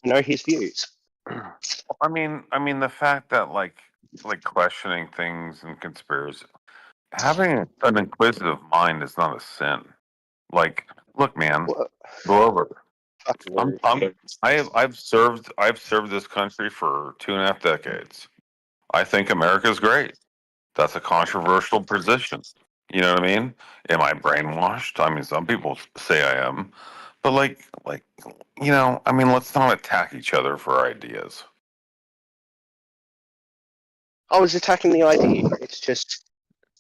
know his views. I mean, the fact that like questioning things and conspiracy, having an inquisitive mind is not a sin. Like, look, man, go over. I've served this country for 2.5 decades. I think America's great. That's a controversial position. You know what I mean? Am I brainwashed? I mean, some people say I am, but let's not attack each other for ideas. I was attacking the idea. It's just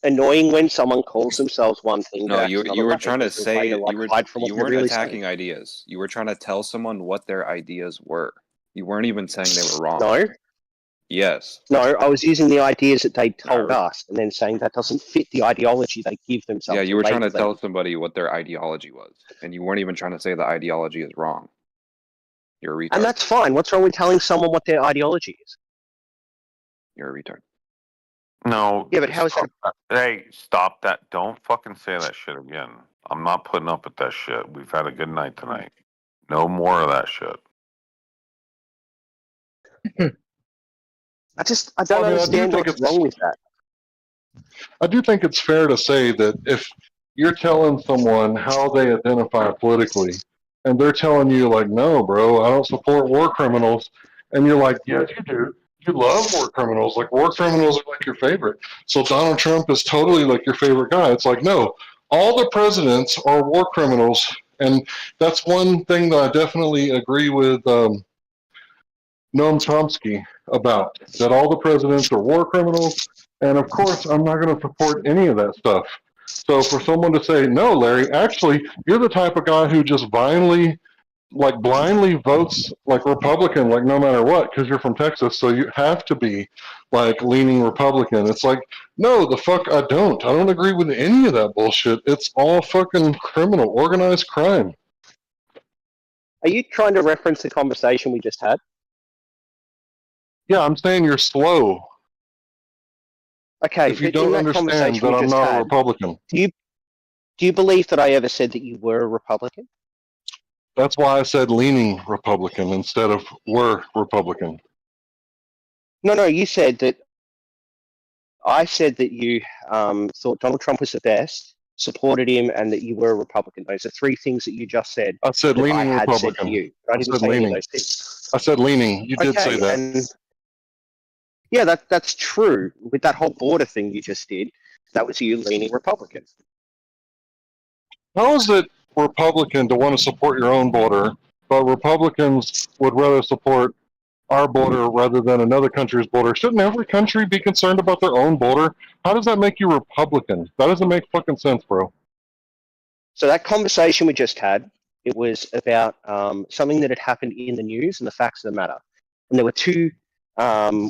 annoying when someone calls themselves one thing. No, you were trying to say you weren't attacking ideas. You were trying to tell someone what their ideas were. You weren't even saying they were wrong. No. Yes. No, I was using the ideas that they told us, and then saying that doesn't fit the ideology they give themselves. Yeah, you were trying to tell somebody what their ideology was, and you weren't even trying to say the ideology is wrong. You're a retard. And that's fine. What's wrong with telling someone what their ideology is? You're a retard. No. Yeah, but how is that? Hey, stop that. Don't fucking say that shit again. I'm not putting up with that shit. We've had a good night tonight. No more of that shit. I don't understand what's wrong with that. I do think it's fair to say that if you're telling someone how they identify politically, and they're telling you, like, no, bro, I don't support war criminals, and you're like, yes, you do. You love war criminals. Like, war criminals are like your favorite. So Donald Trump is totally like your favorite guy. It's like, no, all the presidents are war criminals. And that's one thing that I definitely agree with Noam Chomsky about, that all the presidents are war criminals. And of course, I'm not going to support any of that stuff. So for someone to say, no, Larry, actually, you're the type of guy who just blindly votes like Republican, like no matter what, because you're from Texas, so you have to be like leaning Republican. It's like, no, the fuck I don't. I don't agree with any of that bullshit. It's all fucking criminal, organized crime. Are you trying to reference the conversation we just had? Yeah, I'm saying you're slow. Okay, if you don't understand that I'm not a Republican. Do you believe that I ever said that you were a Republican? That's why I said leaning Republican instead of were Republican. No, you said that. I said that you thought Donald Trump was the best, supported him, and that you were a Republican. Those are three things that you just said. I said leaning Republican. Said to you. I didn't say any of those things. I said leaning. You did say that. And yeah, that's true. With that whole border thing you just did, that was you leaning Republican. How is it Republican to want to support your own border, but Republicans would rather support our border rather than another country's border? Shouldn't every country be concerned about their own border? How does that make you Republican? That doesn't make fucking sense, bro. So that conversation we just had, it was about something that had happened in the news and the facts of the matter. And there were two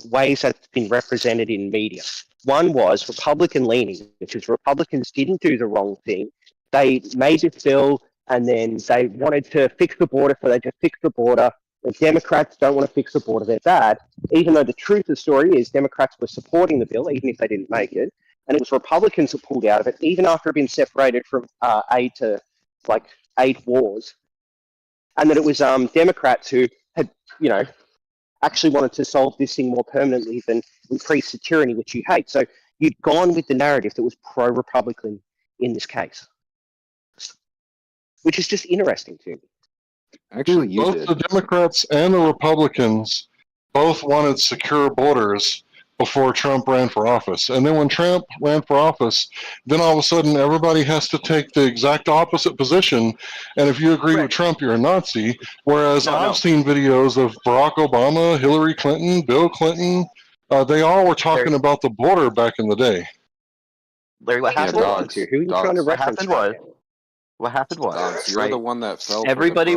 ways that's been represented in media. One was Republican leaning, which is Republicans didn't do the wrong thing. They made this bill and then they wanted to fix the border, so they just fixed the border. The Democrats don't want to fix the border, they're bad. Even though the truth of the story is Democrats were supporting the bill, even if they didn't make it. And it was Republicans who pulled out of it, even after it had been separated from aid to like 8 wars. And that it was Democrats who had, actually wanted to solve this thing more permanently than increase the tyranny, which you hate. So you'd gone with the narrative that was pro-Republican in this case, which is just interesting to me. Actually, both the Democrats and the Republicans both wanted secure borders before Trump ran for office. And then when Trump ran for office, then all of a sudden everybody has to take the exact opposite position. And if you agree with Trump, you're a Nazi. Whereas I've seen videos of Barack Obama, Hillary Clinton, Bill Clinton. They all were talking about the border back in the day. Larry, what happened was, who are you trying to reference? What happened was, you're the one that fell. Everybody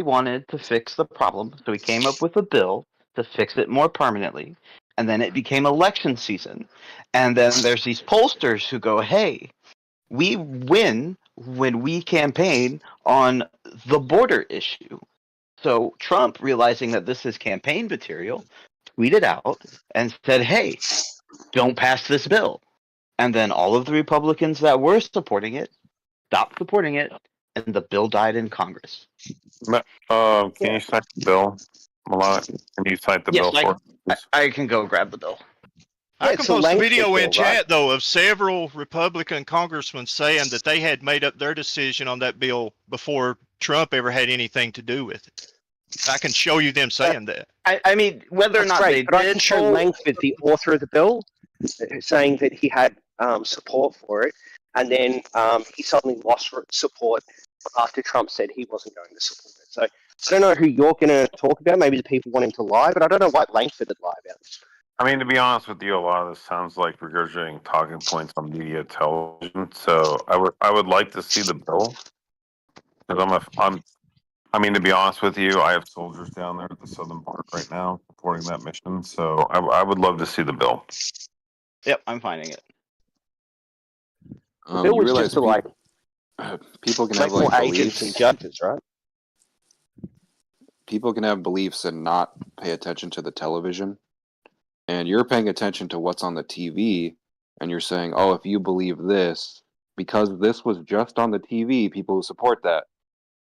wanted to fix the problem, so we came up with a bill to fix it more permanently, and then it became election season, and then there's these pollsters who go, "Hey, we win when we campaign on the border issue." So Trump, realizing that this is campaign material, tweeted out and said, "Hey, don't pass this bill." And then all of the Republicans that were supporting it stopped supporting it, and the bill died in Congress. Can you cite the bill, Malak? Can you cite the Yes, bill for us? I can go grab the bill. Yeah, I can it's a post a Langford video in bill, right? chat though of several Republican congressmen saying that they had made up their decision on that bill before Trump ever had anything to do with it. I can show you them saying that. I mean, whether or That's not great, they but I did, can show Langford, the author of the bill, saying that he had support for it, and then he suddenly lost support after Trump said he wasn't going to support it. So I don't know who you're going to talk about. Maybe the people want him to lie, but I don't know what Langford would lie about. I mean, to be honest with you, a lot of this sounds like regurgitating talking points on media television. So I would like to see the bill because I mean, to be honest with you, I have soldiers down there at the southern border right now supporting that mission. So I would love to see the bill. Yep, I'm finding it. The bill was just to like people can make have like more agents and beliefs. judges, right? People can have beliefs and not pay attention to the television. And you're paying attention to what's on the TV, and you're saying, "Oh, if you believe this, because this was just on the TV, people who support that,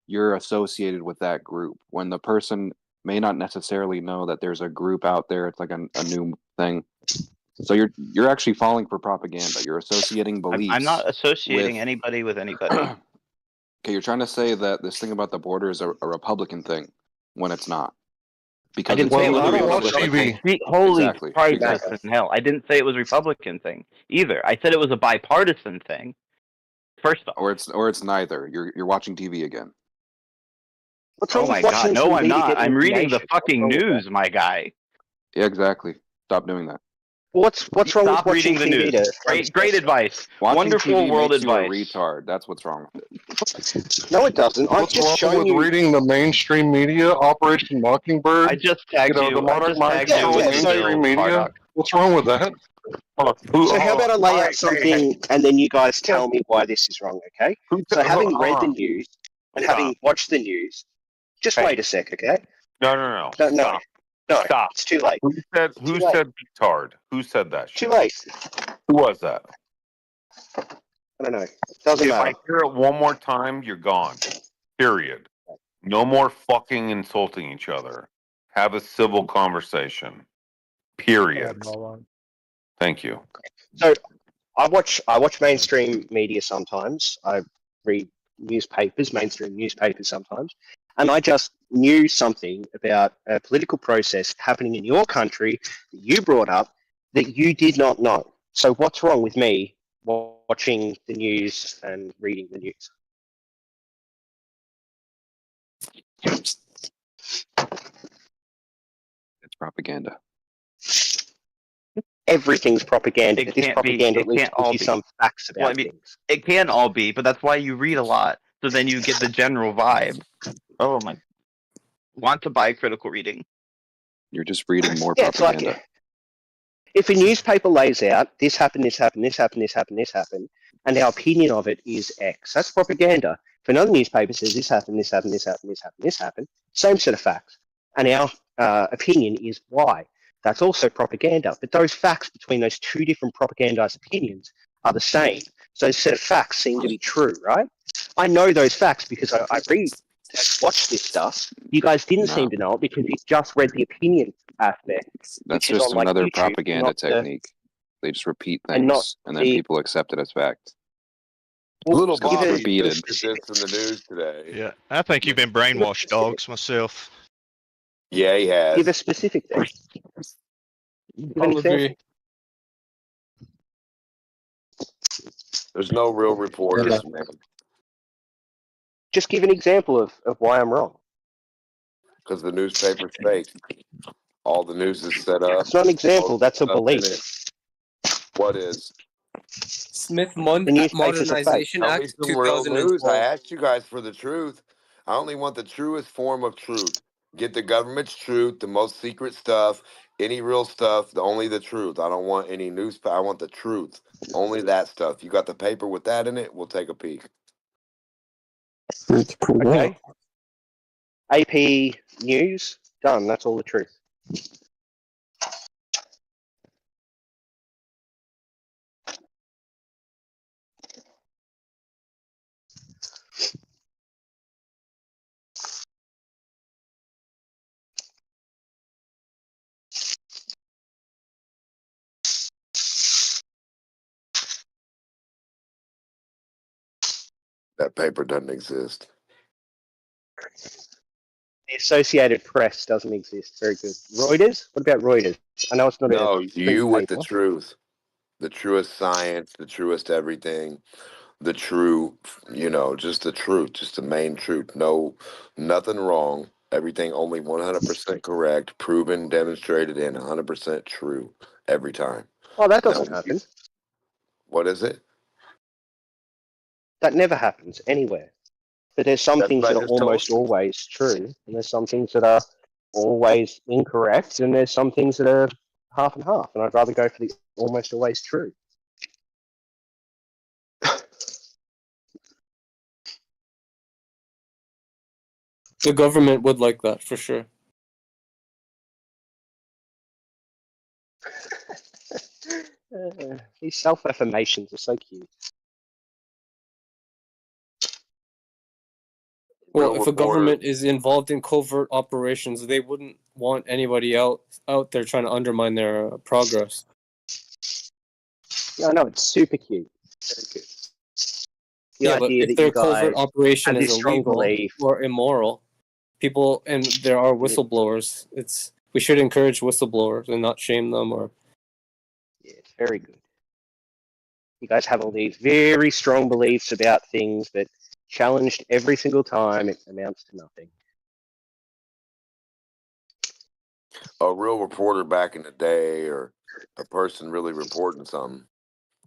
you're associated with that group." When the person may not necessarily know that there's a group out there, it's like a new thing. So you're actually falling for propaganda. You're associating beliefs. I'm not associating with- anybody with anybody. Okay, you're trying to say that this thing about the border is a Republican thing when it's not. Because I didn't it's say it was I a don't watch Republican. TV. Holy Exactly. Christ Exactly. in hell! I didn't say it was a Republican thing either. I said it was a bipartisan thing. First off, Or it's neither. You're watching TV again. What's oh wrong my with watching God, no, TV I'm to not. get I'm reading the information? fucking What's wrong with news, my guy. Yeah, exactly. Stop doing that. What's wrong with Stop watching reading the TV news. to Great advice. Watching Wonderful TV world makes advice. you a retard. That's what's wrong with it. No, it doesn't. I've What's just wrong shown with you. reading the mainstream media, Operation Mockingbird? I just tagged The you. I Monarch just Mind tagged you Control with the mainstream bill, media. Bardock. What's wrong with that? So how about I lay out something and then you guys tell me why this is wrong, okay? So having read the news and having watched the news, just wait a sec, okay? No. No, Stop. it's too late. Who said retard? Who said that Too shit? late. Who was that? I don't know. Doesn't If I matter. hear it one more time, you're gone. Period. No more fucking insulting each other. Have a civil conversation. Period. Thank you. So I watch mainstream media sometimes. I read mainstream newspapers sometimes, and I just knew something about a political process happening in your country that you brought up that you did not know. So what's wrong with me watching the news and reading the news? It's propaganda. Everything's propaganda. It This can't be. propaganda It at least can't all gives you be. some facts about Well, I mean, things. it can all be, but that's why you read a lot, so then you get the general vibe. Oh my! Want to buy critical reading? You're just reading more Yeah, it's propaganda. like if a newspaper lays out this happened, this happened, this happened, this happened, this happened, and our opinion of it is X, that's propaganda. If another newspaper says this happened, this happened, this happened, this happened, this happened, same set of facts, and our opinion is Y, that's also propaganda. But those facts between those two different propagandized opinions are the same. So those set of facts seem to be true, right? I know those facts because I watch this stuff. You guys didn't No. seem to know it because you just read the opinion aspect. That's which is just on, like, another YouTube, propaganda not the- technique. They just repeat and not things, and then the- people accept it as fact. Little Give Bob it- just repeated. did this in the news today. Yeah, I think you've been brainwashed, dogs. Myself. Yeah, he has. Give a specific thing. Give an example. There's no real reporters, man. Just give an example of why I'm wrong. Because the newspaper's fake. All the news is set up. That's not an example. That's a Stuff in belief. it. What is? Smith The newspapers are fake. Modernization Tell me Act some real news. I 2012. asked you guys for the truth. I only want the truest form of truth. Get the government's truth, the most secret stuff, any real stuff, only the truth. I don't want any newspaper. I want the truth. Only that stuff. You got the paper with that in it? We'll take a peek. Okay. AP News, done. That's all the truth. That paper doesn't exist. The Associated Press doesn't exist. Very good. Reuters? What about Reuters? I know it's not No, a you print with the paper. truth, the truest science, the truest everything, the true, just the truth, just the main truth. No, nothing wrong. Everything only 100% correct, proven, demonstrated, and 100% true every time. Oh, that Now, doesn't happen. what is it? That never happens anywhere. But there's some That's things what that I are just told almost you. always true, and there's some things that are always incorrect, and there's some things that are half and half. And I'd rather go for the almost always true. The government would like that for sure. These self-affirmations are so cute. Well, Real if a reporter. government is involved in covert operations, they wouldn't want anybody out there trying to undermine their progress. Yeah, I know, it's super cute. Very good. The Yeah, but idea if that their you covert guys operation have is this strong illegal belief. or immoral, people, and there are whistleblowers, we should encourage whistleblowers and not shame them or. Yeah, it's very good. You guys have all these very strong beliefs about things that challenged every single time, it amounts to nothing. A real reporter back in the day, or a person really reporting something,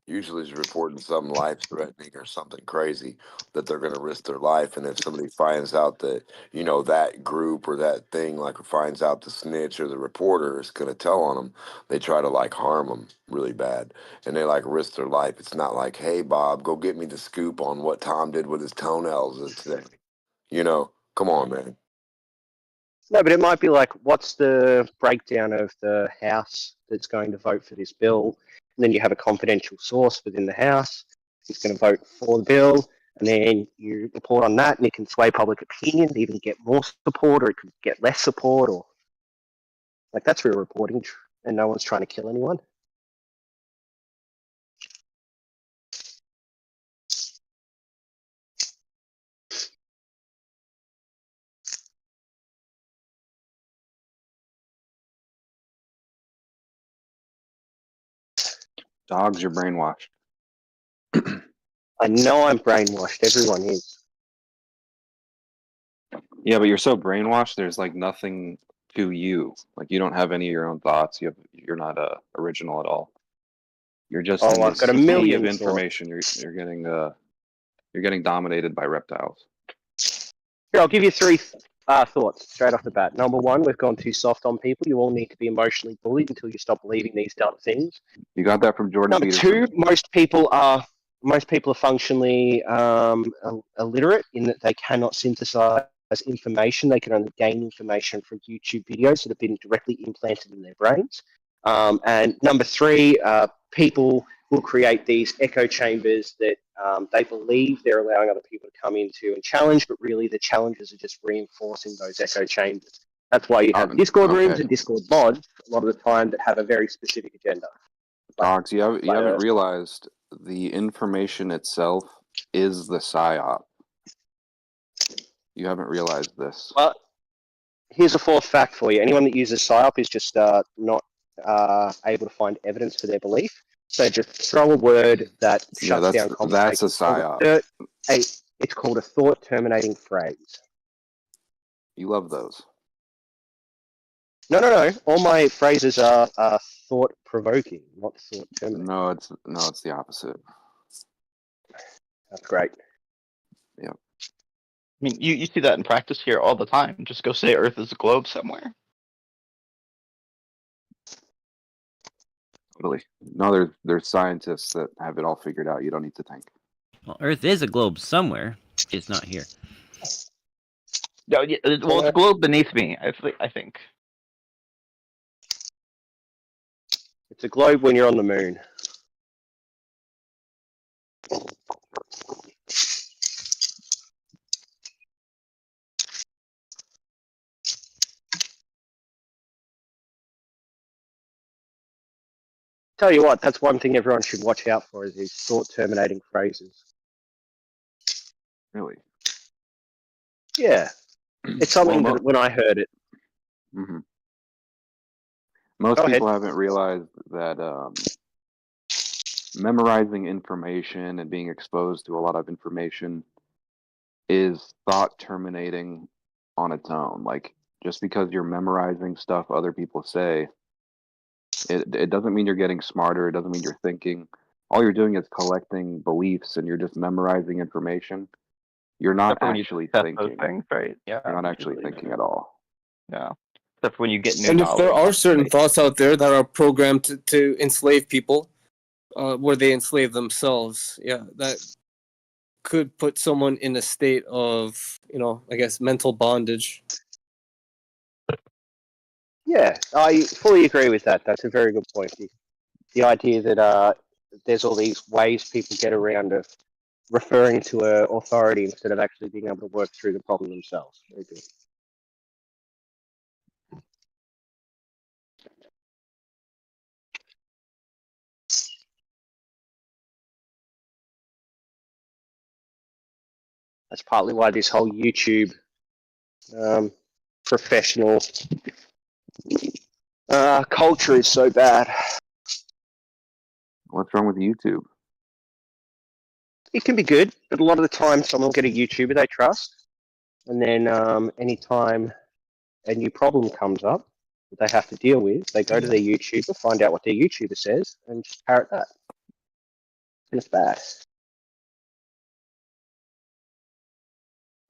usually is reporting something life-threatening or something crazy that they're going to risk their life. And if somebody finds out that, that group or that thing, like finds out the snitch or the reporter is going to tell on them, they try to like harm them really bad. And they like risk their life. It's not like, hey, Bob, go get me the scoop on what Tom did with his toenails today. Come on, man. No, but it might be like, what's the breakdown of the House that's going to vote for this bill? And then you have a confidential source within the House who's going to vote for the bill, and then you report on that, and it can sway public opinion, even get more support, or it could get less support, or like that's real reporting, and no one's trying to kill anyone. Dogs, you're brainwashed. I know I'm brainwashed. Everyone is. Yeah, but you're so brainwashed. There's like nothing to you. Like you don't have any of your own thoughts. You're not original at all. You're just Oh, in I've got this a sea million of thoughts. information. You're getting dominated by reptiles. Here, I'll give you three thoughts straight off the bat. Number one, we've gone too soft on people. You all need to be emotionally bullied until you stop believing these dumb things. You got that from Jordan Number Peterson. two, most people are functionally illiterate in that they cannot synthesize information. They can only gain information from YouTube videos that have been directly implanted in their brains. And number three, people will create these echo chambers that they believe they're allowing other people to come into and challenge, but really the challenges are just reinforcing those echo chambers. That's why you have Discord rooms Okay. and Discord mods a lot of the time that have a very specific agenda. Dogs, you haven't realized the information itself is the psyop. You haven't realized this. Well, here's a fourth fact for you. Anyone that uses PSYOP is just not able to find evidence for their belief. So just throw a word that shuts down conversation. That's a psyop. It's called a thought-terminating phrase. You love those. No. All my phrases are thought-provoking, not thought-terminating. No, it's the opposite. That's great. Yeah. I mean, you see that in practice here all the time. Just go say Earth is a globe somewhere. Totally. No, there's scientists that have it all figured out. You don't need to think. Well, Earth is a globe somewhere. It's not here. No, well, it's a globe beneath me. I think. It's a globe when you're on the moon. Tell you what, that's one thing everyone should watch out for is these thought-terminating phrases. Really? Yeah, it's something Well, that when I heard it, hmm most Go ahead. people haven't realized that memorizing information and being exposed to a lot of information is thought terminating on its own. Like, just because you're memorizing stuff other people say, it doesn't mean you're getting smarter. It doesn't mean you're thinking. All you're doing is collecting beliefs, and you're just memorizing information. You're not Except for when you actually test those thinking. things, right? Yeah. You're not actually thinking at all. Yeah. Except for when you get new And if there knowledge. are certain thoughts out there that are programmed to enslave people, where they enslave themselves, yeah, that could put someone in a state of, I guess, mental bondage. Yeah, I fully agree with that. That's a very good point. The idea that there's all these ways people get around of referring to an authority instead of actually being able to work through the problem themselves. Very good. That's partly why this whole YouTube professional culture is so bad. What's wrong with YouTube? It can be good, but a lot of the time someone will get a YouTuber they trust, and then anytime a new problem comes up that they have to deal with, they go to their YouTuber, find out what their YouTuber says, and just parrot that. And it's bad.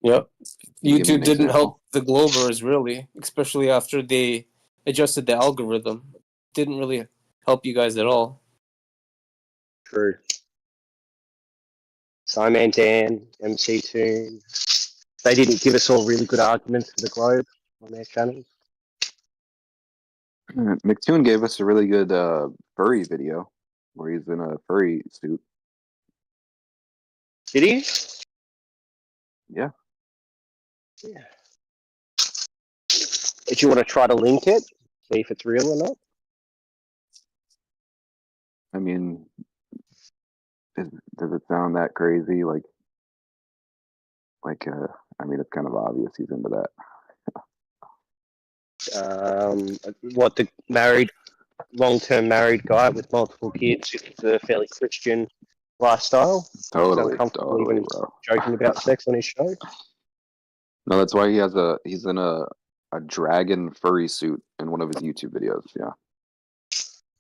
Yep. Can you give me YouTube an didn't example? help the Globers, really, especially after they adjusted the algorithm. Didn't really help you guys at all. True. Simon Dan, MC Toon. They didn't give us all really good arguments for the Globe on their channels. McToon gave us a really good furry video where he's in a furry suit. Did he? Yeah. Yeah. Did you want to try to link it? See if it's real or not? I mean, does it sound that crazy? I mean, it's kind of obvious he's into that. What, the long-term married guy with multiple kids with a fairly Christian lifestyle? Totally, Uncomfortable even bro. joking about sex on his show? No, that's why he's in a dragon furry suit in one of his YouTube videos. Yeah.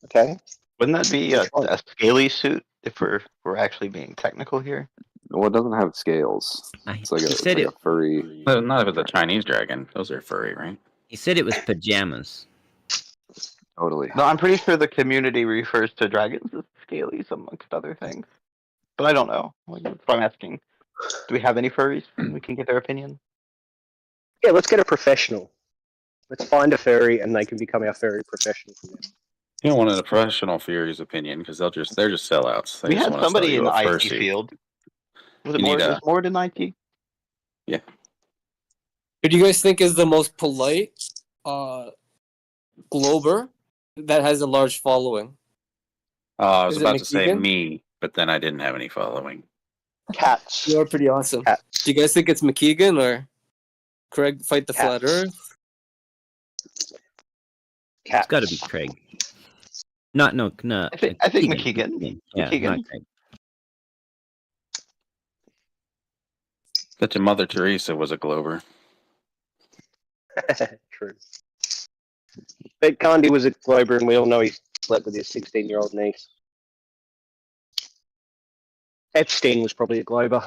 Okay. Wouldn't that be Which one? a scaly suit if we're actually being technical here? Well, it doesn't have scales. It's like He said a furry. Well, not if it's a Chinese dragon. Those are furry, right? He said it was pajamas. Totally. No, I'm pretty sure the community refers to dragons as scalies amongst other things. But I don't know. That's why I'm asking. Do we have any furries? We can get their opinion. Yeah, let's get a professional. Let's find a furry and they can become our furry professional from there. You don't want a professional Fury's opinion because they're just sellouts. They We just had want to sell somebody in you the a IT fursuit. field. Was it You more? need Was more than IT? Yeah. Who do you guys think is the most polite Glober that has a large following? I was Is it about to say McKeegan? me, but then I didn't have any following. Cats. You're pretty awesome. Cats. Do you guys think it's McKeegan or Craig Fight the Flat Cats. Earth? Cats. It's got to be Craig. No. I think McKeegan. Yeah, McKeegan. not Craig. But your Mother Teresa was a Glober. True. But Gandhi was a Glober, and we all know he slept with his 16-year-old niece. Epstein was probably a Glober.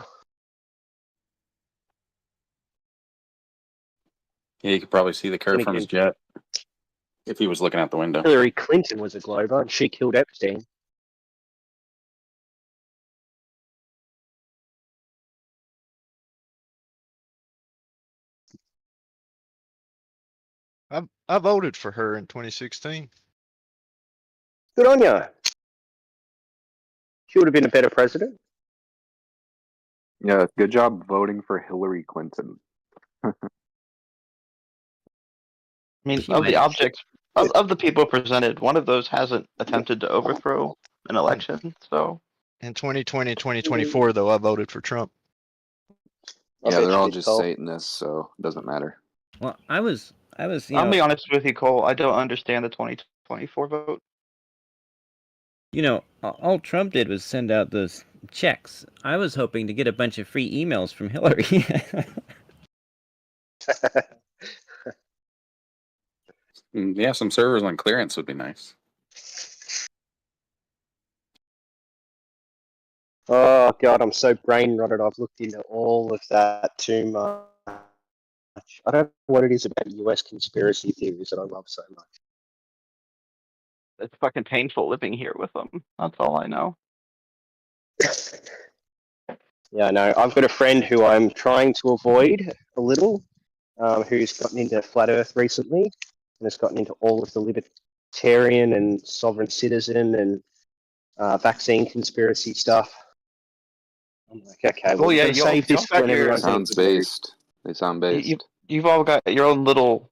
Yeah, you could probably see the curve from his jet if he was looking out the window. Hillary Clinton was a Glober, and she killed Epstein. I voted for her in 2016. Good on you. She would have been a better president. Yeah, good job voting for Hillary Clinton. I mean, She of might the have- objects, of the people presented, one of those hasn't attempted to overthrow an election, so In 2020 and 2024, though, I voted for Trump. I Yeah, bet they're you all did, just Cole. Satanists, so it doesn't matter. Well, I was, you I'll know, be honest with you, Cole. I don't understand the 2024 vote. all Trump did was send out those checks. I was hoping to get a bunch of free emails from Hillary. Yeah, some servers on clearance would be nice. Oh God, I'm so brain rotted. I've looked into all of that too much. I don't know what it is about US conspiracy theories that I love so much. It's fucking painful living here with them. That's all I know. Yeah, I know. I've got a friend who I'm trying to avoid a little, who's gotten into flat Earth recently and has gotten into all of the libertarian and sovereign citizen and vaccine conspiracy stuff. I'm like, okay, Well, we're yeah, going to save this for when everyone's in a Sounds good mood. based. They sound based. you've all got your own little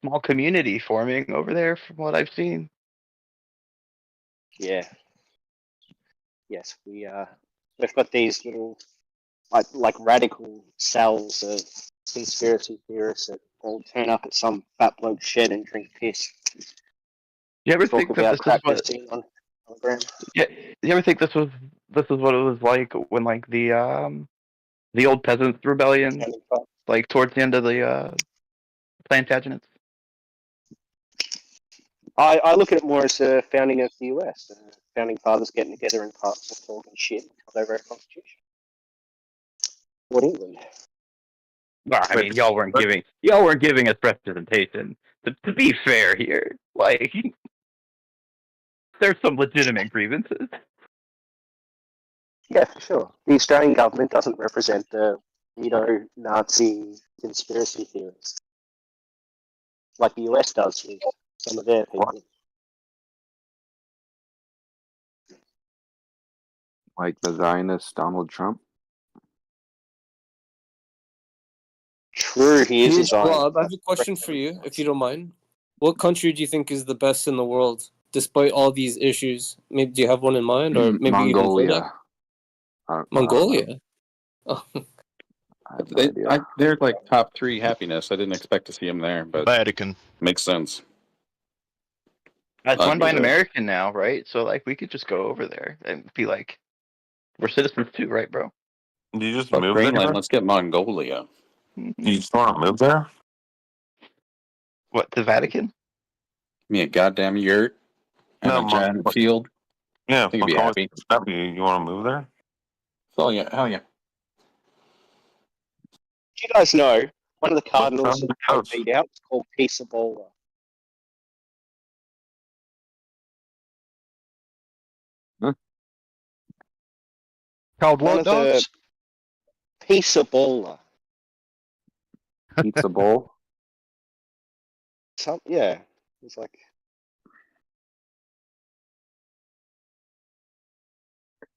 small community forming over there, from what I've seen. Yeah. Yes, we've got these little like radical cells of conspiracy theorists that all turn up at some fat bloke's shed and drink piss. You ever Talk think that about this is crap they've what? seen on the ground. Yeah, you ever think this was what it was like when like the old peasants rebellion, like towards the end of the Plantagenets? I look at it more as the founding of the US, the founding fathers getting together in parks and talking shit until they wrote a constitution. What England? Well, I mean, y'all weren't giving us representation. To be fair here, like there's some legitimate grievances. Yeah, for sure. The Australian government doesn't represent the Nazi conspiracy theorists like the US does with some of their people. Like the Zionist Donald Trump. True, he is a Huge Zionist. Blob, I have a question for you, if you don't mind. What country do you think is the best in the world, despite all these issues? Maybe do you have one in mind, or maybe Mongolia. even Mongolia? Oh. I have no idea. They're like top 3 happiness. I didn't expect to see them there, but Vatican. makes sense. It's run by an American now, right? So like we could just go over there and be like, we're citizens too, right, bro? You just But move Greenland, there? let's get Mongolia. You just want to move there? What, the Vatican? Me a goddamn yurt and No, a giant field. Yeah, I think you'd be happy. You want to move there? Oh yeah, hell yeah. Do you guys know one of the Look cardinals down of the coast. beat out is called Peaceable? Called One what of the dogs? Peaceable. Pizza bowl. Yeah, it's like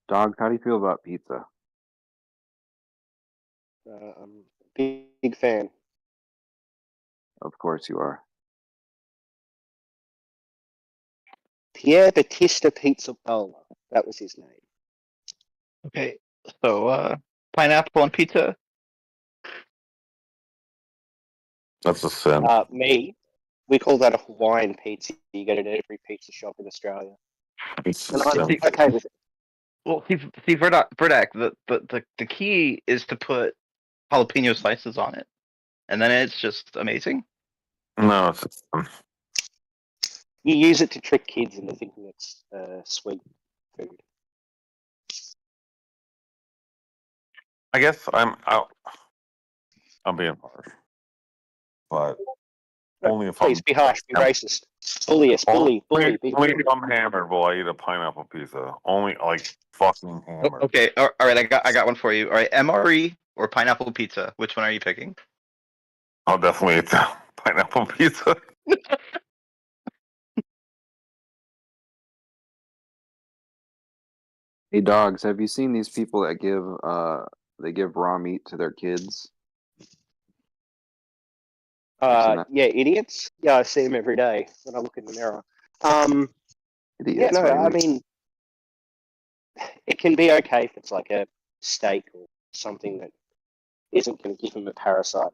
Dogs, how do you feel about pizza? I'm a big fan. Of course you are. Pierre Battista Pizzabola. That was his name. Okay, so pineapple on pizza. That's a sin. We call that a Hawaiian pizza. You get it at every pizza shop in Australia. It's And a I'm sin. okay with it. Well, see, Verdak, the key is to put jalapeno slices on it, and then it's just amazing. No, it's a sin. You use it to trick kids into thinking it's sweet food. I guess I'm being harsh, but only if Please be harsh, be racist. Bully us, bully. Only if I'm hammered will I eat a pineapple pizza. Only like fucking hammered. Okay, all right, I got one for you. All right, MRE or pineapple pizza? Which one are you picking? I'll definitely eat the pineapple pizza. Hey dogs, have you seen these people that give raw meat to their kids? Yeah, idiots. Yeah, I see them every day when I look in the mirror. Idiots, yeah, no, I maybe. mean, it can be okay if it's like a steak or something that isn't going to give him a parasite.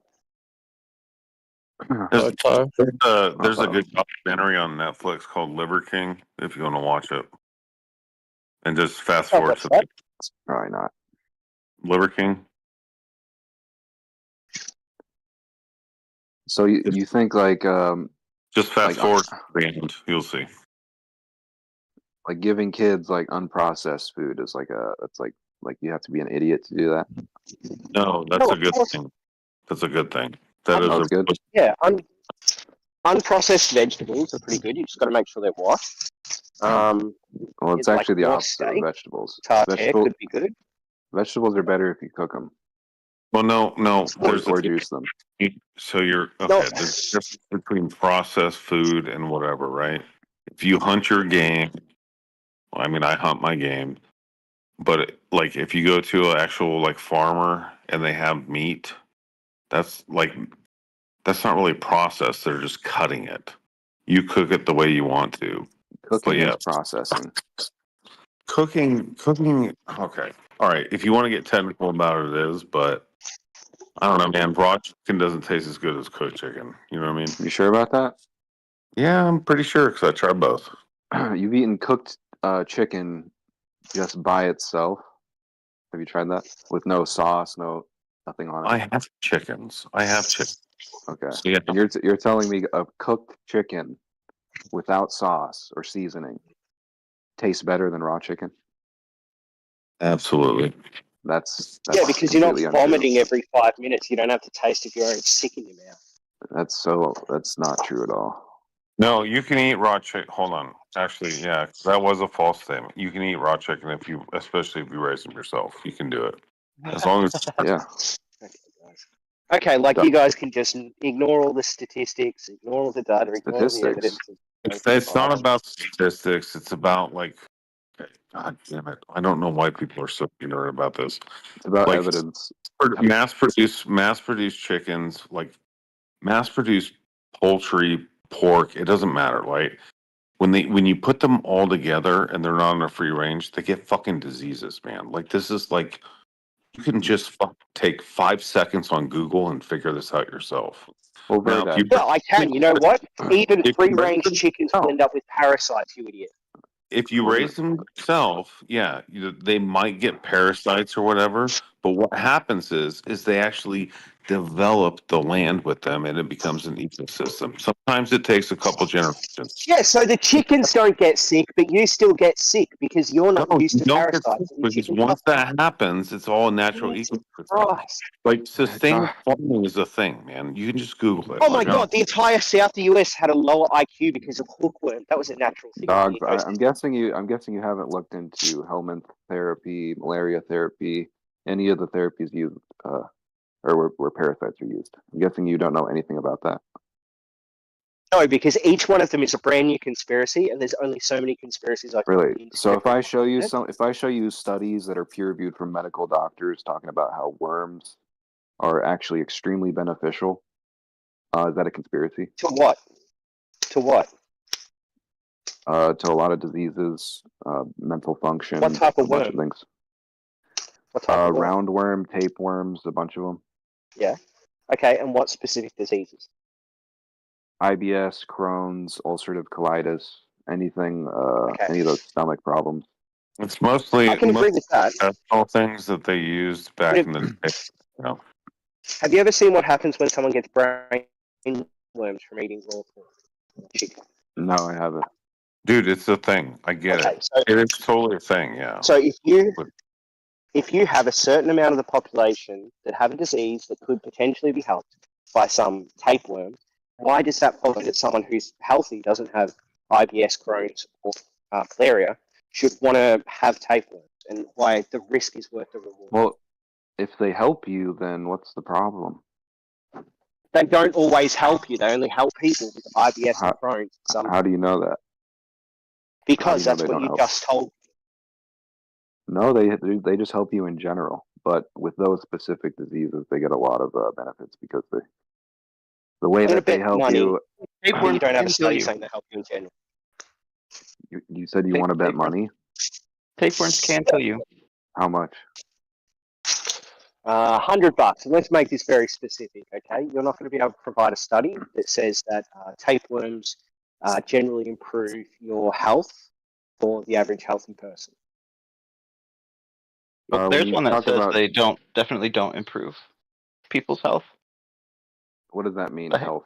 There's a good documentary on Netflix called Liver King, if you want to watch it. And just fast Oh, forward what's to that? Probably not. Liver King. So you think like Just fast like forward to the end, you'll see. like giving kids like unprocessed food is like it's like you have to be an idiot to do that. No, that's No, a good of course. thing. That's a good thing. That is Oh, a it's good. Yeah, unprocessed vegetables are pretty good. You just got to make sure they're washed. Well, it's It's like actually the raw opposite of steak. vegetables. Tartare could be good. Vegetables are better if you cook them Well, no. There's or a juice them. So you're No. okay. There's a difference between processed food and whatever, right? If you hunt your game, well, I mean, I hunt my game, but like if you go to an actual like farmer and they have meat, that's not really processed. They're just cutting it. You cook it the way you want to. Cooking yeah. is processing. Cooking. Okay, all right. If you want to get technical about it, it is. But I don't know, man. Raw chicken doesn't taste as good as cooked chicken. You know what I mean? You sure about that? Yeah, I'm pretty sure because I tried both. You've eaten cooked chicken just by itself. Have you tried that with no sauce, nothing on it? I have chickens. Okay. So, yeah. And you're telling me a cooked chicken without sauce or seasoning tastes better than raw chicken? Absolutely. That's Yeah, because you're not completely untrue. vomiting every 5 minutes. You don't have to taste of your own sick in your mouth. That's not true at all. No, you can eat raw chicken. Hold on. Actually, yeah, that was a false statement. You can eat raw chicken especially if you raise them yourself. You can do it as long as. Yeah. Okay, like you guys can just ignore all the statistics, ignore all the data, ignore all the Statistics? evidence. It's not about statistics. It's about like. God damn it! I don't know why people are so ignorant about this. It's about Like, evidence. mass produced chickens, like mass produced poultry, pork. It doesn't matter, right? When you put them all together and they're not in a free range, they get fucking diseases, man. Like this is like you can just take 5 seconds on Google and figure this out yourself. Well, Now, if you Well, I can. You know what? Even If you free-range raise them chickens will end up with parasites, you idiot. if you raise them yourself, yeah, they might get parasites or whatever. But what happens is they actually develop the land with them, and it becomes an ecosystem. Sometimes it takes a couple generations. Yeah, so the chickens don't get sick, but you still get sick because you're not No, used you to don't get parasites. sick because once that happens, it's all a natural Jesus ecosystem. Christ. Like sustainable farming is a thing, man. You can just Google it. Oh my Like, God, the entire South of the US had a lower IQ because of hookworm. That was a natural thing. Dogs. I'm guessing you haven't looked into helminth therapy, malaria therapy, any of the therapies used or where parasites are used. I'm guessing you don't know anything about that. No, because each one of them is a brand new conspiracy, and there's only so many conspiracies I can Really? put into So if I every show you document. if I show you studies that are peer reviewed from medical doctors talking about how worms are actually extremely beneficial, is that a conspiracy? To what? To what? To a lot of diseases, mental function, What type of a bunch of worm? things. What type of worm? Roundworm, tapeworms, a bunch of them. Yeah. Okay, and what specific diseases? IBS, Crohn's, ulcerative colitis, anything, Okay. any of those stomach problems. it's mostly I can agree with that. all things that they used back in the day. You know. Have you ever seen what happens when someone gets brain worms from eating raw chicken? No, I haven't. Dude, it's a thing. I get Okay, it. so It is totally a thing, yeah. So if you have a certain amount of the population that have a disease that could potentially be helped by some tapeworm, why does that follow that someone who's healthy doesn't have IBS, Crohn's, or malaria should want to have tapeworms, and why the risk is worth the reward? Well, if they help you, then what's the problem? They don't always help you. They only help people with IBS and Crohn's. How do you know that? Because How do that's you know what they you don't just told me. No, they just help you in general. But with those specific diseases, they get a lot of benefits because the way that they help you. You don't have a study saying they help you in general. You said you want to bet money? Tapeworms can kill you. How much? $100. And let's make this very specific, okay? You're not going to be able to provide a study that says that tapeworms generally improve your health for the average healthy person. Well, When there's you one that talk says about they definitely don't improve people's health. what does that mean, Go ahead. health?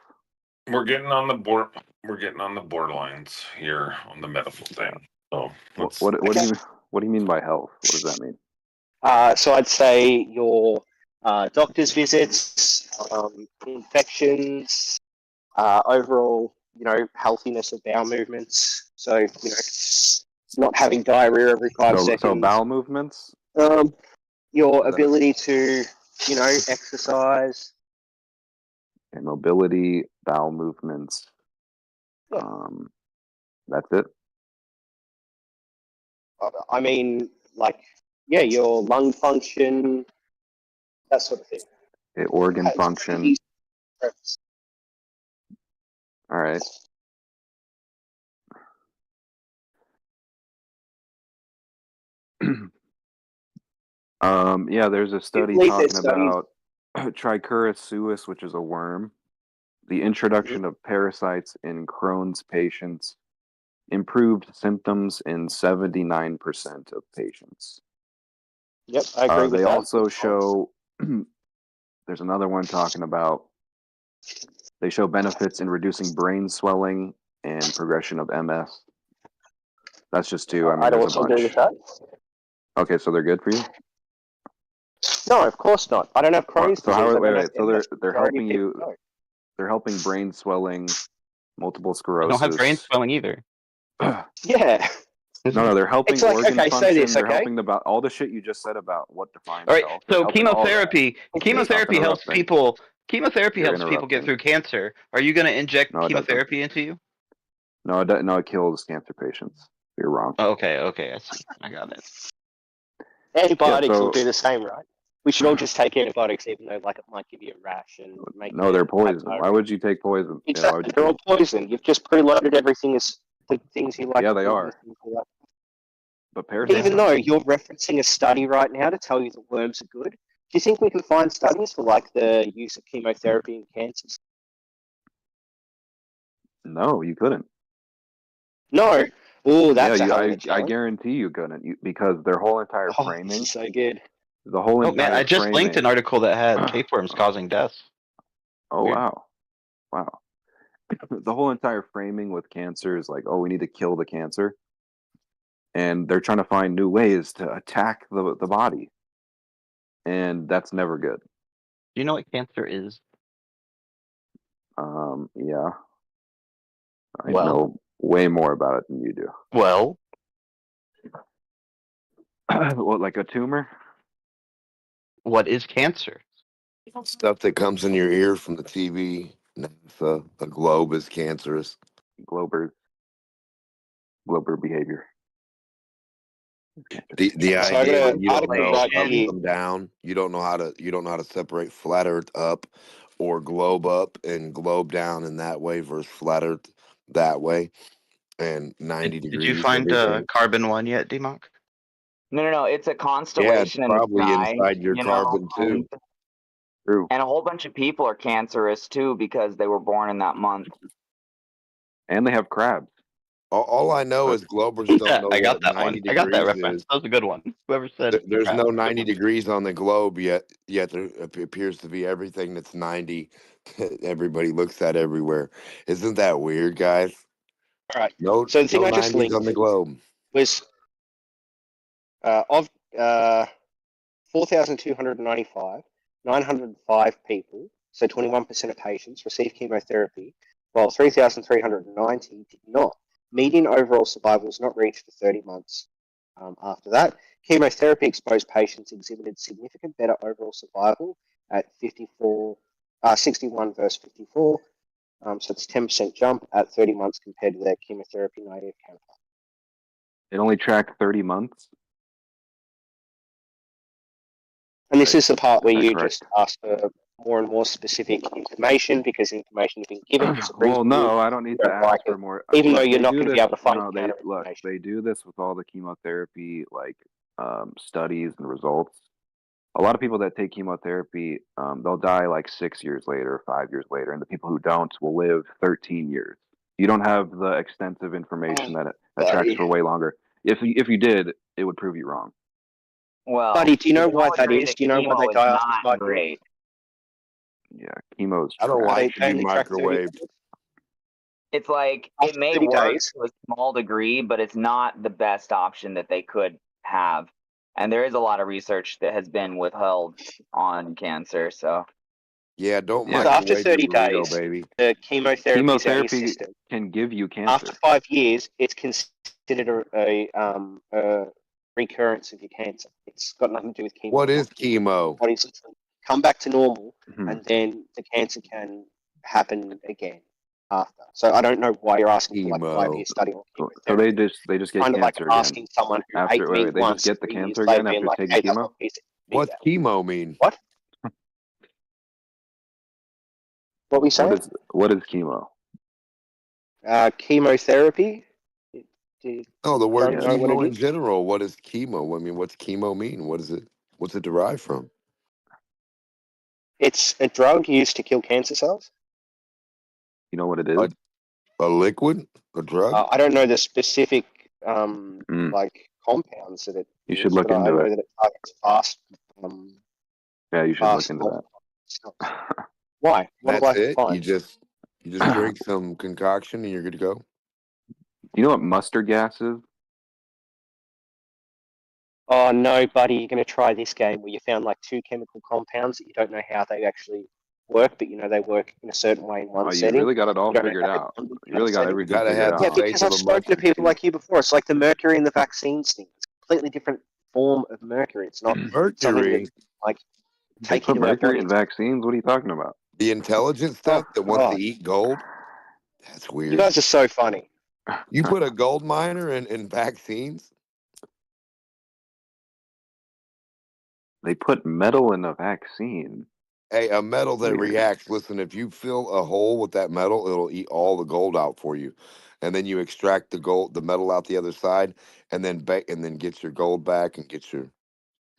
We're getting on the board. We're getting on the borderlines here on the medical thing. So let's. What do you mean by health? What does that mean? So I'd say your doctor's visits, infections, overall, healthiness of bowel movements. So, not having diarrhea every 5 seconds. So bowel movements? Your ability to, exercise. And mobility, bowel movements. Yeah. That's it. I mean, your lung function, that sort of thing. Organ function. All right. Yeah, there's a study talking about Trichuris suis, which is a worm. The introduction of parasites in Crohn's patients improved symptoms in 79% of patients. Yep, I agree with that. They also show, there's another one talking about, they show benefits in reducing brain swelling and progression of MS. That's just two. I mean, I'd there's also a bunch. agree with that. Okay, so they're good for you? No, of course not. I don't have Crohn's So disease. wait. So they're helping you. They're helping brain swelling, multiple I sclerosis. don't have brain swelling either. Yeah. No, they're helping organ function. Say this, They're helping about all the shit you just said about what defines All right. health. So chemotherapy helps interrupting. people. Chemotherapy You're helps people get through cancer. Are you going to inject No, it doesn't. chemotherapy into you? No, it kills cancer patients. You're wrong. Oh, okay. I see. I got it. Antibiotics will do the same, right? We should all just take antibiotics, even though it might give you a rash and make. No, they're poison. Why would you take poison? Exactly, they're all poison. You've just preloaded everything as the things you like. Yeah, they are. But parasites. Even though you're referencing a study right now to tell you that worms are good, do you think we can find studies for the use of chemotherapy in cancers? No, you couldn't. No. Oh, that's I guarantee you couldn't, because their whole entire framing. This is so good. The whole entire. Oh man, I just linked an article that had tapeworms causing deaths. Oh Weird. wow. The whole entire framing with cancer is like, oh, we need to kill the cancer, and they're trying to find new ways to attack the body, and that's never good. Do you know what cancer is? Yeah. I know way more about it than you do. Well, what, like a tumor? What is cancer? Stuff that comes in your ear from the TV. NASA, a globe is cancerous. Glober behavior. The idea that you don't know up article from down, you don't know how to separate flat Earth up or globe up and globe down in that way versus flat Earth that way, and 90 degrees. Did you find carbon 1 yet, D-Monk? No. It's a constellation in the probably sky. inside your carbon too. True. And a whole bunch of people are cancerous too because they were born in that month. And they have crabs. All I know is Globers don't know I got what that 90 one. degrees I got that reference. is. That was a good one. Whoever said There's no crab, 90 degrees on the globe yet there appears to be everything that's 90 that everybody looks at everywhere. Isn't that weird, guys? All right. No, So the thing no I just 90s linked on the globe. was of 4,295, 905 people, so 21% of patients received chemotherapy, while 3,390 did not. Median overall survival was not reached for 30 months. After that, chemotherapy-exposed patients exhibited significant better overall survival at 61 versus 54. So it's a 10% jump at 30 months compared to their chemotherapy-naive counterpart. It only tracked 30 months. And this is the part where you correct? just ask for more and more specific information because information you've been given disagrees. Well, no, I don't need to ask for more. Even though you're not going to be able to find they do this with all the chemotherapy studies and results. a lot of people that take chemotherapy, they'll die like 6 years later, 5 years later, and the people who don't will live 13 years. You don't have the extensive information that tracks for way longer. If you did, it would prove you wrong. Well, Buddy, do you know we all why that agree is? that Do you know why chemo they is die after not 5 years? great. Yeah, chemo's I don't trash. like to They be only track 30 microwaved. days. It's like After it may 30 work days. to a small degree, but it's not the best option that they could have. And there is a lot of research that has been withheld on cancer. So Yeah, don't Yeah, So after microwave your 30 burrito, days, baby. the chemotherapy is out of your chemotherapy system. can give you After cancer. 5 years, it's considered a recurrence of your cancer. It's got nothing to do with chemo. What is chemo? Body's literally come back to normal, Mhm. and then the cancer can happen again after. So I don't know why you're asking for like a Chemo. 5-year study on So chemotherapy. they just get Kind of like cancer again asking someone who after. ate Wait, meat they just once get the 3 years cancer later, again being after like, taking hey, that's chemo. not a piece of meat. What's chemo mean? What? What we saying? What is chemo? Chemotherapy. Oh, the word Don't know what chemo it in is. general. What is chemo? I mean, what's chemo mean? What is it? What's it derived from? It's a drug used to kill cancer cells. You know what it is? A liquid? A drug? I don't know the specific Mm. like compounds that it You is, should look but I into know it. that it targets fast. Yeah, you should look Fast into stuff. that. Why? What That's do I have to it? find? You just drink some concoction and you're good to go? You know what mustard gas is? Oh no, buddy, you're going to try this game where you found like 2 chemical compounds that you don't know how they actually work, but you know they work in a certain way in one Oh, you setting. really got it all You don't know figured how they out. bond in You really another got setting. everything Gotta figured have out. the Yeah, taste because of I've a spoken to mustard people seed. like you before. It's like the mercury in the vaccines thing. It's a completely different form of mercury. It's not something Mercury, that's like They take put into our mercury in bodies. vaccines? What are you talking about? the intelligent Oh stuff that wants to God, eat gold. That's you weird. guys are so funny. You put a gold miner in vaccines? They put metal in a vaccine. Hey, a metal that Weird. reacts. Listen, if you fill a hole with that metal, it'll eat all the gold out for you, and then you extract the metal out the other side, and then get your gold back and get your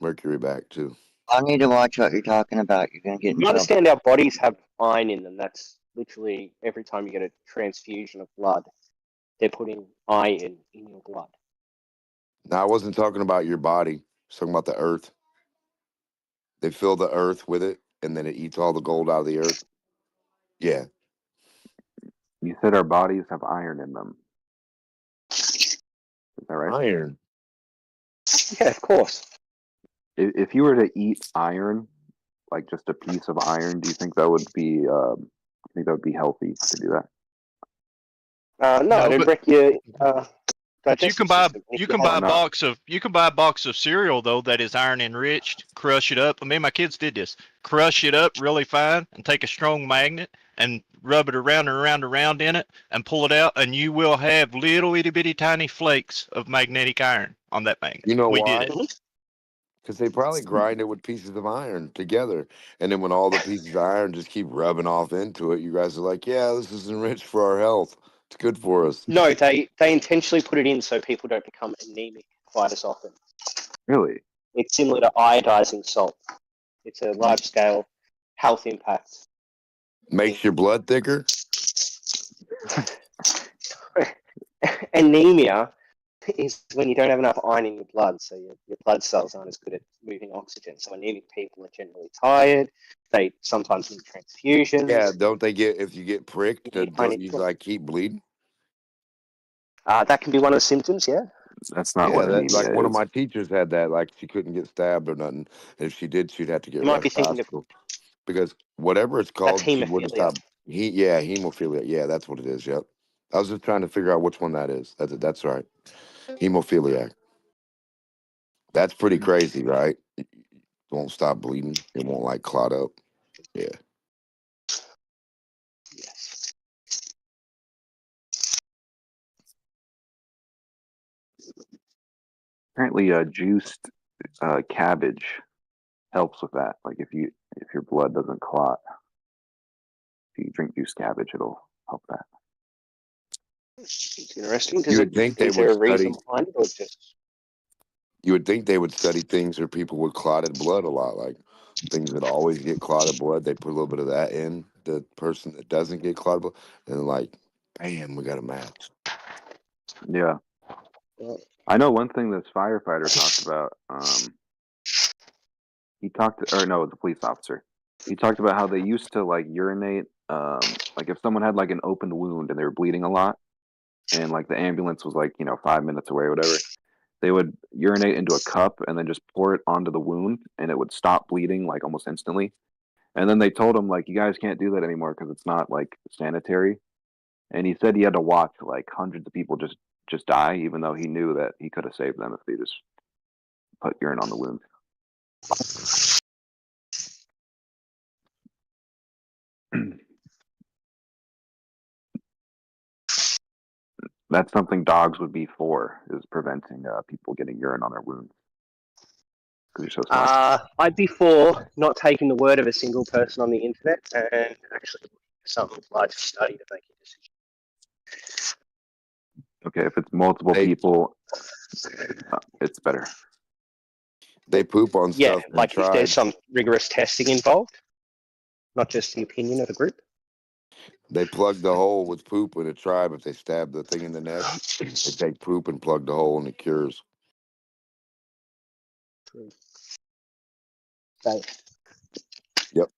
mercury back too. I need to watch what you're talking about. You're gonna get in You trouble. understand our bodies have iron in them. That's literally every time you get a transfusion of blood, they're putting iron in your blood. Now, I wasn't talking about your body. I was talking about the earth. They fill the earth with it, and then it eats all the gold out of the earth. Yeah. You said our bodies have iron in them. Is that right? Iron. Yeah, of course. If you were to eat iron, like just a piece of iron, do you think that would be healthy to do that? No, No, it'd but wreck your But you digestive can buy system. And if you you can had- buy Why a not? box of cereal though that is iron enriched. Crush it up. I mean, my kids did this. Crush it up really fine and take a strong magnet and rub it around and around and around in it and pull it out, and you will have little itty bitty tiny flakes of magnetic iron on that magnet. You know We why? did it. Because they probably grind it with pieces of iron together. And then when all the pieces of iron just keep rubbing off into it, you guys are like, yeah, this is enriched for our health. It's good for us. No, they intentionally put it in so people don't become anemic quite as often. Really? It's similar to iodizing salt. It's a large scale health impact. Makes your blood thicker. Anemia is when you don't have enough iron in your blood, so your blood cells aren't as good at moving oxygen. So anemic people are generally tired. They sometimes need transfusions. Yeah, don't they get, if you get pricked, You need don't iron you in- like keep bleeding? That can be one of the symptoms, yeah. That's not Yeah, what that, anemia like one of is. my teachers had that. Like she couldn't get stabbed or nothing. And if she did, she'd have to get You might rushed be to thinking of hospital because whatever it's that's called, she wouldn't hemophilia. stop. Hemophilia. Yeah, that's what it is. Yep. I was just trying to figure out which one that is. That's right. Hemophiliac. That's pretty crazy, right? It won't stop bleeding. It won't like clot up. Yeah. Yes. Apparently, juiced cabbage helps with that. Like if your blood doesn't clot, if you drink juiced cabbage, it'll help that. It's interesting You because would think they is there would a reason study. behind it or just You would think they would study things or people with clotted blood a lot, like things that always get clotted blood. They put a little bit of that in the person that doesn't get clotted blood, and like, bam, we got a match. Yeah. I know one thing this firefighter talked about. He talked, or no, it was a police officer. He talked about how they used to like urinate, like if someone had like an open wound and they were bleeding a lot, and like the ambulance was like 5 minutes away or whatever, they would urinate into a cup and then just pour it onto the wound, and it would stop bleeding like almost instantly. And then they told him like, you guys can't do that anymore because it's not like sanitary. And he said he had to watch like hundreds of people just die, even though he knew that he could have saved them if they just put urine on the wound. That's something dogs would be for, is preventing people getting urine on their wounds. Because you're so smart. I'd be for not taking the word of a single person on the internet and actually some large study to make a decision. Okay, if it's multiple people, it's better. They poop on stuff. Yeah, like if there's some rigorous testing involved, not just the opinion of a group. They plug the hole with poop in a tribe. If they stab the thing in the neck, they take poop and plug the hole, and it cures. Right. Yep.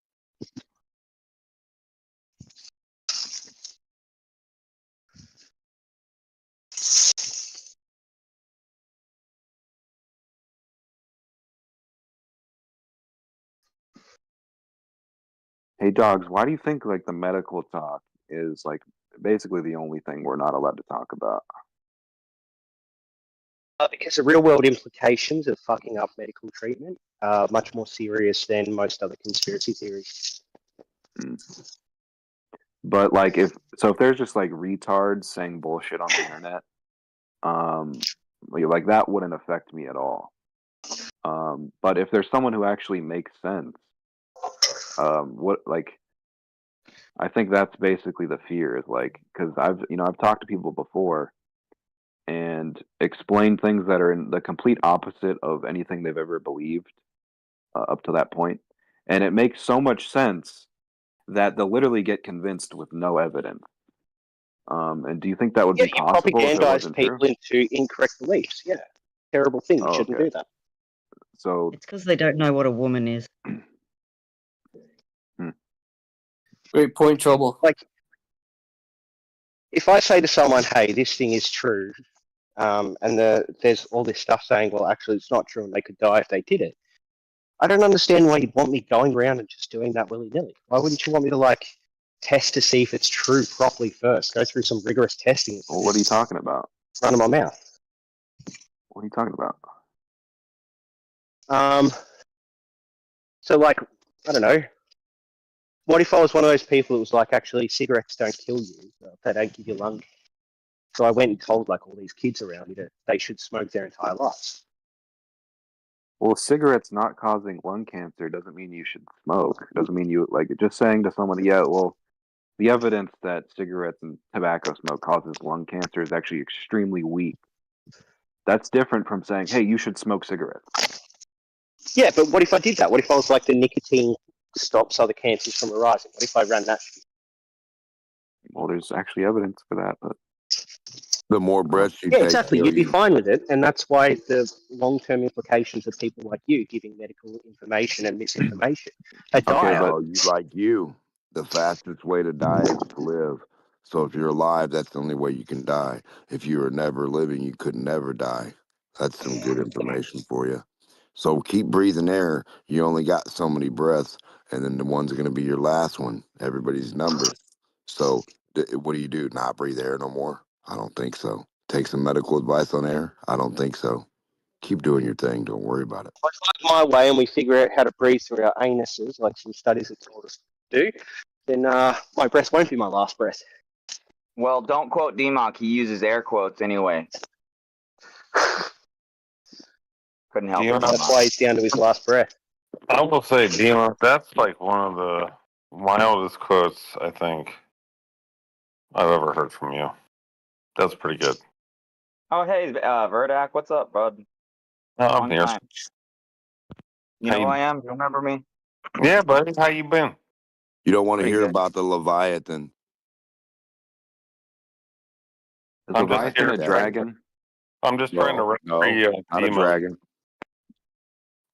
Hey, dogs, why do you think like the medical talk is like basically the only thing we're not allowed to talk about? Because the real world implications of fucking up medical treatment are much more serious than most other conspiracy theories. But like if there's just like retards saying bullshit on the internet, like that wouldn't affect me at all. But if there's someone who actually makes sense, I think that's basically the fear, is like, because I've talked to people before and explained things that are in the complete opposite of anything they've ever believed up to that point, and it makes so much sense that they'll literally get convinced with no evidence. And do you think that would be possible if it propagandize wasn't true? people into incorrect beliefs. Yeah, terrible thing. You shouldn't do that. So it's because they don't know what a woman is. Great point, Trouble. Like, if I say to someone, "Hey, this thing is true," and there's all this stuff saying, "Well, actually, it's not true, and they could die if they did it," I don't understand why you'd want me going around and just doing that willy-nilly. Why wouldn't you want me to like test to see if it's true properly first? Go through some rigorous testing. Well, what are you talking about? Run in my mouth. What are you talking about? So like, I don't know. What if I was one of those people that was like, actually, cigarettes don't kill you. They don't give you lung cancer. So I went and told like all these kids around me that they should smoke their entire lives. Well, cigarettes not causing lung cancer doesn't mean you should smoke. It doesn't mean you like just saying to someone, yeah, well, the evidence that cigarettes and tobacco smoke causes lung cancer is actually extremely weak. That's different from saying, hey, you should smoke cigarettes. Yeah, but what if I did that? What if I was like, the nicotine stops other cancers from arising? What if I ran that? Well, there's actually evidence for that, but the more breaths you yeah, take, exactly. You'd be fine with it, and that's why the long-term implications of people like you giving medical information and misinformation are dire. Well, you, the fastest way to die is to live. So if you're alive, that's the only way you can die. If you were never living, you could never die. That's some good information for you. So keep breathing air. You only got so many breaths, and then the one's going to be your last one. Everybody's number. So what do? Not breathe air no more? I don't think so. Take some medical advice on air? I don't think so. Keep doing your thing. Don't worry about it. If I find my way and we figure out how to breathe through our anuses, like some studies have told us to do, then my breath won't be my last breath. Well, don't quote DMOC. He uses air quotes anyway. Couldn't help it. That's why he's down to his last breath. I will say, Dima, that's like one of the mildest quotes I think I've ever heard from you. That's pretty good. Oh, hey, Verdak, what's up, bud? Oh, I'm Long here. time. You How know you? who I am? You remember me? Yeah, buddy. How you been? You don't want to Pretty hear good. about the Leviathan. Is I'm just Leviathan here a Okay. trying. dragon? I'm just trying to No, free no, not a Demo. dragon.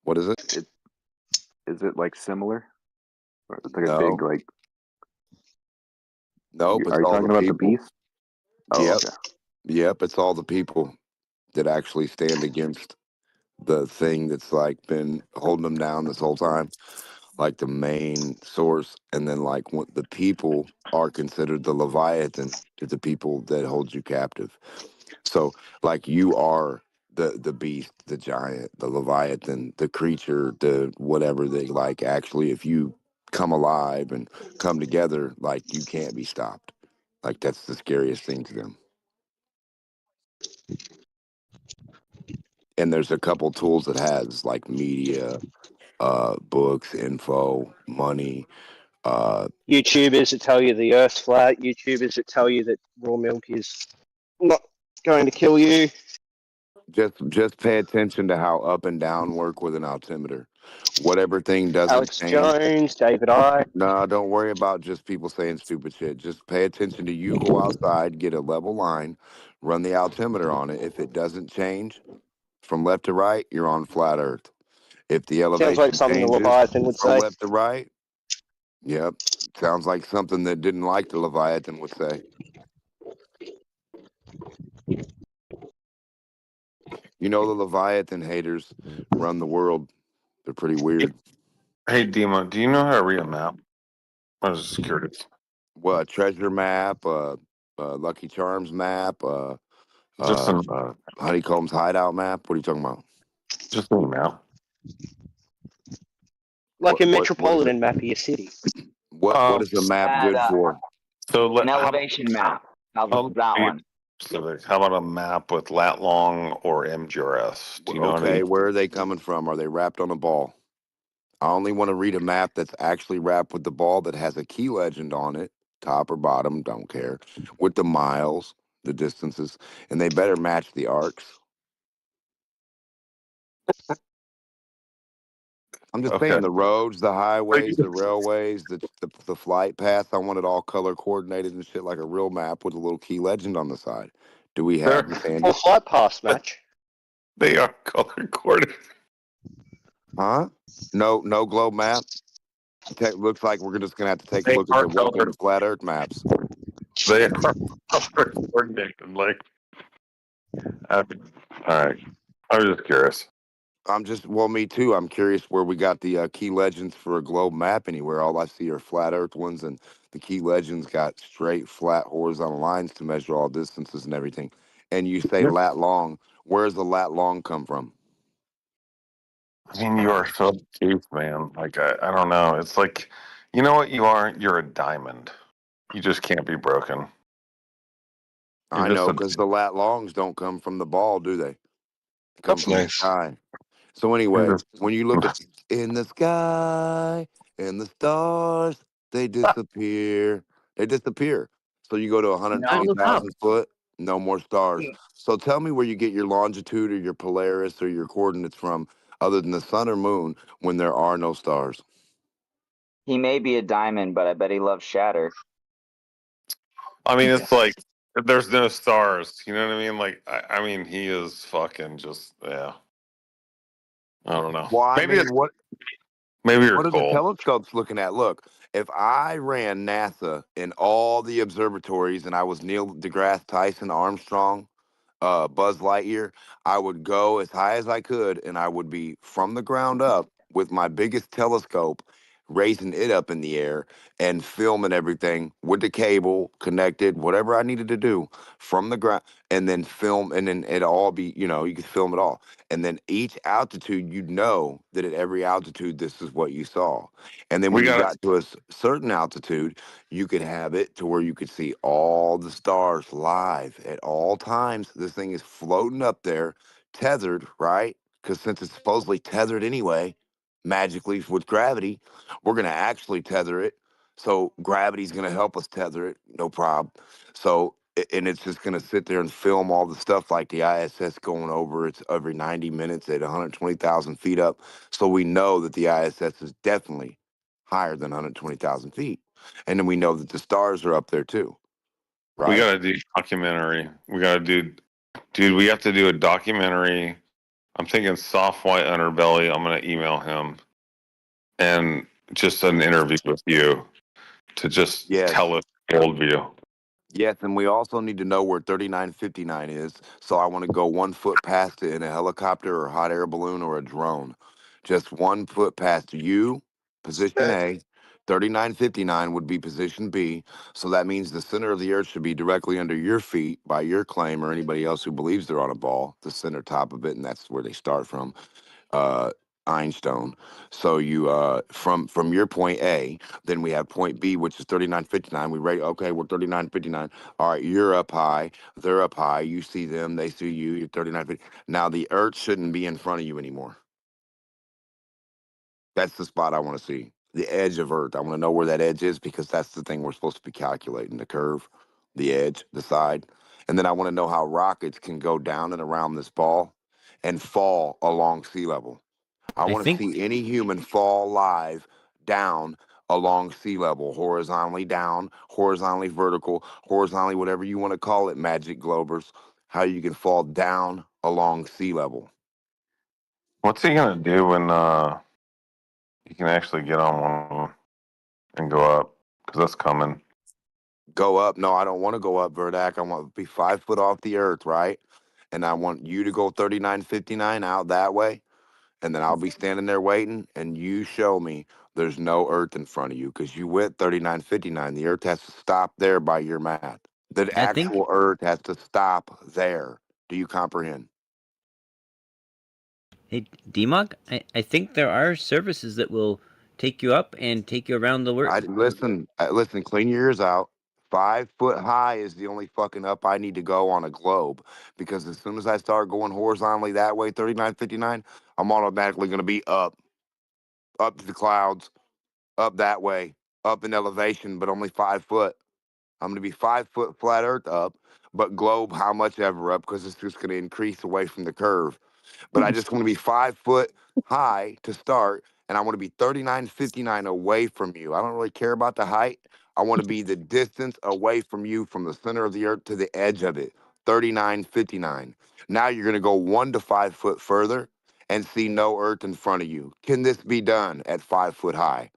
What is it? Is it like similar? Or it's like a No, big like. nope. It's Are you all talking the about the people. beast? Oh, Yep, okay. yep. It's all the people that actually stand against the thing that's like been holding them down this whole time, like the main source. And then like what the people are considered the Leviathan to the people that hold you captive. So like you are the beast, the giant, the Leviathan, the creature, the whatever they like. Actually, if you come alive and come together, like you can't be stopped. Like that's the scariest thing to them. And there's a couple tools it has, like media, books, info, money. YouTubers that tell you the Earth's flat. YouTubers that tell you that raw milk is not going to kill you. Just pay attention to how up and down work with an altimeter. Whatever thing doesn't Alex change. Jones, David Icke. No, don't worry about just people saying stupid shit. Just pay attention to you go outside, get a level line, run the altimeter on it. If it doesn't change from left to right, you're on flat Earth. If the Sounds like elevation something the changes Leviathan would from say. left to right, yep, sounds like something that didn't like the Leviathan would say. You know, the Leviathan haters run the world. They're pretty weird. Hey, Demo, do you know how to read a map? I was just curious. What, treasure map, Lucky Charms map, Just a Honeycomb's hideout map? What are you talking about? just a map. Like a What is it? metropolitan map of your city. What is the map And good for? So an elevation map. How's how that one? specific? How about a map with lat long or MGRS? Do you know what I Okay, mean? where are they coming from? Are they wrapped on a ball? I only want to read a map that's actually wrapped with the ball that has a key legend on it, top or bottom, don't care, with the miles, the distances, and they better match the arcs. I'm just Okay. saying the roads, the highways, the railways, the flight paths. I want it all color coordinated and shit like a real map with a little key legend on the side. Do we have them handy? Or flight pass match. They are color coordinated. Huh? No globe map. Looks like we're just gonna have to take a They look at are the Welcome colored. to Flat Earth maps. They are color coordinated. Like, all right. I was just curious. Well, me too. I'm curious where we got the key legends for a globe map anywhere. All I see are flat Earth ones, and the key legends got straight, flat, horizontal lines to measure all distances and everything. And you say lat long. Where's the lat long come from? I mean, you are so deep, man. Like, I don't know. It's like, you know what you are? You're a diamond. You just can't be broken. I know, because the lat longs don't come from the ball, do they? They come That's from the nice. sky. So anyway, when you look at in the sky and the stars, they disappear. They disappear. So you go to Don't look up. 120,000 foot, no more stars. So tell me where you get your longitude or your Polaris or your coordinates from, other than the sun or moon, when there are no stars. He may be a diamond, but I bet he loves shatter. I mean, it's like there's no stars. You know what I mean? Like, I mean, he is fucking just yeah. I don't know. Well, I Maybe mean, what you're are the cool. telescopes looking at? Look, if I ran NASA in all the observatories and I was Neil deGrasse Tyson Armstrong, Buzz Lightyear, I would go as high as I could and I would be from the ground up with my biggest telescope, raising it up in the air and filming everything with the cable connected, whatever I needed to do from the ground, and then film, and then it all be, you could film it all. And then each altitude, you'd know that at every altitude, this is what you saw. And then when you got to a certain altitude, you could have it to where you could see all the stars live at all times. This thing is floating up there, tethered, right? Because since it's supposedly tethered anyway, magically with gravity, we're going to actually tether it. So gravity's going to help us tether it, no problem. So and it's just going to sit there and film all the stuff like the ISS going over. It's every 90 minutes at 120,000 feet up. So we know that the ISS is definitely higher than 120,000 feet. And then we know that the stars are up there too, right? We got to do documentary. We got to do, dude, we have to do a documentary. I'm thinking soft white underbelly. I'm going to email him and just an interview with you to just tell us the old view. Yes, and we also need to know where 3959 is. So I want to go 1 foot past it in a helicopter or hot air balloon or a drone. Just 1 foot past you, position A. 3959 would be position B. So that means the center of the earth should be directly under your feet by your claim or anybody else who believes they're on a ball, the center top of it, and that's where they start from. Einstein. So you from your point A, then we have point B, which is 3959. We rate, okay, we're 3959. All right, you're up high, they're up high. You see them, they see you. You're 3950. Now the Earth shouldn't be in front of you anymore. That's the spot I want to see. The edge of Earth. I want to know where that edge is because that's the thing we're supposed to be calculating. The curve, the edge, the side. And then I want to know how rockets can go down and around this ball and fall along sea level. I want to see any human fall live down along sea level, horizontally down, horizontally vertical, horizontally, whatever you want to call it, magic globers, how you can fall down along sea level. What's he going to do when you can actually get on one of them and go up? Because that's coming. Go up? No, I don't want to go up, Verdak. I want to be 5 foot off the earth, right? And I want you to go 3959 out that way. And then I'll be standing there waiting, and you show me there's no Earth in front of you because you went 3959. The Earth has to stop there by your math. The actual Earth has to stop there. Do you comprehend? Hey, DMOC, I think there are services that will take you up and take you around the world. Listen, clean your ears out. 5 foot high is the only fucking up I need to go on a globe because as soon as I start going horizontally that way, 3959, I'm automatically going to be up to the clouds, up that way, up in elevation, but only 5 foot. I'm going to be 5 foot flat earth up, but globe how much ever up because it's just going to increase away from the curve. But I just want to be 5 foot high to start, and I want to be 3959 away from you. I don't really care about the height. I want to be the distance away from you from the center of the earth to the edge of it, 3959. Now you're going to go 1 to 5 foot further and see no earth in front of you. Can this be done at 5 foot high?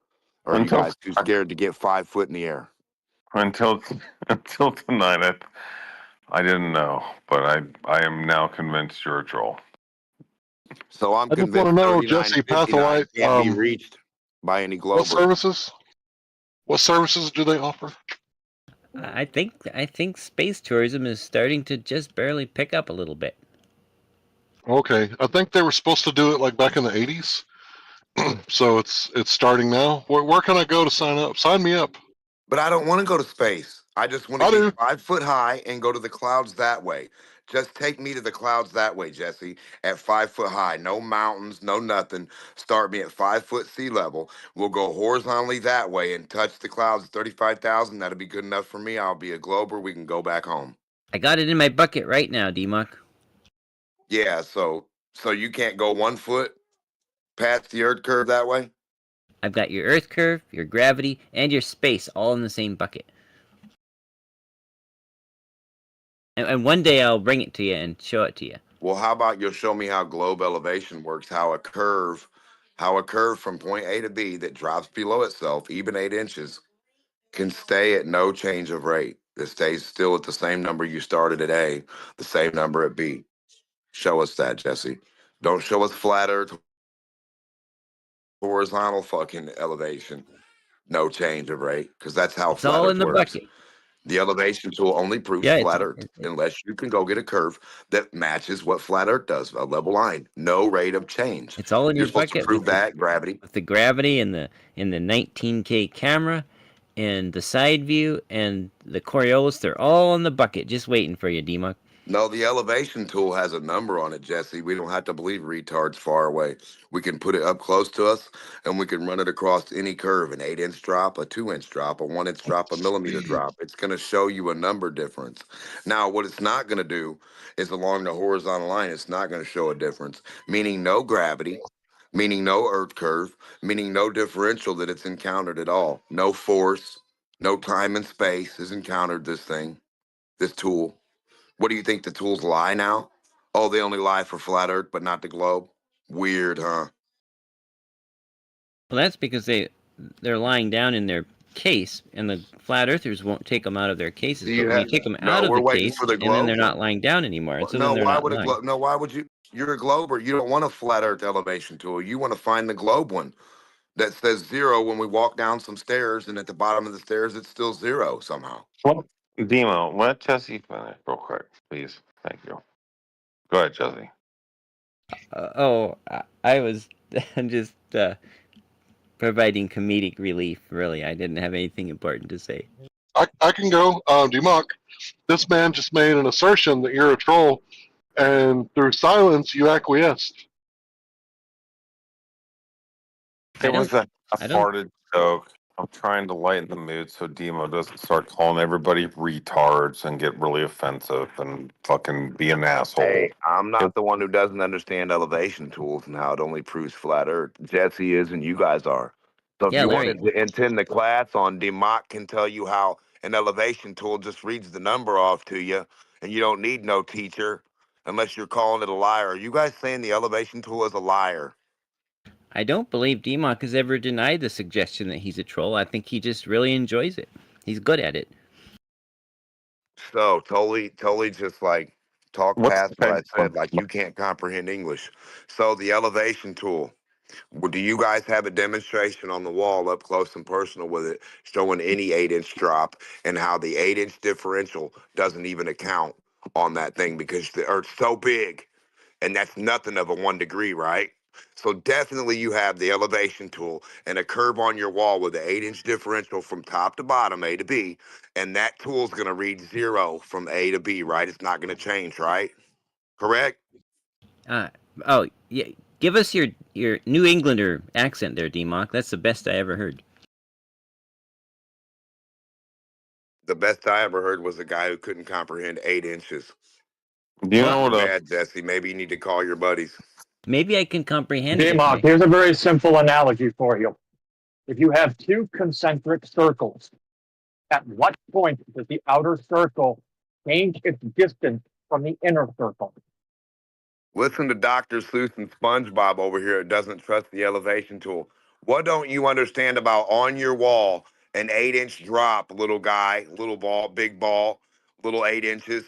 Or are you guys too scared to get 5 foot in the air? Until tonight, I didn't know, but I am now convinced you're a troll. So I'm I just convinced want to know, Jesse 3959 Pathawhite, can't be reached by any globe. What services do they offer? I think space tourism is starting to just barely pick up a little bit. Okay, I think they were supposed to do it like back in the 80s. So it's starting now. Where can I go to sign up? Sign me up. But I don't want to go to space. I just want to be 5 foot high and go to the clouds that way. Just take me to the clouds that way, Jesse, at 5 foot high. No mountains, no nothing. Start me at 5 foot sea level. We'll go horizontally that way and touch the clouds at 35,000. That'll be good enough for me. I'll be a glober. We can go back home. I got it in my bucket right now, DMOC. Yeah, so you can't go 1 foot past the earth curve that way? I've got your Earth curve, your gravity, and your space all in the same bucket. And one day I'll bring it to you and show it to you. Well, how about you'll show me how globe elevation works, how a curve from point A to B that drops below itself, even 8 inches, can stay at no change of rate. It stays still at the same number you started at A, the same number at B. Show us that, Jesse. Don't show us flat earth, horizontal fucking elevation, no change of rate, because that's how It's flat all earth in the works. bucket. The elevation tool only proves flat earth unless you can go get a curve that matches what flat earth does, a level line, no rate of change. It's all in You're your supposed bucket to prove that gravity. with the gravity and the 19K camera and the side view and the Coriolis. They're all in the bucket, just waiting for you, DMOC. No, the elevation tool has a number on it, Jesse. We don't have to believe retards far away. We can put it up close to us, and we can run it across any curve, an 8-inch drop, a 2-inch drop, a 1-inch drop, a millimeter drop. It's going to show you a number difference. Now, what it's not going to do is along the horizontal line, it's not going to show a difference, meaning no gravity, meaning no earth curve, meaning no differential that it's encountered at all. No force, no time and space has encountered this tool. What do you think, the tools lie now? Oh, they only lie for flat Earth, but not the globe? Weird, huh? Well, that's because they're lying down in their case, and the flat earthers won't take them out of their cases. Do But you when you have? take them No, out of we're the waiting case, for the and then they're globe one. not lying down anymore, and so No, then they're why not would a lying. globe? No, why would you? You're a glober. You don't want a flat Earth elevation tool. You want to find the globe one that says 0 when we walk down some stairs, and at the bottom of the stairs, it's still 0 somehow. Well, Demo, let Jesse finish real quick, please. Thank you. Go ahead, Jesse. I was just providing comedic relief, really. I didn't have anything important to say. I can go. Democ, this man just made an assertion that you're a troll, and through silence, you acquiesced. It was a farted joke. I'm trying to lighten the mood so Demo doesn't start calling everybody retards and get really offensive and fucking be an asshole. Hey, I'm not the one who doesn't understand elevation tools and how it only proves flat Earth. Jesse is, and you guys are. So if Yeah, you Larry. wanted to attend the class on Democ can tell you how an elevation tool just reads the number off to you, and you don't need no teacher unless you're calling it a liar. Are you guys saying the elevation tool is a liar? I don't believe Democ has ever denied the suggestion that he's a troll. I think he just really enjoys it. He's good at it. So totally just like talk What's past the what I page said, from? like you can't comprehend English. So the elevation tool. Well, do you guys have a demonstration on the wall up close and personal with it showing any 8-inch drop and how the 8-inch differential doesn't even account on that thing because the Earth's so big and that's nothing of a 1 degree, right? So definitely you have the elevation tool and a curve on your wall with the 8-inch differential from top to bottom, A to B, and that tool's going to read 0 from A to B, right? It's not going to change, right? Correct? Yeah. Give us your New Englander accent there, Democ. That's the best I ever heard. The best I ever heard was a guy who couldn't comprehend 8 inches. Do you know what Mad, Jesse. Maybe you need to call your buddies. Maybe I can comprehend it. Democ, here's a very simple analogy for you. If you have two concentric circles, at what point does the outer circle change its distance from the inner circle? Listen to Dr. Seuss and SpongeBob over here. It doesn't trust the elevation tool. What don't you understand about on your wall, an 8-inch drop, little guy, little ball, big ball, little 8 inches,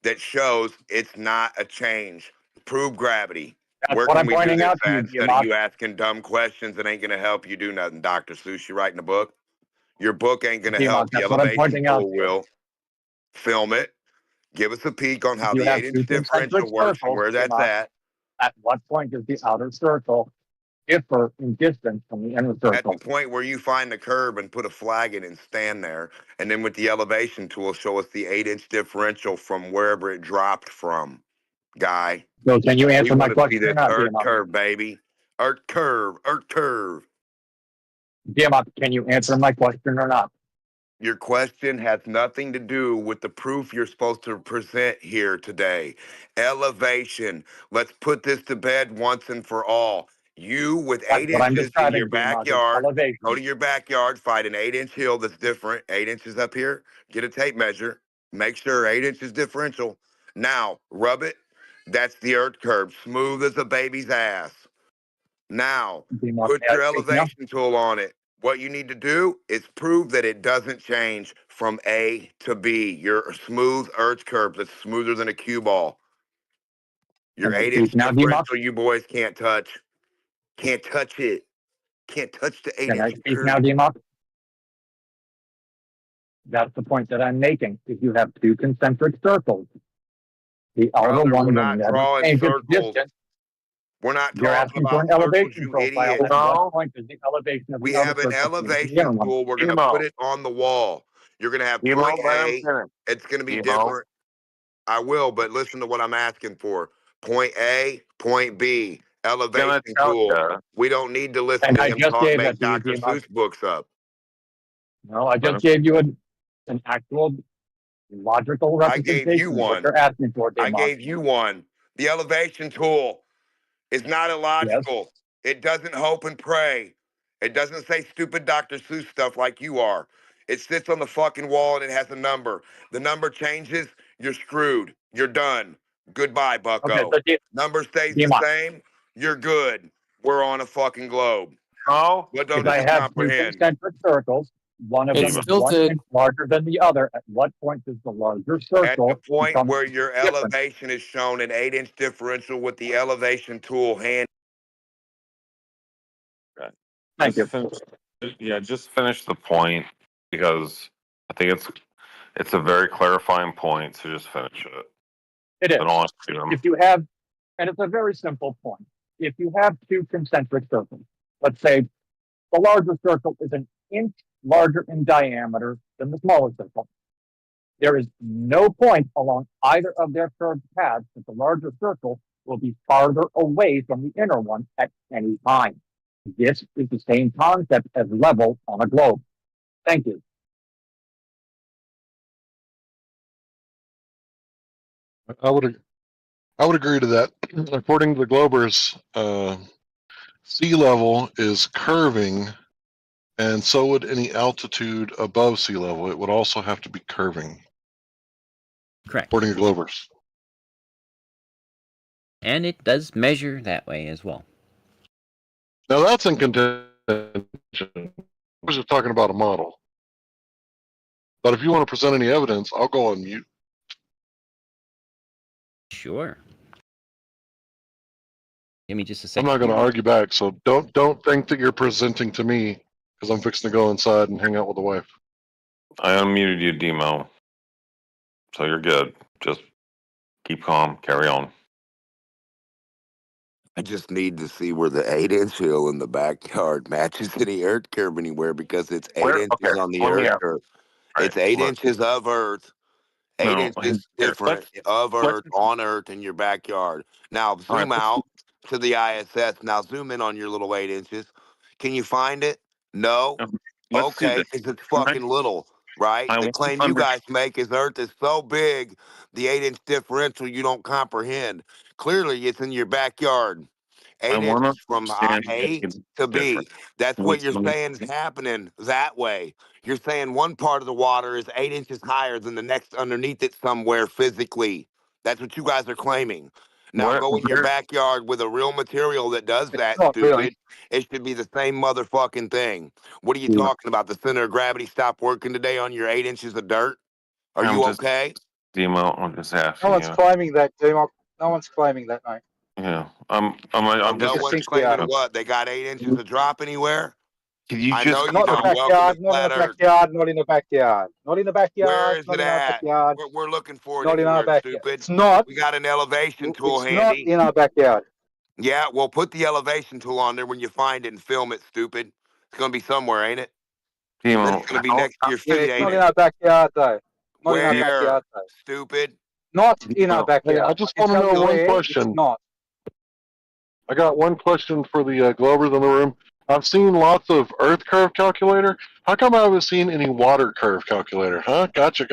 that shows it's not a change. Prove gravity. That's Where what can I'm we do pointing this out to you, at instead of Democ. you asking dumb questions that ain't going to help you do nothing, Dr. Seuss? You writing a book? Your book ain't going to help. Democ, The that's what I'm elevation pointing out tool to you. will. Film it. Give us a peek on If how you the have 8-inch two concentric differential works and circles, where that's Democ, at what point does the outer circle differ in distance from the inner at circle? the point where you find the curb and put a flag in and stand there. And then with the elevation tool, show us the 8-inch differential from wherever it dropped from, guy. So can you We answer my want to see question or this not, earth Democ? curve, baby. Earth curve, earth curve. Democ, can you answer my question or not? Your question has nothing to do with the proof you're supposed to present here today. Elevation. Let's put this to bed once and for all. You with That's 8 what I'm inches in your describing, Democ, is backyard, elevation. go to your backyard, find an 8-inch hill that's different, 8 inches up here, get a tape measure, make sure 8 inches differential. Now, rub it. That's the earth curve, smooth as a baby's ass. Now, Democ, put may I your speak now? elevation tool on it. What you need to do is prove that it doesn't change from A to B. Your smooth earth curve that's smoother than a cue ball. Your Can I 8-inch speak now, Democ? differential you boys can't touch. Can't touch it. Can't touch the Can I 8-inch speak curve. now, Democ? That's the point that I'm making. If you have two concentric circles, the outer Brother, one we're will not never drawing change its circles. distance. We're not You're talking asking for about an circles, elevation you profile. idiot. At what point is the elevation of We the outer have an circle change to the elevation inner one? tool. We're going to put it on the wall. You're going to have point Let him A. finish. It's going to be Demo. different. I will, but listen to what I'm asking for. Point A, point B, elevation tool. We don't need to listen And to I him just talk, gave make that to you, Dr. Dima. Seuss books up. No, I just gave you an actual logical I gave you representation of what one. you're asking for, I Dima. gave you one. The elevation tool is not illogical. It doesn't hope and pray. It doesn't say stupid Dr. Seuss stuff like you are. It sits on the fucking wall and it has a number. The number changes, you're screwed. You're done. Goodbye, bucko. Okay, so Number stays the Dima, same, you're good. We're on a fucking globe. Oh, What if don't I you have two comprehend? concentric circles, one of them It's is tilted. 1 inch larger than the other, at what point does the larger At circle the point become where your different? elevation is shown an 8-inch differential with the elevation tool hand. Thank you. Just finish the point because I think it's a very clarifying point. So just finish it. It is. But honestly, If you have, and it's a very simple point. If you have two concentric circles, let's say the larger circle is an inch larger in diameter than the smaller circle. There is no point along either of their curved paths that the larger circle will be farther away from the inner one at any time. This is the same concept as level on a globe. Thank you. I would agree to that. According to the Globers, sea level is curving, and so would any altitude above sea level. It would also have to be curving. Correct. According to Globers. And it does measure that way as well. Now that's in contention. I was just talking about a model. But if you want to present any evidence, I'll go on mute. Sure. Give me just a I'm second. not going to argue back, so don't think that you're presenting to me because I'm fixing to go inside and hang out with the wife. I unmuted you, Demo. So you're good. Just keep calm. Carry on. I just need to see where the 8-inch hill in the backyard matches any earth curve anywhere because it's 8 inches on the earth curve. It's 8 inches of earth, 8 inches different of earth on earth in your backyard. Now zoom out to the ISS. Now zoom in on your little 8 inches. Can you find it? No. Let's do Okay, this. because it's fucking little, right? I The want claim to you guys make is Earth is so big, the 8-inch differential you don't comprehend. Clearly, it's in your backyard. I 8 want to inches from understand A it's to B. different. That's what you're saying is happening that way. You're saying one part of the water is 8 inches higher than the next underneath it somewhere physically. That's what you guys are claiming. Now go in your backyard with a real material that does that, not stupid. really. It should be the same motherfucking thing. What are you talking about? The center of gravity stopped working today on your 8 inches of dirt? Are you okay? Demo, I'm just No asking one's you. claiming that, Demo. No one's claiming that, mate. Yeah. Well, I'm no just one's think we claiming are. what? They got 8 inches of drop anywhere? Can you I just know you Not in the don't. Welcome to backyard, not in the Flat Earth. backyard, not in the backyard. Not in the Where backyard, is not it in our at? backyard, We're looking for it not in our anywhere, backyard. stupid. It's not. We got an elevation tool It's not handy. in our backyard. Yeah, well, put the elevation tool on there when you find it and film it, stupid. It's going to be somewhere, ain't it? Demo, It's going to be next to your Yeah, feet, it's ain't not in it? our backyard, though. Not in our Where? backyard, though. Stupid. Not in our Hey, backyard. I just can want to tell know you one where question. It's not. I got one question for the Glovers in the room. I've seen lots of Earth curve calculator. How come I haven't seen any water curve calculator? Huh? Gotcha.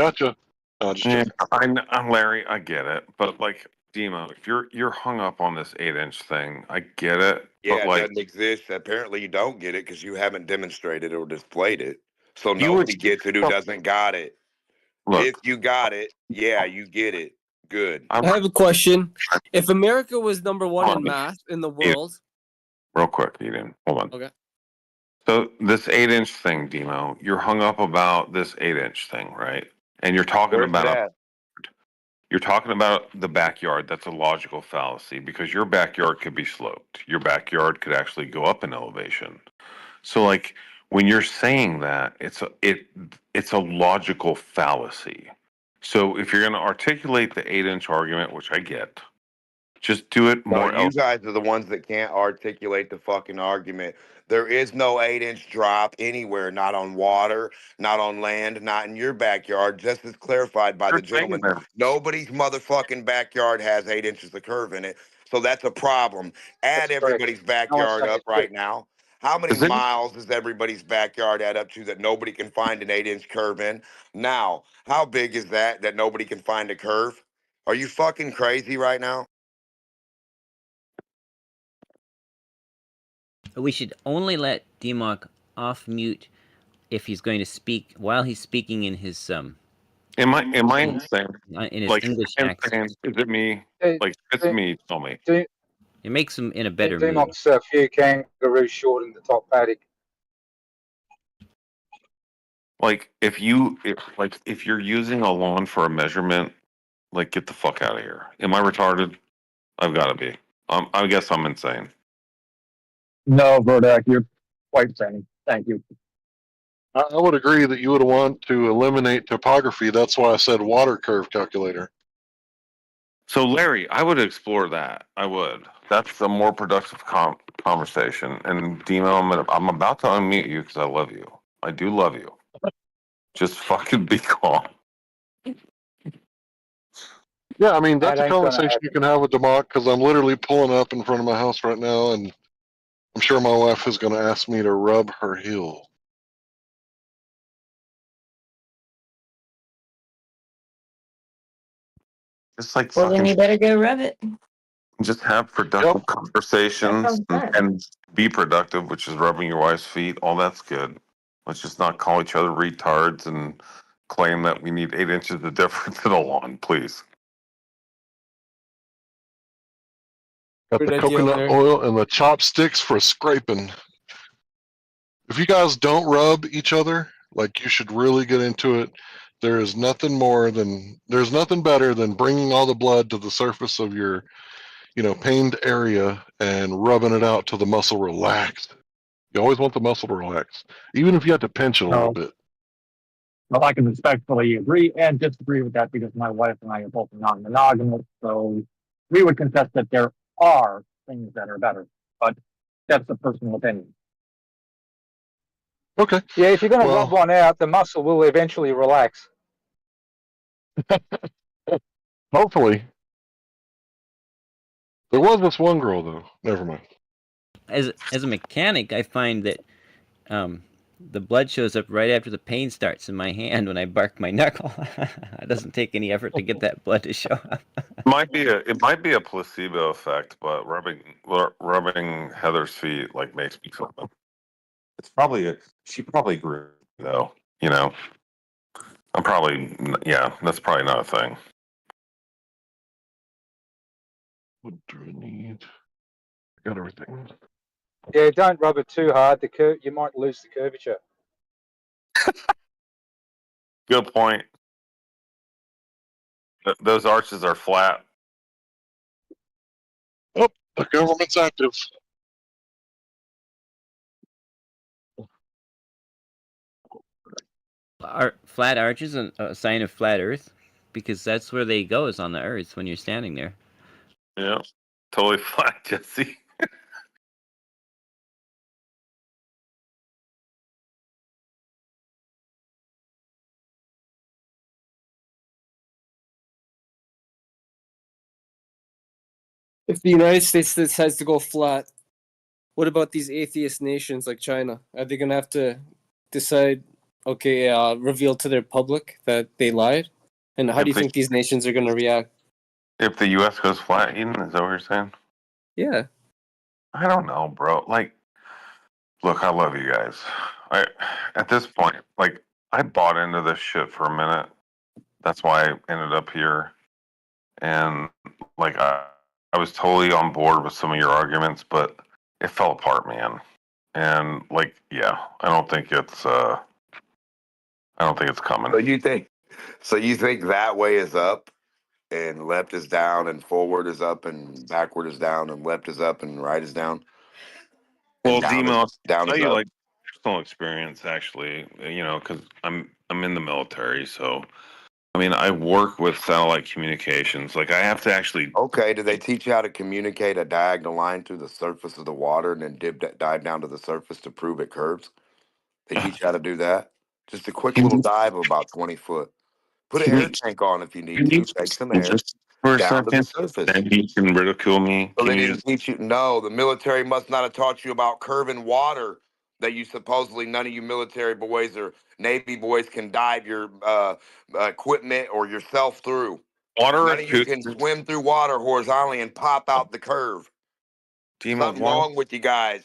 No, just yeah, joking. I'm Larry. I get it, but like Demo, if you're hung up on this 8-inch thing, I get it. Yeah, But it like doesn't exist. Apparently, you don't get it because you haven't demonstrated or displayed it. So you would nobody gets it who doesn't got it. look. If you got it, yeah, you get it. Good. I have a question. If America was number one in on, math in the Eden, world, real quick, Eden. Hold on. okay. So this 8-inch thing, Demo, you're hung up about this 8-inch thing, right? And you're talking Where's it about at? the backyard. That's a logical fallacy because your backyard could be sloped. Your backyard could actually go up in elevation. So like when you're saying that, it's a logical fallacy. So if you're going to articulate the 8-inch argument, which I get, Just do it No, more. you guys are the ones that can't articulate the fucking argument. There is no 8-inch drop anywhere, not on water, not on land, not in your backyard, just as clarified by the gentleman. Nobody's motherfucking backyard has 8 inches of curve in it. So that's a problem. Add That's correct. everybody's No one's backyard saying up it's right good. now. How many Is it? miles does everybody's backyard add up to that nobody can find an 8-inch curve in? Now, how big is that nobody can find a curve? Are you fucking crazy right now? We should only let DMOC off mute if he's going to speak while he's speaking in his Am I insane? in his Like, English am I accent. insane? Is it me? Like, it's me. Tell me. Do It makes him in a better mood. Democ's a few kangaroo short in the top paddock. Like, if you're using a lawn for a measurement, like, get the fuck out of here. Am I retarded? I've got to be. I guess I'm insane. No, Verdak, you're quite sane. Thank you. I would agree that you would want to eliminate topography. That's why I said water curve calculator. So, Larry, I would explore that. I would. That's a more productive conversation. And Dino, I'm about to unmute you because I love you. I do love you. Just fucking be calm. Yeah, I mean, that's That a ain't gonna conversation happen. you can have with Democ because I'm literally pulling up in front of my house right now, and I'm sure my wife is going to ask me to rub her heel. Just like Well, then you better go rub it. just have productive Yep. conversations That sounds fun. and be productive, which is rubbing your wife's feet. All that's good. Let's just not call each other retards and claim that we need 8 inches of difference in a lawn, please. Got Good the idea, coconut Larry. oil and the chopsticks for scraping. If you guys don't rub each other, like, you should really get into it. There's nothing better than bringing all the blood to the surface of your, pained area and rubbing it out till the muscle relax. You always want the muscle to relax, even if you have to pinch it a little bit. Well, I can respectfully agree and disagree with that because my wife and I are both non-monogamous. So we would confess that there are things that are better, but that's a personal opinion. Okay. Yeah, if you're going to rub one out, the muscle will eventually relax. Hopefully. There was this one girl, though. Never mind. As a mechanic, I find that the blood shows up right after the pain starts in my hand when I bark my knuckle. It doesn't take any effort to get that blood to show up. It might be a placebo effect, but rubbing Heather's feet like makes me feel better. It's probably she probably grew though. I'm probably that's probably not a thing. What do I need? I got everything. Yeah, don't rub it too hard. You might lose the curvature. Good point. Those arches are flat. Oh, the government's active. Are flat arches a sign of flat Earth? Because that's where they go, is on the Earth when you're standing there. Yeah, totally flat, Jesse. If the United States decides to go flat, what about these atheist nations like China? Are they going to have to decide, reveal to their public that they lied? And how do you think these nations are going to react? If the U.S. goes flat, Eden, is that what you're saying? Yeah. I don't know, bro. Like, look, I love you guys. At this point, like, I bought into this shit for a minute. That's why I ended up here. And like, I was totally on board with some of your arguments, but it fell apart, man. And like, yeah, I don't think it's coming. So you think that way is up and left is down and forward is up and backward is down and left is up and right is down? Well, down Demo, is down tell is you up. like personal experience, actually, because I'm in the military, so I mean, I work with satellite communications. Like, I have to actually. Okay, do they teach you how to communicate a diagonal line through the surface of the water and then dive down to the surface to prove it curves? They teach you how to do that? Just a quick little dive of about 20 foot. Put an Can air you, tank on if you need can to. you Take some air just for a down to the second? surface. And you can ridicule me. So Can they you didn't just. teach you. No, the military must not have taught you about curving water that you supposedly none of you military boys or Navy boys can dive your equipment or yourself through. Water None of you can acoustics. swim through water horizontally and pop out the curve. Demo, Something wrong with you guys.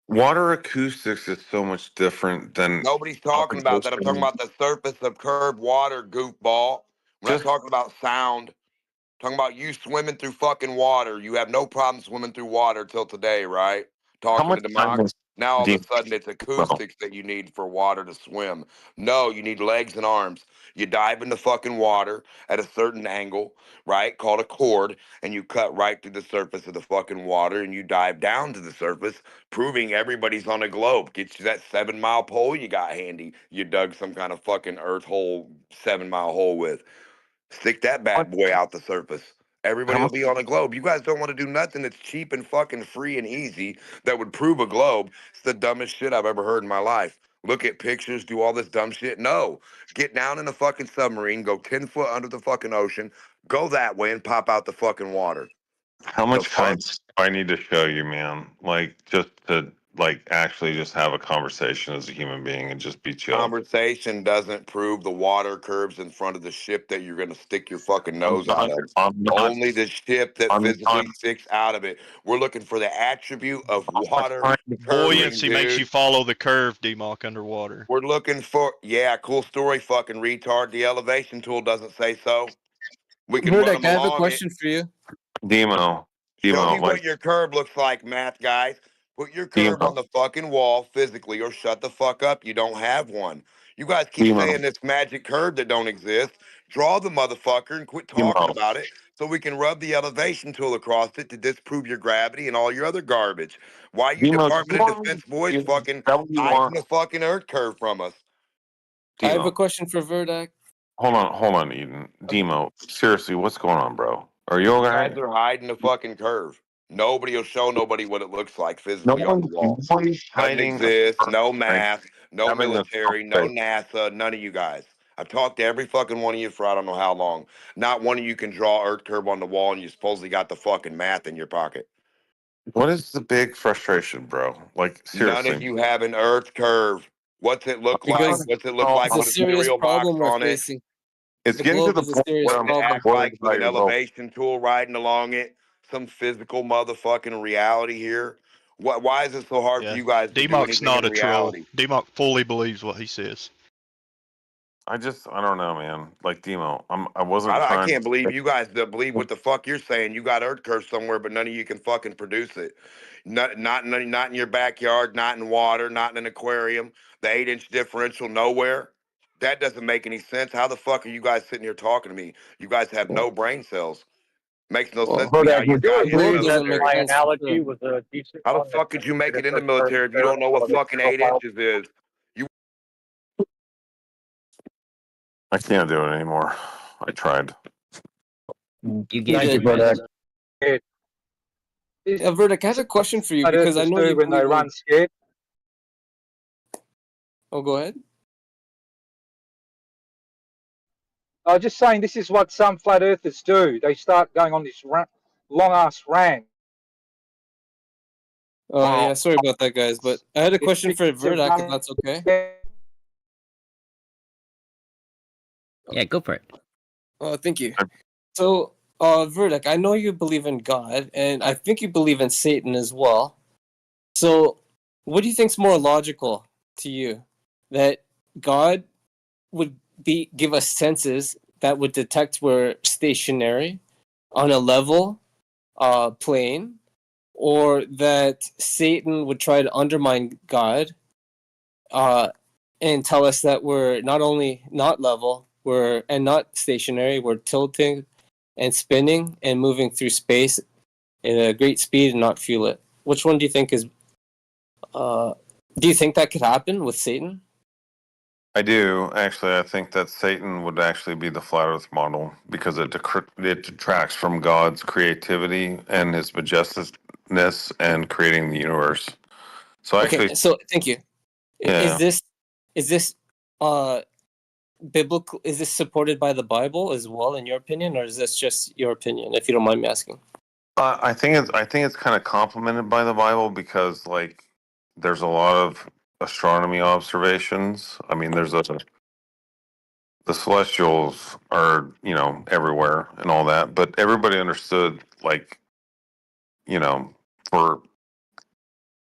water acoustics is so much different than. Nobody's talking about that. I'm talking about the surface of curved water, goofball. We're not Just talking about sound. Talking about you swimming through fucking water. You have no problem swimming through water till today, right? how Talking to much time democracy. is Now all of Demo? a sudden it's acoustics that you need for water to swim. No, you need legs and arms. You dive in the fucking water at a certain angle, right? Called a chord, and you cut right through the surface of the fucking water and you dive down to the surface, proving everybody's on a globe. Get you that 7 mile pole you got handy. You dug some kind of fucking earth hole, 7 mile hole with. Stick that bad boy out the surface. Everybody How will much? be on a globe. You guys don't want to do nothing that's cheap and fucking free and easy that would prove a globe. It's the dumbest shit I've ever heard in my life. Look at pictures, do all this dumb shit. No. Get down in a fucking submarine, go 10 foot under the fucking ocean, go that way and pop out the fucking water. How The much fuck? time do I need to show you, man? Like, just to like actually just have a conversation as a human being and just be chill. Conversation doesn't prove the water curves in front of the ship that you're going to stick your fucking nose out of. Only the ship that I'm physically not. sticks out of it. We're looking for the attribute of I'm not water trying to. curving, Buoyancy makes you dude. follow the curve, DMOC, underwater. We're looking for, yeah, cool story, fucking retard. The elevation tool doesn't say so. We can run Verdict, them I have a along it. question for you. Demo, Show me like what your curve looks like, math guys. Put your curve on Demo, the fucking wall physically or shut the fuck up. You don't have one. You guys keep Demo, saying this magic curve that don't exist. Draw the motherfucker and quit talking Demo, about it so we can rub the elevation tool across it to disprove your gravity and all your other garbage. Why you Demo. Do you Department of want me Defense boys to? Is fucking that what you hiding want? the fucking earth curve from us? I have a Demo. question for Verdict. Hold on, Eden. Demo, seriously, what's going on, bro? Are you You okay? guys are hiding the fucking curve. Nobody will show nobody what it looks like No physically on the one, wall. nobody's Doesn't hiding. exist. No math. No Having this military. No conversation. NASA. None of you guys. I've talked to every fucking one of you for I don't know how long. Not one of you can draw Earth curve on the wall, and you supposedly got the fucking math in your pocket. What is the big frustration, bro? Like, None of seriously. you have an Earth curve. What's it look like? Because What's it look like it's a with a serious cereal box problem we're on it? facing. It's The getting to globe the is a point serious where What's I'm it problem. act worried like with about an your vote. elevation tool riding along it? Some physical motherfucking reality here. What? Why is it so hard for Yeah. you guys to do DMOC's anything not in a troll. reality? DMOC fully believes what he says. I don't know, man. Like, Demo, I wasn't I trying can't believe to. you guys that believe what the fuck you're saying. You got Earth curve somewhere, but none of you can fucking produce it. Not in your backyard, not in water, not in an aquarium. The 8-inch differential nowhere. That doesn't make any sense. How the fuck are you guys sitting here talking to me? You guys have no brain cells. Makes no sense to me how But you would you got The in the agree globe that doesn't make military. my sense for analogy sure. was a decent How the one that fuck could you make it demonstrated in the Earth curve military if you fair don't know what elevation fucking profile? 8 inches is? I can't do it anymore. I tried. You You get Thank you did. for that. Verdict, I have a question for you What because I Earthers know do you when they believe in. run scared. Oh, go ahead. I was just saying this is what some flat earthers do. They start going on this long ass rant. Yeah, sorry about that, guys. But I had a question for Verdict, if that's okay. Yeah, go for it. Thank you. So, Verdict, I know you believe in God, and I think you believe in Satan as well. So, what do you think's more logical to you? That God would give us senses that would detect we're stationary on a level plane, or that Satan would try to undermine God and tell us that we're not only not level, and not stationary, we're tilting and spinning and moving through space at a great speed and not feel it. Which one do you think is? Do you think that could happen with Satan? I do actually. I think that Satan would actually be the flat Earth model because it detracts from God's creativity and His majesticness and creating the universe. So Okay, actually, so thank you. yeah. Is this uh biblical? Is this supported by the Bible as well, in your opinion, or is this just your opinion? If you don't mind me asking. I think it's kind of complemented by the Bible because like there's a lot of astronomy observations. I mean, the celestials are, everywhere and all that, but everybody understood, like, for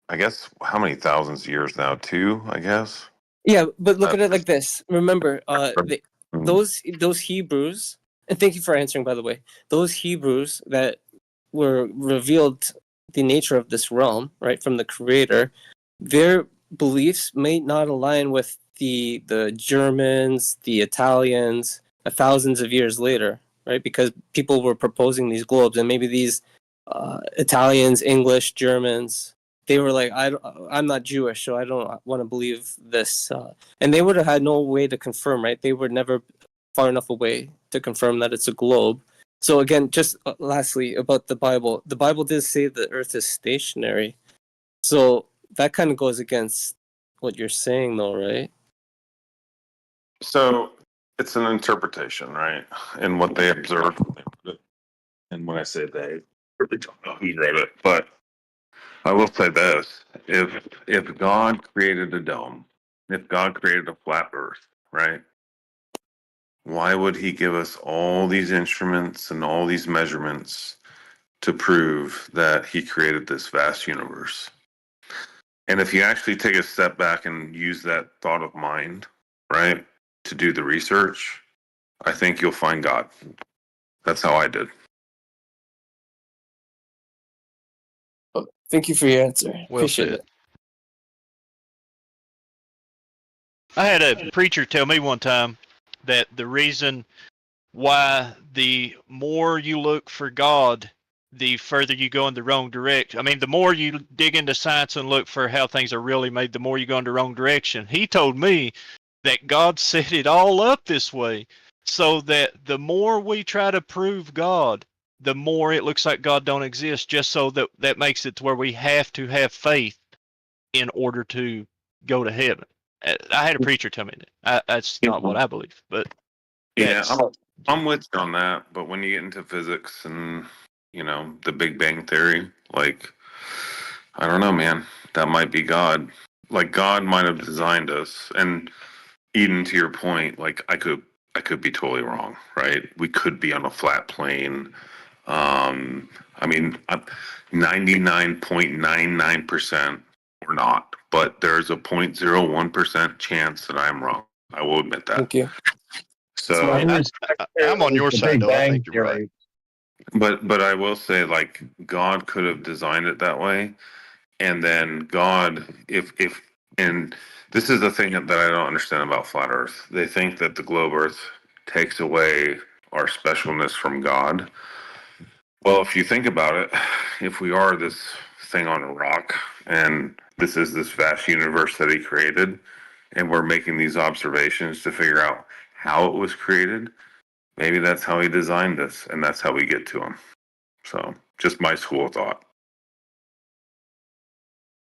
I guess how many thousands of years now? Two, I guess. Yeah, but look at it like this. Remember, Mm. those Hebrews, and thank you for answering, by the way. Those Hebrews that were revealed the nature of this realm, right, from the Creator, their beliefs may not align with the Germans, the Italians, thousands of years later, right? Because people were proposing these globes, and maybe these Italians, English, Germans, they were like, I'm not Jewish, so I don't want to believe this. And they would have had no way to confirm, right? They were never far enough away to confirm that it's a globe. So again, just lastly about the Bible does say the Earth is stationary. So that kind of goes against what you're saying, though, right? So it's an interpretation, right? And what they observed when they put it. And when I say they, really don't know who wrote it, but I will say this: if God created a dome, if God created a flat Earth, right? Why would He give us all these instruments and all these measurements to prove that He created this vast universe? And if you actually take a step back and use that thought of mind, right, to do the research, I think you'll find God. That's how I did. Thank you for your answer. Well Appreciate said. it. I had a preacher tell me one time that the reason why the more you look for God, the further you go in the wrong direction. I mean, the more you dig into science and look for how things are really made, the more you go in the wrong direction. He told me that God set it all up this way so that the more we try to prove God, the more it looks like God don't exist, just so that makes it to where we have to have faith in order to go to heaven. I had a preacher tell me that. That's not what I believe, but Yeah, that's I'm with you on that. But when you get into physics and, the Big Bang Theory, like, I don't know, man, that might be God. Like, God might have designed us. And Eden, to your point, like, I could be totally wrong, right? We could be on a flat plane. I mean, 99.99% we're not, but there's a 0.01% chance that I'm wrong. I will admit that. Thank you. So, I mean, I'm on your the side Big though. I Bang think you're right. Theory. but I will say, like, God could have designed it that way, and then God, if and this is the thing that I don't understand about flat Earth. They think that the globe Earth takes away our specialness from God. Well, if you think about it, if we are this thing on a rock and this is this vast universe that He created, and we're making these observations to figure out how it was created, maybe that's how He designed us, and that's how we get to Him. So, just my school of thought.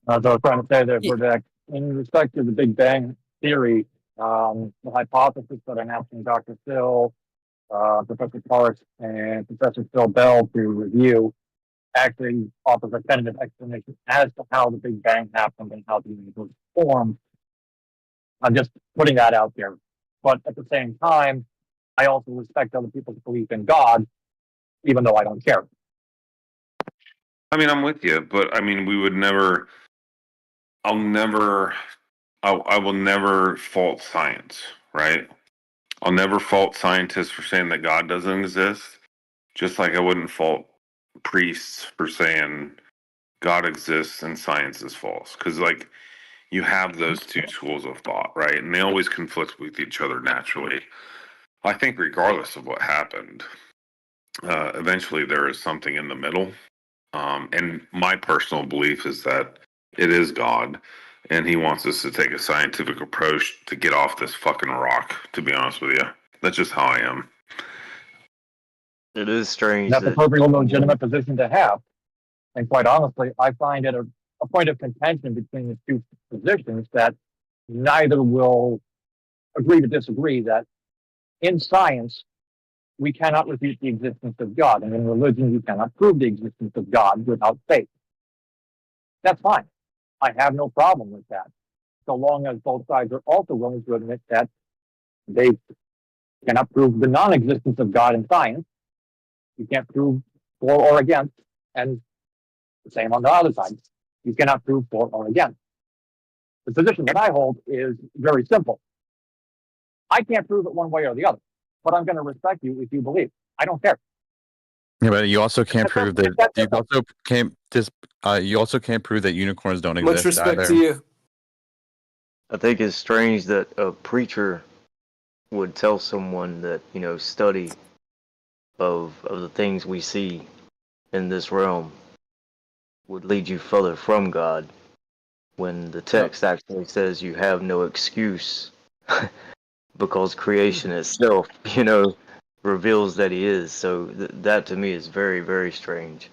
So I was trying to say there, Burdak, in respect to the Big Bang Theory, the hypothesis that I'm asking Dr. Phil, Professor Parks, and Professor Phil Bell to review actually offers a tentative explanation as to how the Big Bang happened and how the universe formed. I'm just putting that out there. But at the same time, I also respect other people's belief in God, even though I don't care. I mean, I'm with you, but I mean, we would never. I will never fault science, right? I'll never fault scientists for saying that God doesn't exist, just like I wouldn't fault priests for saying God exists and science is false. Because, like, you have those two schools of thought, right? And they always conflict with each other naturally. I think, regardless of what happened, eventually there is something in the middle. And my personal belief is that it is God. and he wants us to take a scientific approach to get off this fucking rock. To be honest with you, that's just how I am. It is strange That's a that perfectly legitimate position to have. And quite honestly, I find it a point of contention between the two positions that neither will agree to disagree that in science, we cannot refute the existence of God. And in religion, you cannot prove the existence of God without faith. That's fine. I have no problem with that, so long as both sides are also willing to admit that they cannot prove the non-existence of God in science. You can't prove for or against, and the same on the other side. You cannot prove for or against. The position that I hold is very simple. I can't prove it one way or the other, but I'm going to respect you if you believe. I don't care. Yeah, but you also can't prove that. You also can't prove that unicorns don't exist. Much respect either. to you. I think it's strange that a preacher would tell someone that, study of the things we see in this realm would lead you further from God, when the text actually says you have no excuse because creation itself, reveals that he is. So that to me is very, very strange.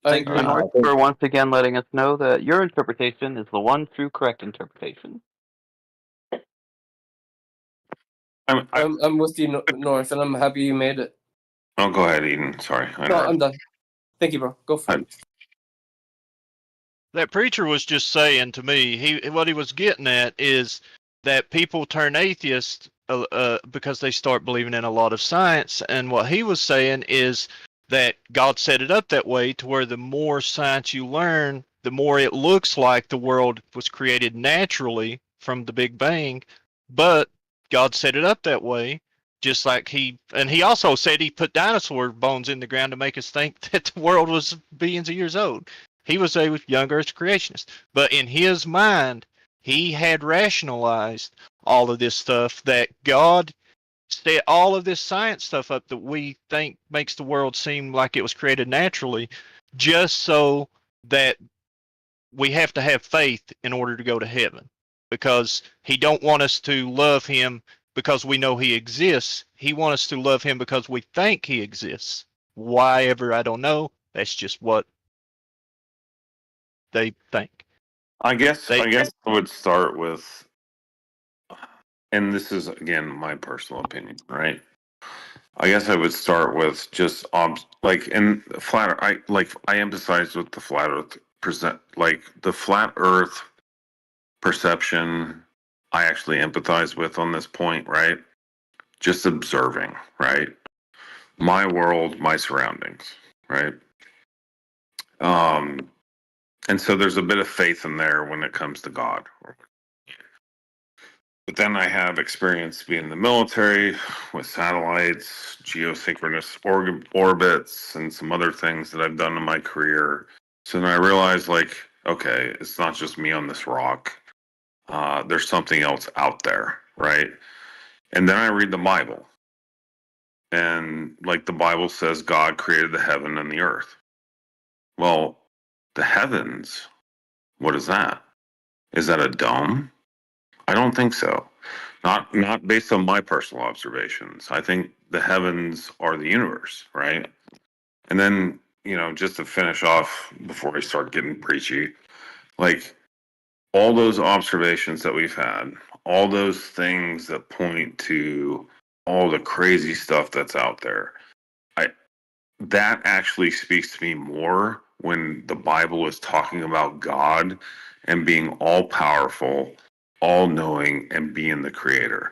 Thanks, North, for once again letting us know that your interpretation is the one true correct interpretation. I'm with you, North, and I'm happy you made it. Oh, go ahead, Eden. Sorry. No, I'm done. Thank you, bro. Go for it. That preacher was just saying to me, what he was getting at is that people turn atheist because they start believing in a lot of science. And what he was saying is that God set it up that way to where the more science you learn, the more it looks like the world was created naturally from the Big Bang. But God set it up that way, just like he also said he put dinosaur bones in the ground to make us think that the world was billions of years old. He was a young Earth creationist. But in his mind, he had rationalized all of this stuff, that God set all of this science stuff up that we think makes the world seem like it was created naturally, just so that we have to have faith in order to go to heaven. Because he don't want us to love him because we know he exists. He wants us to love him because we think he exists. Why ever, I don't know. That's just what they think. I guess I would start with, and this is again my personal opinion, right? I guess I would start with just in flat. I emphasize with the flat Earth the flat Earth perception. I actually empathize with on this point, right? Just observing, right? My world, my surroundings, right? And so there's a bit of faith in there when it comes to God. But then I have experience being in the military with satellites, geosynchronous orbits, and some other things that I've done in my career. So then I realized, okay, it's not just me on this rock. There's something else out there, right? And then I read the Bible. And the Bible says God created the heaven and the earth. Well, the heavens, what is that? Is that a dome? I don't think so. Not based on my personal observations. I think the heavens are the universe, right? And then, just to finish off before I start getting preachy, all those observations that we've had, all those things that point to all the crazy stuff that's out there, that actually speaks to me more when the Bible is talking about God and being all powerful, all knowing, and being the creator.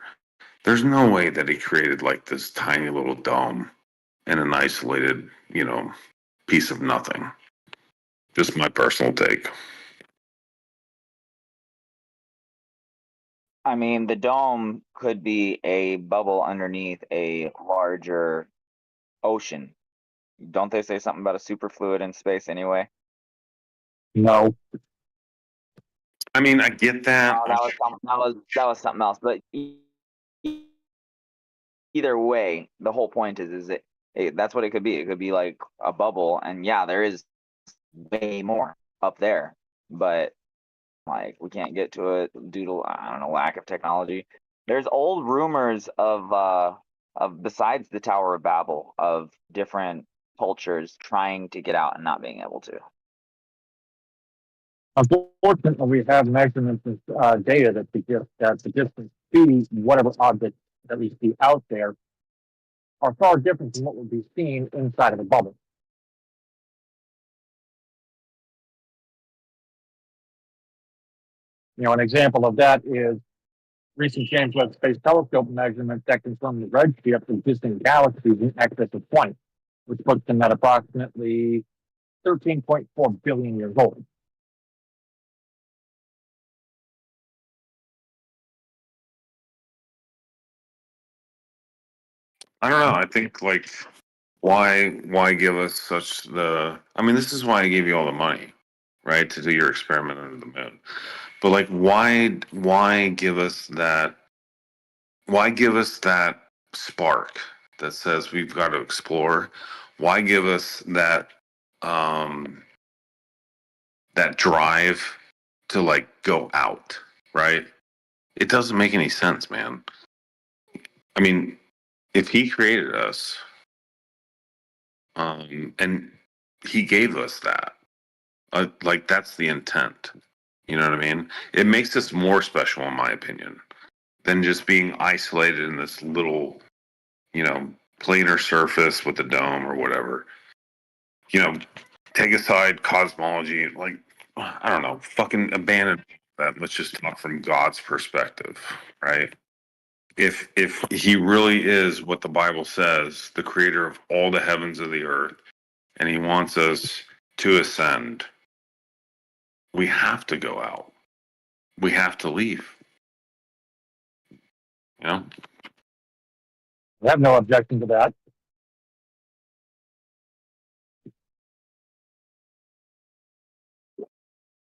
There's no way that he created this tiny little dome in an isolated, piece of nothing. Just my personal take. I mean, the dome could be a bubble underneath a larger ocean. Don't they say something about a superfluid in space anyway? No. I mean, I get that. Oh, that was something else. But either way, the whole point is that's what it could be. It could be like a bubble, and yeah, there is way more up there. But Like we can't get to it due to, I don't know, lack of technology. There's old rumors of besides the Tower of Babel, of different cultures trying to get out and not being able to. Unfortunately, we have measurements of data that suggest that the distance to whatever object that we see out there are far different from what would be seen inside of a bubble. You know, an example of that is recent James Webb Space Telescope measurements that confirm the redshift of distant galaxies in excess of 20, which puts them at approximately 13.4 billion years old. I don't know. I think like why give us such the I mean, this is why I gave you all the money, right? To do your experiment under the moon. But like why give us that spark that says we've got to explore? Why give us that drive to like go out, right? It doesn't make any sense, man. I mean, if he created us, and he gave us that, like that's the intent. You know what I mean? It makes us more special, in my opinion, than just being isolated in this little, planar surface with a dome or whatever. Take aside cosmology, like I don't know, fucking abandon that. Let's just talk from God's perspective, right? If he really is what the Bible says, the creator of all the heavens of the earth, and he wants us to ascend, we have to go out. We have to leave. I have no objection to that.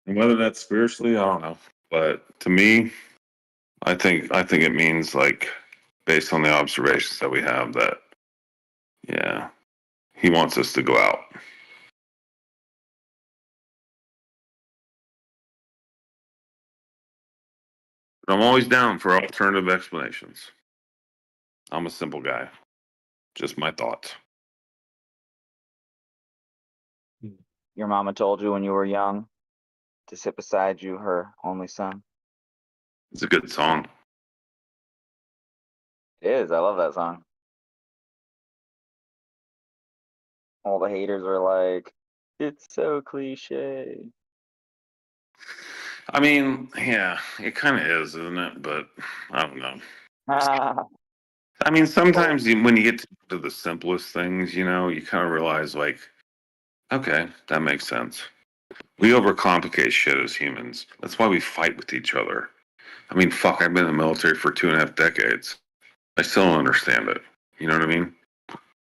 And whether that's spiritually, I don't know. But to me, I think it means like based on the observations that we have that he wants us to go out. But I'm always down for alternative explanations. I'm a simple guy. Just my thoughts. Your mama told you when you were young to sit beside you, her only son. It's a good song. It is. I love that song. All the haters are like, it's so cliche. I mean, yeah, it kind of is, isn't it? But I don't know. I mean, sometimes when you get to the simplest things, you kind of realize, like, okay, that makes sense. We overcomplicate shit as humans. That's why we fight with each other. I mean, fuck, I've been in the military for 2.5 decades. I still don't understand it. You know what I mean?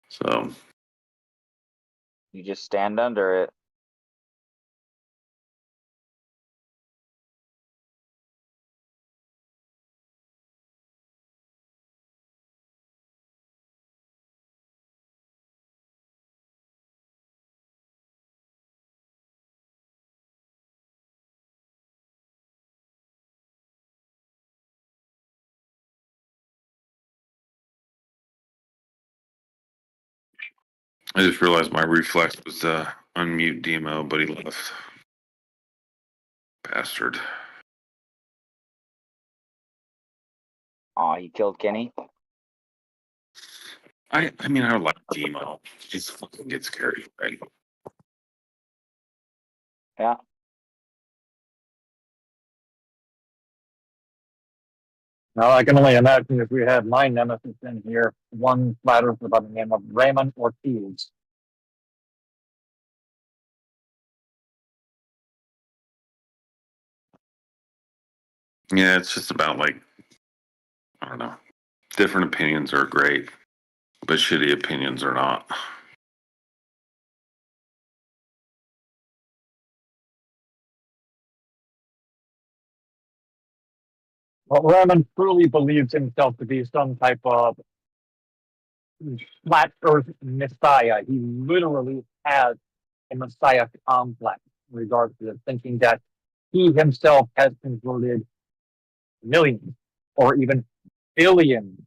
So. You just stand under it. I just realized my reflex was to unmute Demo, but he left. Bastard. Aw, he killed Kenny? I mean, I like Demo. He's fucking get scary, right? Yeah. Now, I can only imagine if we had my nemesis in here, one flat earther by the name of Raymond Ortiz. Yeah, it's just about like, I don't know. Different opinions are great, but shitty opinions are not. Well, Raymond truly believes himself to be some type of flat earth messiah. He literally has a messiah complex in regards to thinking that he himself has converted millions or even billions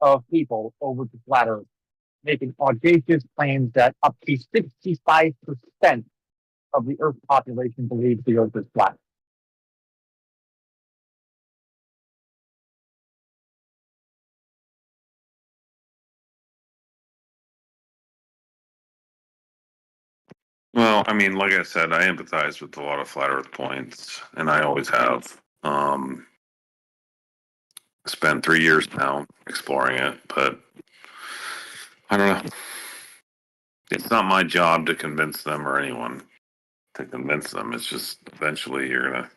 of people over to flat Earth, making audacious claims that up to 65% of the Earth population believes the Earth is flat. Well, I mean, like I said, I empathize with a lot of flat Earth points, and I always have. Spent 3 years now exploring it, but I don't know. It's not my job to convince them or anyone to convince them. It's just eventually you're gonna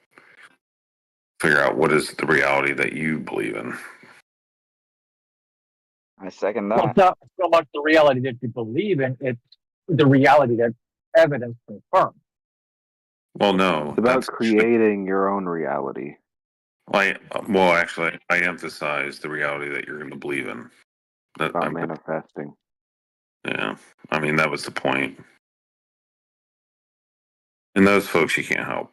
figure out what is the reality that you believe in. I second Well, that. it's not so much the reality that you believe in, it's the reality that evidence confirms. Well, no, It's about that's creating your own reality. Actually, I emphasize the reality that you're going to believe in. That About manifesting. Yeah, I mean that was the point. And those folks you can't help.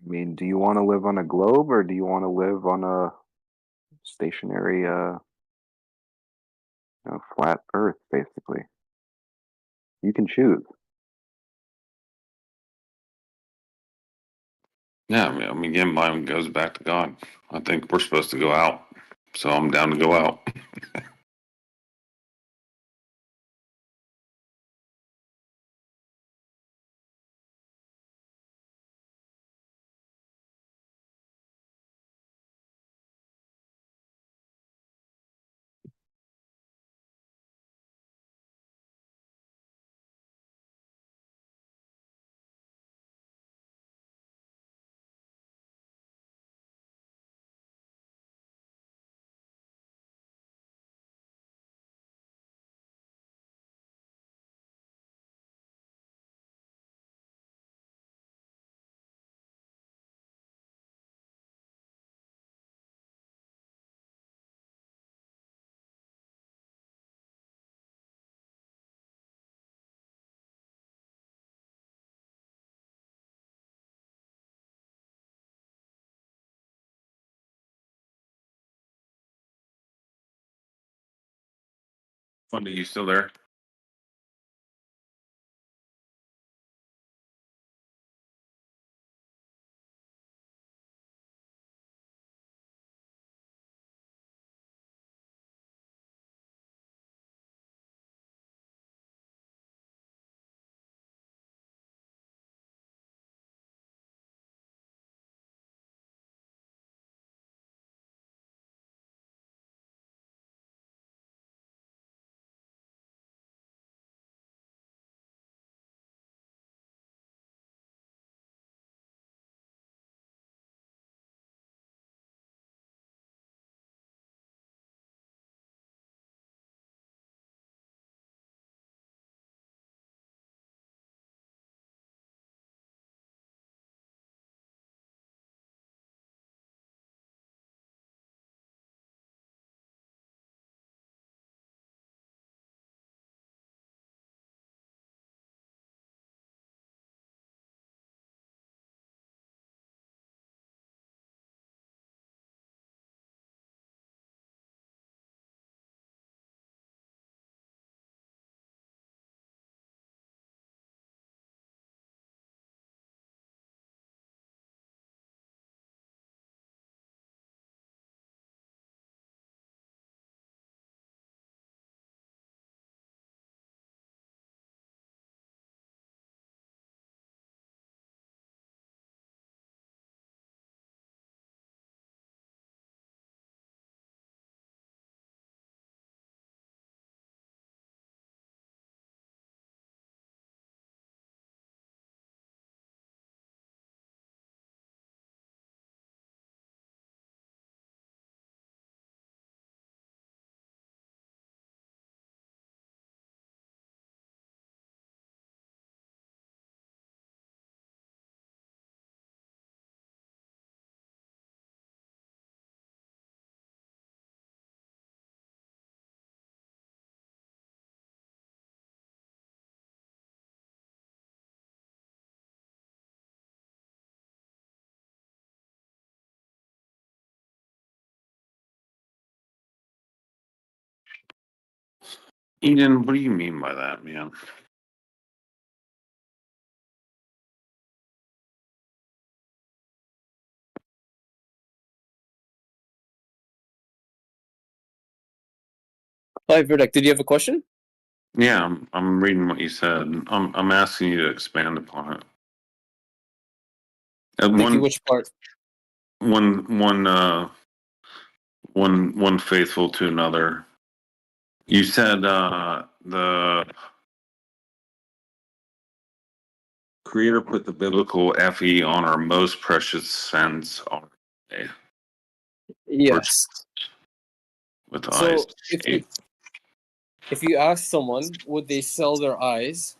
I mean, do you want to live on a globe or do you want to live on a stationary, flat Earth, basically? You can choose. Yeah, I mean, again, mine goes back to God. I think we're supposed to go out, so I'm down to go out. Funny, you still there? Eden, what do you mean by that, man? Hi, Verdict. Did you have a question? Yeah, I'm reading what you said. I'm asking you to expand upon it. Thank you. Which part? One faithful to another. You said the Creator put the biblical FE on our most precious sense on Yes. with So eyes. if you ask someone, would they sell their eyes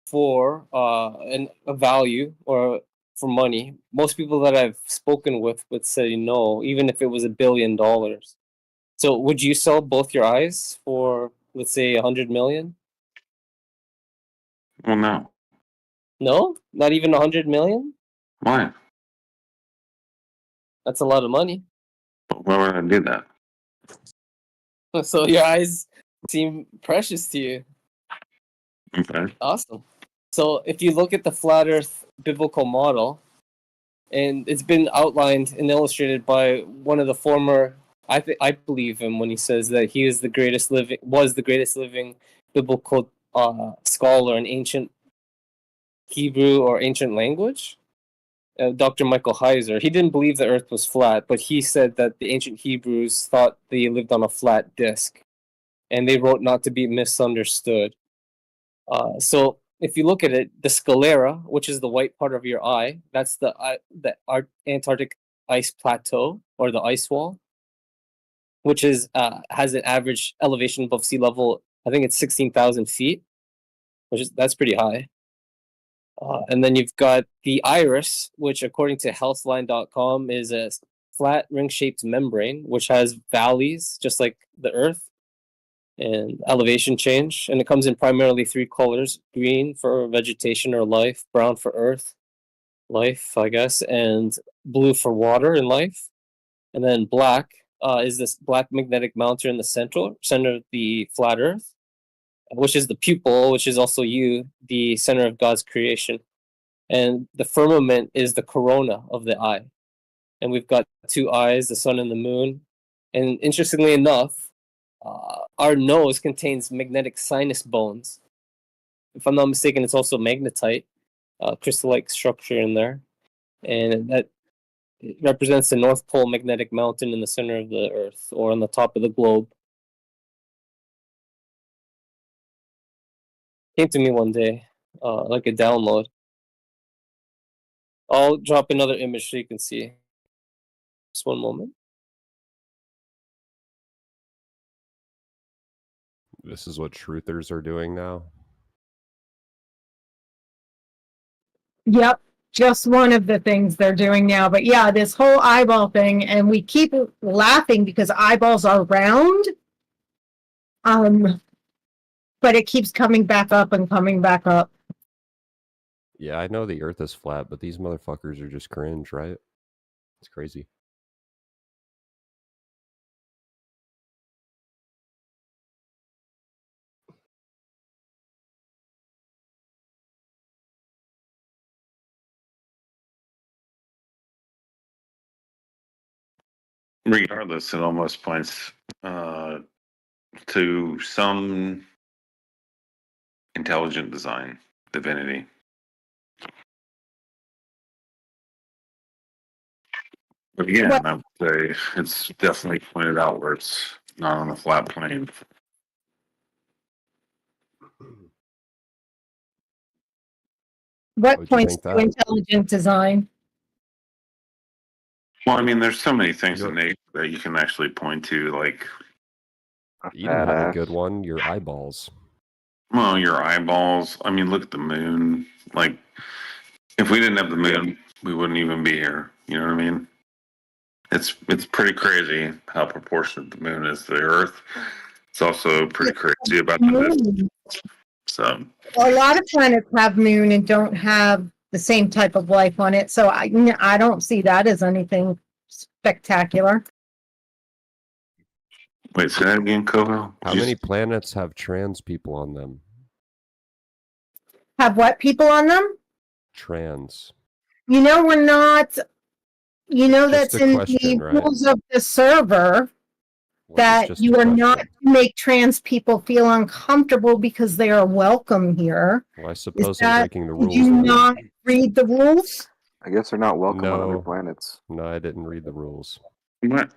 for a value or for money? Most people that I've spoken with would say no, even if it was $1 billion. So would you sell both your eyes for, let's say, 100 million? Well, no. No, not even 100 million. Why? That's a lot of money. Why would I do that? So your eyes seem precious to you. Okay. Awesome. So if you look at the flat Earth biblical model, and it's been outlined and illustrated by one of the former, I believe him when he says that he was the greatest living biblical scholar in ancient Hebrew or ancient language. Dr. Michael Heiser. He didn't believe the Earth was flat, but he said that the ancient Hebrews thought they lived on a flat disk, and they wrote not to be misunderstood. So if you look at it, the sclera, which is the white part of your eye, that's the Antarctic ice plateau or the ice wall, which is has an average elevation above sea level. I think it's 16,000 feet, that's pretty high. And then you've got the iris, which according to healthline.com is a flat ring-shaped membrane, which has valleys just like the Earth and elevation change. And it comes in primarily 3 colors: green for vegetation or life, brown for Earth, life, I guess, and blue for water and life. And then black is this black magnetic mountain in the center of the flat Earth, which is the pupil, which is also you, the center of God's creation. And the firmament is the corona of the eye. And we've got 2 eyes, the sun and the moon. And interestingly enough, our nose contains magnetic sinus bones. If I'm not mistaken, it's also magnetite, crystal-like structure in there. And that represents the North Pole magnetic mountain in the center of the Earth, or on the top of the globe. Came to me one day, like a download. I'll drop another image so you can see. Just one moment. This is what truthers are doing now. Yep, just one of the things they're doing now. But yeah, this whole eyeball thing, and we keep laughing because eyeballs are round. But it keeps coming back up and coming back up. Yeah, I know the Earth is flat, but these motherfuckers are just cringe, right? It's crazy. Regardless, it almost points to some intelligent design, divinity. But again, I would say it's definitely pointed out where it's not on a flat plane. What points to intelligent design? Well, I mean, there's so many things in nature that you can actually point to, like You don't have a good one. Your eyeballs. well, your eyeballs. I mean, look at the moon. Like, if we didn't have the moon, we wouldn't even be here. You know what I mean? It's pretty crazy how proportionate the moon is to the Earth. It's also pretty crazy about the distance. So A lot of planets have moon and don't have the same type of life on it. So I don't see that as anything spectacular. Wait, say that again, Coco? How many planets have trans people on them? Have what people on them? Trans. You know, we're not, you know, Just that's a in question, the right? rules of the server that just you a are not question. to make trans people feel uncomfortable because they are welcome here. Well, I Is suppose I'm that, breaking the did rules you then. not read the rules? I guess they're not welcome on other No. planets. No, I didn't read the rules. Where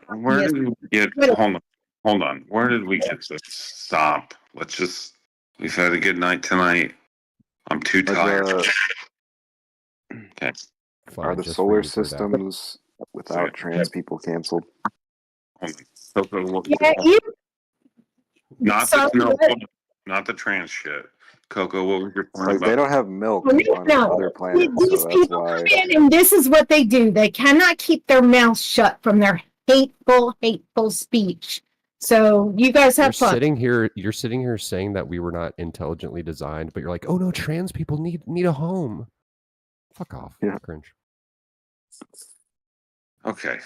Yes. did we get? Wait. Hold on. Where did we get this? Stop. Let's just. We've had a good night tonight. I'm too tired. Okay. Are the just solar figured it out. systems without trans people canceled? Yeah, you. Not Sorry, the no, what? hold on. Not the trans shit. Coco, what was your point Like about? they don't have milk No, on no. other planets, These so that's people why. come in and this is what they do. They cannot keep their mouths shut from their hateful speech. So you guys You're have fun. you're sitting here saying that we were not intelligently designed, but you're like, oh no, trans people need a home. Fuck off. Yeah. Cringe. Okay.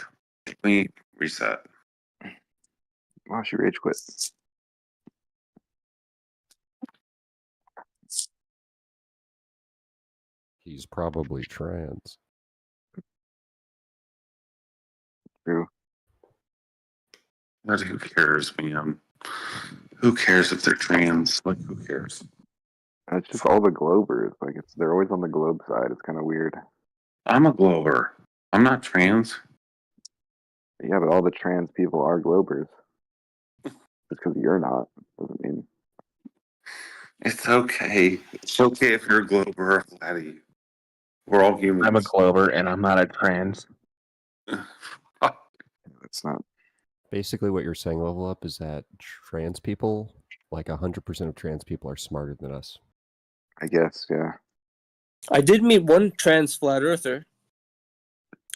Let me reset. Wow, she rage quit. He's probably trans. True. But who cares, man? Who cares if they're trans? Like, who cares? It's just all the Globers. Like they're always on the globe side. It's kind of weird. I'm a Glober. I'm not trans. Yeah, but all the trans people are Globers. Just because you're not doesn't mean. It's okay. It's okay if you're a Glober, laddie. We're all humans. I'm a Glober and I'm not a trans. It's not. Basically, what you're saying, Level Up, is that trans people, like 100% of trans people, are smarter than us. I guess, yeah. I did meet one trans flat earther.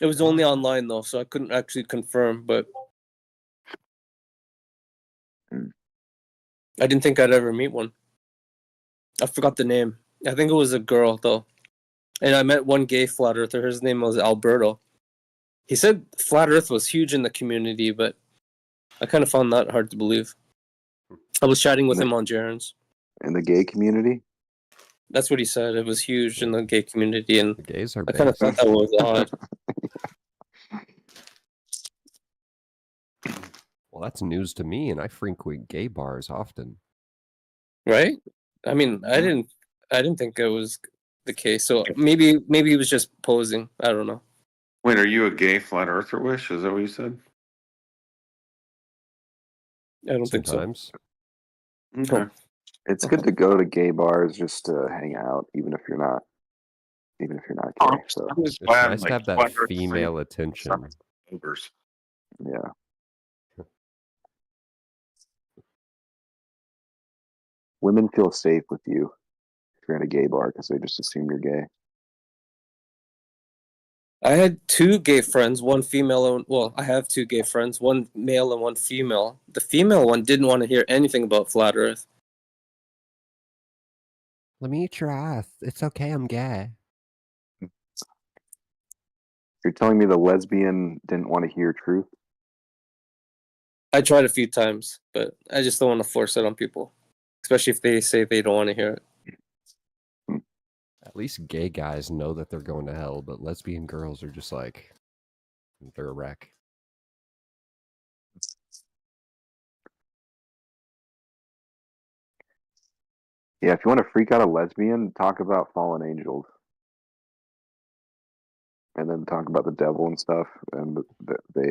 It was only online though, so I couldn't actually confirm, but I didn't think I'd ever meet one. I forgot the name. I think it was a girl though. And I met one gay flat earther. His name was Alberto. He said flat earth was huge in the community, but I kind of found that hard to believe. I was chatting with him on Jarens. In the gay community? That's what he said. It was huge in the gay community, and the gays are I kind of thought that was odd. Well, that's news to me, and I frequent gay bars often. Right? I mean, I didn't think it was the case. So maybe he was just posing. I don't know. Wait, are you a gay flat earther, Wish? Is that what you said? I don't Sometimes. think so. Okay. It's good to go to gay bars just to hang out, even if you're not gay. So It's nice to have that female attention. yeah. Women feel safe with you if you're in a gay bar because they just assume you're gay. I had two gay friends, one female and I have two gay friends, one male and one female. The female one didn't want to hear anything about flat Earth. Let me eat your ass. It's okay, I'm gay. You're telling me the lesbian didn't want to hear truth? I tried a few times, but I just don't want to force it on people, especially if they say they don't want to hear it. At least gay guys know that they're going to hell, but lesbian girls are just like, they're a wreck. Yeah, if you want to freak out a lesbian, talk about fallen angels. And then talk about the devil and stuff, and they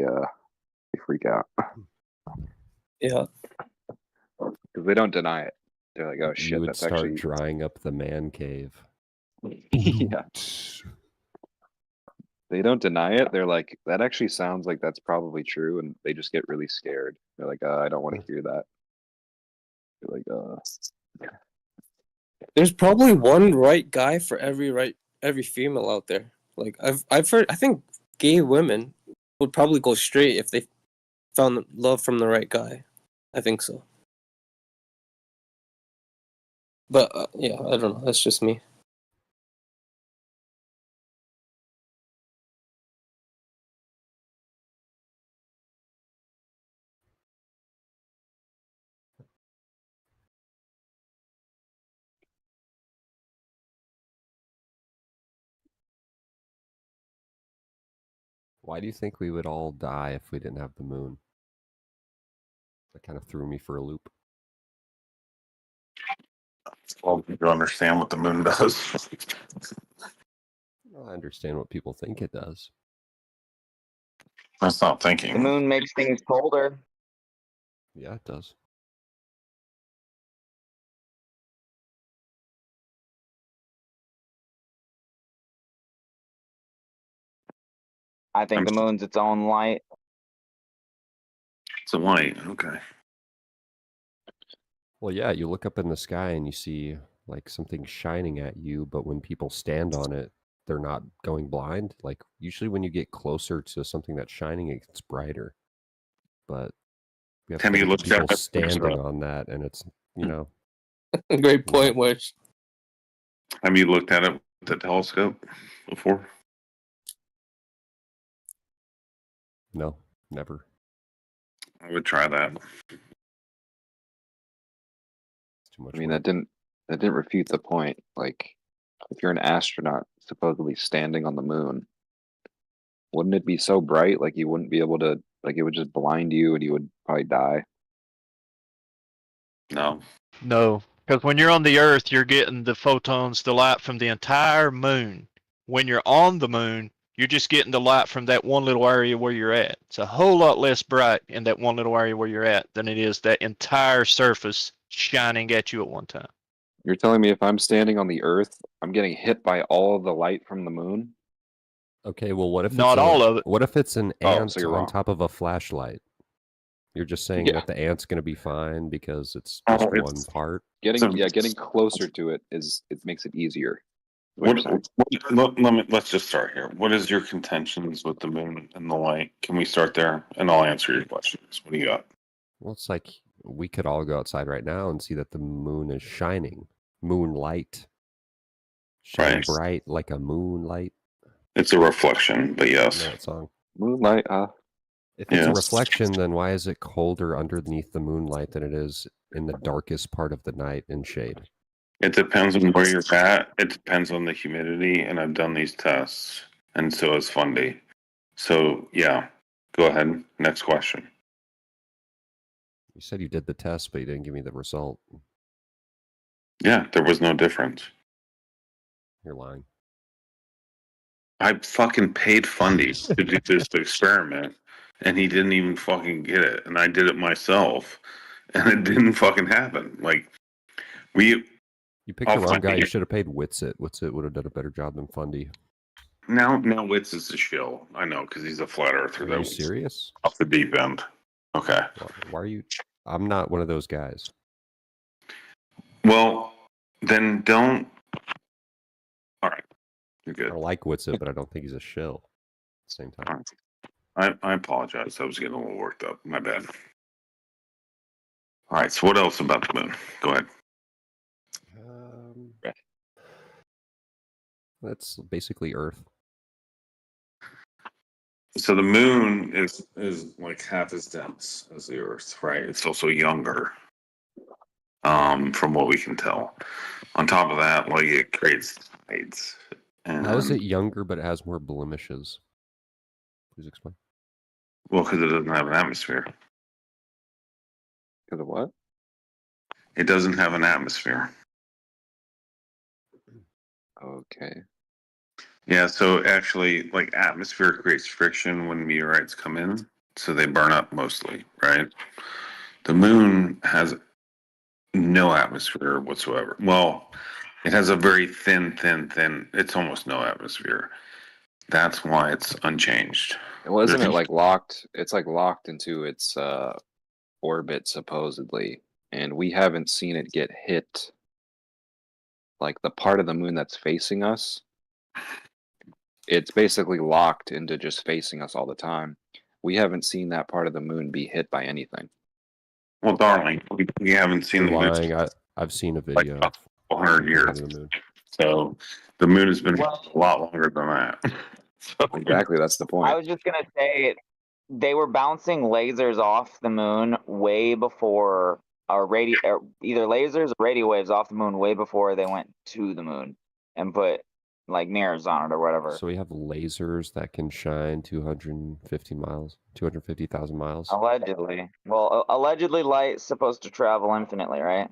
freak out. Yeah. Because they don't deny it. They're like, oh You shit, would that's start actually... drying up the man cave. Yeah. They don't deny it. They're like, that actually sounds like that's probably true, and they just get really scared. They're like, I don't want to hear that. They're like, There's probably one right guy for every female out there. Like I've heard, I think gay women would probably go straight if they found love from the right guy. I think so. But yeah, I don't know. That's just me. Why do you think we would all die if we didn't have the moon? That kind of threw me for a loop. Well, you understand what the moon does. Well, I understand what people think it does. That's not thinking. The moon makes things colder. Yeah, it does. I think the moon's its own light. It's a light. Okay. Well, yeah, you look up in the sky and you see like something shining at you, but when people stand on it, they're not going blind. Like usually when you get closer to something that's shining, it gets brighter. But we have Have you looked people at standing on that, and it's, you know. Great point, Wish. Have you looked at it with the telescope before? No, never. I would try that. I mean, that didn't refute the point. Like, if you're an astronaut supposedly standing on the moon, wouldn't it be so bright? Like, you wouldn't be able to, like, it would just blind you and you would probably die. No. No, because when you're on the Earth, you're getting the photons, the light from the entire moon. When you're on the moon, you're just getting the light from that one little area where you're at. It's a whole lot less bright in that one little area where you're at than it is that entire surface shining at you at one time. You're telling me if I'm standing on the Earth, I'm getting hit by all of the light from the moon? Okay, well, what if Not all of it. What if it's an Oh, ant so you're on wrong. top of a flashlight? You're just saying Yeah. that the ant's going to be fine because it's Oh, just it's- one part. Getting closer to it makes it easier. Let's just start here. What is your contentions with the moon and the light? Can we start there? And I'll answer your questions. What do you got? Well, it's like we could all go outside right now and see that the moon is shining. Moonlight. Shining Right. bright like a moonlight. It's a reflection, but yes. You know that song. Moonlight, If it's a Yes. reflection, then why is it colder underneath the moonlight than it is in the darkest part of the night in shade? It depends on where you're at. It depends on the humidity, and I've done these tests, and so is Fundy. So yeah, go ahead. Next question. You said you did the test, but you didn't give me the result. Yeah, there was no difference. You're lying. I fucking paid Fundy to do this experiment, and he didn't even fucking get it. And I did it myself, and it didn't fucking happen. Like, You picked I'll the wrong find guy. you. You should have paid Witsit. Witsit would have done a better job than Fundy. Now Witz is a shill. I know, because he's a flat earther. Are that you was serious? off the deep end. Okay. Why are you? I'm not one of those guys. Well, then don't. All right. You're good. I like Witsit, but I don't think he's a shill. At the same time. I apologize. I was getting a little worked up. My bad. All right. So what else about the moon? Go ahead. That's basically Earth. So the moon is like half as dense as the Earth, right? It's also younger, from what we can tell. On top of that, like it creates tides. And, How is it younger, but it has more blemishes? Please explain. Well, because it doesn't have an atmosphere. Because of what? It doesn't have an atmosphere. Okay. Yeah, so actually, like atmosphere creates friction when meteorites come in, so they burn up mostly, right? The moon has no atmosphere whatsoever. Well, it has a very thin. It's almost no atmosphere. That's why it's unchanged. Well, isn't it like locked? It's like locked into its orbit supposedly, and we haven't seen it get hit. Like the part of the moon that's facing us, it's basically locked into just facing us all the time. We haven't seen that part of the moon be hit by anything. Well, darling, we haven't seen You're the lying. moon I've seen a video. like 100 years. The moon. So the moon has been a lot longer than that. Exactly, that's the point. I was just gonna say they were bouncing lasers off the moon way before either lasers or radio waves off the moon way before they went to the moon and put like mirrors on it or whatever. So we have lasers that can shine 250,000 miles. Allegedly. Well, allegedly light's supposed to travel infinitely, right?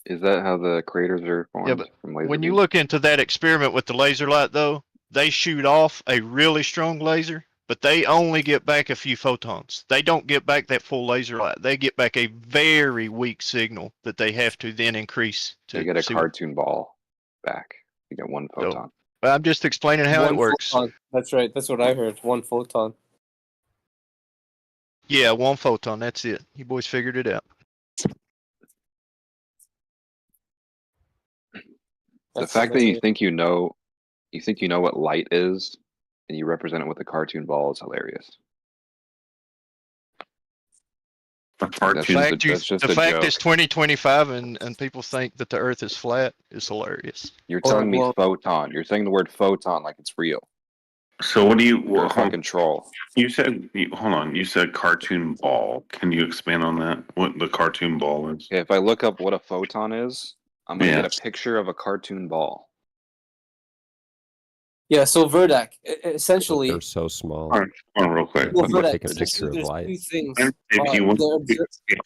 Is that how the craters are formed? Yeah, but from laser when you beams? look into that experiment with the laser light, though, they shoot off a really strong laser, but they only get back a few photons. They don't get back that full laser light. They get back a very weak signal that they have to then increase to You get a see cartoon ball back. You get one photon. But I'm just explaining how it works. Photon. That's right. That's what I heard. One photon. Yeah, one photon. That's it. You boys figured it out. The fact that you think you know what light is, and you represent it with a cartoon ball is hilarious. The That's cartoon. just a The fact joke. it's 2025 and people think that the Earth is flat is hilarious. You're telling me photon. You're saying the word photon like it's real. So what do you? You're a fucking troll. You said hold on. You said cartoon ball. Can you expand on that? What the cartoon ball is? Okay, if I look up what a photon is, I'm gonna Yeah. get a picture of a cartoon ball. Yeah, so Verdak, essentially, They're so small. Hold on real quick. well, Verdak, Take a picture of there's light. two things. If They're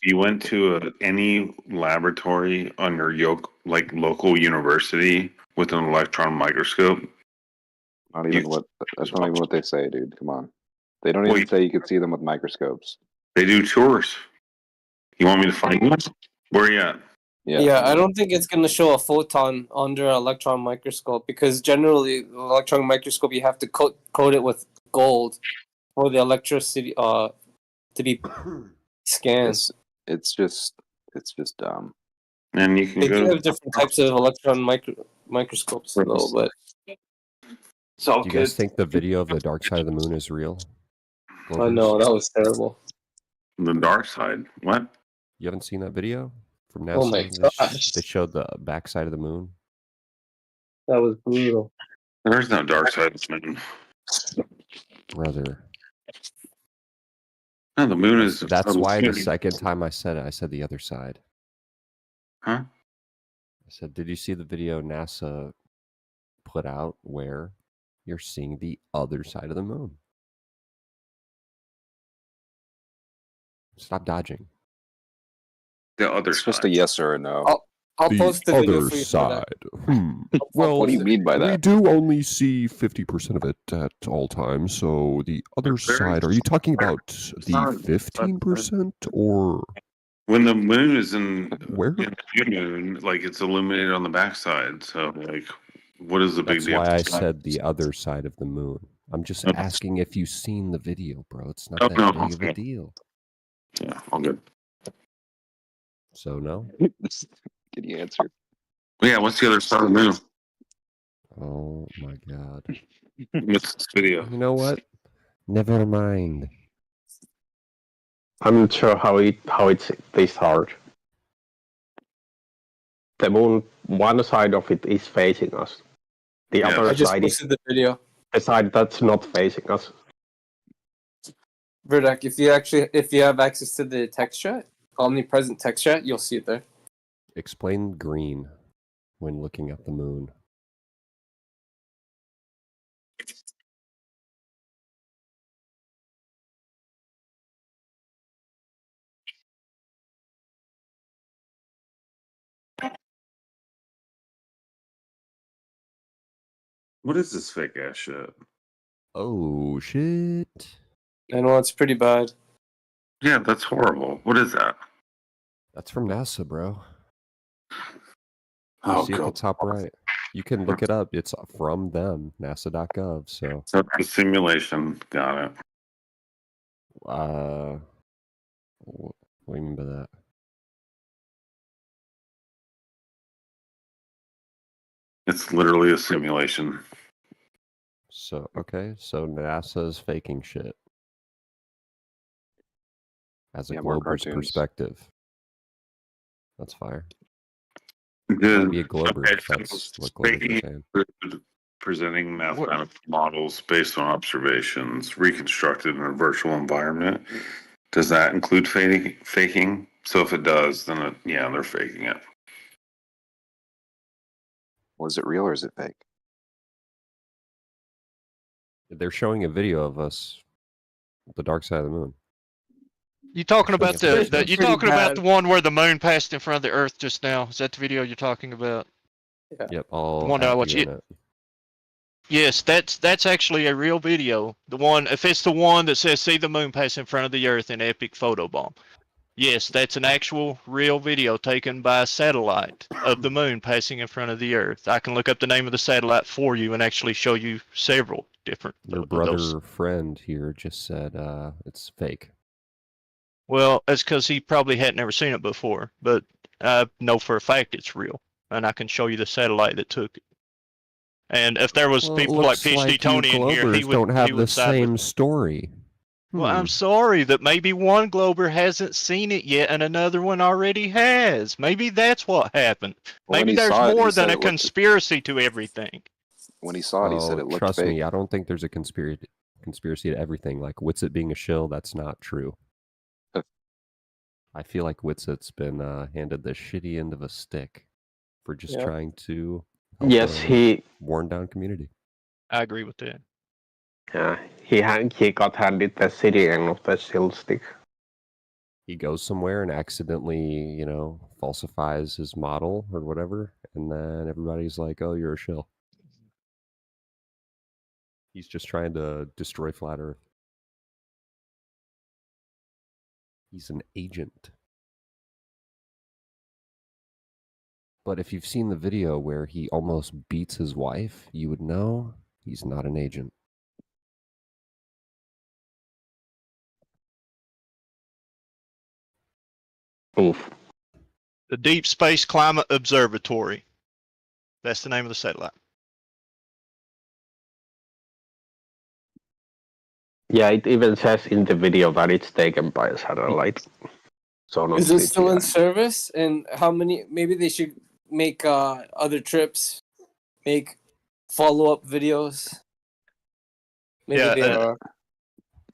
you went to any laboratory under like local university with an electron microscope, Not even that's not even what they say, dude. Come on. They don't even say you could see them with microscopes. they do tours. You want me to find one? Where you at? Yeah, I don't think it's going to show a photon under an electron microscope because generally, electron microscope you have to coat it with gold for the electricity to be scanned. It's just dumb. And you can They go. do have different types of electron microscopes, though. But Do you guys think the video of the dark side of the moon is real? I know that was terrible. The dark side. What? You haven't seen that video from NASA? Oh my gosh. They showed the backside of the moon. That was brutal. There's no dark side of the moon. Brother. No, the moon is. That's why the second time I said it, I said the other side. Huh? I said, did you see the video NASA put out where you're seeing the other side of the moon? Stop dodging. The other It's just a yes or a no. I'll post the video other for you. side. Well, What do you mean by we that? do only see 50% of it at all times. So the other side, are you talking about the 15% or When the moon is in where? the new moon, like it's illuminated on the backside. So, like, what is the big That's deal? why I said the other side of the moon. I'm just asking if you've seen the video, bro. It's not Oh, that no, big of a okay. deal. Yeah, all good. So no? Can you answer? Yeah, what's the other side of the moon? Oh my god. What's this video? You know what? Never mind. I'm not sure how it's this hard. The moon, one side of it is facing us. The I other just side is posted the video. the side that's not facing us. Verdak, if you have access to the text chat, omnipresent text chat, you'll see it there. Explain green when looking at the moon. What is this fake ass shit? Oh shit. I know it's pretty bad. Yeah, that's horrible. What is that? That's from NASA, bro. Oh, See at the God. top right. You can look it up. It's from them, nasa.gov. So So the simulation. Got it. what do you mean by that? It's literally a simulation. So okay, so NASA's faking shit. As a Yeah, more glober's cartoons. perspective. That's fire. Good. Gotta be a glober Okay, if that's so what globers are faking, saying. presenting mathematical models based on observations reconstructed in a virtual environment. Does that include faking? So if it does, then yeah, they're faking it. Was it real or is it fake? They're showing a video of us, the dark side of the moon. You talking about Showing the us. you talking about the one where the moon passed in front of the Earth just now? Is that the video you're talking about? Yep, The I'll one that I add watched. you in it. Yes, that's actually a real video. The one, if it's the one that says "See the moon pass in front of the Earth" in epic photobomb. Yes, that's an actual real video taken by a satellite of the moon passing in front of the Earth. I can look up the name of the satellite for you and actually show you several different Your of those. brother friend here just said it's fake. Well, that's because he probably had never seen it before, but I know for a fact it's real, and I can show you the satellite that took it. And if there was Well, it people like looks PhD like you Tony in here, he Globers would don't have the side with. same story. Well, I'm sorry that maybe one Glober hasn't seen it yet and another one already has. Maybe that's what happened. Well, when Maybe he there's saw it, he more said than a it looked. conspiracy to everything. When he saw it, he said Oh, it looked trust fake. me, I don't think there's a conspiracy to everything. Like Witsit being a shill, that's not true. I feel like Witsit's been handed the shitty end of a stick for just Yeah. trying to help Yes, a he. worn down community. I agree with that. He got handed the city end of the shield stick. He goes somewhere and accidentally, falsifies his model or whatever, and then everybody's like, "Oh, you're a shill." He's just trying to destroy Flat Earth. He's an agent. But if you've seen the video where he almost beats his wife, you would know he's not an agent. Oof. The Deep Space Climate Observatory. That's the name of the satellite. Yeah, it even says in the video that it's taken by a satellite. So not Is it still in CGI. service? And how many? Maybe they should make other trips, make follow-up videos. Maybe Yeah, they are.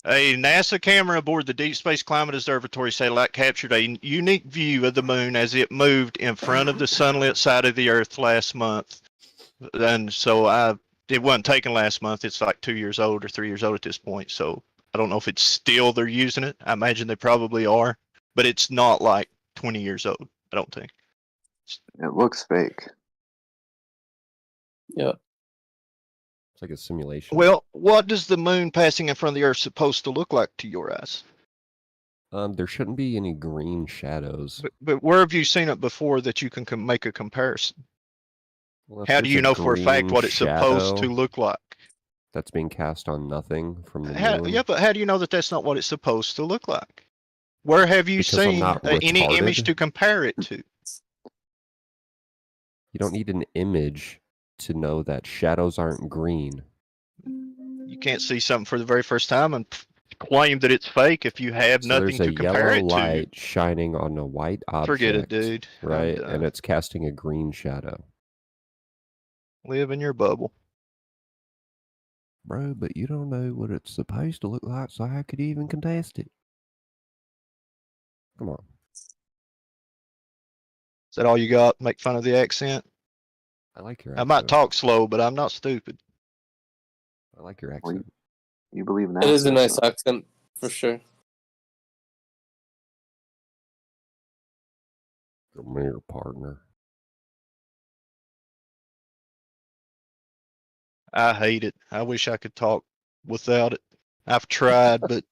A NASA camera aboard the Deep Space Climate Observatory satellite captured a unique view of the moon as it moved in front of the sunlit side of the Earth last month. And so it wasn't taken last month. It's like 2 years old or 3 years old at this point. So I don't know if it's still they're using it. I imagine they probably are, but it's not like 20 years old. I don't think. It looks fake. Yeah. It's like a simulation. Well, what does the moon passing in front of the Earth supposed to look like to your eyes? There shouldn't be any green shadows. But where have you seen it before that you can make a comparison? Well, if How do there's you a know for a fact green what it's supposed to shadow look like? that's being cast on nothing from the moon? Yeah, but how do you know that that's not what it's supposed to look like? Where have you Because I'm seen not any image retarded. to compare it to? You don't need an image to know that shadows aren't green. You can't see something for the very first time and claim that it's fake if you have So nothing there's a to compare yellow it to. light shining on a white object. Forget it, dude. I'm Right? done. And it's casting a green shadow. Live in your bubble. Bro, but you don't know what it's supposed to look like, so how could you even contest it? Come on. Is that all you got? Make fun of the accent? I like your I accent. might talk slow, but I'm not stupid. I like your Well, accent. you believe in It is a NASA, nice so- accent for sure. Come here, partner. I hate it. I wish I could talk without it. I've tried, but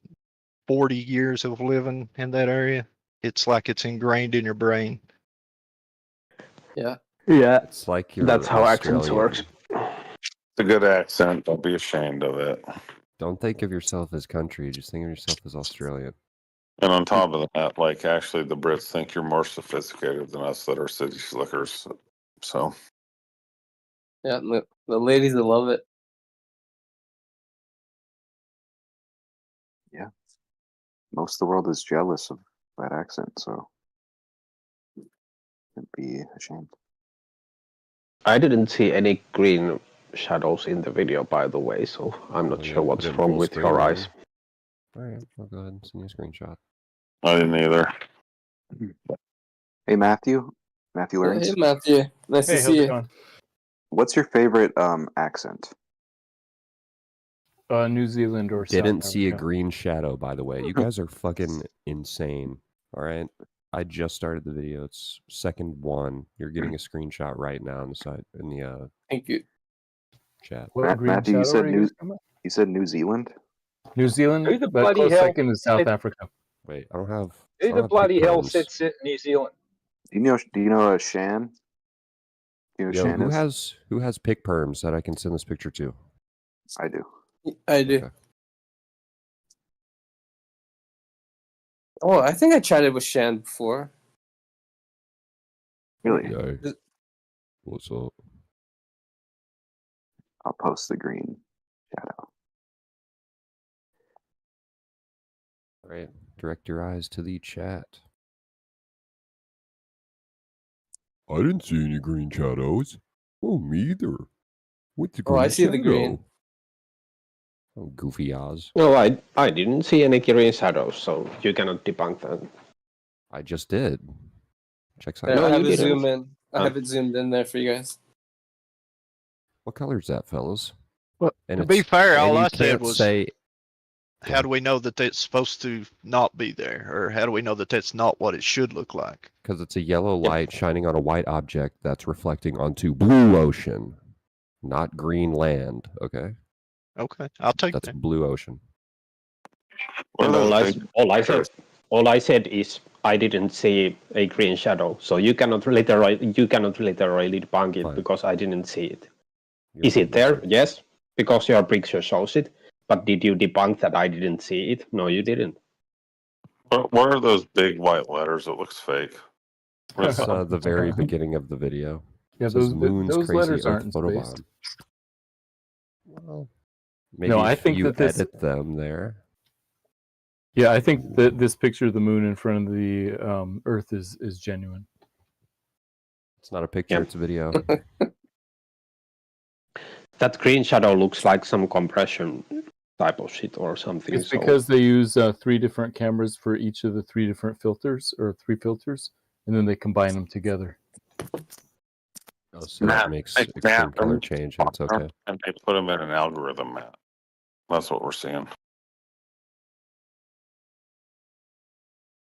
40 years of living in that area, it's like it's ingrained in your brain. Yeah. Yeah, It's like you're that's how accents Australian. works. It's a good accent. Don't be ashamed of it. Don't think of yourself as country, just think of yourself as Australian. And on top of that, like actually the Brits think you're more sophisticated than us that are city slickers. So Yeah, the ladies will love it. Yeah. Most of the world is jealous of that accent, so can't be ashamed. I didn't see any green shadows in the video, by the way, so I'm not Oh, sure yeah, what's put it in wrong full with screen your then. eyes. Alright, I'll go ahead and send you a screenshot. I didn't either. Hey, Matthew Yeah, Lawrence, hey, Matthew. Nice to see you. what's your favorite accent? New Zealand or Didn't South see a Africa. green shadow, by the way. You guys are fucking insane. All right. I just started the video. It's second one. You're getting a screenshot right now on the side in the Thank you. chat. What green Matthew, you shadow said are you guys talking about? You said New Zealand. New Who Zealand, the but bloody close hell? second is South Africa. Wait, I don't have. Who I don't the have bloody pick hell perms. said New Zealand? Do you know Shan? Do you know Yo, Shan is? who has pick perms that I can send this picture to? I do. I do. Okay. Oh, I think I chatted with Shan before. Really? Yeah. What's up? I'll post the green shadow. All right. Direct your eyes to the chat. I didn't see any green shadows. Oh, me either. What's the Oh, green I see shadow? the green. Oh, goofy Oz. No, I didn't see any green shadows, so you cannot debunk that. I just did. Check I out. have it zoom in. I have it zoomed in there for you guys. What color is that, fellas? Well, And to be it's- fair, and all you I said can't was, say. how do we know that it's supposed to not be there? Or how do we know that that's not what it should look like? Because it's a yellow light shining on a white object that's reflecting onto blue ocean, not green land. Okay. Okay, I'll take That's that. blue ocean. And all I said is I didn't see a green shadow, so you cannot literally debunk it because I didn't see it. Is it there? Yes, because your picture shows it. But did you debunk that I didn't see it? No, you didn't. What are those big white letters? It looks fake. That's the very beginning of the video. Yeah, It says those Moon's those crazy letters Earth aren't in photobomb. space. Well, maybe No, I if think you that this. edit them there. Yeah, I think that this picture of the moon in front of the Earth is genuine. It's not a picture; it's a video. That green shadow looks like some compression type of shit or something. It's because they use 3 different cameras for each of the 3 different filters, or 3 filters, and then they combine them together. Oh, so that makes extreme color change, and it's okay. And they put them in an algorithm, Matt. That's what we're seeing.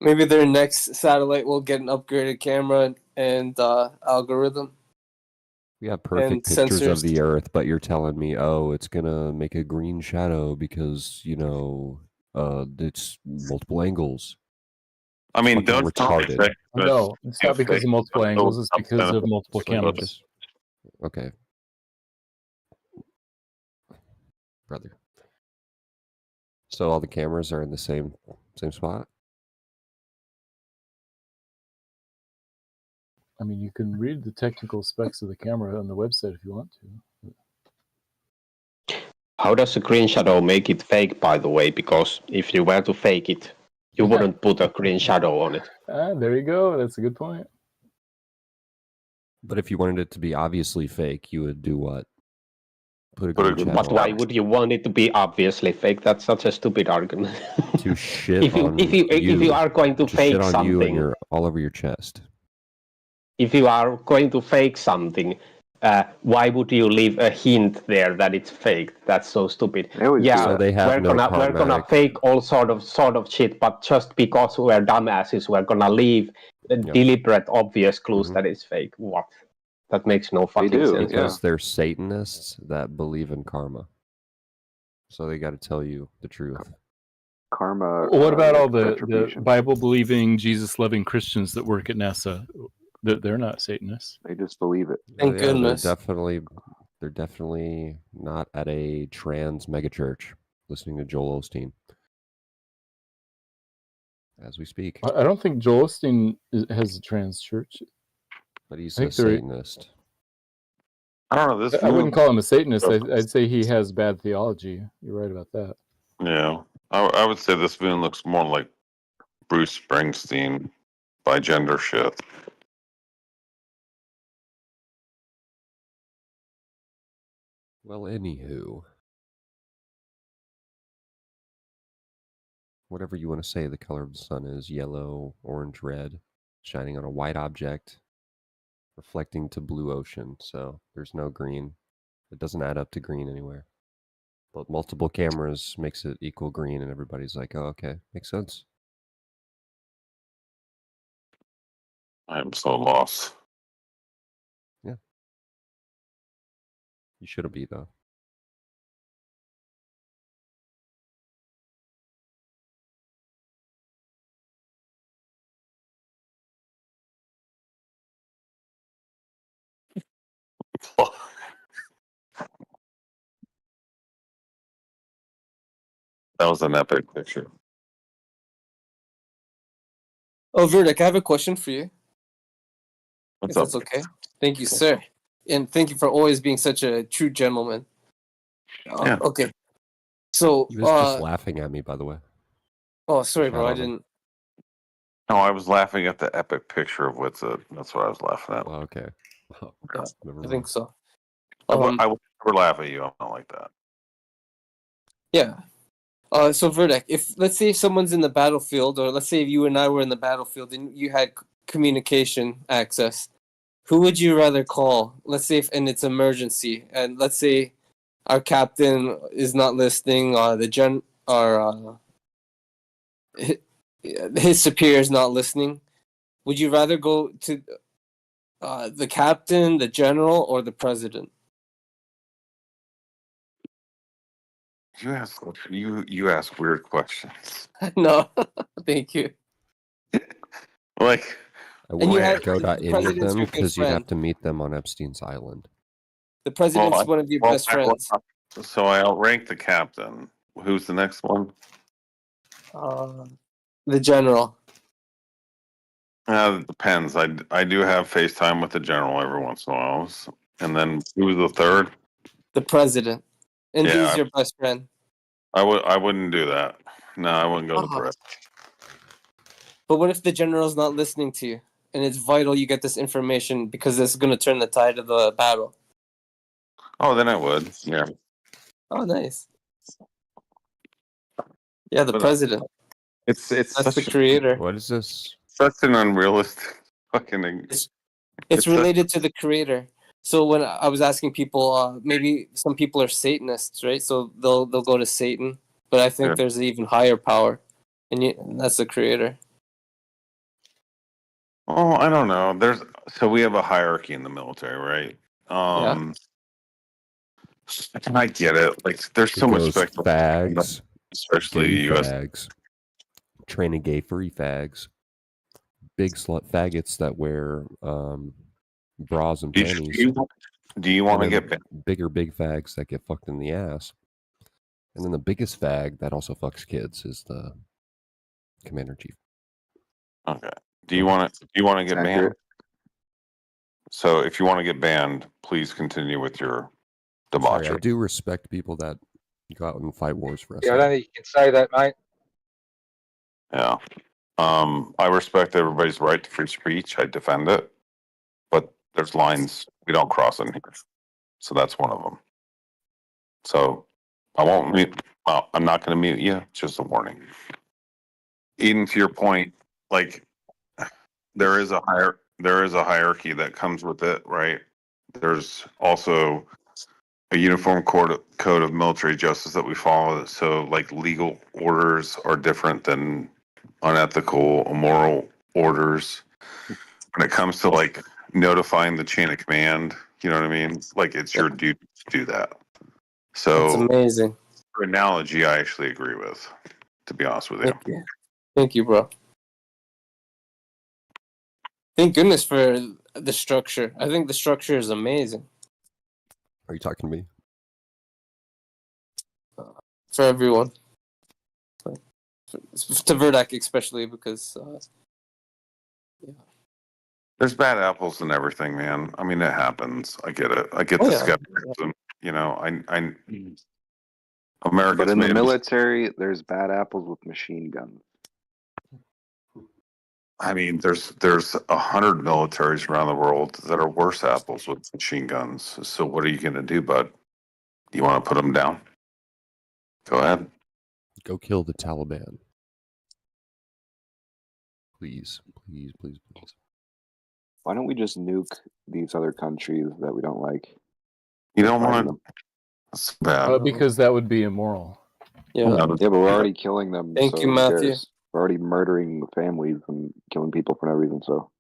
Maybe their next satellite will get an upgraded camera and algorithm. We have perfect and pictures sensors. of the Earth, but you're telling me, oh, it's gonna make a green shadow because it's multiple angles. I mean, Fucking don't tell me retarded. that- No, it's not because of multiple angles. It's because of multiple cameras. Okay, brother. So all the cameras are in the same spot. I mean, you can read the technical specs of the camera on the website if you want to. How does a green shadow make it fake, by the way? Because if you were to fake it, you wouldn't put a green shadow on it. There you go. That's a good point. But if you wanted it to be obviously fake, you would do what? Put a green shadow But why on it. would you want it to be obviously fake? That's such a stupid argument. To shit if you are going to fake shit on you and something, you're all over your chest. if you are going to fake something, why would you leave a hint there that it's fake? That's so stupid. Yeah, So they have we're no gonna karmatic- fake all sort of shit, but just because we're dumbasses, we're gonna leave deliberate, obvious clues that it's fake. What? That makes no fucking sense. Because they're Satanists that believe in karma. So they got to tell you the truth. Karma. What about all the retribution. Bible-believing, Jesus-loving Christians that work at NASA? They're not Satanists. They just believe it. Thank goodness. They're definitely not at a trans megachurch listening to Joel Osteen as we speak. I don't think Joel Osteen has a trans church. But he's I a think they're- Satanist. I don't know. This I wouldn't call him a Satanist. Oh. I'd say he has bad theology. You're right about that. Yeah, I would say this moon looks more like Bruce Springsteen by gender shift. Well, anywho. Whatever you want to say, the color of the sun is yellow, orange, red, shining on a white object, reflecting to blue ocean. So there's no green. It doesn't add up to green anywhere. But multiple cameras makes it equal green, and everybody's like, "Oh, okay, makes sense." I'm so lost. Yeah, you shouldn't be though. That was an epic picture. Oh, Verdict, I have a question for you. What's If up? that's okay. Thank you, sir. And thank you for always being such a true gentleman. Yeah. Okay. So, He was just laughing at me, by the way. oh, sorry, Shot bro. I on him. didn't. No, I was laughing at the epic picture of what's it. That's what I was laughing at. Oh, okay. Oh, Yeah, never I mind. think so. I would never laugh at you. I'm not like that. Yeah. So Verdict, if let's say someone's in the battlefield, or let's say if you and I were in the battlefield and you had communication access, who would you rather call? Let's say if and it's emergency, and let's say our captain is not listening, his superior is not listening. Would you rather go to the captain, the general, or the president? You ask weird questions. No, thank you. Like, I And you wouldn't had go to the any of president's them your good because you'd have friend. to meet them on Epstein's Island. The president's one of your best friends. So I outrank the captain. Who's the next one? The general. It depends. I do have FaceTime with the general every once in a while. And then who's the third? The president. And Yeah, he's your best friend. I wouldn't do that. No, I wouldn't go to the press. But what if the general's not listening to you? And it's vital you get this information because it's going to turn the tide of the battle. Oh, then I would. Yeah. Oh, nice. Yeah, the But, president. It's That's the such creator. What is this? such an unrealistic fucking. It's related to the creator. So when I was asking people, maybe some people are Satanists, right? So they'll go to Satan, but I think Yeah. there's an even higher power, and that's the creator. Oh, I don't know. So we have a hierarchy in the military, right? And I get it. Like, there's so It much goes spectrum, fags, especially gay U.S. fags, training gay furry fags, big slut faggots that wear bras and panties. Do you want to and then get banned? bigger big fags that get fucked in the ass? And then the biggest fag that also fucks kids is the commander chief. Okay. Do you want to get banned? Accurate. So if you want to get banned, please continue with your Sorry, I debauchery. do respect people that go out and fight wars for us. Yeah, I don't think you can say that, mate. Yeah. I respect everybody's right to free speech. I defend it, but there's lines we don't cross in here. So that's one of them. So I won't mute. Well, I'm not going to mute you. It's just a warning. Even to your point, like there is a hierarchy that comes with it, right? There's also a uniform code of military justice that we follow. So like legal orders are different than unethical, immoral orders. When it comes to like notifying the chain of command, you know what I mean? Like it's your duty to do that. That's So amazing. your analogy, I actually agree with, to be honest with you. Thank you, bro. Thank goodness for the structure. I think the structure is amazing Are you talking to me? for everyone. To Verdak especially because There's bad apples and everything, man. I mean, it happens. I get it. I get Oh, the yeah. skepticism. You know, I But America's in the made military, there's bad apples with machine guns. I mean, there's 100 militaries around the world that are worse apples with machine guns. So what are you going to do, bud? You want to put them down? Go ahead. Go kill the Taliban. Please, please, please, please. Why don't we just nuke these other countries that we don't like? You don't Fighting want That's bad. Because that would be immoral. Yeah. Yeah, but we're already killing them. Thank so you, who Matthew. cares? We're already murdering families and killing people for no reason. So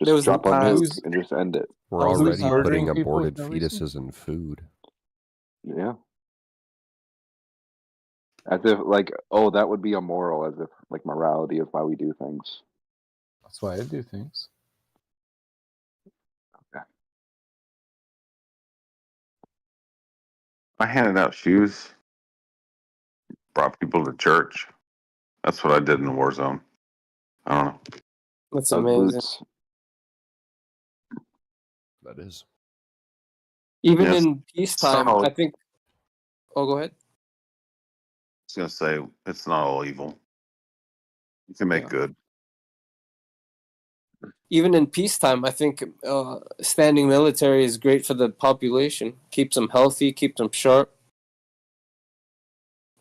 There was just drop a nuke Who's- and just end it. We're Who's already murdering putting people aborted for no reason? fetuses in food. Yeah. As if like, oh, that would be immoral. As if like morality is why we do things. That's why I do things. I handed out shoes, brought people to church. That's what I did in the war zone. I don't know. That's Those amazing. boots. That is. Even Yes. in peacetime, So- I think. Oh, go ahead. I was gonna say it's not all evil. You can make good. Even in peacetime, I think standing military is great for the population. Keeps them healthy, keeps them sharp.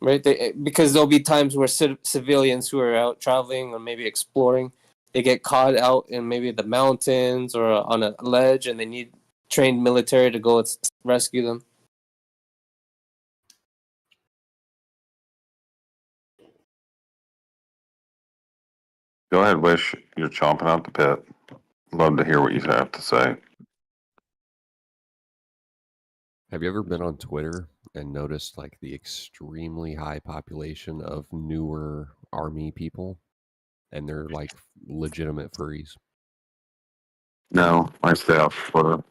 Right? Because there'll be times where civilians who are out traveling or maybe exploring, they get caught out in maybe the mountains or on a ledge, and they need trained military to go rescue them. Go ahead, Wish. You're chomping out the pit. Love to hear what you have to say. Have you ever been on Twitter and noticed like the extremely high population of newer army people? And they're like legitimate furries. No, I stay off Twitter.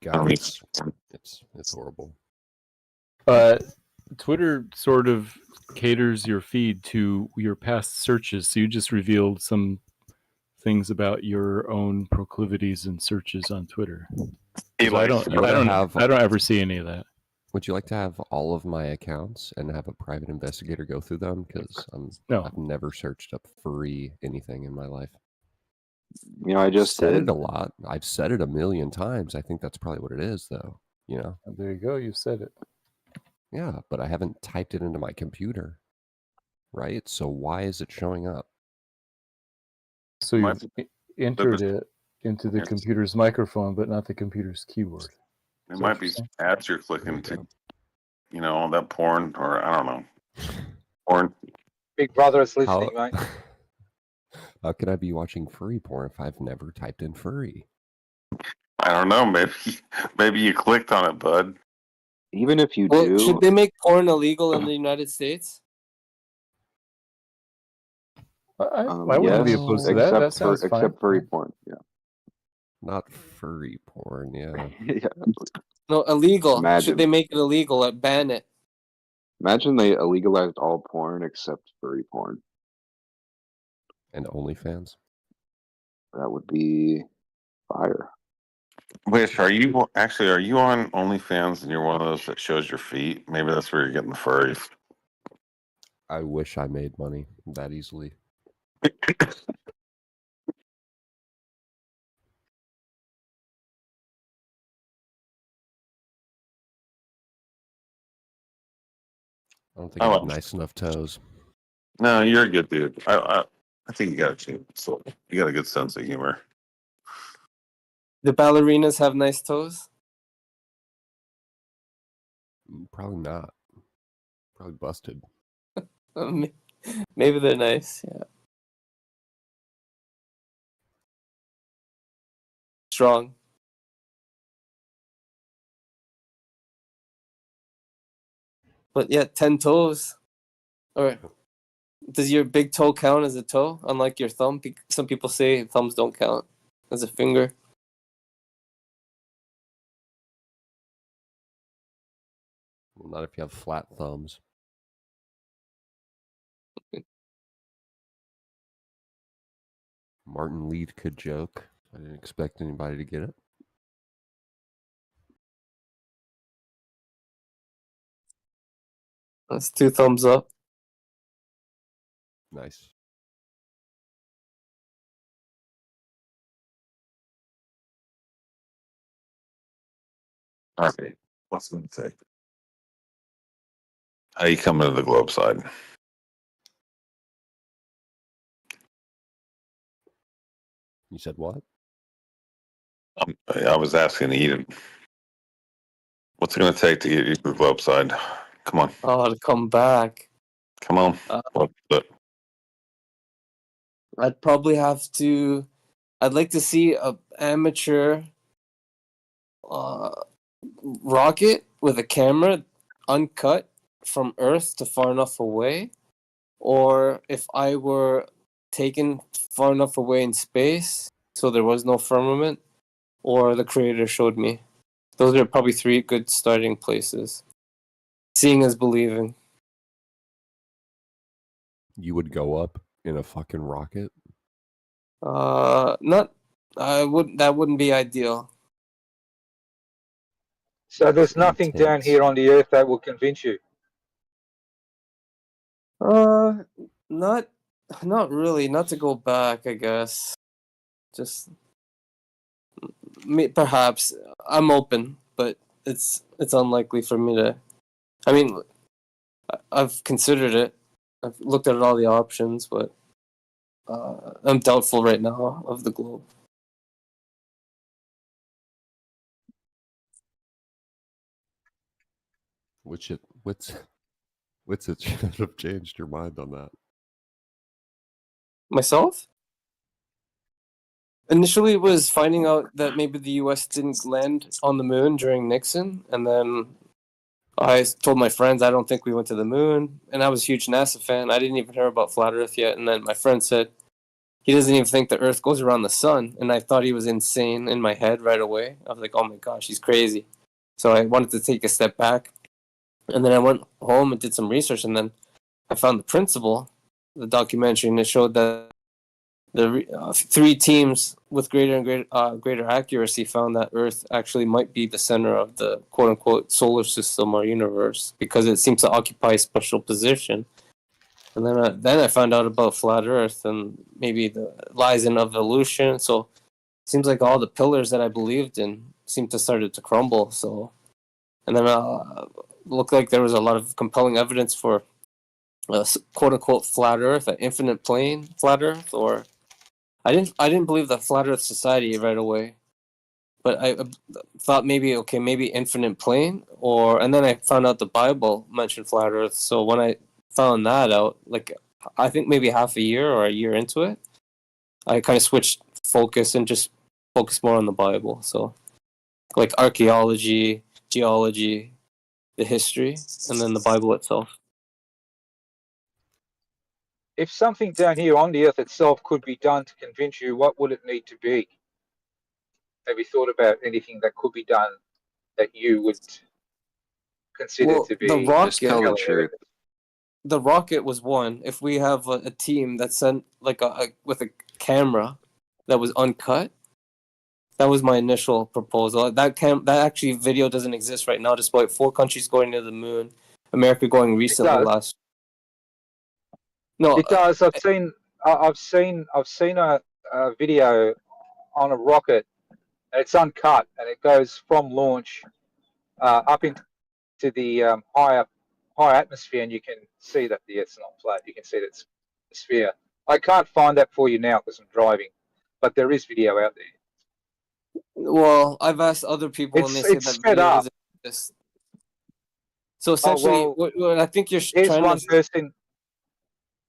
God, it's horrible. Twitter sort of caters your feed to your past searches, so you just revealed some things about your own proclivities and searches on Twitter. I don't ever see any of that. Would you like to have all of my accounts and have a private investigator go through them? Because I've never searched up furry anything in my life. You know, I just said did. it a lot. I've said it a million times. I think that's probably what it is, though. You know. There you go. You said it. Yeah, but I haven't typed it into my computer, right? So why is it showing up? So you entered it into the computer's microphone, but not the computer's keyboard. It might be ads you're clicking to, you know, all that porn, or I don't know. Porn. Big Brother is listening, mate. How could I be watching furry porn if I've never typed in furry? I don't know. Maybe you clicked on it, bud. Even if you do, should they make porn illegal in the United States? I wouldn't be opposed to that. That sounds fine. Except furry porn, yeah. Not furry porn, yeah. Yeah. No, illegal. Imagine. Should they make it illegal? Like ban it? Imagine they illegalized all porn except furry porn. And OnlyFans? That would be fire. Wish, are you on OnlyFans and you're one of those that shows your feet? Maybe that's where you're getting the furries. I wish I made money that easily. I don't think I have nice enough toes. No, you're a good dude. I think you got it. So you got a good sense of humor. The ballerinas have nice toes. Probably not. Probably busted. Maybe they're nice. Yeah. Strong. But yeah, 10 toes. Or does your big toe count as a toe? Unlike your thumb? Some people say thumbs don't count as a finger. Well, not if you have flat thumbs. Martin Lead could joke. I didn't expect anybody to get it. That's 2 thumbs up. Nice. Okay. What's going to say? How you coming to the globe side? You said what? I was asking Eden. What's it going to take to get you to the globe side? Come on. Oh, to come back. Come on. Let's do it. I'd probably have to. I'd like to see a amateur rocket with a camera uncut from Earth to far enough away, or if I were taken far enough away in space so there was no firmament, or the creator showed me. Those are probably three good starting places. Seeing is believing. You would go up in a fucking rocket? Not. That wouldn't be ideal. So there's nothing down here on the earth that will convince you. Not really. Not to go back, I guess. Just perhaps I'm open, but it's unlikely for me to. I mean, I've considered it. I've looked at all the options, but I'm doubtful right now of the globe. What's it should have changed your mind on that? Myself? Initially, it was finding out that maybe the U.S. didn't land on the moon during Nixon, and then I told my friends I don't think we went to the moon, and I was a huge NASA fan. I didn't even hear about flat Earth yet, and then my friend said he doesn't even think the Earth goes around the sun, and I thought he was insane in my head right away. I was like, oh my gosh, he's crazy. So I wanted to take a step back, and then I went home and did some research, and then I found the principle, the documentary, and it showed that the three teams with greater and greater accuracy found that Earth actually might be the center of the quote-unquote solar system or universe because it seems to occupy a special position. And then I found out about flat Earth and maybe the lies in evolution. So it seems like all the pillars that I believed in seemed to started to crumble. So, and then looked like there was a lot of compelling evidence for quote-unquote flat Earth, an infinite plane flat Earth, or I didn't believe the flat Earth society right away, but I thought maybe infinite plane, and then I found out the Bible mentioned flat Earth. So when I found that out, like I think maybe half a year or a year into it, I kind of switched focus and just focused more on the Bible. So like archaeology, geology, the history, and then the Bible itself. If something down here on the earth itself could be done to convince you, what would it need to be? Have you thought about anything that could be done that you would consider to be the rocket, truth. The rocket was one. If we have a team that sent like with a camera that was uncut, that was my initial proposal. That actually video doesn't exist right now, despite 4 countries going to the moon. America going recently last. No, it does. I've seen a video on a rocket. It's uncut and it goes from launch up into the higher atmosphere, and you can see that it's not flat. You can see that it's a sphere. I can't find that for you now because I'm driving, but there is video out there. Well, I've asked other people, and they say that sped video up. doesn't exist. So essentially, what I think you're Here's trying one to. person.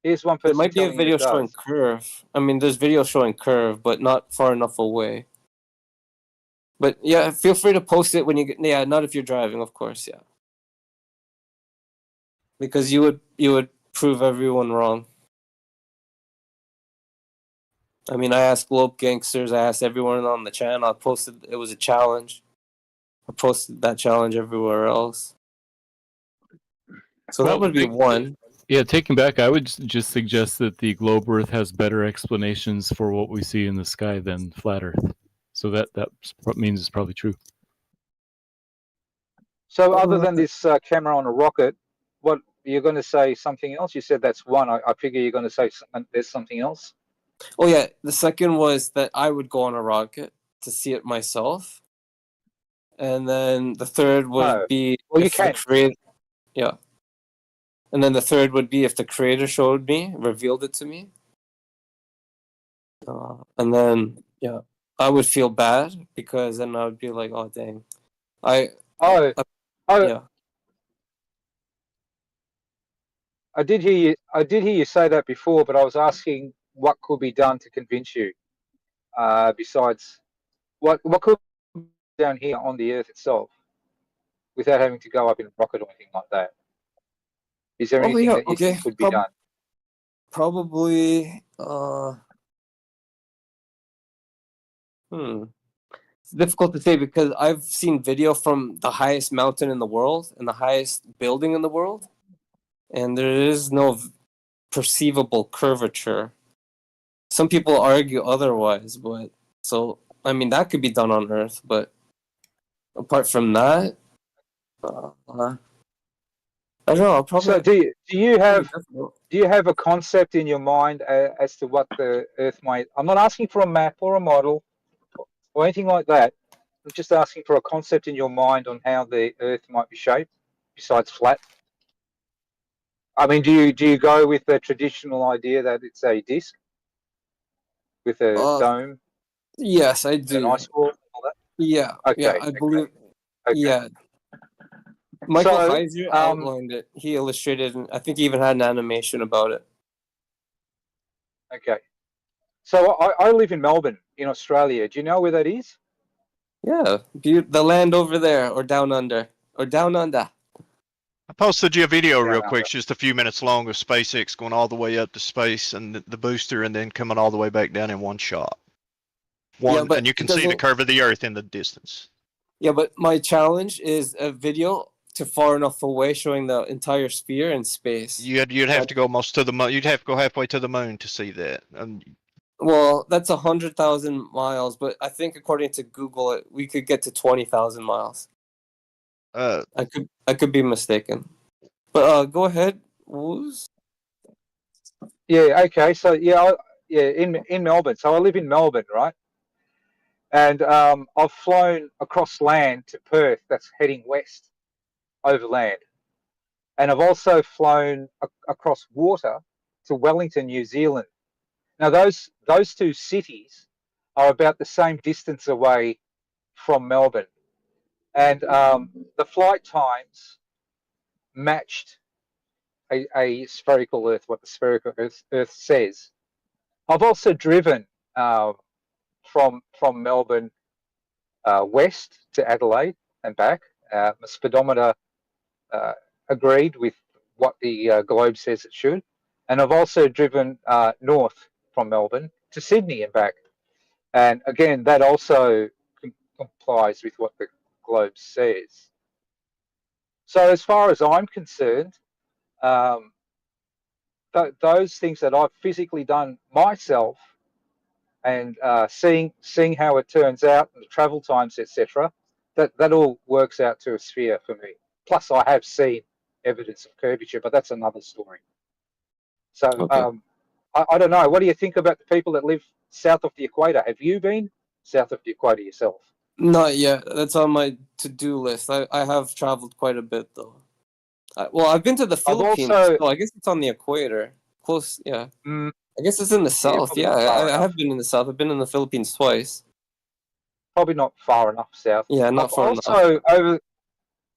Here's one person. There might be a telling you video it does. showing curve. I mean, there's video showing curve, but not far enough away. But yeah, feel free to post it when you get. Yeah, not if you're driving, of course. Yeah, because you would prove everyone wrong. I mean, I asked Globe Gangsters. I asked everyone on the channel. I posted. It was a challenge. I posted that challenge everywhere else. So that would be one. Yeah, taking back, I would just suggest that the globe Earth has better explanations for what we see in the sky than flat Earth. So that means it's probably true. So other than this camera on a rocket, what you're going to say something else? You said that's one. I figure you're going to say there's something else. Oh yeah, the second was that I would go on a rocket to see it myself, and then the third would be well, you if the can. creator, yeah, and then the third would be if the creator showed me, revealed it to me, and then I would feel bad because then I would be like, oh dang, Oh, Yeah. I did hear you. I did hear you say that before, but I was asking what could be done to convince you. Besides, what could be down here on the Earth itself, without having to go up in a rocket or anything like that? Is there Oh anything yeah. that you Okay. think could be done? Probably. It's difficult to say because I've seen video from the highest mountain in the world and the highest building in the world, and there is no perceivable curvature. Some people argue otherwise, but so I mean that could be done on Earth, but apart from that, I don't know. Probably. So do you have a concept in your mind as to what the Earth might? I'm not asking for a map or a model or anything like that. I'm just asking for a concept in your mind on how the Earth might be shaped, besides flat. I mean, do you go with the traditional idea that it's a disc with a dome? Yes, I and an do. ice wall and all that? Yeah, yeah, Okay. I believe. Okay. Yeah, Michael So, Heiser outlined it. He illustrated, and I think he even had an animation about it. Okay. So I live in Melbourne, in Australia. Do you know where that is? Yeah, the land over there, or down under, or down under. I posted you a video Down real quick, under. it's just a few minutes long of SpaceX going all the way up to space and the booster, and then coming all the way back down in one shot. but And you it can see the doesn't- curve of the Earth in the distance. Yeah, but my challenge is a video to far enough away showing the entire sphere in space. You'd have to go almost to the moon. You'd have to go halfway to the moon to see that. Well, that's 100,000 miles, but I think according to Google, we could get to 20,000 miles. I could be mistaken, but go ahead, Woos. Yeah. Okay. So in Melbourne. So I live in Melbourne, right? And I've flown across land to Perth. That's heading west over land. And I've also flown across water to Wellington, New Zealand. Now those two cities are about the same distance away from Melbourne, and the flight times matched a spherical Earth, what the spherical Earth says. I've also driven from Melbourne west to Adelaide and back. My speedometer agreed with what the globe says it should, and I've also driven north from Melbourne to Sydney and back. And again, that also complies with what the globe says. So as far as I'm concerned, those things that I've physically done myself and seeing how it turns out and the travel times, etc., that all works out to a sphere for me. Plus, I have seen evidence of curvature, but that's another story. So I don't know. What do you think about the people that live south of the equator? Have you been south of the equator yourself? Not yet. That's on my to-do list. I have traveled quite a bit though. Well, I've been to the Philippines, so I guess it's on the equator. Close, yeah. I guess it's in the south. Yeah, I have been in the south. I've been in the Philippines twice. Probably not far enough south. Yeah, not far enough.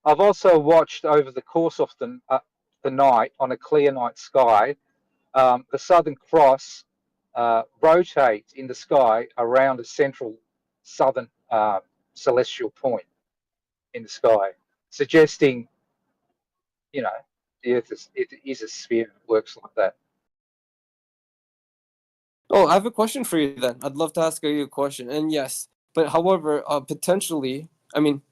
I've also watched over the course of the night on a clear night sky, the Southern Cross rotate in the sky around a central southern celestial point in the sky, suggesting, the Earth is a sphere. It works like that. Oh, I have a question for you then. I'd love to ask you a question. And yes, but however, potentially, I mean,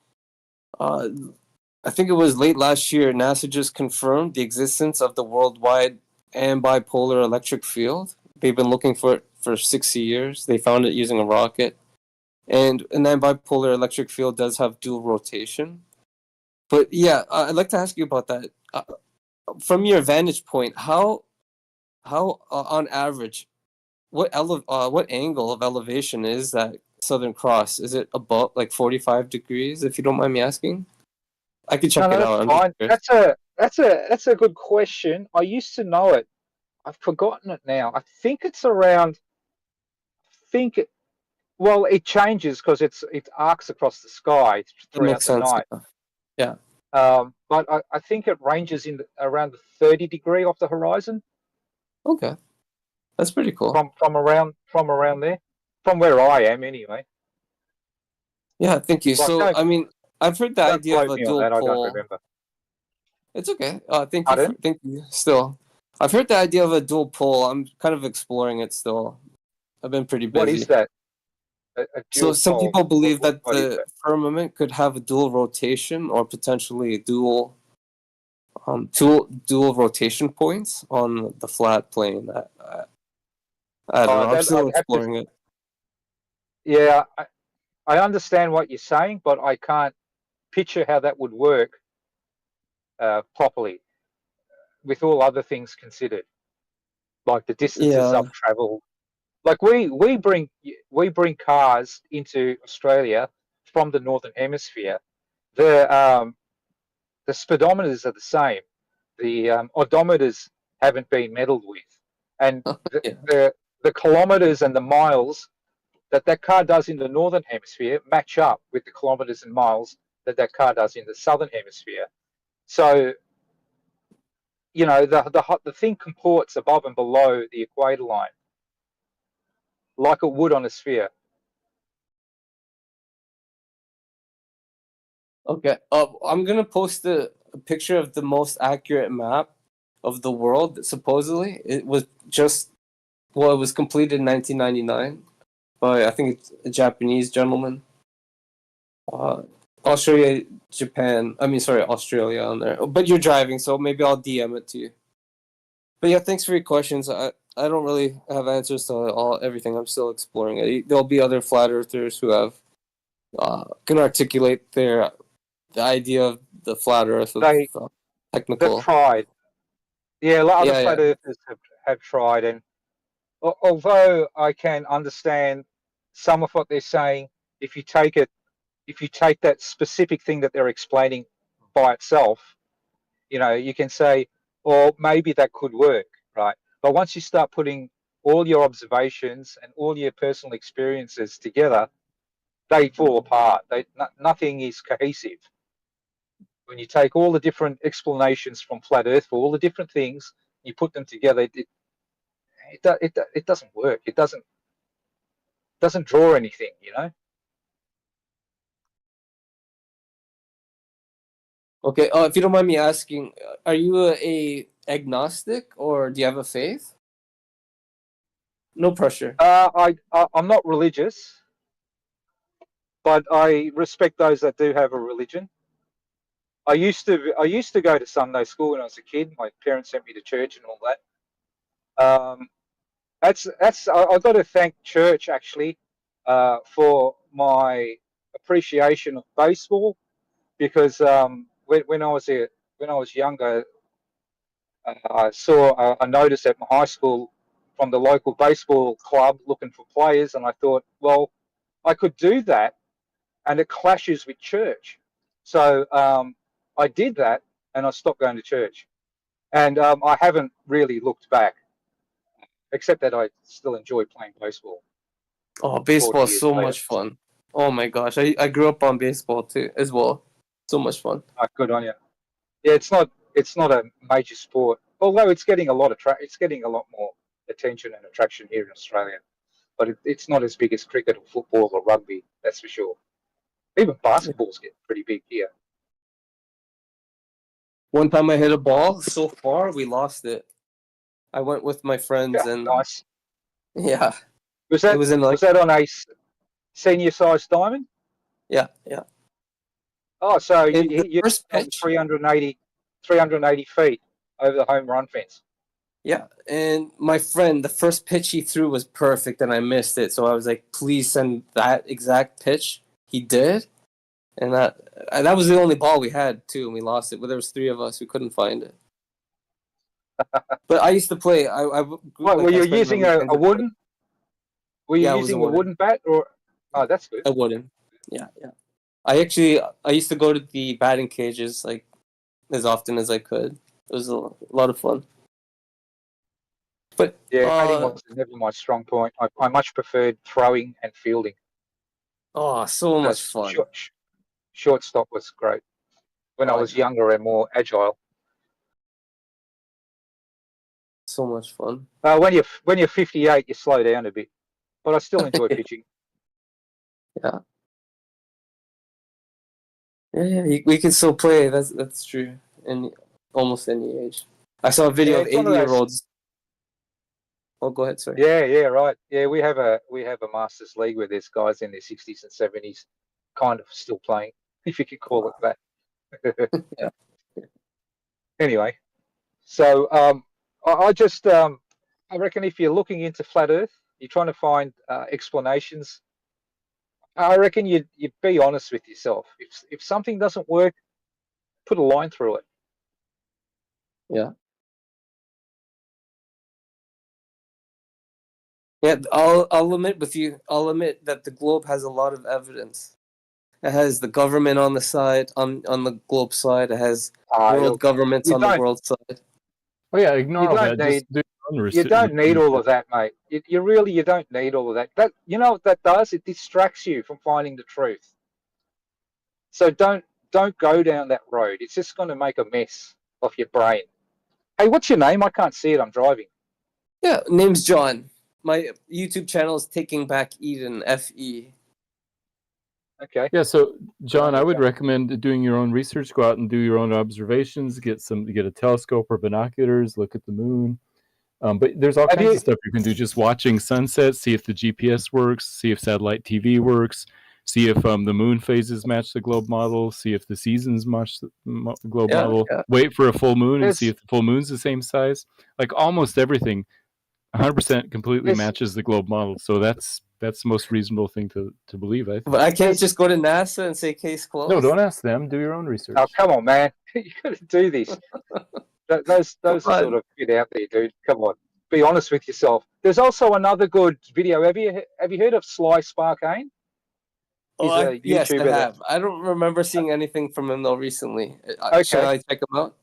I think it was late last year, NASA just confirmed the existence of the worldwide and bipolar electric field. They've been looking for it for 60 years. They found it using a rocket. And that bipolar electric field does have dual rotation. But yeah, I'd like to ask you about that. From your vantage point, how on average, what angle of elevation is that Southern Cross? Is it about like 45 degrees, if you don't mind me asking? I could check it out. That's fine. That's a good question. I used to know it. I've forgotten it now. I think it's around. Well, it changes because it arcs across the sky throughout the night. Yeah. But I think it ranges in around the 30 degree off the horizon. Okay, that's pretty cool. From around there, from where I am anyway. Yeah, thank you. Like, So, I mean, I've heard the don't idea of quote a me on dual that. I don't pole. remember. It's okay. Thank you. Pardon? Thank you. Still, I've heard the idea of a dual pole. I'm kind of exploring it still. I've been pretty busy. What is that? A So dual some pole? people believe that What is the that? firmament could have a dual rotation or potentially a dual rotation points on the flat plane. I don't know. I'm That still I'd have to. exploring it. Yeah, I understand what you're saying, but I can't picture how that would work properly with all other things considered, like the distances Yeah. I've travelled. Like we bring cars into Australia from the northern hemisphere. The speedometers are the same. The odometers haven't been meddled with, and the kilometers and the miles that car does in the northern hemisphere match up with the kilometers and miles that car does in the southern hemisphere. So, you know, the thing comports above and below the equator line, like it would on a sphere. Okay. I'm gonna post a picture of the most accurate map of the world. Supposedly, it was just it was completed in 1999 by I think it's a Japanese gentleman. I'll show you Japan. I mean, sorry, Australia on there. But you're driving, so maybe I'll DM it to you. But yeah, thanks for your questions. I don't really have answers to everything. I'm still exploring it. There'll be other flat earthers who have can articulate the idea of the flat Earth with technical. They've tried. Yeah, a lot of other flat earthers have tried, and although I can understand some of what they're saying, if you take that specific thing that they're explaining by itself, you know, you can say, or maybe that could work, right? But once you start putting all your observations and all your personal experiences together, they fall apart. Nothing is cohesive. When you take all the different explanations from flat Earth for all the different things, you put them together, it doesn't work. It doesn't draw anything, you know. Okay. If you don't mind me asking, are you a agnostic or do you have a faith? No pressure. I'm not religious, but I respect those that do have a religion. I used to go to Sunday school when I was a kid. My parents sent me to church and all that. I've got to thank church actually for my appreciation of baseball, because when I was younger, I saw a notice at my high school from the local baseball club looking for players, and I thought, well, I could do that, and it clashes with church. So I did that, and I stopped going to church, and I haven't really looked back, except that I still enjoy playing baseball. Oh, baseball 40 is years so later. much fun. Oh my gosh, I grew up on baseball too as well. So much fun. Good on you. Yeah, it's not a major sport, although it's getting a lot more attention and attraction here in Australia. But it's not as big as cricket or football or rugby, that's for sure. Even basketball's getting pretty big here. One time I hit a ball so far, we lost it. I went with my friends and nice. Yeah. Was that on a senior size diamond? Yeah. Oh, so And you first hit pitch. 380 feet over the home run fence. Yeah, and my friend, the first pitch he threw was perfect, and I missed it. So I was like, "Please send that exact pitch." He did, and that was the only ball we had too, and we lost it. But there was three of us, we couldn't find it. But I used to play. Were you using a wooden? Were you using a wooden bat or? Oh, that's good. A wooden. Yeah. I used to go to the batting cages like as often as I could. It was a lot of fun. But yeah, batting was never my strong point. I much preferred throwing and fielding. Oh, so much fun. Shortstop was great. when I Oh, was yeah. younger and more agile. So much fun. When you're 58, you slow down a bit, but I still enjoy pitching. Yeah. Yeah, we can still play. That's true. In almost any age. I saw a video of it's one of those. 80-year-olds. Oh, go ahead, sorry. Yeah, right. Yeah, we have a Masters League where there's guys in their 60s and 70s, kind of still playing, if you could call it that. Yeah. Anyway, so I just I reckon if you're looking into flat Earth, you're trying to find explanations. I reckon you'd be honest with yourself. If something doesn't work, put a line through it. Yeah. Yeah, I'll admit with you. I'll admit that the globe has a lot of evidence. It has the government on the side, on the globe side. It has world governments you on the don't- world side. Oh yeah, ignore You all don't that. need- Just do your own You don't need all of that, mate. You don't need all of that. That you know what that does? It distracts you from finding the truth. So don't go down that road. It's just going to make a mess of your brain. Hey, what's your name? I can't see it. I'm driving. Yeah, name's John. My YouTube channel is Taking Back Eden, FE. Okay. Yeah, so John, I would recommend doing your own research. Go out and do your own observations. Get a telescope or binoculars. Look at the moon. But there's all kinds of stuff you can do. Just watching sunsets, see if the GPS works, see if satellite TV works, see if the moon phases match the globe model, see if the seasons match the globe model. Yeah. Wait for a full moon and see There's- if the full moon's the same size. Like almost everything, 100% completely There's- matches the globe model. So that's the most reasonable thing to believe, I think. But I can't just go to NASA and say case closed. No, don't ask them. Do your own research. Oh, come on, man. You got to do this. Those Come are sort of bit out there, dude. Come on. Be honest with yourself. There's also another good video. Have you heard of Sly Sparkane? Oh, yes, I YouTuber that- have. I don't remember seeing anything from him though recently. Okay. Should I check him out?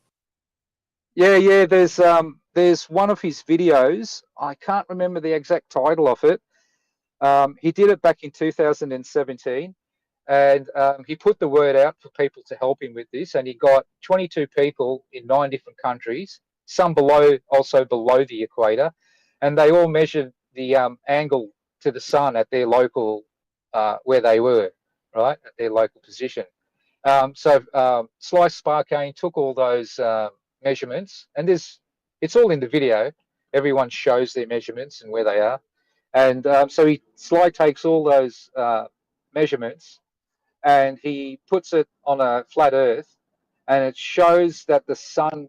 Yeah. There's one of his videos. I can't remember the exact title of it. He did it back in 2017, and he put the word out for people to help him with this. And he got 22 people in 9 different countries, some also below the equator, and they all measured the angle to the sun at their local where they were, right, at their local position. So Sly Sparkane took all those measurements, and it's all in the video. Everyone shows their measurements and where they are. And so Sly takes all those measurements and he puts it on a flat Earth, and it shows that the sun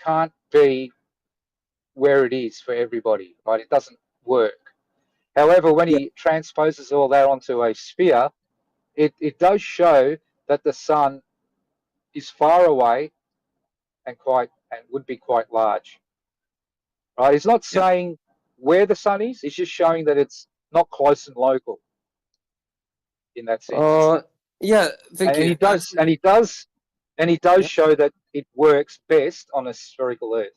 can't be where it is for everybody, right? It doesn't work. However, when he transposes all that onto a sphere, it does show that the sun is far away and would be quite large. Right? He's not saying where the sun is, he's just showing that it's not close and local in that sense. Yeah, thank you. He does show that it works best on a spherical Earth.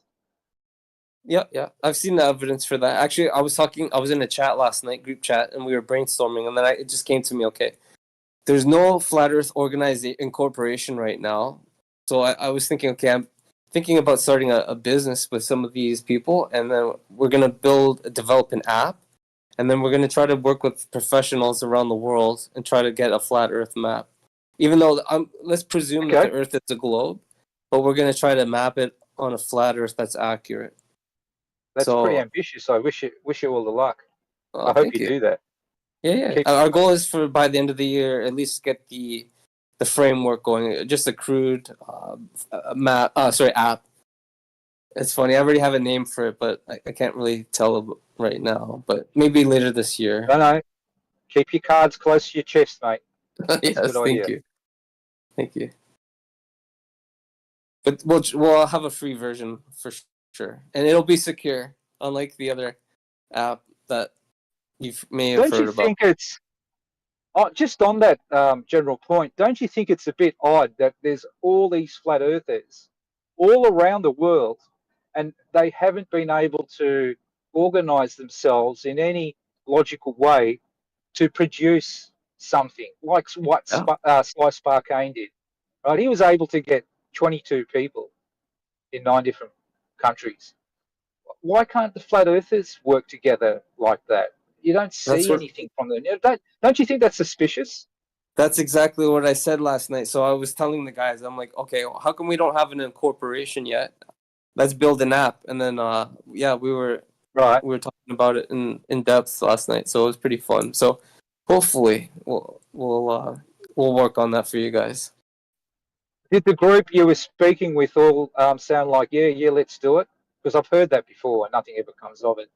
Yeah. I've seen the evidence for that. Actually, I was in a chat last night, group chat, and we were brainstorming, and then it just came to me, okay, there's no Flat Earth incorporation right now. So I was thinking, okay, I'm thinking about starting a business with some of these people, and then we're going to develop an app, and then we're going to try to work with professionals around the world and try to get a flat Earth map. Even though, let's presume that the Earth is a globe, but we're going to try to map it on a flat Earth that's accurate. That's pretty ambitious. I wish you all the luck. I hope you do that. Yeah. Our goal is for by the end of the year, at least get the framework going. Just a crude app. It's funny. I already have a name for it, but I can't really tell right now. But maybe later this year. No. Keep your cards close to your chest, mate. Yes, thank you. But we'll have a free version for sure, and it'll be secure, unlike the other app that you may have heard about. Don't you think it's just on that general point? Don't you think it's a bit odd that there's all these flat earthers all around the world, and they haven't been able to organize themselves in any logical way to produce something like what Sly Sparkane did? right? He was able to get 22 people in 9 different countries. Why can't the flat earthers work together like that? You don't That's see what. anything from them. Don't you think that's suspicious? That's exactly what I said last night. So I was telling the guys, I'm like, okay, how come we don't have an incorporation yet? Let's build an app. And then, yeah, we were talking about it in depth last night. So it was pretty fun. So hopefully we'll work on that for you guys. Did the group you were speaking with all sound like, yeah, let's do it? Because I've heard that before and nothing ever comes of it.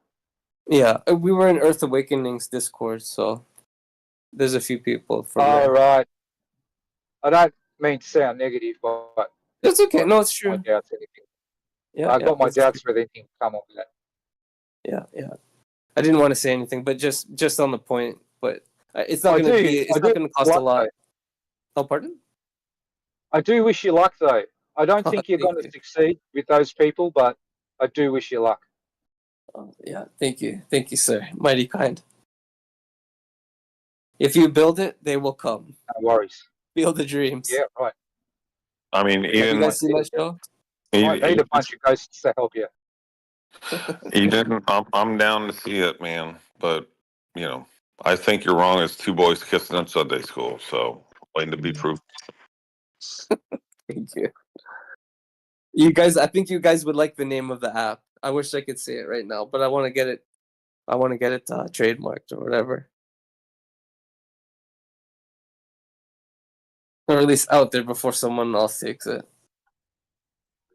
Yeah, we were in Earth Awakening's Discord, so there's a few people from Oh, there. right. I don't mean to sound negative, but It's okay. No, it's true. my doubts anything. Yeah, I've got my it's doubts true. whether anything come of that. Yeah. I didn't want to say anything, but just on the point. But it's not I going to do- be. It's I not do going to cost a like lot. that. Oh, pardon? I do wish you luck, though. I don't think you're Thank going to you. succeed with those people, but I do wish you luck. Yeah, thank you, sir. Mighty kind. If you build it, they will come. No worries. Build the dreams. Yeah, right. I mean, Have you Eden, guys seen that show? Might need a bunch of ghosts to help you. Eden, I'm down to see it, man. But you know, I think you're wrong. It's two boys kissing in Sunday school. So waiting to be proved. Thank you. You guys, I think you guys would like the name of the app. I wish I could say it right now, but I want to get it. I want to get it trademarked or whatever, or at least out there before someone else takes it.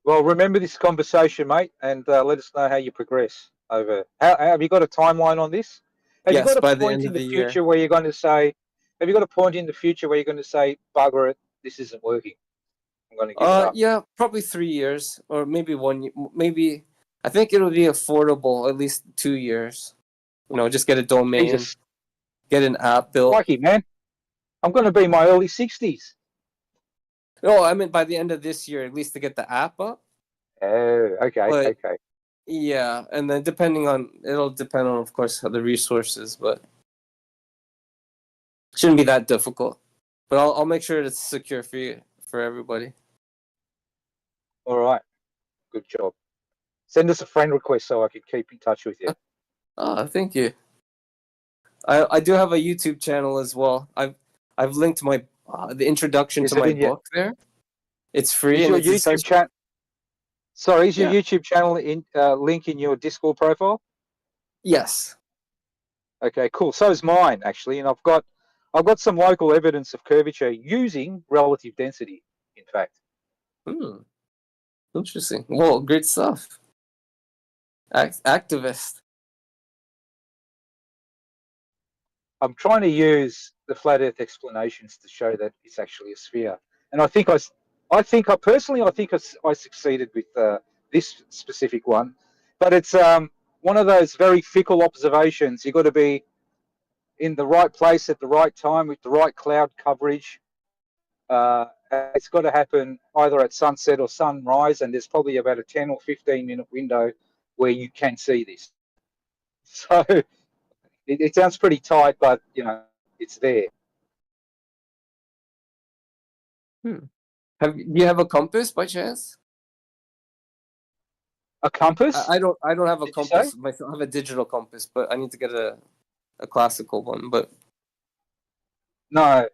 Well, remember this conversation, mate, and let us know how you progress over. Have you got a timeline on this? Have you Yes, got a by the point end in of the the year. future where you're going to say? Have you got a point in the future where you're going to say, "Bugger it, this isn't working. I'm going to give it up." Yeah, probably 3 years or maybe 1 year. Maybe I think it'll be affordable at least 2 years. You know, just get a domain, Jesus, get an app built. lucky man. I'm going to be in my early 60s. No, I mean by the end of this year, at least to get the app up. Oh, okay, But, okay. Yeah, and then it'll depend on, of course, the resources, but it shouldn't be that difficult. But I'll make sure it's secure for you, for everybody. All right, good job. Send us a friend request so I can keep in touch with you. Oh, thank you. I do have a YouTube channel as well. I've linked my the introduction to my book there. It's free. Is and your it's YouTube channel? Sorry, is your Yeah. YouTube channel link in your Discord profile? Yes. Okay, cool. So is mine actually, and I've got some local evidence of curvature using relative density. In fact. Interesting. Well, great stuff. Activist. I'm trying to use the flat Earth explanations to show that it's actually a sphere, and I think I succeeded with this specific one, but it's one of those very fickle observations. You've got to be in the right place at the right time with the right cloud coverage. It's got to happen either at sunset or sunrise, and there's probably about a 10 or 15 minute window where you can see this. So it sounds pretty tight, but it's there. Do you have a compass by chance? A compass? I don't have a Did you compass say? myself. I have a digital compass, but I need to get a classical one. But No,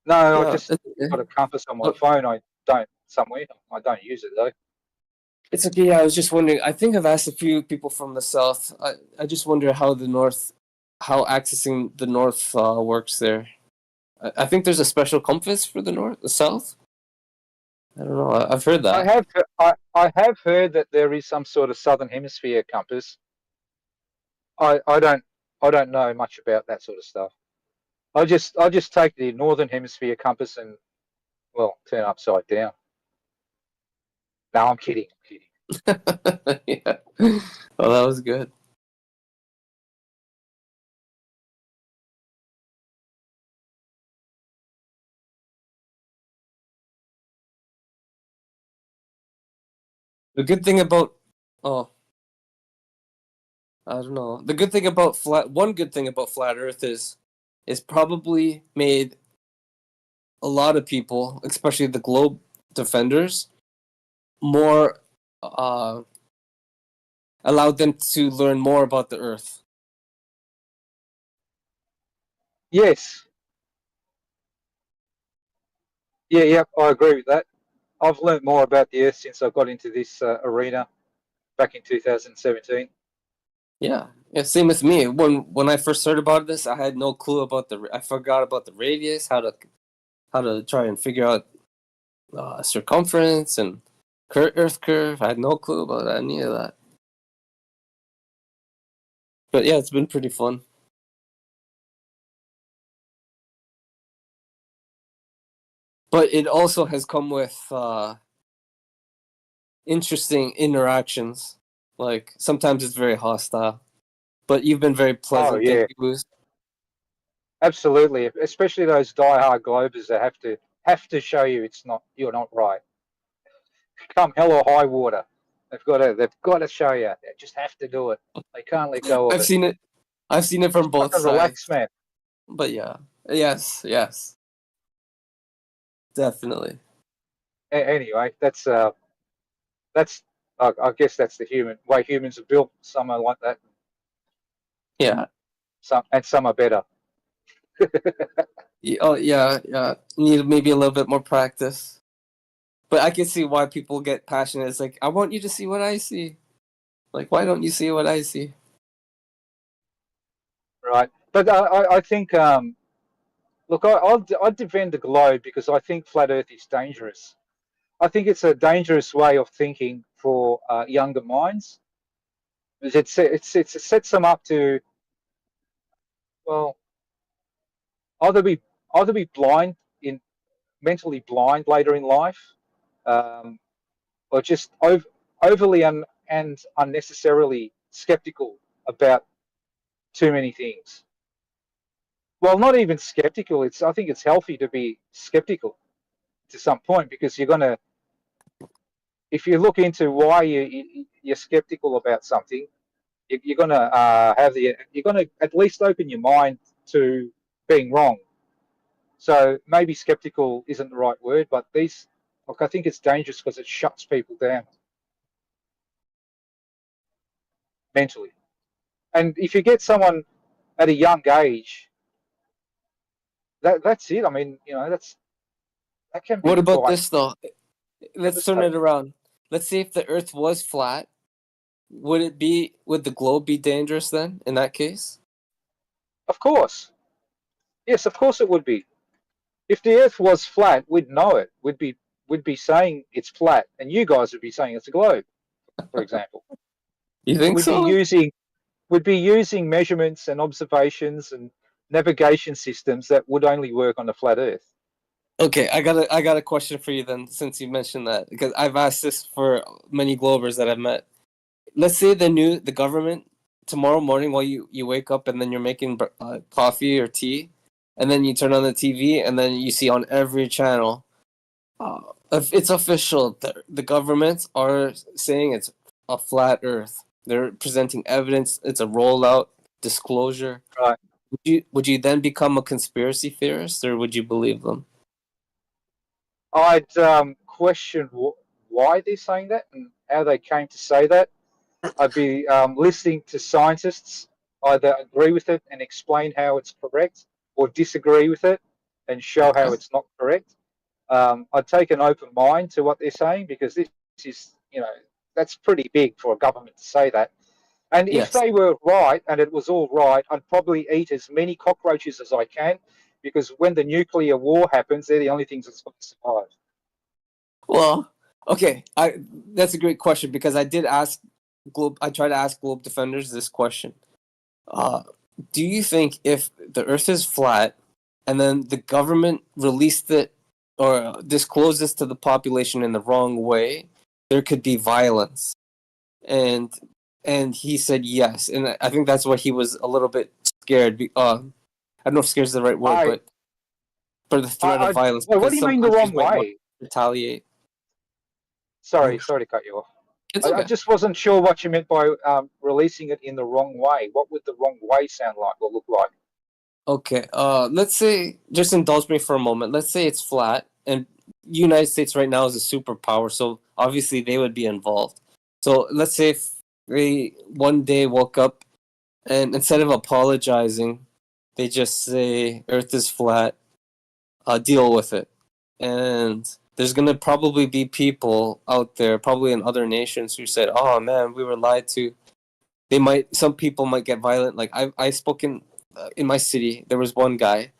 Yeah, I just got a compass on my phone. I don't use it though. it's okay. Yeah, I was just wondering. I think I've asked a few people from the south. I just wonder how accessing the north works there. I think there's a special compass for the south. I don't know. I've heard that. I have heard that there is some sort of southern hemisphere compass. I don't know much about that sort of stuff. I just take the northern hemisphere compass and turn upside down. No, I'm kidding. Yeah. Well, that was good. The good thing about I don't know. The good thing about flat Earth is probably made a lot of people, especially the globe defenders, more allowed them to learn more about the Earth. Yes. Yeah, I agree with that. I've learned more about the Earth since I got into this arena back in 2017. Yeah, same with me. When I first heard about this, I had no clue about I forgot about the radius, how to try and figure out circumference and Earth curve. I had no clue about any of that. But yeah, it's been pretty fun. But it also has come with interesting interactions. Like sometimes it's very hostile, but you've been very pleasant. Oh yeah, Thank you, Boost. absolutely. Especially those die-hard globers that have to show you you're not right. Come hell or high water, they've got to show you. They just have to do it. They can't let go of I've seen it. I've seen it from both Fucking sides. relax, man. But yeah, yes, definitely. Anyway, that's I guess that's the human way humans are built. Some are like that. Yeah. Some are better. Yeah. Need maybe a little bit more practice. But I can see why people get passionate. It's like, I want you to see what I see. Like, why don't you see what I see? Right. But I think, look, I'll defend the globe because I think flat Earth is dangerous. I think it's a dangerous way of thinking for younger minds. It sets them up to, well, either be blind mentally blind later in life, or just overly and unnecessarily skeptical about too many things. Well, not even skeptical. I think it's healthy to be skeptical to some point because if you look into why you're skeptical about something, you're gonna you're gonna at least open your mind to being wrong. So maybe skeptical isn't the right word, but I think it's dangerous because it shuts people down mentally. And if you get someone at a young age, that's it. I mean, that can be What about quite this though? Let's turn it around. Let's see if the Earth was flat. Would the globe be dangerous then in that case? Of course. Yes, of course it would be. If the Earth was flat, we'd know it. We'd be saying it's flat, and you guys would be saying it's a globe, for example. You think so? We'd be using measurements and observations and navigation systems that would only work on a flat Earth. Okay, I got a question for you then, since you mentioned that, because I've asked this for many Globers that I've met. Let's say the government tomorrow morning while you wake up and then you're making coffee or tea, and then you turn on the TV and then you see on every channel, if it's official, the governments are saying it's a flat Earth. They're presenting evidence. It's a rollout disclosure. Right. Would you then become a conspiracy theorist, or would you believe them? I'd question why they're saying that and how they came to say that. I'd be listening to scientists either agree with it and explain how it's correct, or disagree with it and show how it's not correct. I'd take an open mind to what they're saying because this is, that's pretty big for a government to say that. And if they were right and it was all right, I'd probably eat as many cockroaches as I can because when the nuclear war happens, they're the only things that's going to survive. Well, okay, that's a great question because I tried to ask Globe Defenders this question. Do you think if the Earth is flat and then the government released it or disclosed this to the population in the wrong way, there could be violence? And he said yes, and I think that's why he was a little bit scared. I don't know if "scared" is the right word, but for the threat of violence. Well, what do you mean the wrong way? Retaliate. Sorry to cut you off. It's okay. I just wasn't sure what you meant by releasing it in the wrong way. What would the wrong way sound like or look like? Okay. Let's say, just indulge me for a moment. Let's say it's flat, and United States right now is a superpower, so obviously they would be involved. So let's say if they one day woke up and instead of apologizing, they just say Earth is flat. Deal with it. And there's gonna probably be people out there, probably in other nations, who said, "Oh man, we were lied to." Some people might get violent. Like I spoke in my city. There was one guy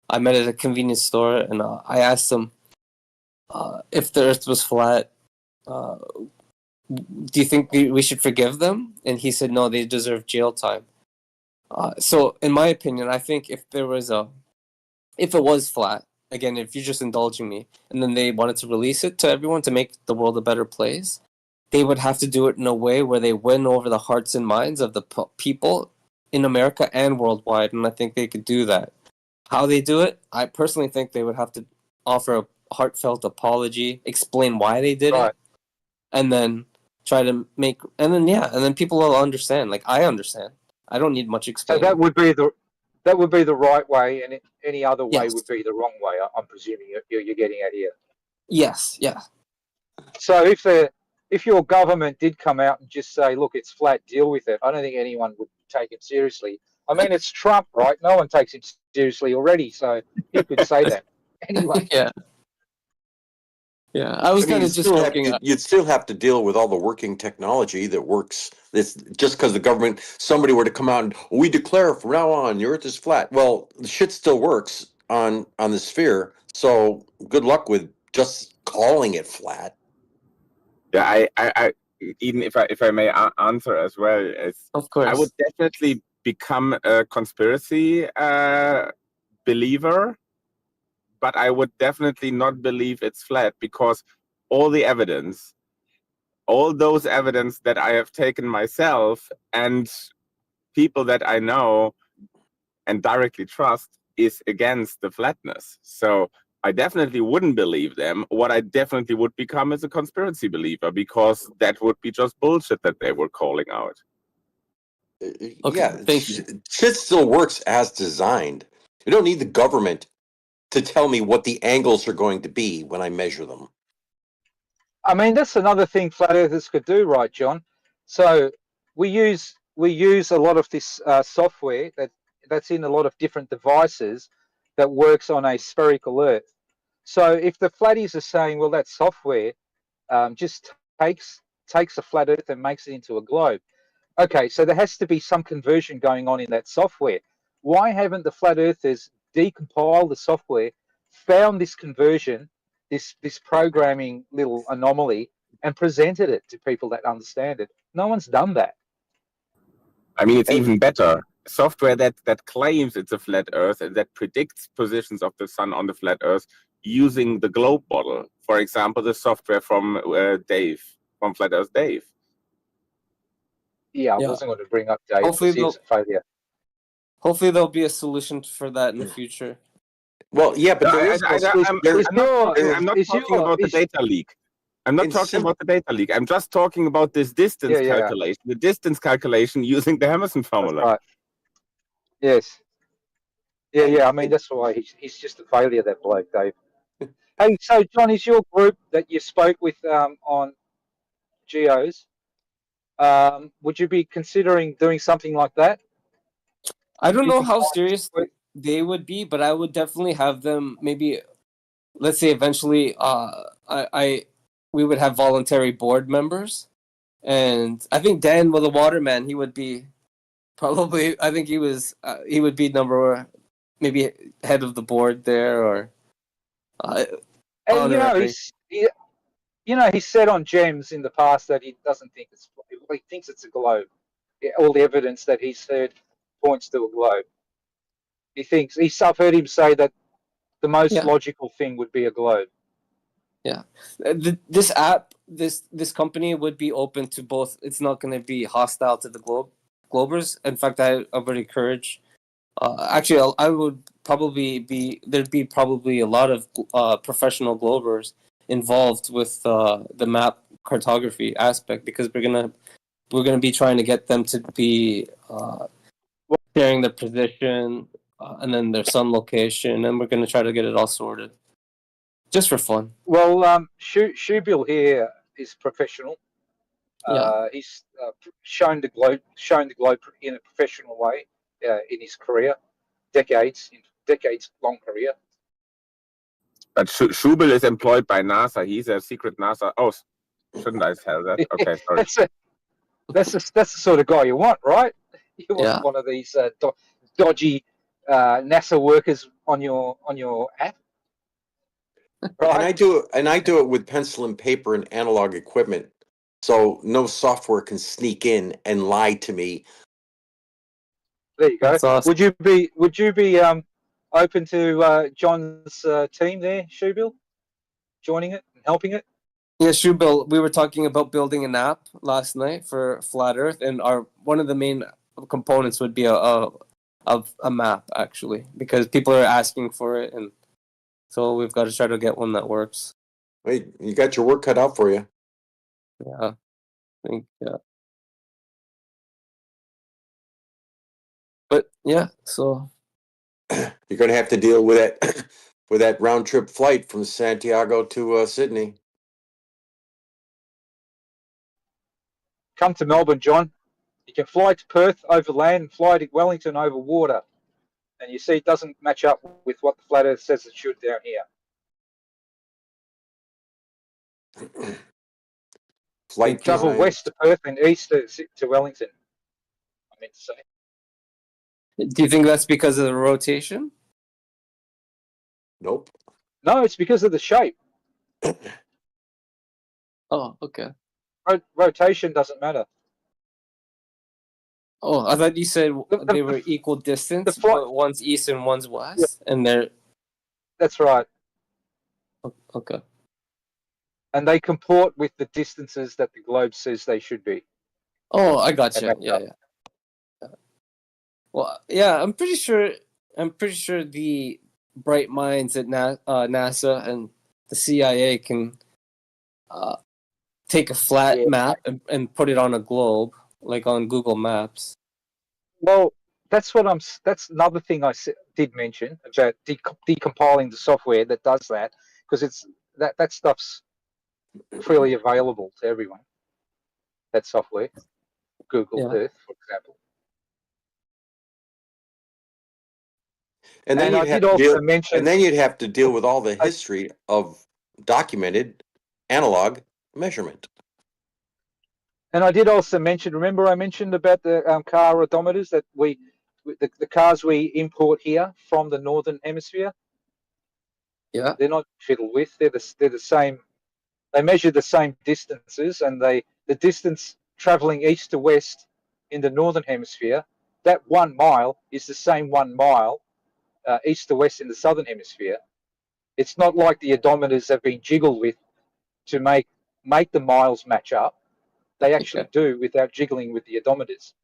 I met at a convenience store, and I asked him if the Earth was flat. Do you think we should forgive them? And he said, no, they deserve jail time. So, in my opinion, I think if it was flat, again, if you're just indulging me, and then they wanted to release it to everyone to make the world a better place, they would have to do it in a way where they win over the hearts and minds of the people in America and worldwide, and I think they could do that. How they do it, I personally think they would have to offer a heartfelt apology, explain why they did it, and then try to make, and then people will understand. Like, I understand. I don't need much So explaining. that would be the right way, and any other way would be the wrong way. I'm presuming you're getting at here. Yes, yeah. So if your government did come out and just say, "Look, it's flat, deal with it," I don't think anyone would take it seriously. I mean, it's Trump, right? No one takes it seriously already, so you could say that. Anyway. Yeah. Yeah, I was kind of just joking. You'd still have to deal with all the working technology that works. This just because the government, somebody were to come out and we declare from now on the Earth is flat. Well, the shit still works on the sphere. So good luck with just calling it flat. Yeah, I even if I may answer as well, of course, I would definitely become a conspiracy believer, but I would definitely not believe it's flat because all the evidence, all those evidence that I have taken myself and people that I know and directly trust is against the flatness. So I definitely wouldn't believe them. What I definitely would become is a conspiracy believer because that would be just bullshit that they were calling out. Yeah, shit still works as designed. You don't need the government to tell me what the angles are going to be when I measure them. I mean, that's another thing flat earthers could do, right, John? So we use a lot of this software that's in a lot of different devices that works on a spherical Earth. So if the flatties are saying, well, that software just takes a flat Earth and makes it into a globe. Okay, so there has to be some conversion going on in that software. Why haven't the flat earthers decompiled the software, found this conversion, this programming little anomaly, and presented it to people that understand it? No one's done that. I mean, it's even better. Software that claims it's a flat Earth and that predicts positions of the sun on the flat Earth using the globe model. For example, the software from Dave, from Flat Earth Dave. Yeah, I wasn't going to bring up Dave. Hopefully because he's a failure. Hopefully there'll be a solution for that in the future. Well, yeah, but there is. I'm not talking about the data leak. I'm not talking about the data leak. I'm just talking about this distance calculation, the distance calculation using the Emerson formula. Right. Yes. Yeah. I mean, that's why he's just a failure, that bloke, Dave. Hey, so John, is your group that you spoke with on Geos? Would you be considering doing something like that? I don't know how serious they would be, but I would definitely have them. Maybe, let's say, eventually, we would have voluntary board members, and I think Dan, with the Waterman, he would be probably. I think he would be maybe head of the board there, or. And he said on Gems in the past that he doesn't think he thinks it's a globe. Yeah, all the evidence that he's heard points to a globe. I've heard him say that the most logical thing would be a globe. Yeah, this app, this company would be open to both. It's not going to be hostile to the globers. In fact, I would encourage. Actually, I would probably there'd be probably a lot of professional globers involved with the map cartography aspect, because we're gonna be trying to get them to be sharing their position, and then their sun location, and we're gonna try to get it all sorted, just for fun. Well, Shubil here is professional. Yeah. He's shown the globe in a professional way in his career, decades long career. But Schubel is employed by NASA. He's a secret NASA. Oh, shouldn't I tell that? Okay, sorry. That's the sort of guy you want, right? You want one of these dodgy NASA workers on your app. Right. And I do it with pencil and paper and analog equipment, so no software can sneak in and lie to me. There you go. Awesome. Would you be open to John's team there, Shubil, joining it and helping it? Yeah, Shubil, we were talking about building an app last night for Flat Earth, and one of the main components would be a map, actually, because people are asking for it, and so we've got to try to get one that works. Wait, you got your work cut out for you. Yeah, I think, yeah. But yeah, so you're going to have to deal with that with that round trip flight from Santiago to Sydney. Come to Melbourne, John. You can fly to Perth over land and fly to Wellington over water. And you see it doesn't match up with what the Flat Earth says it should down here. Flight you can travel west to Perth and east to Wellington, I meant to say. Do you think that's because of the rotation? Nope. No, it's because of the shape. Oh, okay. Rotation doesn't matter. Oh, I thought you said they were equal distance, but one's east and one's west, and they're... That's right. Okay. And they comport with the distances that the globe says they should be. Oh, I gotcha. Yeah. Well, yeah, I'm pretty sure the bright minds at NASA and the CIA can take a flat map and put it on a globe, like on Google Maps. Well, that's another thing I did mention about decompiling the software that does that, because it's that stuff's freely available to everyone. That software, Google Earth, for example. And then I did also mention, and then you'd have to deal with all the history of documented analog measurement. And I did also mention, remember I mentioned about the car odometers that the cars we import here from the Northern Hemisphere? Yeah. They're not fiddled with. They're the same. They measure the same distances, and the distance traveling east to west in the Northern Hemisphere, that 1 mile is the same 1 mile east to west in the Southern Hemisphere. It's not like the odometers have been jiggled with to make the miles match up. They actually do without jiggling with the odometers.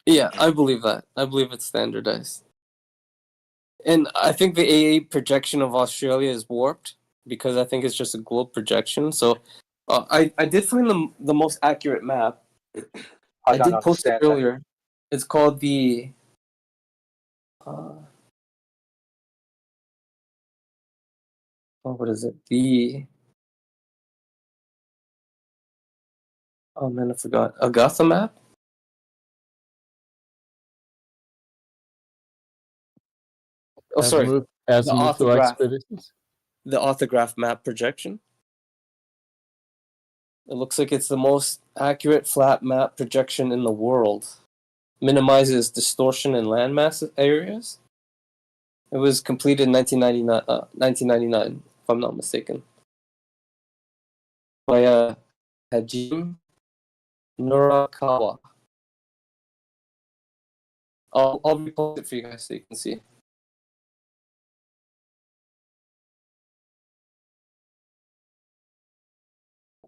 Yeah, I believe that. I believe it's standardized. And I think the AA projection of Australia is warped because I think it's just a globe projection. So I did find the most accurate map. I did post it earlier. That. It's called the... what is it? Oh man, I forgot. Agatha map? Oh, sorry. The orthograph map projection. It looks like it's the most accurate flat map projection in the world. Minimizes distortion in landmass areas. It was completed in 1999, if I'm not mistaken. By Hajime Nurakawa. I'll repost it for you guys so you can see.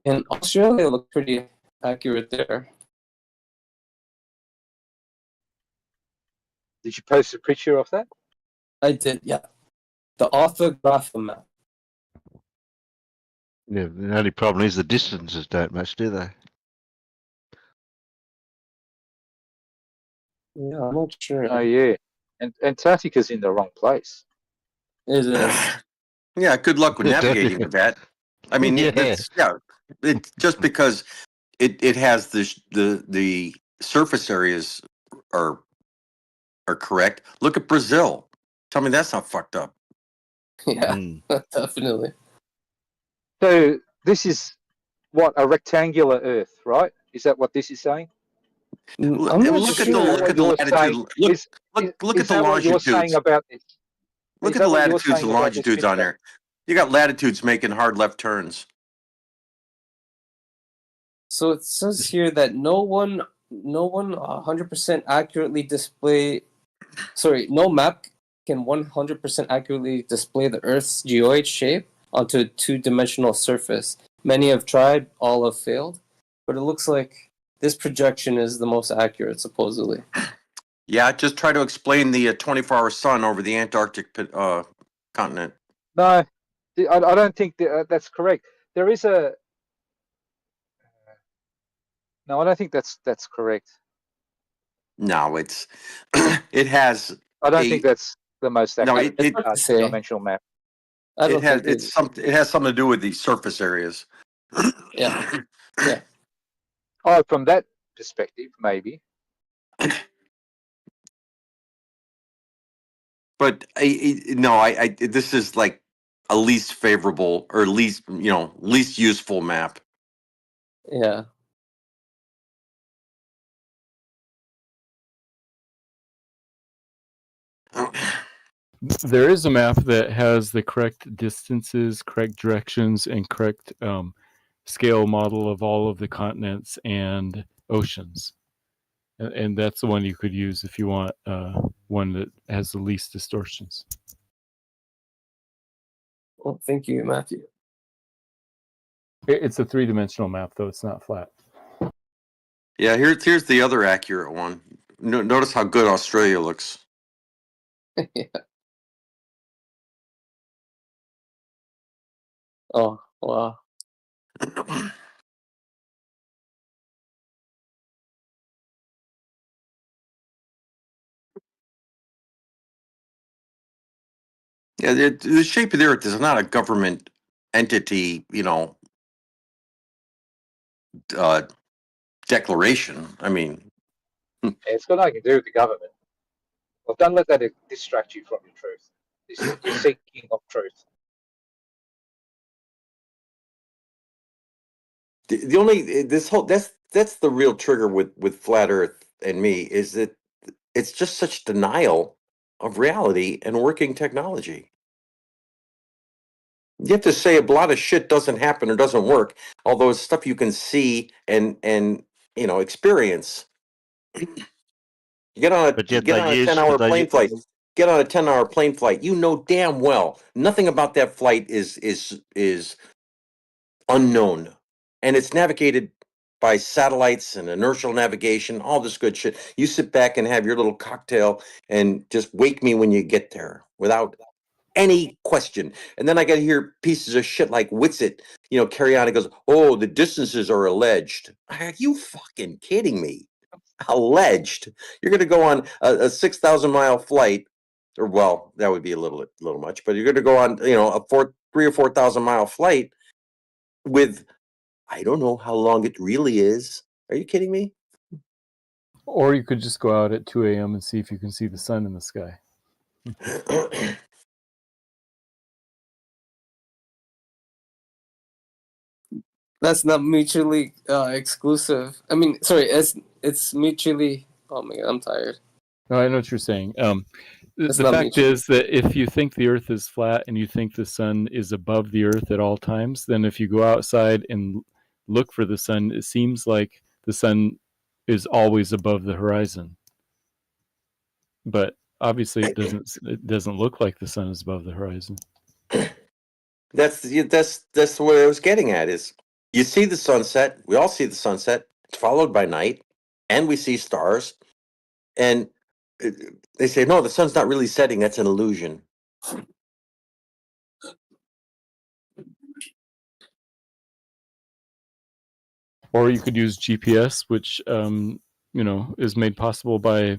In Australia, it looked pretty accurate there. Did you post a picture of that? I did, yeah. The orthograph map. Yeah, the only problem is the distances don't match, do they? Yeah, I'm not sure. Oh yeah, and Antarctica's in the wrong place. It is. Yeah, good luck with navigating with that. I mean, it's just because it has the surface areas are are correct. Look at Brazil. Tell me that's not fucked up. Yeah, definitely. So this is what, a rectangular Earth, right? Is that what this is saying? I'm not Look at the sure. latitude. Look at Is the that what you're saying longitudes. about this? Look Is at that the what you're latitudes saying and about this longitudes on picture? there. You got latitudes making hard left turns. So it says here that no one 100% accurately display. Sorry, no map can 100% accurately display the Earth's geoid shape onto a two-dimensional surface. Many have tried, all have failed, but it looks like this projection is the most accurate, supposedly. Yeah, just try to explain the 24-hour sun over the Antarctic continent. No, I don't think that's correct. There is a no. I don't think that's correct. No, it's it has. I don't think that's the most no. accurate dimensional map. I don't think it has something to do with the surface areas. Yeah, yeah. Oh, from that perspective, maybe. But I this is like a least favorable or least least useful map. Yeah. There is a map that has the correct distances, correct directions, and correct scale model of all of the continents and oceans. And that's the one you could use if you want one that has the least distortions. Well, thank you, Matthew. It's a three-dimensional map, though. It's not flat. Yeah, here's the other accurate one. Notice how good Australia looks. Yeah. Oh, wow. Yeah, the shape of the Earth is not a government entity, declaration. I mean, It's got nothing to do with the government. Well, don't let that distract you from your truth. You're seeking of truth. the only this whole that's the real trigger with flat Earth and me is that it's just such denial of reality and working technology. You have to say a lot of shit doesn't happen or doesn't work, although it's stuff you can see and experience. You get on a But yet 10-hour plane flight. Get on a 10-hour plane flight. You know damn well nothing about that flight is unknown, and it's navigated by satellites and inertial navigation, all this good shit. You sit back and have your little cocktail and just wake me when you get there without any question. And then I got to hear pieces of shit like Witsit, carry on. It goes, oh, the distances are alleged. Are you fucking kidding me? Alleged. You're going to go on a 6,000-mile flight, or well, that would be a little much, but you're going to go on, a 3,000 or 4,000-mile flight with, I don't know how long it really is. Are you kidding me? Or you could just go out at 2 a.m. and see if you can see the sun in the sky. That's not mutually exclusive. I mean, sorry, it's mutually. Oh my god, I'm tired. No, I know what you're saying. It's The not fact mutual. is that if you think the Earth is flat and you think the sun is above the Earth at all times, then if you go outside and look for the sun, it seems like the sun is always above the horizon. But obviously, it doesn't look like the sun is above the horizon. That's what I was getting at. Is you see the sunset? We all see the sunset. It's followed by night, and we see stars. And they say, no, the sun's not really setting. That's an illusion. Or you could use GPS, which is made possible by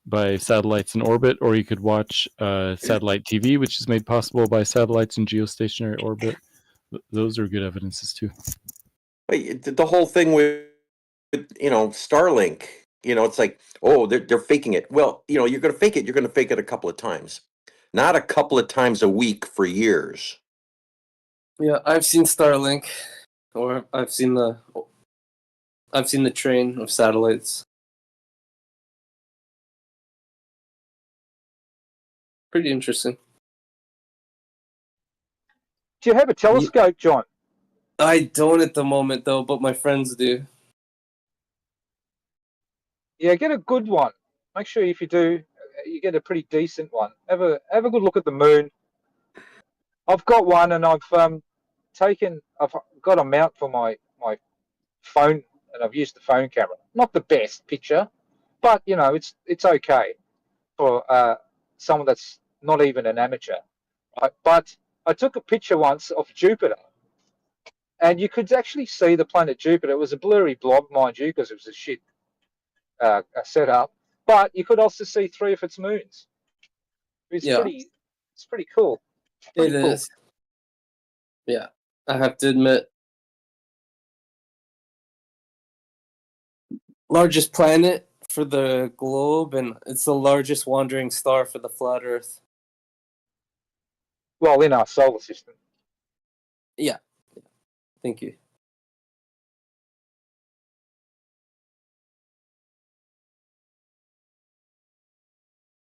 by satellites in orbit, or you could watch satellite TV, which is made possible by satellites in geostationary orbit. Those are good evidences too. The whole thing with Starlink, it's like, oh, they're faking it. Well, you're going to fake it. You're going to fake it a couple of times, not a couple of times a week for years. Yeah, I've seen Starlink, or I've seen the train of satellites. Pretty interesting. Do you have a telescope, John? I don't at the moment though, but my friends do. Yeah, get a good one. Make sure if you do, you get a pretty decent one. Have a good look at the moon. I've got one, and I've got a mount for my phone, and I've used the phone camera. Not the best picture, but it's okay for someone that's not even an amateur. Right? But I took a picture once of Jupiter, and you could actually see the planet Jupiter. It was a blurry blob, mind you, because it was a shit setup. But you could also see 3 of its moons. It's pretty cool. It is. Yeah, I have to admit. Largest planet for the globe, and it's the largest wandering star for the flat Earth. Well, in our solar system. Yeah. Thank you.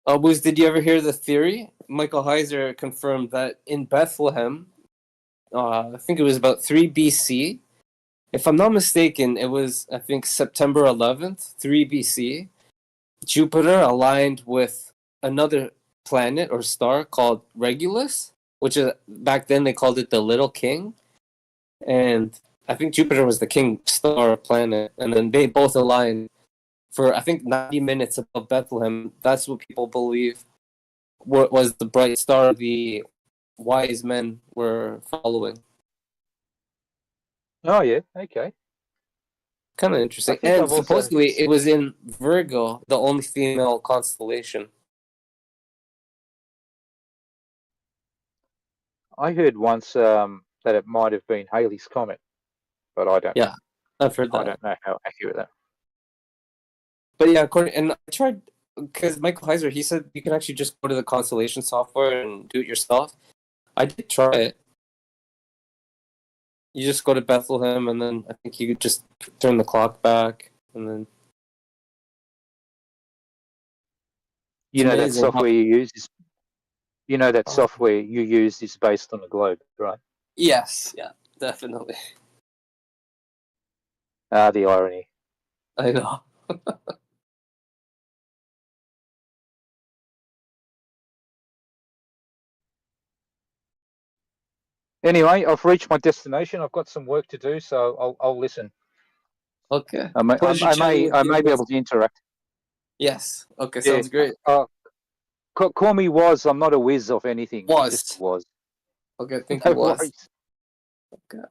Booz, did you ever hear the theory? Michael Heiser confirmed that in Bethlehem, I think it was about 3 BC. If I'm not mistaken, it was, I think, September 11th, 3 BC. Jupiter aligned with another planet or star called Regulus, which is back then they called it the Little King. And I think Jupiter was the king star planet. And then they both aligned for, I think, 90 minutes above Bethlehem. That's what people believe was the bright star the wise men were following. Oh, yeah. Okay. Kind of interesting. think And I've also- supposedly it was in Virgo, the only female constellation. I heard once that it might have been Halley's Comet, but I don't. Yeah, I've heard that. I don't know how accurate that. But yeah, and I tried, because Michael Heiser, he said you can actually just go to the constellation software and do it yourself. I did try it. You just go to Bethlehem, and then I think you could just turn the clock back, and then You know that amazing how- software you use is. You know that software you use is based on the globe, right? Yes, yeah, definitely. The irony. I know. Anyway, I've reached my destination. I've got some work to do, so I'll listen. Okay. I may Pleasure I may be able to interact. Yes. Okay, Yeah. sounds great. Call me Was. I'm not a whiz of anything. Was. Just Was. Okay, thank No you, Was. worries. Okay.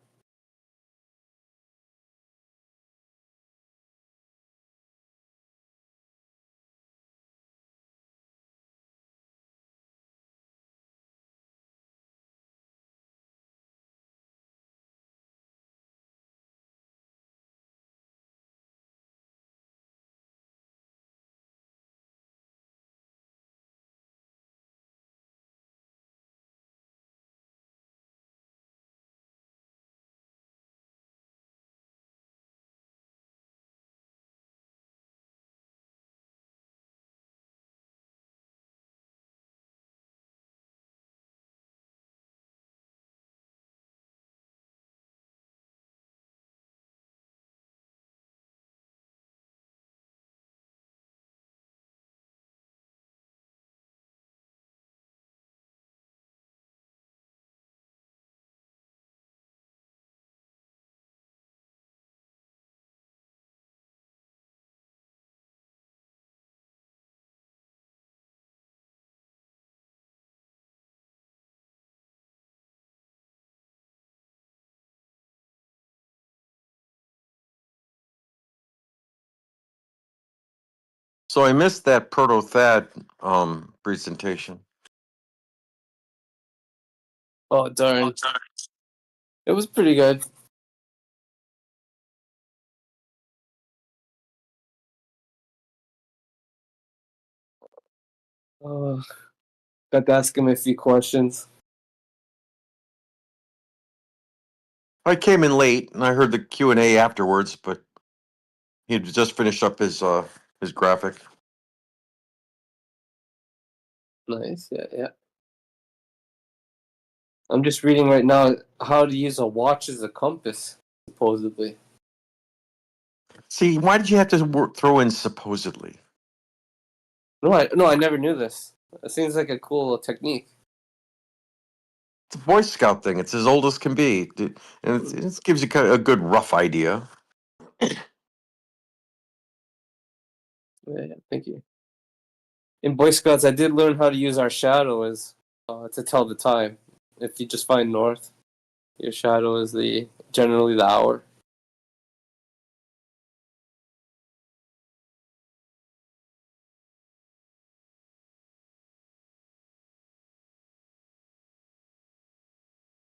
So I missed that proto-thad presentation. Oh darn! It was pretty good. Oh, got to ask him a few questions. I came in late and I heard the Q&A afterwards, but he had just finished up his graphic. Nice, yeah. I'm just reading right now how to use a watch as a compass, supposedly. See, why did you have to throw in supposedly? No, I never knew this. It seems like a cool technique. It's a Boy Scout thing. It's as old as can be, and it gives you kind of a good rough idea. Yeah, thank you. In Boy Scouts, I did learn how to use our shadow as to tell the time. If you just find north, your shadow is generally the hour.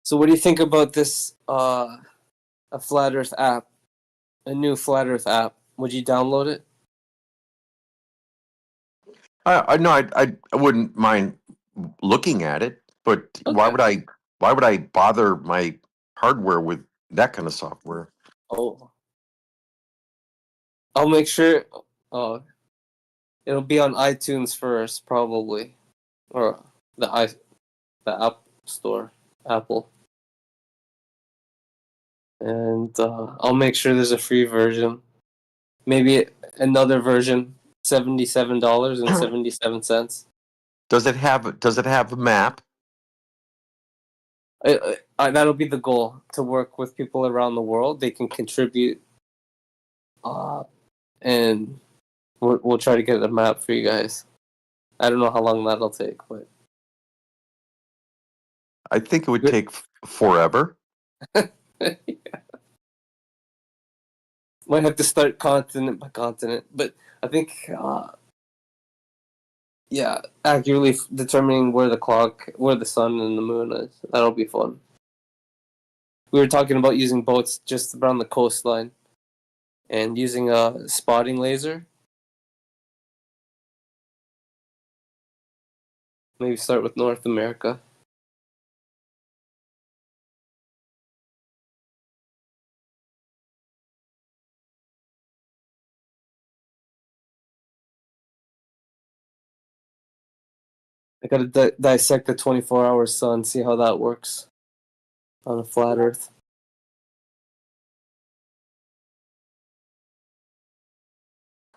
So, what do you think about this? A flat Earth app, a new flat Earth app. Would you download it? I no, I wouldn't mind looking at it, but why would I bother my hardware with that kind of software? Oh, I'll make sure. It'll be on iTunes first, probably, or the App Store, Apple, and I'll make sure there's a free version. Maybe another version, $77.77. Does it have a map? That'll be the goal, to work with people around the world. They can contribute, and we'll try to get a map for you guys. I don't know how long that'll take, but I think it would take forever. might have to start continent by continent. But I think, accurately determining where the sun and the moon is. That'll be fun. We were talking about using boats just around the coastline and using a spotting laser. Maybe start with North America. I gotta dissect the 24-hour sun, see how that works on a flat Earth.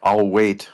I'll wait.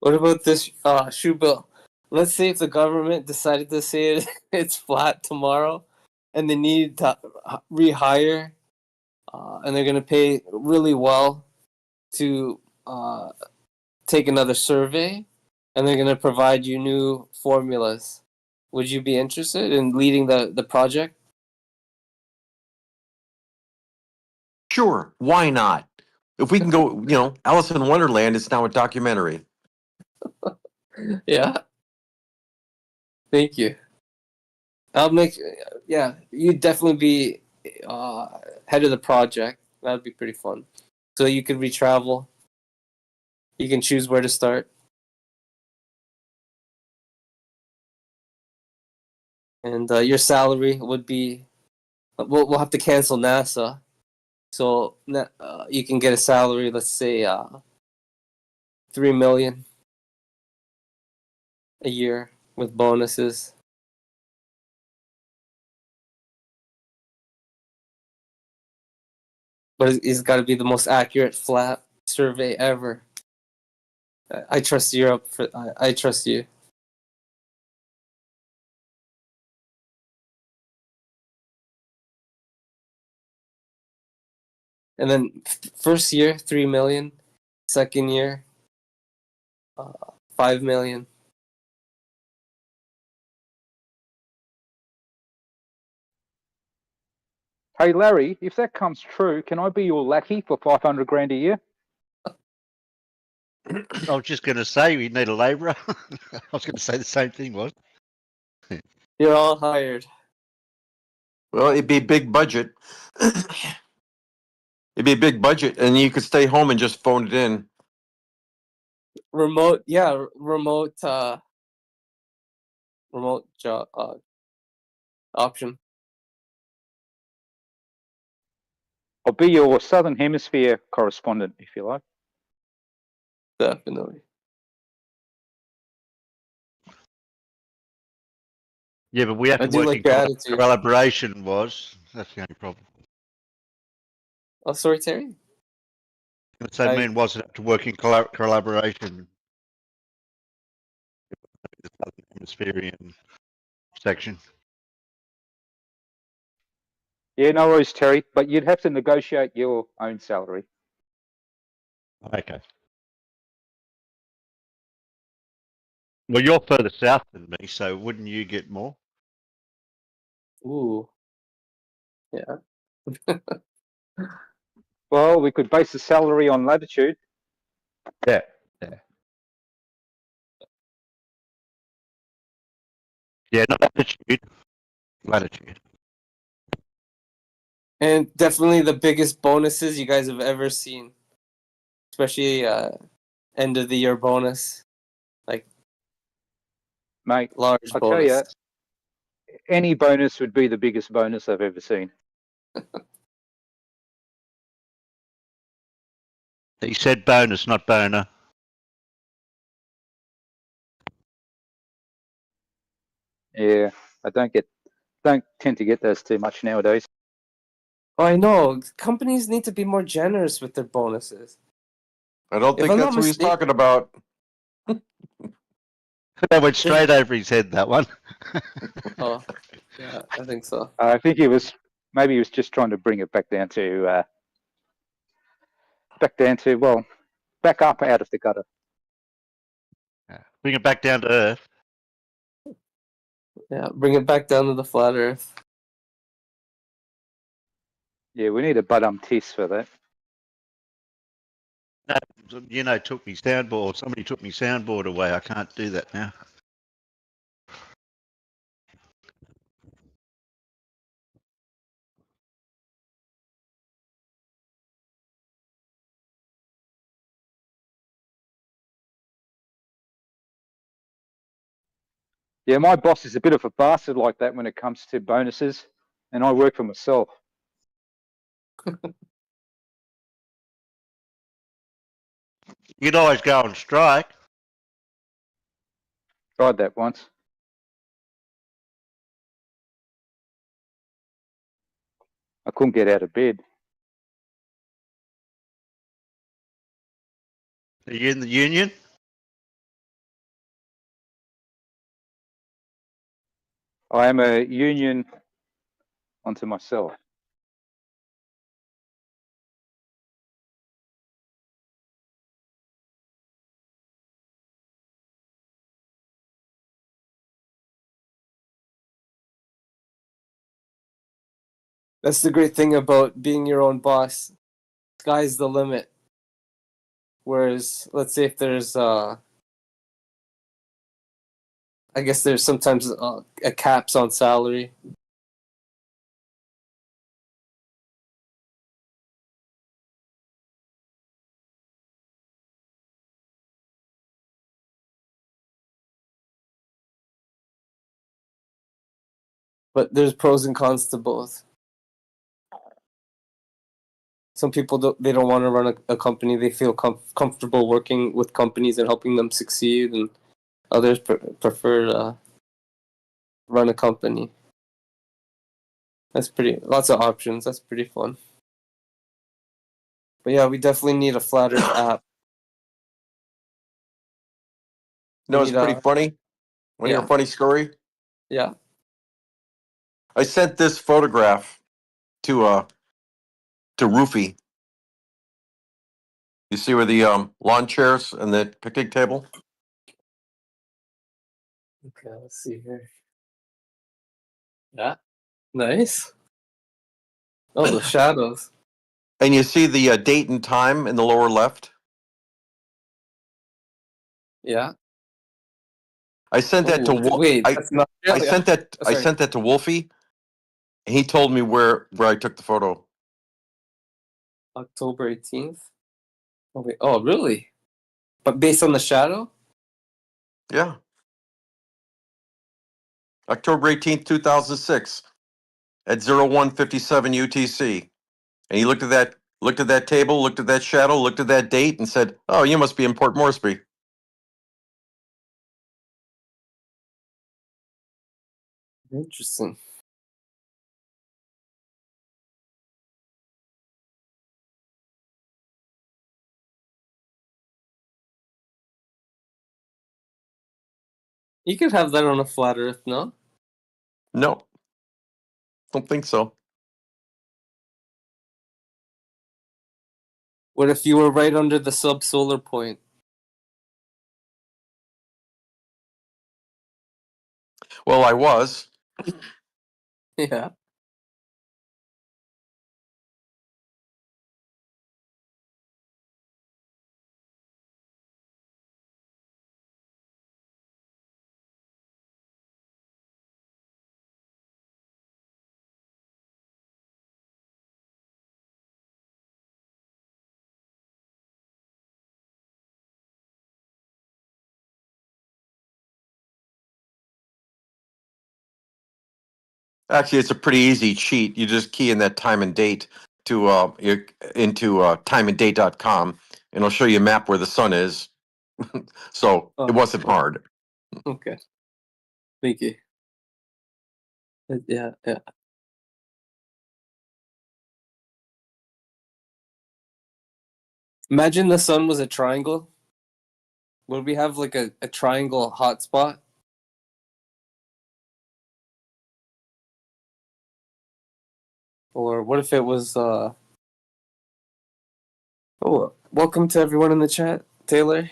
What about this shoe bill? Let's say if the government decided to say it's flat tomorrow, and they need to rehire, and they're going to pay really well to take another survey, and they're going to provide you new formulas. Would you be interested in leading the project? Sure, why not? If we can go, Alice in Wonderland is now a documentary. Yeah. Thank you. I'll make. Yeah, you'd definitely be head of the project. That'd be pretty fun. So you could retravel. You can choose where to start. and your salary would be. We'll have to cancel NASA, so you can get a salary. Let's say 3 million a year with bonuses. But it's got to be the most accurate flat survey ever. I trust Europe. I trust you. And then first year 3 million, second year 5 million. Hey Larry, if that comes true, can I be your lackey for 500 grand a year? I was just going to say we need a labourer. I was going to say the same thing, was. You're all hired. Well, it'd be a big budget. It'd be a big budget, and you could stay home and just phone it in. Remote, yeah, remote job option. I'll be your Southern Hemisphere correspondent, if you like. Definitely. Yeah, but we have I to do work like in your attitude. collaboration. That's the only problem. Oh, sorry, Terry. What I mean was have to work in collaboration. The Southern Hemispherian section. Yeah, no worries, Terry, but you'd have to negotiate your own salary. Okay. Well, you're further south than me, so wouldn't you get more? Ooh. Yeah. Well, we could base the salary on latitude. Yeah. Yeah. Yeah, not latitude. Latitude. And definitely the biggest bonuses you guys have ever seen. Especially end of the year bonus. Like, mate, large I'll bonus. tell you, any bonus would be the biggest bonus I've ever seen. He said bonus, not boner. Yeah, I don't tend to get those too much nowadays. Oh, I know. Companies need to be more generous with their bonuses. I don't think that's what he's talking about. That went straight over his head, that one. Oh, yeah, I think so. I think maybe he was just trying to bring it back down to well, back up out of the gutter. Bring it back down to earth. Yeah, bring it back down to the flat earth. Yeah, we need a tis for that. No, took me soundboard. Somebody took me soundboard away. I can't do that now. Yeah, my boss is a bit of a bastard like that when it comes to bonuses, and I work for myself. You'd always go on strike. Tried that once. I couldn't get out of bed. Are you in the union? I am a union unto myself. That's the great thing about being your own boss. Sky's the limit. Whereas, let's say if there's, I guess there's sometimes a caps on salary. but there's pros and cons to both. Some people they don't want to run a company. They feel comfortable working with companies and helping them succeed, and others prefer to run a company. That's lots of options. That's pretty fun. But yeah, we definitely need a flat Earth app. No, it's pretty funny. Want to hear a funny story? Yeah. I sent this photograph to Roofy. You see where the lawn chairs and the picnic table? Okay, let's see here. Yeah. Nice. Oh, the shadows. And you see the date and time in the lower left? Yeah. I sent that to wait, that's not I sent that Oh, I sorry. sent that to Wolfie, and he told me where I took the photo. October 18th. Oh, wait. Oh, really? But based on the shadow? Yeah. October 18th, 2006 at 0157 UTC. And he looked at that table, looked at that shadow, looked at that date, and said, "Oh, you must be in Port Moresby." Interesting. You could have that on a flat Earth, no? No, don't think so. What if you were right under the subsolar point? Well, I was. Yeah. Actually, it's a pretty easy cheat. You just key in that time and date to into timeanddate.com, and it'll show you a map where the sun is. So it wasn't hard. Okay. Thank you. Yeah, yeah. Imagine the sun was a triangle. Would we have like a triangle hotspot? Or what if it was oh, welcome to everyone in the chat, Taylor.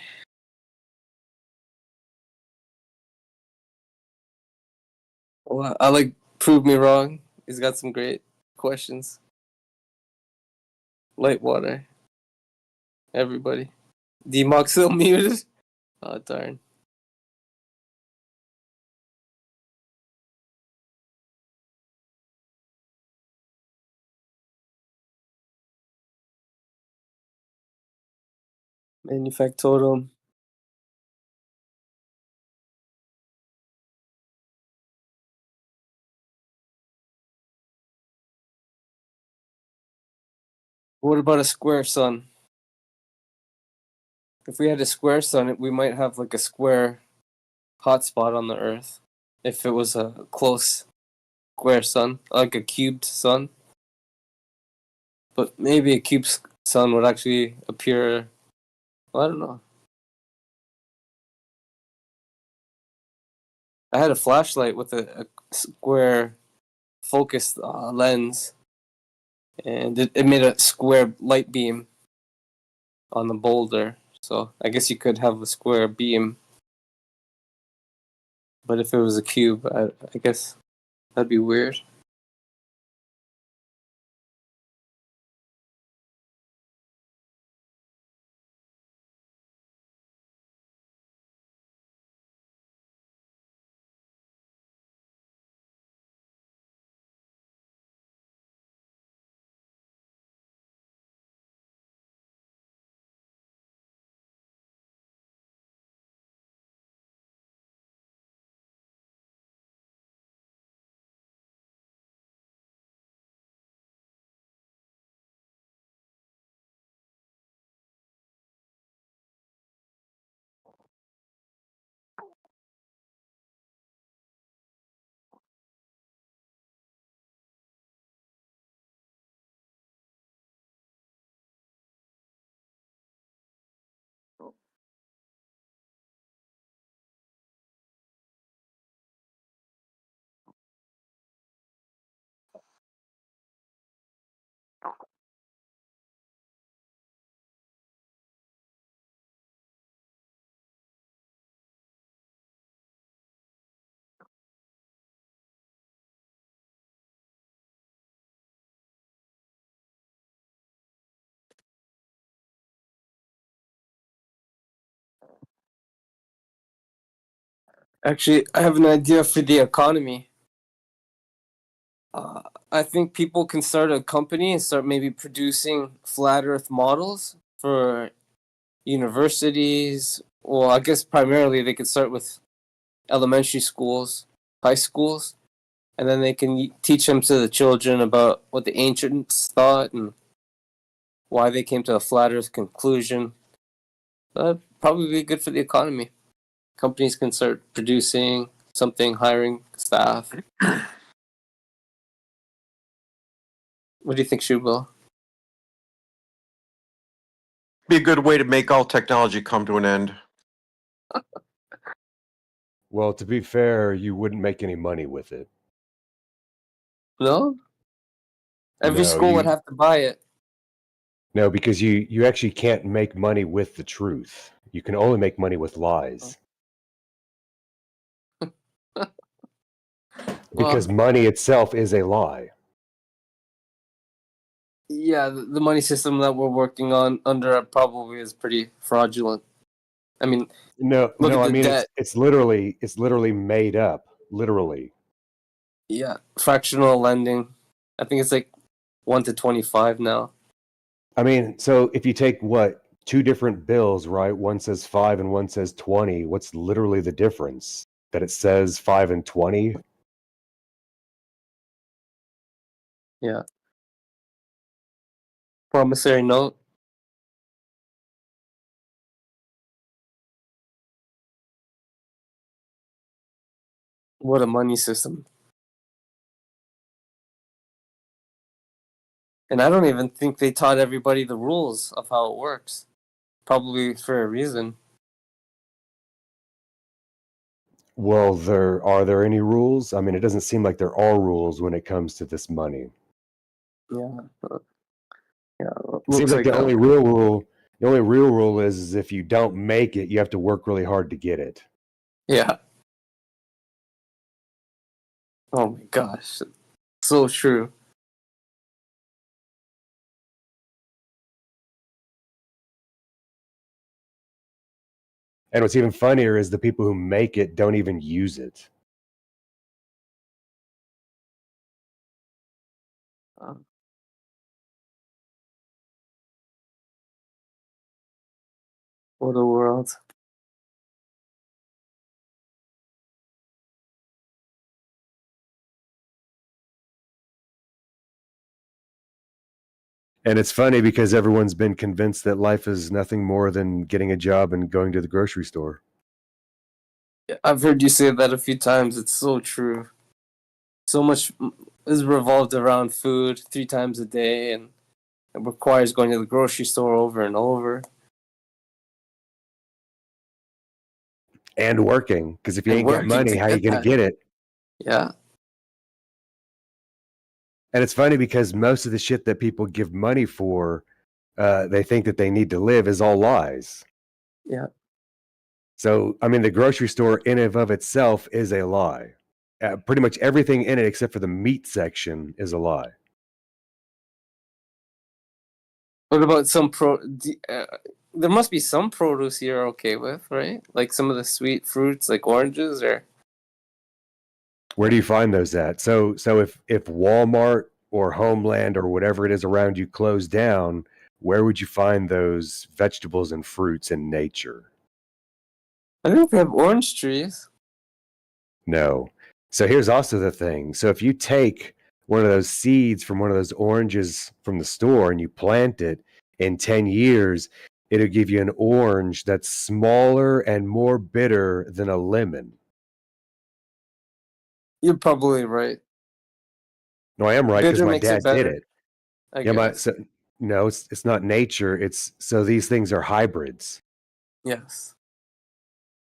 Well, I like prove me wrong. He's got some great questions. Light water. Everybody. D-Mock still muted? Oh darn. Manufactotum. What about a square sun? If we had a square sun, we might have like a square hotspot on the Earth. If it was a close square sun, like a cubed sun. But maybe a cube sun would actually appear. Well, I don't know. I had a flashlight with a square focused lens, and it made a square light beam on the boulder. So I guess you could have a square beam. But if it was a cube, I guess that'd be weird. Actually, I have an idea for the economy. I think people can start a company and start maybe producing flat Earth models for universities. Well, I guess primarily they could start with elementary schools, high schools, and then they can teach them to the children about what the ancients thought and why they came to a flat Earth conclusion. That'd probably be good for the economy. Companies can start producing something, hiring staff. What do you think, Shubal? Be a good way to make all technology come to an end. Well, to be fair, you wouldn't make any money with it. No? Every No, school would have to buy it. No, because you actually can't make money with the truth. You can only make money with lies. Because money itself is a lie. Yeah, the money system that we're working on under probably is pretty fraudulent. I mean, No, look no, at I the mean debt. it's literally made up, literally. Yeah, fractional lending. I think it's like 1 to 25 now. I mean, so if you take two different bills, right? One says 5 and one says 20. What's literally the difference? That it says 5 and 20? Yeah. Promissory note. What a money system. And I don't even think they taught everybody the rules of how it works. Probably for a reason. Well, are there any rules? I mean, it doesn't seem like there are rules when it comes to this money. Yeah. Yeah. It seems like the only real rule is if you don't make it, you have to work really hard to get it. Yeah. Oh my gosh. So true. And what's even funnier is the people who make it don't even use it. What a world. And it's funny because everyone's been convinced that life is nothing more than getting a job and going to the grocery store. I've heard you say that a few times. It's so true. So much is revolved around food 3 times a day, and it requires going to the grocery store over and over. And working, because if you And ain't got working money, to how you get gonna that. get it? Yeah. And it's funny because most of the shit that people give money for, they think that they need to live is all lies. Yeah. So, I mean, the grocery store in and of itself is a lie. Pretty much everything in it except for the meat section is a lie. What about some there must be some produce you're okay with, right? Like some of the sweet fruits, like oranges, or Where do you find those at? So if Walmart or Homeland or whatever it is around you closed down, where would you find those vegetables and fruits in nature? I think they have orange trees. No. So here's also the thing. So if you take one of those seeds from one of those oranges from the store and you plant it, in 10 years, it'll give you an orange that's smaller and more bitter than a lemon. You're probably right. No, I am right because Bitter my makes it dad did better, it. I Yeah, guess. no, it's not nature. So these things are hybrids. Yes.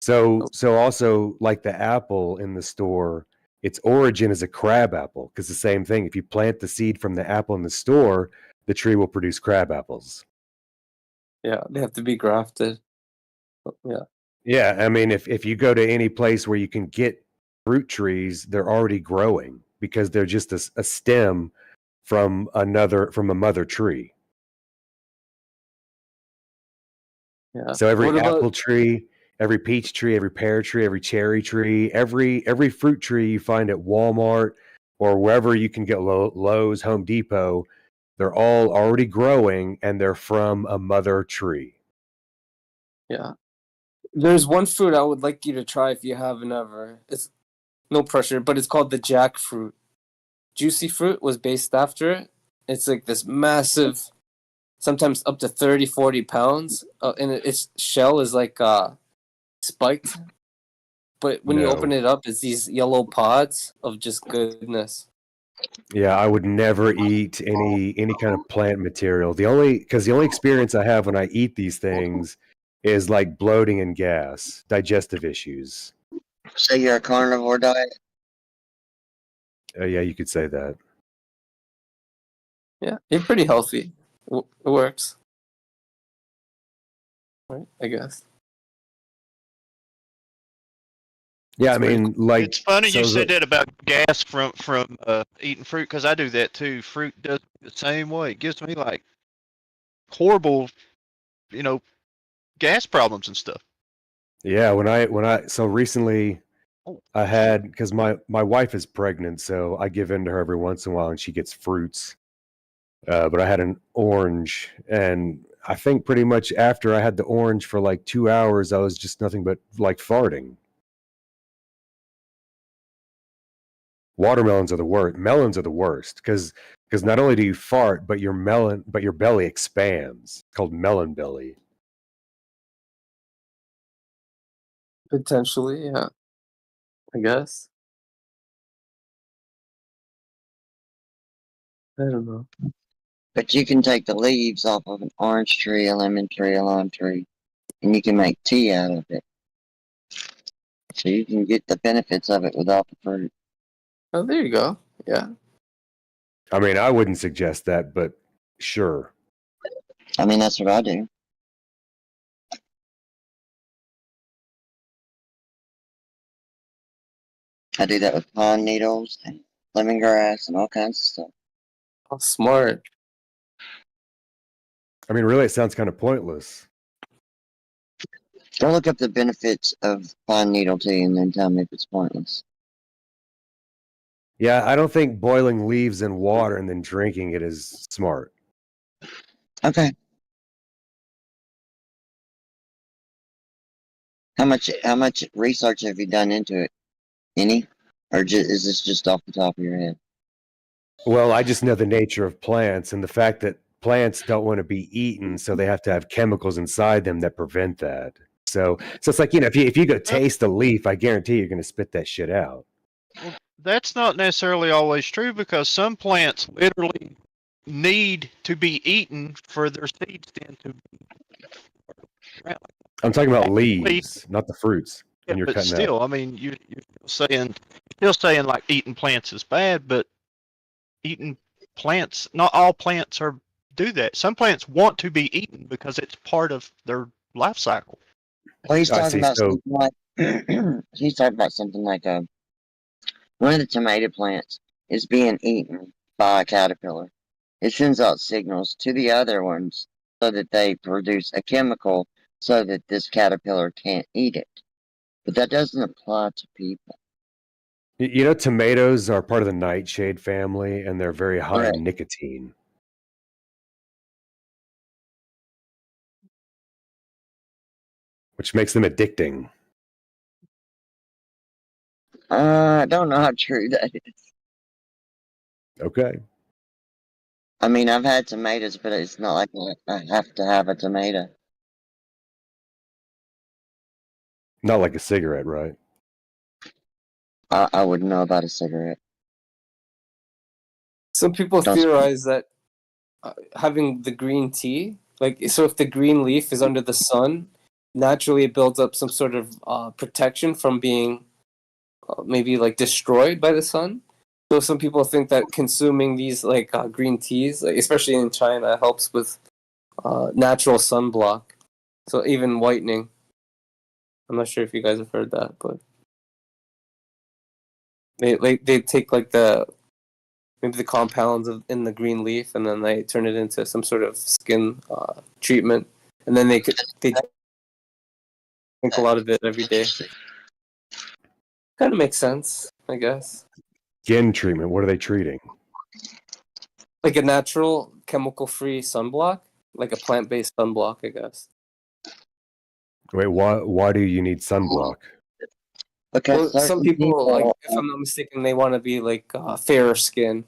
So also like the apple in the store, its origin is a crab apple because the same thing. If you plant the seed from the apple in the store, the tree will produce crab apples. Yeah, they have to be grafted. Yeah. Yeah, I mean, if you go to any place where you can get fruit trees, they're already growing because they're just a stem from a mother tree. Yeah. So every What about apple tree, every peach tree, every pear tree, every cherry tree, every fruit tree you find at Walmart or wherever you can get Lowe's, Home Depot, they're all already growing and they're from a mother tree. Yeah. There's one fruit I would like you to try if you haven't ever. It's no pressure, but it's called the jackfruit. Juicy Fruit was based after it. It's like this massive, sometimes up to 30, 40 pounds. And its shell is like spiked. But when you open No. it up, it's these yellow pods of just goodness. Yeah, I would never eat any kind of plant material. The only experience I have when I eat these things is like bloating and gas, digestive issues. So you're a carnivore diet? Yeah, you could say that. Yeah, you're pretty healthy. It works. Right, I guess. Yeah, I mean, like It's funny so you said that about gas from eating fruit because I do that too. Fruit does the same way. It gives me like horrible, gas problems and stuff. Yeah, so recently I had because my wife is pregnant, so I give in to her every once in a while, and she gets fruits. But I had an orange, and I think pretty much after I had the orange for like 2 hours, I was just nothing but like farting. Watermelons are the worst. Melons are the worst because not only do you fart, but your belly expands. It's called melon belly. Potentially, yeah. I guess. I don't know. But you can take the leaves off of an orange tree, a lemon tree, a lime tree, and you can make tea out of it. So you can get the benefits of it without the fruit. Oh, there you go. Yeah. I mean, I wouldn't suggest that, but sure. I mean, that's what I do. I do that with pine needles and lemongrass and all kinds of stuff. Oh, smart. I mean, really, it sounds kind of pointless. Go look up the benefits of pine needle tea and then tell me if it's pointless. Yeah, I don't think boiling leaves in water and then drinking it is smart. Okay. How much research have you done into it? Any? Or is this just off the top of your head? Well, I just know the nature of plants and the fact that plants don't want to be eaten, so they have to have chemicals inside them that prevent that. So it's like, if you go taste a leaf, I guarantee you're going to spit that shit out. Well, that's not necessarily always true because some plants literally need to be eaten for their seeds then to be. I'm talking about leaves, not the fruits. Yeah, And you're but cutting still, out. I mean, you're still saying like eating plants is bad, but eating plants, not all plants do that. Some plants want to be eaten because it's part of their life cycle. Well, he's talking about something like he's talking about something like one of the tomato plants is being eaten by a caterpillar. It sends out signals to the other ones so that they produce a chemical so that this caterpillar can't eat it. But that doesn't apply to people. Tomatoes are part of the nightshade family, and they're very high in nicotine. Which makes them addicting. I don't know how true that is. Okay. I mean, I've had tomatoes, but it's not like I have to have a tomato. Not like a cigarette, right? I wouldn't know about a cigarette. Some people theorize that having the green tea, so if the green leaf is under the sun, naturally it builds up some sort of protection from being maybe like destroyed by the sun. So some people think that consuming these like green teas, like, especially in China, helps with natural sunblock. So even whitening. I'm not sure if you guys have heard that, but they take like maybe the compounds in the green leaf, and then they turn it into some sort of skin treatment, and then they drink a lot of it every day. Kind of makes sense, I guess. Skin treatment. What are they treating? Like a natural chemical-free sunblock, like a plant-based sunblock, I guess. Wait, why do you need sunblock? Because Well, some people, like, if uh, I'm not mistaken, they want to be like fairer skin.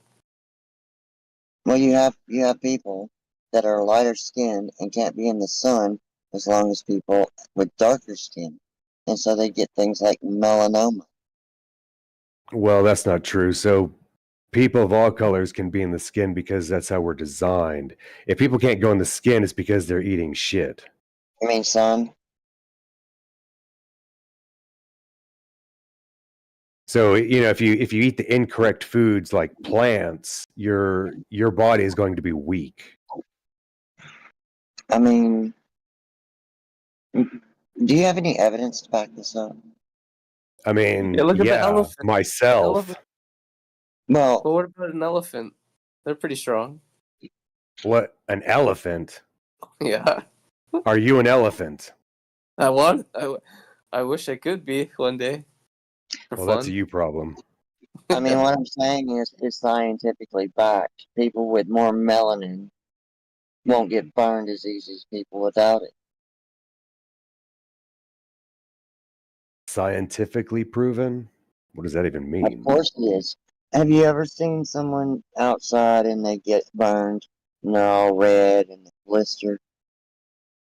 well, you have people that are lighter skinned and can't be in the sun as long as people with darker skin, and so they get things like melanoma. Well, that's not true. So people of all colors can be in the skin because that's how we're designed. If people can't go in the skin, it's because they're eating shit. I mean, sun. So, you know, if you eat the incorrect foods like plants, your body is going to be weak. I mean, do you have any evidence to back this up? I mean, Yeah, look at the elephant. myself. Elephant. Well, but what about an elephant? They're pretty strong. What, an elephant? Yeah. Are you an elephant? I wish I could be one day. For Well, fun. that's a you problem. I mean, what I'm saying is it's scientifically backed. People with more melanin won't get burned as easy as people without it. Scientifically proven? What does that even mean? Of course it is. Have you ever seen someone outside and they get burned and they're all red and blister?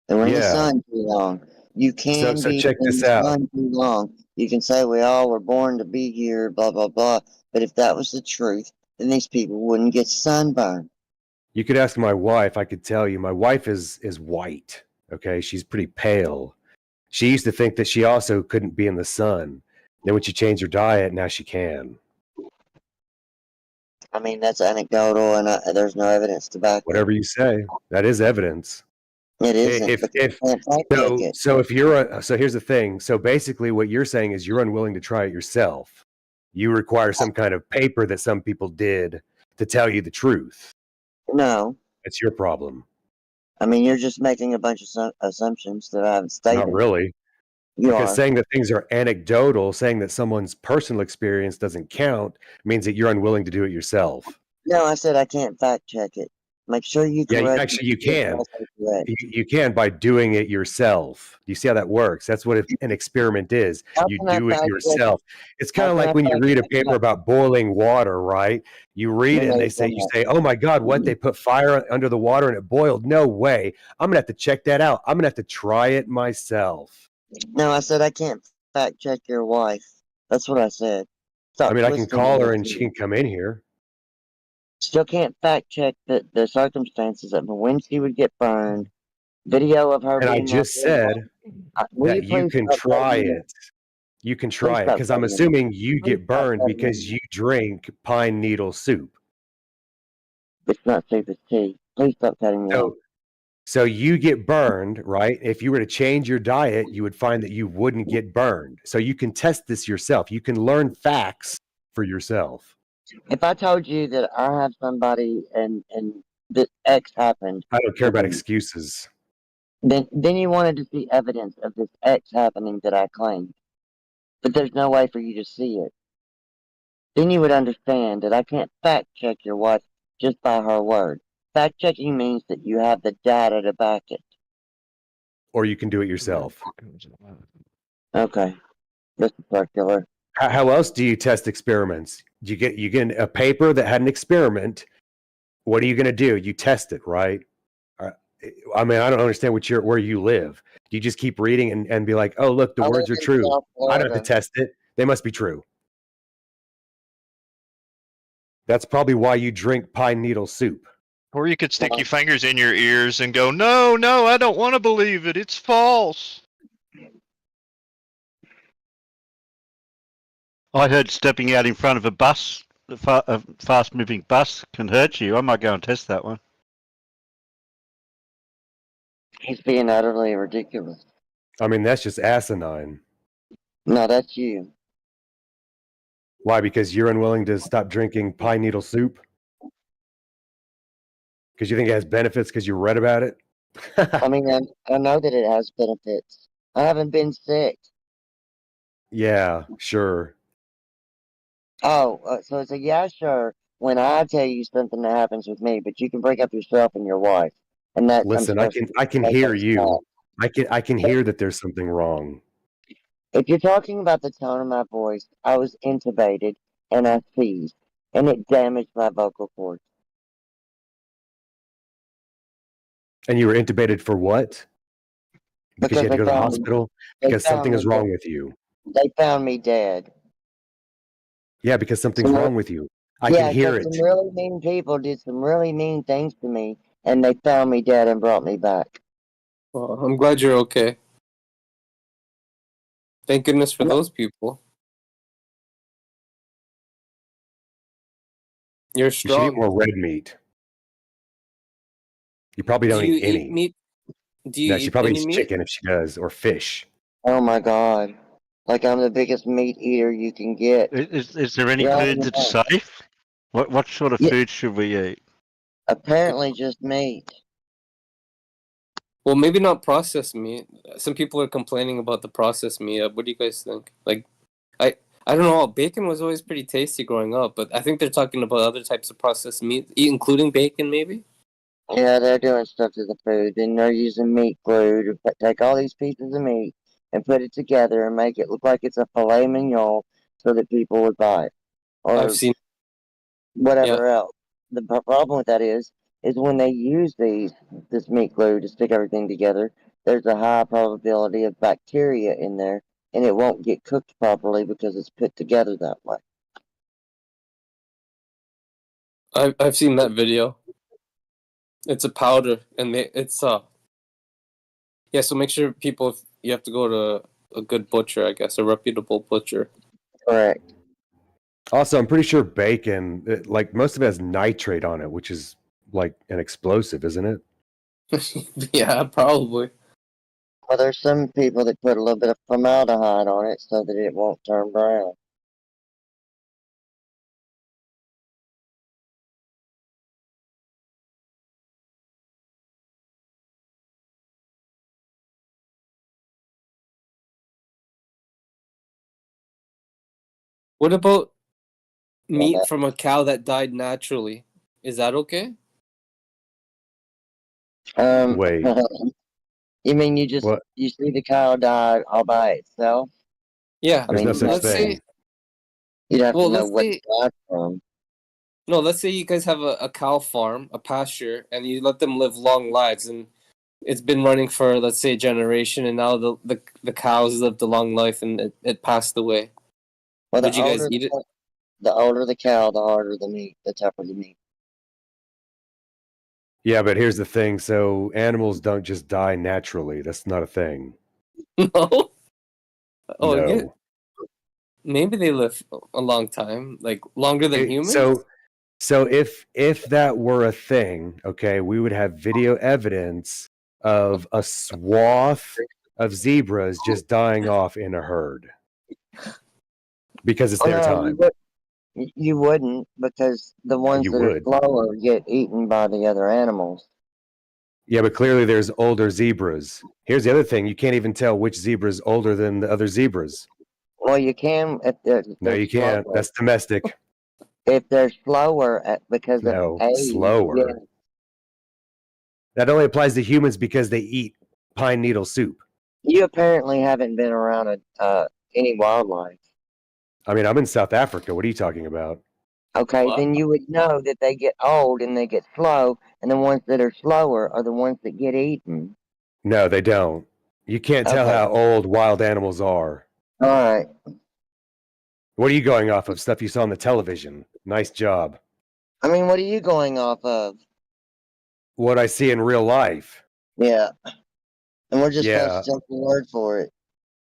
They're in the Yeah. sun too long. You can So be check in this the out. sun too long. You can say we all were born to be here, blah, blah, blah. But if that was the truth, then these people wouldn't get sunburned. You could ask my wife. I could tell you. My wife is white. Okay, she's pretty pale. She used to think that she also couldn't be in the sun. Then when she changed her diet, now she can. I mean, that's anecdotal and there's no evidence to back it. Whatever you say, that is evidence. It isn't. If Because you can't fact check it. so if you're so here's the thing. So basically, what you're saying is you're unwilling to try it yourself. You require some kind of paper that some people did to tell you the truth. No. It's your problem. I mean, you're just making a bunch of assumptions that I haven't stated. Not really. You Because are. saying that things are anecdotal, saying that someone's personal experience doesn't count, means that you're unwilling to do it yourself. No, I said I can't fact check it. Make sure you Yeah, correct. actually, you can. Correct. You can by doing it yourself. You see how that works? That's what an experiment is. How You can I do it fact check yourself. It's kind How of can like I when you fact read a check paper that? about boiling water, right? You read it and they say, you say, "Oh my God, what? They put fire under the water and it boiled? No way. I'm gonna have to check that out. I'm gonna have to try it myself." No, I said I can't fact check your wife. That's what I said. Stop I mean, I can twisting call it her up and to she you. can come in here. Still can't fact check the circumstances of when she would get burned. Video of her And I being just out there. said Will you that you please can stop try cutting me? it. You can Please try it stop because I'm cutting me. assuming you Please get stop burned cutting because me. you drink pine needle soup. It's not soup, it's tea. Please stop cutting me off. So you get burned, right? If you were to change your diet, you would find that you wouldn't get burned. So you can test this yourself. You can learn facts for yourself. If I told you that I have somebody and that X happened, I don't care about excuses. then you wanted to see evidence of this X happening that I claimed, but there's no way for you to see it. Then you would understand that I can't fact check your wife just by her word. Fact checking means that you have the data to back it. Or you can do it yourself. Okay, Mr. Circular. How else do you test experiments? You get a paper that had an experiment. What are you going to do? You test it, right? I mean, I don't understand where you live. Do you just keep reading and be like, oh, look, the I words live are in true. South I don't have to Florida. test it. They must be true. That's probably why you drink pine needle soup. Or you could stick your fingers in your ears and go, no, I don't want to believe it. It's false. I heard stepping out in front of a bus a fast-moving bus can hurt you, I might go and test that one. He's being utterly ridiculous. I mean, that's just asinine. No, that's you. Why? Because you're unwilling to stop drinking pine needle soup? Because you think it has benefits because you read about it? I mean, I know that it has benefits. I haven't been sick. Yeah, sure. Oh, so it's a yeah, sure. When I tell you something that happens with me, but you can break up yourself and your wife, and that I'm Listen, I supposed can to hear things you. stop. I can hear that there's something wrong. If you're talking about the tone of my voice, I was intubated and I seized, and it damaged my vocal cords. And you were intubated for what? Because you had to Because go to the hospital? they Because found something me is wrong with you. They found me dead. Yeah, because something's So, wrong with you. I yeah, can hear because it. some really mean people did some really mean things to me, and they found me dead and brought me back. Well, I'm glad you're okay. Thank goodness for those people. You're You should eat strong. more red meat. You probably don't Do you eat any. eat meat? Do you No, she eat probably any eats meat? chicken if she does, or fish. Oh my God. Like I'm the biggest meat eater you can get. Is there any Right food that's now. safe? What sort of Yeah. food should we eat? Apparently just meat. Well, maybe not processed meat. Some people are complaining about the processed meat. What do you guys think? Like, I don't know. Bacon was always pretty tasty growing up, but I think they're talking about other types of processed meat, including bacon, maybe. Yeah, they're doing stuff to the food, and they're using meat glue to take all these pieces of meat and put it together and make it look like it's a filet mignon so that people would buy it. Or I've seen. whatever else. The problem with that is when they use this meat glue to stick everything together, there's a high probability of bacteria in there, and it won't get cooked properly because it's put together that way. I've seen that video. It's a powder, and it's yeah. So make sure people, you have to go to a good butcher, I guess, a reputable butcher. Correct. Also, I'm pretty sure bacon, like most of it has nitrate on it, which is like an explosive, isn't it? Yeah, probably. Well, there's some people that put a little bit of formaldehyde on it so that it won't turn brown. What about meat from a cow that died naturally? Is that okay? Wait. You mean you see the cow die all by itself? Yeah. I mean, no such let's thing. say. You'd have Well, to know let's what say. it died from. No, let's say you guys have a cow farm, a pasture, and you let them live long lives, and it's been running for, let's say, a generation, and now the cows lived a long life and it passed away. Well, Would you guys eat it? The older the cow, the harder the meat, the tougher the meat. Yeah, but here's the thing. So animals don't just die naturally. That's not a thing. No. Oh, No. yeah. Maybe they live a long time, like longer than humans. So if that were a thing, okay, we would have video evidence of a swath of zebras just dying off in a herd because it's their time. You wouldn't, because the ones You that would. are slower get eaten by the other animals. Yeah, but clearly there's older zebras. Here's the other thing: you can't even tell which zebra is older than the other zebras. Well, you can if they're No, you can't. slower. That's domestic. If they're slower because No, of age. slower. Yeah. That only applies to humans because they eat pine needle soup. You apparently haven't been around any wildlife. I mean, I'm in South Africa. What are you talking about? Okay, then you would know that they get old and they get slow, and the ones that are slower are the ones that get eaten. No, they don't. You can't tell Okay. how old wild animals are. All right. What are you going off of? Stuff you saw on the television. Nice job. I mean, what are you going off of? What I see in real life. Yeah. And we're just Yeah. supposed to take your word for it.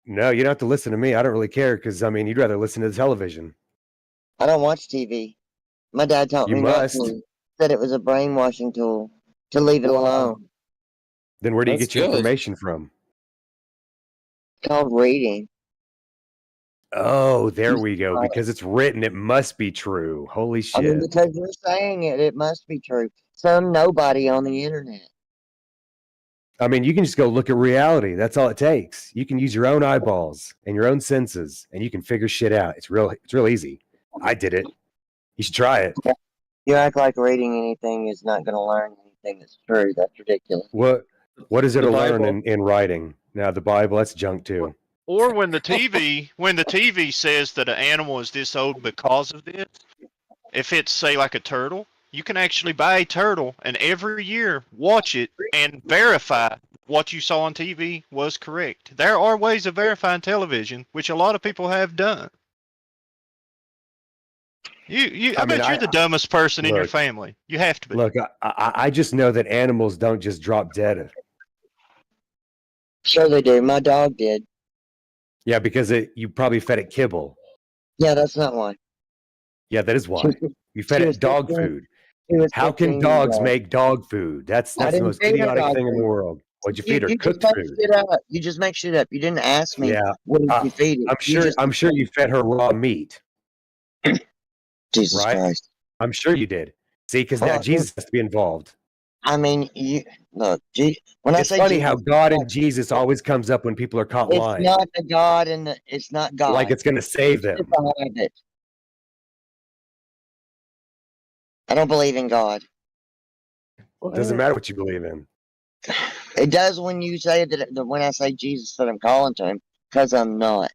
No, you don't have to listen to me. I don't really care because, I mean, you'd rather listen to the television. I don't watch TV. My dad taught You me not must. to. Said it was a brainwashing tool to leave it alone. Then where do you That's get your good. information from? It's called reading. Oh, there we go. Because it's written, it must be true. Holy I mean, shit. because you're saying it, it must be true. Some nobody on the internet. I mean, you can just go look at reality. That's all it takes. You can use your own eyeballs and your own senses, and you can figure shit out. It's real easy. I did it. You should try it. You act like reading anything is not going to learn anything that's true. That's ridiculous. What is there The to learn Bible. in writing? Now the Bible, that's junk too. Or when the TV says that an animal is this old because of this, if it's say like a turtle, you can actually buy a turtle and every year watch it and verify what you saw on TV was correct. There are ways of verifying television, which a lot of people have done. I bet you're the dumbest person in your family. You have to be. Look, I just know that animals don't just drop dead. Sure they do. My dog did. Yeah, because you probably fed it kibble. Yeah, that's not why. Yeah, that is why. You fed she was it dog 15 food. She was How can 15 years dogs old. make dog food? That's I the didn't most feed her idiotic dog thing in the food. world. What'd you feed her? You just Cooked make food. shit up. You just make shit up. You didn't ask me. Yeah. What did you feed it? I'm sure you fed her raw meat. Jesus right? Christ. I'm sure you did. See, because now Well, Jesus has to be involved. I mean, you look. When I It's say funny Jesus, how God and Jesus always comes up when people are caught it's lying. not the God and it's not God. Like it's going to save It's them. behind it. I don't believe in God. Doesn't matter what you believe in. It does when you say that when I say Jesus that I'm calling to him, because I'm not.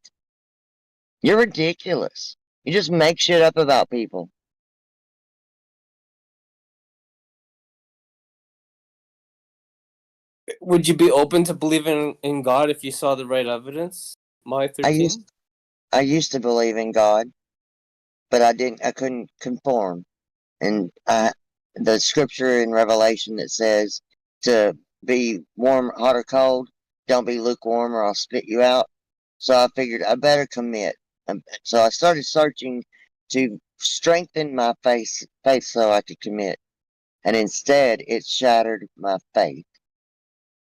You're ridiculous. You just make shit up about people. Would you be open to believing in God if you saw the right evidence? My 13? I used to believe in God, but I couldn't conform. And the scripture in Revelation that says to be warm, hot or cold, don't be lukewarm or I'll spit you out. So I figured I better commit. So I started searching to strengthen my faith so I could commit. And instead, it shattered my faith.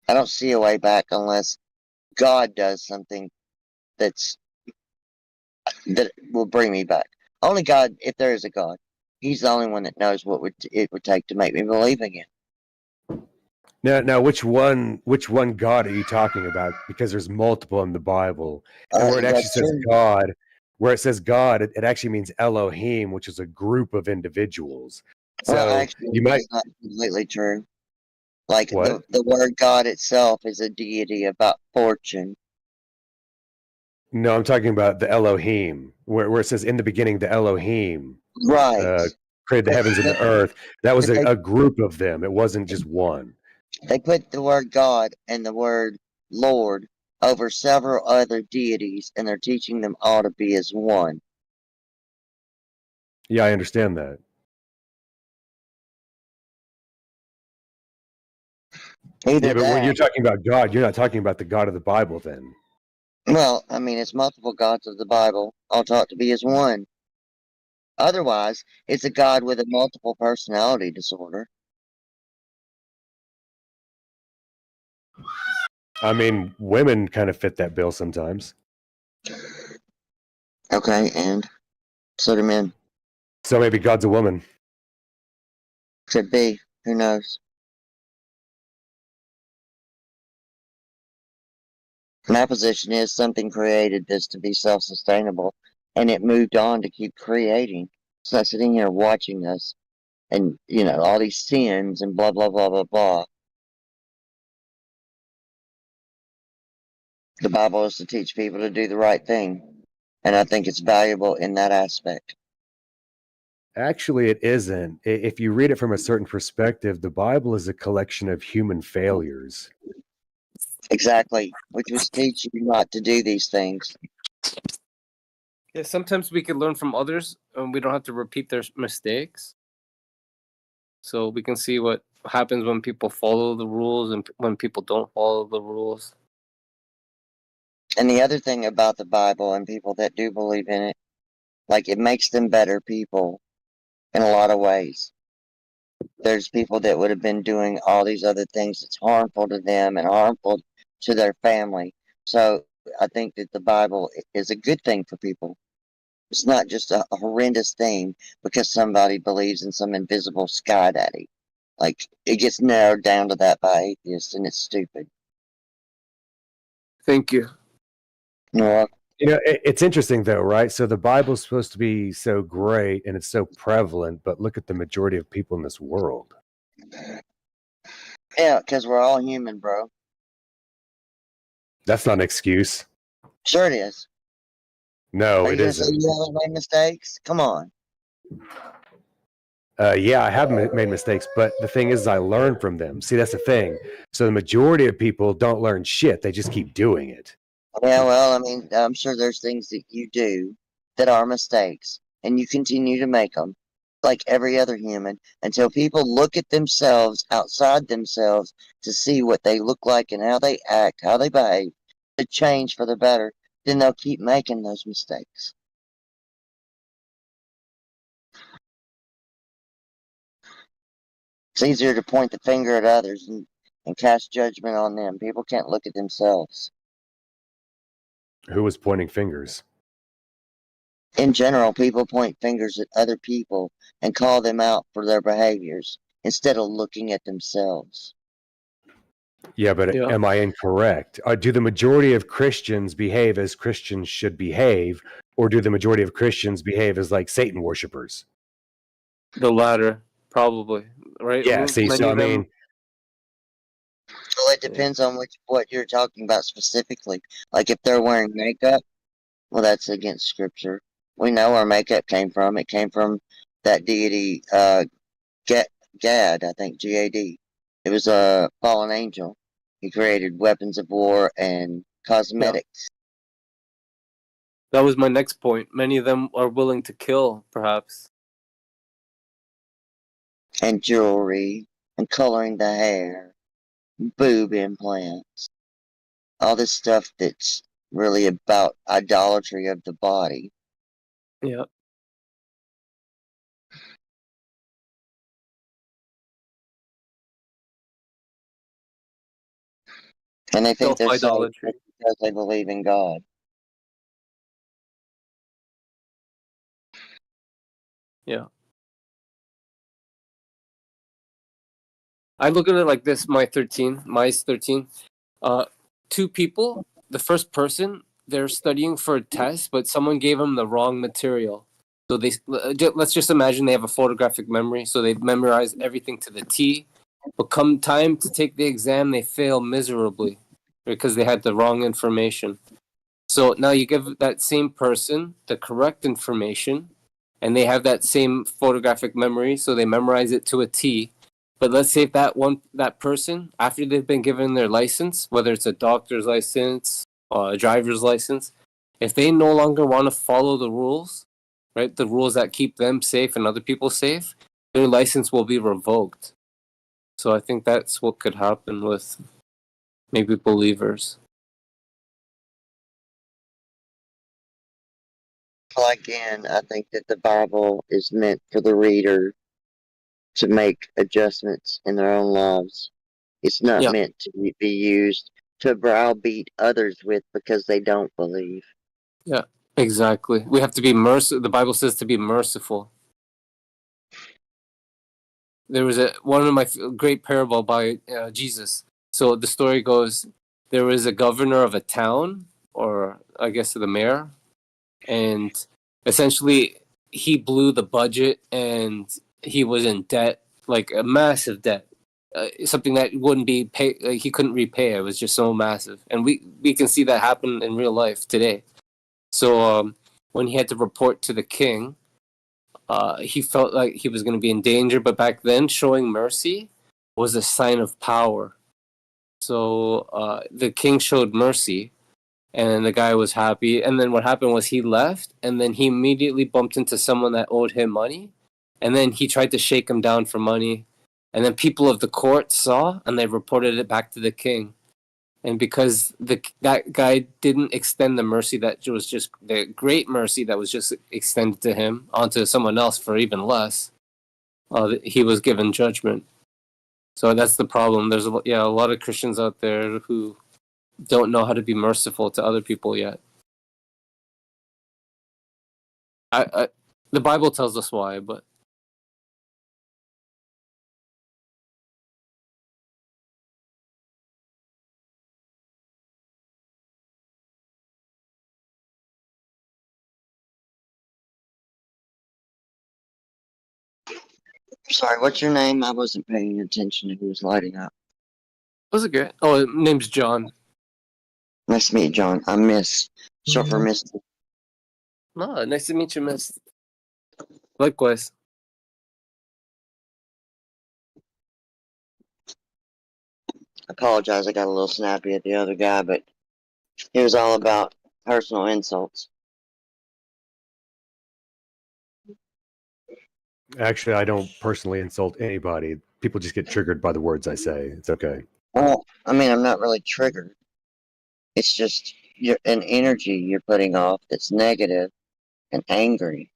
I don't see a way back unless God does something that will bring me back. Only God, if there is a God, He's the only one that knows what it would take to make me believe again. Now, which one God are you talking about? Because there's multiple in the Bible, and where it actually says God, it actually means Elohim, which is a group of individuals. So Well, actually, you might. that's not completely true. Like What? the word God itself is a deity about fortune. No, I'm talking about the Elohim, where it says in the beginning the Elohim, Right. created the heavens and the earth. That was a group of them. It wasn't just one. They put the word God and the word Lord over several other deities, and they're teaching them all to be as one. Yeah, I understand that. Either Yeah, but when that. you're talking about God, you're not talking about the God of the Bible then. Well, I mean, it's multiple gods of the Bible, all taught to be as one. Otherwise, it's a God with a multiple personality disorder. I mean, women kind of fit that bill sometimes. Okay, and so do men. So maybe God's a woman. Could be. Who knows? My position is something created this to be self-sustainable, and it moved on to keep creating. It's not sitting here watching us and, all these sins and blah, blah, blah, blah, blah. The Bible is to teach people to do the right thing, and I think it's valuable in that aspect. Actually, it isn't. If you read it from a certain perspective, the Bible is a collection of human failures. Exactly, which was teach you not to do these things. Yeah, sometimes we can learn from others and we don't have to repeat their mistakes. So we can see what happens when people follow the rules and when people don't follow the rules. And the other thing about the Bible and people that do believe in it, like it makes them better people. in a lot of ways. There's people that would have been doing all these other things that's harmful to them and harmful to their family. So I think that the Bible is a good thing for people. It's not just a horrendous thing because somebody believes in some invisible sky daddy. Like, it gets narrowed down to that by atheists, and it's stupid. Thank you. No, It's interesting though, right? So the Bible's supposed to be so great and it's so prevalent, but look at the majority of people in this world. yeah, because we're all human, bro. That's not an excuse. Sure it is. No, Are you it going to say isn't. you haven't made mistakes? Come on. Yeah, I have made mistakes, but the thing is, I learn from them. See, that's the thing. So the majority of people don't learn shit; they just keep doing it. Yeah, well, I mean, I'm sure there's things that you do that are mistakes, and you continue to make them, like every other human, until people look at themselves outside themselves to see what they look like and how they act, how they behave, to change for the better. Then they'll keep making those mistakes. It's easier to point the finger at others and cast judgment on them. People can't look at themselves. Who was pointing fingers? In general, people point fingers at other people and call them out for their behaviors instead of looking at themselves. Yeah, but am I incorrect? Do the majority of Christians behave as Christians should behave, or do the majority of Christians behave as like Satan worshippers? The latter, probably. Right? Yeah, see, Many so I of them- mean, Well, it depends on what you're talking about specifically. Like if they're wearing makeup, well, that's against scripture. We know where makeup came from. It came from that deity, Gad, I think, Gad. It was a fallen angel. He created weapons of war and cosmetics. That was my next point. Many of them are willing to kill, perhaps. And jewelry and coloring the hair, boob implants, all this stuff that's really about idolatry of the body. Yeah. And they think they're saved Self-idolatry. because they believe in God. Yeah. I look at it like this, mice 13. Two people, the first person, they're studying for a test, but someone gave them the wrong material. So let's just imagine they have a photographic memory, so they've memorized everything to the T. But come time to take the exam, they fail miserably because they had the wrong information. So now you give that same person the correct information, and they have that same photographic memory, so they memorize it to a T. But let's say if that person, after they've been given their license, whether it's a doctor's license or a driver's license, if they no longer want to follow the rules, right, the rules that keep them safe and other people safe, their license will be revoked. So I think that's what could happen with maybe believers. Well, again, I think that the Bible is meant for the reader to make adjustments in their own lives. It's not meant to be used to browbeat others with because they don't believe. Yeah, exactly. We have to be merciful. The Bible says to be merciful. There was one of my great parable by Jesus. So the story goes, there was a governor of a town, or I guess the mayor, and essentially he blew the budget and he was in debt, like a massive debt, something that wouldn't be pay. He couldn't repay. It was just so massive, and we can see that happen in real life today. So when he had to report to the king, he felt like he was going to be in danger. But back then, showing mercy was a sign of power. So the king showed mercy, and the guy was happy. And then what happened was he left, and then he immediately bumped into someone that owed him money. And then he tried to shake him down for money. And then people of the court saw, and they reported it back to the king. And because that guy didn't extend the mercy that was just the great mercy that was just extended to him onto someone else for even less, he was given judgment. So that's the problem. There's a lot of Christians out there who don't know how to be merciful to other people yet. The Bible tells us why, but Sorry, what's your name? I wasn't paying attention to who was lighting up. was it good? Oh, name's John. Nice to meet you, John. I'm Miss. Short for Miss. No, nice to meet you, Miss. Likewise. Apologize, I got a little snappy at the other guy, but it was all about personal insults. Actually, I don't personally insult anybody. People just get triggered by the words I say. It's okay. Well, I mean, I'm not really triggered. It's just an energy you're putting off that's negative and angry.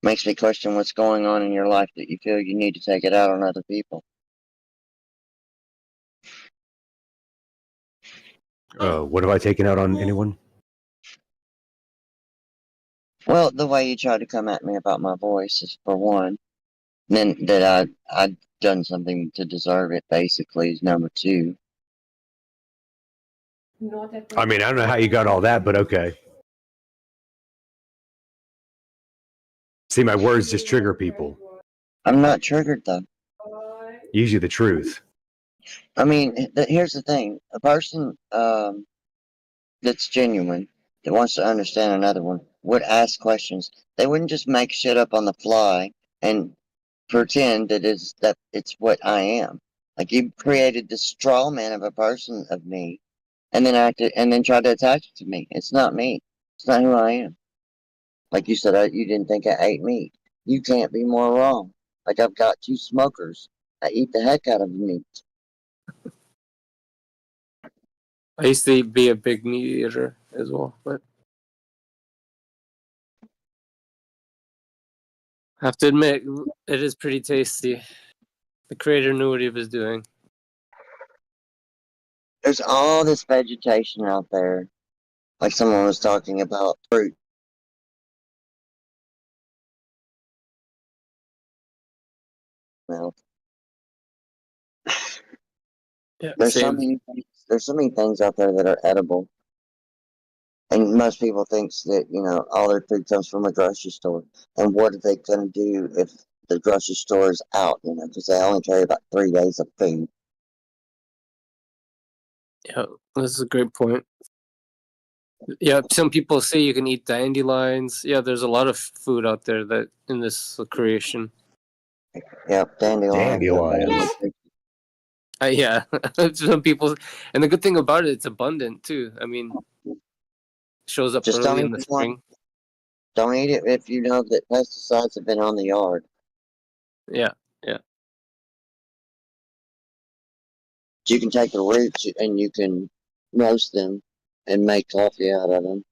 Makes me question what's going on in your life that you feel you need to take it out on other people. What have I taken out on anyone? Well, the way you tried to come at me about my voice is for one. Then that I'd done something to deserve it, basically, is number two. I mean, I don't know how you got all that, but okay. See, my words just trigger people. I'm not triggered, though. Usually the truth. I mean, here's the thing. A person that's genuine, that wants to understand another one, would ask questions. They wouldn't just make shit up on the fly and pretend that it's what I am. Like, you created this straw man of a person of me, and then tried to attach it to me. It's not me. It's not who I am. Like you said, you didn't think I ate meat. You can't be more wrong. Like, I've got two smokers. I eat the heck out of meat. I used to be a big meat eater as well, but I have to admit, it is pretty tasty. The creator knew what he was doing. There's all this vegetation out there. Like someone was talking about fruit. Well, Yeah, there's so same. many things out there that are edible. And most people thinks that, all their food comes from a grocery store. And what are they going to do if the grocery store is out, because they only carry about 3 days of food. Yeah, this is a great point. Yeah, some people say you can eat dandelions. Yeah, there's a lot of food out there that in this creation. Yep, dandelions. Yeah, some people, and the good thing about it, it's abundant too. I mean, shows up Just early don't in the eat one. spring. Don't eat it if you know that pesticides have been on the yard. Yeah. You can take the roots and you can roast them and make coffee out of them.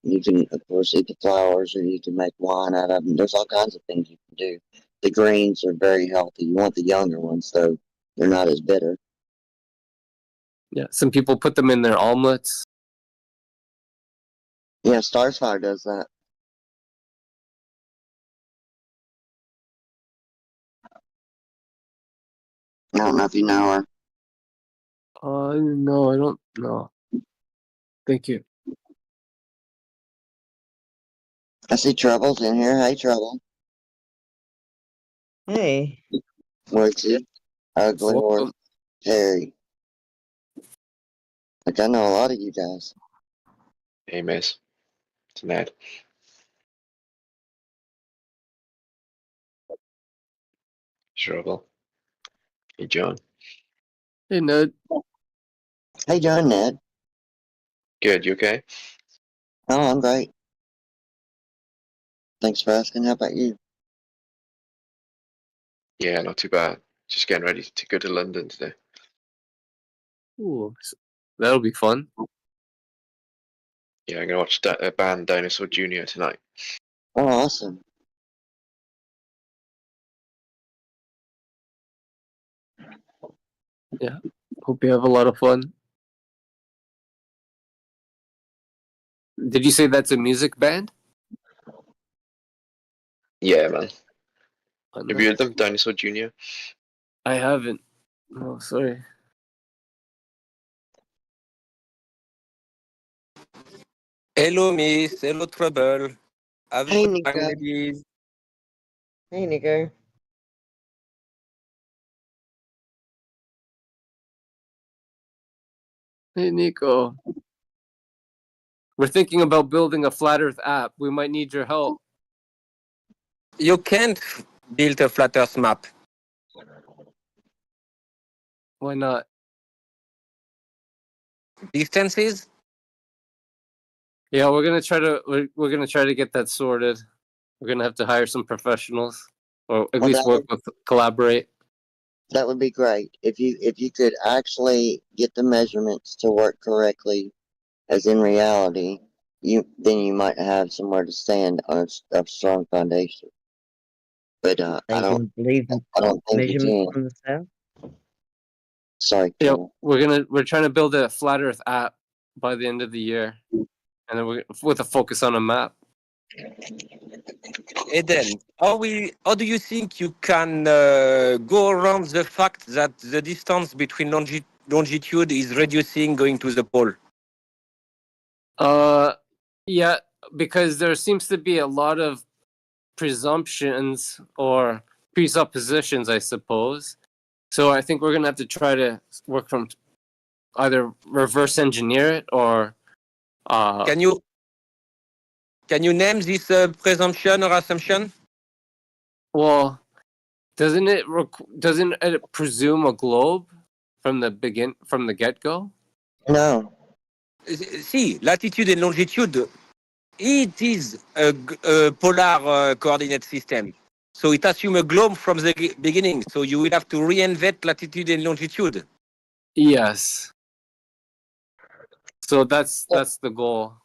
You can, of course, eat the flowers, or you can make wine out of them. There's all kinds of things you can do. The greens are very healthy. You want the younger ones, though. They're not as bitter. Yeah, some people put them in their omelets. Yeah, Starsfire does that. I don't know if you know her. No, I don't know. Thank you. I see Trouble's in here. Hey, Trouble. Hey. Where's it? Ugly or Harry? Like, I know a lot of you guys. Hey, miss. It's Ned. Struggle. Hey, John. Hey, Ned. Hey, John, Ned. Good, you okay? Oh, I'm great. Thanks for asking. How about you? Yeah, not too bad. Just getting ready to go to London today. Ooh, that'll be fun. Yeah, I'm gonna watch that band Dinosaur Jr. tonight. Oh, awesome. Yeah. Hope you have a lot of fun. Did you say that's a music band? Yeah, man. Oh, Have you heard nice. them, Dinosaur Jr.? I haven't. Oh, sorry. Hello, Miss. Hello, Trouble. Have a Hey, good time, Nico. ladies. Hey, Nico. Hey, Nico. We're thinking about building a flat Earth app. We might need your help. You can't build a flat Earth map. Why not? Distances? Yeah, we're gonna try to get that sorted. We're gonna have to hire some professionals, or at Well, least collaborate. that would be great if you could actually get the measurements to work correctly, as in reality. Then you might have somewhere to stand on a strong foundation. But Are you going to believe in I don't think you measurements can. from the south? Sorry, Yeah, Trevor. we're trying to build a flat Earth app by the end of the year, and then with a focus on a map. Eden, how do you think you can go around the fact that the distance between longitude is reducing going to the pole? Yeah, because there seems to be a lot of presumptions or presuppositions, I suppose. So I think we're gonna have to try to work from either reverse engineer it or. Can you name this presumption or assumption? Well, doesn't it presume a globe from the get go? No. See, latitude and longitude, it is a polar coordinate system. So it assumes a globe from the beginning. So you will have to reinvent latitude and longitude. Yes. So that's the goal.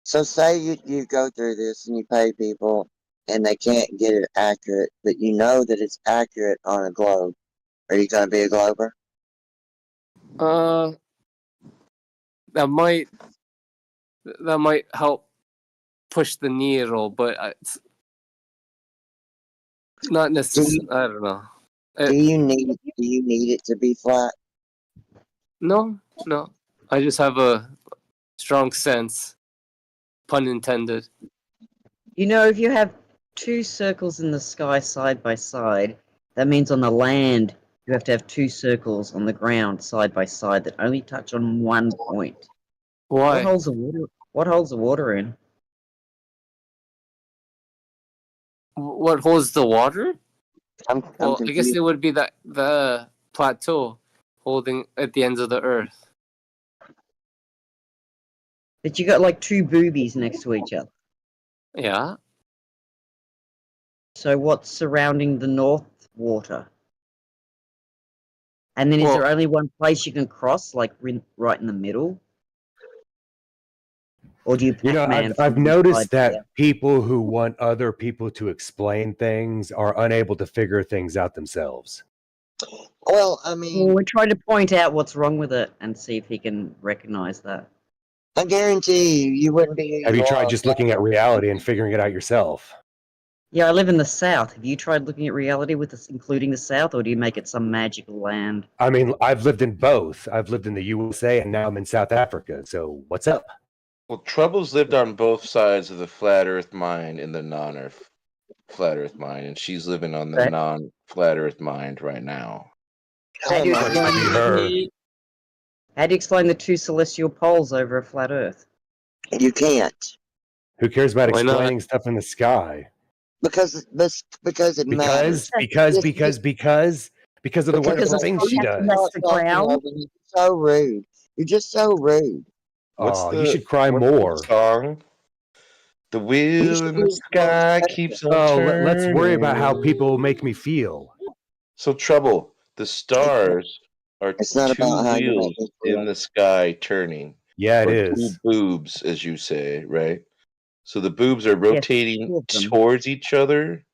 So say you go through this and you pay people and they can't get it accurate, but you know that it's accurate on a globe. Are you going to be a glober? That might help push the needle, but it's not necessarily. I don't know. Do you need it to be flat? No. I just have a strong sense, pun intended. You know, if you have two circles in the sky side by side, that means on the land you have to have two circles on the ground side by side that only touch on one point. Why? What holds the water in? What holds the water? I'm I guess confused. it would be the plateau holding at the ends of the earth. But you got like two boobies next to each other. Yeah. So what's surrounding the north water? And then is there only one place you can cross, like right in the middle? Or do you Pac-Man I've from noticed side that there? people who want other people to explain things are unable to figure things out themselves. Well, I mean, Well, we're trying to point out what's wrong with it and see if he can recognize that. I guarantee you wouldn't be. Have you tried just looking at reality and figuring it out yourself? Yeah, I live in the South. Have you tried looking at reality with this, including the South, or do you make it some magical land? I mean, I've lived in both. I've lived in the USA and now I'm in South Africa. So what's up? Well, Trouble's lived on both sides of the flat Earth mind and the non-Earth flat Earth mind, and she's living on the Right. non-flat Earth mind right now. How do you Sucks to be her. How do you explain the two celestial poles over a flat Earth? You can't. Who cares about Why not? explaining stuff in the sky? Because it matters. Because of the wonderful things she does. You're so rude. You're just so rude. Oh, you should cry more. Song? The wheel in the sky keeps on turning. Let's worry about how people make me feel. So, Trouble, the stars are It's not two about how you wheels make me feel. in the sky turning. Yeah, it or is. two boobs, as you say, right? So the boobs are Yes, rotating two of them. towards each other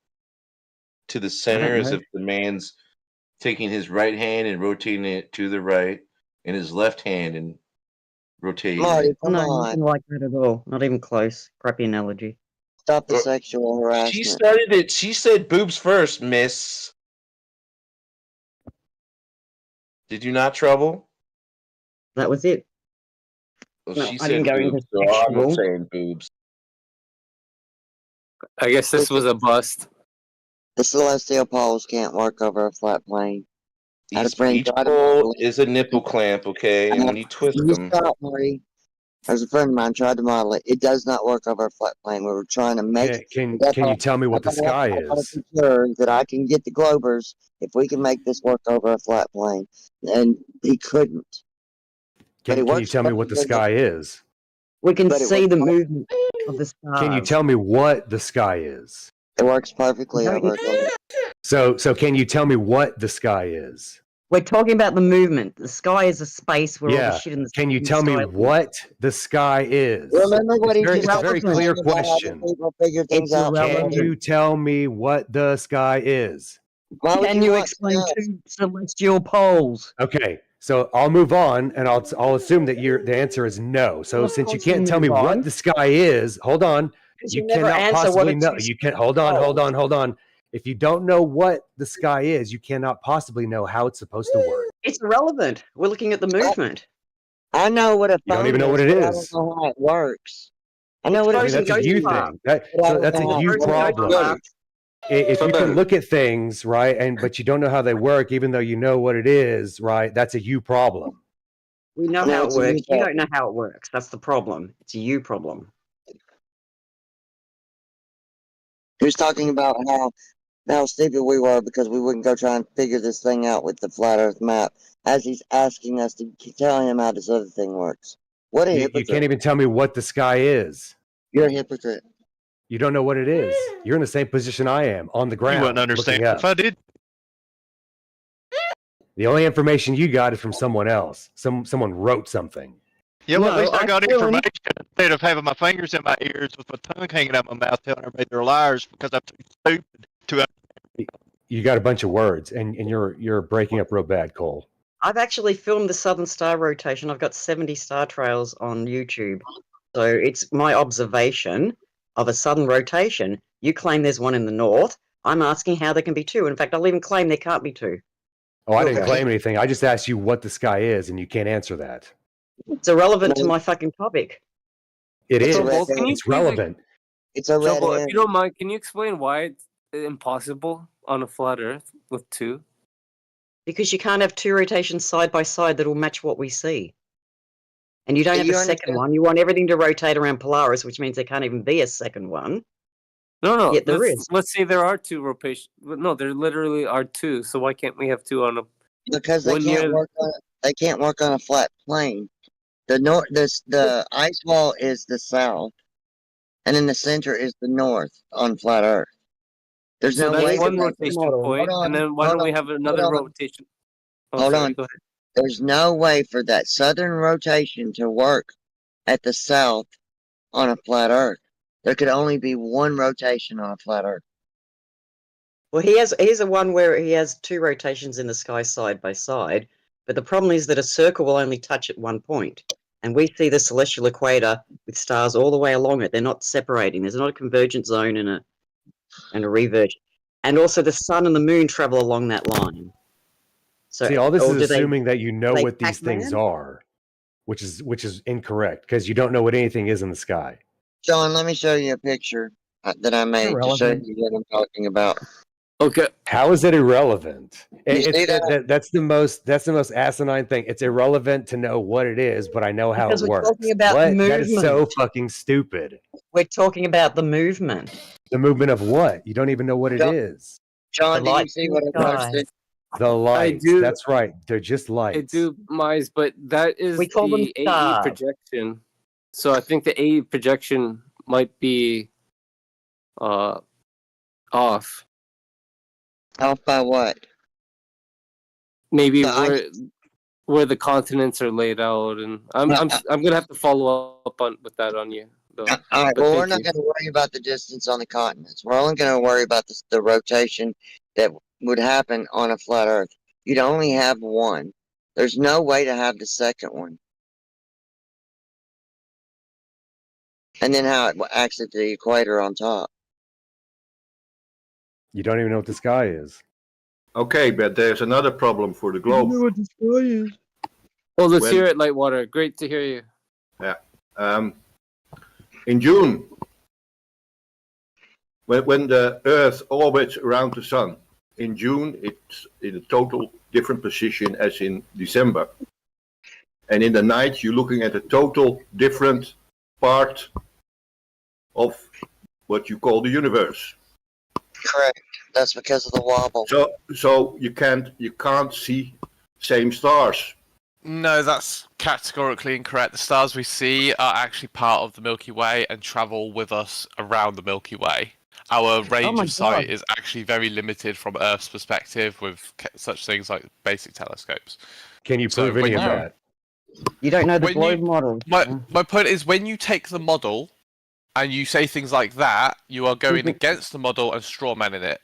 to the I center, don't as know. if the man's taking his right hand and rotating it to the right, and his left hand and rotating Marty, it. come No, on. nothing like that at all. Not even close. Crappy analogy. Stop the Uh, sexual She harassment. started it. She said boobs first, miss. Did you not, Trouble? That was it. Well, No, she I didn't said go into boobs, so I'm sexual. saying boobs. I guess this was a bust. The celestial poles can't work over a flat plane. I had a Each friend each try to pole model it. is a nipple clamp, okay? And when you twist You them, stop, Marty. There's a friend of mine tried to model it. It does not work over a flat plane. We were trying to make it. Can you tell me what the sky I gotta is? be sure that I can get the Globers if we can make this work over a flat plane. And he couldn't. But it Can you works tell me what the perfectly. sky is? We can But it see works the movement of the Can you stars. tell me what the sky is? It works perfectly over a globe. So can you tell me what the sky is? We're talking about the movement. The sky is a space where all the Yeah. shit in the Can you tell me sky what the sky is? Remember what he just It's a very said clear about how the question. people figure things It's out. Can irrelevant. you tell me what the sky is? Why would Can you you want explain to? two celestial poles? Okay, so I'll move on, and I'll assume that the answer is no. So Of since you course you can't tell me move what on. the sky is, hold on. Because You you never cannot answer what possibly are know. two You can't. celestial poles. Hold on. If you don't know what the sky is, you cannot possibly know how it's supposed to work. It's irrelevant. We're looking at the movement. I know what a You don't phone even know what is, it but I don't is. know how it works. I know It's what I a mean, frozen that's a ghost you car. thing. but I So don't that's know a how you it Frozen ghost problem. car. If you can Brother. look at things right, but you don't know how they work, even though you know what it is, right? That's a you problem. We know No, how it it's a you works. You don't problem. know how it works. That's the problem. It's a you problem. He was talking about how stupid we were because we wouldn't go try and figure this thing out with the flat Earth map, as he's asking us to tell him how this other thing works. What a You hypocrite! can't even tell me what the sky is. You're a hypocrite. You don't know what it is. You're in the same position I am, on the You ground, wouldn't understand looking up. if I did. The only information you got is from someone else. Someone wrote something. Yeah, well, at No, least I I got filmed. information instead of having my fingers in my ears with my tongue hanging out my mouth telling everybody they're liars because I'm too stupid to. You got a bunch of words, and you're breaking up real bad, Cole. I've actually filmed the Southern Star rotation. I've got 70 star trails on YouTube. So it's my observation of a southern rotation. You claim there's one in the north. I'm asking how there can be two. In fact, I'll even claim there can't be two. Oh, I didn't Okay. claim anything. I just asked you what the sky is, and you can't answer that. It's irrelevant to No. my fucking topic. It It's is. a red Trouble, can you herring. It's please, relevant. It's a red Trouble, if herring. you don't mind, can you explain why it's impossible on a flat Earth with two? Because you can't have two rotations side by side that will match what we see. And you don't Do have you a second understand? one. You want everything to rotate around Polaris, which means there can't even be a second one. No, Yet there is. let's say there are two rotations. No, there literally are two. So why can't we have two on a Because they one can't near? work on they can't work on a flat plane. The ice wall is the south, and in the center is the north on flat Earth. There's So no way that's for one that. rotation Hold point, and then why don't we have another on. rotation? Oh, Hold sorry, on. go ahead. There's no way for that southern rotation to work at the south on a flat Earth. There could only be one rotation on a flat Earth. Well, here's a one where he has two rotations in the sky side by side, but the problem is that a circle will only touch at one point, and we see the celestial equator with stars all the way along it. They're not separating. There's not a convergent zone and a revergent, and also the sun and the moon travel along that line. So, See, all this or is do they? assuming that you know They what these things Pac-Man? are, which is incorrect because you don't know what anything is in the sky. John, let me show you a picture that I made to show Irrelevant. you what I'm talking about. Okay. How is it irrelevant? You see that? That's the most asinine thing. It's irrelevant to know what it is, but I know how Because it we're works. talking about What? That is so movement. fucking stupid. We're talking about the movement. The movement of what? You don't even know what it is. John, The do you lights see in what the I sky. posted? The lights. do. That's right. They're just I lights. do, Mize, but that is We call them the AE stars. projection. So I think the AE projection might be off. Off by what? Maybe The where the continents are laid out, and I'm gonna have to follow up with that on you. though. All right. But Well, we're thank not you. going to worry about the distance on the continents. We're only going to worry about the rotation that would happen on a flat Earth. You'd only have one. There's no way to have the second one. And then how it acts at the equator on top. You don't even know what the sky is. Okay, but there's another problem for the globe. what the sky is. Well, let's When- hear it, Lightwater. Great to hear you. Yeah. In June, when the Earth orbits around the Sun, in June it's in a total different position as in December. And in the night, you're looking at a total different part of what you call the universe. Correct. That's because of the wobble. So you can't see same stars. No, that's categorically incorrect. The stars we see are actually part of the Milky Way and travel with us around the Milky Way. Our range of sight is actually very limited from Earth's perspective with such things like basic telescopes. Can you prove any of that? You don't know the When globe model. My point is, when you take the model and you say things like that, you are going against the model and strawmanning it.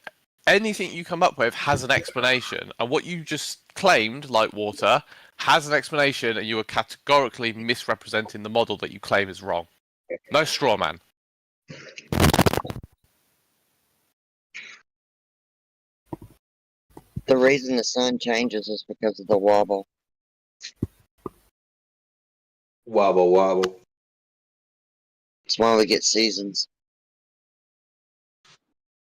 Anything you come up with has an explanation, and what you just claimed, like water, has an explanation, and you are categorically misrepresenting the model that you claim is wrong. No straw man. The reason the sun changes is because of the wobble. Wobble wobble. That's why we get seasons.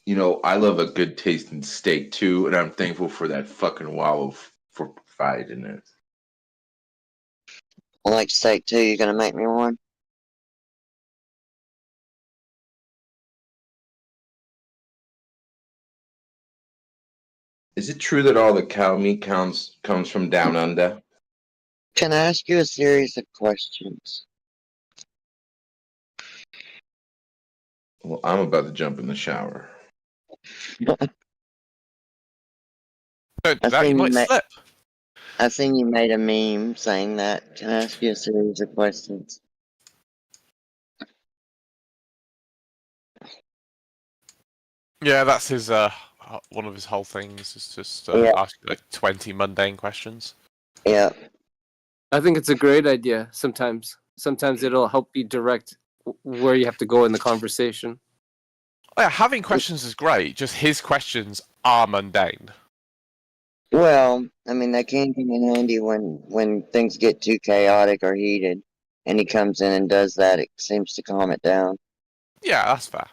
You know, I love a good tasting steak too, and I'm thankful for that fucking wobble for providing it. I like steak too. You gonna make me one? Is it true that all the cow meat comes from down under? Can I ask you a series of questions? Well, I'm about to jump in the shower. I seen you made a meme saying that. Can I ask you a series of questions? Yeah, that's his one of his whole things is just ask like 20 mundane questions. Yeah. I think it's a great idea. Sometimes it'll help you direct where you have to go in the conversation. Oh, yeah, having questions is great. Just his questions are mundane. Well, I mean, they can come in handy when things get too chaotic or heated, and he comes in and does that. It seems to calm it down. Yeah, that's fair.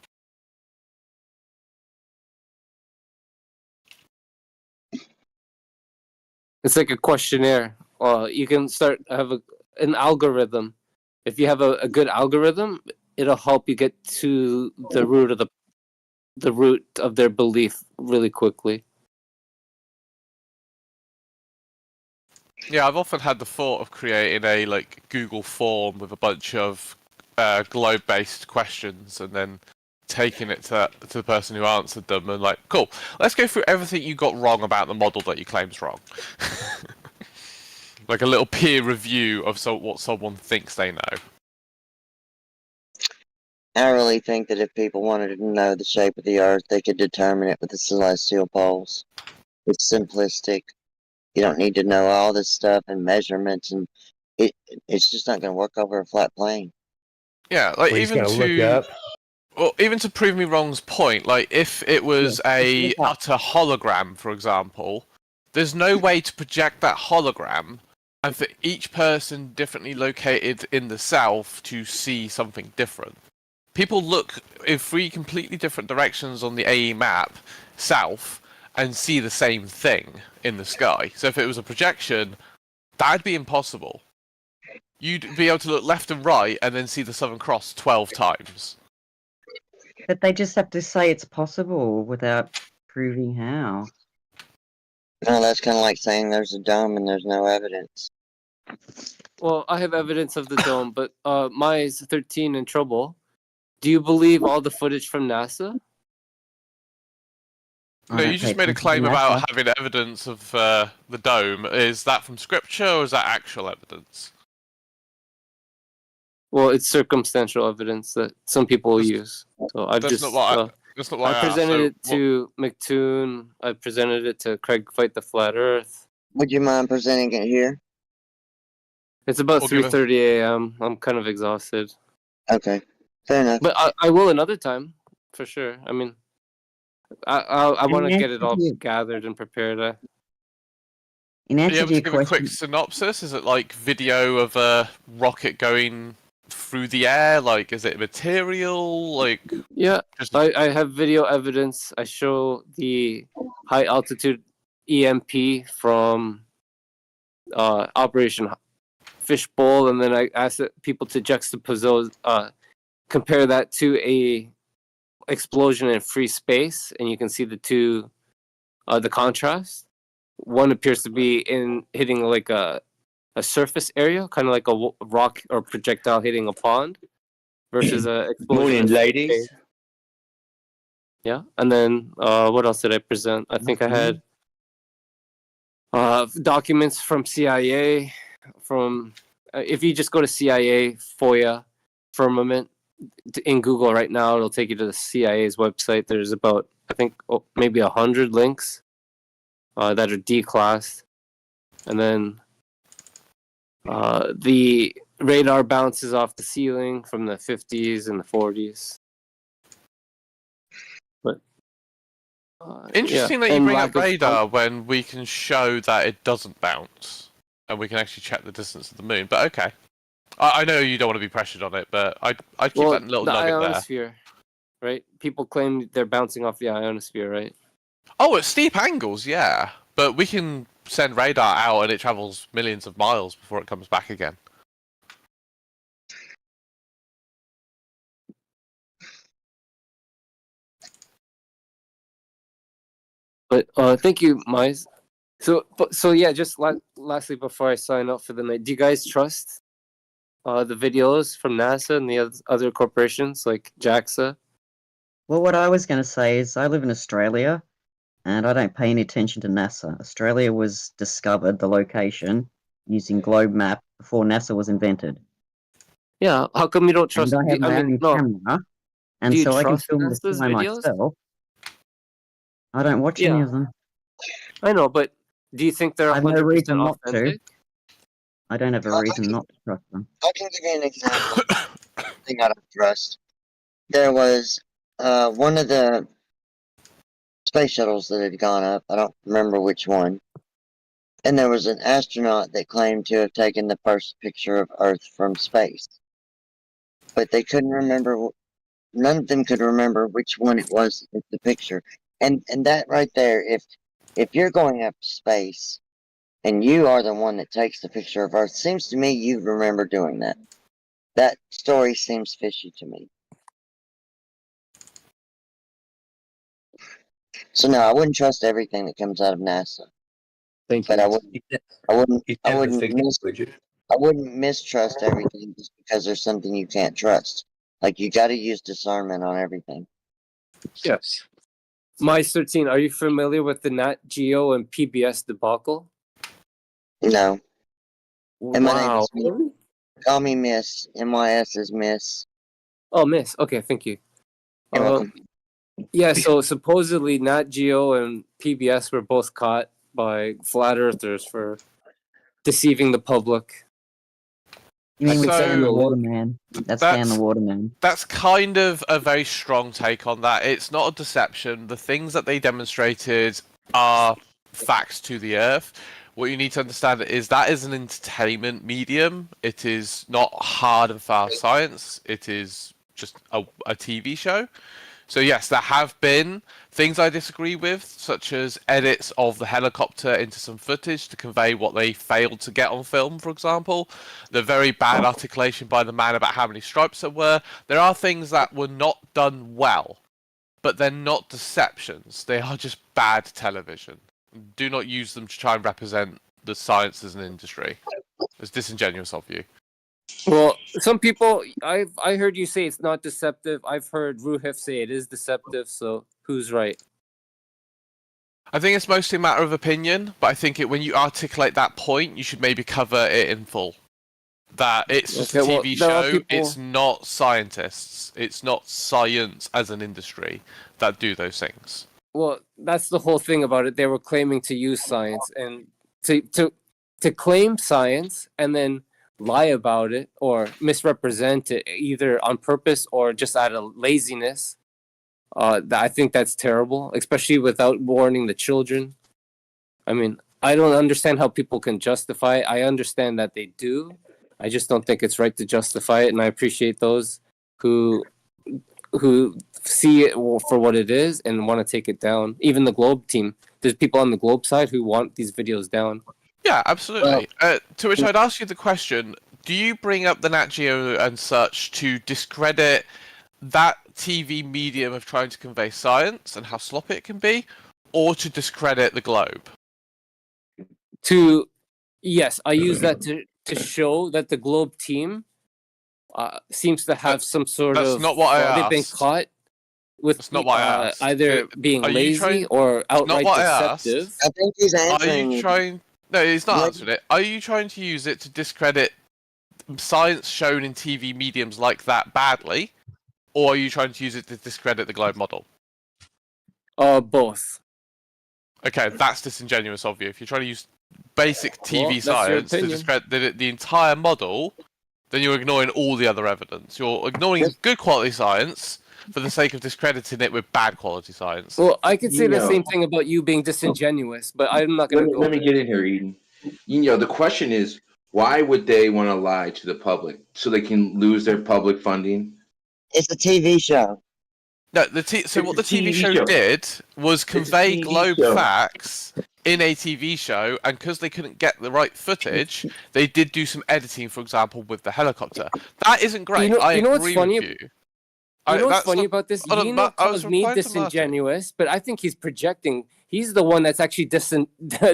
It's like a questionnaire. You can have an algorithm. If you have a good algorithm, it'll help you get to the root of their belief really quickly. Yeah, I've often had the thought of creating a like Google form with a bunch of globe-based questions, and then taking it to the person who answered them, and like, cool, let's go through everything you got wrong about the model that you claim's wrong. Like a little peer review of what someone thinks they know. I really think that if people wanted to know the shape of the Earth, they could determine it with the celestial poles. It's simplistic. You don't need to know all this stuff and measurements, and it's just not going to work over a flat plane. Yeah, like We're just even gonna look to up. well, even to prove me wrong's point, like if it was a utter hologram, for example, there's no way to project that hologram and for each person differently located in the south to see something different. People look in three completely different directions on the AE map, south, and see the same thing in the sky. So if it was a projection, that'd be impossible. You'd be able to look left and right and then see the Southern Cross 12 times. But they just have to say it's possible without proving how. No, that's kind of like saying there's a dome and there's no evidence. Well, I have evidence of the dome, but Maya's 13 in trouble. Do you believe all the footage from NASA? No, you just made a claim about having evidence of the dome. Is that from scripture or is that actual evidence? Well, it's circumstantial evidence that some people use. So I've That's just not what that's not what I asked. presented So it to McToon. I presented it to Craig Fight the Flat Earth. Would you mind presenting it here? It's about We'll give it- 3:30 a.m. I'm kind of exhausted. Okay, fair enough. But I will another time for sure. I mean, I want to In get it all answer to your- gathered and prepared. In Are you answer able to to your give a quick question, synopsis? Is it like video of a rocket going through the air? Like, is it material? Like, Yeah, I have video evidence. I show the high altitude EMP from Operation Fishbowl, and then I ask people to juxtapose, compare that to a explosion in free space, and you can see the two, the contrast. One appears to be hitting like a surface area, kind of like a rock or projectile hitting a pond, versus a explosion. Morning, in free ladies. space. Yeah, and then what else did I present? I think I had documents from CIA. From if you just go to CIA FOIA firmament in Google right now, it'll take you to the CIA's website. There's about I think maybe 100 links that are declassed, and then the radar bounces off the ceiling from the 50s and the 40s. But interesting yeah. that you And bring lack up of- radar when we can show that it doesn't bounce, and we can actually check the distance of the moon. But okay, I know you don't want to be pressured on it, but I'd keep that little the nugget there. ionosphere, right? People claim they're bouncing off the ionosphere, right? Oh, at steep angles, yeah. But we can send radar out and it travels millions of miles before it comes back again. But thank you, Mize. So yeah, just lastly before I sign up for the night, do you guys trust the videos from NASA and the other corporations like JAXA? well, what I was going to say is I live in Australia, and I don't pay any attention to NASA. Australia was discovered, the location, using globe map before NASA was invented. Yeah, how come you don't trust? And I have my own camera, and do you so I can trust film the NASA's sky videos? myself. I don't watch any Yeah. of them. I know, but do you think they're I have no 100% reason not to. authentic? I don't have a reason not to trust them. I can give you an example. Thing I don't trust. There was one of the space shuttles that had gone up. I don't remember which one. And there was an astronaut that claimed to have taken the first picture of Earth from space. But they couldn't remember. None of them could remember which one it was in the picture. And that right there, if you're going up to space and you are the one that takes the picture of Earth, seems to me you remember doing that. That story seems fishy to me. So no, I wouldn't trust everything that comes out of NASA. Thank but you. I wouldn't mistrust everything just because there's something you can't trust. Like you got to use discernment on everything. Yes. Mize 13, are you familiar with the Nat Geo and PBS debacle? No. And my name Wow. is Miss. Call me Miss. MYS is Miss. Oh, Miss. Okay, thank you. You're welcome. Yeah, so supposedly Nat Geo and PBS were both caught by flat earthers for deceiving the public. You mean with So- Dan the Waterman? That's Dan the Waterman. That's kind of a very strong take on that. It's not a deception. The things that they demonstrated are facts to the earth. What you need to understand is that is an entertainment medium. It is not hard and fast science. It is just a TV show. So yes, there have been things I disagree with, such as edits of the helicopter into some footage to convey what they failed to get on film, for example. The very bad articulation by the man about how many stripes there were. There are things that were not done well, but they're not deceptions. They are just bad television. Do not use them to try and represent the science as an industry. It's disingenuous of you. Well, some people, I heard you say it's not deceptive. I've heard Ruhif say it is deceptive. So who's right? I think it's mostly a matter of opinion, but I think when you articulate that point, you should maybe cover it in full. that it's just a Okay, well, TV there are show. people- It's not scientists. It's not science as an industry that do those things. Well, that's the whole thing about it. They were claiming to use science and to claim science and then lie about it or misrepresent it either on purpose or just out of laziness. I think that's terrible, especially without warning the children. I mean, I don't understand how people can justify it. I understand that they do. I just don't think it's right to justify it, and I appreciate those who see it for what it is and want to take it down. Even the Globe team. There's people on the Globe side who want these videos down. Yeah, absolutely. To which I'd ask you the question: do you bring up the Nat Geo and such to discredit that TV medium of trying to convey science and how sloppy it can be, or to discredit the Globe? Yes, I use that to show that the Globe team seems to have some sort that's of. not what I They've been asked. caught with That's not what I asked. either being Are you lazy trying- or outright not what I asked. deceptive. I think he's Are answering. you trying? No, he's not What- answering it. Are you trying to use it to discredit science shown in TV mediums like that badly, or are you trying to use it to discredit the Globe model? Both. Okay, that's disingenuous of you. If you're trying to use basic TV Well, that's your science to opinion. discredit the entire model, then you're ignoring all the other evidence. You're ignoring good quality science for the sake of discrediting it with bad quality science. Well, I could say the know. same thing about you being disingenuous, but I'm not going to go. Let me get in here, Eden. The question is, why would they want to lie to the public so they can lose their public funding? It's a TV show. No, so what the TV show did was convey TV Globe show. facts in a TV show, and because they couldn't get the right footage, they did do some editing, for example, with the helicopter. That isn't great. You know what's agree funny? with you. You know what's That's funny not- about this? Hold on, Yino I was calls me replying to Martin. disingenuous, but I think he's projecting. He's the one that's actually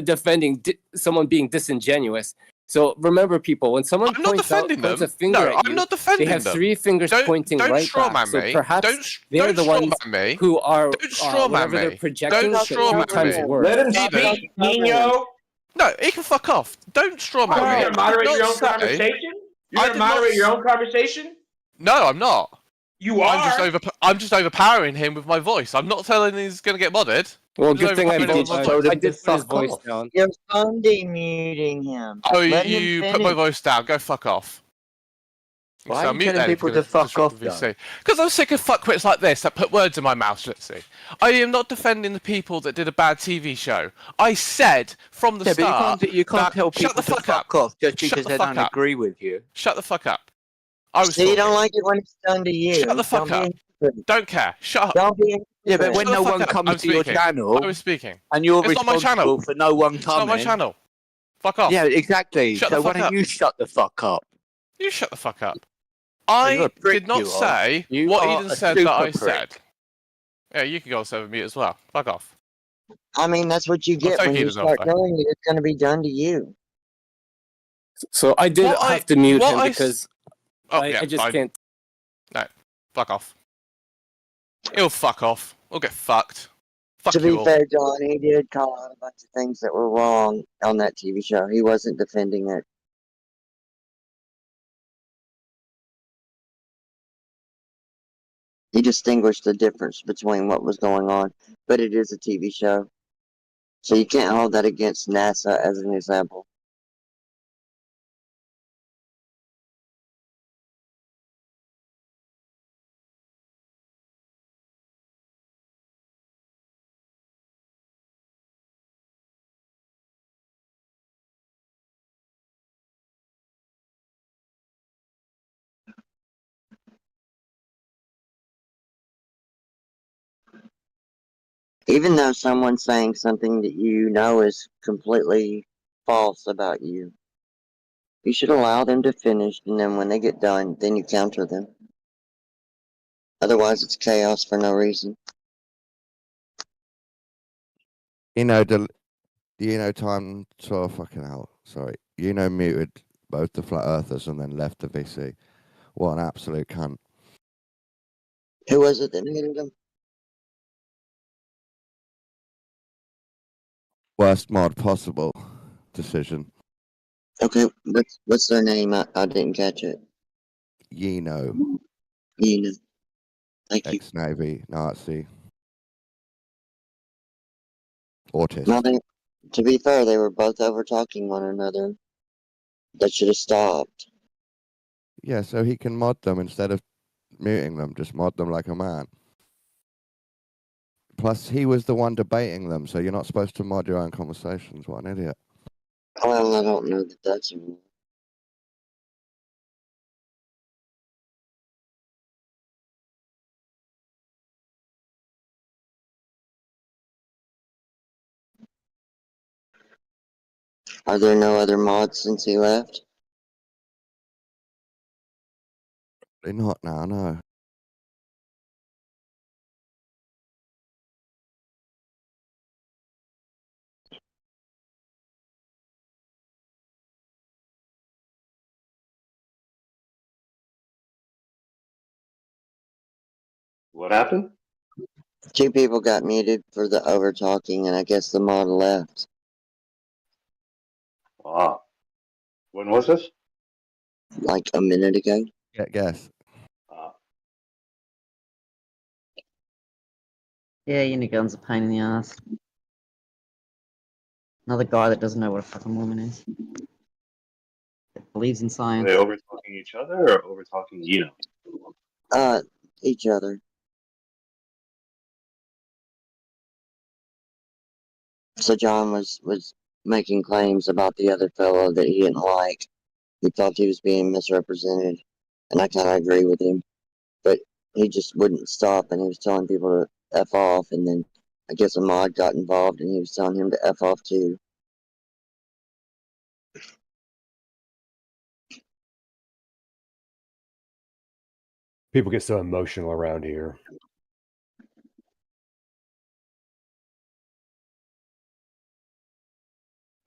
defending someone being disingenuous. So remember, people, when someone I'm not points defending a them. finger No, at I'm you, not defending they have them. three fingers pointing don't right straw back. man So me. perhaps they're Don't the straw ones man me. who are Don't straw man whatever they're me. projecting. Don't straw man 10 times me. worse. Let him Eden. speak, Nino. No, he can fuck off. Don't straw man You're me. gonna moderate I did your not own say- conversation? You're I gonna did not moderate your s- own conversation? No, I'm not. You are. I'm just overpowering him with my voice. I'm not telling him he's going to get modded. Well, I'm just good thing I overpowering him voted. with my voice. I did put his voice down. You're funding muting him. Oh, Let you him put my finish. voice down. Go fuck off. Why are you telling people to fuck off, though? Because I'm sick of fuckwits like this that put words in my mouth, let's see. I am not defending the people that did a bad TV show. I said from the start. But you can't that- tell people shut the to fuck fuck up. off just Shut because the they fuck don't up. agree with you. Shut the fuck up. I was So you don't talking. like it when it's done to you. Shut the fuck Don't be up. hypocrite. Don't care. Shut up. Don't be Yeah, but hypocrite. when Shut the no fuck one up. comes I'm to your speaking. channel I was speaking. and you're It's not my responsible channel. for no one It's not my coming. channel. Fuck off. Yeah, exactly. Shut So the why fuck don't up. you shut the fuck up? You shut the fuck up. you're I a prick, did not you are. say You what are Eden a said that I super prick. said. Yeah, you can go on server mute as well. Fuck off. I mean, that's what you I'll get take when you Eden's start offer. knowing it. It's going to be done to you. So I did What I- have to mute what him I s- because Oh, I yeah, just fine. can't. No, fuck off. He'll fuck off. We'll get fucked. Fuck To you be all. fair, John, he did call out a bunch of things that were wrong on that TV show. He wasn't defending it. He distinguished the difference between what was going on, but it is a TV show. So you can't hold that against NASA as an example. Even though someone's saying something that you know is completely false about you, you should allow them to finish, and then when they get done, then you counter them. Otherwise, it's chaos for no reason. Time to fucking hell. Sorry. Muted both the flat earthers and then left the VC. What an absolute cunt. Who was it that muted them? Worst mod possible decision. Okay, what's their name? I didn't catch it. Yino, Thank you. ex-Navy, Nazi, autist. Now, to be fair, they were both over talking one another. That should have stopped. Yeah, so he can mod them instead of muting them. Just mod them like a man. Plus, he was the one debating them, so you're not supposed to mod your own conversations. What an idiot. Well, I don't know that that's a rule. Are there no other mods since he left? They're not now, no. What happened? 2 people got muted for the over talking, and I guess the mod left. Ah. When was this? Like a minute ago. Guess. Yeah, unicorn's a pain in the ass. Another guy that doesn't know what a fucking woman is. That believes in Are science. they over talking each other or over talking Each other. So John was making claims about the other fellow that he didn't like. He thought he was being misrepresented, and I kind of agree with him. But he just wouldn't stop, and he was telling people to F off, and then I guess a mod got involved, and he was telling him to F off too. People get so emotional around here.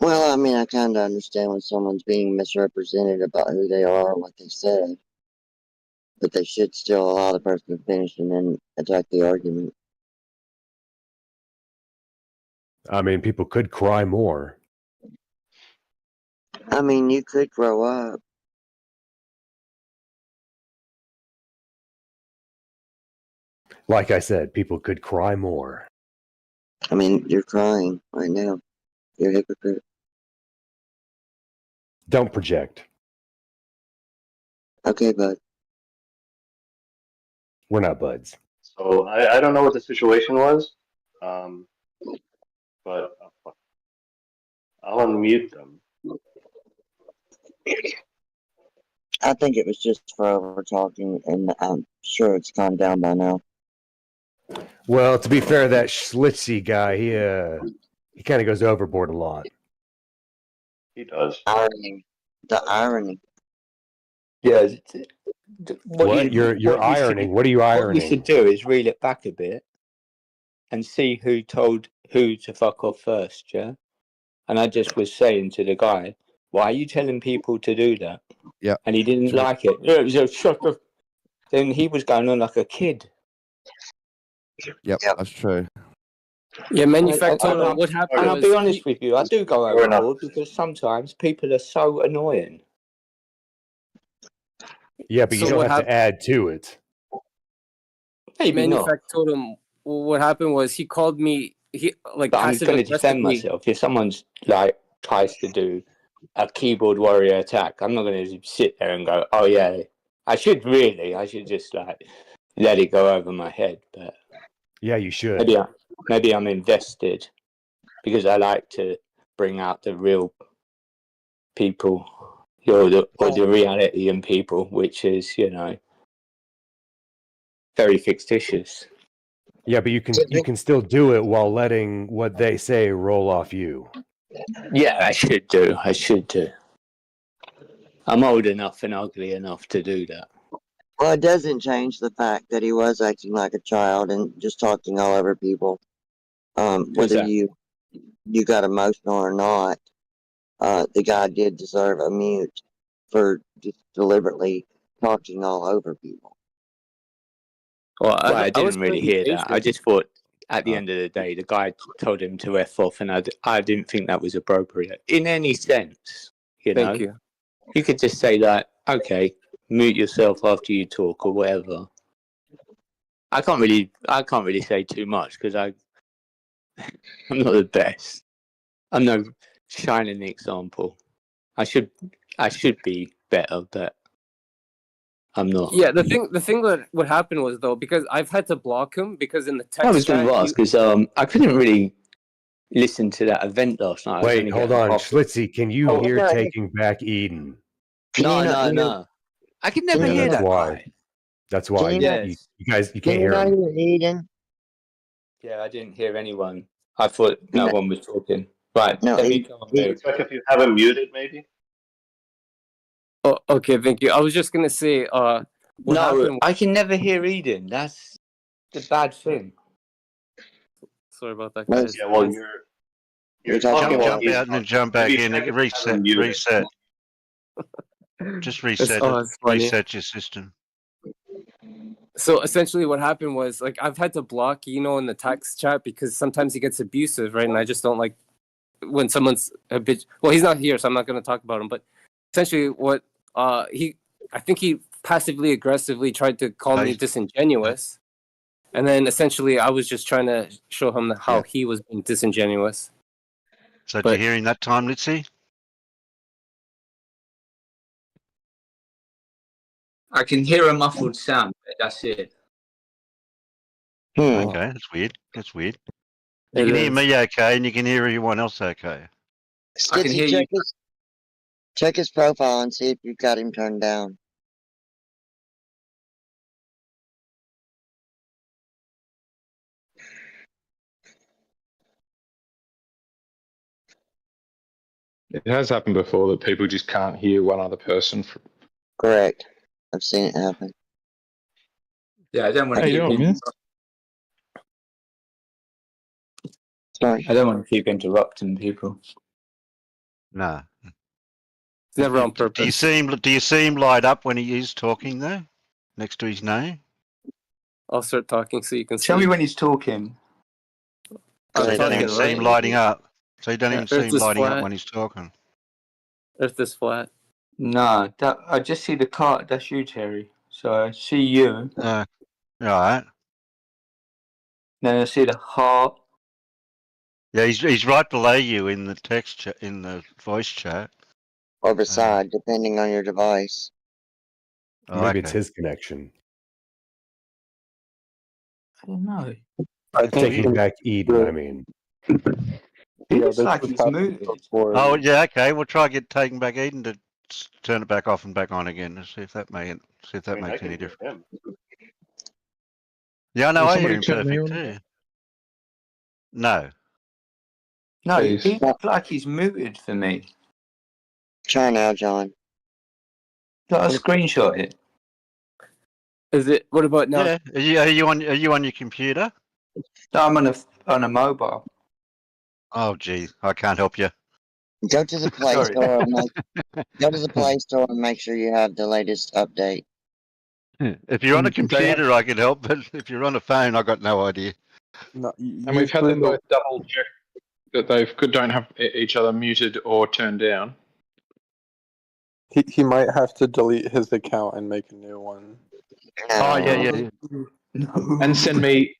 Well, I mean, I kind of understand when someone's being misrepresented about who they are and what they said, but they should still allow the person to finish and then attack the argument. I mean, people could cry more. I mean, you could grow up. Like I said, people could cry more. I mean, you're crying right now. You're a hypocrite. Don't project. Okay, bud. We're not buds. So I don't know what the situation was, but I'll unmute them. I think it was just for over talking, and I'm sure it's calmed down by now. Well, to be fair, that Schlitzy guy, he kind of goes overboard a lot. He does. Irony. The irony. Yeah. What? You're ironing. What are you ironing? What you should do is reel it back a bit and see who told who to fuck off first, yeah? And I just was saying to the guy, why are you telling people to do that? Yeah. And he didn't like it. Yeah, it was a shocker. Then he was going on like a kid. Yep, that's true. Yeah, manufacturer. What happened? And I'll be was honest with you, I do go overboard because sometimes people are so annoying. Yeah, but you So don't what have to add to it. Maybe not. Manufactorum. What happened was he called me. He like. But I'm going to defend myself. If someone's like tries to do a keyboard warrior attack, I'm not going to sit there and go, "Oh yeah, I should really. I should just like let it go over my head." But yeah, you should. Maybe I'm invested because I like to bring out the real people, or the reality in people, which is very fictitious. Yeah, but you can still do it while letting what they say roll off you. Yeah, I should do. I'm old enough and ugly enough to do that. Well, it doesn't change the fact that he was acting like a child and just talking all over people. Whether you got emotional or not, the guy did deserve a mute for just deliberately talking all over people. Well, I didn't really hear that. I just thought at the end of the day, the guy told him to F off, and I didn't think that was appropriate in any sense. Thank you. You could just say like, okay, mute yourself after you talk or whatever. I can't really say too much because I'm not the best. I'm no shining example. I should be better, but I'm not. Yeah, the thing that what happened was though, because I've had to block him because in the text I was going chat, to ask because I couldn't really listen to that event last night. Wait, hold on, Schlitzy. Can you Oh, hear no, Taking Back Eden? No. I could never hear that's that why. guy. That's why you guys you can't hear him. Eden? Yeah, I didn't hear anyone. I thought no one was talking. Right, let me come on mute. Check if you have him muted, maybe. Oh, okay, thank you. I was just gonna say, what happened? I can never hear Eden. That's the bad thing. Sorry about that, guys. Yeah, well, you're talking while Jump he's out and then talking. jump back Maybe in. check if you have him Reset. muted. Just reset it. it's funny. Reset your system. So essentially, what happened was like I've had to block in the text chat because sometimes he gets abusive, right? And I just don't like when someone's a bit. Well, he's not here, so I'm not going to talk about him. But essentially, what I think he passively aggressively tried to call me disingenuous, and then essentially I was just trying to show him how he was being disingenuous. So did you hear him that time, Litzy? I can hear a muffled sound, but that's it. Okay, that's weird. That's weird. You can hear me okay, and you can hear everyone else okay. I can hear you. Check his profile and see if you've got him turned down. It has happened before that people just can't hear one other person. Correct. I've seen it happen. Yeah, I don't want to keep Sorry. I don't want to keep interrupting people. No. It's never on purpose. Do you see him light up when he is talking though, next to his name? I'll start talking so you can Tell me when he's talking. So you don't even see him lighting up. So you don't even see him lighting up when he's talking. Earth is flat. No, I just see the cart. That's you, Terry. So I see you. All right. Then I see the heart. Yeah, he's right below you in the text in the voice chat. Or beside, depending on your device. Maybe it's his connection. I don't know. Taking Back Eden, I mean. He looks like he's muted. Oh yeah, okay. We'll try to get Taken Back Eden to turn it back off and back on again and see if that makes any difference. Yeah, no, I hear him perfect too. No. No, he looks like he's muted for me. Try now, John. Got a screenshot it. Is it? What about now? Yeah. Are you on your computer? No, I'm on a mobile. Oh gee, I can't help you. Go to the Play Store. Go to the Play Store and make sure you have the latest update. If you're on a computer, I can help, but if you're on a phone, I got no idea. No, and we've had them both double check that they don't have each other muted or turned down. He might have to delete his account and make a new one. Oh yeah. And send me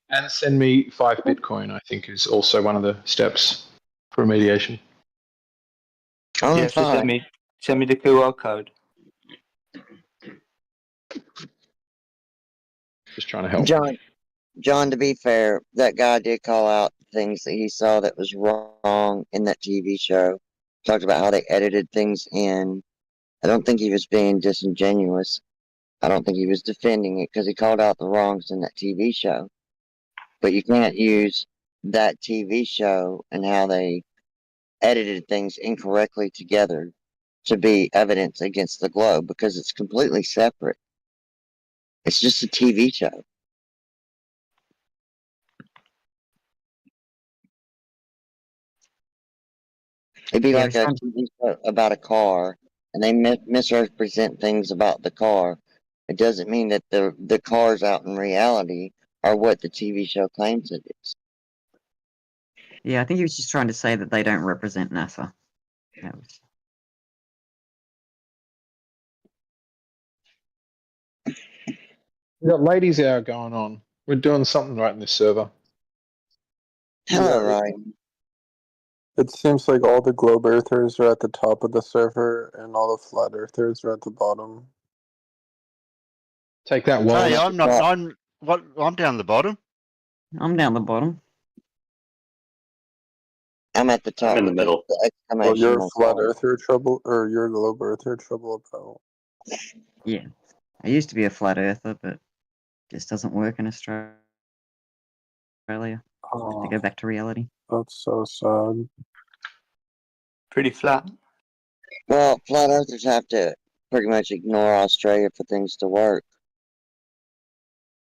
5 Bitcoin. I think is also one of the steps for remediation. Oh, yeah, so send me the QR code. Just trying to help. John, to be fair, that guy did call out things that he saw that was wrong in that TV show. Talked about how they edited things in. I don't think he was being disingenuous. I don't think he was defending it because he called out the wrongs in that TV show. But you can't use that TV show and how they edited things incorrectly together to be evidence against the globe because it's completely separate. It's just a TV show. It'd be like a TV show about a car, and they misrepresent things about the car. It doesn't mean that the cars out in reality are what the TV show claims it is. Yeah, I think he was just trying to say that they don't represent NASA. We got ladies hour going on. We're doing something right in this server. Hello, Yeah, Ryan. it seems like all the globe earthers are at the top of the server and all the flat earthers are at the bottom. Take that, Hey, Wallace. I'm not. I'm down the bottom. I'm down the bottom. I'm at the top. I'm in the with middle. the Well, exclamation you're a mark flat on. earther trouble, or you're a globe earther trouble about. Yeah. I used to be a flat earther, but just doesn't work in Australia. To Oh, go back to reality. that's so sad. Pretty flat. Well, flat earthers have to pretty much ignore Australia for things to work.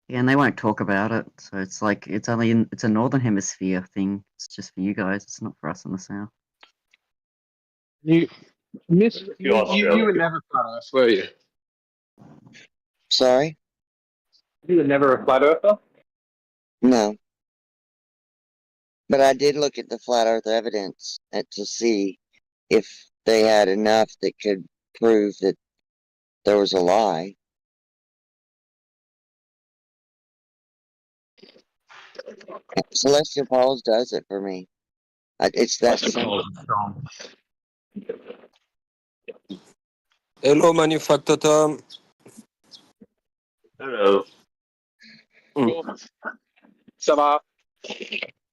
Yeah, and they won't talk about it, so it's like it's a northern hemisphere thing. It's just for you guys. It's not for us in the south. You miss You're you Australian. were never flat Earth, were you? Sorry? You were never a flat earther? No. But I did look at the flat earth evidence to see if they had enough that could prove that there was a lie. Celestial Pauls does it for me. It's that simple. Hello, Manufactor Tom. Hello. Ça va?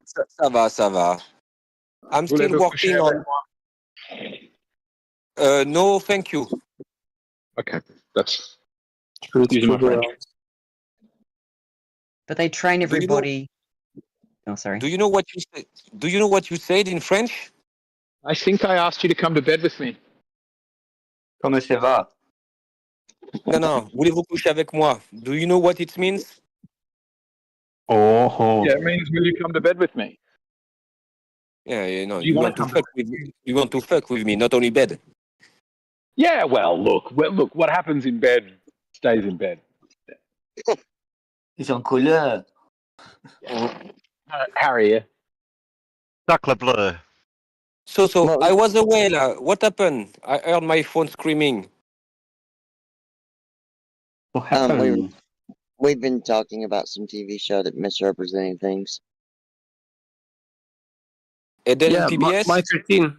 Ça va, ça va. I'm still Voulez-vous working coucher avec on. moi? No, thank you. Okay, that's Truth using my to French. But they train Do you know? everybody. Oh, sorry. Do you know what you said? Do you know what you said in French? I think I asked you to come to bed with me. Comment ça va? Non, non. Voulez-vous coucher avec moi? Do you know what it means? Oh. Yeah, it means will you come to bed with me? Yeah, you know, Do you you want want to to come? fuck with me. You want to fuck with me, not only bed. Yeah, well, look, what happens in bed stays in bed. It's en couleur. Harry, yeah. Duckler bleu. So I was away. What happened? I heard my phone screaming. What happened? We've been talking about some TV show that misrepresenting things. Eden Yeah, PBS? my 13.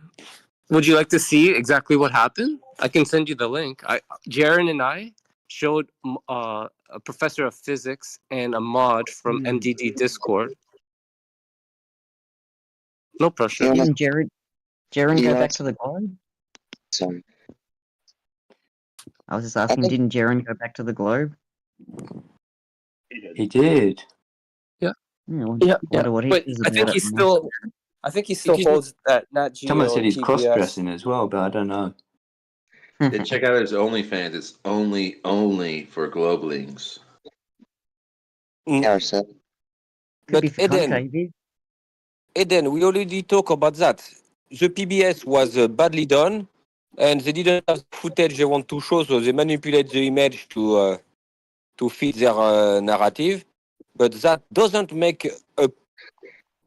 Would you like to see exactly what happened? I can send you the link. Jaren and I showed a professor of physics and a mod from NDD Discord. No pressure. Didn't Jaren go Yeah. back to the globe? Sorry. I was just asking, didn't Jaren go back to the globe? He did. Yeah. Yeah. Wonder what he But says I about think it. he still holds that Nat Geo Someone said he's PBS. cross-dressing as well, but I don't know. Yeah, check out his OnlyFans. It's only for globelings. But Eden, we already talked about that. The PBS was badly done, and they didn't have footage they want to show, so they manipulate the image to fit their narrative. But that doesn't make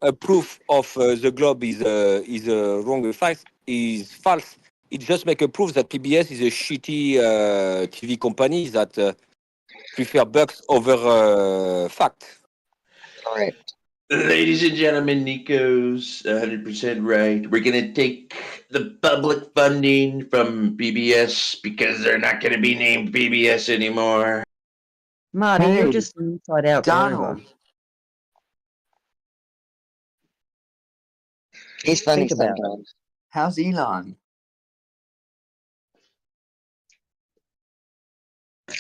a proof of the globe is wrong or false. Is false. It just make a proof that PBS is a shitty TV company that prefer bugs over fact. Correct. Ladies and gentlemen, Nico's 100% right. We're going to take the public funding from PBS because they're not going to be named PBS anymore. Marty, Hey, you're just an inside out Donald. rover. He's funny Think about it. sometimes. How's Elon?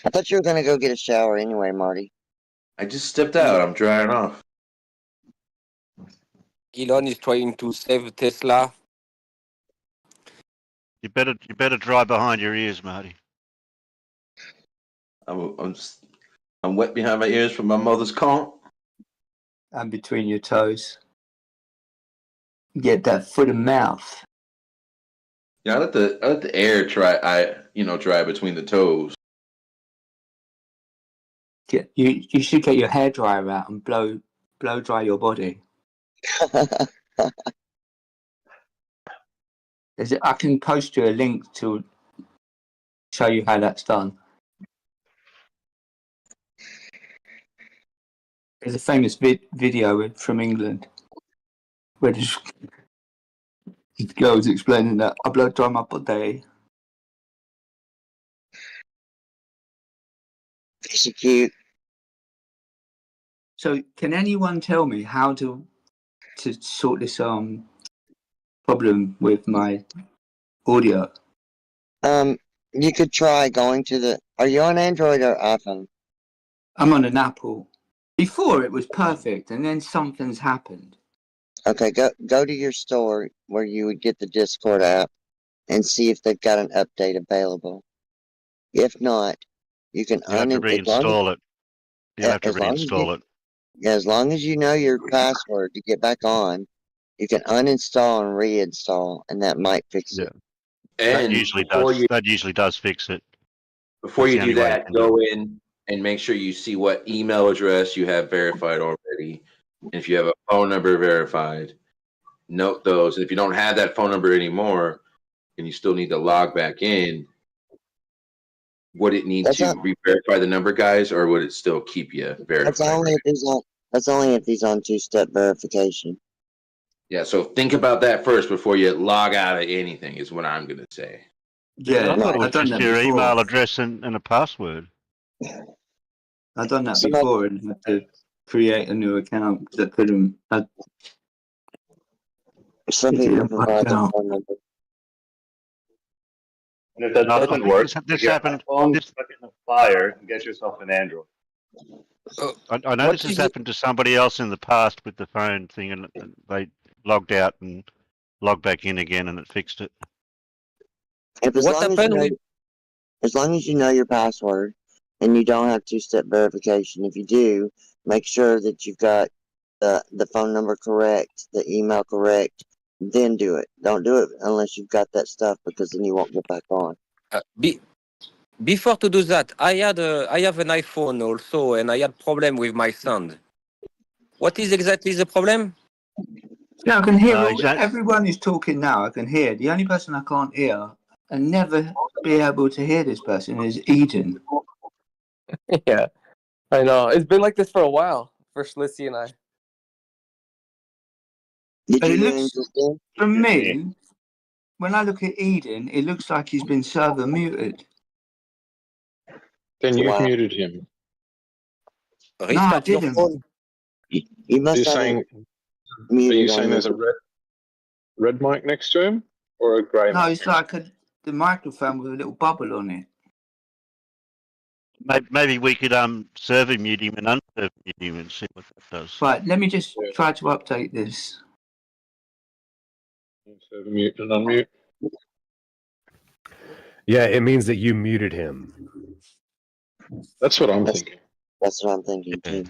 I thought you were gonna go get a shower anyway, Marty. I just stepped out. I'm drying off. Elon is trying to save Tesla. You better dry behind your ears, Marty. I'm wet behind my ears from my mother's conch. And between your toes. Get that foot and mouth. Yeah, I let the air dry between the toes. You should get your hair dryer out and blow dry your body. I can post you a link to show you how that's done. There's a famous video from England where this girl's explaining that I blow dry my body. Is she cute? So, can anyone tell me how to sort this problem with my audio? You could try going to the. Are you on Android or iPhone? I'm on an Apple. Before it was perfect, and then something's happened. Okay, go to your store where you would get the Discord app and see if they've got an update available. If not, you can You have to reinstall it. You have to reinstall it. Yeah, as long as you know your password to get back on, you can uninstall and reinstall, and that might fix it. That And usually before does. That usually does fix it. Before That's you the do only way that, can do go in and make sure you see what email address you have verified already. And if you have a phone number verified, note those. And if you don't have that phone number anymore and you still need to log back in, would it need to re-verify the number, guys, or would it still keep you verified? That's only if he's on two-step verification. Yeah, so think about that first before you log out of anything, is what I'm going to say. Yeah, I thought it was I've done just that your before. email address and a password. I've done that before and had to create a new account because I couldn't. Some people provide their phone number. And if that No, I doesn't think work, this your happened. phone stuck in the fire and get yourself an Android. I know this has happened to somebody else in the past with the phone thing, and they logged out and logged back in again, and it fixed it. As long as you know your password and you don't have two-step verification, if you do, make sure that you've got the phone number correct, the email correct, then do it. Don't do it unless you've got that stuff, because then you won't get back on. Before to do that, I have an iPhone also, and I had problem with my sound. What is exactly the problem? Yeah, I can hear everyone is talking now. I can hear. The only person I can't hear and never be able to hear this person is Eden. Yeah, I know. It's been like this for a while for Schlissy and I. But it looks, from me, when I look at Eden, it looks like he's been server muted. Then you've muted him. No, I didn't. You must You're have saying, muted are you on saying there's a red mic next to him or a grey No, mic? it's like the microphone with a little bubble on it. Maybe we could server mute him and unserver mute him and see what that does. Right, let me just try to update this. Server mute and unmute. Yeah, it means that you muted him. That's what I'm thinking. That's what I'm thinking too.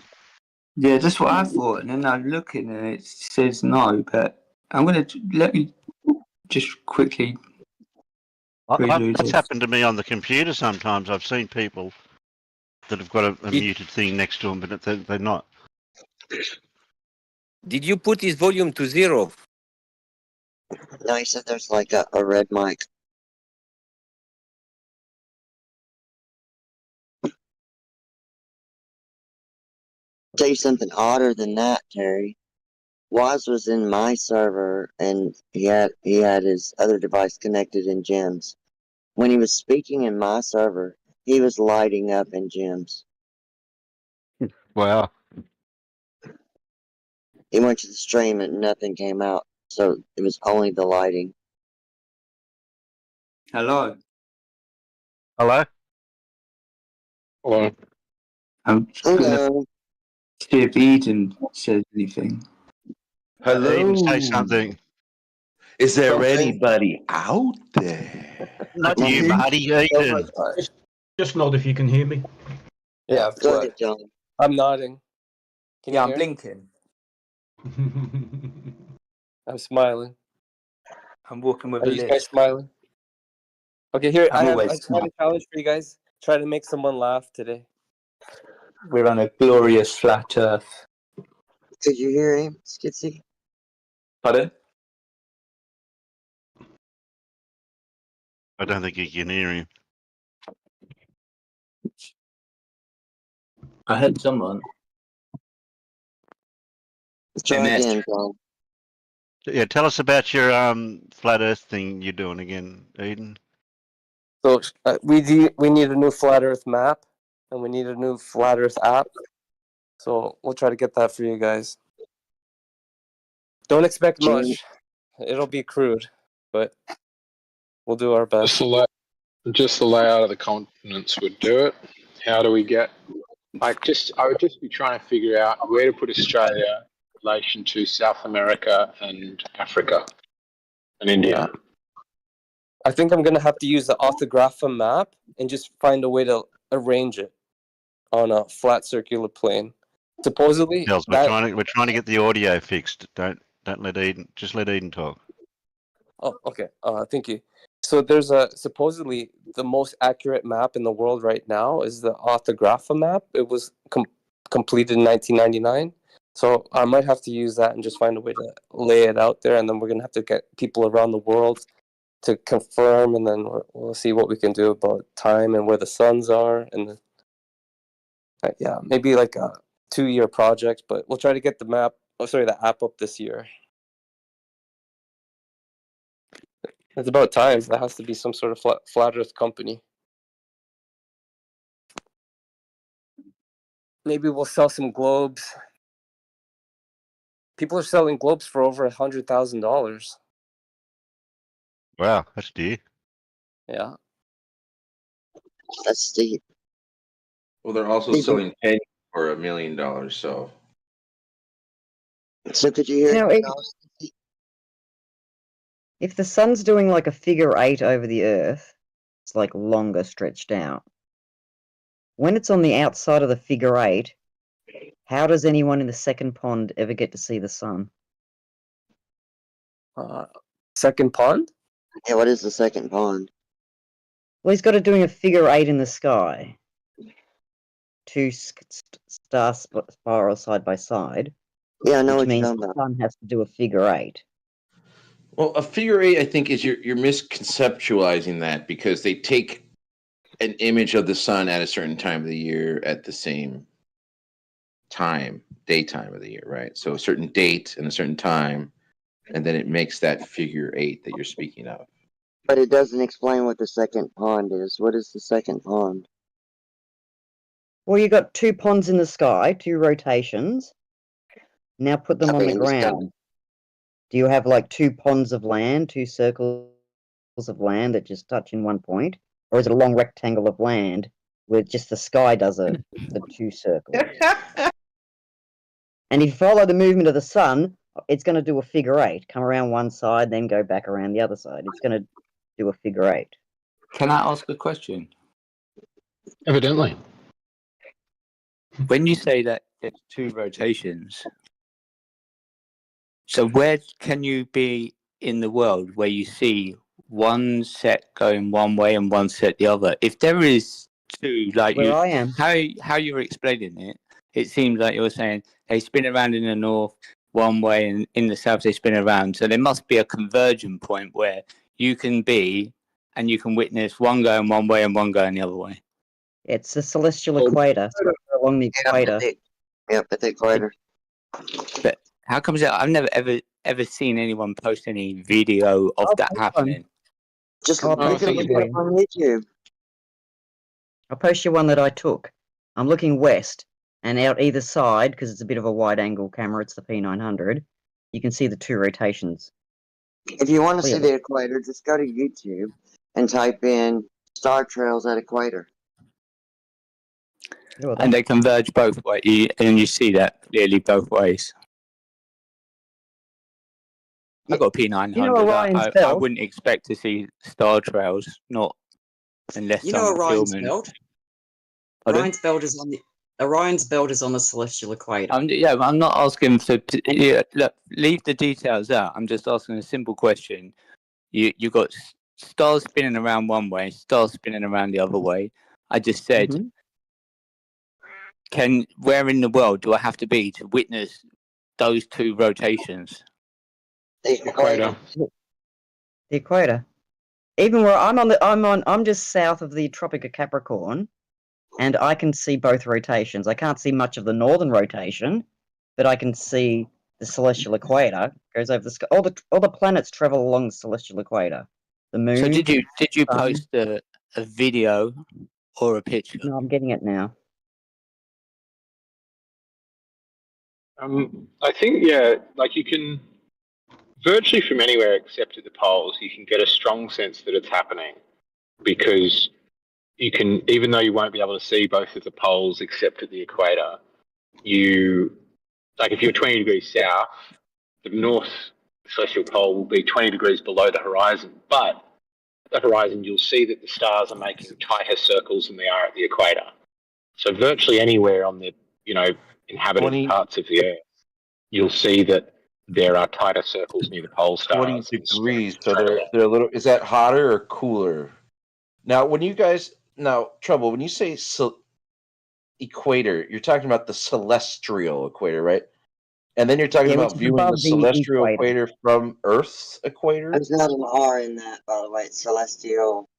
Yeah, that's what I thought, and then I'm looking and it says no, but I'm going to let me just quickly redo That's this. happened to me on the computer sometimes. I've seen people that have got a muted thing next to them, but they're not. Did you put his volume to 0? No, he said there's like a red mic. Tell you something odder than that, Terry. Waz was in my server and he had his other device connected in Jim's. When he was speaking in my server, he was lighting up in Jim's. Wow. He went to the stream and nothing came out, so it was only the lighting. Hello. Hello? Hello. I'm going to see if Eden says anything. Hello. Say something. Is there anybody out there? Not you, Marty. Ethan. Just nod if you can hear me. Yeah, Go ahead, John. I'm nodding. Can you I'm hear? blinking. I'm smiling. I'm walking with Are a you list. guys smiling? Okay, here I'm I have always a smiling. challenge for you guys. Try to make someone laugh today. We're on a glorious flat earth. Could you hear him, Skitsy? Pardon? I don't think you can hear him. I heard someone. Try again, Tom. Yeah, tell us about your flat Earth thing you're doing again, Eden. So we need a new flat Earth map, and we need a new flat Earth app. So we'll try to get that for you guys. Don't expect much. It'll be crude, but we'll do our best. Just the layout of the continents would do it. How do we get? I would just be trying to figure out where to put Australia in relation to South America and Africa and India. I think I'm gonna have to use the orthographa map and just find a way to arrange it on a flat circular plane. Supposedly, Nels, we're trying to get the audio fixed. Don't let Eden. Just let Eden talk. Oh, okay. Thank you. So there's supposedly the most accurate map in the world right now is the orthographa map. It was completed in 1999. So I might have to use that and just find a way to lay it out there, and then we're gonna have to get people around the world to confirm, and then we'll see what we can do about time and where the suns are, and yeah, maybe like a 2-year project, but we'll try to get the app up this year. It's about time. There has to be some sort of flat Earth company. Maybe we'll sell some globes. People are selling globes for over $100,000. Wow, that's dear. Yeah. That's steep. Well, they're also selling pennies for $1 million. So could you hear? If the sun's doing like a figure 8 over the Earth, it's like longer stretched out. When it's on the outside of the figure 8, how does anyone in the second pond ever get to see the sun? Second pond? Yeah, what is the second pond? Well, he's got it doing a figure 8 in the sky. 2 star spirals side by side. Yeah, I know which what you're means talking the about. sun has to do a figure 8. well, a figure 8, I think, is you're misconceptualizing that because they take an image of the sun at a certain time of the year at the same daytime of the year, right? So a certain date and a certain time, and then it makes that figure 8 that you're speaking of. But it doesn't explain what the second pond is. What is the second pond? Well, you got 2 ponds in the sky, 2 rotations. Now put them on the in the sky. ground. Do you have like 2 ponds of land, 2 circles of land that just touch in one point? Or is it a long rectangle of land where just the sky does the 2 circles? And if you follow the movement of the sun, it's going to do a figure 8. Come around one side, then go back around the other side. It's going to do a figure 8. Can I ask a question? Evidently. When you say that there's 2 rotations, so where can you be in the world where you see one set going one way and one set the other? If there is 2, like Where I am. how you're explaining it, it seems like you're saying they spin around in the north one way and in the south they spin around. So there must be a convergent point where you can be and you can witness one going one way and one going the other way. It's the celestial equator, so along the equator. Yep, at the equator. But how comes that? I've never ever seen anyone post any video of that happening. Just I'll look post it it up for you. on YouTube. I'll post you one that I took. I'm looking west, and out either side, because it's a bit of a wide-angle camera, it's the P900, you can see the 2 rotations. If you want to see Clearly. the equator, just go to YouTube and type in star trails at equator. And they converge both ways, and you see that clearly both ways. I've got a P900. You know Orion's I belt? wouldn't expect to see star trails, not unless You know I'm Orion's filming. belt? Pardon? Orion's belt is on the celestial equator. I'm not asking for. Look, leave the details out. I'm just asking a simple question. You got stars spinning around one way, stars spinning around the other way. I just said, where in the world do I have to be to witness those 2 rotations? The equator. The equator. Even where I'm just south of the Tropic of Capricorn, and I can see both rotations. I can't see much of the northern rotation, but I can see the celestial equator, goes over the sky. All the planets travel along the celestial equator. The moon. So did you sun. post a video or a picture? No, I'm getting it now. I think, yeah, like you can virtually from anywhere except at the poles, you can get a strong sense that it's happening because you can, even though you won't be able to see both of the poles except at the equator, you, like if you're 20 degrees south, the north celestial pole will be 20 degrees below the horizon, but at the horizon you'll see that the stars are making tighter circles than they are at the equator. So virtually anywhere on the, inhabited parts of the Earth, you'll see that there are tighter circles near the pole stars. 20 degrees. So they're a little. Is that hotter or cooler? Now, when you guys Trouble, when you say equator, you're talking about the celestial equator, right? And then you're talking about viewing the celestial equator from Earth's equator. There's not an R in that, by the way. It's celestial.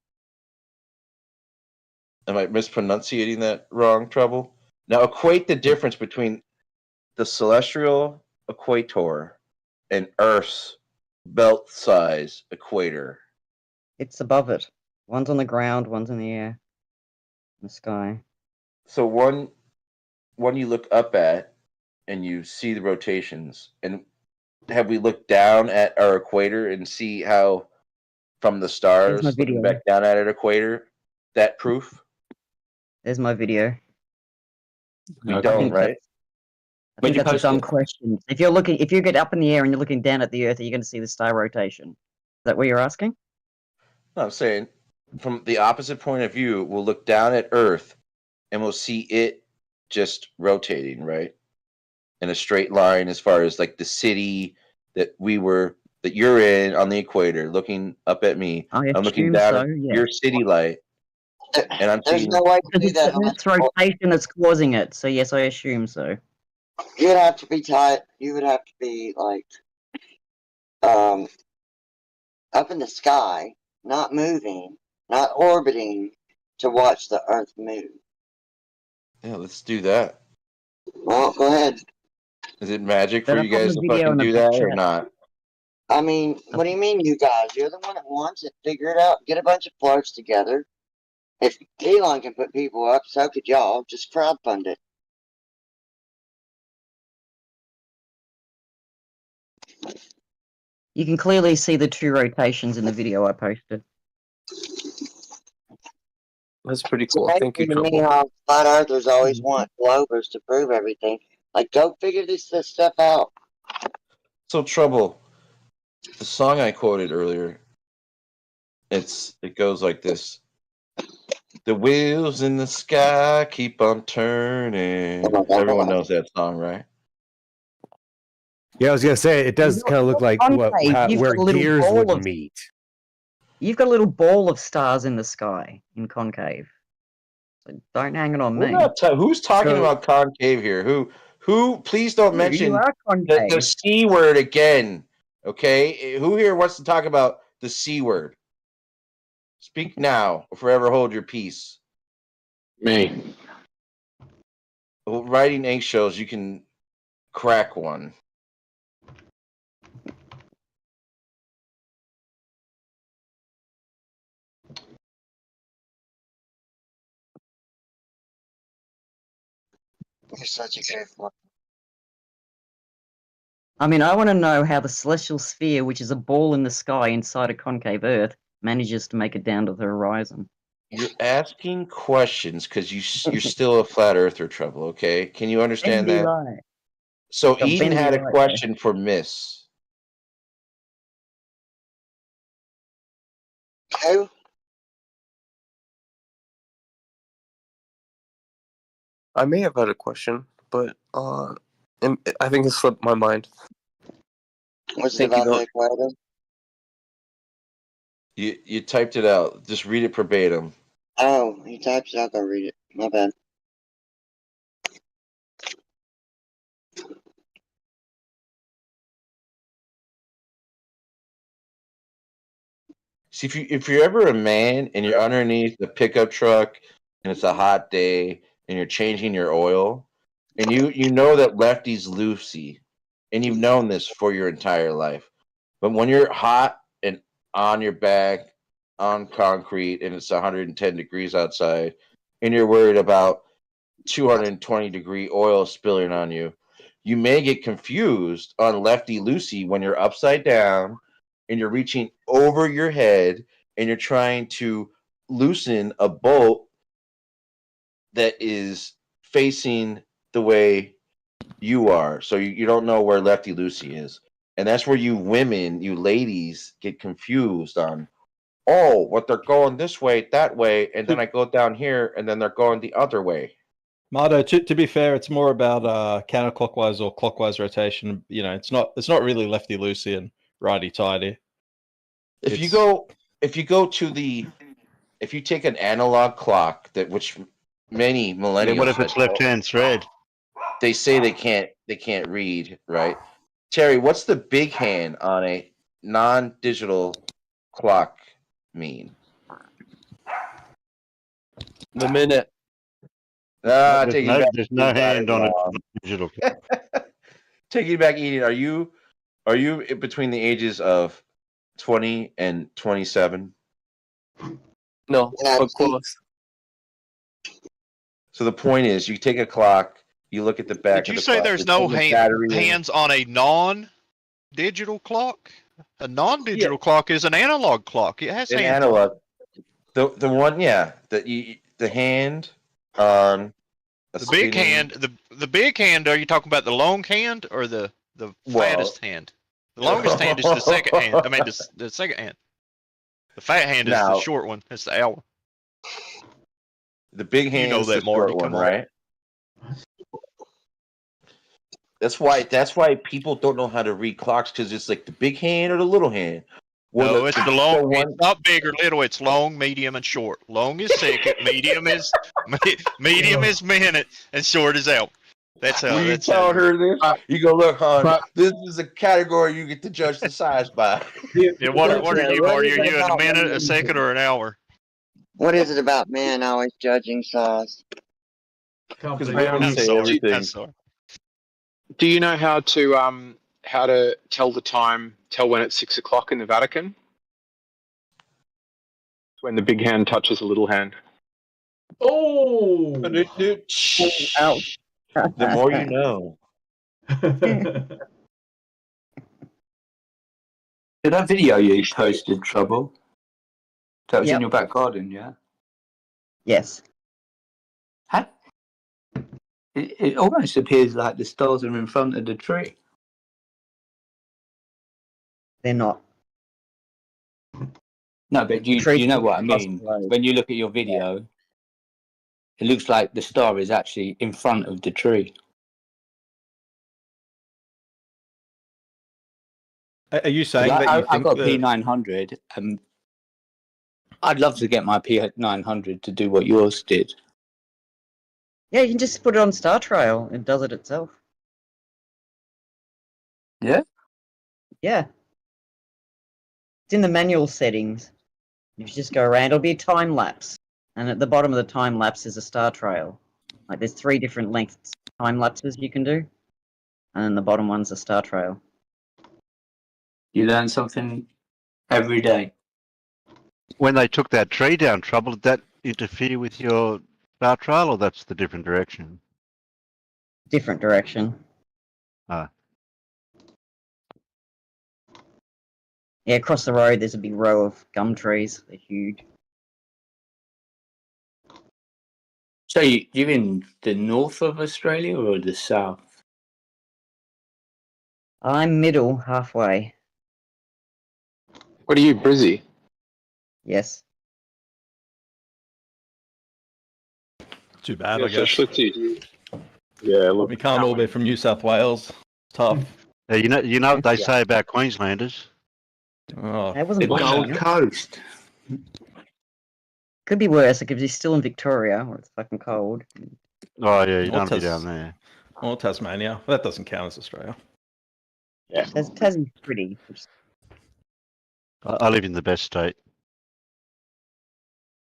Am I mispronunciating that wrong, Trouble? Now, equate the difference between the celestial equator and Earth's belt size equator. It's above it. One's on the ground, one's in the air, in the sky. So one you look up at and you see the rotations. And have we looked down at our equator and see how from the stars looking back down at our equator, that proof? There's my video. We don't, right? I think that's a dumb question. If you get up in the air and you're looking down at the Earth, are you going to see the star rotation? Is that what you're asking? No, I'm saying from the opposite point of view, we'll look down at Earth and we'll see it just rotating, right? In a straight line as far as like the city that you're in on the equator, looking up at me. I'm looking down at your city light. And I'm seeing no way to do that. It's rotation that's causing it. So yes, I assume so. You'd have to be tight. You would have to be like up in the sky, not moving, not orbiting, to watch the Earth move. Yeah, let's do that. Well, go ahead. Is it magic for you guys to fucking do that or not? I mean, what do you mean, you guys? You're the one that wants it. Figure it out. Get a bunch of floats together. If Elon can put people up, so could y'all. Just crowdfund it. You can clearly see the two rotations in the video I posted. That's pretty cool. Thank you, to me how flat earthers always want globers to prove everything. Like, go figure this stuff out. So Trouble, the song I quoted earlier, it goes like this. The wheels in the sky keep on turning. Everyone knows that song, right? Yeah, I was gonna say it does kind of look like where gears would meet. You've got a little ball of stars in the sky in concave. So don't hang it on me. Who's talking about concave here? Who? Please don't mention the C word again. Okay, who here wants to talk about the C word? Speak now, or forever hold your peace. Me. Well, riding eggshells, you can crack one. You're such a good one. I mean, I want to know how the celestial sphere, which is a ball in the sky inside a concave Earth, manages to make it down to the horizon. You're asking questions because you're still a flat earther, Trouble. Okay, can you understand that? Right. So The Eden had a bendy question for Miss. Who? I may have had a question, but I think it slipped my mind. What's it about the equator? You typed it out. Just read it verbatim. Oh, he types it out. I'll read it. My bad. See, if you're ever a man and you're underneath the pickup truck and it's a hot day and you're changing your oil and you know that lefty's loosey and you've known this for your entire life. But when you're hot and on your back on concrete and it's 110 degrees outside, and you're worried about 220-degree oil spilling on you, you may get confused on lefty loosey when you're upside down and you're reaching over your head and you're trying to loosen a bolt that is facing the way you are. So you don't know where lefty loosey is. And that's where you women, you ladies, get confused on, oh, what they're going this way, that way, and then I go down here and then they're going the other way. Mardo, to be fair, it's more about counterclockwise or clockwise rotation. You know, it's not really lefty loosey and righty tighty. If you go to the, if you take an analog clock that which many millennials, Yeah, what if it's left hand thread? They say they can't read, right? Terry, what's the big hand on a non-digital clock mean? The minute. There's no hand on a digital. Take you back, Eden. Are you between the ages of 20 and 27? No, of course. So the point is, you take a clock, you look at the back. Did you of the say clock, there's it's no got the battery in. hands on a non-digital clock? A non-digital clock is an analog clock. It has An hands. analog. The one, yeah, the hand on The big hand. The big hand. Are you talking about the long hand or the fattest hand? The longest hand is the second hand. I mean the second hand. The fat hand is the short one. It's the hour. The big hand know is that, the Marty, short one, come on. right? That's why people don't know how to read clocks, because it's like the big hand or the little hand. Well, No, it's the long. It's not big or little. It's long, medium, and short. Long is second. medium is minute, and short is hour. That's how. When you That's tell how. her this, you go, look, hon, this is a category you get to judge the size by. Yeah. What are you, Marty? Are you in a about minute, a women? second, or an hour? What is it about men always judging size? Because women say everything. I'm sorry. Do you know how to tell the time? Tell when it's 6 o'clock in the Vatican? When the big hand touches the little hand. Oh! Ouch. The more you know. Did that video you posted, Trouble? That was Yep. in your back garden, yeah? Yes. It almost appears like the stars are in front of the tree. They're not. No, but you know what I mean. When you look at your video, it looks like the star is actually in front of the tree. Are you saying that you think I've got that... P900, and I'd love to get my P900 to do what yours did. Yeah, you can just put it on Star Trail. It does it itself. Yeah? Yeah. It's in the manual settings. If you just go around, it'll be a time lapse. And at the bottom of the time lapse is a star trail. Like there's 3 different lengths time lapses you can do. And then the bottom one's a star trail. You learn something every day. When they took that tree down, Trouble, did that interfere with your star trail, or that's the different direction? Different direction. Ah. Yeah, across the road there's a big row of gum trees. They're huge. So you're in the north of Australia or the south? I'm middle, halfway. What are you, Brizzy? Yes. Too bad, Yeah, I guess. Schlitzy. Yeah, look. We can't all be from New South Wales. It's tough. You know what they say about Queenslanders? Oh, That wasn't The Gold Coast. Could be worse because he's still in Victoria where it's fucking cold. Oh yeah, you Or don't be down there. Or Tasmania. That doesn't count as Australia. Yeah. Tassie's pretty. I live in the best state.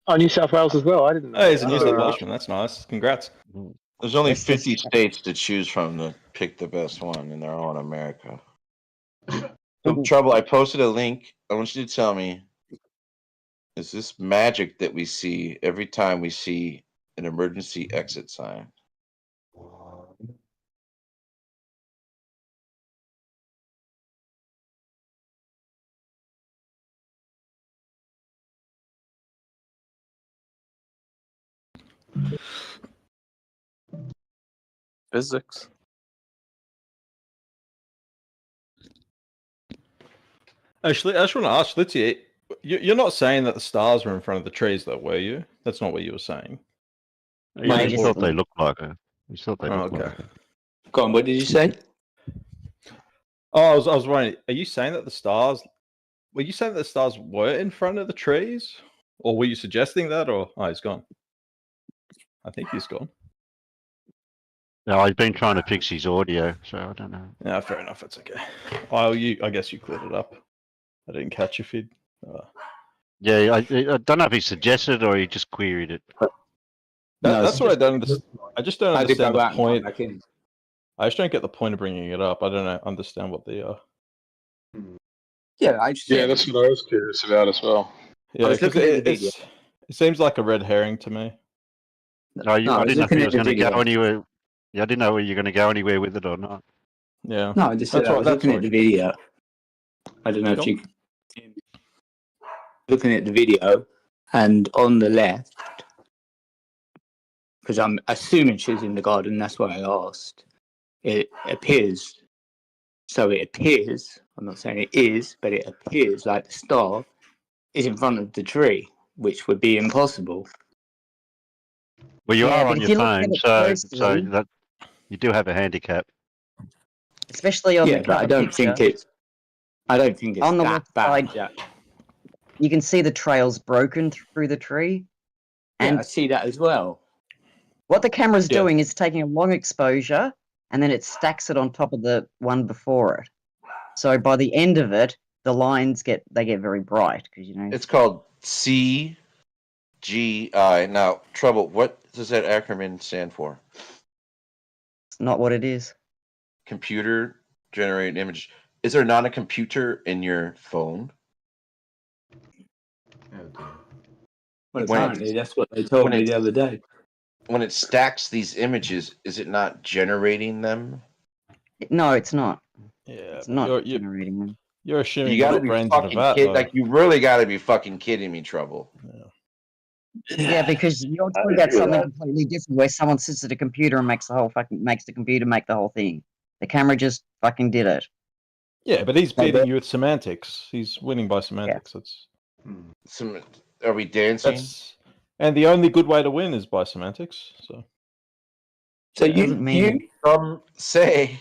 Oh, New South Wales as well. I didn't know. Hey, he's a New South that. Welshman. That's nice. Congrats. There's only Let's 50 just- states to choose from to pick the best one, and they're all in America. So, Trouble, I posted a link. I want you to tell me, is this magic that we see every time we see an emergency exit sign? Physics. Actually, I just want to ask Litzy, you're not saying that the stars were in front of the trees, though, were you? That's not what you were saying. Yeah, you thought they looked like her. You thought they looked like her. Go on, what did you say? Oh, I was wondering, are you saying that the stars? Were you saying that the stars were in front of the trees, or were you suggesting that? Or he's gone. I think he's gone. No, I've been trying to fix his audio, so I don't know. Yeah, fair enough. It's okay. I guess you cleared it up. I didn't catch your feed. Yeah, I don't know if he suggested or he just queried it. That's what I don't understand. I just don't understand the point. Back in. I just don't get the point of bringing it up. I don't understand what the. Yeah, I just. Yeah, that's what I was curious about as well. Yeah, was looking at the video. It seems like a red herring to me. No, I didn't know if he was going to go anywhere. Yeah, I didn't know whether you're going to go anywhere with it or not. Yeah. No, I just said I was looking at the video. I don't know if Cool. you can. Looking at the video, and on the left, because I'm assuming she's in the garden, that's why I asked. It appears, so it appears, I'm not saying it is, but it appears like the star is in front of the tree, which would be impossible. Well, you Yeah, are but on if your you look phone, at it so closely- that you do have a handicap. Especially on Yeah, the but I cover don't picture. think it's. I don't think it's On the that left bad. side, Yeah. you can see the trails broken through the tree. Yeah, And I see that as well. what the camera's Yeah. doing is taking a long exposure and then it stacks it on top of the one before it. So by the end of it, the lines get very bright because It's called CGI. Now, Trouble, what does that acronym stand for? it's not what it is. Computer generated image. Is there not a computer in your phone? Well, When apparently that's what they told when me it- the other day. When it stacks these images, is it not generating them? No, it's not. Yeah, It's but not generating them. You're assuming You gotta got be brains in a fucking vat, kid. though. Like you really gotta be fucking kidding me, Trouble. Yeah, because you're talking about something completely different where someone sits at a computer and makes the computer make the whole thing. The camera just fucking did it. Yeah, but he's beating you with semantics. He's winning by semantics. Are we dancing? And the only good way to win is by semantics. So some say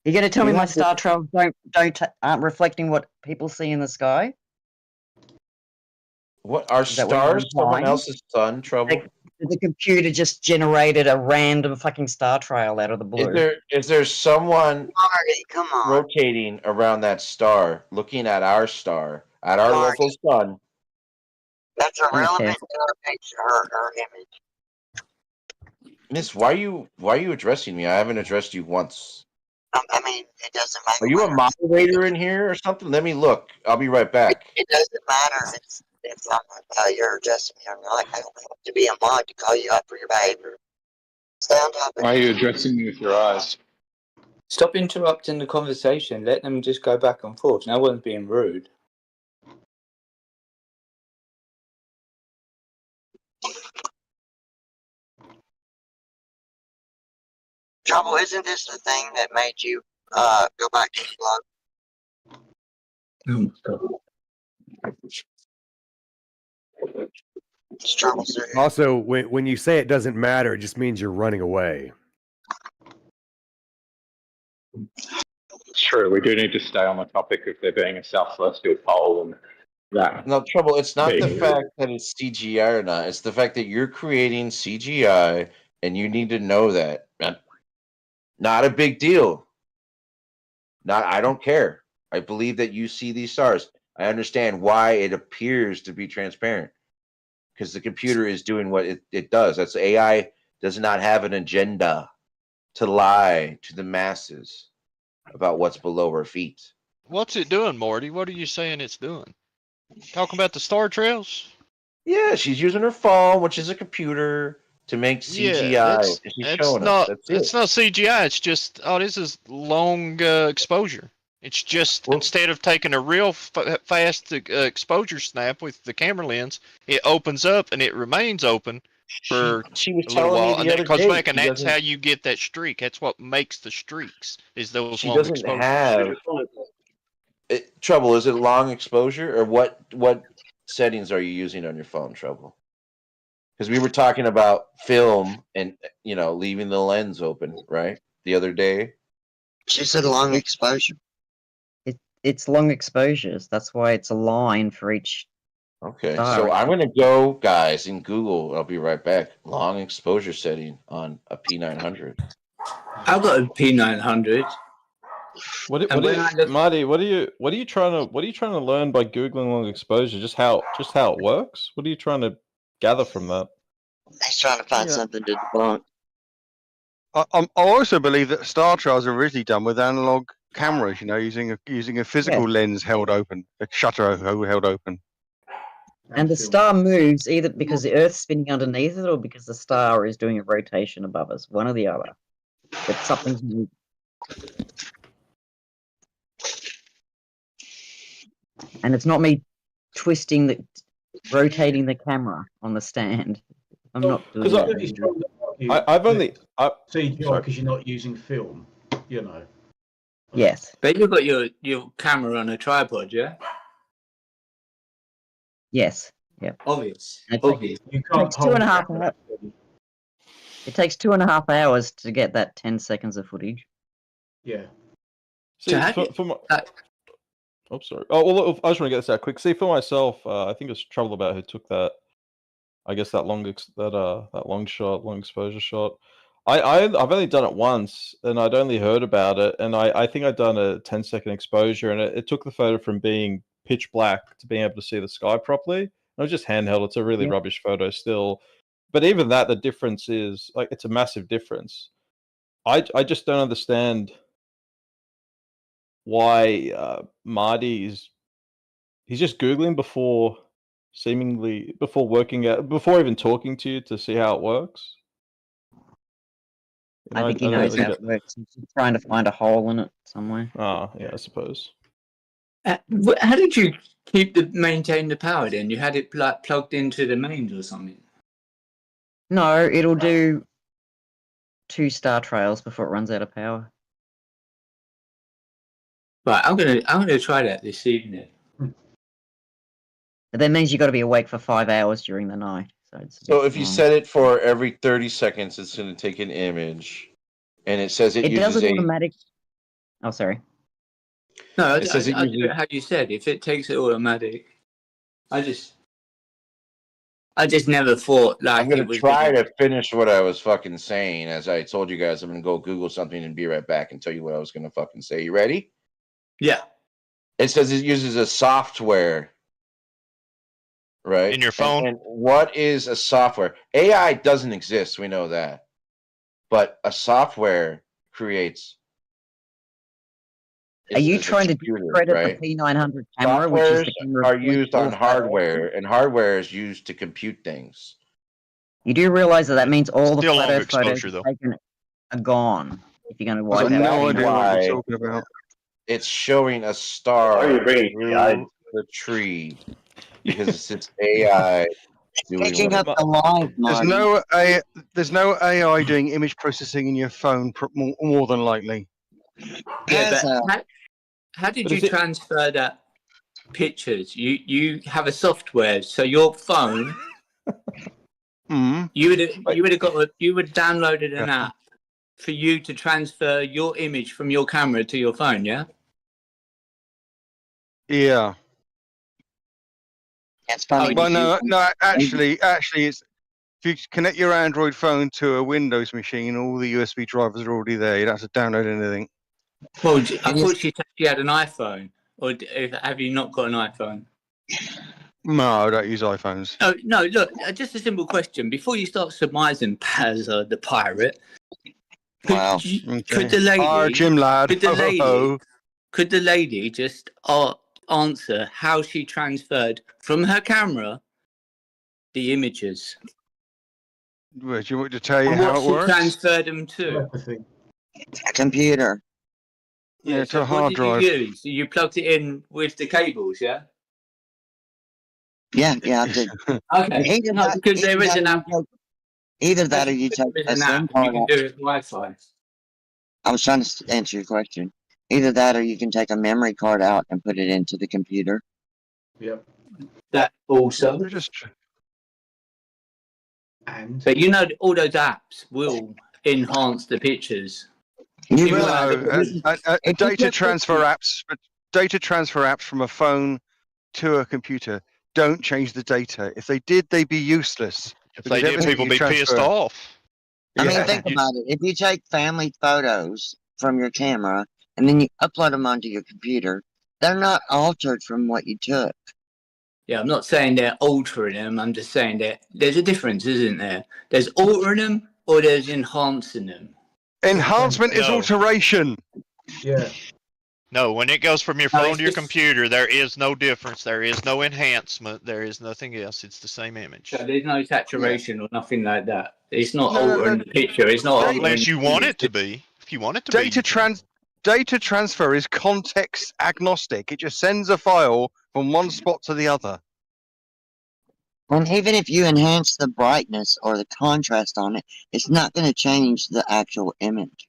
You're going to tell me You my have to- star trails aren't reflecting what people see in the sky? what are Is that what you're stars someone implying? else's sun, Trouble? The computer just generated a random fucking star trail out of the blue. Is there someone Marty, come on. rotating around that star, looking at our star, at our Marty. local sun? That's irrelevant to our picture, our image. Miss, why are you addressing me? I haven't addressed you once. I mean, it doesn't matter. Are you a moderator in here or something? Let me look. I'll be right back. It doesn't matter if you're addressing me or not. I don't have to be a mod to call you out for your behavior. Stay on topic. Why are you addressing me with your eyes? Stop interrupting the conversation. Let them just go back and forth. No one's being rude. Trouble, isn't this the thing that made you go back to the blog? It's trouble, sir. Also, when you say it doesn't matter, it just means you're running away. It's true. We do need to stay on the topic of there being a South Celestial pole and that. No, Trouble, it's not the Being- fact that it's CGI or not. It's the fact that you're creating CGI and you need to know that. Not a big deal. I don't care. I believe that you see these stars. I understand why it appears to be transparent. because the computer is doing what it does. That's AI does not have an agenda to lie to the masses about what's below her feet. What's it doing, Morty? What are you saying it's doing? Talking about the star trails? Yeah, she's using her phone, which is a computer, to make CGI. Yeah, And she's showing us. not That's it. it's not CGI. It's just this is long exposure. It's just instead of taking a real fast exposure snap with the camera lens, it opens up and it remains open for she was a little telling me while, the and then other it comes day back, and she that's doesn't- how you get that streak. That's what makes the streaks. Is those She long doesn't exposures. have Trouble. Is it long exposure, or what settings are you using on your phone, Trouble? Because we were talking about film and leaving the lens open, right? The other day. She said long exposure. It's long exposures. That's why it's a line for each. Okay, star. so I'm gonna go, guys, in Google. I'll be right back. Long exposure setting on a P900. I've got a P900. Marty? What are you trying to learn by googling long exposure? Just how it works? What are you trying to gather from that? He's trying to find something to debunk. I also believe that star trails are originally done with analog cameras. Using a physical lens held open, a shutter held open. And the star moves either because the Earth's spinning underneath it or because the star is doing a rotation above us. One or the other. But something's moving. And it's not me rotating the camera on the stand. I'm not doing that. I've only CGI sorry. because you're not using film. Yes. But you've got your camera on a tripod, yeah? Yes. Yeah. Obvious. You can't It takes 2.5 hours. It takes 2.5 hours to get that 10 seconds of footage. Yeah. See, for my, oh, sorry. Oh, well, I just want to get this out quick. See, for myself, I think it's Trouble About who took that. I guess that long exposure shot. I've only done it once, and I'd only heard about it, and I think I'd done a 10-second exposure, and it took the photo from being pitch black to being able to see the sky properly. And it was just handheld. It's a really rubbish photo still, but even that, the difference is it's a massive difference. I just don't understand why Marty's he's just Googling before working out, before even talking to you to see how it works. I think he knows how it works. He's trying to find a hole in it somewhere. Oh, yeah, I suppose. How did you maintain the power then? You had it plugged into the mains or something? No, it'll do 2 star trails before it runs out of power. Right, I'm gonna try that this evening. But that means you've got to be awake for 5 hours during the night. So if you set it for every 30 seconds, it's going to take an image, and it says it uses does an automatic. Oh, sorry. No, I It says it do usually- it how you said. If it takes it automatic, I just never thought like I'm going it was to try gonna- to finish what I was fucking saying. As I told you guys, I'm going to go Google something and be right back and tell you what I was going to fucking say. You ready? Yeah. It says it uses a software, right? In your phone? And what is a software? AI doesn't exist. We know that. But a software creates. Are you it's a trying to computer, discredit right? the P900 camera, which is Softwares the camera are used on 24 hours? hardware, and hardware is used to compute things. You do realize that means all the Still flat long Earth photos exposure, though. taken are gone if you're going to So wipe out. that's the P900. why it's showing a star Why are you bringing through AI? the tree because it's its AI doing Picking what up the line, There's no AI doing image processing in your phone more than likely. Yeah, but how did But you is it- transfer that pictures? You have a software, so your phone. You would have downloaded an app for you to transfer your image from your camera to your phone, yeah? Yeah. That's funny. Well, no. Actually, it's if you connect your Android phone to a Windows machine, all the USB drivers are already there. You don't have to download anything. Well, I thought she said she had an iPhone, or have you not got an iPhone? No, I don't use iPhones. No, no. Look, just a simple question. Before you start surmising Paz the pirate, Wow. could the lady, Jim lad, could the ho, ho, lady, ho. could the lady just answer how she transferred from her camera the images? Well, do you want me to tell you And how what it she works? transferred them to? A computer. Yeah, to So a hard what did drive. you use? You plugged it in with the cables, yeah? Yeah, I did. Okay. Either No, that, because there either is that an or app. you take, either that or you take There is a an SIM app. You card can out. do it with Wi-Fi. I was trying to answer your question. Either that or you can take a memory card out and put it into the computer. Yep. That also. But you know, all those apps will enhance the pictures. You No, realize data transfer apps from a phone to a computer don't change the data. If they did, they'd be useless. If they did, everything people you be pissed transfer- off. I mean, Yeah. think about it. If you take family photos from your camera and then you upload them onto your computer, they're not altered from what you took. Yeah, I'm not saying they're altering them. I'm just saying that there's a difference, isn't there? There's altering them or there's enhancing them. Enhancement is No. alteration. Yeah. No, when it goes from your No, phone it's to your just- computer, there is no difference. There is no enhancement. There is nothing else. It's the same image. So there's no saturation or nothing like that. It's not No, altering the picture. It's not altering Unless you the want image. it to be. If you want it to be. Data transfer is context agnostic. It just sends a file from one spot to the other. And even if you enhance the brightness or the contrast on it, it's not going to change the actual image.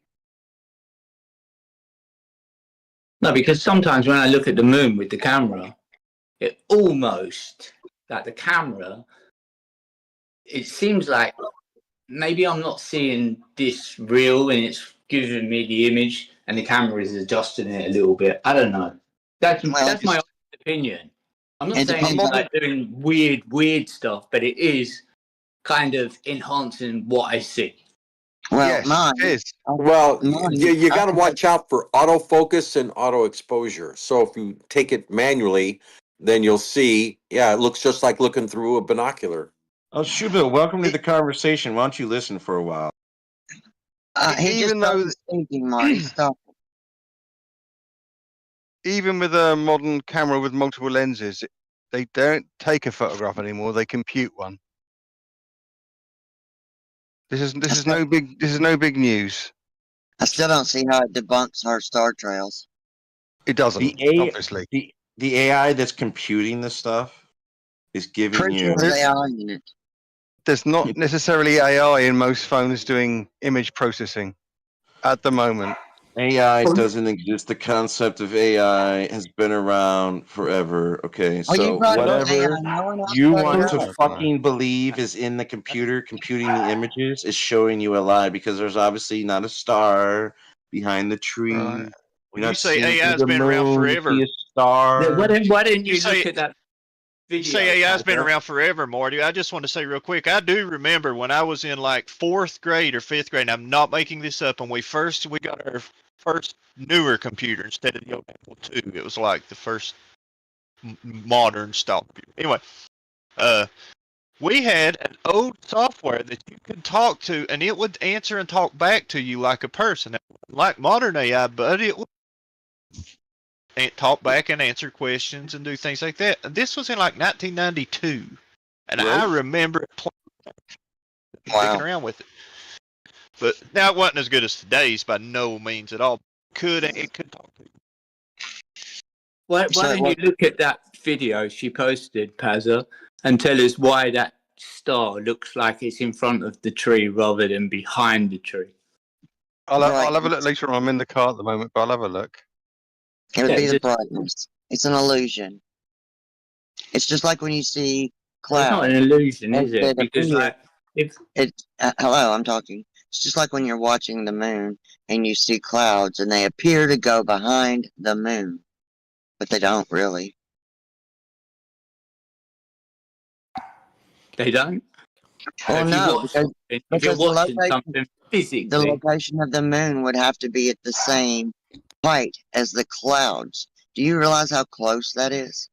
No, because sometimes when I look at the moon with the camera, it almost, like the camera, it seems like maybe I'm not seeing this real and it's giving me the image and the camera is adjusting it a little bit. I don't know. That's my opinion. I'm not It saying it's depends on- like doing weird stuff, but it is kind of enhancing what I see. Well, mine. Well, mine- you got to watch out for autofocus and auto exposure. So if you take it manually, then you'll see, yeah, it looks just like looking through a binocular. Oh, Shubil, welcome to the conversation. Why don't you listen for a while? He just started speaking, Marty. Stop. Even with a modern camera with multiple lenses, they don't take a photograph anymore. They compute one. This is no big news. I still don't see how it debunks our star trails. It doesn't, obviously. The AI that's computing this stuff is giving Pretty you. sure there's AI in it. There's not necessarily AI in most phones doing image processing at the moment. AI doesn't exist. The concept of AI has been around forever. Okay, Oh, you so brought up whatever AI. No one else you brought it want to up. fucking believe is in the computer computing the images is showing you a lie because there's obviously not a star behind the tree. Well, You're you not say seeing AI's the been around moon, you forever. see a star. Yeah, why didn't you say- look at that video? You say AI's been Tyler? around forever, Marty. I just want to say real quick, I do remember when I was in like 4th grade or 5th grade, and I'm not making this up, and we got our first newer computer instead of the old Apple II. It was like the first modern style computer. Anyway, we had an old software that you could talk to, and it would answer and talk back to you like a person. Like modern AI, but it would talk back and answer questions and do things like that. And this was in like 1992, and I remember playing around with it. But now it wasn't as good as today's by no means at all. It could talk to you. Why don't you look at that video she posted, Pazza, and tell us why that star looks like it's in front of the tree rather than behind the tree? I'll have a look later on. I'm in the car at the moment, but I'll have a look. It would be the brightness. It's an illusion. It's just like when you see clouds. It's not an illusion, is it? Because hello, I'm talking. It's just like when you're watching the moon and you see clouds and they appear to go behind the moon, but they don't really. They don't? Well, no, if because you're the watching location, something physically, the location of the moon would have to be at the same height as the clouds. Do you realize how close that is?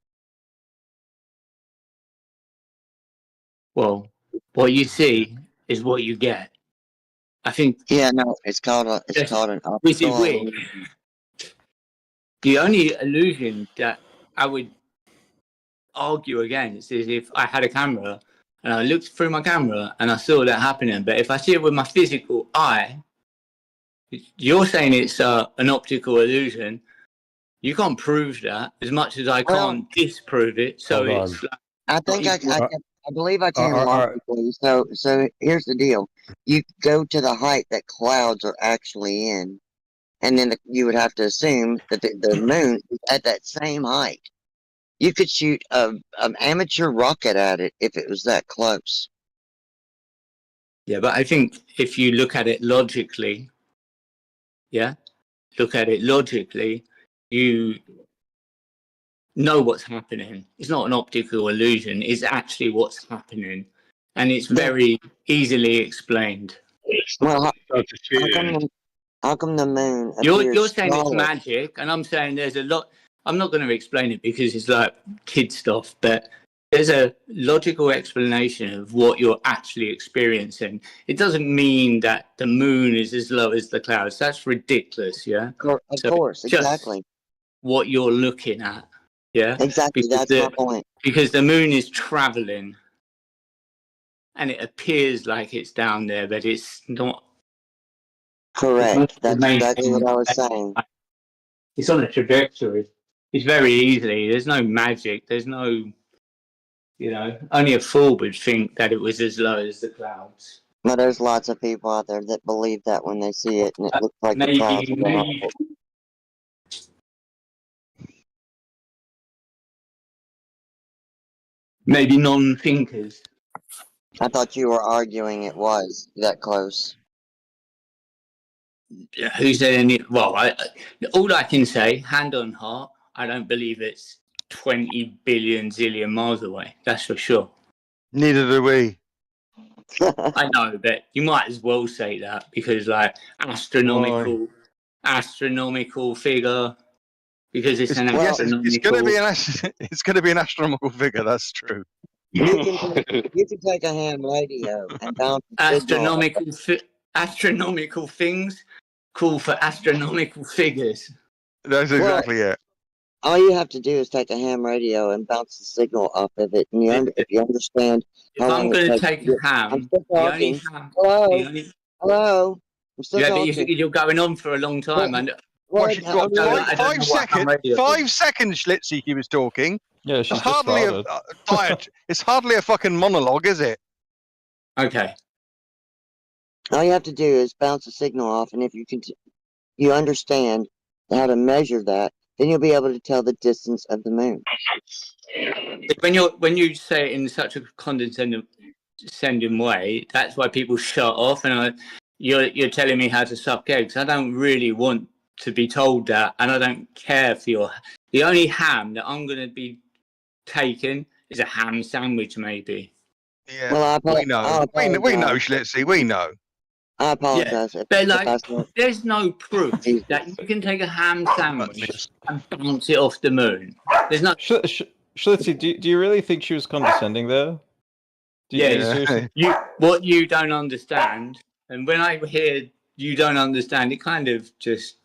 Well, what you see is what you get. I think. Yeah, no, it's called an Which is optical weird. illusion. The only illusion that I would argue against is if I had a camera and I looked through my camera and I saw that happening. But if I see it with my physical eye, you're saying it's an optical illusion. You can't prove that as much as I can't disprove it. So Hold it's on. I think I believe I can are- logically. So here's the deal: you go to the height that clouds are actually in, and then you would have to assume that the moon is at that same height. You could shoot an amateur rocket at it if it was that close. yeah, but I think if you look at it logically, you know what's happening. It's not an optical illusion. It's actually what's happening, and it's very easily explained. Well, how come the moon You're appears saying it's smaller? magic, and I'm saying there's a lot. I'm not going to explain it because it's like kid stuff, but there's a logical explanation of what you're actually experiencing. It doesn't mean that the moon is as low as the clouds. That's ridiculous, yeah? Of course, exactly. What you're looking at, yeah? Exactly, Because that's my point. Because the moon is traveling, and it appears like it's down there, but it's not. Correct. That's exactly what I was saying. It's on a trajectory. It's very easily. There's no magic. There's no, only a fool would think that it was as low as the clouds. But there's lots of people out there that believe that when they see it, and it looks like the clouds are going up. Maybe non-thinkers. I thought you were arguing it was that close. Who said any? Well, all I can say, hand on heart, I don't believe it's 20 billion zillion miles away. That's for sure. Neither do we. I know, but you might as well say that because, like, astronomical figure. Because it's an astronomical. It's going to be an astronomical figure. That's true. You can take a ham radio and bounce astronomical things call for astronomical figures. That's exactly it. All you have to do is take a ham radio and bounce the signal off of it, and if you understand how long I'm going to takes- take a ham. I'm still talking. Hello. I'm still talking. But you're going on for a long time. And What, five seconds? 5 seconds, Schlitzy, he was talking. Yeah, she's It's hardly it's hardly a fucking monologue, is it? Okay. All you have to do is bounce the signal off, and if you understand how to measure that, then you'll be able to tell the distance of the moon. When you say it in such a condescending way, that's why people shut off. And you're telling me how to suck eggs. I don't really want to be told that, and I don't care for the only ham that I'm going to be taking is a ham sandwich, maybe. Yeah, well, we know, Schlitzy, we know. I apologize. But there's no proof that you can take a ham sandwich and bounce it off the moon. There's no. Schlitzy, do you really think she was condescending there? What you don't understand, and when I hear you don't understand, it kind of just.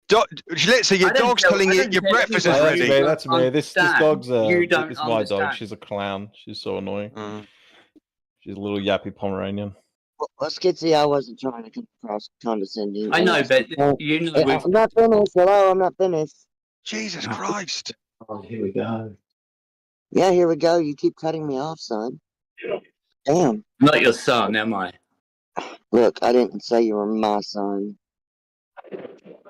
Schlitzy, your dog's telling you your breakfast is ready. That's me. This dog's it's my dog. She's a clown. She's so annoying. She's a little yappy Pomeranian. Well, Skitsy, I wasn't trying to come across condescending. I know, but you know. I'm not finished. Hello, I'm not finished. Jesus Christ. Oh, here we go. Yeah, here we go. You keep cutting me off, son. Damn. Not your son, am I? Look, I didn't say you were my son.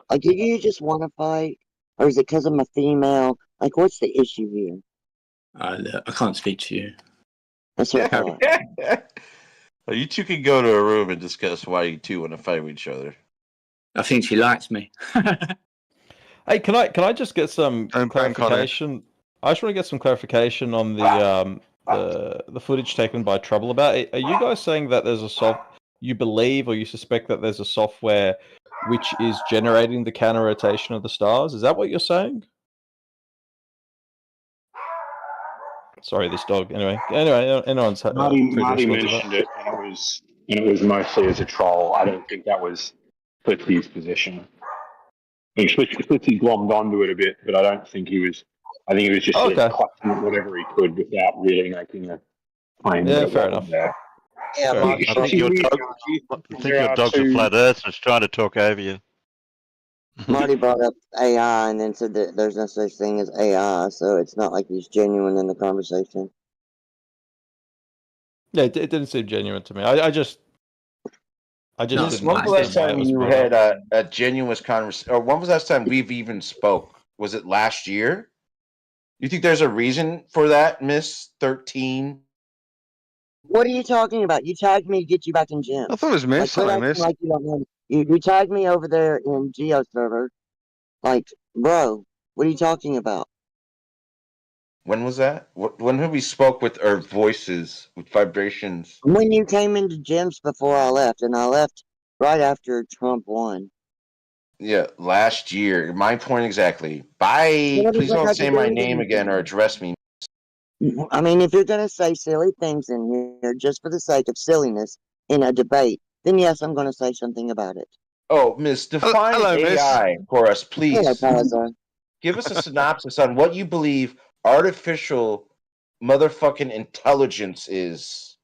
Like, do you just want to fight? Or is it because I'm a female? Like, what's the issue here? I can't speak to you. That's what I thought. Well, you two can go to a room and discuss why you two want to fight with each other. I think she likes me. Hey, can I just get some clarification? I just want to get some clarification on the footage taken by Trouble About. Are you guys saying that there's you believe or you suspect that there's a software which is generating the counter rotation of the stars? Is that what you're saying? Sorry, this dog. Anyway, anyone's Marty, free to Marty respond to that. mentioned it, and it was mostly as a troll. I don't think that was Flitsy's position. I mean, Flitsy glommed onto it a bit, but I don't think he was. I think he was just sort of clutching at whatever he could without really making a claim Yeah, that it fair wasn't enough. there. Yeah, Fair Marty. I think your dog's a flat earther trying to talk over you. Marty brought up AI and then said that there's no such thing as AI, so it's not like he's genuine in the conversation. Yeah, it didn't seem genuine to me. I just didn't When was the last understand why it time was you brought had up. a genuine conversation, or when was the last time we've even spoke? Was it last year? You think there's a reason for that, Miss 13? What are you talking about? You tagged me to get you back in gym. I thought it was Miss. Quit Hello, acting Miss. like you don't know. You tagged me over there in Geo server. Like, bro, what are you talking about? When was that? When have we spoke with our voices, with vibrations? When you came into gyms before I left, and I left right after Trump won. Yeah, last year. My point exactly. Bye. What does Please that don't have to say do my with name again or anything? address me. I mean, if you're going to say silly things in here just for the sake of silliness in a debate, then yes, I'm going to say something about it. Oh, Miss, define Hello, Miss. AI for us, Hello, please. Parasite. Give us a synopsis on what you believe artificial motherfucking intelligence is.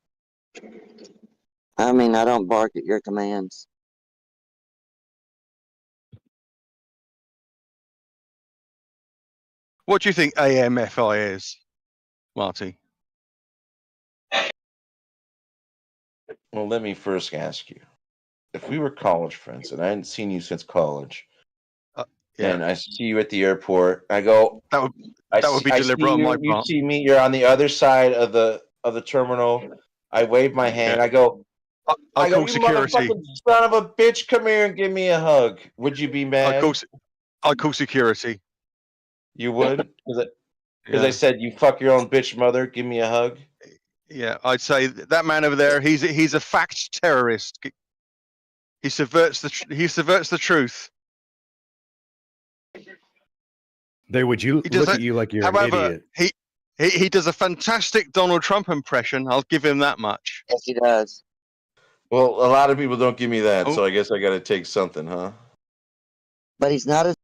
I mean, I don't bark at your commands. What do you think AMFI is, Marty? Well, let me first ask you. If we were college friends and I hadn't seen you since college, Yeah. and I see you at the airport, I go, That would I be see deliberate on you, my you part. see me, you're on the other side of the terminal. I wave my hand. Yeah. I go, I you call security. motherfucking son of a bitch, come here and give me a hug. Would you be mad? I call security. You would? Because I Yeah. said, you fuck your own bitch mother, give me a hug. Yeah, I'd say that man over there. He's a fact terrorist. He subverts the truth. They would you He does look that- at you like you're However, an idiot. he does a fantastic Donald Trump impression. I'll give him that much. Yes, he does. Well, a lot of people don't give me that, Oh. so I guess I got to take something, huh? But he's not as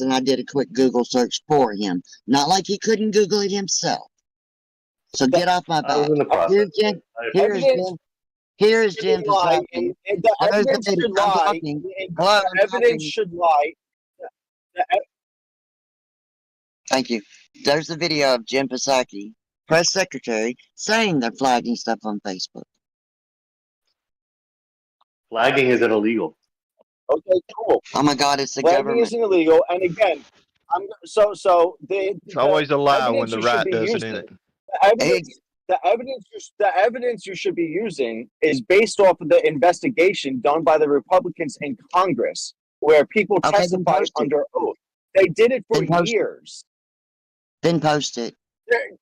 and I did a quick Google search for him. Not like he couldn't Google it himself. So get off my I back. was in the process. Here is Jim lie, Psaki. and the There's the evidence video. should I'm lie. talking. and Hello, the I'm evidence talking. should lie. Thank you. There's the video of Jim Psaki, press secretary, saying they're flagging stuff on Facebook. Flagging isn't illegal. Okay, cool. Oh my God, it's the Flagging government. isn't illegal, and again, It's always a lie when evidence the you should right be does it, using- isn't it? the evidence you should be using is based off of the investigation done by the Republicans in Congress, where people Okay, then testified post it. under oath. They did it for Then post it. years. Then post it.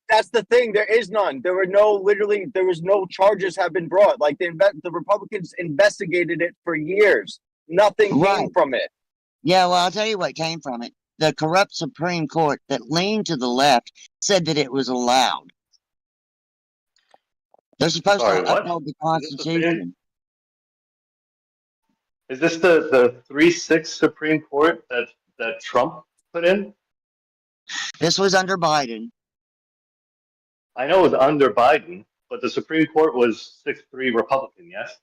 That's the thing. There is none. There was no charges have been brought. Like the Republicans investigated it for years. Nothing came from it. Yeah, well, I'll tell you what came from it. The corrupt Supreme Court that leaned to the left said that it was allowed. They're supposed Sorry, to what? uphold the Constitution. Is this the 3-6 Supreme Court that Trump put in? This was under Biden. I know it was under Biden, but the Supreme Court was 6-3 Republican, yes?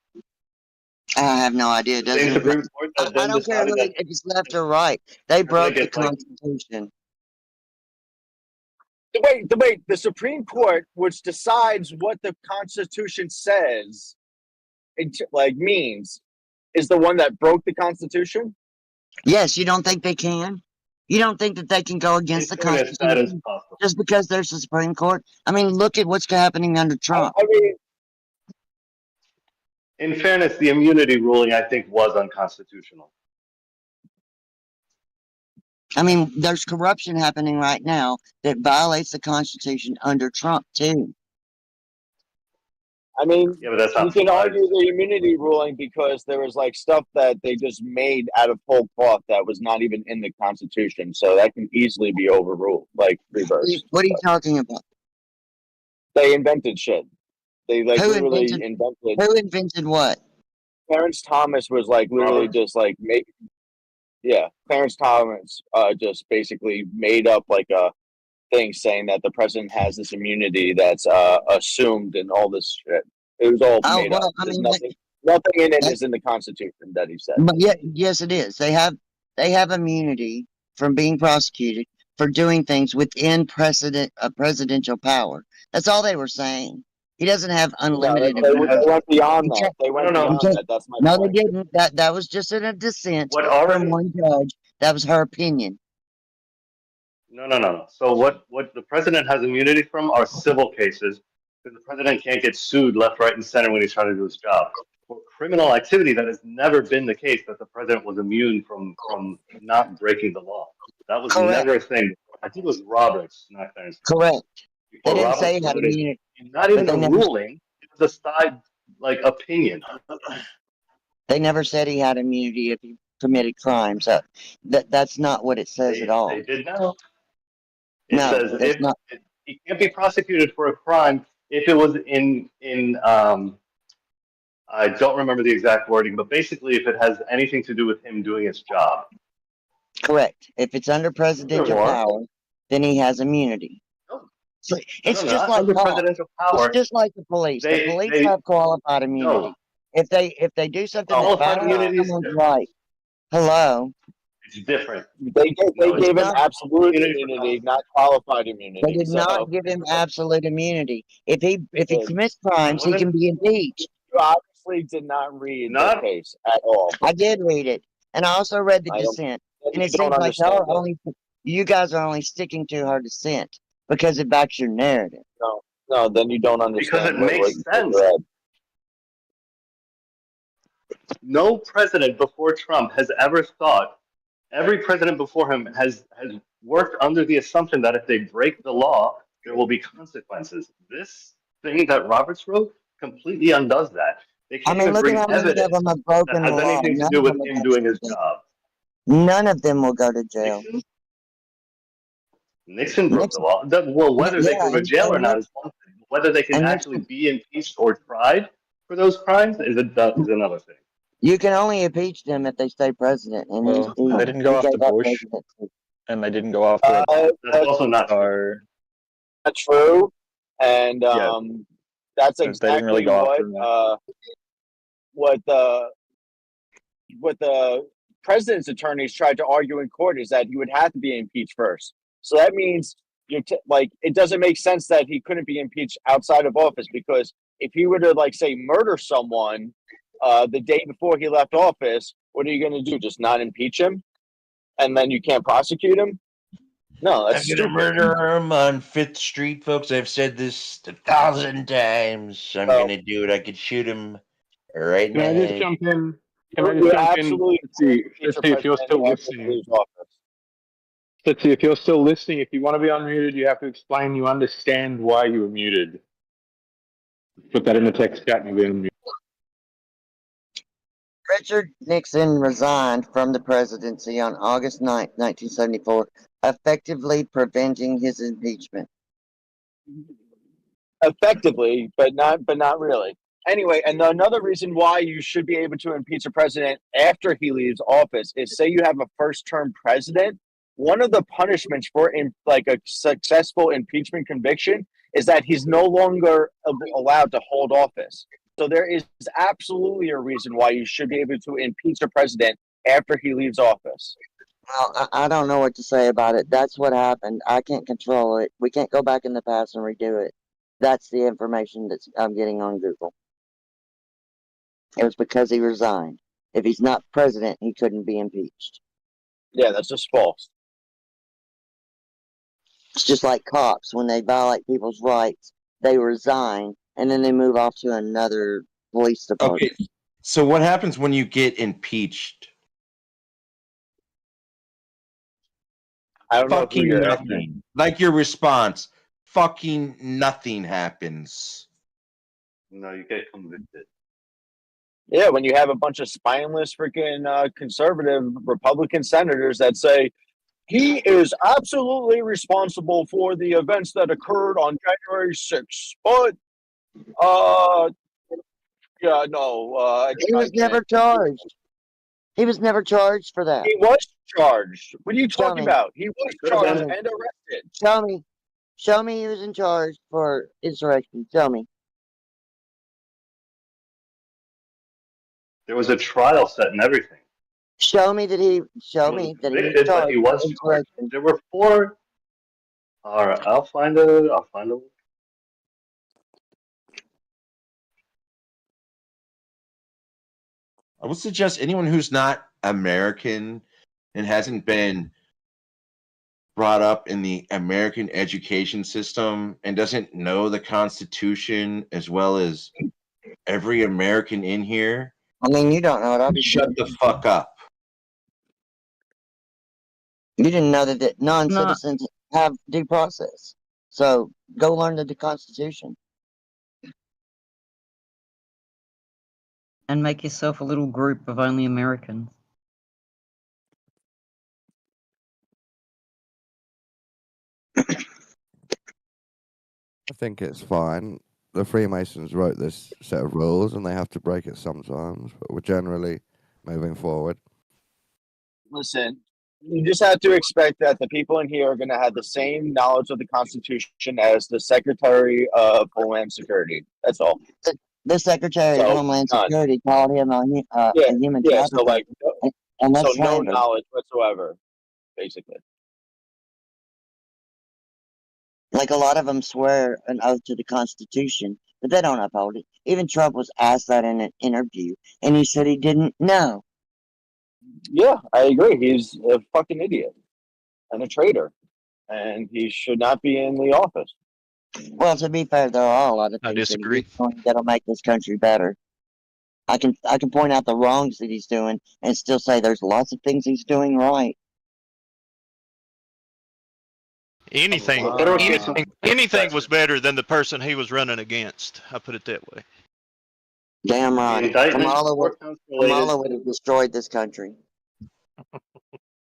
I have no idea. The same Supreme Court that I don't care if it's left or right. They broke the Constitution. Wait, the Supreme Court, which decides what the Constitution says, means, is the one that broke the Constitution? Yes, you don't think they can? You don't think that they can go against the Constitution just because there's a Supreme Court? I mean, look at what's happening under Trump. I mean, in fairness, the immunity ruling, I think, was unconstitutional. I mean, there's corruption happening right now that violates the Constitution under Trump, too. I mean, Yeah, but that's you not can argue the immunity ruling because there was stuff that they just made out of whole cloth that was not even in the Constitution, so that can easily be overruled, reversed. What are you talking about? They invented shit. They Who literally invented? invented. Who invented what? Clarence Thomas was literally just Clarence Thomas just basically made up a thing saying that the president has this immunity that's assumed and all this shit. It was all made up. I mean, nothing in it is in the Constitution that he said. But yes, it is. They have immunity from being prosecuted for doing things within presidential power. That's all they were saying. He doesn't have unlimited. They went beyond that. They went beyond that. That's my No, point. they didn't. That was just in a dissent already- from one judge. That was her opinion. No. So what the president has immunity from are civil cases, because the president can't get sued left, right, and center when he's trying to do his job. For criminal activity, that has never been the case, that the president was immune from not breaking the law. That was never a thing. I think it was Roberts, not Clarence. Correct. They Before didn't Roberts say he had wrote it, immunity. not even But the they never- ruling, it was a side opinion. They never said he had immunity if he committed crimes. That's not what it says at all. They did not. It No, says that's not. he can't be prosecuted for a crime if it was in I don't remember the exact wording, but basically if it has anything to do with him doing his job. Correct. If it's under presidential Furthermore- power, then he has immunity. So it's no, just not like under law. presidential power. It's just like the police. They- The police they- have qualified immunity. If they do something that Qualified violates immunity is someone's different. right, hello, It's different. They No, it's gave him not. absolute immunity, not qualified immunity. they did not give him absolute immunity. If he Yeah. commits crimes, he can be impeached. You obviously did not read the Not- case at all. I did read it, and I also read the I don't- dissent. then And you it don't seems like understand you guys are only sticking to her dissent because it backs your narrative. No, then you don't understand. Because it makes sense. No president before Trump has ever thought, every president before him has worked under the assumption that if they break the law, there will be consequences. This thing that Roberts wrote completely undoes that. They can't even look bring at how many of evidence them have broken that the has law. anything to None do of with them him have doing his actually- job. None of them will go to jail. Nixon broke the law. Well, whether they go to jail or not is one thing. Whether they can and actually be impeached or tried for those crimes is another thing. You can only impeach them if they stay president. And Well, they didn't go he after gave up Bush. presidency. and they didn't go after it. That's also not true. Not true, and that's They didn't really exactly go after him. what the president's attorneys tried to argue in court is that he would have to be impeached first. So that means like it doesn't make sense that he couldn't be impeached outside of office, because if he were to like say murder someone the day before he left office, what are you going to do? Just not impeach him, and then you can't prosecute him? No, that's I'm gonna stupid. murder him on 5th Street, folks. I've said this 1,000 times. I'm gonna do it. I could shoot him right in Can the I just head. jump in? Can I just You're jump in? absolutely Let's see if you're still listening. Let's see if you're still listening. If you want to be unmuted, you have to explain you understand why you were muted. Put that in the text chat and you'll be unmuted. Richard Nixon resigned from the presidency on August 9th, 1974, effectively preventing his impeachment. Effectively, but not really. Anyway, and another reason why you should be able to impeach a president after he leaves office is, say you have a first-term president. One of the punishments for like a successful impeachment conviction is that he's no longer allowed to hold office. So there is absolutely a reason why you should be able to impeach a president after he leaves office. Well, I don't know what to say about it. That's what happened. I can't control it. We can't go back in the past and redo it. That's the information that I'm getting on Google. It was because he resigned. If he's not president, he couldn't be impeached. Yeah, that's just false. It's just like cops. When they violate people's rights, they resign, and then they move off to another police department. Okay, so what happens when you get impeached? I don't know who Fucking you're nothing. asking. Like your response, fucking nothing happens. No, you get convicted. Yeah, when you have a bunch of spineless freaking conservative Republican senators that say he is absolutely responsible for the events that occurred on January 6th, but yeah, no, he was never charged. He was never charged for that. He was charged. What are you Show talking me. about? He was charged and arrested. Show me. Show me he was in charge for insurrection. Show me. There was a trial set and everything. Show me that he. Show He was me that he was convicted, but charged he was for charged. insurrection. There were 4. All right, I'll find it. I would suggest anyone who's not American and hasn't been brought up in the American education system and doesn't know the Constitution as well as every American in here. I mean, you don't know it. Obviously. Shut the fuck up. You didn't know that non-citizens have due process. So go learn the Constitution. And make yourself a little group of only Americans. I think it's fine. The Freemasons wrote this set of rules and they have to break it sometimes, but we're generally moving forward. Listen, you just have to expect that the people in here are going to have the same knowledge of the Constitution as the Secretary of Homeland Security. That's all. The Secretary of Homeland Security called him a human trafficker. So like, and that's so no slander. knowledge whatsoever, basically. Like a lot of them swear an oath to the Constitution, but they don't uphold it. Even Trump was asked that in an interview, and he said he didn't know. Yeah, I agree. He's a fucking idiot and a traitor, and he should not be in the office. Well, to be fair, there are a lot of I things disagree. that he's doing that'll make this country better. I can point out the wrongs that he's doing and still say there's lots of things he's doing right. Anything was better than the person he was running against. I put it that way. Damn right. indictment, Kamala 4 would, counts related. Kamala would have destroyed this country.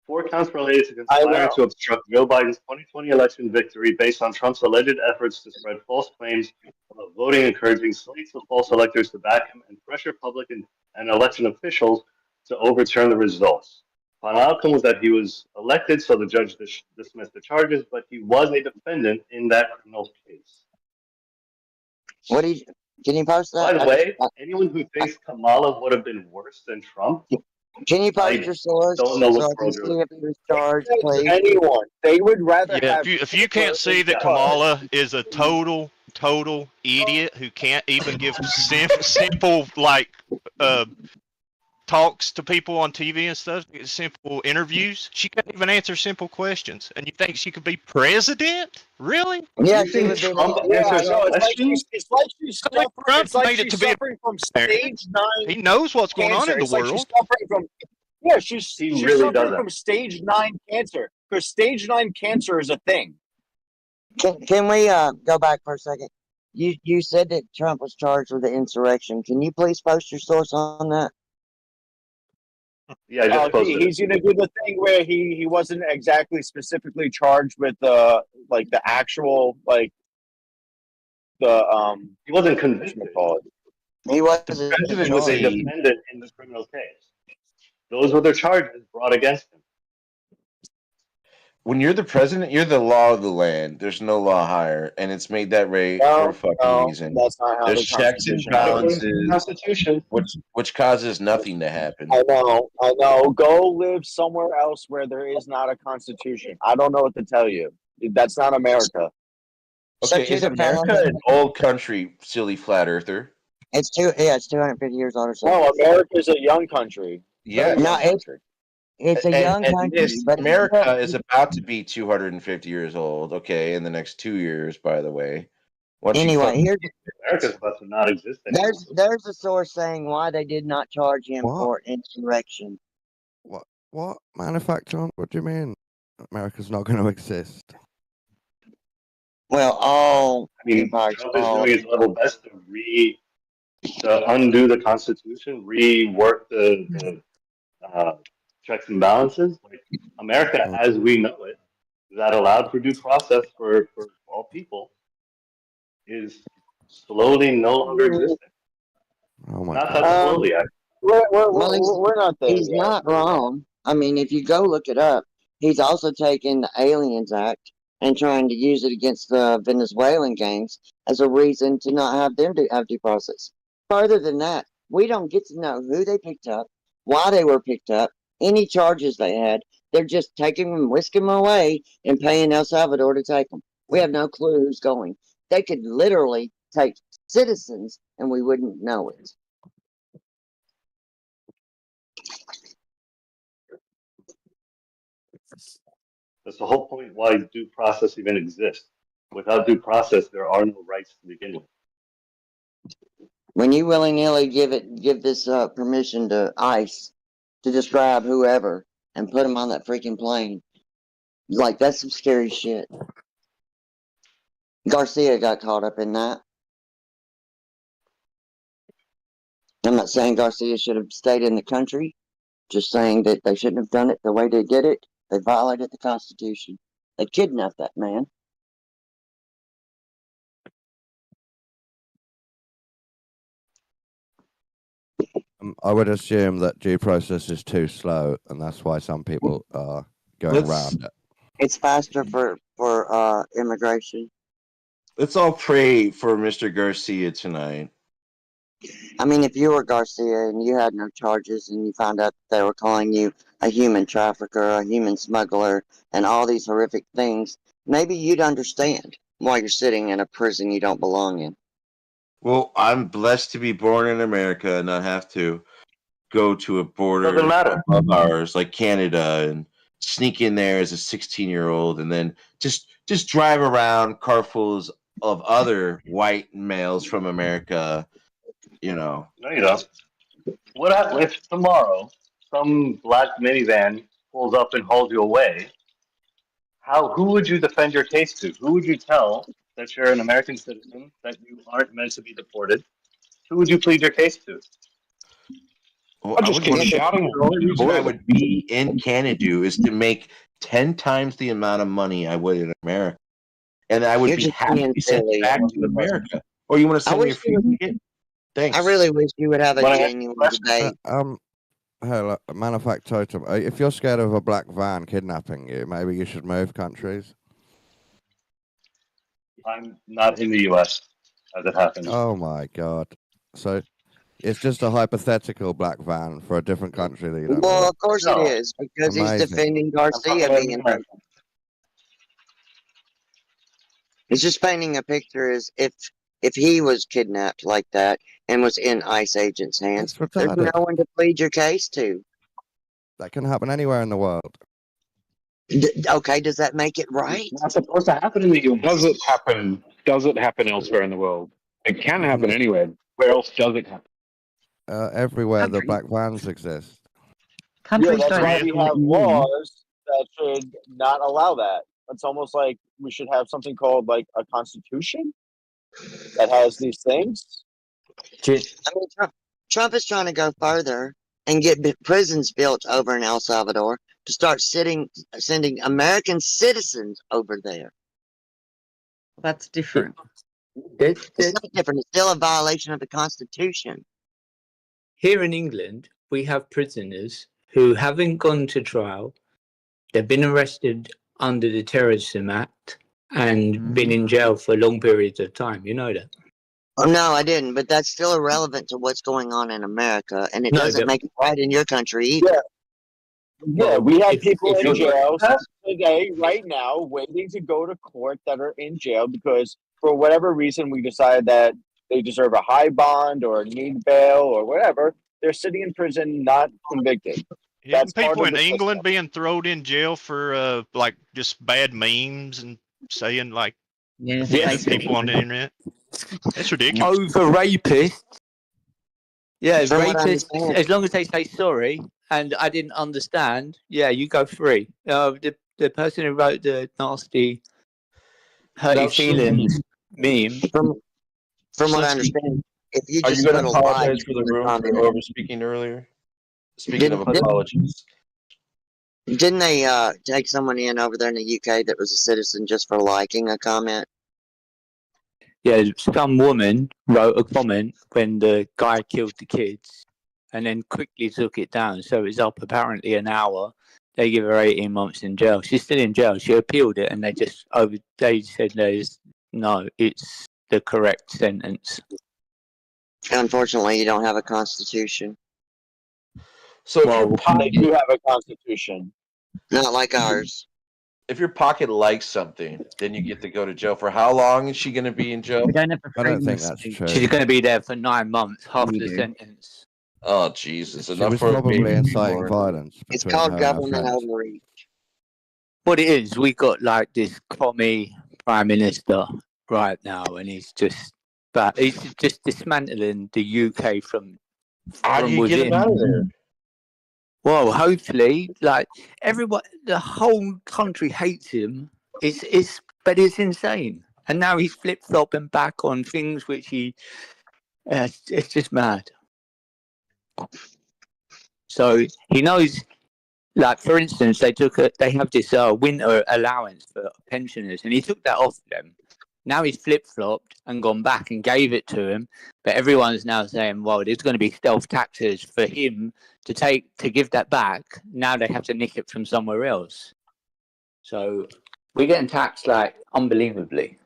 4 counts related to conspiring to obstruct Joe Biden's 2020 election victory based on Trump's alleged efforts to spread false claims about voting, encouraging slates of false electors to back him, and pressure public and election officials to overturn the results. Final outcome was that he was elected, so the judge dismissed the charges, but he was a defendant in that criminal case. What do you? Can you post By that? the way, anyone who thinks Kamala would have been worse than Trump, Can you post I your source don't know so what I can world see you're if he was charged, please? Anyone. They would rather Yeah, have. if you can't see that Kamala is a total idiot who can't even give simple like talks to people on TV and stuff, simple interviews. She couldn't even answer simple questions, and you think she could be president? Really? Yeah, you think Trump answers questions? It's like she's suffering. Trump It's like made it she's to be suffering from stage 9. He knows what's going on cancer. in the It's like she's world. suffering from. Yeah, she's really suffering doesn't. from stage 9 cancer. Because stage 9 cancer is a thing. Can we go back for a second? You said that Trump was charged with the insurrection. Can you please post your source on that? Yeah, I just posted He's going to do the thing where he wasn't exactly specifically charged with like the actual like the he wasn't convicted. He was The president was a defendant in the criminal case. Those were the charges brought against him. When you're the president, you're the law of the land. There's no law higher, and it's made that way for a fucking reason. That's not how There's the checks and Constitution balances, Constitution, which causes nothing to happen. I know. Go live somewhere else where there is not a constitution. I don't know what to tell you. That's not America. Okay, is America an old country, silly flat earther? It's 250 years old or so. No, America is a young country. Yeah, No, it's a young country. This but America is about to be 250 years old. Okay, in the next 2 years, by the way. Anyway, here's America's about to not exist anymore. there's a source saying why they did not charge him for insurrection. What manufacturing? What do you mean? America's not going to exist. Well, all Trump is doing his level best to undo the Constitution, rework the checks and balances. Like America, as we know it, that allowed for due process for all people, is slowly no longer existing. Oh my Not God. that slowly. We're not there. He's not wrong. I mean, if you go look it up, he's also taken the Aliens Act and trying to use it against the Venezuelan gangs as a reason to not have them have due process. Further than that, we don't get to know who they picked up, why they were picked up, any charges they had. They're just taking them, whisking them away, and paying El Salvador to take them. We have no clue who's going. They could literally take citizens, and we wouldn't know it. That's the whole point why due process even exists. Without due process, there are no rights to begin with. When you willy-nilly give this permission to ICE to just grab whoever and put them on that freaking plane, like that's some scary shit. Garcia got caught up in that. I'm not saying Garcia should have stayed in the country, just saying that they shouldn't have done it the way they did it. They violated the Constitution. They kidnapped that man. I would assume that due process is too slow, and that's why some people are going around it. It's faster for immigration. Let's all pray for Mr. Garcia tonight. I mean, if you were Garcia and you had no charges and you found out they were calling you a human trafficker, a human smuggler, and all these horrific things, maybe you'd understand why you're sitting in a prison you don't belong in. Well, I'm blessed to be born in America and not have to go to a border Doesn't matter. of ours like Canada and sneak in there as a 16-year-old and then just drive around carfuls of other white males from America, you know. No, you don't. What if tomorrow some black minivan pulls up and hauls you away? Who would you defend your case to? Who would you tell that you're an American citizen, that you aren't meant to be deported? Who would you plead your case to? Well, I just keep shouting. The only reason I would be in Canada is to make 10 times the amount of money I would in America. And I would You're be just happy being to send silly. back to America. Or you want to send me a free ticket? Thanks. I really wish you would have a genuine debate. Hell, matter of fact, Totem, if you're scared of a black van kidnapping you, maybe you should move countries. I'm not in the U.S. as it happens. Oh my god! So it's just a hypothetical black van for a different country that you don't Well, know. of course it is, because he's Amazing. defending Garcia being. It's just painting a picture as if he was kidnapped like that and was in ICE agents' hands. That's There's retarded. no one to plead your case to. That can happen anywhere in the world. Okay, does that make it right? It's not supposed to happen in the U.S. Does it happen elsewhere in the world? It can happen anywhere. Where else does it happen? Everywhere the black vans exist. Yeah, that's why we have laws that should not allow that. It's almost like we should have something called like a constitution that has these things. I mean, Trump is trying to go further and get prisons built over in El Salvador to start sending American citizens over there. That's different. It's not different. It's still a violation of the Constitution. Here in England, we have prisoners who haven't gone to trial. They've been arrested under the Terrorism Act and been in jail for long periods of time. You know that? Oh, no, I didn't. But that's still irrelevant to what's going on in America, and it doesn't make it right in your country either. Yeah, we have people in jail today, right now, waiting to go to court that are in jail because for whatever reason we decided that they deserve a high bond or need bail or whatever. They're sitting in prison, not convicted. That's people in England being thrown in jail for like just bad memes and saying like people on the internet. That's ridiculous. Over rapists. Yeah, From what I rapists. understand. As long as they say sorry and I didn't understand, yeah, you go free. The person who wrote the nasty, hurty feelings meme. From what I understand, if you Are just you going to put a lie apologize for the in room comment- for over speaking earlier? Speaking of apologies. Didn't they take someone in over there in the UK that was a citizen just for liking a comment? Yeah, some woman wrote a comment when the guy killed the kids and then quickly took it down. So it's up apparently an hour. They give her 18 months in jail. She's still in jail. She appealed it and they said no, it's the correct sentence. Unfortunately, you don't have a constitution. So if your They pocket, do have a constitution. Not like ours. if your pocket likes something, then you get to go to jail. For how long is she going to be in jail? We don't have I don't think that's true. She's going to be there for 9 months, half the sentence. Oh Jesus! She Enough was for a probably baby inciting born. violence. It's between called her and her government friends. overreach. What it is, we got like this commie prime minister right now, and he's just dismantling the UK from How do you get within. him out of there? Well, hopefully, like everyone, the whole country hates him. But it's insane. And now he's flip flopping back on things which it's just mad. So he knows, like for instance, they have this winter allowance for pensioners, and he took that off them. Now he's flip flopped and gone back and gave it to him, but everyone's now saying, "Well, there's going to be stealth taxes for him to give that back." Now they have to nick it from somewhere else. So we're getting taxed like unbelievably.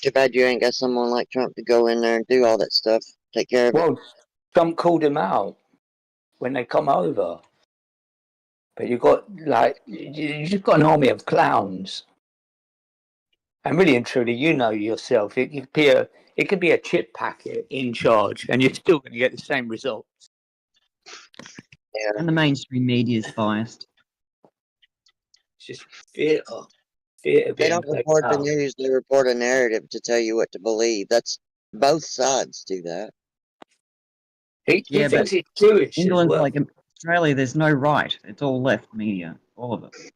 Too bad you ain't got someone like Trump to go in there and do all that stuff. Take care of it. Well, Trump called him out when they come over, but you just got an army of clowns. And really and truly, you know yourself, it could be a chip packet in charge, and you're still going to get the same results. Yeah. And the mainstream media is biased. It's just theatre. They don't report the news, they report a narrative to tell you what to believe. That's both sides do that. He Yeah, thinks but he's Jewish as England's well. like Australia, there's no right. It's all left media, all of it.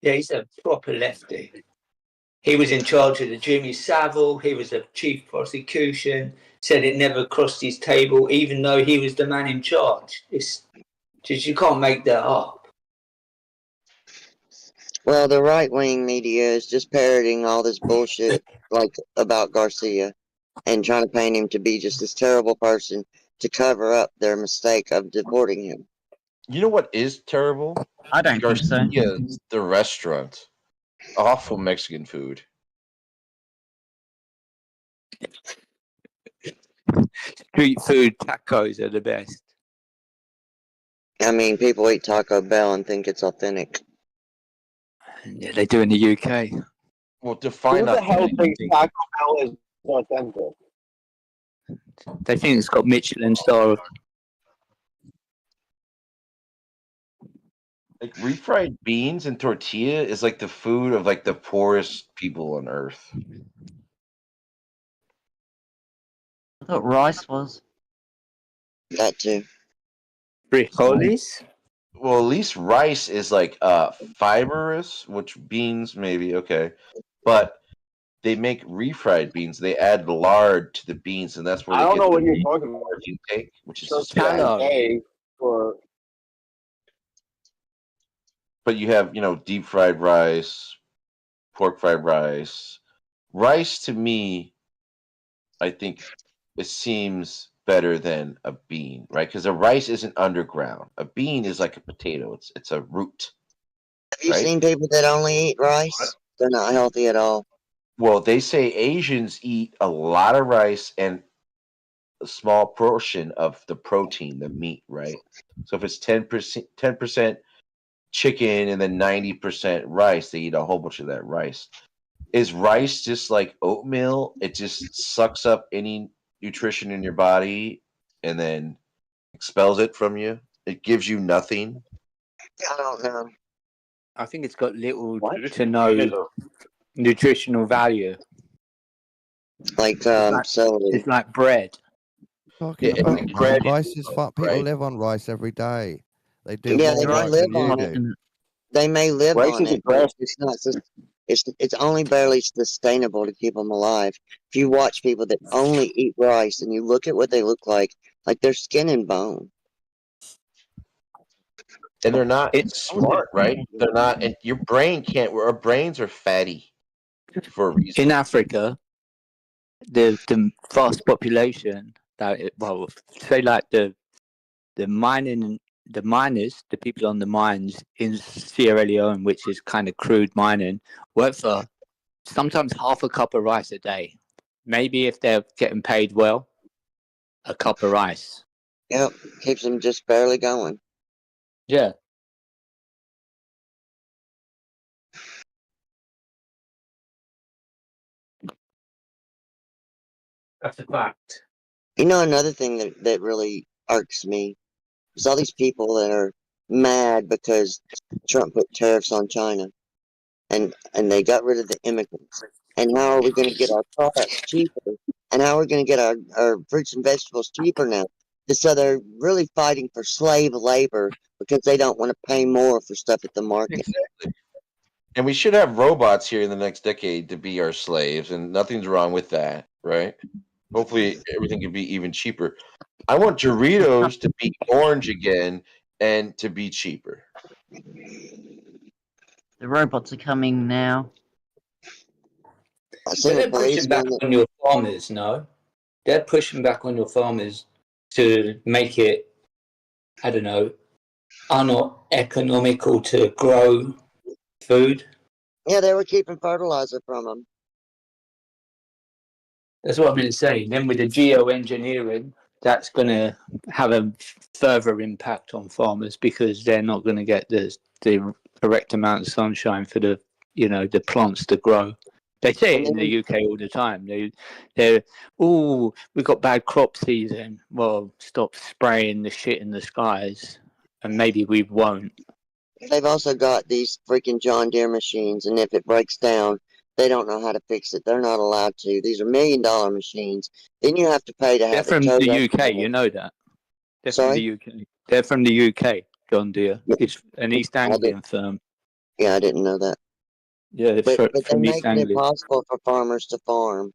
Yeah, he's a proper lefty. He was in charge of the Jimmy Savile. He was a chief prosecution. Said it never crossed his table, even though he was the man in charge. You can't make that up. Well, the right-wing media is just parroting all this bullshit like about Garcia and trying to paint him to be just this terrible person to cover up their mistake of deporting him. You know what is terrible? I don't think so. Garcia's, the restaurant. Awful Mexican food. Street food tacos are the best. I mean, people eat Taco Bell and think it's authentic. Yeah, they do in the UK. Well, define Who the hell authentic. thinks Taco Bell is authentic? They think it's got Michelin star. Like refried beans and tortilla is like the food of like the poorest people on earth. I thought rice was. That too. Frijoles? Well, at least rice is like fibrous, which beans maybe okay, but they make refried beans. They add lard to the beans, and that's where I they don't get know the what you're bean talking about. lard intake, which is So disgusting. egg or But you have, deep fried rice, pork fried rice. Rice to me, I think it seems better than a bean, right? Because a rice isn't underground. A bean is like a potato. It's a root. Have you Right? seen people that only eat rice? They're not healthy at all. Well, they say Asians eat a lot of rice and a small portion of the protein, the meat, right? So if it's 10% chicken and then 90% rice, they eat a whole bunch of that rice. Is rice just like oatmeal? It just sucks up any nutrition in your body and then expels it from you? It gives you nothing? I don't know. I think it's got little to no nutritional value. Like celery. It's like bread. Talking Yeah, about like bread rice is is low, fun. People right? live on rice every day. They do Yeah, more they may rice live than you on do. it. They may live rice on is a it, but grass. it's not. It's only barely sustainable to keep them alive. If you watch people that only eat rice and you look at what they look like they're skin and bone. And they're not smart, right? They're not, and your brain can't. Our brains are fatty for a reason. In Africa, the vast population say like the miners, the people on the mines in Sierra Leone, which is kind of crude mining, work for sometimes half a cup of rice a day. Maybe if they're getting paid well, a cup of rice. Yep, keeps them just barely going. Yeah. That's a fact. You know, another thing that really irks me is all these people that are mad because Trump put tariffs on China and they got rid of the immigrants. And how are we going to get our products cheaper? And how are we going to get our fruits and vegetables cheaper now? So they're really fighting for slave labor because they don't want to pay more for stuff at the market. Exactly. And we should have robots here in the next decade to be our slaves, and nothing's wrong with that, right? Hopefully everything can be even cheaper. I want Doritos to be orange again and to be cheaper. The robots are coming now. I But they're pushing back on your farmers, no? They're pushing back on your farmers to make it, I don't know, uneconomical to grow food. Yeah, they were keeping fertilizer from them. That's what I've been saying. Then with the geoengineering, that's going to have a further impact on farmers because they're not going to get the correct amount of sunshine for the plants to grow. They say it in the UK all the time. We've got bad crop season. Well, stop spraying the shit in the skies, and maybe we won't. They've also got these freaking John Deere machines, and if it breaks down, they don't know how to fix it. They're not allowed to. These are $1 million machines. Then you have to pay to have They're from the UK, you know that. They're Sorry? from the UK. They're from the UK, John Deere. It's an East Anglian firm. Yeah, I didn't know that. Yeah, But they're from East making it Anglia. possible for farmers to farm.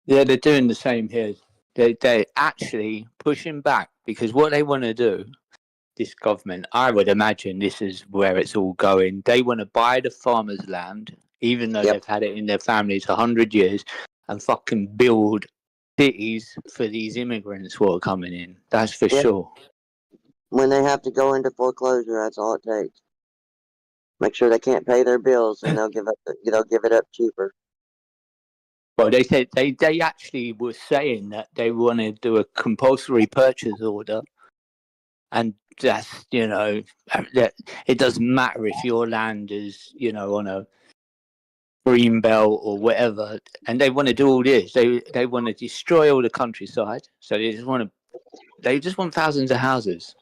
Yeah, they're doing the same here. They're actually pushing back because what they want to do, this government, I would imagine this is where it's all going. They want to buy the farmers' land, even though they've had it in their families 100 years, and fucking build cities for these immigrants who are coming in. That's for sure. When they have to go into foreclosure, that's all it takes. Make sure they can't pay their bills, and they'll give it up cheaper. Well, they said they actually were saying that they want to do a compulsory purchase order, and that's that it doesn't matter if your land is on a green belt or whatever, and they want to do all this. They want to destroy all the countryside, so they just want thousands of houses.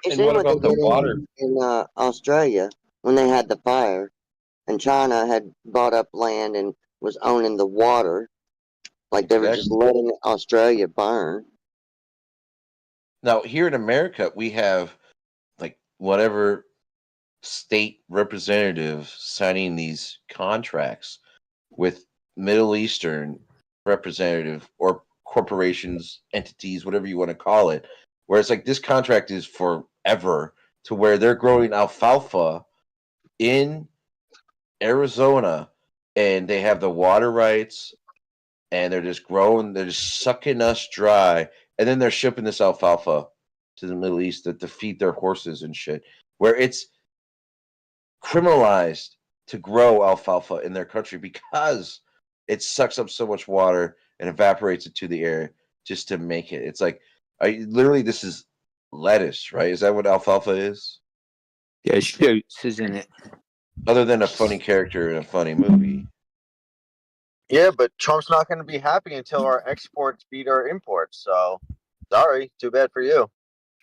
You see what they did in Australia when they had the fire, and China had bought up land and was owning the water, like they were just letting Australia burn. Now, here in America, we have like whatever state representative signing these contracts with Middle Eastern representative or corporations, entities, whatever you want to call it, where it's like this contract is forever, to where they're growing alfalfa in Arizona and they have the water rights and they're just sucking us dry, and then they're shipping this alfalfa to the Middle East to feed their horses and shit, where it's criminalized to grow alfalfa in their country because it sucks up so much water and evaporates it to the air just to make it. It's like, literally, this is lettuce, right? Is that what alfalfa is? Yeah, shoots, isn't it? Other than a funny character in a funny movie. Yeah, but Trump's not going to be happy until our exports beat our imports. So, sorry, too bad for you.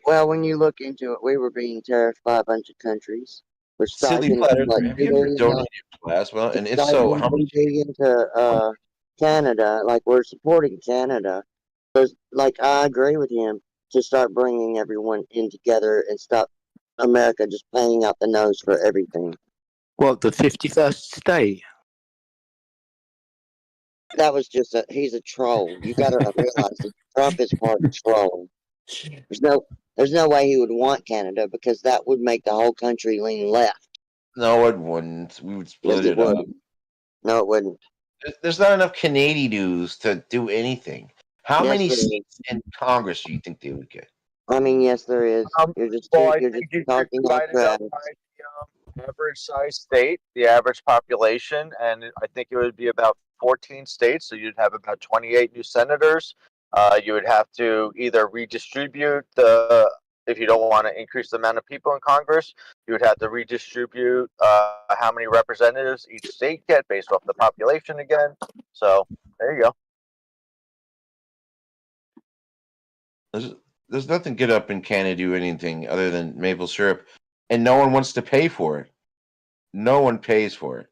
Well, when you look into it, we were being tariffed by a bunch of countries. We're Silly stipend Platter, like have you ever donated plasma? And if so, how much? into Canada, like we're supporting Canada. Like I agree with him to start bringing everyone in together and stop America just paying out the nose for everything. What, the 51st state? That was just he's a troll. You got to realize that Trump is part troll. There's no way he would want Canada, because that would make the whole country lean left. No, it wouldn't. We would split it up. No, it wouldn't. There's not enough Canadian dudes to do anything. How many seats in Congress do you think they would get? I mean, yes, there is. You're just talking about trash. Average size state, the average population, and I think it would be about 14 states. So you'd have about 28 new senators. You would have to either redistribute if you don't want to increase the amount of people in Congress, you would have to redistribute how many representatives each state get based off the population again. So there you go. There's nothing good up in Canada do anything other than maple syrup, and no one wants to pay for it. No one pays for it.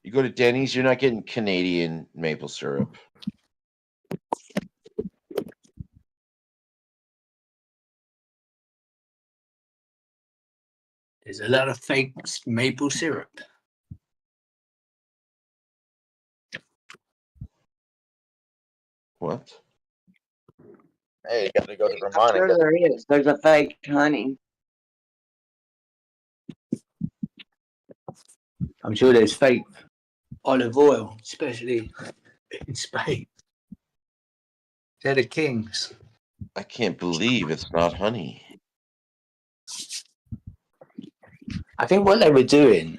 You go to Denny's, you're not getting Canadian maple syrup. There's a lot of fake maple syrup. What? Hey, you got to go to Vermont. I'm sure there is. There's a fake honey. I'm sure there's fake olive oil, especially in Spain. They're the kings. I can't believe it's not honey. I think what they were doing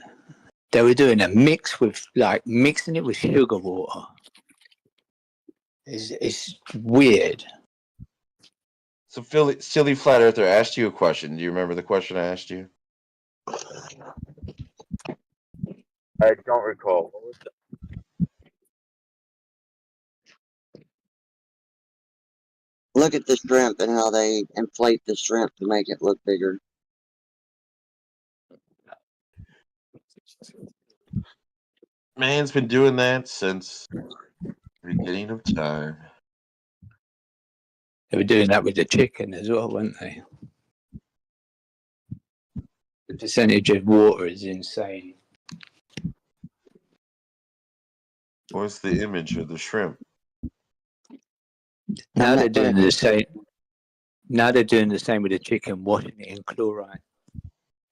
a mix with, like, mixing it with sugar water. It's weird. So, silly flat earther, I asked you a question. Do you remember the question I asked you? I don't recall. What was it? Look at the shrimp and how they inflate the shrimp to make it look bigger. Man's been doing that since the beginning of time. They were doing that with the chicken as well, weren't they? The percentage of water is insane. What's the image of the shrimp? Now they're doing the same. Now they're doing the same with the chicken, washing it in chloride.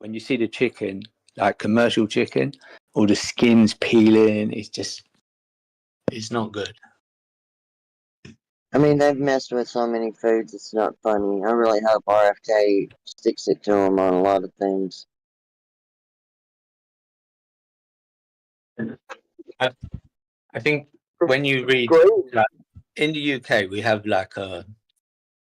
When you see the chicken, like commercial chicken, all the skin's peeling. It's just It's not good. I mean, they've messed with so many foods, it's not funny. I really hope RFK sticks it to them on a lot of things. I think when you read, like, in the UK, we have like an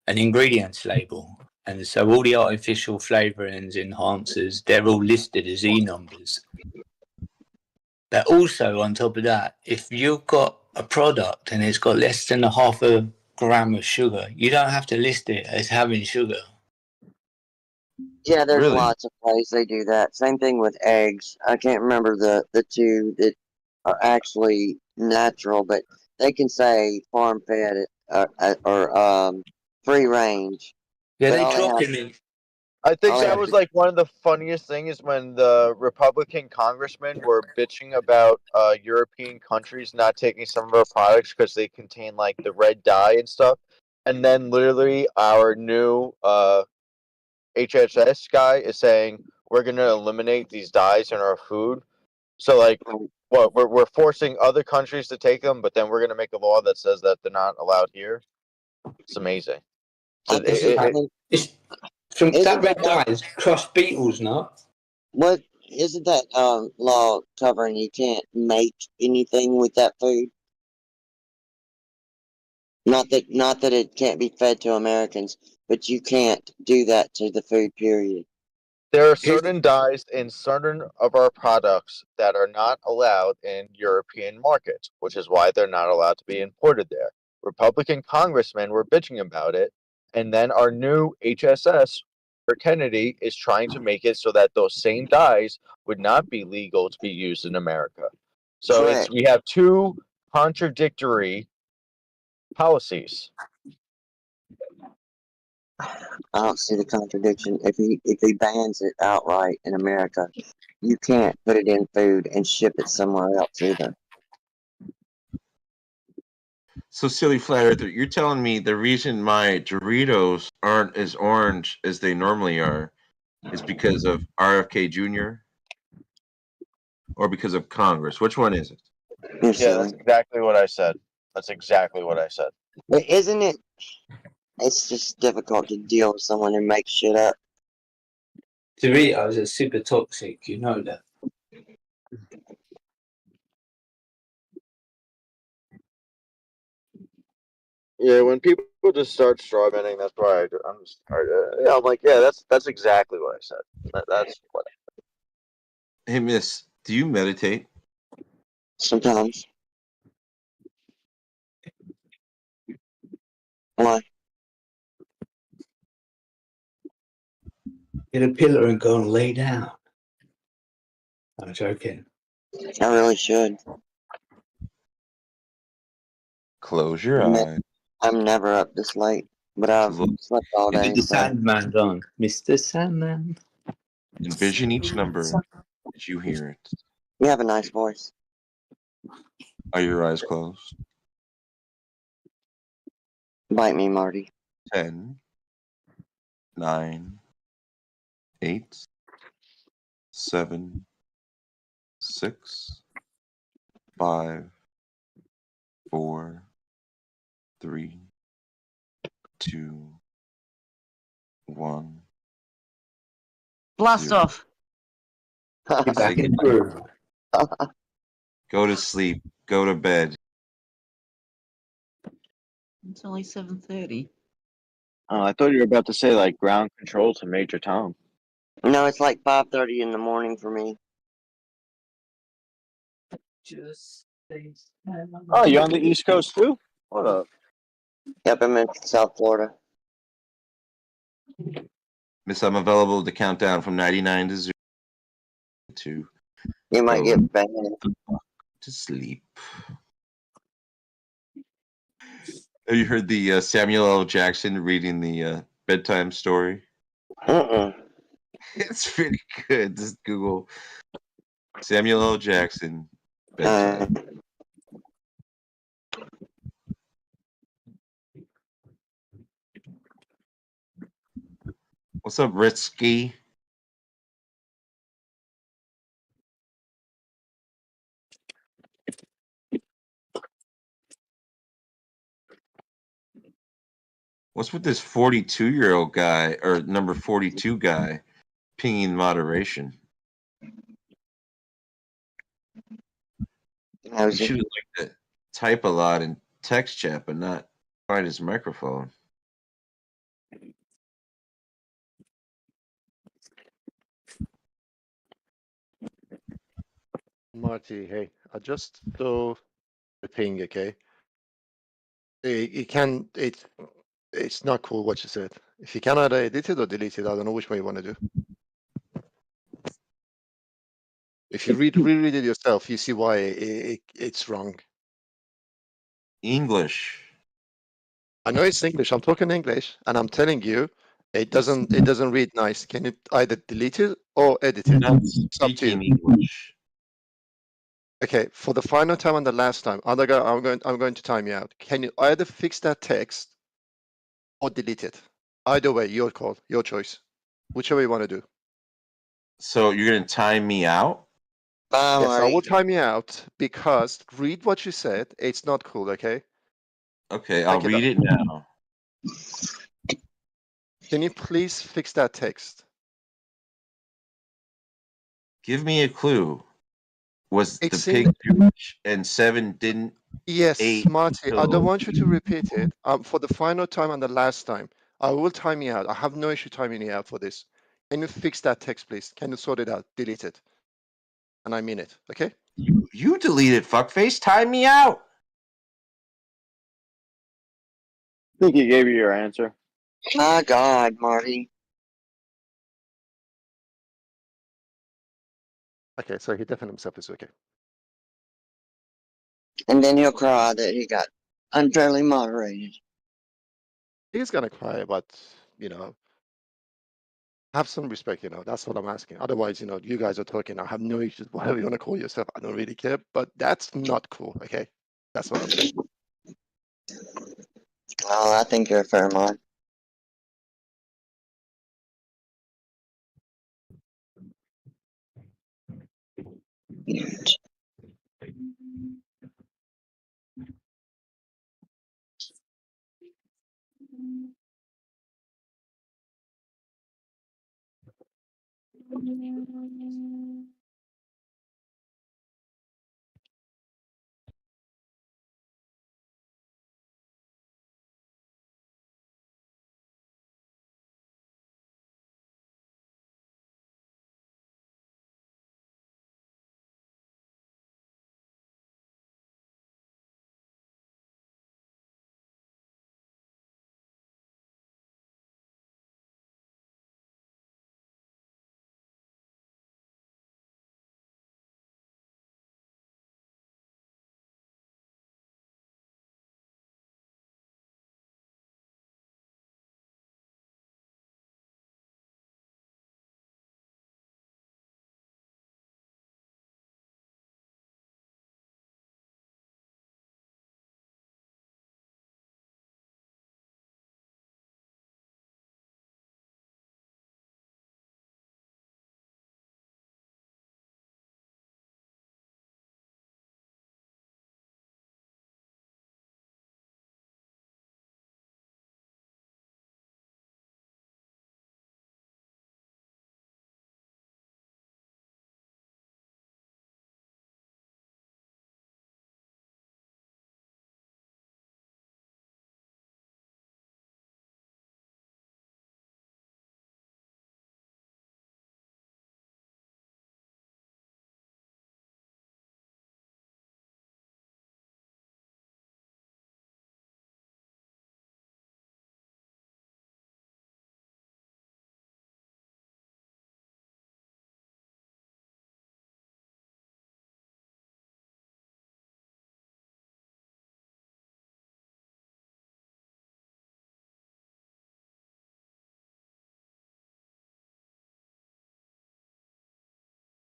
ingredients label. And so all the artificial flavorings, enhancers, they're all listed as E numbers. But also, on top of that, if you've got a product and it's got less than a half a gram of sugar, you don't have to list it as having sugar. Yeah, there's Really? lots of ways they do that. Same thing with eggs. I can't remember the two that are actually natural, but they can say farm fed or free range. Yeah, But they all they drop have, him in. I think all they that have was to, like one of the funniest things when the Republican congressmen were bitching about European countries not taking some of our products because they contain like the red dye and stuff. And then literally our new HHS guy is saying we're going to eliminate these dyes in our food. So like, what we're forcing other countries to take them, but then we're going to make a law that says that they're not allowed here. It's amazing. So It's from isn't that red that dye is crushed beetles, no? what isn't that law covering you can't make anything with that food? Not that it can't be fed to Americans, but you can't do that to the food, period. there are certain dyes in certain of our products that are not allowed in European markets, which is why they're not allowed to be imported there. Republican congressmen were bitching about it, and then our new HSS for Kennedy is trying to make it so that those same dyes would not be legal to be used in America. So we have two contradictory policies. I don't see the contradiction. If he bans it outright in America, you can't put it in food and ship it somewhere else either. So silly flat earther, you're telling me the reason my Doritos aren't as orange as they normally are is because of RFK Jr. or because of Congress? Which one is it? Yeah, that's exactly what I said. That's exactly what I said. But isn't it? It's just difficult to deal with someone who makes shit up. Doritos are super toxic, you know that. Yeah, when people just start strawmanning, that's why I'm just yeah, I'm like, yeah, that's exactly what I said. That's what. Hey, Miss, do you meditate? Sometimes. Why? Get a pillow and go and lay down. I'm joking. I really should. Close your eyes. I'm never up this late, but I've slept all day. The So. Sandman's on. Mr. Sandman. Envision each number as you hear it. You have a nice voice. Are your eyes closed? Bite me, Marty. 10, 9, 8, 7, 6, 5, 4, 3, 2, 1. Blast 0. off. Get back in the room. Go to sleep. Go to bed. It's only 7:30. Oh, I thought you were about to say like ground control to Major Tom. No, it's like 5:30 in the morning for me. Oh, you on the East Coast too? What up? Yep, I'm in South Florida. Miss, I'm available to count down from 99 to 0 to You might go get banned. to sleep. Have you heard the Samuel L. Jackson reading the bedtime story? It's pretty good. Just Google Samuel L. Jackson bedtime. What's up, Ritsky? What's with this 42-year-old guy or number 42 guy pinging moderation? He should have liked to type a lot in text chat, but not find his microphone. Marty, hey, I just saw the thing, okay? It's not cool what you said. If you can either edit it or delete it, I don't know which way you want to do. If you reread it yourself, you see why it's wrong. English. I know it's English. I'm talking English, and I'm telling you, it doesn't read nice. Can you either delete it or edit it? It's up to you. English. Okay, for the final time and the last time, I'm going to time you out. Can you either fix that text or delete it? Either way, your call, your choice. Whichever you want to do. So you're gonna time me out? Yes, I will time you out because read what you said. It's not cool, okay? Okay, I'll read it now. Can you please fix that text? Give me a clue. Was It's the pig Jewish and 7 didn't? Yes, Marty, I don't until- want you to repeat it. For the final time and the last time, I will time you out. I have no issue timing you out for this. Can you fix that text, please? Can you sort it out? Delete it. And I mean it, okay? You deleted fuckface. Time me out. I think he gave you your answer. My God, Marty. Okay, so he definitely himself is okay. And then he'll cry that he got unfairly moderated. He's gonna cry, but have some respect, that's what I'm asking. Otherwise, you guys are talking, I have no issues, whatever you want to call yourself, I don't really care, but that's not cool, okay? That's what I'm saying. Oh, I think you're a fair mind.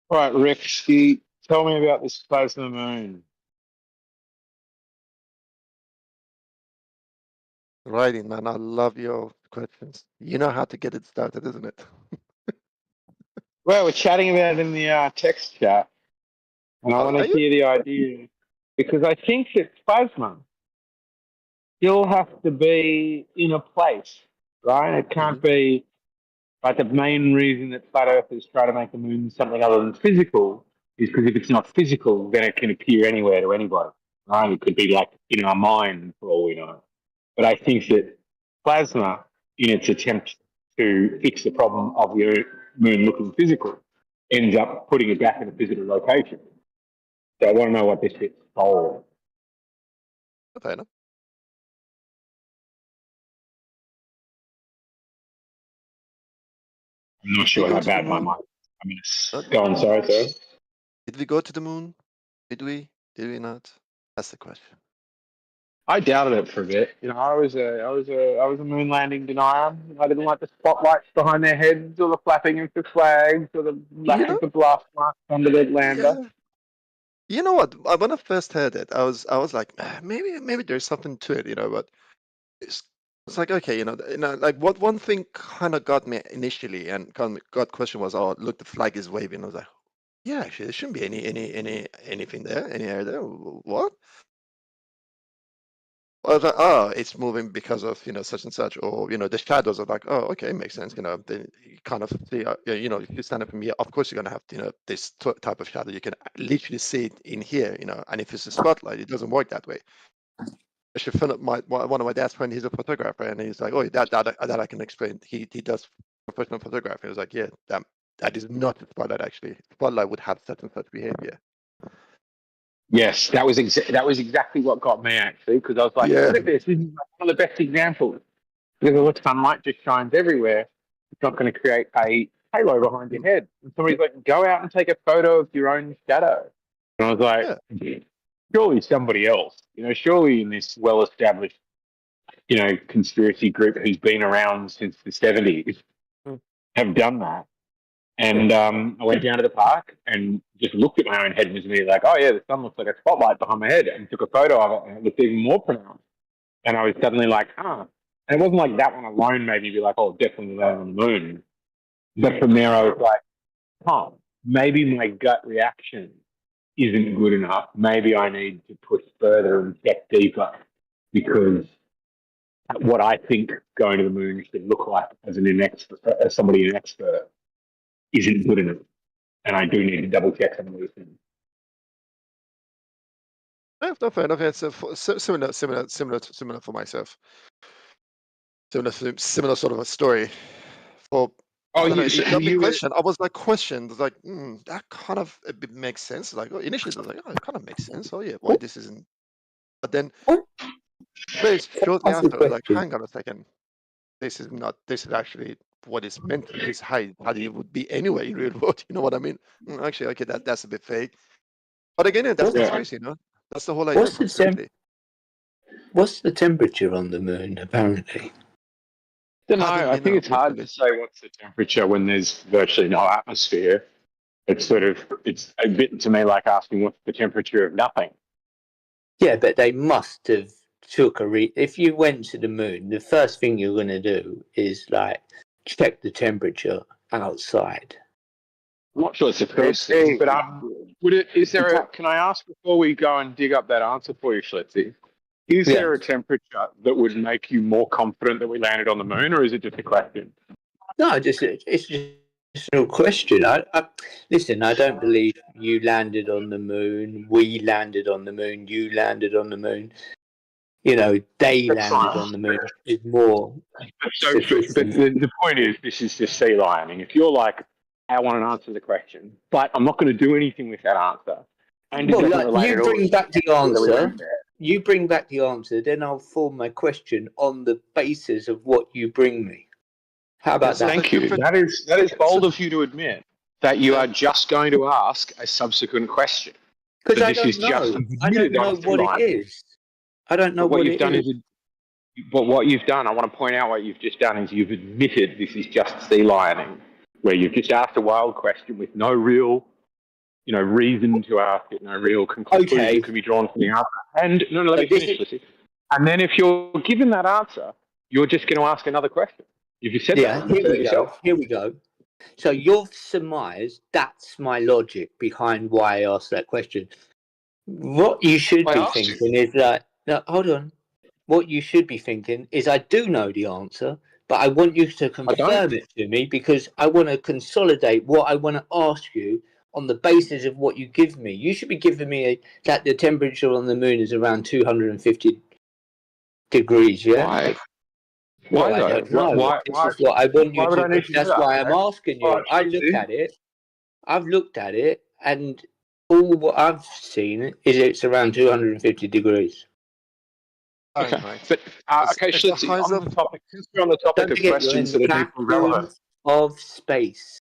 All right, Rick, tell me about this place on the moon. Righty, man, I love your questions. You know how to get it started, isn't it? Well, we're chatting about it in the text chat, and I want to hear the idea because I think that plasma still have to be in a place, right? It can't be like the main reason that flat earthers try to make the moon something other than physical is because if it's not physical, then it can appear anywhere to anybody, right? It could be like in our mind for all we know. But I think that plasma, in its attempt to fix the problem of the moon looking physical, ends up putting it back in a physical location. So I want to know what this is for. Fair enough. I'm not sure how bad my mind. I'm going to go on. Sorry. Did we go to the moon? Did we? Did we not? That's the question. I doubted it for a bit. You know, I was a moon landing denier. I didn't like the spotlights behind their heads, or the flapping of the flags, or the lack of the blast marks under the lander. Yeah. You know what? When I first heard it, I was like, maybe there's something to it, you know. But it's like, okay, you know, like what one thing kind of got me initially and got question was, oh, look, the flag is waving. I was like, yeah, actually, there shouldn't be anything there, any air there. What? I was like, oh, it's moving because of, you know, such and such, or, you know, the shadows are like, oh, okay, makes sense. You know, then you kind of see, you know, if you stand up from here, of course you're going to have, you know, this type of shadow. You can literally see it in here, you know, and if it's a spotlight, it doesn't work that way. Actually, one of my dad's friends, he's a photographer, and he's like, oh, that I can explain. He does professional photography. He was like, yeah, that is not a spotlight, actually. Spotlight would have such and such behavior. Yes, that was exactly what got me, actually, because I was like, look at this. This is one of the best examples. Because all the sunlight just shines everywhere. It's not going to create a halo behind your head. And somebody's like, go out and take a photo of your own shadow. And I was like, surely somebody else, you know, surely in this well-established, you know, conspiracy group who's been around since the 70s have done that. And I went down to the park and just looked at my own head and was immediately like, oh, yeah, the sun looks like a spotlight behind my head, and took a photo of it, and it looked even more pronounced. And I was suddenly like, And it wasn't like that one alone made me be like, oh, definitely land on the moon. But from there, I was like, maybe my gut reaction isn't good enough. Maybe I need to push further and check deeper, because what I think going to the moon should look like as somebody an expert isn't good enough, and I do need to double check some of these things. No, fair enough. It's similar for myself. Similar sort of a story. For question, I was like questioned, like that kind of makes sense. Like initially, I was like, it kind of makes sense. Oh yeah, why this isn't? But then very shortly after, I was like, hang on a second, this is actually what it's meant. This is how it would be anyway in real world. You know what I mean? Actually, okay, that's a bit fake. But again, that's conspiracy, you know. That's the whole idea. What's the temperature on the moon, apparently? I think it's hard to say what's the temperature when there's virtually no atmosphere. It's a bit to me like asking what's the temperature of nothing. Yeah, but they must have took if you went to the moon, the first thing you're going to do is like check the temperature outside. I'm not sure it's the first thing, but can I ask before we go and dig up that answer for you, Schlitzy? Is there a temperature that would make you more confident that we landed on the moon, or is it just a question? No, it's just a question. Listen, I don't believe you landed on the moon, we landed on the moon, you landed on the moon. You know, they landed on the moon. Is more. But the point is, this is just sea lining. If you're like, I want an answer to the question, but I'm not going to do anything with that answer. And you bring back the answer. You bring back the answer, then I'll form my question on the basis of what you bring me. How about that? Thank you. That is bold of you to admit that you are just going to ask a subsequent question. Because I don't know. I don't know what it is. I don't know what you've done is. But what you've done, I want to point out what you've just done is you've admitted this is just sea lining, where you've just asked a wild question with no real, reason to ask it, no real conclusion can be drawn from the answer. And let me finish this. And then if you're given that answer, you're just going to ask another question. You've just said that. Here we go. So you've surmised that's my logic behind why I asked that question. What you should be thinking is that, no, hold on. what you should be thinking is, I do know the answer, but I want you to confirm it to me because I want to consolidate what I want to ask you on the basis of what you give me. You should be giving me that the temperature on the moon is around 250 degrees, yeah? Why? Well, Why I though? don't know. Why? This is what I want you Why would I to. need to know That's that? why I'm asking you. I look at it. I've looked at it, and all what I've seen is it's around 250 degrees. Okay, but okay, It's so the height on of the topic, since we're on the topic Don't of forget, you're in questions the that are deeply relevant. vacuum of space.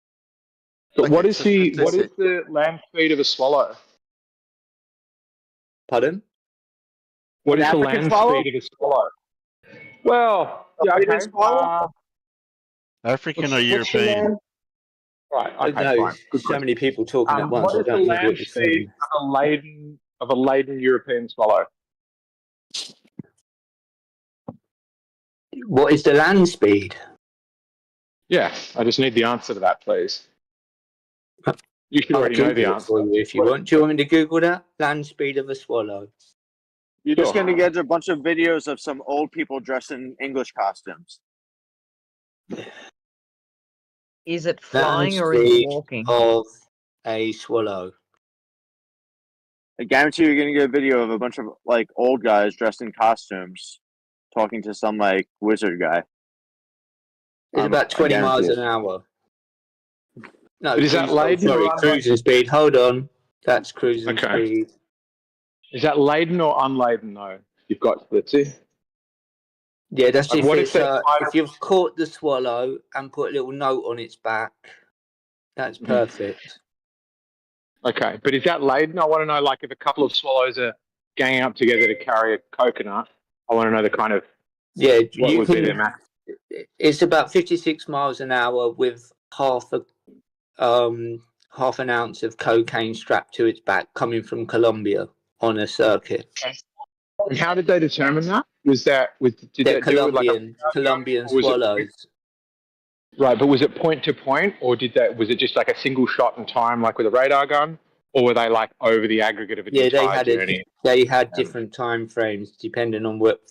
But Okay, what is so the let's see. land speed of a swallow? Pardon? What An is the African land swallow? speed of a swallow? Well, A yeah, African okay. swallow? African or What's the European? land? Right. Okay. No, Fine. Good so question. many people talking at once. What I is the don't know land what you're speed saying. of a laden European swallow? What is the land speed? Yeah, I just need the answer to that, please. You should I'll already know the Google it answer. for you if you want. Do you want me to Google that? Land speed of a swallow. You're just going to get a bunch of videos of some old people dressed in English costumes. Is it Land flying or is it speed walking? of a swallow. I guarantee you're going to get a video of a bunch of like old guys dressed in costumes talking to some like wizard guy. It's about 20 miles it. an hour. No, But is that laden or sorry, unladen? cruising speed. Hold on. That's cruising speed. Is that laden or unladen though? You've got Splitsy. Yeah, that's Like, if what it's if you've caught the swallow and put a little note on its back. That's perfect. Okay, but is that laden? I want to know, like, if a couple of swallows are ganging up together to carry a coconut. I want to know the kind of what you would be can. their max. It's about 56 miles an hour with half an ounce of cocaine strapped to its back, coming from Colombia on a circuit. And how did they determine that? Did They're they do it like Colombian or was it swallows. right? But was it point to point, or was it just like a single shot in time, like with a radar gun, or were they like over the aggregate of an entire journey? They had different time frames depending on what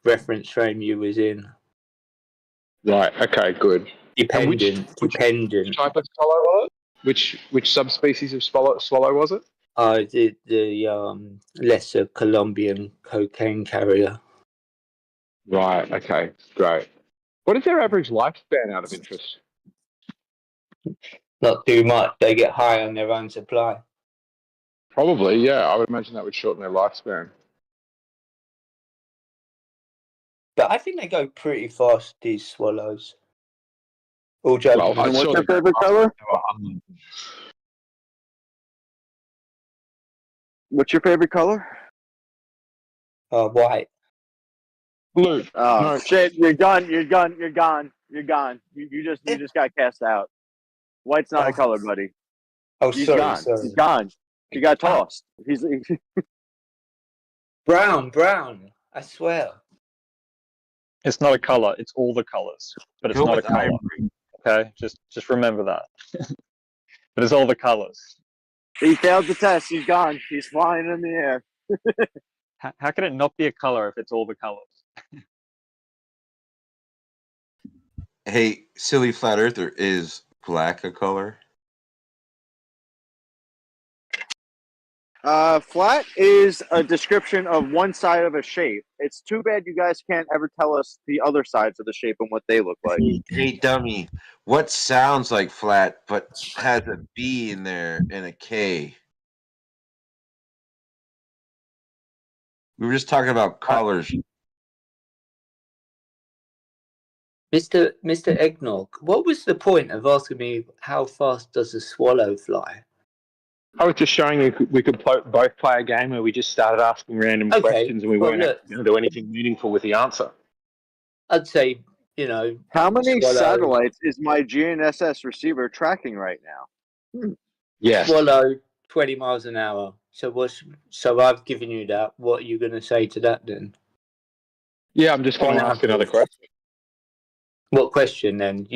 reference frame you was in. Right. Okay. Good. Dependent. Which type of swallow was it? Which subspecies of swallow was it? The lesser Colombian cocaine carrier. Right. Okay. Great. What is their average lifespan out of interest? Not too much. They get high on their own supply. Probably, yeah. I would imagine that would shorten their lifespan. But I think they go pretty fast, these swallows. All joking. Well, And what's your favorite color? What's your favorite color? White. Blue. Oh No. shit! You're gone. You're gone. You're gone. You're gone. You just got cast out. White's not a color, buddy. Oh, He's sorry, gone. sorry. He's gone. He got tossed. He's brown. I swear. It's not a color. It's all the colors, but it's not a color. Okay, just remember that. But it's all the colors. He failed the test. He's gone. He's flying in the air. How can it not be a color if it's all the colors? Hey, silly flat earther, is black a color? Flat is a description of one side of a shape. It's too bad you guys can't ever tell us the other sides of the shape and what they look like. Hey, dummy, what sounds like flat but has a B in there and a K? We were just talking about colors. Mr. Eggnog, what was the point of asking me how fast does a swallow fly? I was just showing you we could both play a game where we just started asking random questions and we weren't going to do anything meaningful with the answer. I'd say, How many swallow. satellites is my GNSS receiver tracking right now? Yes. Swallow 20 miles an hour. So I've given you that. What are you going to say to that then? Yeah, I'm just going to ask another question. What question then?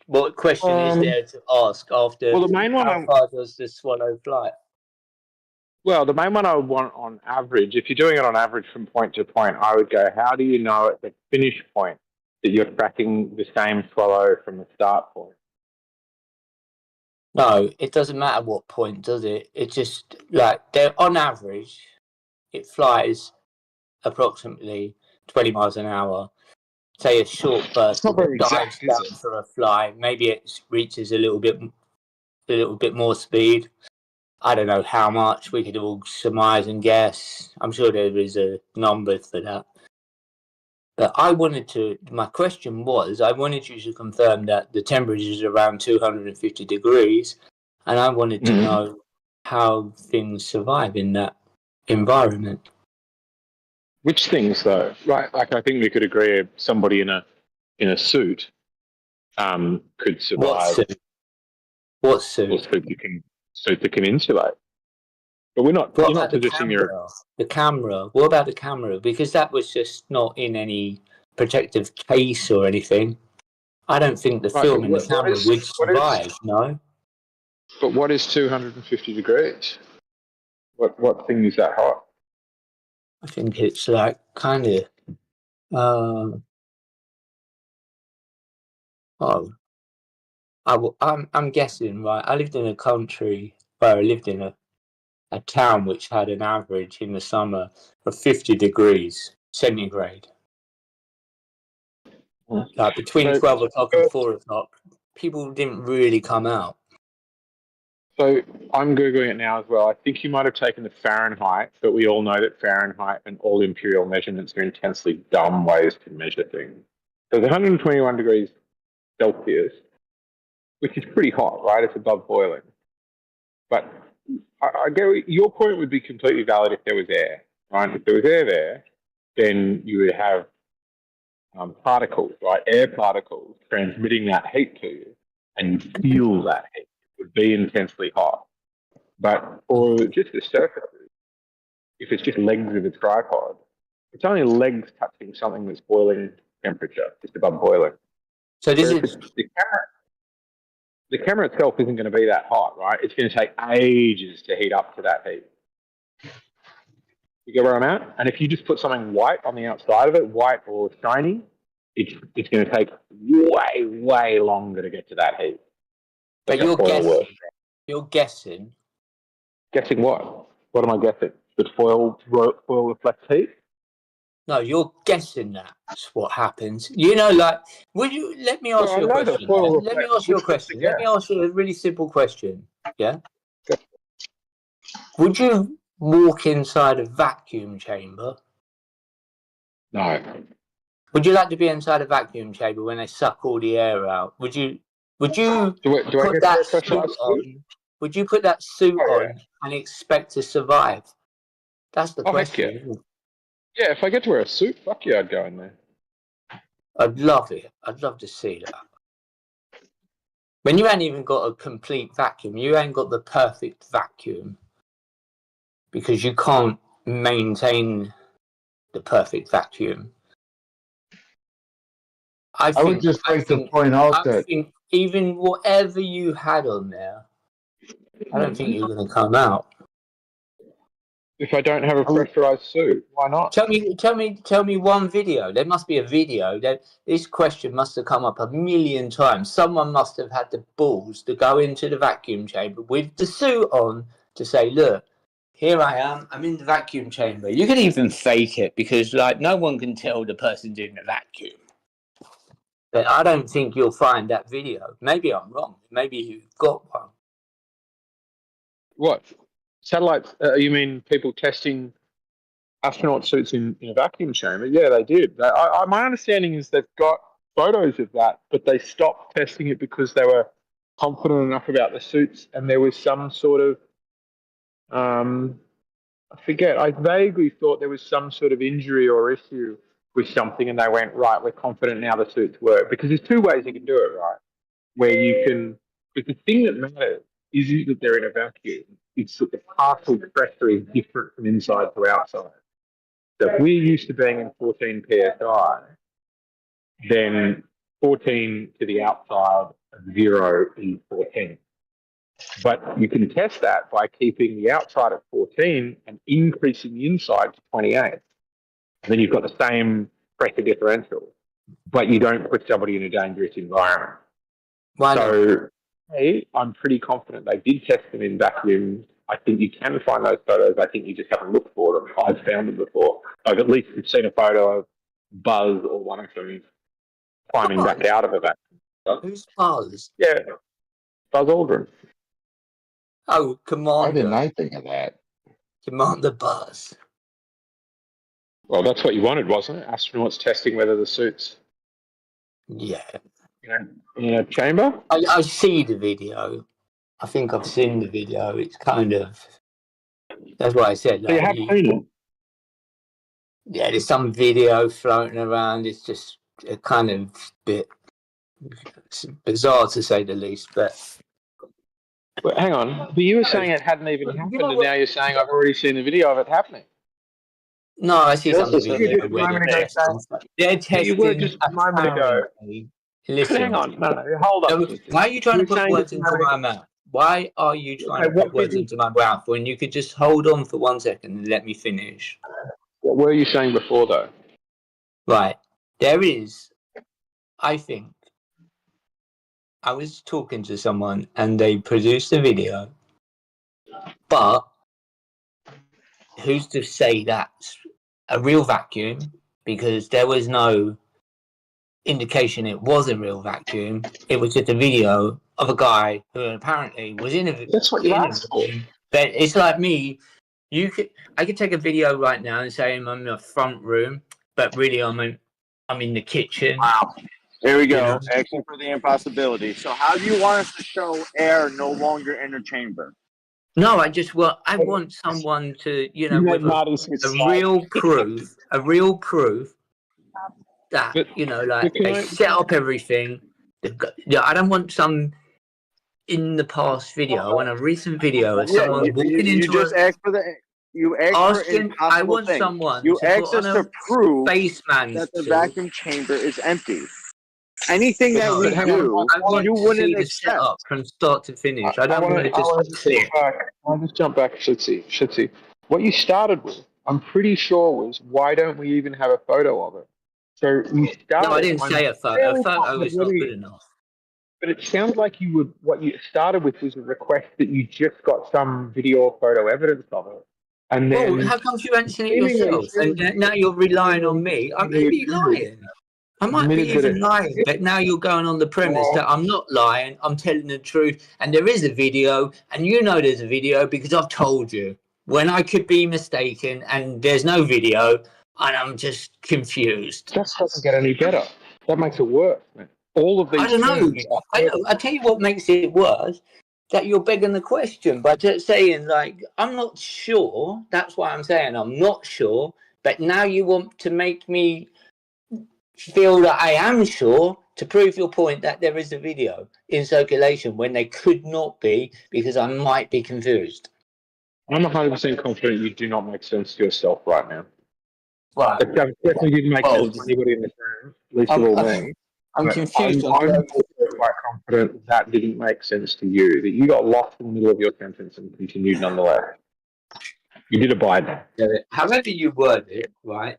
What question is there to ask after? Well, the main one how far does the swallow fly? Well, the main one I would want on average, if you're doing it on average from point to point, I would go, how do you know at the finish point that you're tracking the same swallow from the start point? No, it doesn't matter what point, does it? It just, like, they're on average, it flies approximately 20 miles an hour. Say a short burst, not if very it dives exact, is down for a fly, maybe it reaches a little bit more speed. I don't know how much. We could all surmise and guess. I'm sure there is a number for that. But my question was, I wanted you to confirm that the temperature is around 250 degrees, and I wanted to know how things survive in that environment. Which things, though? Right, like I think we could agree somebody in a suit could survive. What suit? What suit? Or suit that can insulate. But you're not suggesting the camera. What about the camera? Because that was just not in any protective case or anything. I don't think the film in the camera would survive, no? But what is 250 degrees? What thing is that hot? I think it's like kind of I'm guessing, right? I lived in a country where I lived in a town which had an average in the summer of 50 degrees centigrade. Like between 12 o'clock and 4 o'clock, people didn't really come out. So I'm Googling it now as well. I think you might have taken the Fahrenheit, but we all know that Fahrenheit and all imperial measurements are intensely dumb ways to measure things. So it's 121 degrees Celsius, which is pretty hot, right? It's above boiling. But I get your point would be completely valid if there was air, right? If there was air there, then you would have particles, right? Air particles transmitting that heat to you, and you feel that heat. It would be intensely hot. But for just the surfaces, if it's just legs of a tripod, it's only legs touching something that's boiling temperature, just above boiling. So this is the camera itself isn't going to be that hot, right? It's going to take ages to heat up to that heat. You get where I'm at? And if you just put something white on the outside of it, white or shiny, it's going to take way, way longer to get to that heat. But you're guessing. You're guessing. Guessing what? What am I guessing? That foil reflects heat? No, you're guessing that's what happens. You know, like, would you let me ask you a question? Let me ask you a question. Let me ask you a really simple question. Yeah? Would you walk inside a vacuum chamber? No. Would you like to be inside a vacuum chamber when they suck all the air out? Would you put that suit on? Would you put that suit on and expect to survive? That's the question. Heck yeah. Yeah, if I get to wear a suit, fuck yeah, I'd go in there. I'd love it. I'd love to see that. When you ain't even got a complete vacuum, you ain't got the perfect vacuum because you can't maintain the perfect vacuum. I would just like to point out that even whatever you had on there, I don't think you're going to come out. If I don't have a pressurized suit, why not? Tell me one video. There must be a video. This question must have come up a million times. Someone must have had the balls to go into the vacuum chamber with the suit on to say, "Look, here I am. I'm in the vacuum chamber." You can even fake it because, like, no one can tell the person's in the vacuum. But I don't think you'll find that video. Maybe I'm wrong. Maybe you've got one. What? Satellites? You mean people testing astronaut suits in a vacuum chamber? Yeah, they did. My understanding is they've got photos of that, but they stopped testing it because they were confident enough about the suits, and there was some sort of I forget. I vaguely thought there was some sort of injury or issue with something, and they went, right, we're confident now the suits work. Because there's two ways you can do it, right? Where you can, but the thing that matters isn't that they're in a vacuum. It's that the particle pressure is different from inside to outside. So if we're used to being in 14 psi, then 14 to the outside of 0 is 14. But you can test that by keeping the outside at 14 and increasing the inside to 28. And then you've got the same pressure differential, but you don't put somebody in a dangerous environment. Why so, hey, I'm pretty confident they did test them in vacuums. I think you can find those photos. I think you just haven't looked for them. I've found them before. I've at least seen a photo of Buzz or one of them climbing back out of a vacuum. Who's Buzz? Yeah, Buzz Aldrin. Oh, Commander. Why didn't I think of that? Commander Buzz. Well, that's what you wanted, wasn't it? Astronauts testing whether the suits. Yeah. In a chamber? I see the video. I think I've seen the video. It's kind of. That's what I said. So you have seen it? Yeah, there's some video floating around. It's just a kind of bit bizarre to say the least. But hang on. But you were saying it hadn't even happened, and now you're saying I've already seen the video of it happening. no, I see some video where they're testing. You were just a moment ago. Listen, hang on. No, hold on. Why are you trying to put words into my mouth? Why are you trying to put words into my mouth when you could just hold on for 1 second and let me finish? What were you saying before, though? Right. There is, I think, I was talking to someone and they produced a video, but who's to say that's a real vacuum? Because there was no indication it was a real vacuum. It was just a video of a guy who apparently was in a. That's what you asked for. But it's like me. I could take a video right now and say I'm in the front room, but really I'm in the kitchen. Wow. Here we go. You know? Action for the impossibility. So how do you want us to show air no longer in a chamber? No, I want someone to, with a real proof that, they set up everything. I don't want some in the past video and a recent video of someone walking into you just asked for the you asked for an impossible I want thing. someone you to asked put us on to prove spaceman that the suit. vacuum chamber is empty. Anything that we I do, want you to wouldn't see the accept. setup from start to finish. I don't want to just click. I'll just jump back. Should see. What you started with, I'm pretty sure, was why don't we even have a photo of it? So you started. No, I didn't say a photo. A photo is not good enough. But it sounds like what you started with was a request that you just got some video or photo evidence of it. And then, well, how come you haven't seen it yourself? And now you're relying on me. I may be lying. I might be even lying, but now you're going on the premise that I'm not lying. I'm telling the truth. And there is a video, and you know there's a video because I've told you when I could be mistaken and there's no video and I'm just confused. That doesn't get any better. That makes it worse, man. All of these. I don't know. I tell you what makes it worse, that you're begging the question by just saying, like, I'm not sure. That's why I'm saying I'm not sure. But now you want to make me feel that I am sure to prove your point that there is a video in circulation when they could not be because I might be confused. I'm 100% confident you do not make sense to yourself right now. Right. It definitely didn't make sense to anybody in the room, at least of all me. I'm confused. I'm also quite confident that didn't make sense to you, that you got lost in the middle of your sentence and continued nonetheless. You did abide that. However you word it, right?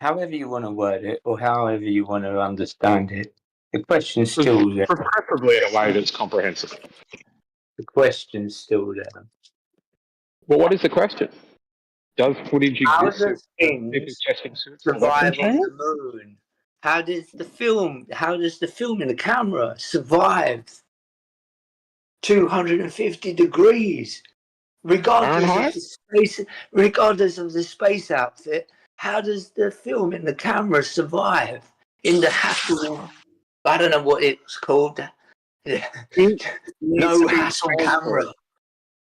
However you want to word it, or however you want to understand it, the question's still there. Preferably in a way that's comprehensible. The question's still there. Well, what is the question? Does footage How exist? does things testing suits survive on the moon? How does the film in the camera survive 250 degrees? Regardless of the space outfit, how does the film in the camera survive in the hassle? I don't know what it's called. No hassle camera.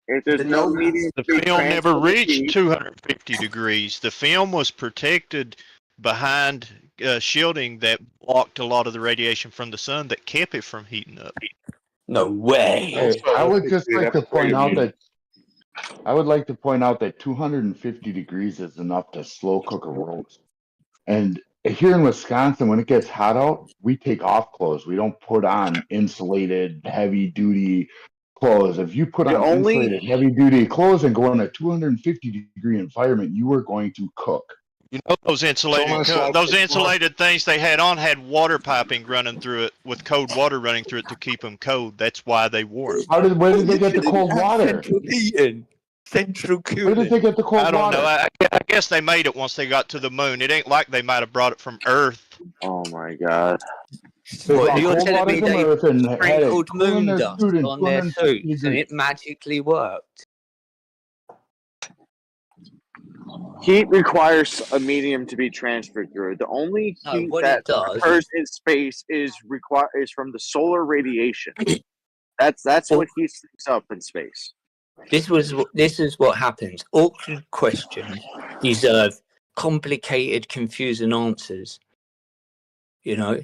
If there's no medium, the film never reached 250 degrees. The film was protected behind shielding that blocked a lot of the radiation from the sun that kept it from heating up. No way. I would just like to point out that 250 degrees is enough to slow cook a roast. And here in Wisconsin, when it gets hot out, we take off clothes. We don't put on insulated, heavy duty clothes. If you put The on only- insulated heavy duty clothes and go in a 250-degree environment, you are going to cook. You know those insulated things they had on had water piping running through it with cold water running through it to keep them cold. That's why they wore them. Where did they get the cold water? Central heating, central cooling. Where did they get the cold I don't water? know. I guess they made it once they got to the moon. It ain't like they might have brought it from Earth. Oh my god. What, you're telling me they sprinkled moon their dust suit in on their 250 suits and it magically worked? Heat requires a medium to be transferred through. The only heat what that it does- occurs in space is from the solar radiation. That's what heats things up in space. This is what happens. Awkward questions deserve complicated, confusing answers. You know?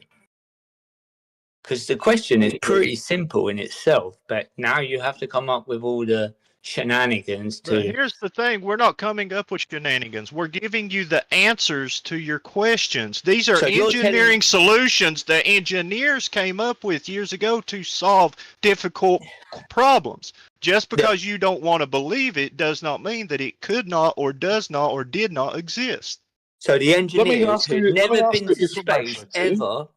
Because the question is pretty simple in itself, but now you have to come up with all the shenanigans But to. here's the thing. We're not coming up with shenanigans. We're giving you the answers to your questions. These are So you're engineering solutions that engineers came up with years ago to solve difficult problems. Just because you don't want to believe it does not mean that it could not or does not or did not exist. So the engineers ask you- who've let me never ask been you to this one, space actually, ever,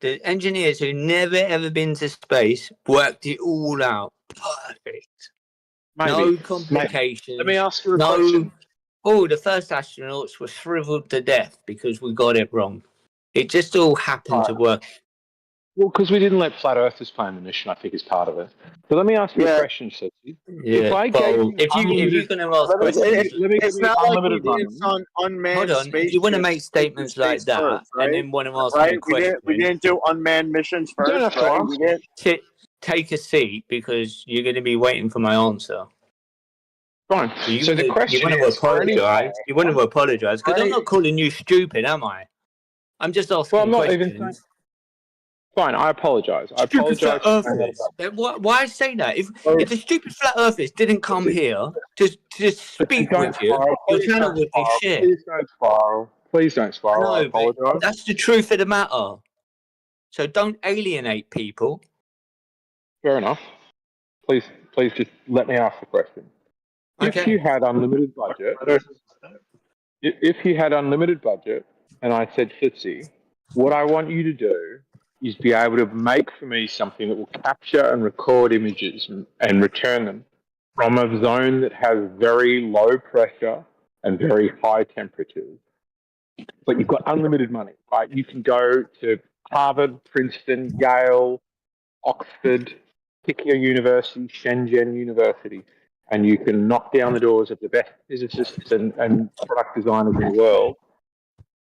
the engineers who never ever been to space worked it all out perfect. No Maybe. complications. Let me ask you a question. Oh, the first astronauts were shriveled to death because we got it wrong. It just all happened to work. Well, because we didn't let flat earthers plan the mission, I think is part of it. But let me ask you a question, Sophie. If I gave you if you're going to ask questions, let me give It's you not like we unlimited money. did on unmanned hold on. If you want to make statements like that first, right? and then want to ask Right? me a question, We didn't do unmanned missions You don't first, have to right? ask. We did. Take a seat because you're going to be waiting for my answer. Fine. So the question you want to is, for any- apologize. You want to apologize because I'm not calling you stupid, am I? I'm just asking Well, I'm not questions. even saying. Fine, I apologize. I Stupid apologize. flat earthers. Why say that? If the stupid flat earthers didn't come here to speak with you, your channel would be shit. Please don't spiral. Please don't spiral. I No, but apologize. that's the truth of the matter. So don't alienate people. Fair enough. Please just let me ask the question. If Okay. you had unlimited budget, and I said, Fitzy, what I want you to do is be able to make for me something that will capture and record images and return them from a zone that has very low pressure and very high temperatures. But you've got unlimited money, right? You can go to Harvard, Princeton, Yale, Oxford, pick your university, Shenzhen University, and you can knock down the doors of the best physicists and product designers in the world.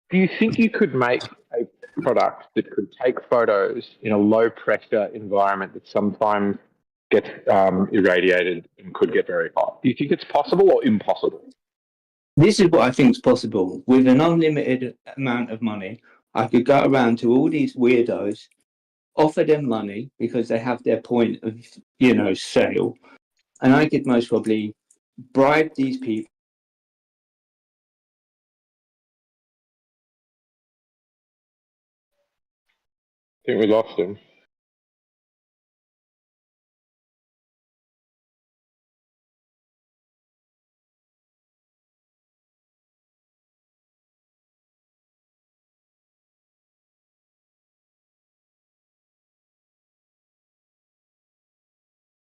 Do you think you could make a product that could take photos in a low pressure environment that sometimes gets irradiated and could get very hot? Do you think it's possible or impossible? This is what I think is possible. With an unlimited amount of money, I could go around to all these weirdos, offer them money because they have their point of, sale, and I could most probably bribe these people. I think we lost him.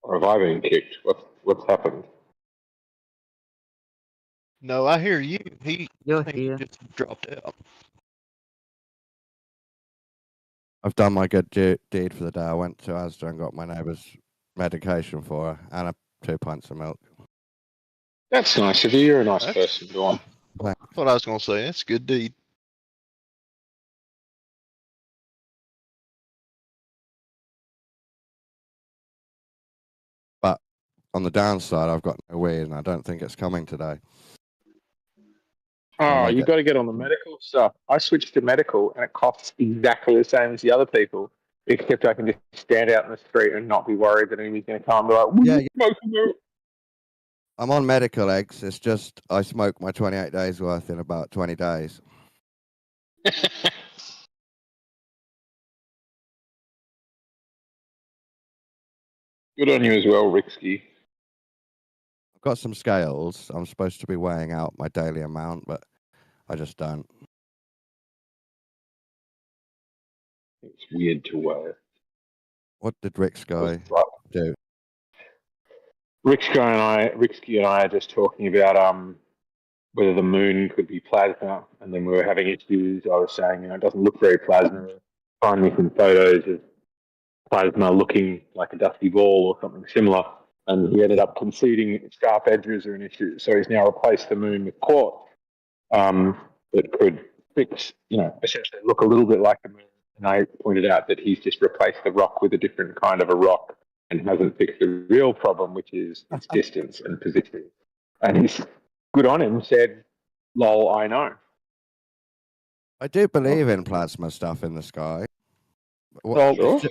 Or have I been kicked? What's happened? No, I hear you. You're He here. just dropped out. I've done my good deed for the day. I went to Asda and got my neighbour's medication for her and 2 pints of milk. That's nice of you. You're a nice person. Go on. That's what I was going to say. That's a good deed. But on the downside, I've got no weed and I don't think it's coming today. Oh, you got to get on the medical stuff. I switched to medical and it costs exactly the same as the other people, except I can just stand out in the street and not be worried that anybody's going to come and be like, Yeah. I'm on medical eggs. It's just I smoke my 28 days worth in about 20 days. Good on you as well, Rixky. I've got some scales. I'm supposed to be weighing out my daily amount, but I just don't. It's weird to weigh. What did Rick's guy do? Rixky and I are just talking about whether the moon could be plasma, and then we were having issues. I was saying, it doesn't look very plasma. Find me some photos of plasma looking like a dusty ball or something similar, and he ended up conceding sharp edges are an issue. So he's now replaced the moon with quartz that could fix, essentially look a little bit like the moon. And I pointed out that he's just replaced the rock with a different kind of a rock and hasn't fixed the real problem, which is its distance and position. And he's good on him, said, lol, I know. I do believe in plasma stuff in the sky. Well, sure.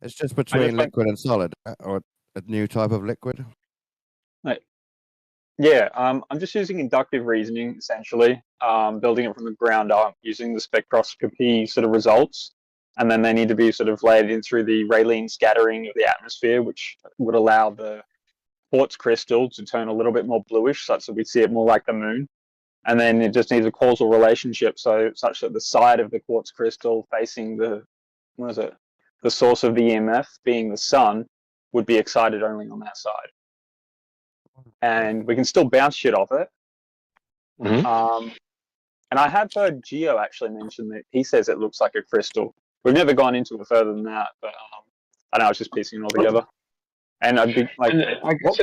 It's just between liquid and solid, or a new type of liquid. Yeah, I'm just using inductive reasoning, essentially, building it from the ground up, using the spectroscopy sort of results, and then they need to be sort of layered in through the Raylene scattering of the atmosphere, which would allow the quartz crystal to turn a little bit more bluish, such that we see it more like the moon. And then it just needs a causal relationship, such that the side of the quartz crystal facing the source of the EMF, being the sun, would be excited only on that side. And we can still bounce shit off it. And I have heard Geo actually mention that he says it looks like a crystal. We've never gone into it further than that, but I know I was just piecing it all together. And I'd be like, what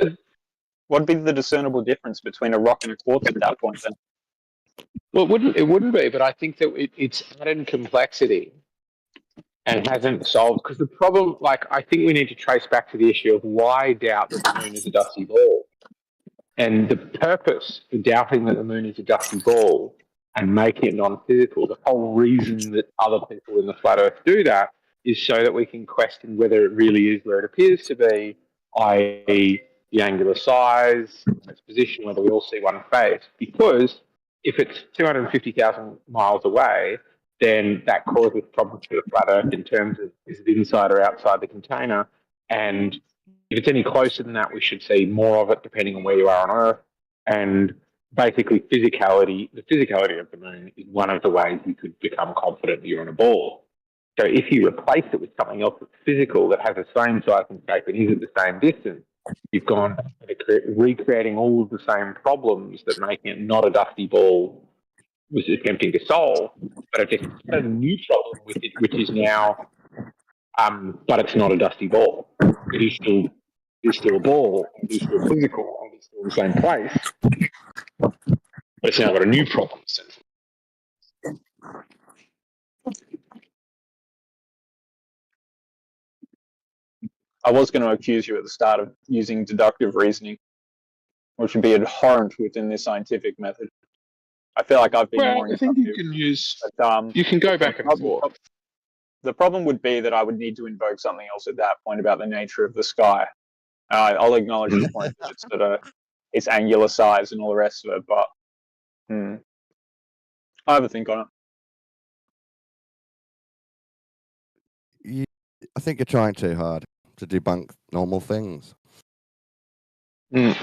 would be the discernible difference between a rock and a quartz at that point then? Well, it wouldn't be, but I think that it's added complexity and hasn't solved, because the problem, I think we need to trace back to the issue of why doubt that the moon is a dusty ball. And the purpose for doubting that the moon is a dusty ball and making it non-physical, the whole reason that other people in the flat earth do that is so that we can question whether it really is where it appears to be, i.e. the angular size, its position, whether we all see one face. Because if it's 250,000 miles away, then that causes problems for the flat earth in terms of is it inside or outside the container. And if it's any closer than that, we should see more of it depending on where you are on Earth. And basically the physicality of the moon is one of the ways you could become confident that you're on a ball. So if you replace it with something else that's physical, that has the same size and shape and is at the same distance, you've gone recreating all of the same problems that making it not a dusty ball was attempting to solve, but it just had a new problem with it, which is now, but it's not a dusty ball. It is still a ball, it is still physical, and it's still in the same place, but it's now got a new problem. I was going to accuse you at the start of using deductive reasoning, which would be abhorrent within this scientific method. I feel like I've been more. I think you can use. But, you can go back and forth. The problem would be that I would need to invoke something else at that point about the nature of the sky. I'll acknowledge the point that it's its angular size and all the rest of it, but I have a think on it. I think you're trying too hard to debunk normal things. Yeah,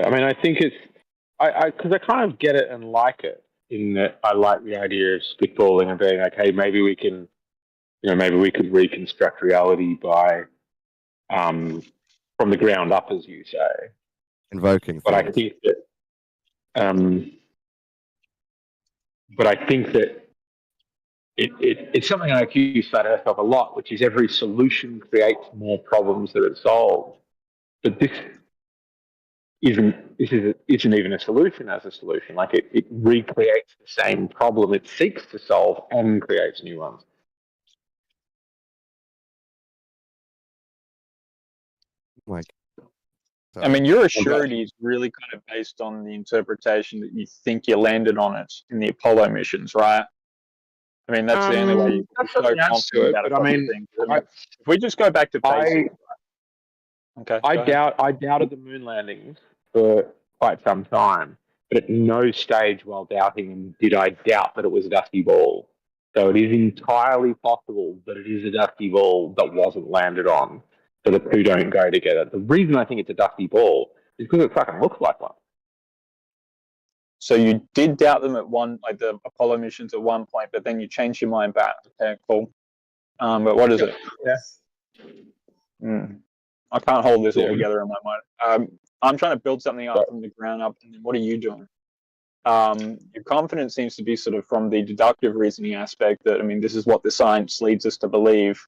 I mean, I think it's because I kind of get it and like it in that I like the idea of spitballing and being like, hey, maybe we can, maybe we could reconstruct reality by from the ground up, as you say, invoking. But I think that, it's something I accuse Flat Earth of a lot, which is every solution creates more problems that it solves. But this isn't even a solution as a solution. Like it recreates the same problem it seeks to solve and creates new ones. I mean, your assurity is really kind of based on the interpretation that you think you landed on it in the Apollo missions, right? I mean, that's the only way you can be so confident about it. I mean, if we just go back to basics. Okay. I doubted the moon landings for quite some time, but at no stage while doubting them did I doubt that it was a dusty ball. So it is entirely possible that it is a dusty ball that wasn't landed on, so the two don't go together. The reason I think it's a dusty ball is because it fucking looks like one. So you did doubt them at one, like the Apollo missions at one point, but then you changed your mind back. Okay, cool. But what is it? Yeah. I can't hold this all together in my mind. I'm trying to build something up from the ground up, and then what are you doing? Your confidence seems to be sort of from the deductive reasoning aspect that, I mean, this is what the science leads us to believe.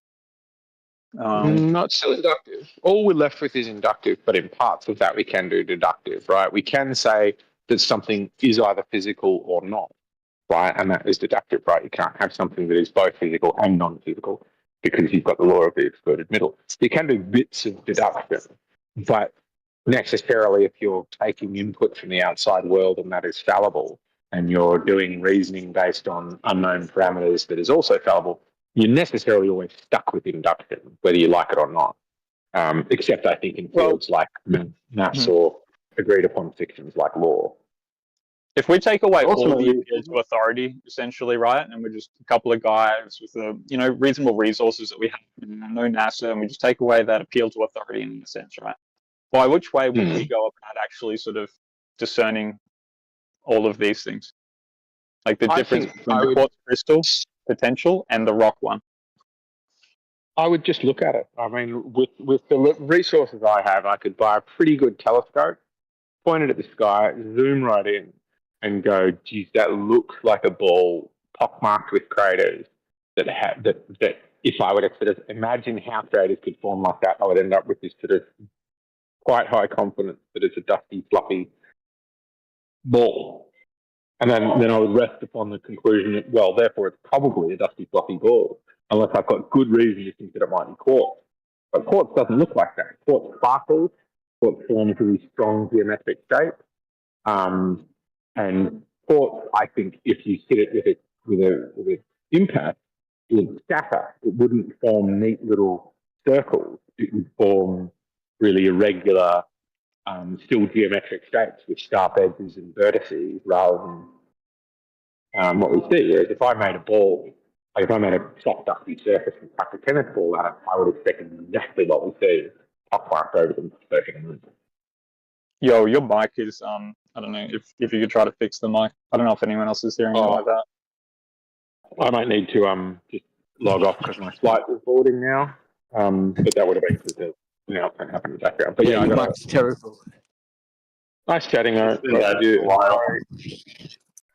Not still inductive. All we're left with is inductive, but in parts of that we can do deductive, right? We can say that something is either physical or not, right? And that is deductive, right? You can't have something that is both physical and non-physical because you've got the law of the excluded middle. You can do bits of deduction, but necessarily if you're taking input from the outside world and that is fallible, and you're doing reasoning based on unknown parameters that is also fallible, you're necessarily always stuck with induction, whether you like it or not. Except I think in fields like maths or agreed upon fictions like law. If we take away all the appeal to authority, essentially, right, and we're just a couple of guys with the reasonable resources that we have, no NASA, and we just take away that appeal to authority in a sense, right? By which way would we go about actually sort of discerning all of these things? Like the difference between the quartz crystal potential and the rock one. I would just look at it. I mean, with the resources I have, I could buy a pretty good telescope, point it at the sky, zoom right in, and go, geez, that looks like a ball pockmarked with craters that if I were to sort of imagine how craters could form like that, I would end up with this sort of quite high confidence that it's a dusty, fluffy ball. And then I would rest upon the conclusion that, well, therefore it's probably a dusty, fluffy ball, unless I've got good reason to think that it might be quartz. But quartz doesn't look like that. Quartz sparkles, quartz forms really strong geometric shape. And quartz, I think, if you hit it with an impact, it would scatter. It wouldn't form neat little circles. It would form really irregular, still geometric shapes with sharp edges and vertices rather than what we see. Whereas if I made a ball, like if I made a soft dusty surface and chucked a tennis ball at it, I would expect exactly what we see, pockmarked over them perfectly. Yo, your mic is I don't know if you could try to fix the mic. I don't know if anyone else is hearing it like that. I might need to just log off because my flight is boarding now. But that would have been because the announcement happened in the background. But yeah, your mic's terrible. Nice chatting.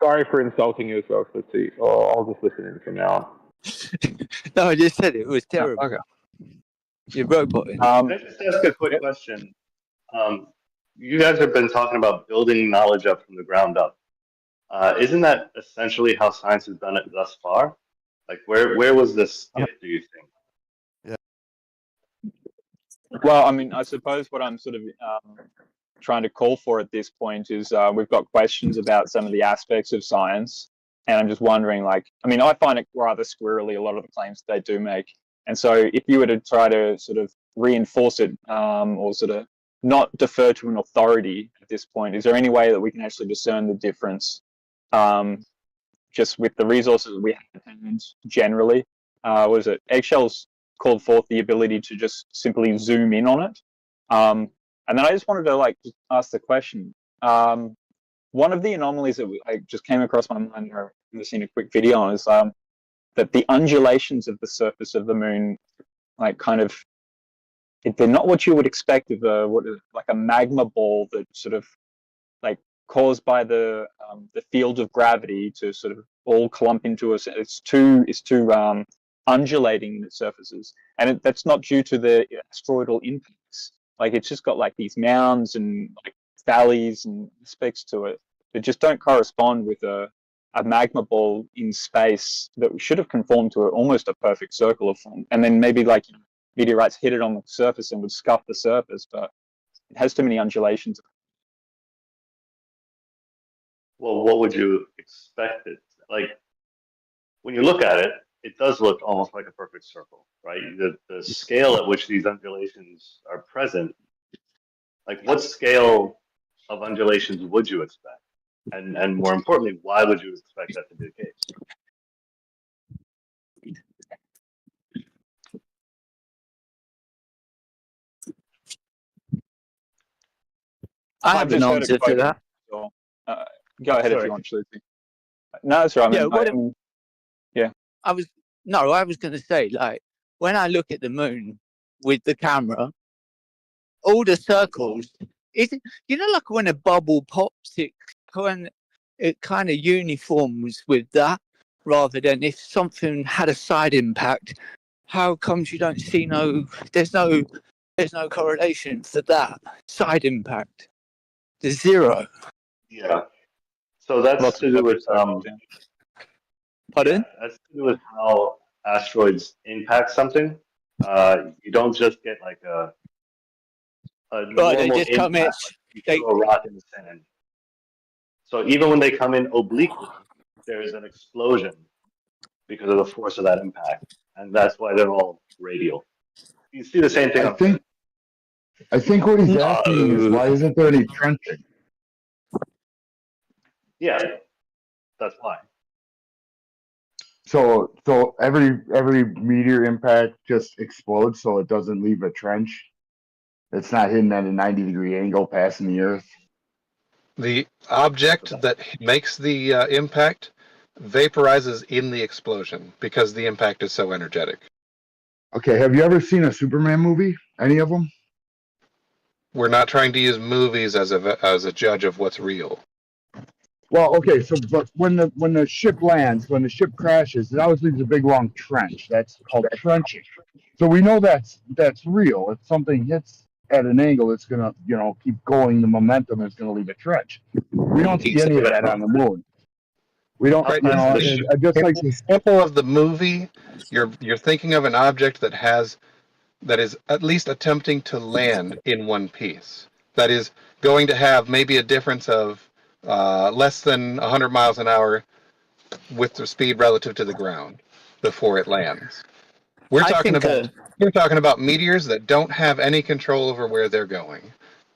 Sorry for insulting you as well, Fritzy. I'll just listen in from now on. No, I just said it was terrible. Okay. You're roboting. Can I just ask a quick question? You guys have been talking about building knowledge up from the ground up. Isn't that essentially how science has done it thus far? Like, where was this skip, do you think? Well, I mean, I suppose what I'm sort of trying to call for at this point is we've got questions about some of the aspects of science, and I'm just wondering, like, I mean, I find it rather squirrely, a lot of the claims they do make. And so if you were to try to sort of reinforce it or sort of not defer to an authority at this point, is there any way that we can actually discern the difference just with the resources we have and generally? Was it Eggshells called forth the ability to just simply zoom in on it? And then I just wanted to just ask the question. One of the anomalies that I just came across my mind, or I've seen a quick video on, is that the undulations of the surface of the moon, they're not what you would expect of a magma ball that sort of caused by the field of gravity to sort of all clump into us. It's too undulating in its surfaces, and that's not due to the asteroidal impacts. It's just got these mounds and valleys and aspects to it that just don't correspond with a magma ball in space that should have conformed to almost a perfect circle of form. And then maybe meteorites hit it on the surface and would scuff the surface, but it has too many undulations. Well, what would you expect it? When you look at it, it does look almost like a perfect circle, right? The scale at which these undulations are present, what scale of undulations would you expect? And more importantly, why would you expect that to be the case? I have an answer to that. So, go ahead if Sorry. you want, Shluti. No, that's right. Yeah, I was going to say, like, when I look at the moon with the camera, all the circles, like when a bubble pops, it kind of uniforms with that, rather than if something had a side impact. How comes you don't see there's no correlation for that side impact? There's zero. Yeah. So that's to do with Pardon? That's to do with how asteroids impact something. You don't just get like a normal they just come in. impact, like you throw a rock in the sand. So even when they come in obliquely, there's an explosion because of the force of that impact, and that's why they're all radial. You see the same thing. I think what he's asking is why isn't there any trenching? Yeah, that's why. So every meteor impact just explodes, so it doesn't leave a trench. It's not hidden at a 90-degree angle passing the Earth. The object that makes the impact vaporizes in the explosion because the impact is so energetic. Okay, have you ever seen a Superman movie? Any of them? We're not trying to use movies as a judge of what's real. Well, okay, so but when the ship lands, when the ship crashes, it always leaves a big long trench. That's called trenching. So we know that's real. If something hits at an angle, it's gonna keep going. The momentum is gonna leave a trench. We don't see any of that on the moon. We don't. Right, Just like the example of the movie, you're thinking of an object that is at least attempting to land in one piece. That is going to have maybe a difference of less than 100 miles an hour with the speed relative to the ground before it lands. We're talking about meteors that don't have any control over where they're going.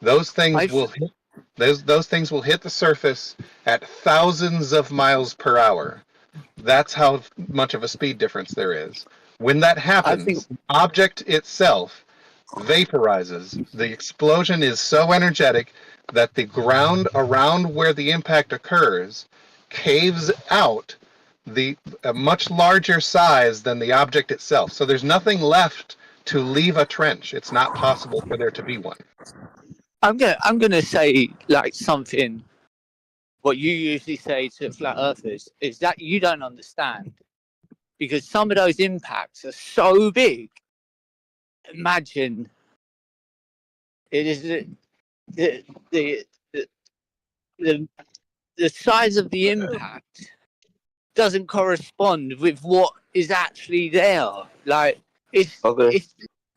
Those things will hit the surface at thousands of miles per hour. That's how much of a speed difference there is. When that happens, the object itself vaporizes. The explosion is so energetic that the ground around where the impact occurs caves out a much larger size than the object itself. So there's nothing left to leave a trench. It's not possible for there to be one. I'm gonna say like something. What you usually say to flat earthers is that you don't understand, because some of those impacts are so big. Imagine it is the size of the impact doesn't correspond with what is actually there. Like it's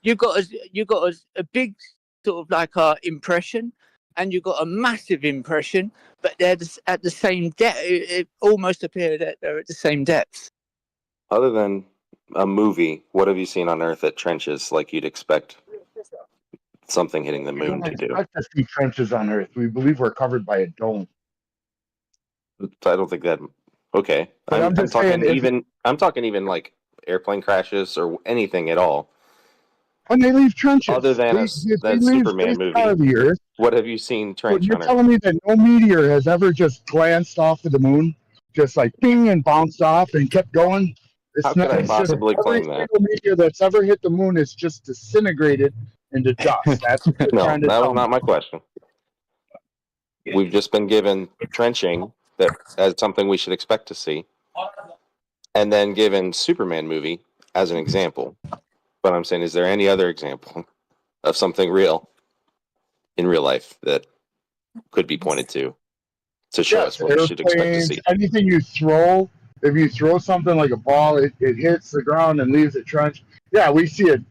you got a big sort of like impression, and you got a massive impression, but they're at the same depth. It almost appears that they're at the same depth. Other than a movie, what have you seen on Earth that trenches like you'd expect something hitting the moon to do? We don't expect to see trenches on Earth. We believe we're covered by a dome. I don't think that. Okay, But I'm just talking saying I'm talking even like airplane crashes or anything at all. When they leave trenches, Other than that Superman movie, what have you seen trench You're on Earth? telling me that no meteor has ever just glanced off of the moon, just like ping and bounced off and kept going? How could I possibly claim that? Every meteor that's ever hit the moon is just disintegrated into dust. That's what you're No, trying to that tell was not my question. We've just been given trenching as something we should expect to see, and then given Superman movie as an example. But I'm saying, is there any other example of something real in real life that could be pointed to show us what we should expect to see? Anything you throw, if you throw something like a ball, it hits the ground and leaves a trench. Yeah, we see it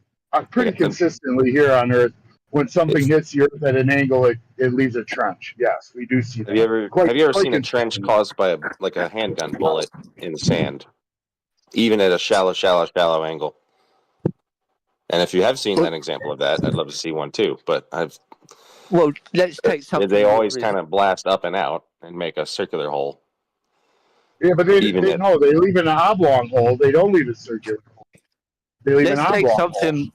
pretty consistently here on Earth. When something hits the Earth at an angle, it leaves a trench. Yes, we do see that. Have you ever seen a trench caused by a handgun bullet in the sand, even at a shallow angle? And if you have seen an example of that, I'd love to see one too. But let's take something. They always kind of blast up and out and make a circular hole. Yeah, but they leave an oblong hole. They don't leave a circular hole. They leave an oblong hole.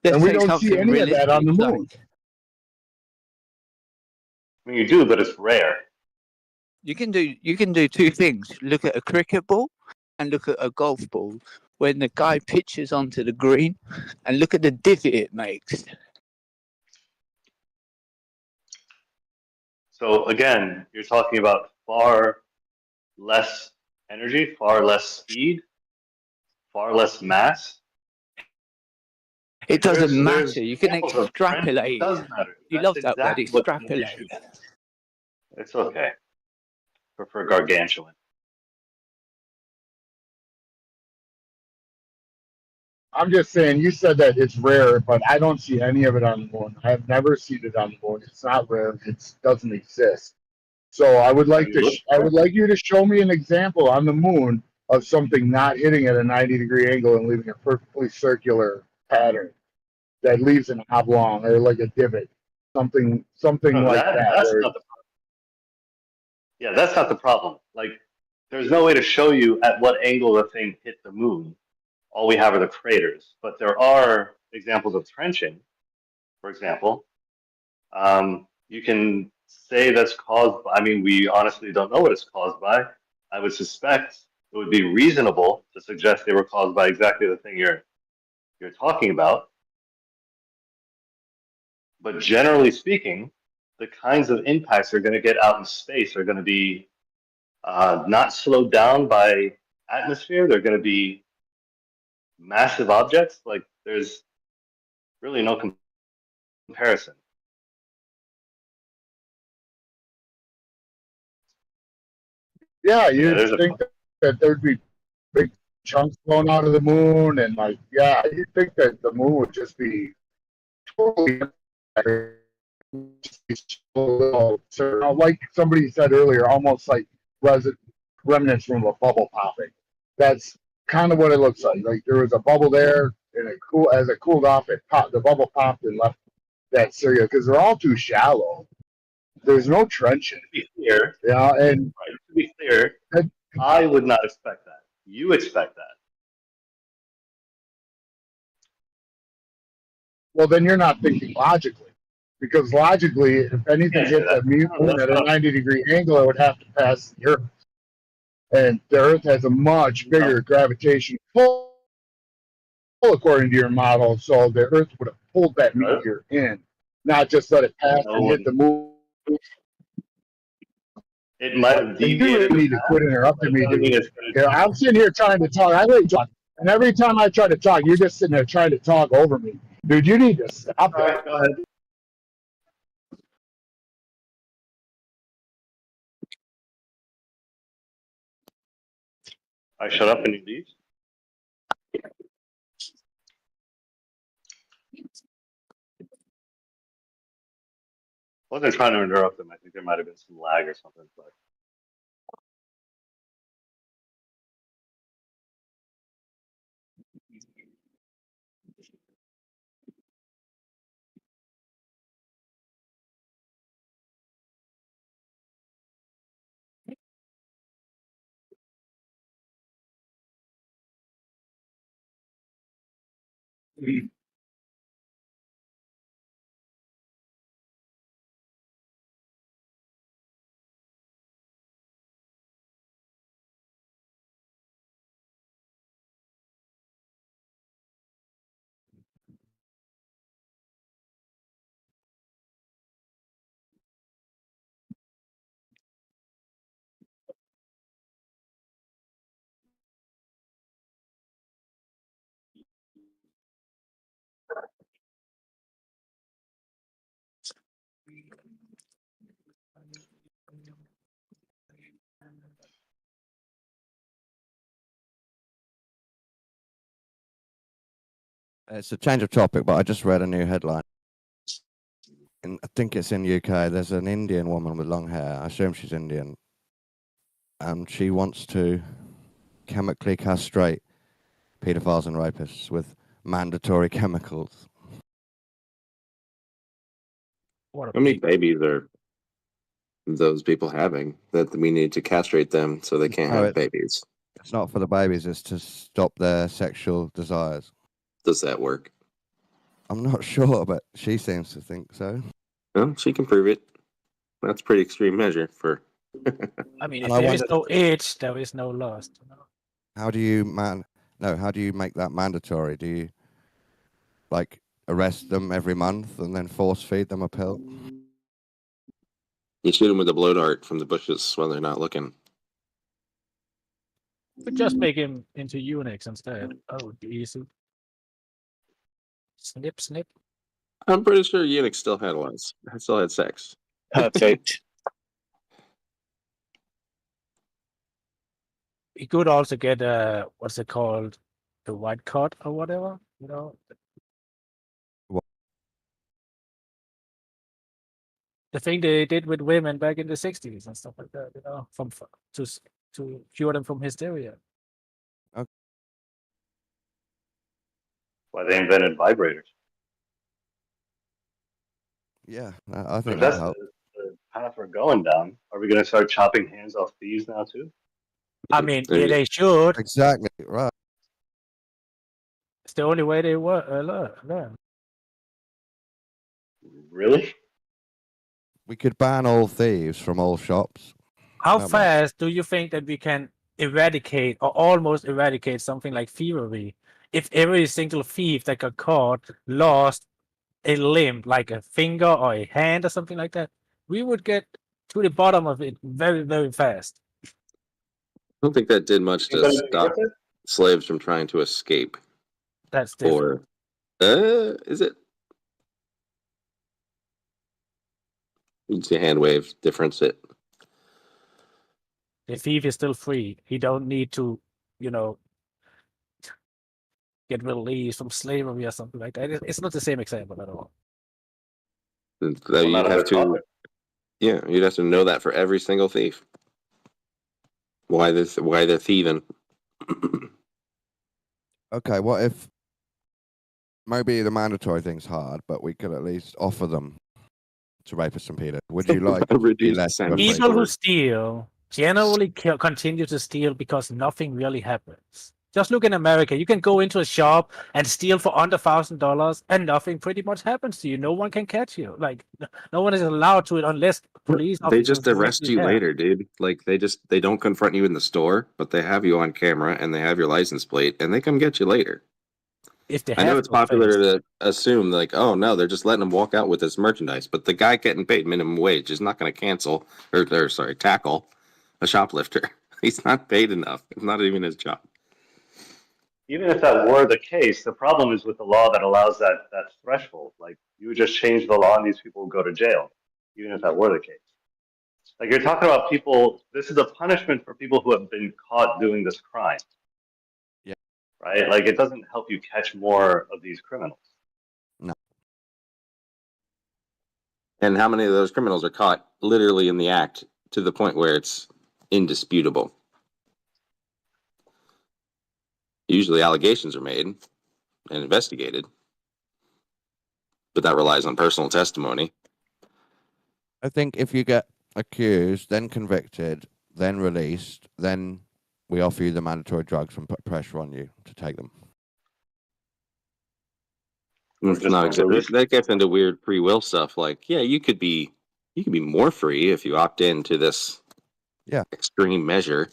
And we don't see any of that on the moon. I mean, you do, but it's rare. You can do two things. Look at a cricket ball and look at a golf ball. When the guy pitches onto the green, and look at the divot it makes. So again, you're talking about far less energy, far less speed, far less mass. It doesn't There's matter. You can examples of trends. It extrapolate. does matter. You That's love that word, exactly what the extrapolate. issue is. It's okay. Prefer gargantuan. I'm just saying, you said that it's rare, but I don't see any of it on the moon. I've never seen it on the moon. It's not rare. It doesn't exist. So I would like I would like you to show me an example on the moon of something not hitting at a 90-degree angle and leaving a perfectly circular pattern that leaves an oblong or like a divot, something No, like that. That's not the problem. Yeah, that's not the problem. Like, there's no way to show you at what angle the thing hit the moon. All we have are the craters. But there are examples of trenching, for example. You can say that's caused by, I mean, we honestly don't know what it's caused by. I would suspect it would be reasonable to suggest they were caused by exactly the thing you're talking about. But generally speaking, the kinds of impacts they're going to get out in space are going to be not slowed down by atmosphere. They're going to be massive objects. Like, there's really no comparison. Yeah, you'd think that there'd be big chunks blown out of the moon, and like, yeah, you'd think that the moon would just be totally like somebody said earlier, almost like remnants from a bubble popping. That's kind of what it looks like. Like there was a bubble there, and as it cooled off, it popped. The bubble popped and left that circular because they're all too shallow. There's no trenching. To be clear, yeah, and right, to be clear, I would not expect that. You expect that. Well, then you're not thinking logically, because logically, if anything hit the moon at a 90-degree angle, it would have to pass the Earth, and the Earth has a much bigger gravitational pull, according to your model. So the Earth would have pulled that meteor in, not just let it pass and hit the moon. It might have deviated. You really need to quit interrupting me. Yeah, I'm sitting here trying to talk. I really talk, and every time I try to talk, you're just sitting there trying to talk over me. Dude, you need to stop that. Go ahead. I shut up and you leave? I wasn't trying to interrupt them. I think there might have been some lag or something, but It's a change of topic, but I just read a new headline. I think it's in UK. There's an Indian woman with long hair. I assume she's Indian. And she wants to chemically castrate pedophiles and rapists with mandatory chemicals. How many babies are those people having that we need to castrate them so they can't have babies? It's not for the babies. It's to stop their sexual desires. Does that work? I'm not sure, but she seems to think so. Well, she can prove it. That's a pretty extreme measure for. I mean, And if I there is wonder, no age, there is no loss. how do you how do you make that mandatory? Do you like arrest them every month and then force feed them a pill? You shoot them with a blow dart from the bushes while they're not looking. But just make him into Unix instead. Oh, easy. Snip, snip. I'm pretty sure Unix still had sex. Perfect. He could also get what's it called, the white card or whatever. You know, the thing they did with women back in the '60s and stuff like that. You know, to cure them from hysteria. Why they invented vibrators. Yeah, I But think if that that's helps. the path we're going down, are we going to start chopping hands off thieves now too? I mean, yeah, they should. Exactly right. It's the only way they work. Learn. Really? We could ban all thieves from all shops. How No, man. fast do you think that we can eradicate or almost eradicate something like thievery if every single thief that got caught lost a limb, like a finger or a hand or something like that? We would get to the bottom of it very, very fast. I don't think that did much to Anybody stop slaves from trying to escape. That's different. Or, is it? It's a hand wave difference. The thief is still free. He don't need to, get released from slavery or something like that. It's not the same example at all. You'd have to, you'd have to know that for every single thief. Why they're thieving. Okay, what if maybe the mandatory thing's hard, but we could at least offer them to rapists and pedophiles? Would you like to be less of a People who free- steal generally continue to steal because nothing really happens. Just look in America. You can go into a shop and steal for under $1,000, and nothing pretty much happens to you. No one can catch you. Like no one is allowed to it unless police They officers just arrest directly you can. later, dude. Like they don't confront you in the store, but they have you on camera and they have your license plate and they come get you later. If they I know have it's no popular face. to assume like, oh no, they're just letting them walk out with this merchandise, but the guy getting paid minimum wage is not going to tackle a shoplifter. He's not paid enough. It's not even his job. Even if that were the case, the problem is with the law that allows that threshold. Like, you would just change the law and these people would go to jail, even if that were the case. Like, you're talking about people, this is a punishment for people who have been caught doing this crime. Yeah. Right? Like, it doesn't help you catch more of these criminals. No. And how many of those criminals are caught literally in the act to the point where it's indisputable? Usually allegations are made and investigated, but that relies on personal testimony. I think if you get accused, then convicted, then released, then we offer you the mandatory drugs and put pressure on you to take them. It's not exactly, that gets into weird free will stuff. Like, yeah, you could be more free if you opt into this extreme measure.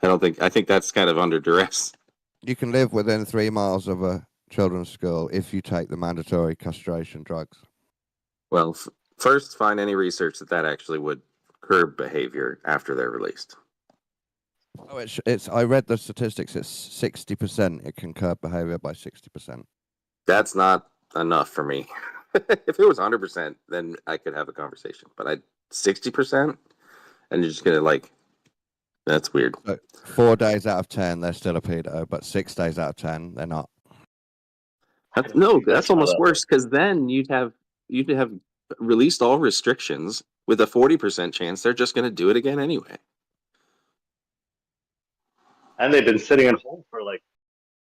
I think that's kind of under duress. You can live within 3 miles of a children's school if you take the mandatory castration drugs. Well, first find any research that actually would curb behavior after they're released. Oh, it's. I read the statistics. It's 60%. It can curb behavior by 60%. That's not enough for me. If it was 100%, then I could have a conversation. But 60%, and you're just gonna that's weird. So 4 days out of 10, they're still a pedo, but 6 days out of 10, they're not. That's almost worse because then you'd have released all restrictions with a 40% chance they're just going to do it again anyway. And they've been sitting at home for like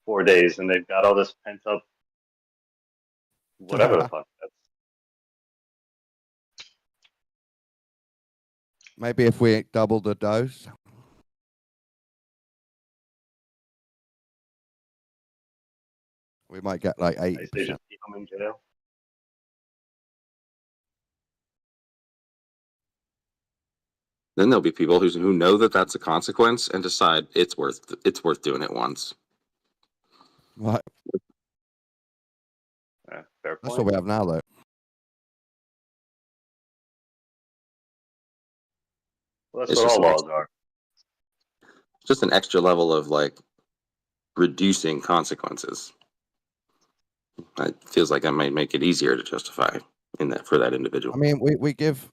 4 days, and they've got all this pent up, whatever the fuck. Maybe if we double the dose. We might get like 8%. They just keep them in jail. Then there'll be people who know that that's a consequence and decide it's worth doing it once. Right. Fair That's point. what we have now, though. Well, that's It's what just all laws are. just an extra level of like reducing consequences. It feels like that might make it easier to justify in that for that individual. I mean, we give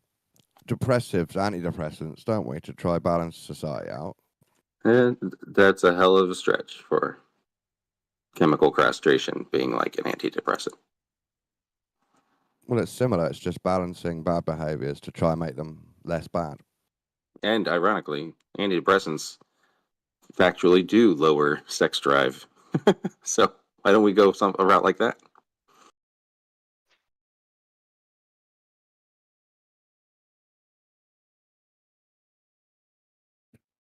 depressives, antidepressants, don't we, to try balance society out? And that's a hell of a stretch for chemical castration being like an antidepressant. Well, it's similar. It's just balancing bad behaviors to try and make them less bad. And ironically, antidepressants factually do lower sex drive. So why don't we go a route like that?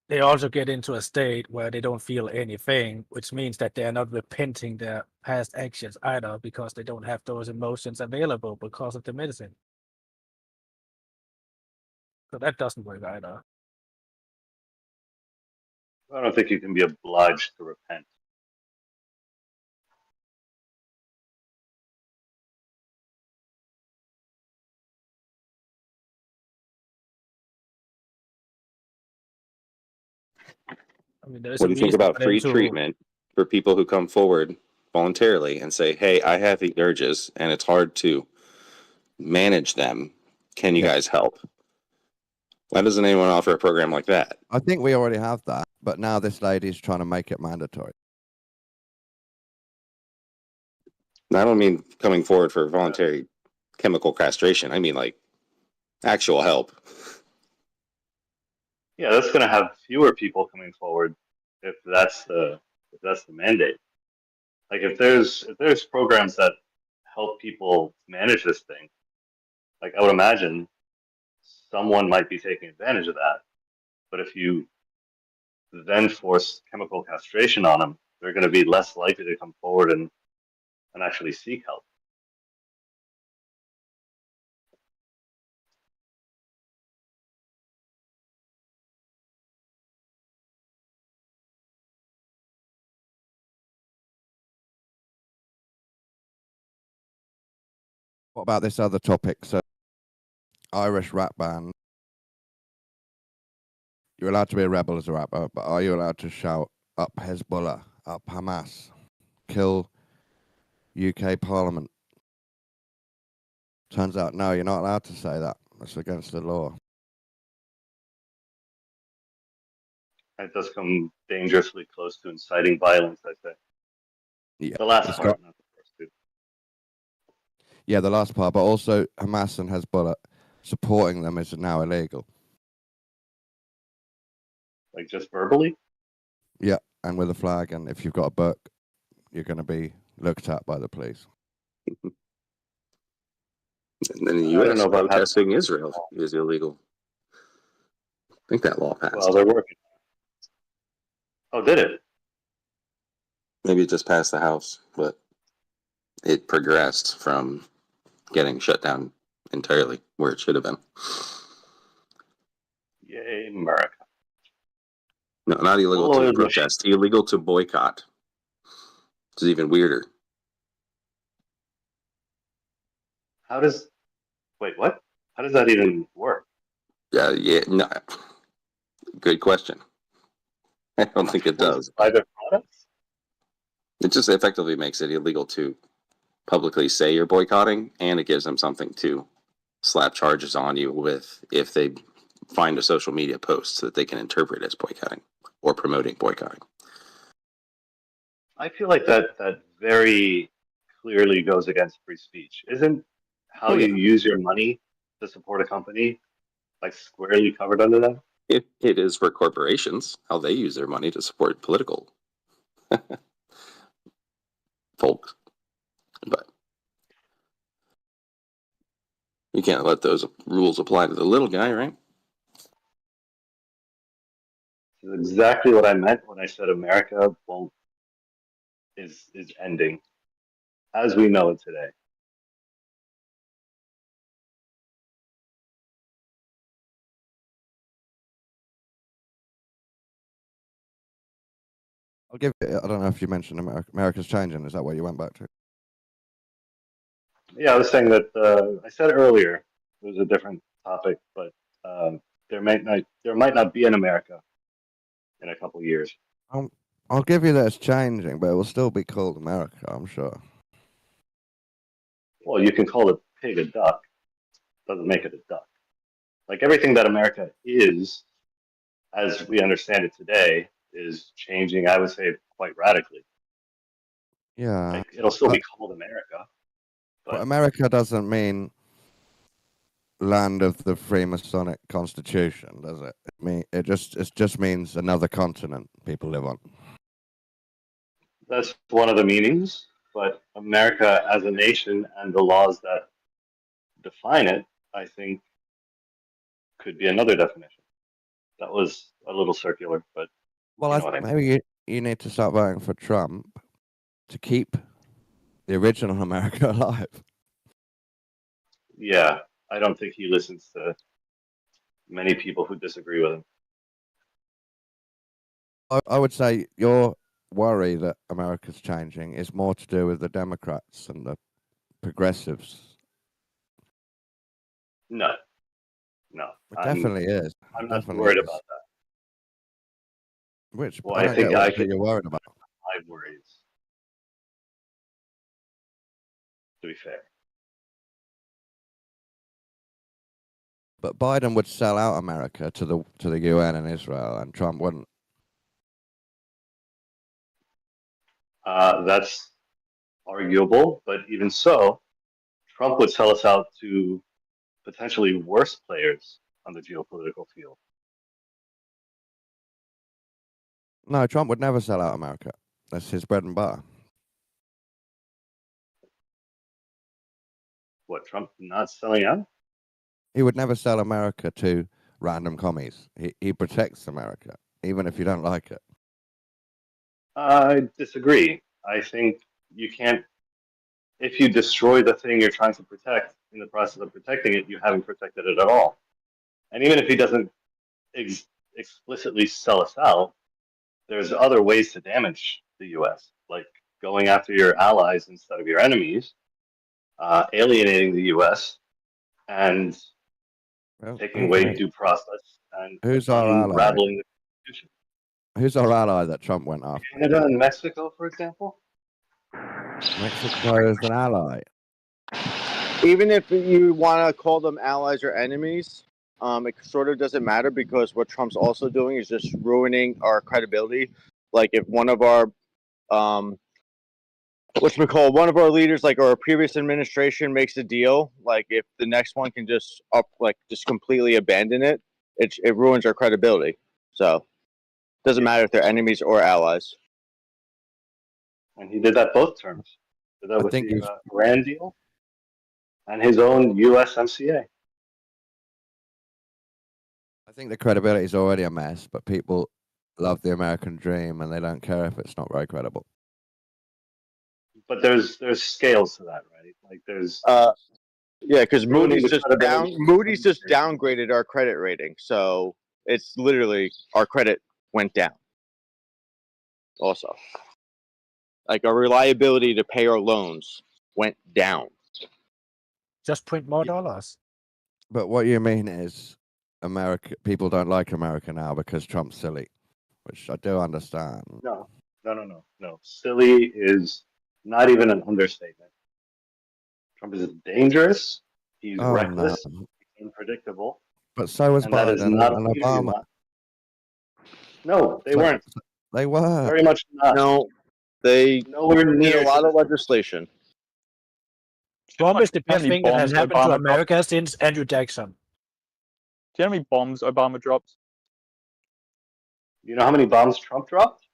They also get into a state where they don't feel anything, which means that they are not repenting their past actions either, because they don't have those emotions available because of the medicine. So that doesn't work either. I don't think you can be obliged to repent. I mean, there's What a do you think reason about for them free to. treatment for people who come forward voluntarily and say, hey, I have these urges and it's hard to manage them. Can you guys help? Why doesn't anyone offer a program like that? I think we already have that, but now this lady's trying to make it mandatory. I don't mean coming forward for voluntary chemical castration. I mean like actual help. Yeah, that's going to have fewer people coming forward if that's the mandate. Like if there's programs that help people manage this thing, like I would imagine someone might be taking advantage of that. But if you then force chemical castration on them, they're going to be less likely to come forward and actually seek help. What about this other topic? So, Irish rap band. You're allowed to be a rebel as a rapper, but are you allowed to shout up Hezbollah, up Hamas, kill UK Parliament? Turns out, no, you're not allowed to say that. That's against the law. It does come dangerously close to inciting violence, I say. Yeah, the last part, not the first two. Yeah, the last part, but also Hamas and Hezbollah supporting them is now illegal. Like just verbally? Yeah, and with a flag, and if you've got a book, you're going to be looked at by the police. And then in the I don't U.S., know about protesting Israel is illegal. I think that law passed. Well, they're working. Oh, did it? Maybe it just passed the House, but it progressed from getting shut down entirely where it should have been. Yay, America. No, not illegal Oh, to protest, illegal to boycott. It's even weirder. Wait, what? How does that even work? Yeah, no. Good question. I don't think it does. Private products? It just effectively makes it illegal to publicly say you're boycotting, and it gives them something to slap charges on you with if they find a social media post that they can interpret as boycotting or promoting boycotting. I feel like that very clearly goes against free speech. Isn't how you use your money to support a company like squarely covered under that? It is for corporations, how they use their money to support political folks. But you can't let those rules apply to the little guy, right? This is exactly what I meant when I said America is ending as we know it today. I'll give it. I don't know if you mentioned America's changing. Is that what you went back to? Yeah, I was saying that I said earlier it was a different topic, but there might not be an America in a couple of years. I'll give you that it's changing, but it will still be called America, I'm sure. Well, you can call a pig a duck. Doesn't make it a duck. Like everything that America is, as we understand it today, is changing, I would say, quite radically. Yeah. Like, it'll still be called America. But America doesn't mean land of the Freemasonic Constitution, does it? It just means another continent people live on. That's one of the meanings, but America as a nation and the laws that define it, I think, could be another definition. That was a little circular, but well, I think maybe you need to start voting for Trump to keep the original America alive. Yeah, I don't think he listens to many people who disagree with him. I would say your worry that America's changing is more to do with the Democrats and the progressives. No. It definitely is. I'm not worried about that. Which Well, I don't get what you're worried about. My worries, to be fair. But Biden would sell out America to the UN and Israel, and Trump wouldn't. That's arguable, but even so, Trump would sell us out to potentially worse players on the geopolitical field. No, Trump would never sell out America. That's his bread and butter. What, Trump not selling out? He would never sell America to random commies. He protects America, even if you don't like it. I disagree. I think you can't, if you destroy the thing you're trying to protect in the process of protecting it, you haven't protected it at all. And even if he doesn't explicitly sell us out, there's other ways to damage the U.S., like going after your allies instead of your enemies, alienating the U.S., and taking away due process, and Who's our ally? unraveling the Constitution. Who's our ally that Trump went after? Canada and Mexico, for example? Mexico is an ally. Even if you want to call them allies or enemies, it sort of doesn't matter because what Trump's also doing is just ruining our credibility. Like if one of our, one of our leaders, like our previous administration, makes a deal, like if the next one can just completely abandon it, it ruins our credibility. So it doesn't matter if they're enemies or allies. And he did that both terms. Did that with the Iran deal and his own USMCA. I think the credibility is already a mess, but people love the American dream and they don't care if it's not very credible. But there's scales to that, right? Like there's yeah, because Moody's just downgraded our credit rating, so it's literally our credit went down. Also, like our reliability to pay our loans went down. Just print more dollars. But what you mean is America, people don't like America now because Trump's silly, which I do understand. No. Silly is not even an understatement. Trump is dangerous. He's reckless. No. He's unpredictable. But so was Biden and Obama. No, they weren't. They were. Very much not. No, they nowhere need near a lot of legislation. Trump is the best How many thing that has bombs happened to Obama America since Andrew Jackson. Do you know how many bombs Obama dropped? You know how many bombs Trump dropped?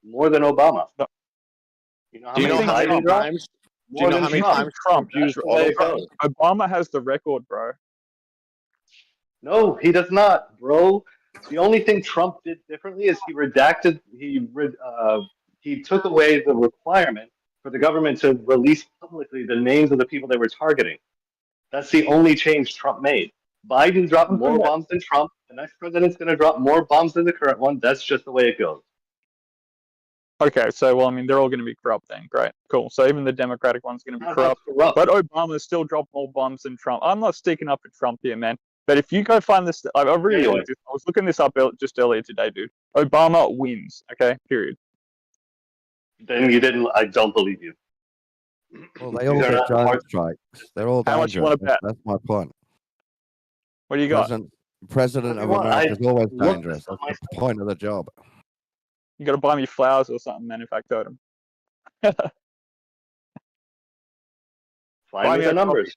More than Obama. No. You know how Do you know many how many Biden dropped? times? Do More you know than how many Trump. times Trump used auto? Obama has the record, bro. No, he does not, bro. The only thing Trump did differently is he redacted. He took away the requirement for the government to release publicly the names of the people they were targeting. That's the only change Trump made. Biden dropped more bombs than Trump. The next president's going to drop more bombs than the current one. That's just the way it goes. Okay, so well, I mean, they're all going to be corrupt then. Great, cool. So even the Democratic one's going to be Not corrupt. corrupt. But Obama still dropped more bombs than Trump. I'm not sticking up for Trump here, man. But if you go find this, I really looked this. I was looking this up just earlier today, dude. Obama wins. Okay, period. Then you didn't. I don't believe you. Well, they all get giant strikes. They're all How much you want dangerous. to bet? That's my point. What do you got? President of America is always dangerous. That's the point of the job. You got to buy me flowers or something, man. If I told him. Find me the numbers.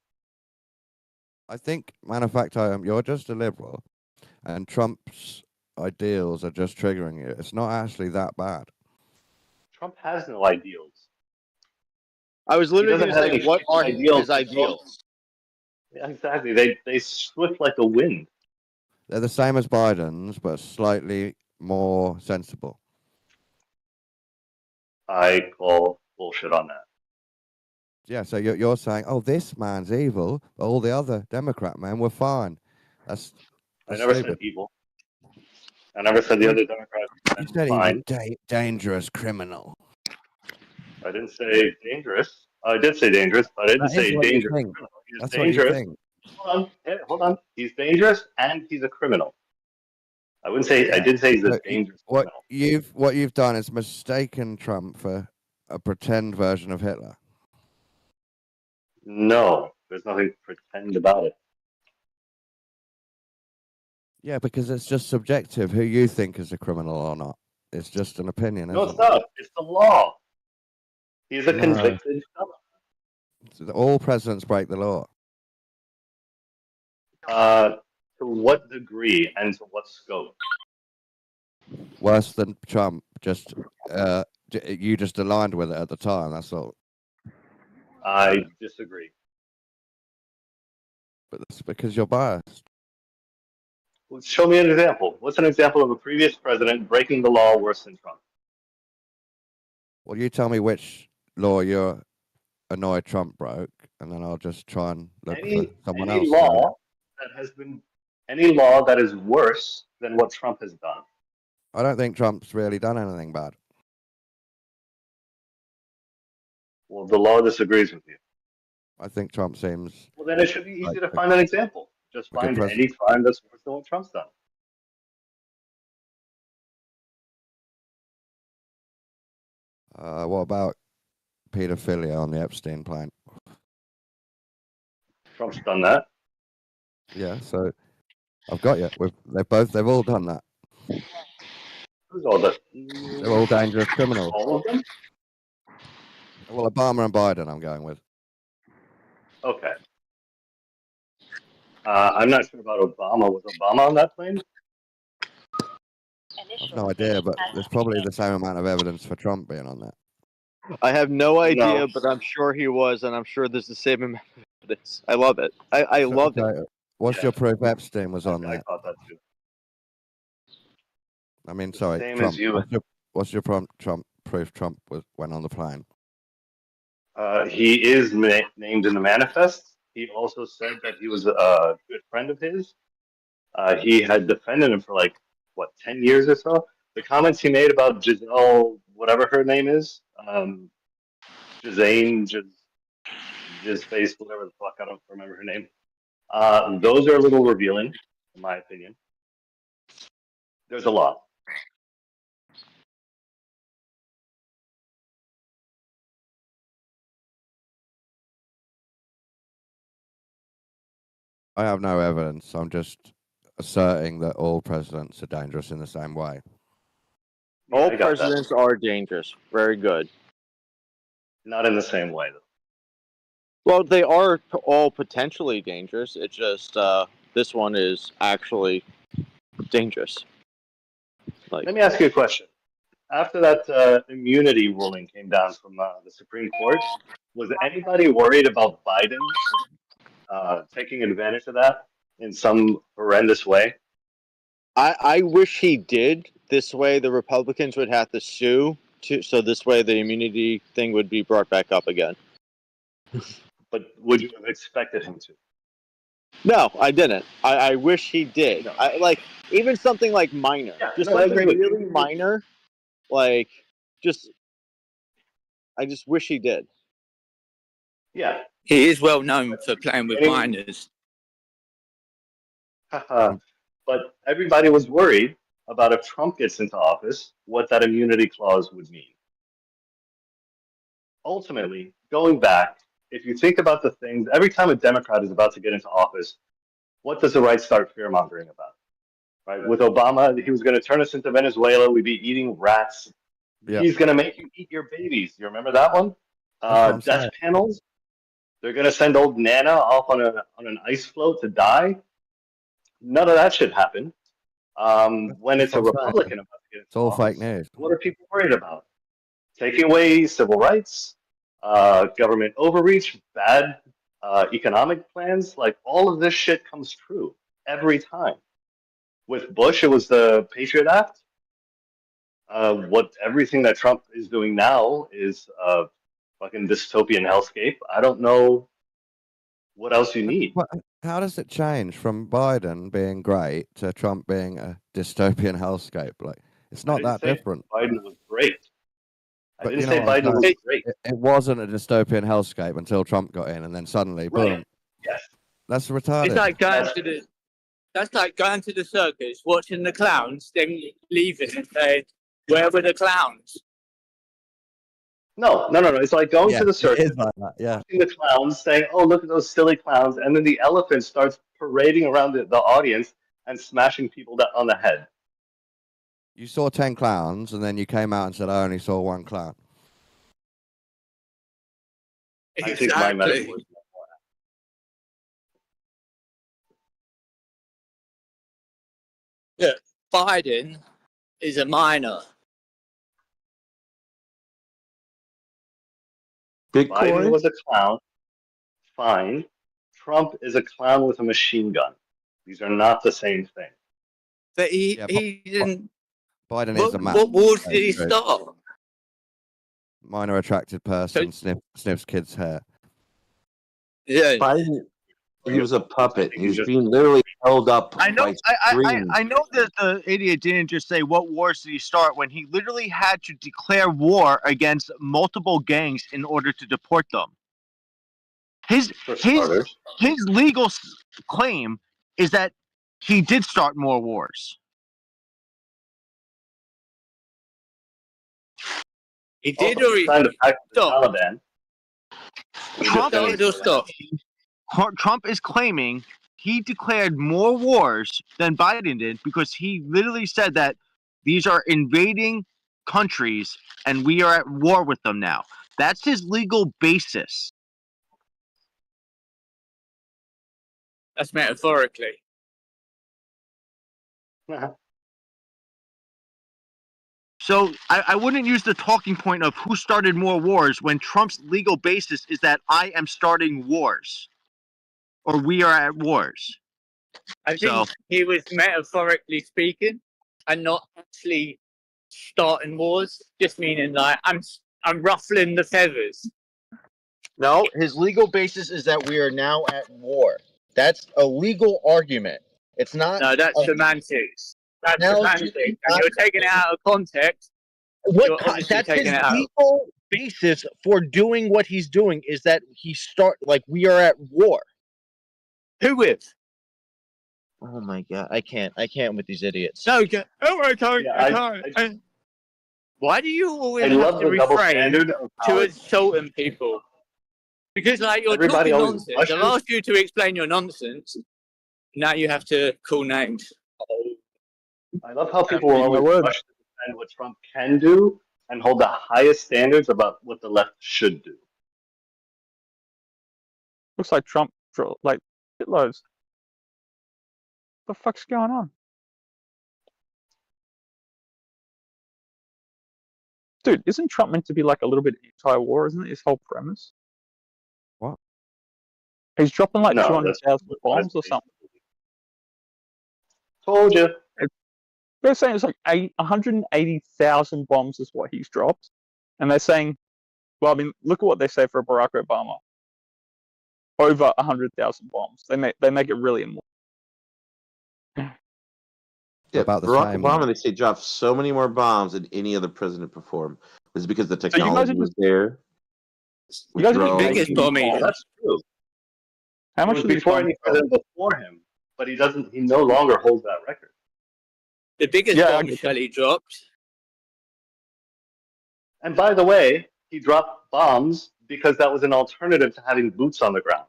I think, matter of fact, you're just a liberal, and Trump's ideals are just triggering you. It's not actually that bad. Trump has no ideals. I was literally going to say, what are his ideals? Yeah, exactly. They swift like the wind. They're the same as Biden's, but slightly more sensible. I call bullshit on that. Yeah, so you're saying, oh, this man's evil, but all the other Democrat men were fine. That's I never stupid. said evil. I never said the other Democrats You said fine. he was dangerous criminal. I didn't say dangerous. I did say dangerous, but I didn't say dangerous criminal. He's That's dangerous. what you think. Hold on. He's dangerous and he's a criminal. I wouldn't say. I did say he's a dangerous criminal. What you've done is mistaken Trump for a pretend version of Hitler. No, there's nothing pretend about it. Yeah, because it's just subjective who you think is a criminal or not. It's just an opinion, No, isn't it's not. It's the law. He's a No. convicted felon. All presidents break the law. To what degree and to what scope? Worse than Trump. Just you just aligned with it at the time. That's all. I disagree. But that's because you're biased. Well, show me an example. What's an example of a previous president breaking the law worse than Trump? Well, you tell me which law you're annoyed Trump broke, and then I'll just try and look for someone else. Any law that is worse than what Trump has done. I don't think Trump's really done anything bad. Well, the law disagrees with you. I think Trump seems. Well, then it should be easy to find an example. Just find any crime that's worse than what Trump's done. What about pedophilia on the Epstein plane? Trump's done that. Yeah, so I've got you. They've all done that. Who's all that? They're all dangerous criminals. All of them? Well, Obama and Biden, I'm going with. Okay. I'm not sure about Obama. Was Obama on that plane? I've no idea, but there's probably the same amount of evidence for Trump being on that. I have no idea, No. but I'm sure he was, and I'm sure there's the same amount of evidence. I love it. I love it. What's your proof Epstein was on I that? thought that too. I mean, sorry, same Trump. as you. What's your proof Trump went on the plane? He is named in the manifest. He also said that he was a good friend of his. He had defended him for 10 years or so. The comments he made about Giselle, whatever her name is, Gisane, Gisface, whatever the fuck, I don't remember her name. Those are a little revealing, in my opinion. There's a lot. I have no evidence. I'm just asserting that all presidents are dangerous in the same way. All presidents are dangerous. Very good. Not in the same way, though. Well, they are all potentially dangerous. It's just this one is actually dangerous. Let me ask you a question. After that immunity ruling came down from the Supreme Court, was anybody worried about Biden taking advantage of that in some horrendous way? I wish he did. This way, the Republicans would have to sue, so this way the immunity thing would be brought back up again. But would you have expected him to? No, I didn't. I wish he did. Even something like minor, just something really minor, I just wish he did. Yeah. He is well known for playing with minors. But everybody was worried about if Trump gets into office, what that immunity clause would mean. Ultimately, going back, if you think about the things, every time a Democrat is about to get into office, what does the right start fear-mongering about? Right? With Obama, he was going to turn us into Venezuela. We'd be eating rats. Yeah. He's going to make you eat your babies. You remember that one? Death panels. They're going to send old Nana off on an ice float to die. None of that should happen. When it's a Republican about to get into It's all office, fake news. what are people worried about? Taking away civil rights, government overreach, bad economic plans. Like all of this shit comes true every time. With Bush, it was the Patriot Act. Everything that Trump is doing now is fucking dystopian hellscape. I don't know what else you need. How does it change from Biden being great to Trump being a dystopian hellscape? Like, it's not that different. Biden was great. I But didn't you say know what I'm Biden was saying? great. It wasn't a dystopian hellscape until Trump got in, and then suddenly, boom. Yes. That's retarded. It's like going to the. That's like going to the circus, watching the clowns, then leaving and saying, "Where were the clowns?" No. It's like going to the circus, like that, yeah. watching the clowns, saying, "Oh, look at those silly clowns," and then the elephant starts parading around the audience and smashing people on the head. You saw 10 clowns, and then you came out and said, I only saw 1 clown. I think my metaphor is Yeah, Biden is a minor. Biden was a clown. Fine. Trump is a clown with a machine gun. These are not the same thing. But he didn't. Biden is a man. What wars did he start? Minor attracted person sniffs kids' hair. Yeah. Biden, he was a puppet. He was being literally held up. I know. By I screens. know that the idiot didn't just say what wars did he start when he literally had to declare war against multiple gangs in order to deport them. His legal claim is that he did start more wars. He did, or he trying to pack the Taliban. Trump is claiming he declared more wars than Biden did because he literally said that these are invading countries and we are at war with them now. That's his legal basis. That's metaphorically. So I wouldn't use the talking point of who started more wars when Trump's legal basis is that I am starting wars or we are at wars. I think he was metaphorically speaking and not actually starting wars, just meaning like I'm ruffling the feathers. No, his legal basis is that we are now at war. That's a legal argument. It's not. No, that's semantics. That's semantics. And you're taking it out of context. That's his legal basis for doing what he's doing is that we are at war. Who with? Oh my god, I can't with these idiots. No, I can't. Why do you always have to refrain to insulting people? Because you're talking nonsense. I've asked you to explain your nonsense. Now you have to call names. I love how people will always rush to defend what Trump can do and hold the highest standards about what the left should do. Looks like Trump, like shitloads. What the fuck's going on? Dude, isn't Trump meant to be like a little bit anti-war? Isn't it his whole premise? What? He's dropping like 200,000 bombs or something. Told you. They're saying it's like 180,000 bombs is what he's dropped. And they're saying, well, I mean, look at what they say for Barack Obama. Over 100,000 bombs. They make it really important. Yeah, about the Barack same. Obama, they say, dropped so many more bombs than any other president before him. It's because the So you guys technology are was just there. you guys are just drones. making Oh, that's true. How It much was did these before bombs any cost? president before him, but he no longer holds that record. The biggest Yeah, I bombshell he dropped. And by the way, he dropped bombs because that was an alternative to having boots on the ground.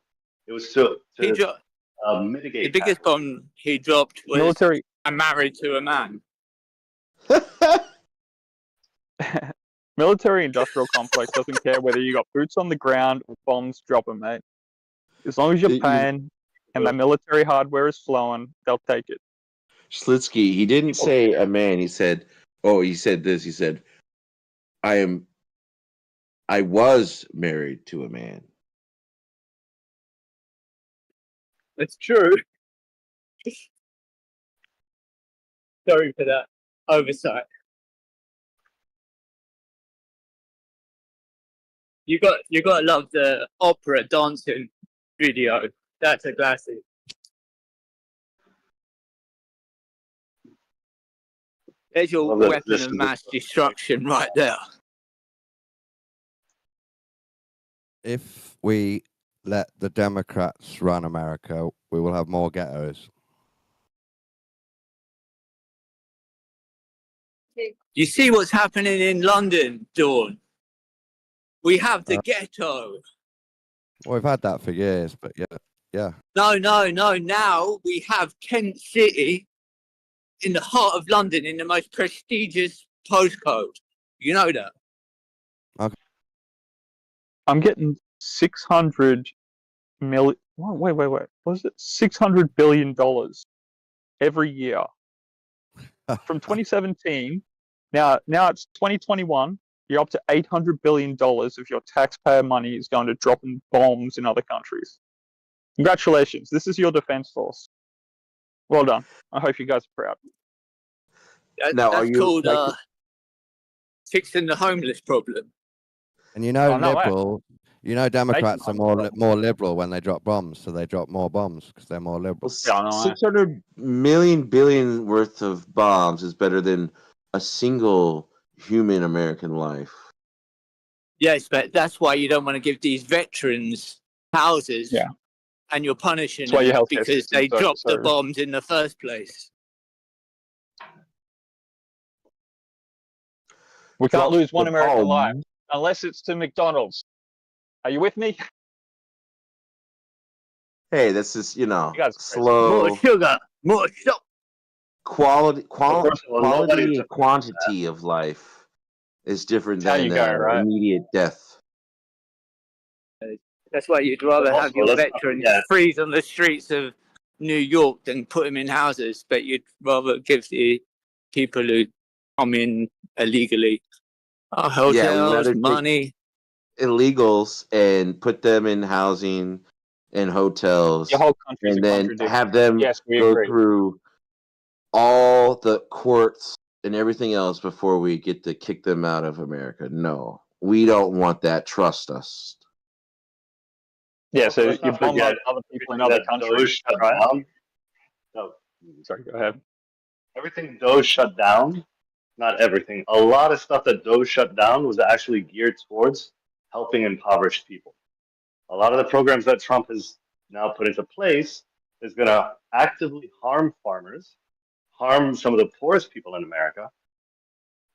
It was to He dropped the mitigate biggest that. bomb he dropped was Military. "I'm married to a man." Military industrial complex doesn't care whether you got boots on the ground or bombs dropping, mate. As long as you're paying and the military hardware is flowing, they'll take it. Slitsky, he didn't say a man. He said, he said this. He said, I was married to a man. That's true. Sorry for that oversight. You got to love the opera dancing video. That's a classic. There's your weapon of mass destruction right there. If we let the Democrats run America, we will have more ghettos. You see what's happening in London, Dawn? We have the ghetto. Well, we've had that for years, but yeah. No. Now we have Kent City in the heart of London in the most prestigious postcode. You know that? Okay. I'm getting 600 million. Wait. What was it? $600 billion every year from 2017. Now it's 2021. You're up to $800 billion of your taxpayer money is going to drop in bombs in other countries. Congratulations. This is your defense force. Well done. I hope you guys are proud. That's called fixing the homeless problem. And you know, no, Democrats are more liberal when they drop bombs, so they drop more bombs because they're more liberal. 600 million billion worth of bombs is better than a single human American life. Yes, but that's why you don't want to give these veterans houses. Yeah. And you're punishing That's why them your healthcare because they system's dropped the so- bombs in the first place. We can't Drop lose one the American bomb. life unless it's to McDonald's. Are you with me? Hey, this is, You guys are crazy. slow. More sugar, more sugar. Quality nobody's and defending quantity of life is different That's how than you go, right? immediate death. That's why you'd rather But have also, your let's not veterans forget- freeze on the streets of New York than put them in houses. But you'd rather give the people who come in illegally hotels, money. Illegals and put them in housing and hotels, Your whole country's and a then contradiction. have them Yes, we go agree. through all the courts and everything else before we get to kick them out of America. No, we don't want that. Trust us. Yeah, so Let's you not bombard forget other people in everything other that Doge countries, shut right? down. No, Sorry, go ahead. everything Doge shut down. Not everything. A lot of stuff that Doge shut down was actually geared towards helping impoverished people. A lot of the programs that Trump has now put into place is going to actively harm farmers, harm some of the poorest people in America.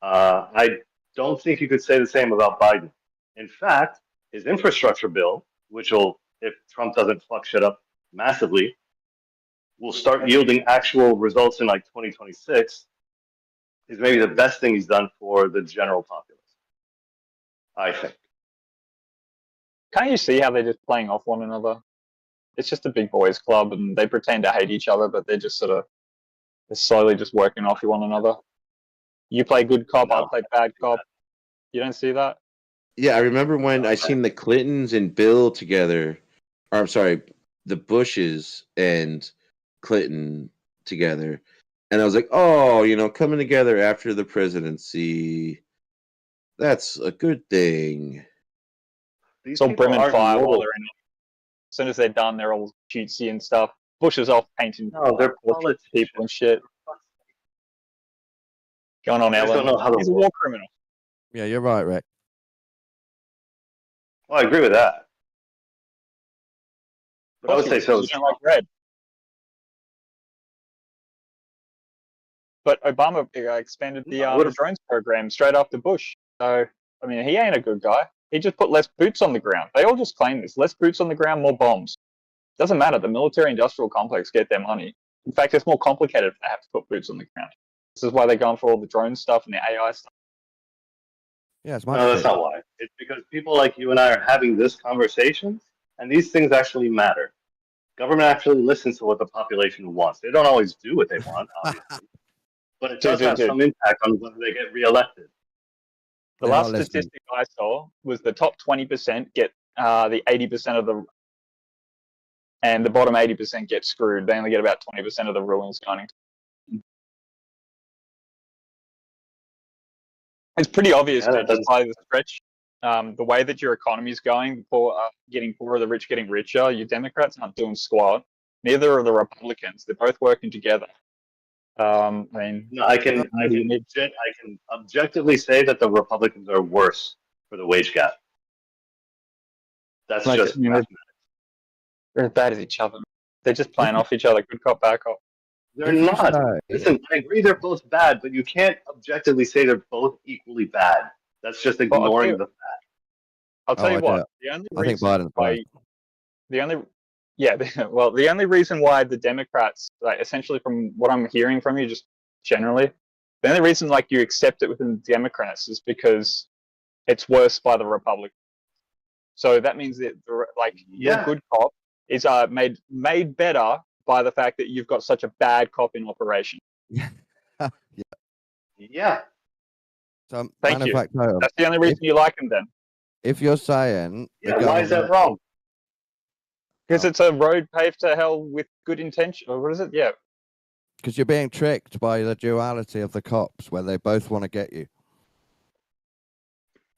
I don't think you could say the same about Biden. In fact, his infrastructure bill, which will, if Trump doesn't fuck shit up massively, will start yielding actual results in like 2026, is maybe the best thing he's done for the general populace, I think. Can't you see how they're just playing off one another? It's just a big boys club, and they pretend to hate each other, but they're just they're slowly just working off one another. You play good cop, I play bad cop. You don't see that? Yeah, I remember when I seen the Clintons and Bill together. Or I'm sorry, the Bushes and Clinton together. And I was like, oh, coming together after the presidency, that's a good thing. These It's all people brim and aren't fire while mortal. they're in it. As soon as they're done, they're all cutesy and stuff. Bush is off painting No, they're portraits of people and shit. Going on I just Ellen. don't know how He's a the war criminal. Yeah, you're right, Rick. Well, I agree with that. But I would say so. You don't like red. But Obama expanded the drones program straight after Bush. So, I mean, he ain't a good guy. He just put less boots on the ground. They all just claim this. Less boots on the ground, more bombs. Doesn't matter. The military-industrial complex get their money. In fact, it's more complicated if they have to put boots on the ground. This is why they're going for all the drone stuff and the AI stuff. Yeah, it's No, that's not why. It's because people like you and I are having this conversation, and these things actually matter. Government actually listens to what the population wants. They don't always do what they want, obviously, but it does have some impact on whether they get reelected. The last statistic I saw was the top 20% get the 80% of the, and the bottom 80% get screwed. They only get about 20% of the rulings going. It's pretty obvious just by the stretch. The way that your economy is going, the poor getting poorer, the rich getting richer. You Democrats aren't doing squat. Neither are the Republicans. They're both working together. I mean, no, I can objectively say that the Republicans are worse for the wage gap. That's just mathematics. They're as bad as each other. They're just playing off each other. Good cop, bad cop. They're not. Listen, I agree they're both bad, but you can't objectively say they're both equally bad. That's just ignoring the fact. I'll tell you what. The only reason why the only reason why the Democrats, like, essentially from what I'm hearing from you, just generally, the only reason like you accept it within the Democrats is because it's worse by the Republicans. So that means that your good cop is made better by the fact that you've got such a bad cop in operation. Yeah. So, thank you. That's the only reason you like him then. If you're saying, why is that wrong? Because it's a road paved to hell with good intention. Or what is it? Yeah. Because you're being tricked by the duality of the cops, where they both want to get you.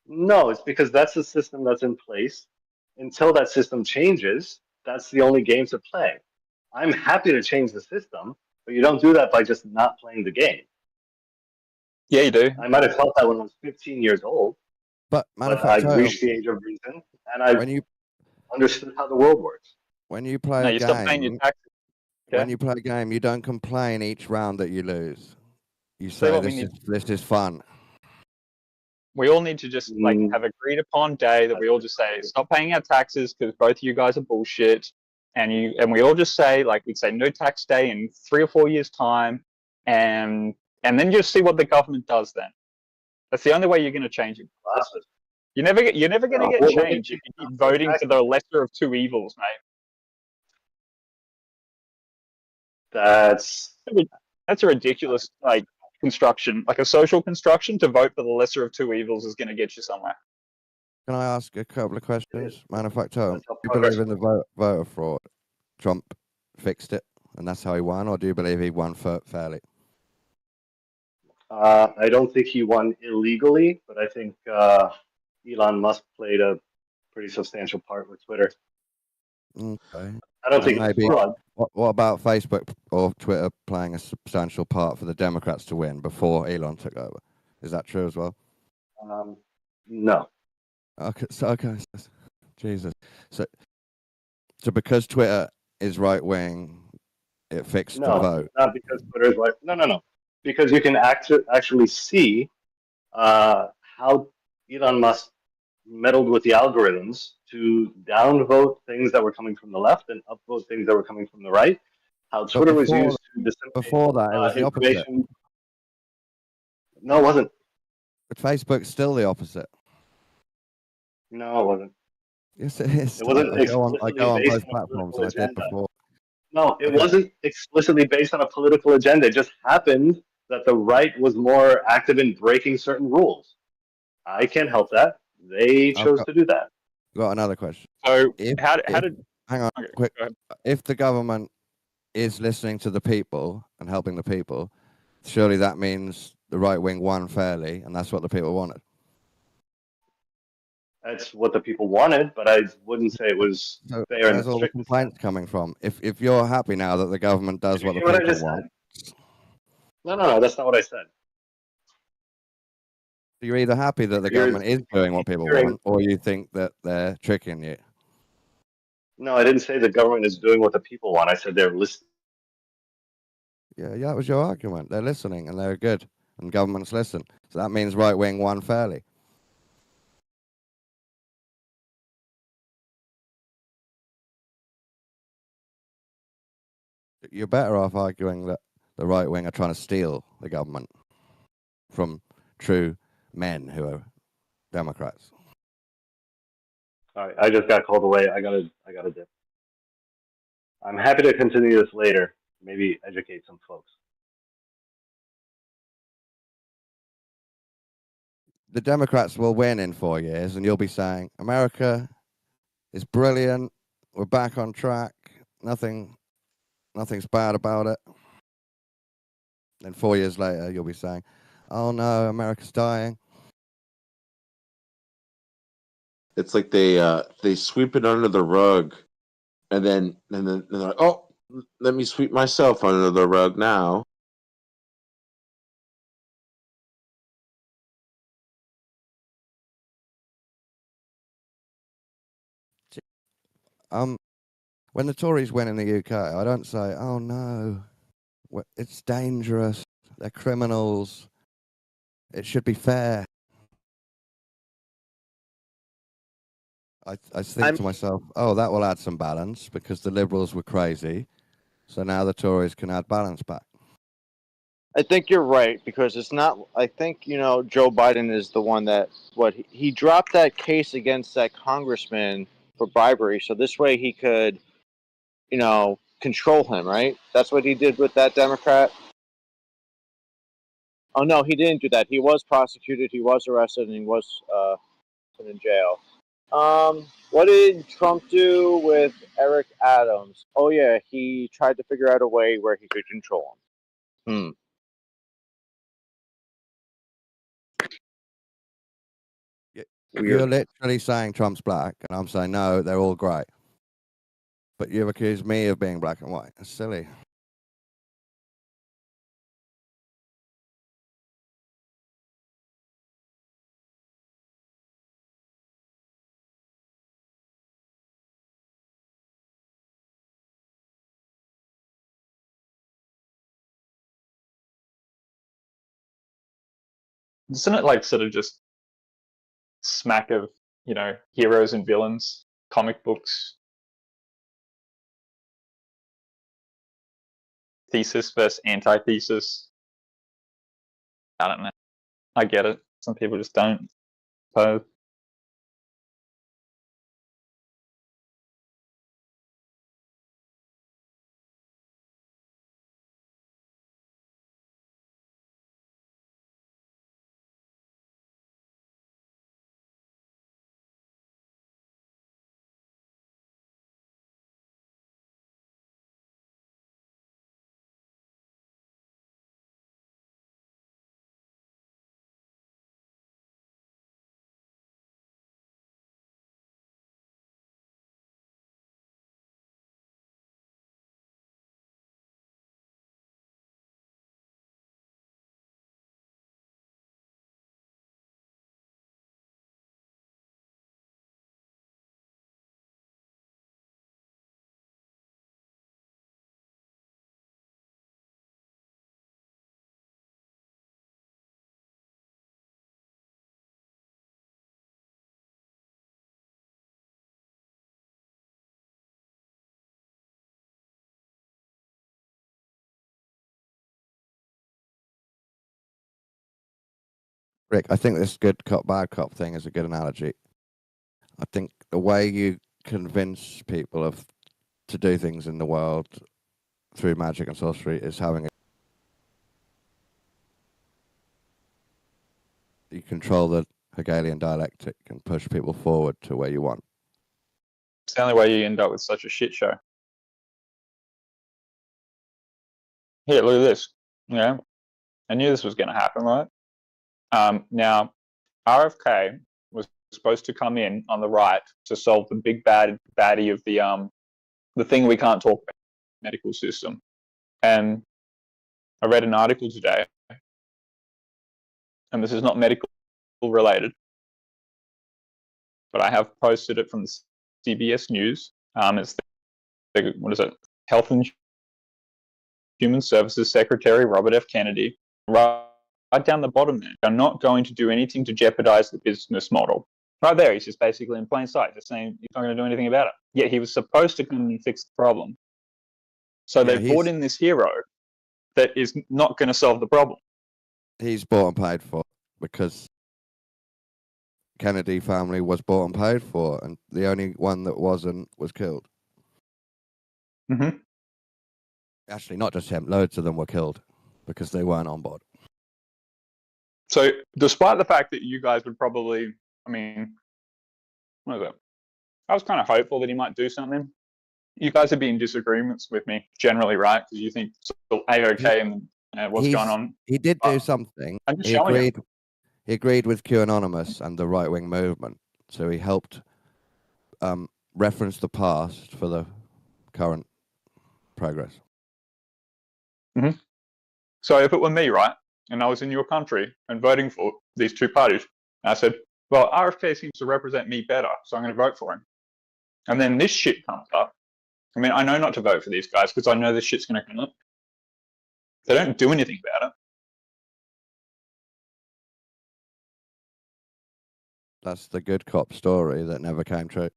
No, it's because that's the system that's in place. Until that system changes, that's the only game to play. I'm happy to change the system, but you don't do that by just not playing the game. Yeah, you do. I might have felt that when I was 15 years old. But I reached the age of reason, and I understood how the world works. When you play a game, when you play a game, you don't complain each round that you lose. You say this is fun. We all need to just like have agreed upon day that we all just say stop paying our taxes because both of you guys are bullshit, and we all just say like we'd say no tax day in 3 or 4 years time, and then just see what the government does then. That's the only way you're going to change it. You're never going to get change if you keep voting for the lesser of two evils, mate. That's a ridiculous like construction, like a social construction. To vote for the lesser of two evils is going to get you somewhere. Can I ask a couple of questions? Manufacturer, do you believe in the voter fraud? Trump fixed it, and that's how he won, or do you believe he won fairly? I don't think he won illegally, but I think Elon Musk played a pretty substantial part with Twitter. Okay. I don't think maybe. Fraud. What about Facebook or Twitter playing a substantial part for the Democrats to win before Elon took over? Is that true as well? No. Okay. Jesus. So because Twitter is right wing, it fixed the vote. Not because Twitter is right. No. Because you can actually see how Elon Musk meddled with the algorithms to downvote things that were coming from the left and upvote things that were coming from the right. How Twitter was used to disseminate before that, it was the opposite. No, it wasn't. But Facebook's still the opposite. No, it wasn't. Yes, it is. It wasn't I go on both platforms, and I did before. No, it wasn't explicitly based on a political agenda. It just happened that the right was more active in breaking certain rules. I can't help that. They chose to do that. Got another question. So hang on, quick. If the government is listening to the people and helping the people, surely that means the right wing won fairly, and that's what the people wanted. That's what the people wanted, but I wouldn't say it was fair. Where's all the complaints coming from? If you're happy now that the government does what the people want. No, that's not what I said. You're either happy that the government is doing what people want, or you think that they're tricking you. No, I didn't say the government is doing what the people want. I said they're listening. Yeah, that was your argument. They're listening and they're good, and governments listen. So that means right wing won fairly. You're better off arguing that the right wing are trying to steal the government from true men who are Democrats. All right, I just got called away. I gotta dip. I'm happy to continue this later. Maybe educate some folks. The Democrats will win in 4 years, and you'll be saying, America is brilliant. We're back on track. Nothing's bad about it. Then 4 years later, you'll be saying, oh no, America's dying. It's like they sweep it under the rug, and then they're like, oh, let me sweep myself under the rug now. When the Tories win in the UK, I don't say, oh no, it's dangerous. They're criminals. It should be fair. I think to myself, oh, that will add some balance because the Liberals were crazy. So now the Tories can add balance back. I think you're right because it's not. I think Joe Biden is the one that he dropped that case against that congressman for bribery, so this way he could, control him. Right? That's what he did with that Democrat. Oh no, he didn't do that. He was prosecuted. He was arrested, and he was put in jail. What did Trump do with Eric Adams? Oh yeah, he tried to figure out a way where he could control him. You're literally saying Trump's black, and I'm saying, no, they're all great. But you've accused me of being black and white. That's silly. Isn't it like sort of just smack of, heroes and villains, comic books, thesis versus antithesis? I don't know. I get it. Some people just don't. So Rick, I think this good cop, bad cop thing is a good analogy. I think the way you convince people to do things in the world through magic and sorcery is having you control the Hegelian dialectic and push people forward to where you want. it's the only way you end up with such a shit show. Here, look at this. I knew this was going to happen, right? Now, RFK was supposed to come in on the right to solve the big baddie of the thing we can't talk about, medical system. And I read an article today, and this is not medical related, but I have posted it from the CBS News. It's what is it? Health and Human Services Secretary Robert F. Kennedy. Right down the bottom there. They're not going to do anything to jeopardize the business model. Right there, he's just basically in plain sight, just saying he's not going to do anything about it. Yet he was supposed to come and fix the problem. So Yeah, they've brought in this hero that is not going to solve the problem. He's bought and paid for because Kennedy family was bought and paid for, and the only one that wasn't was killed. Mm-hmm. Actually, not just him. Loads of them were killed because they weren't on board. So despite the fact that you guys would probably, I mean, what is it? I was kind of hopeful that he might do something. You guys would be in disagreements with me generally, right? Because you think A-OK and what's going on. He did do something. I'm just He showing agreed. He agreed with QAnonymous and the right-wing movement, so he helped reference the past for the current progress. Mm-hmm. So if it were me, right, and I was in your country and voting for these two parties, and I said, well, RFK seems to represent me better, so I'm going to vote for him. And then this shit comes up. I mean, I know not to vote for these guys because I know this shit's going to come up. They don't do anything about it. That's the good cop story that never came true.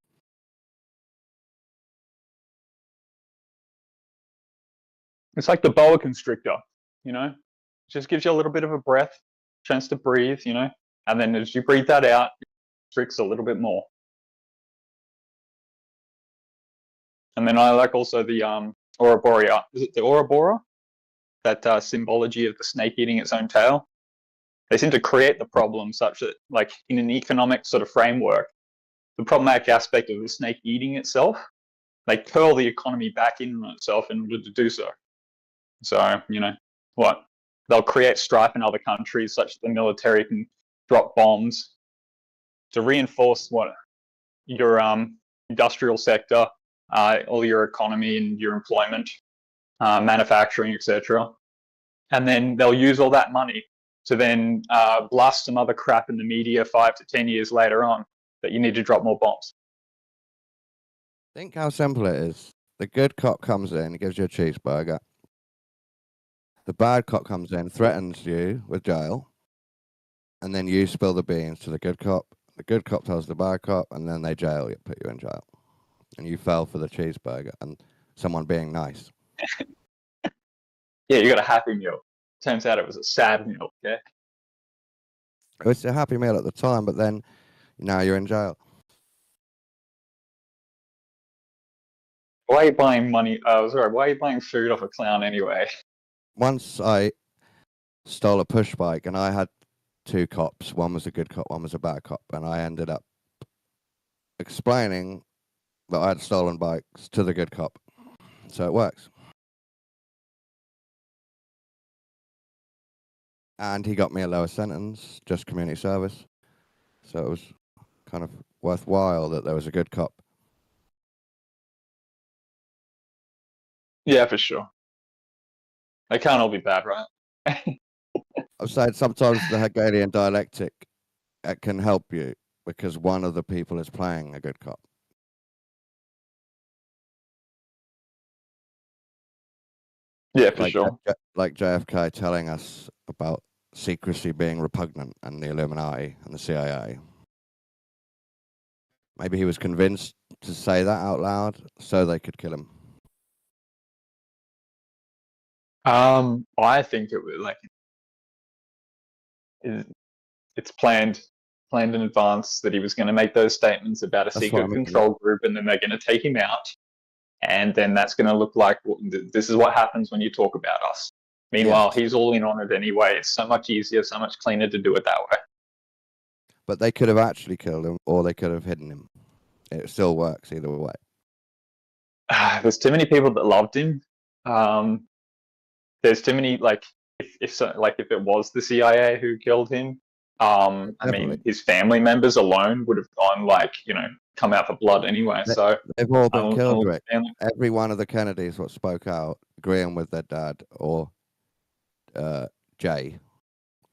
It's like the boa constrictor, you know? It just gives you a little bit of a breath, chance to breathe, you know? And then as you breathe that out, it constricts a little bit more. And then I like also the Ouroboros. Is it the Ouroboros? That symbology of the snake eating its own tail. They seem to create the problem such that, like, in an economic sort of framework, the problematic aspect of the snake eating itself, they curl the economy back in on itself in order to do so. So, you know, what? They'll create strife in other countries such that the military can drop bombs to reinforce what? Your industrial sector, all your economy and your employment, manufacturing, etc. And then they'll use all that money to then blast some other crap in the media 5 to 10 years later on that you need to drop more bombs. Think how simple it is. The good cop comes in, gives you a cheeseburger. The bad cop comes in, threatens you with jail, and then you spill the beans to the good cop. The good cop tells the bad cop, and then they jail you, put you in jail. And you fell for the cheeseburger and someone being nice. Yeah, you got a Happy Meal. Turns out it was a sad meal, okay? It was a Happy Meal at the time, but then now you're in jail. Why are you buying money? Sorry, why are you buying food off a clown anyway? Once I stole a push bike and I had two cops. One was a good cop, one was a bad cop. And I ended up explaining that I had stolen bikes to the good cop. So it works. And he got me a lower sentence, just community service. So it was kind of worthwhile that there was a good cop. Yeah, for sure. They can't all be bad, right? I've said sometimes the Hegelian dialectic can help you because one of the people is playing a good cop. Yeah, for sure. Like JFK telling us about secrecy being repugnant and the Illuminati and the CIA. Maybe he was convinced to say that out loud so they could kill him. I think it was like it's planned in advance that he was going to make those statements about a secret control group, and then they're going to take him out, and then that's going to look like this is what happens when you talk about us. Meanwhile, he's all in on it anyway. It's so much easier, so much cleaner to do it that way. But they could have actually killed him, or they could have hidden him. It still works either way. There's too many people that loved him. There's too many, like, if it was the CIA who killed him, I mean, his family members alone would have gone, like, you know, come out for blood anyway. So they've all been killed, Rick. Every one of the Kennedys what spoke out, agreeing with their dad or Jay,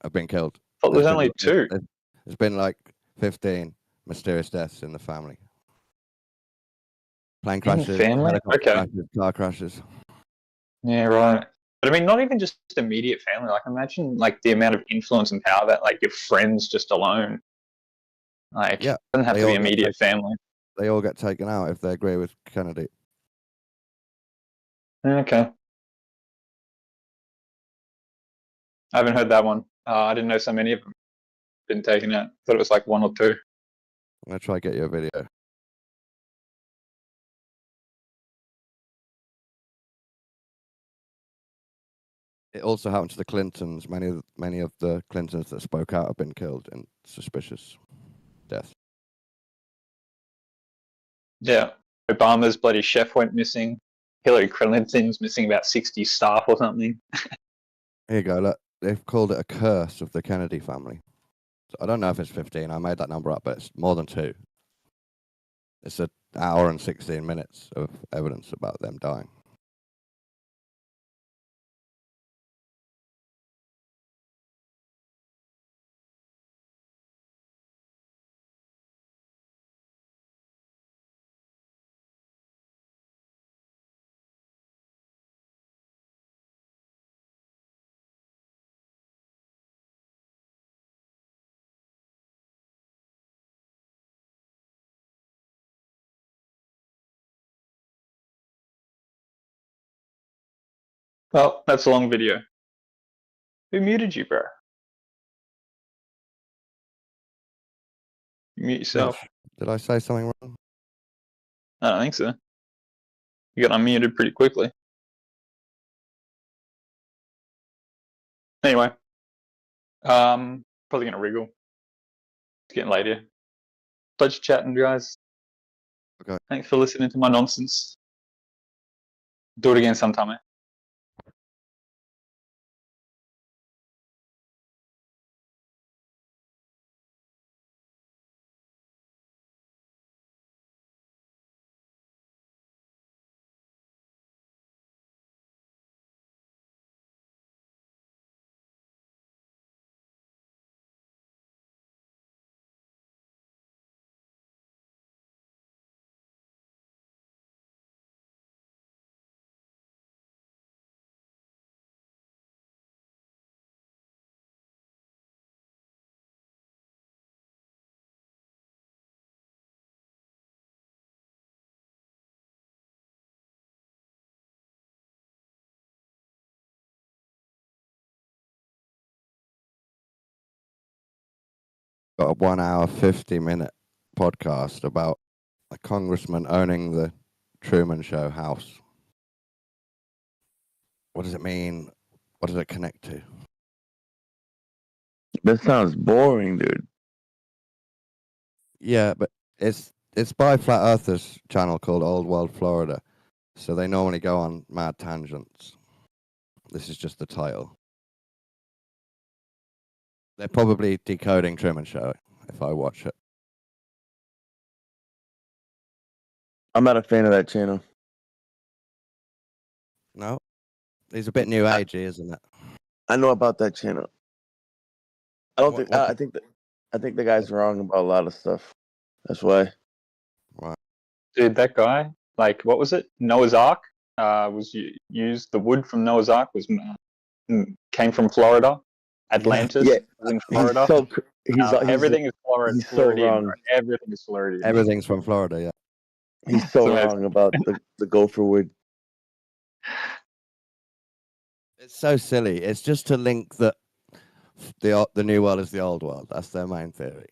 have been killed. But there's only two. There's been like 15 mysterious deaths in the family. Plane crashes, family? helicopter Okay. crashes, car crashes. Yeah, right. But I mean, not even just immediate family. Like, imagine like the amount of influence and power that like your friends just alone. Like, Yeah, it doesn't have they to be all get immediate taken- family. They all get taken out if they agree with Kennedy. Okay. I haven't heard that one. I didn't know so many of them been taken out. Thought it was like one or two. I'm gonna try to get you a video. It also happened to the Clintons. Many of the Clintons that spoke out have been killed in suspicious deaths. Yeah. Obama's bloody chef went missing. Hillary Clinton's missing about 60 staff or something. Here you go. Look, they've called it a curse of the Kennedy family. So I don't know if it's 15. I made that number up, but it's more than 2. It's an hour and 16 minutes of evidence about them dying. Well, that's a long video. Who muted you, bro? You mute yourself. Did I say something wrong? I don't think so. You got unmuted pretty quickly. Anyway, probably gonna wriggle. It's getting late here. Pleasure chatting, guys. Okay. Thanks for listening to my nonsense. Do it again sometime, eh? Got a 1 hour, 50-minute podcast about a congressman owning the Truman Show house. What does it mean? What does it connect to? That sounds boring, dude. Yeah, but it's by Flat Earthers channel called Old World Florida. So they normally go on mad tangents. This is just the title. They're probably decoding Truman Show if I watch it. I'm not a fan of that channel. No? He's a bit new agey, isn't it? I know about that channel. I don't What- think. I think the guy's wrong about a lot of stuff. That's why. Right. Dude, that guy, like, what was it? Noah's Ark was used. The wood from Noah's Ark was came from Florida. Atlantis Yeah. was in Florida. He's everything is Florida. he's so Floridian, wrong. bro. Everything is Floridian. Everything's from Florida, yeah. He's so amazing. wrong about the gopher wood. It's so silly. It's just to link that the new world is the old world. That's their main theory.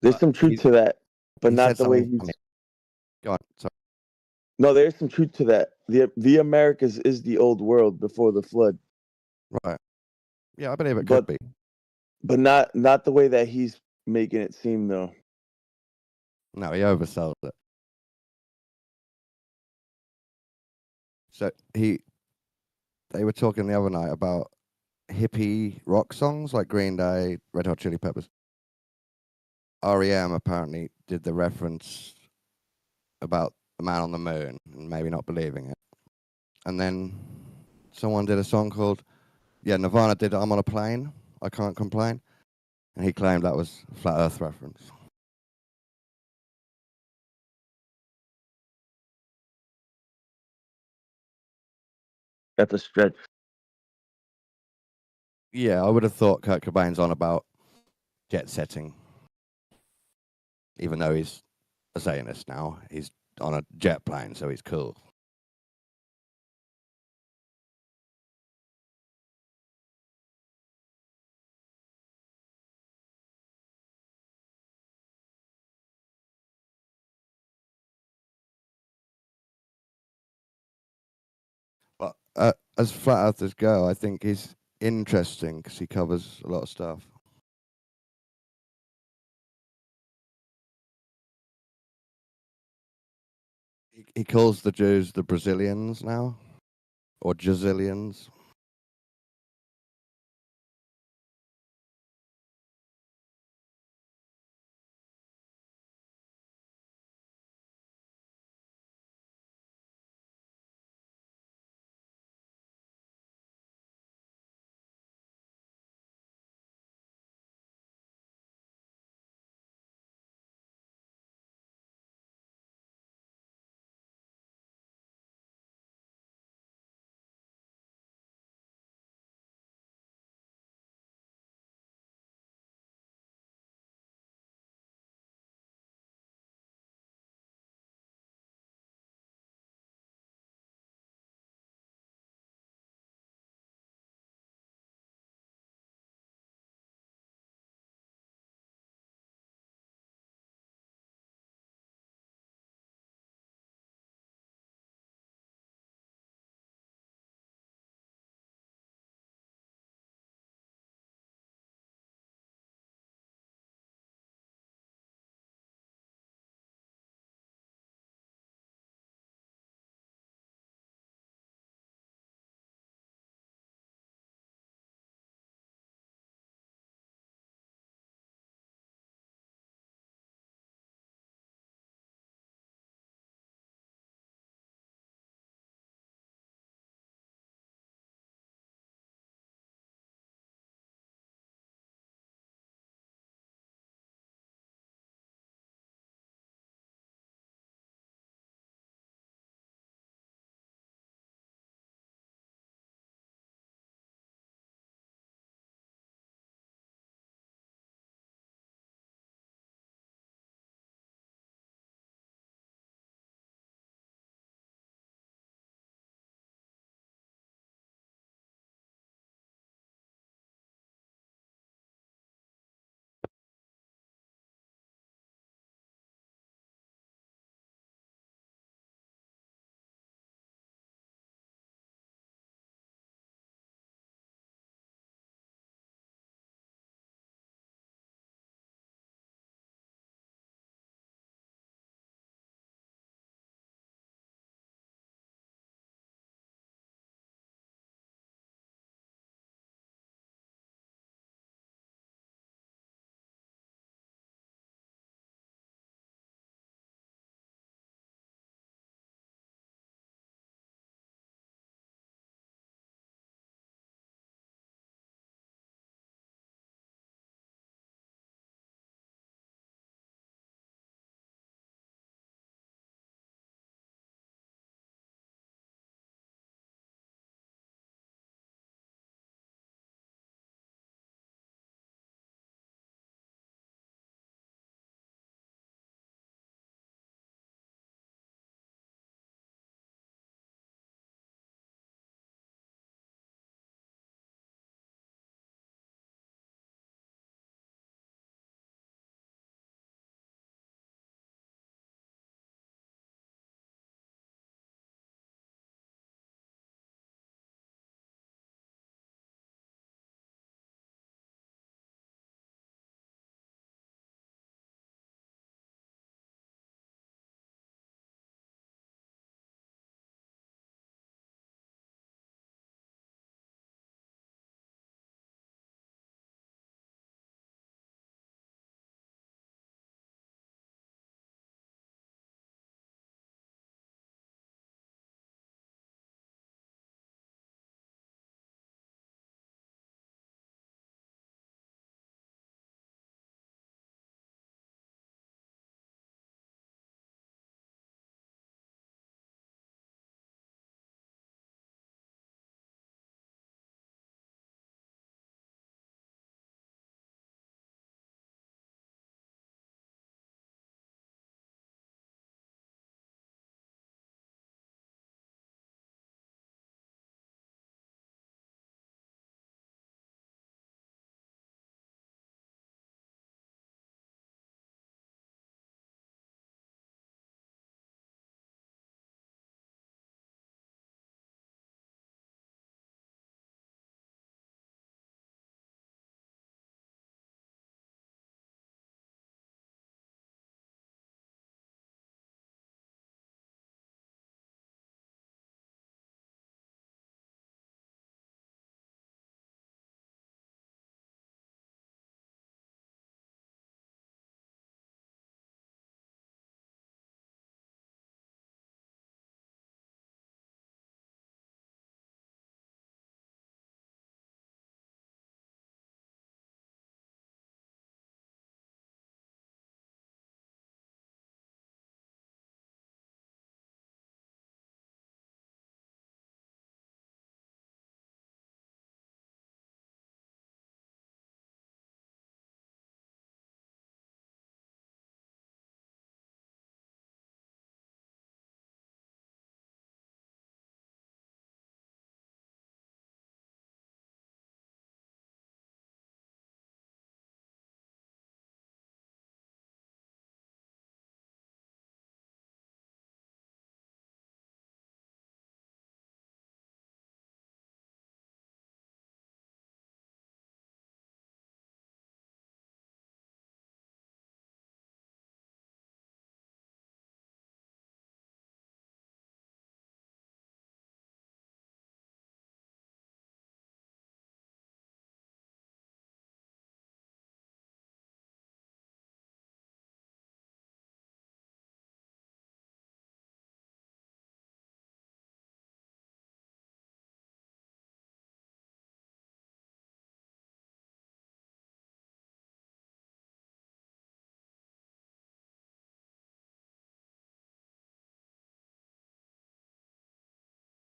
There's some truth to that, but he not said the way something he's. funny. Go on. Sorry. No, there's some truth to that. The Americas is the old world before the flood, Right. Yeah, I believe it could be. but not the way that he's making it seem, though. No, he oversold it. So they were talking the other night about hippie rock songs like Green Day, Red Hot Chili Peppers. REM apparently did the reference about the man on the moon and maybe not believing it. and then someone did a song called, Nirvana did I'm on a Plane, I Can't Complain, and he claimed that was a Flat Earth reference. That's a stretch. Yeah, I would have thought Kurt Cobain's on about jet setting. Even though he's a Zionist now, he's on a jet plane, so he's cool. But as flat earthers go, I think he's interesting because he covers a lot of stuff. He calls the Jews the Brazilians now, or Jazillians.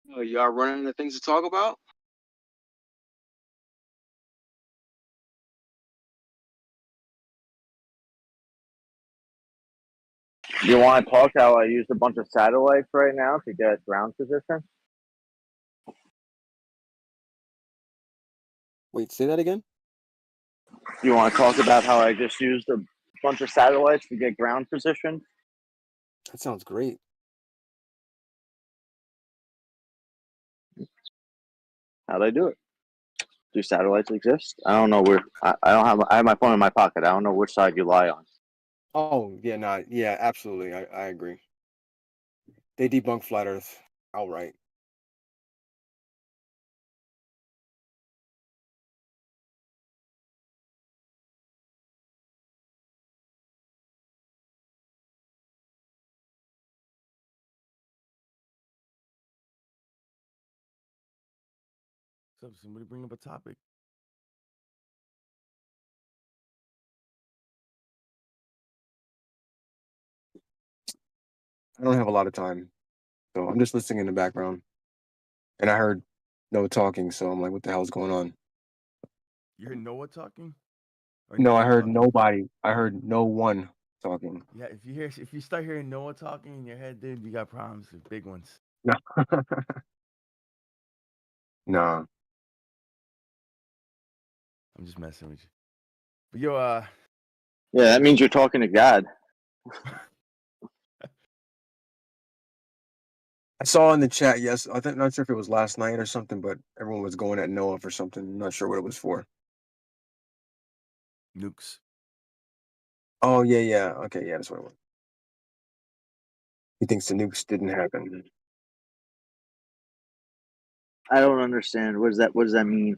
Y'all running into things to talk about? You want to talk how I used a bunch of satellites right now to get ground position? Wait, say that again? You want to talk about how I just used a bunch of satellites to get ground position? That sounds great. How'd I do it? Do satellites exist? I don't know where. I don't have. I have my phone in my pocket. I don't know which side you lie on. Oh, yeah, nah, yeah, absolutely. I agree. They debunk flat Earth outright. So somebody bring up a topic. I don't have a lot of time, so I'm just listening in the background. And I heard no talking, so I'm like, what the hell's going on? You heard Noah talking? Or No, I Noah heard talking? nobody. I heard no one talking. Yeah, if you start hearing Noah talking in your head, dude, you got problems, big ones. No. Nah. I'm just messing with you. But yo, Yeah, that means you're talking to God. I saw in the chat, yes, I think not sure if it was last night or something, but everyone was going at Noah for something. I'm not sure what it was for. Nukes. Oh yeah, yeah. Okay, yeah, that's what it was. He thinks the nukes didn't happen. I don't understand. What does that mean?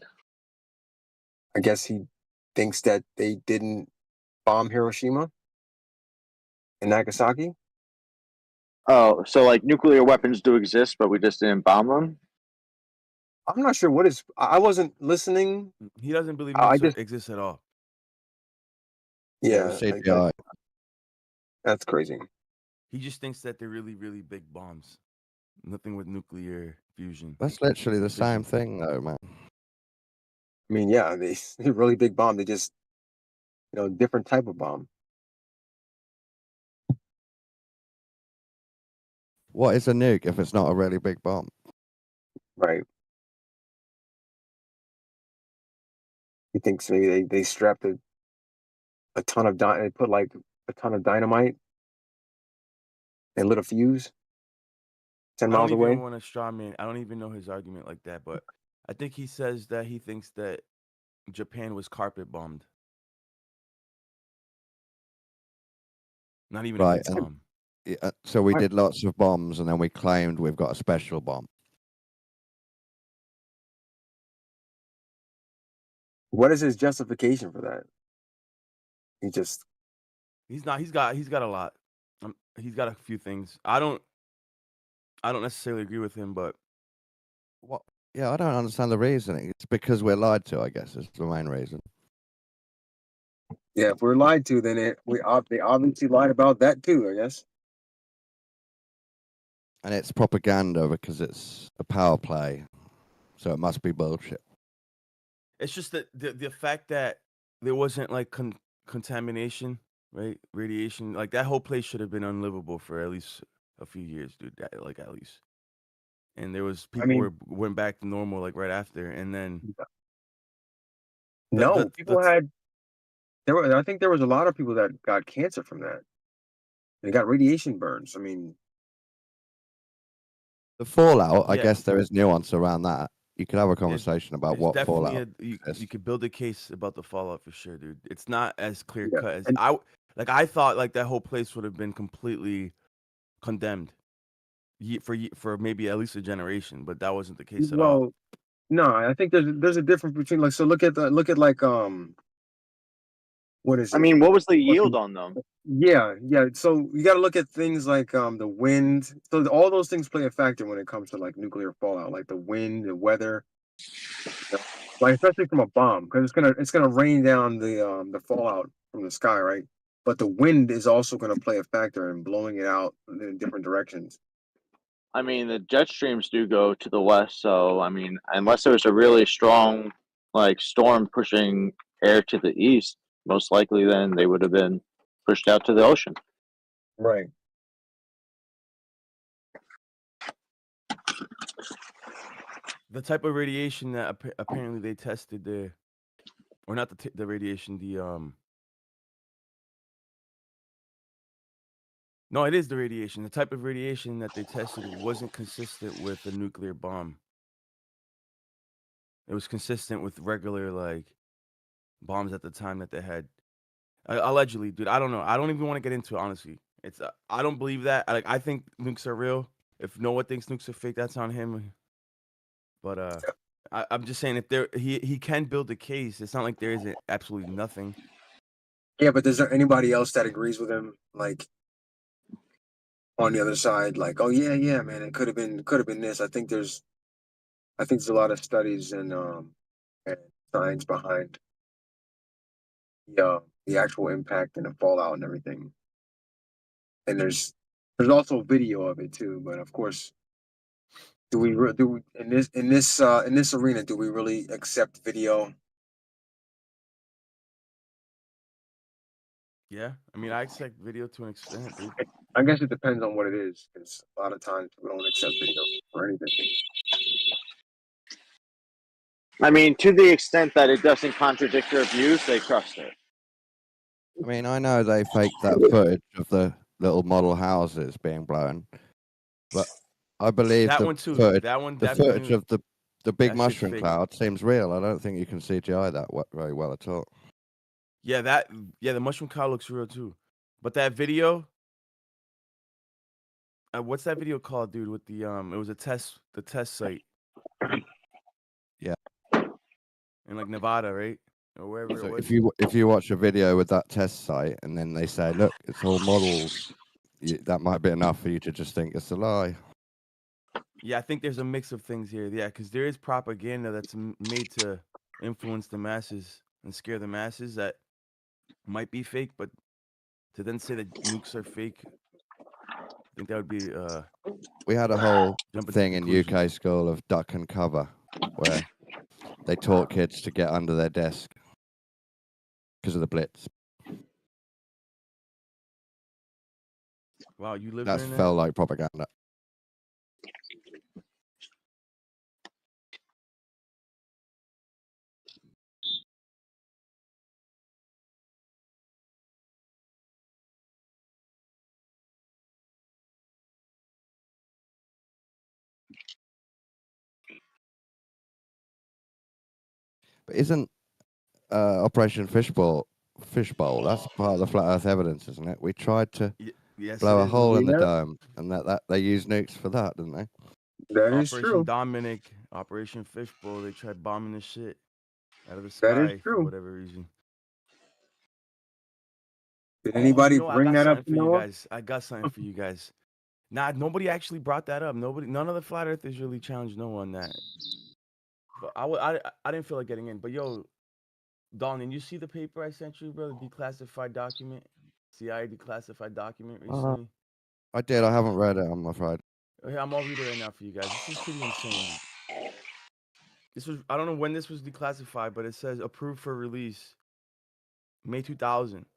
I guess he thinks that they didn't bomb Hiroshima and Nagasaki. Oh, so like nuclear weapons do exist, but we just didn't bomb them? I'm not sure what is. I wasn't listening. He doesn't believe I nukes just exist at all. yeah, like that, CGI. that's crazy. He just thinks that they're really, really big bombs. Nothing with nuclear fusion. That's literally the fission. same thing, though, man. I mean, yeah, they really big bomb. They just different type of bomb. What is a nuke if it's not a really big bomb? Right. He thinks maybe they strapped a ton of they put like a ton of dynamite and lit a fuse 10 I don't miles even away. want to straw man. I don't even know his argument like that, but I think he says that he thinks that Japan was carpet bombed. Not even a Right. big bomb. Yeah, so we did lots of bombs, and then we claimed we've got a special bomb. What is his justification for that? He just He's not. He's got a lot. He's got a few things. I don't necessarily agree with him, but What? Yeah, I don't understand the reasoning. It's because we're lied to, I guess, is the main reason. if we're lied to, then they obviously lied about that too, I guess. And it's propaganda because it's a power play, so it must be bullshit. it's just that the fact that there wasn't like contamination, right? Radiation, like that whole place should have been unlivable for at least a few years, dude. Like at least. And there was people went back to normal like right after, and then people had I think there was a lot of people that got cancer from that. They got radiation burns. I mean, The fallout, I Yeah. guess there is nuance around that. You could have a conversation about There's what definitely fallout you could build a case about the fallout for sure, dude. It's not as clear Yeah, cut as and- I thought like that whole place would have been completely condemned for maybe at least a generation, but that wasn't the case at all. well, no, I think there's a difference between like look at like what is it? I mean, what was the yield on them? Yeah. So you got to look at things like the wind. So all those things play a factor when it comes to like nuclear fallout, like the wind, the weather, like especially from a bomb, because it's gonna rain down the fallout from the sky, right? But the wind is also gonna play a factor in blowing it out in different directions. I mean, the jet streams do go to the west, so I mean, unless there was a really strong like storm pushing air to the east, most likely then they would have been pushed out to the ocean. Right. The type of radiation that apparently they tested there, or not the radiation, no, it is the radiation. The type of radiation that they tested wasn't consistent with a nuclear bomb. It was consistent with regular like bombs at the time that they had. Allegedly, dude. I don't know. I don't even want to get into it, honestly. It's I don't believe that. I think nukes are real. If Noah thinks nukes are fake, that's on him. But I'm just saying, if he can build a case. It's not like there isn't absolutely nothing. Yeah, but is there anybody else that agrees with him? Like on the other side, like, oh yeah, man, it could have been this. I think there's a lot of studies and science behind the actual impact and the fallout and everything. And there's also video of it too. But of course, do we in this arena, do we really accept video? Yeah, I mean, I accept video to an extent, dude. I guess it depends on what it is, because a lot of times we don't accept video for anything. I mean, to the extent that it doesn't contradict their views, they trust it. I mean, I know they faked that footage of the little model houses being blown, but I believe That the one too. footage, That one the footage definitely. of the big That shit's mushroom fake. cloud seems real. I don't think you can CGI that very well at all. Yeah, the mushroom cow looks real too. But that video, what's that video called, dude? With the it was the test site. Yeah. In like Nevada, right? Or wherever it So was. if you watch a video with that test site and then they say, look, it's all models, that might be enough for you to just think it's a lie. Yeah, I think there's a mix of things here. Yeah, because there is propaganda that's made to influence the masses and scare the masses that might be fake, but to then say that nukes are fake, I think that would be We had a whole jumping to thing in conclusions. UK school of duck and cover, where they taught kids to get under their desk because of the blitz. Wow, you live That during that? felt like propaganda. But isn't Operation Fishbowl? That's part of the flat Earth evidence, isn't it? We tried to Yes, blow it a is. hole in the Yeah. dome, and that they used nukes for that, didn't they? That is Operation true. Dominic, Operation Fishbowl, they tried bombing the shit out of the That is sky for true. whatever reason. Did anybody You know, I bring got that up something to for you Noah? guys. I got something for you guys. Nah, nobody actually brought that up. None of the flat earthers really challenged no one on that. But I didn't feel like getting in. But yo, Dalton, you see the paper I sent you, bro? The declassified document, CIA declassified document recently. I did. I haven't read it, I'm afraid. Okay, I'm gonna read it right now for you guys. This is pretty insane. I don't know when this was declassified, but it says approved for release May 2000.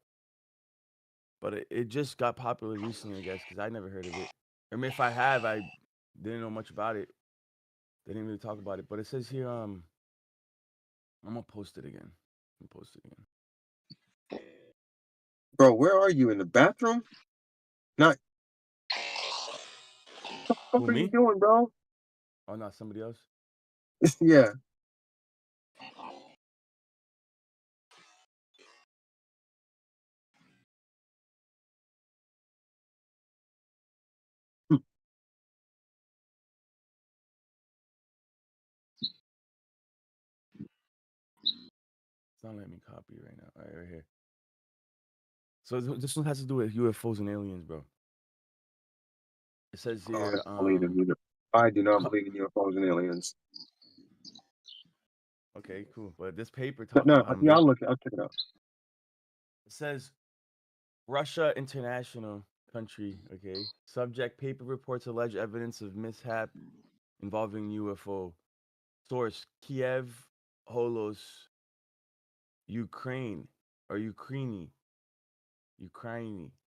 But it just got popular recently, I guess, because I never heard of it. I mean, if I have, I didn't know much about it. They didn't really talk about it. But it says here, I'm gonna post it again. Bro, where are you? In the bathroom? Not. What the fuck Who, are you me? doing, bro? Oh, not somebody else? Yeah. It's not letting me copy right now. All right here. So this one has to do with UFOs and aliens, bro. It says I here, don't believe in either. I do not believe in UFOs and aliens. okay, cool. But this paper But talks no, about them. yeah, I'll check it out. It says Russia International country. Okay. Subject: paper reports allege evidence of mishap involving UFO. Source: Kiev, Holos, Ukraine, or Ukraine,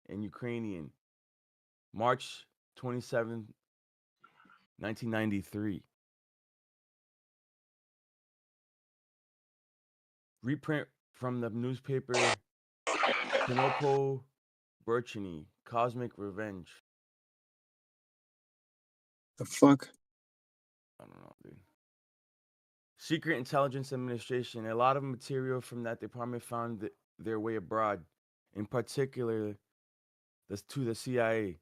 and Ukrainian. March 27th, 1993. Reprint from the newspaper Tinopo Burchiny, Cosmic Revenge. The fuck? I don't know, dude. Secret Intelligence Administration. A lot of material from that department found their way abroad, in particular to the CIA,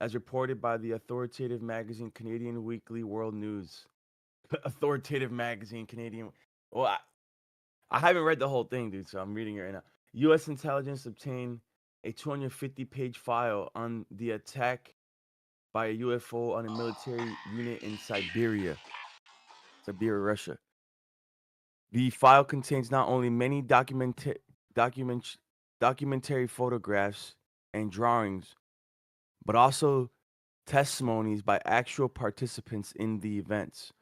as reported by the authoritative magazine Canadian Weekly World News. Authoritative magazine Canadian. Well, I haven't read the whole thing, dude, so I'm reading it right now. U.S. intelligence obtained a 250-page file on the attack by a UFO on a military unit in Siberia, Russia. The file contains not only many documentary photographs and drawings, but also testimonies by actual participants in the events.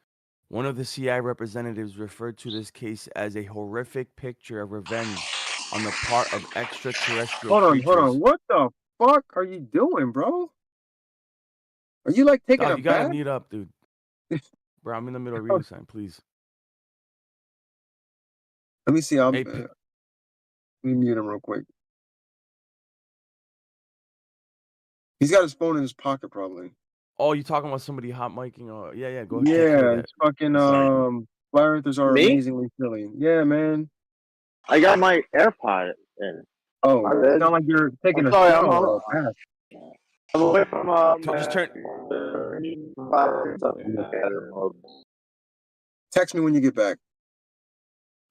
One of the CIA representatives referred to this case as a horrific picture of revenge on the part of extraterrestrial creatures. Hold on. What the fuck are you doing, bro? Are you like taking Dog, a you gotta bath? mute up, dude. Bro, I'm in the middle of reading something, please. Let me see. Let Hey, me mute him real quick. He's got his phone in his pocket, probably. oh, you talking about somebody hot micing? Or yeah, go ahead. Yeah, it's fucking Flat Earthers are Me? amazingly silly. Yeah, man. I got my AirPod in. Oh, My it's bad. not like you're taking I'm a sorry, shower or a bath. I'm away from just turn. Text me when you get back.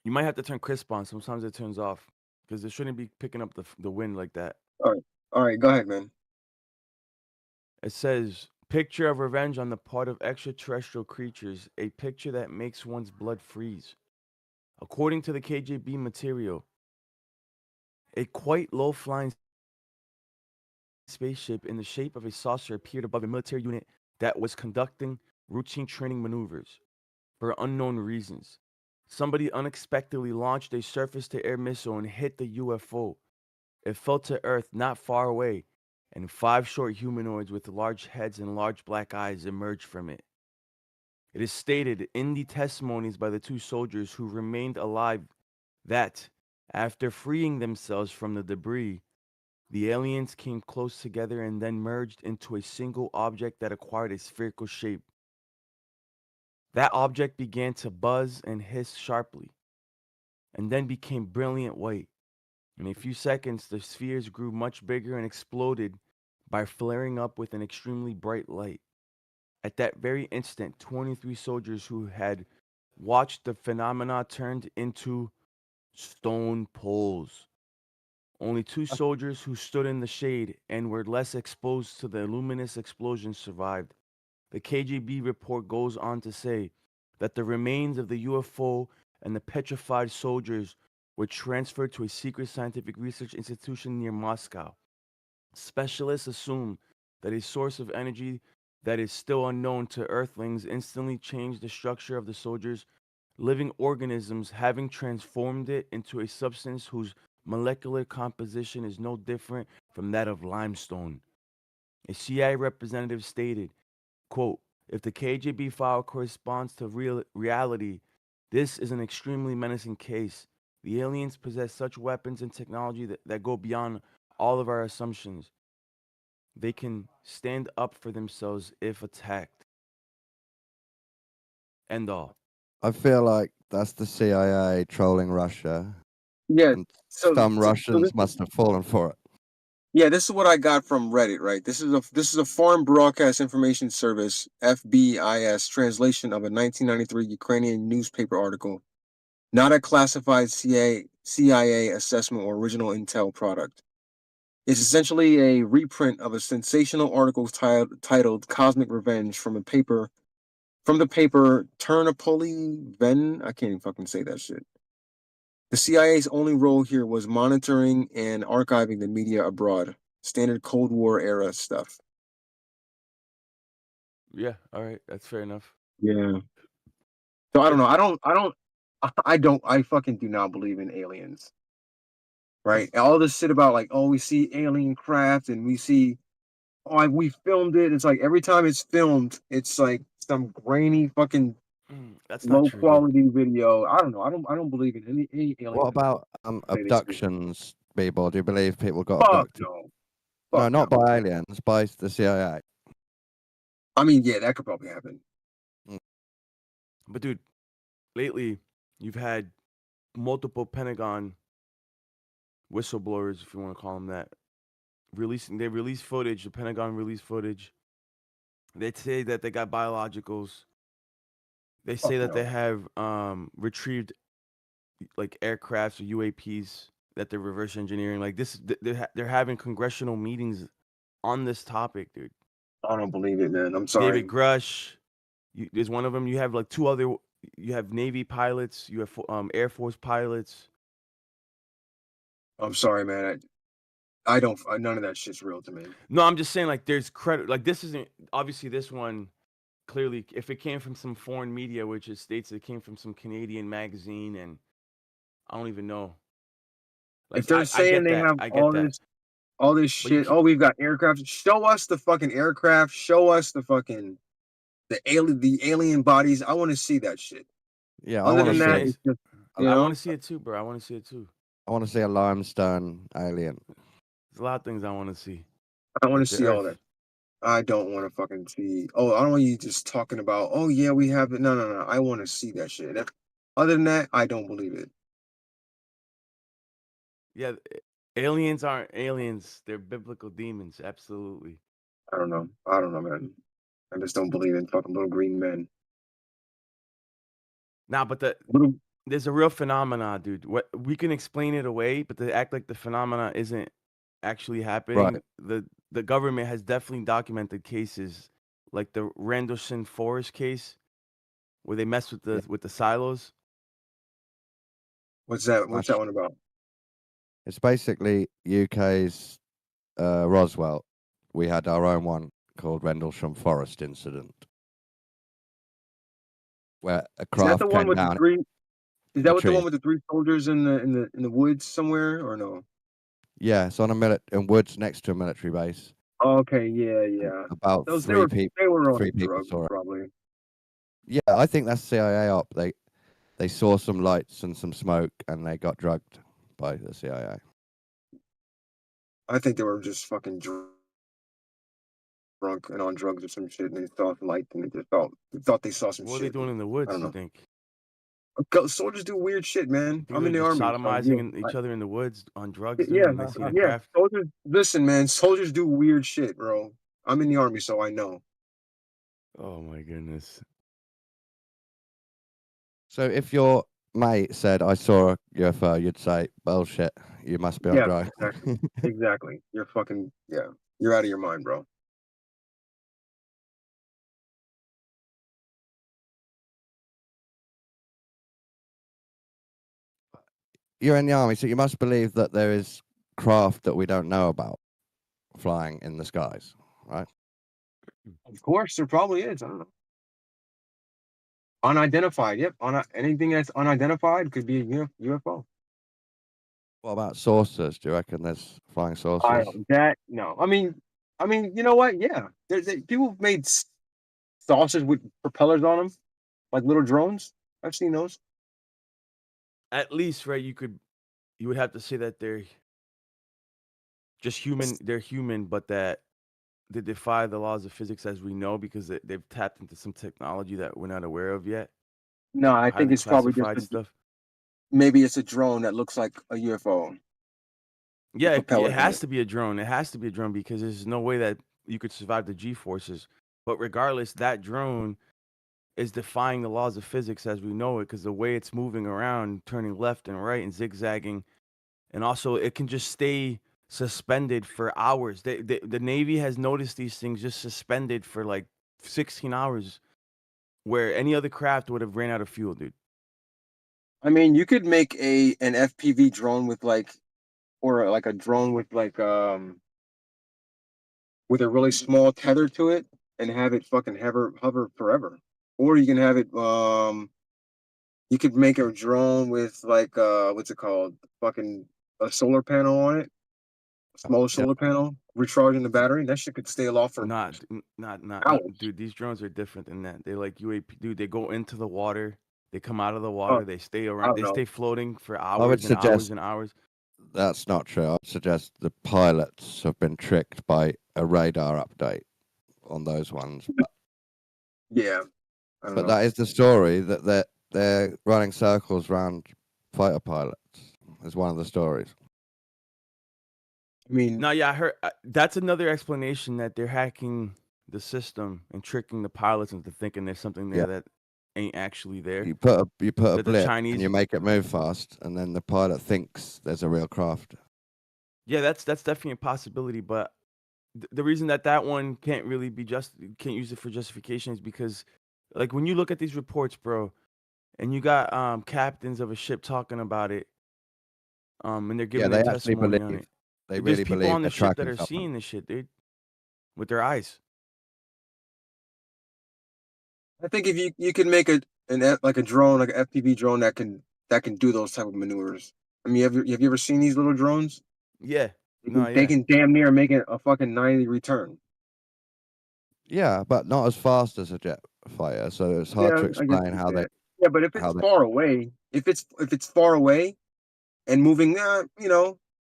You might have to turn crisp on. Sometimes it turns off because it shouldn't be picking up the wind like that. All right, go ahead, man. It says, picture of revenge on the part of extraterrestrial creatures, a picture that makes one's blood freeze. According to the KGB material, a quite low-flying spaceship in the shape of a saucer appeared above a military unit that was conducting routine training maneuvers. For unknown reasons, somebody unexpectedly launched a surface-to-air missile and hit the UFO. It fell to Earth not far away, and 5 short humanoids with large heads and large black eyes emerged from it. It is stated in the testimonies by the 2 soldiers who remained alive that, after freeing themselves from the debris, the aliens came close together and then merged into a single object that acquired a spherical shape. That object began to buzz and hiss sharply, and then became brilliant white. In a few seconds, the spheres grew much bigger and exploded by flaring up with an extremely bright light. At that very instant, 23 soldiers who had watched the phenomena turned into stone poles. Only 2 soldiers who stood in the shade and were less exposed to the luminous explosion survived. The KGB report goes on to say that the remains of the UFO and the petrified soldiers were transferred to a secret scientific research institution near Moscow. Specialists assume that a source of energy that is still unknown to Earthlings instantly changed the structure of the soldiers, living organisms having transformed it into a substance whose molecular composition is no different from that of limestone. A CIA representative stated, quote, if the KGB file corresponds to reality, this is an extremely menacing case. The aliens possess such weapons and technology that go beyond all of our assumptions. They can stand up for themselves if attacked. End all. I feel like that's the CIA trolling Russia. Yeah. And some Russians must have fallen for it. Yeah, this is what I got from Reddit, right? This is a Foreign Broadcast Information Service (FBIS) translation of a 1993 Ukrainian newspaper article, not a classified CIA assessment or original intel product. It's essentially a reprint of a sensational article titled "Cosmic Revenge" from the paper Ternopily Ven. I can't even fucking say that shit. The CIA's only role here was monitoring and archiving the media abroad. Standard Cold War era stuff. Yeah, all right, that's fair enough. Yeah. So I don't know. I fucking do not believe in aliens. Right? All this shit about like, oh, we see alien craft and we see, oh, we filmed it. It's like every time it's filmed, it's like some grainy fucking That's not low true, dude. quality video. I don't know. I don't believe in any alien. What about abductions, people? Do you believe people got Fuck abducted? no. No, Fuck not no. by aliens, by the CIA. I mean, yeah, that could probably happen. But dude, lately you've had multiple Pentagon whistleblowers, if you want to call them that, they release footage. The Pentagon released footage. They say that they got biologicals. They say that they have retrieved like aircrafts or UAPs that they're reverse engineering. Like this, they're having congressional meetings on this topic, dude. I don't believe it, man. I'm sorry. David Grush, there's one of them. You have like two other. You have Navy pilots. You have Air Force pilots. I'm sorry, man. I don't. None of that shit's real to me. No, I'm just saying like there's credit. Like this isn't obviously this one. Clearly, if it came from some foreign media, which it states it came from some Canadian magazine, and I don't even know. Like, If they're saying they have all this shit, oh, we've got aircraft. Show us the fucking aircraft. Show us the fucking the alien bodies. I want to see that shit. Yeah, Other than that, it's just, I want to see it too, bro. I want to see it too. I want to see a limestone alien. There's a lot of things I want to see. I want Like to the see all Earth. that. I don't want to fucking see. Oh, I don't want you just talking about. Oh yeah, we have it. No, no, no. I want to see that shit. Other than that, I don't believe it. Yeah, aliens aren't aliens. They're biblical demons. Absolutely. I don't know. I don't know, man. I just don't believe in fucking little green men. Nah, but there's a real phenomena, dude. What we can explain it away, but to act like the phenomena isn't actually happening. Right. The government has definitely documented cases like the Rendlesham Forest case, where they mess with the silos. What's that? What's that one about? It's basically UK's Roswell. We had our own one called Rendlesham Forest incident, where a Is that craft the one came with the down. three? Is that the what the tree. one with the three soldiers in the woods somewhere or no? Yeah, it's on in woods next to a military base. Oh, okay, yeah. About Those three people. they were on Three people drugs saw it. probably. Yeah, I think that's CIA op. They saw some lights and some smoke, and they got drugged by the CIA. I think they were just fucking drunk and on drugs or some shit, and they saw some light and they just thought they saw some What are shit. they doing in the woods? You think? Soldiers do weird shit, man. I'm in the They're just army. sodomizing each other in the woods on drugs. Yeah, And they see the yeah. craft. Soldiers, listen, man. Soldiers do weird shit, bro. I'm in the army, so I know. Oh my goodness. So if your mate said, "I saw a UFO," you'd say, "Bullshit. You must be on Yeah, drugs." exactly. Exactly. You're fucking You're out of your mind, bro. You're in the army, so you must believe that there is craft that we don't know about flying in the skies, right? Of course, there probably is. I don't know. Unidentified. Yep. Anything that's unidentified could be a UFO. What about saucers? Do you reckon there's flying saucers? No. I mean, you know what? Yeah, people have made saucers with propellers on them, like little drones. I've seen those. At least, right? You would have to say that they're just human. They're human, but that they defy the laws of physics as we know because they've tapped into some technology that we're not aware of yet. No, I think Highly it's probably just classified stuff. maybe it's a drone that looks like a UFO. Yeah, it propellers in has it. to be a drone. It has to be a drone because there's no way that you could survive the G forces. But regardless, that drone is defying the laws of physics as we know it because the way it's moving around, turning left and right and zigzagging, and also it can just stay suspended for hours. The Navy has noticed these things just suspended for like 16 hours, where any other craft would have ran out of fuel, dude. I mean, you could make an FPV drone with like, or like a drone with like with a really small tether to it and have it fucking hover forever. Or you can have it you could make a drone with like what's it called? Fucking a solar panel on it. A smaller solar panel, recharging the battery. That shit could stay aloft for Not, hours. dude. These drones are different than that. They like UAP, dude. They go into the water, they come out of the Oh, water, they stay I around, don't they know. stay floating for I would hours and hours suggest and hours. that's not true. I would suggest the pilots have been tricked by a radar update on those ones. Yeah, I don't But know. that is the story that they're running circles around fighter pilots. Is one of the stories. I mean, No, yeah, I heard that's another explanation that they're hacking the system and tricking the pilots into thinking there's something there Yeah. that ain't actually there. You put a That the blip Chinese, and you make it move fast, and then the pilot thinks there's a real craft. yeah, that's definitely a possibility. But the reason that one can't really be can't use it for justification is because, like, when you look at these reports, bro, and you got captains of a ship talking about it, and they're Yeah, giving they their actually testimony on believe. it. They There's really people believe on the they're ship that tracking are someone. seeing this shit, dude, with their eyes. I think if you can make like a drone, like an FPV drone that can do those type of maneuvers. I mean, have you ever seen these little drones? Yeah, They can damn near make it a fucking 90 return. Yeah, but not as fast as a jet fighter, so it's hard to Yeah, I guess explain you how they. said. Yeah, but if it's far away, if it's far away and moving,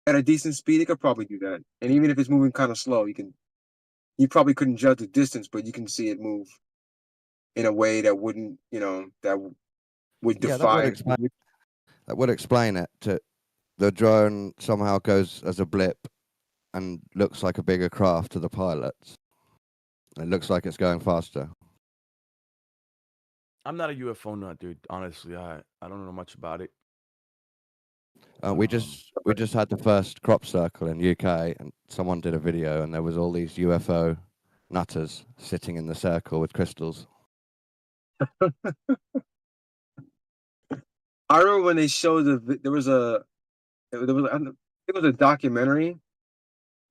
at a decent speed, it could probably do that. And even if it's moving kind of slow, you probably couldn't judge the distance, but you can see it move in a way that wouldn't, that would Yeah, that would defy. explain. That would explain it. To the drone somehow goes as a blip and looks like a bigger craft to the pilots. It looks like it's going faster. I'm not a UFO nut, dude. Honestly, I don't know much about it. We just had the first crop circle in UK, and someone did a video, and there was all these UFO nutters sitting in the circle with crystals. I remember when they showed there was a documentary,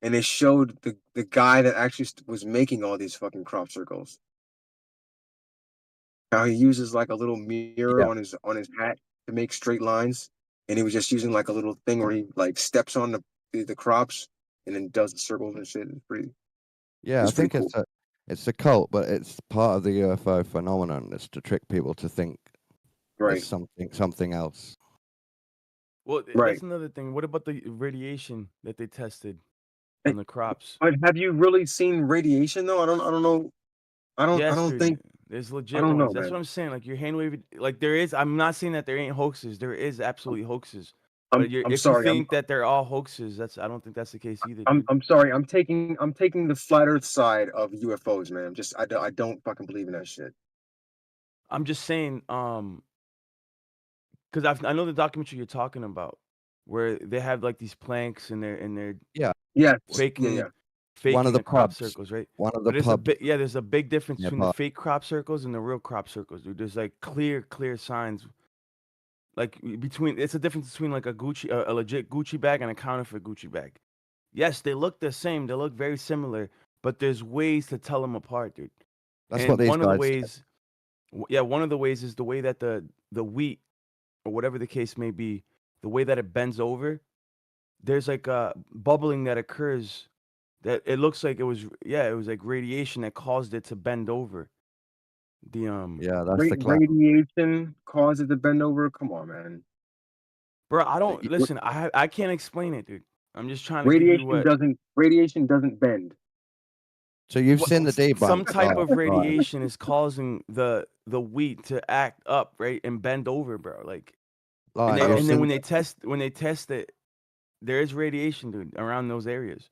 and they showed the guy that actually was making all these fucking crop circles. How he uses like a little mirror Yeah. on his hat to make straight lines, and he was just using like a little thing where he like steps on the crops and then does the circles and shit. It's pretty. Yeah, I It's pretty think cool. it's a cult, but it's part of the UFO phenomenon. It's to trick people to think Right. there's something else. Well, Right. that's another thing. What about the radiation that they tested on the crops? But have you really seen radiation though? I don't know. Yes, I don't dude. think. There's I legit don't know, ones. That's man. what I'm saying. Like your hand waving, like there is. I'm not saying that there ain't hoaxes. There is absolutely hoaxes. But I'm if you sorry. think that they're all hoaxes, I don't think that's the case either, dude. I'm sorry. I'm taking the flat Earth side of UFOs, man. I don't fucking believe in that shit. I'm just saying, because I know the documentary you're talking about, where they have like these planks and they're Yeah. Yes. faking Yeah. One of faking the the crop pubs. circles, right? One of the But there's pubs. there's a big difference between the nearby. fake crop circles and the real crop circles, dude. There's like clear signs. Like it's a difference between like a legit Gucci bag and a counterfeit Gucci bag. Yes, they look the same. They look very similar, but there's ways to tell them apart, dude. That's And what these one of the guys did. ways, one of the ways is the way that the wheat or whatever the case may be, the way that it bends over. There's like a bubbling that occurs that it looks like it was like radiation that caused it to bend over. Yeah, that's the cloud. Radiation causes the bend over. Come on, man. Bro, I don't listen. I can't explain it, dude. I'm just trying to give you Radiation doesn't bend. So you've seen the debunk. Some type of right. radiation is causing the wheat to act up, right, and bend over, bro. Like, Like, and you've then seen- when they test it, there is radiation, dude, around those areas.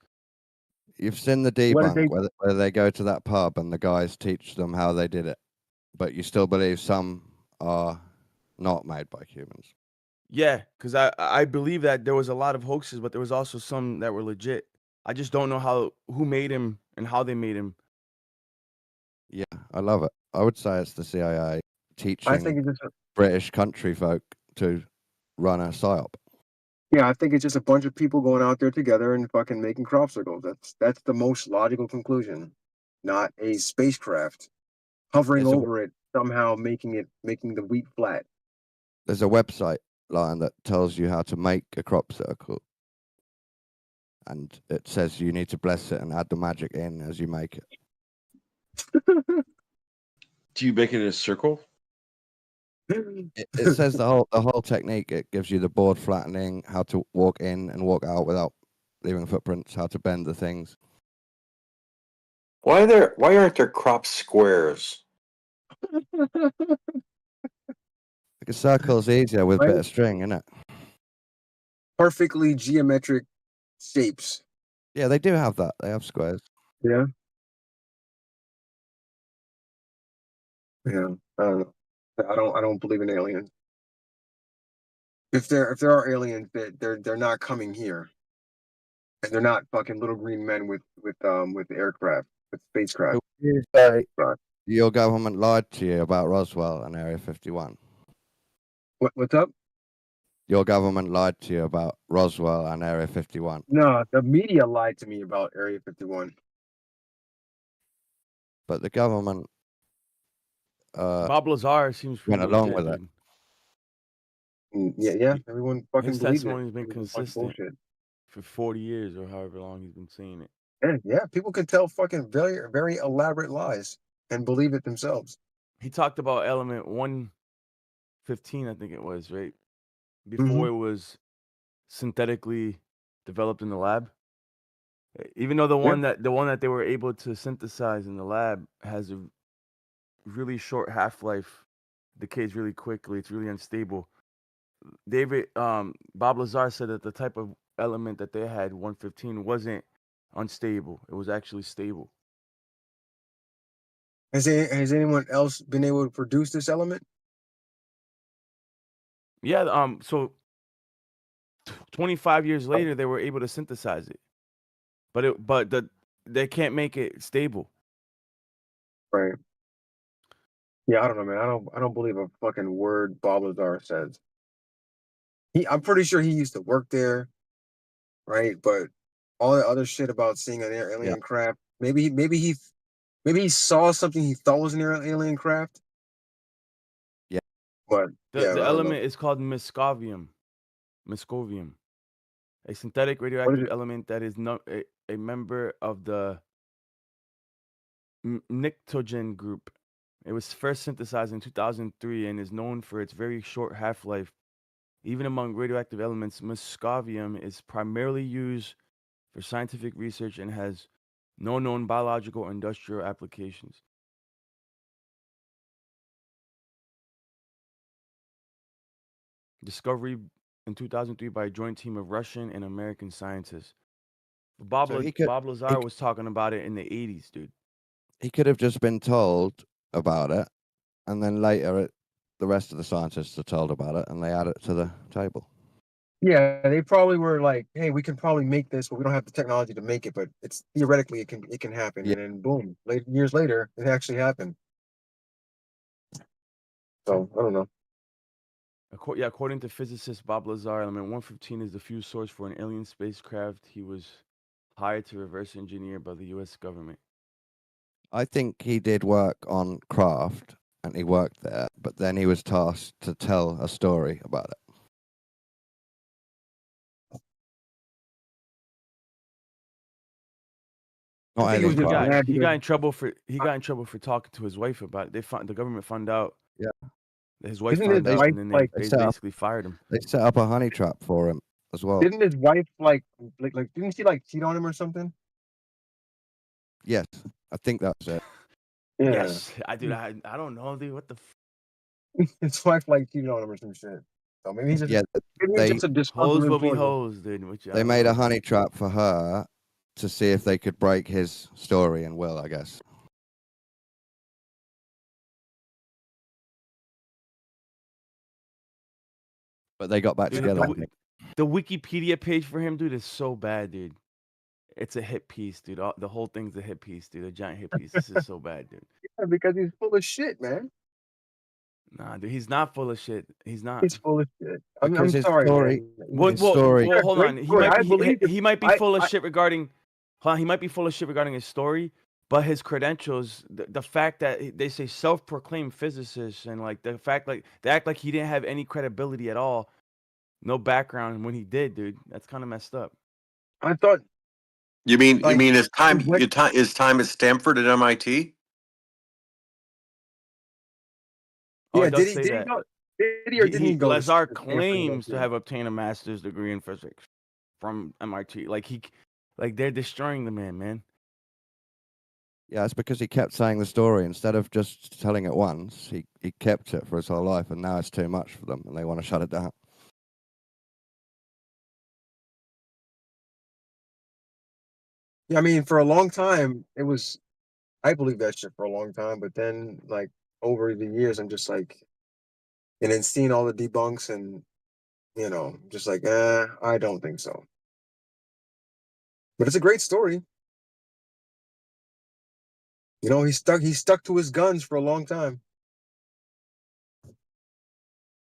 You've seen the debunk where they go to that pub and the guys teach them how they did it, but you still believe some are not made by humans. Yeah, because I believe that there was a lot of hoaxes, but there was also some that were legit. I just don't know who made him and how they made him. Yeah, I love it. I would say it's the CIA teaching I think it's just British country folk to run a psyop. Yeah, I think it's just a bunch of people going out there together and fucking making crop circles. That's the most logical conclusion, not a spacecraft hovering There's a over it somehow making the wheat flat. there's a website line that tells you how to make a crop circle, and it says you need to bless it and add the magic in as you make it. Do you make it a circle? It says the whole technique. It gives you the board flattening, how to walk in and walk out without leaving footprints, how to bend the things. Why aren't there crop squares? Like a circle's easier with a bit of string, isn't it? Perfectly geometric shapes. Yeah, they do have that. They have squares. Yeah. Yeah. I don't know. I don't believe in aliens. If there are aliens, they're not coming here. And they're not fucking little green men with aircraft, with spacecraft. You say your government lied to you about Roswell and Area 51. What's up? Your government lied to you about Roswell and Area 51. No, the media lied to me about Area 51. But the government Bob Lazar seems went pretty along legit, with it. Mm, yeah. Everyone fucking His believes it. testimony's been It was consistent bullshit. for 40 years or however long he's been saying it. Yeah, people can tell fucking very elaborate lies and believe it themselves. He talked about element 115, I think it was, right? Before it was synthetically developed in the lab. Even though the one that they were able to synthesize in the lab has a really short half-life, decays really quickly, it's really unstable. Bob Lazar said that the type of element that they had, 115, wasn't unstable. It was actually stable. Has anyone else been able to produce this element? Yeah, so 25 years later they were able to synthesize it. But they can't make it stable. Right. Yeah, I don't know, man. I don't believe a fucking word Bob Lazar says. I'm pretty sure he used to work there, right? But all the other shit about seeing an alien craft, maybe he saw something he thought was an alien craft. Yeah. But The I don't element know. is called Moscovium, a synthetic radioactive element that is not a member of the pnictogen group. It was first synthesized in 2003 and is known for its very short half-life. Even among radioactive elements, Moscovium is primarily used for scientific research and has no known biological or industrial applications. Discovery in 2003 by a joint team of Russian and American scientists. Bob Lazar was talking about it in the 80s, dude. He could have just been told about it, and then later the rest of the scientists are told about it, and they add it to the table. Yeah, they probably were like, "Hey, we can probably make this, but we don't have the technology to make it. But it's theoretically it can happen." Yeah. And then boom, years later, it actually happened. So I don't know. According to physicist Bob Lazar, element 115 is the fuel source for an alien spacecraft he was hired to reverse engineer by the U.S. government. I think he did work on craft, and he worked there, but then he was tasked to tell a story about it. He got in trouble for talking to his wife about it. The government found out. Yeah. His wife found out, and then they basically fired him. They set up a honey trap for him as well. Didn't his wife didn't she cheat on him or something? Yes, I think that's it. Yeah. Yes, I don't know, dude. What the? His wife cheated on him or some shit. So maybe he's just just a disgruntled hoes will be employee. hoes, dude. They made a honey trap for her to see if they could break his story and will, I guess. But they got back together. The Wikipedia page for him, dude, is so bad, dude. It's a hit piece, dude. The whole thing's a hit piece, dude. A giant hit piece. This is so bad, dude. Yeah, because he's full of shit, man. Nah, dude, he's not full of shit. He's not. He's full of shit. I'm Because his sorry, story, man. Well, his well, story. well, hold on. Story. I believe it. He might be full of shit regarding. Hold on, he might be full of shit regarding his story, but his credentials, the fact that they say self-proclaimed physicist, and like the fact like they act like he didn't have any credibility at all, no background when he did, dude. That's kind of messed up. I thought. You mean Like, his time at Stanford at MIT? Oh, yeah, it does did say he that. go? Did he or didn't he go? Lazar to claims to Stanford? have obtained a master's degree in physics from MIT. Like they're destroying the man. Yeah, it's because he kept saying the story instead of just telling it once. He kept it for his whole life, and now it's too much for them, and they want to shut it down. Yeah, I mean, for a long time, it was. I believe that shit for a long time, but then, like, over the years, I'm just like, and then seeing all the debunks, and just like, I don't think so. But it's a great story. He stuck to his guns for a long time.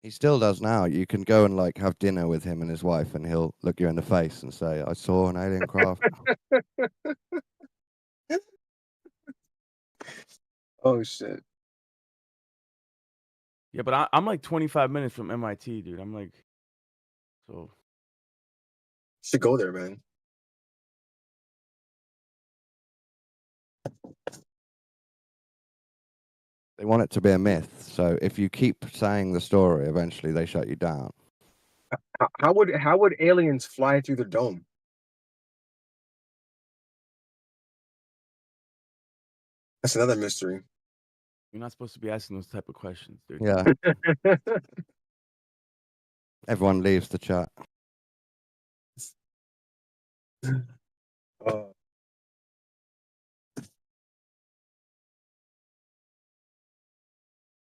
He still does now. You can go and like have dinner with him and his wife, and he'll look you in the face and say, "I saw an alien craft." Oh shit! Yeah, but I'm like 25 minutes from MIT, dude. I'm like, so. Should go there, man. They want it to be a myth. So if you keep saying the story, eventually they shut you down. How would aliens fly through the dome? That's another mystery. You're not supposed to be asking those type of questions, dude. Yeah. Everyone leaves the chat.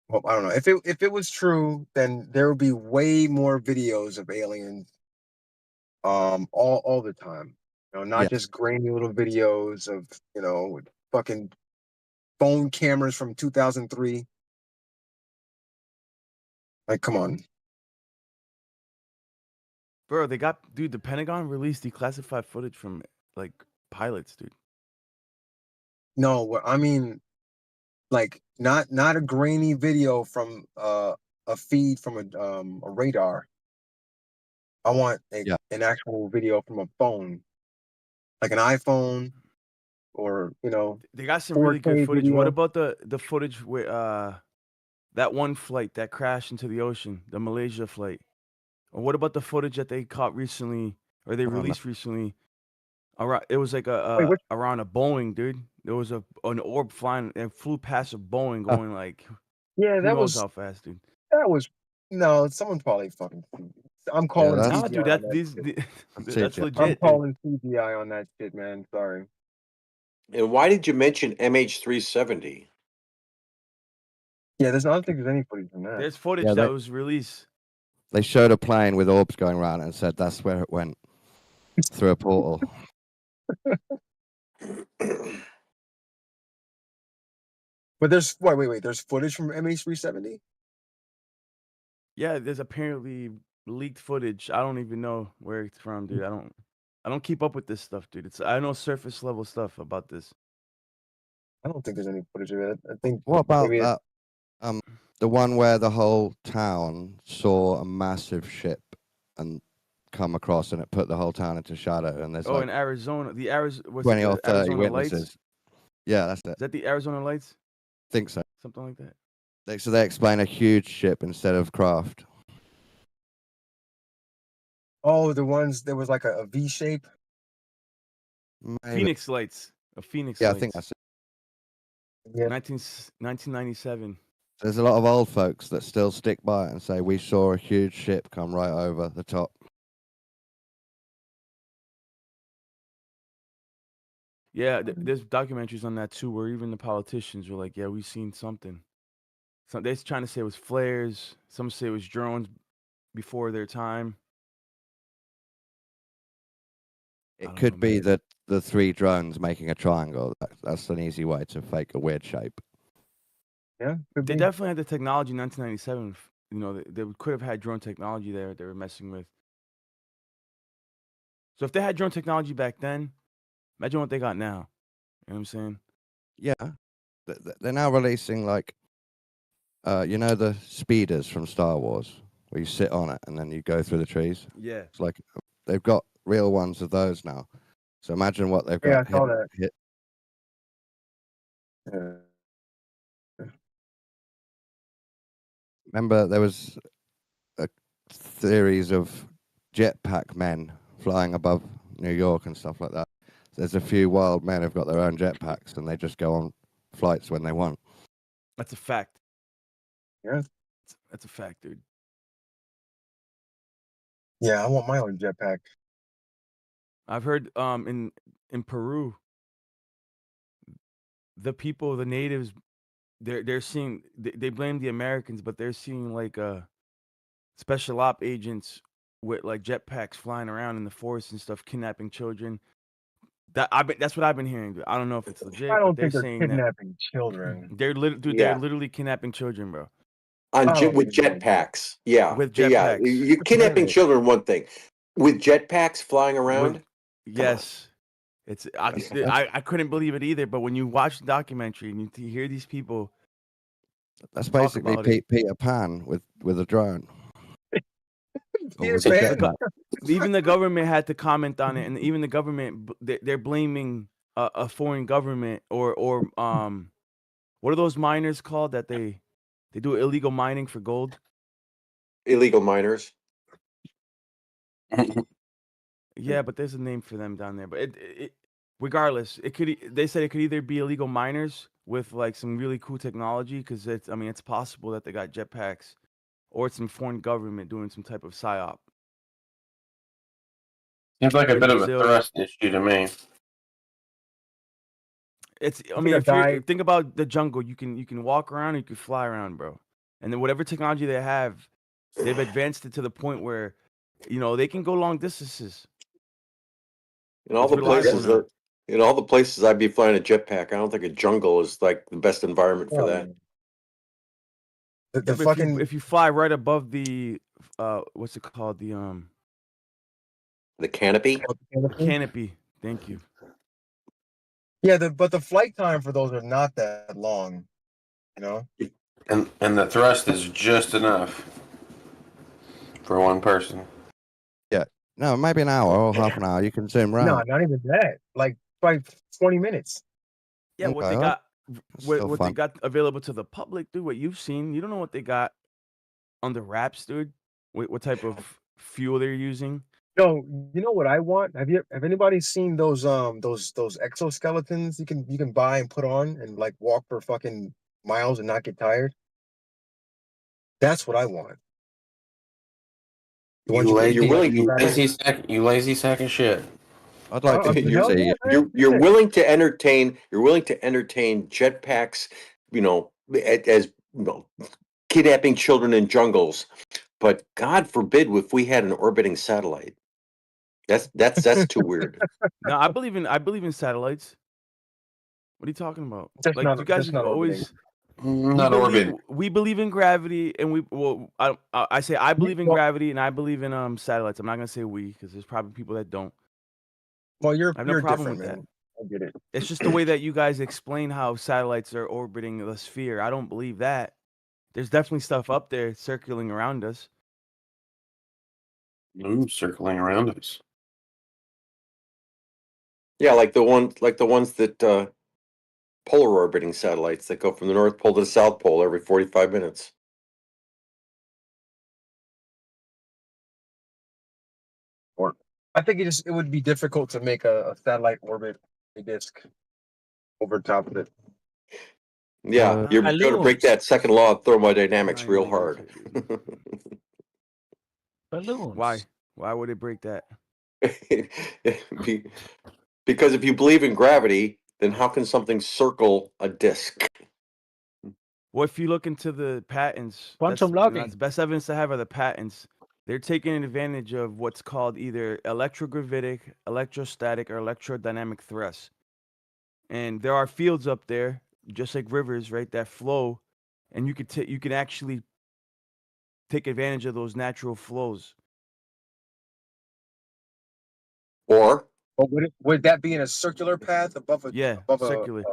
Well, I don't know. If it was true, then there would be way more videos of aliens, all the time. Not Yeah. just grainy little videos of with fucking phone cameras from 2003. Like, come on. Bro, the Pentagon released declassified footage from like pilots, dude. No, I mean, like not a grainy video from a feed from a radar. I want an actual video from a phone, like an iPhone, or They got some really 4K good footage. video. What about the footage where that one flight that crashed into the ocean, the Malaysia flight? Or what about the footage that they caught recently, or they released recently? Around, it was like around a Boeing, dude. There was an orb flying and flew past a Boeing, going like, Yeah, who that knows was how fast, dude. no. Someone probably fucking. I'm Yeah, calling that's- CGI Nah, dude, on that these shit. that's CGI. legit. I'm dude. calling CGI on that shit, man. Sorry. And why did you mention MH370? Yeah, I don't think there's any footage from that. There's footage Yeah, that was released. They showed a plane with orbs going around and said that's where it went through a portal. But there's wait. There's footage from MH370. Yeah, there's apparently leaked footage. I don't even know where it's from, dude. I don't keep up with this stuff, dude. I know surface level stuff about this. I don't think there's any footage of it. I think What about maybe that? The one where the whole town saw a massive ship and come across, and it put the whole town into shadow. And there's Oh, like in Arizona, the Arizona, 20 or 30 Arizona witnesses. Lights? Yeah, that's it. Is that the Arizona Lights? Think so. Something like that. So they explain a huge ship instead of craft. Oh, the ones there was like a V shape. Maybe. Phoenix Lights. A Phoenix Yeah, Lights. I think that's it. Yeah. 1997. There's a lot of old folks that still stick by it and say we saw a huge ship come right over the top. Yeah, there's documentaries on that too, where even the politicians were like, "Yeah, we've seen something." So they're trying to say it was flares. Some say it was drones before their time. It could be that the three drones making a triangle. That's an easy way to fake a weird shape. Yeah, could They be. definitely had the technology in 1997. You know, they could have had drone technology there they were messing with. So if they had drone technology back then, imagine what they got now. You know what I'm saying? Yeah, they're now releasing like, you know, the speeders from Star Wars, where you sit on it and then you go through the trees. Yeah. It's like they've got real ones of those now. So imagine what they've Yeah, got I saw that. hit. Remember, there was a series of jetpack men flying above New York and stuff like that. There's a few wild men who've got their own jetpacks and they just go on flights when they want. That's a fact. Yeah. That's a fact, dude. Yeah, I want my own jetpack. I've heard in Peru, the people, the natives, they're seeing they blame the Americans, but they're seeing like special op agents with like jetpacks flying around in the forest and stuff, kidnapping children. That's what I've been hearing. Dude. I don't know if it's legit, I but don't they're think they're saying that kidnapping children. they're dude, they're Yeah. literally kidnapping children, bro. With jetpacks. Yeah. With Yeah. jetpacks. You kidnapping Really? children, one thing. With jetpacks flying around? With, yes. It's I couldn't believe it either, but when you watch the documentary and you hear these people That's talk basically about it, Peter Pan with a drone. Or with a the jetpack. even the government had to comment on it, and even the government they're blaming a foreign government or what are those miners called that they do illegal mining for gold? Illegal miners. Yeah, but there's a name for them down there. But regardless, they said it could either be illegal miners with like some really cool technology because it's possible that they got jetpacks, or it's some foreign government doing some type of psyop. Seems like a In bit of a Brazil. thrust issue to me. I mean, if you think about the jungle, you can walk around, and you can fly around, bro. And then whatever technology they have, they've advanced it to the point where, they can go long distances. In all It's the reliable places now. that in all the places I'd be flying a jetpack, I don't think a jungle is like the best environment for that. The Yeah, but fucking if you fly right above the what's it called, the canopy. Canopy. Thank you. yeah, but the flight time for those are not that long, you know. And the thrust is just enough for one person. Yeah. No, maybe an hour or half an hour. You can zoom No, round. not even that. Like 20 minutes. Yeah, what they Okay, got, still what they fun. got available to the public, dude. What you've seen, you don't know what they got under wraps, dude. What type of fuel they're using? No, you know what I want? Have anybody seen those exoskeletons you can buy and put on and like walk for fucking miles and not get tired? That's what I want. The ones You lazy sack of shit. I'd like to you're, see. you're willing to entertain jetpacks, as kidnapping children in jungles, but God forbid if we had an orbiting satellite. That's too weird. No, I believe in satellites. What are you talking about? That's Like not- you guys that's not always. Not orbiting. We believe in gravity, and I say I believe in gravity, and I believe in satellites. I'm not gonna say we because there's probably people that don't. Well, I have no you're problem different, with man. I get it. It's just the way that you guys explain how satellites are orbiting the sphere. I don't believe that. There's definitely stuff up there circling around us. Circling around us. Yeah, like the ones that polar orbiting satellites that go from the North Pole to the South Pole every 45 minutes. Or I think it would be difficult to make a satellite orbit a disk over top of it. Yeah, you're going to break that second law of thermodynamics real hard. Balloons. Why? Why would it break that? Because if you believe in gravity, then how can something circle a disk? Well, if you look into the patents, Quantum that's logging. the best evidence to have are the patents. They're taking advantage of what's called either electrogravitic, electrostatic, or electrodynamic thrust. And there are fields up there, just like rivers, right, that flow and you could actually take advantage of those natural flows. Or would that be in a circular path above a circular?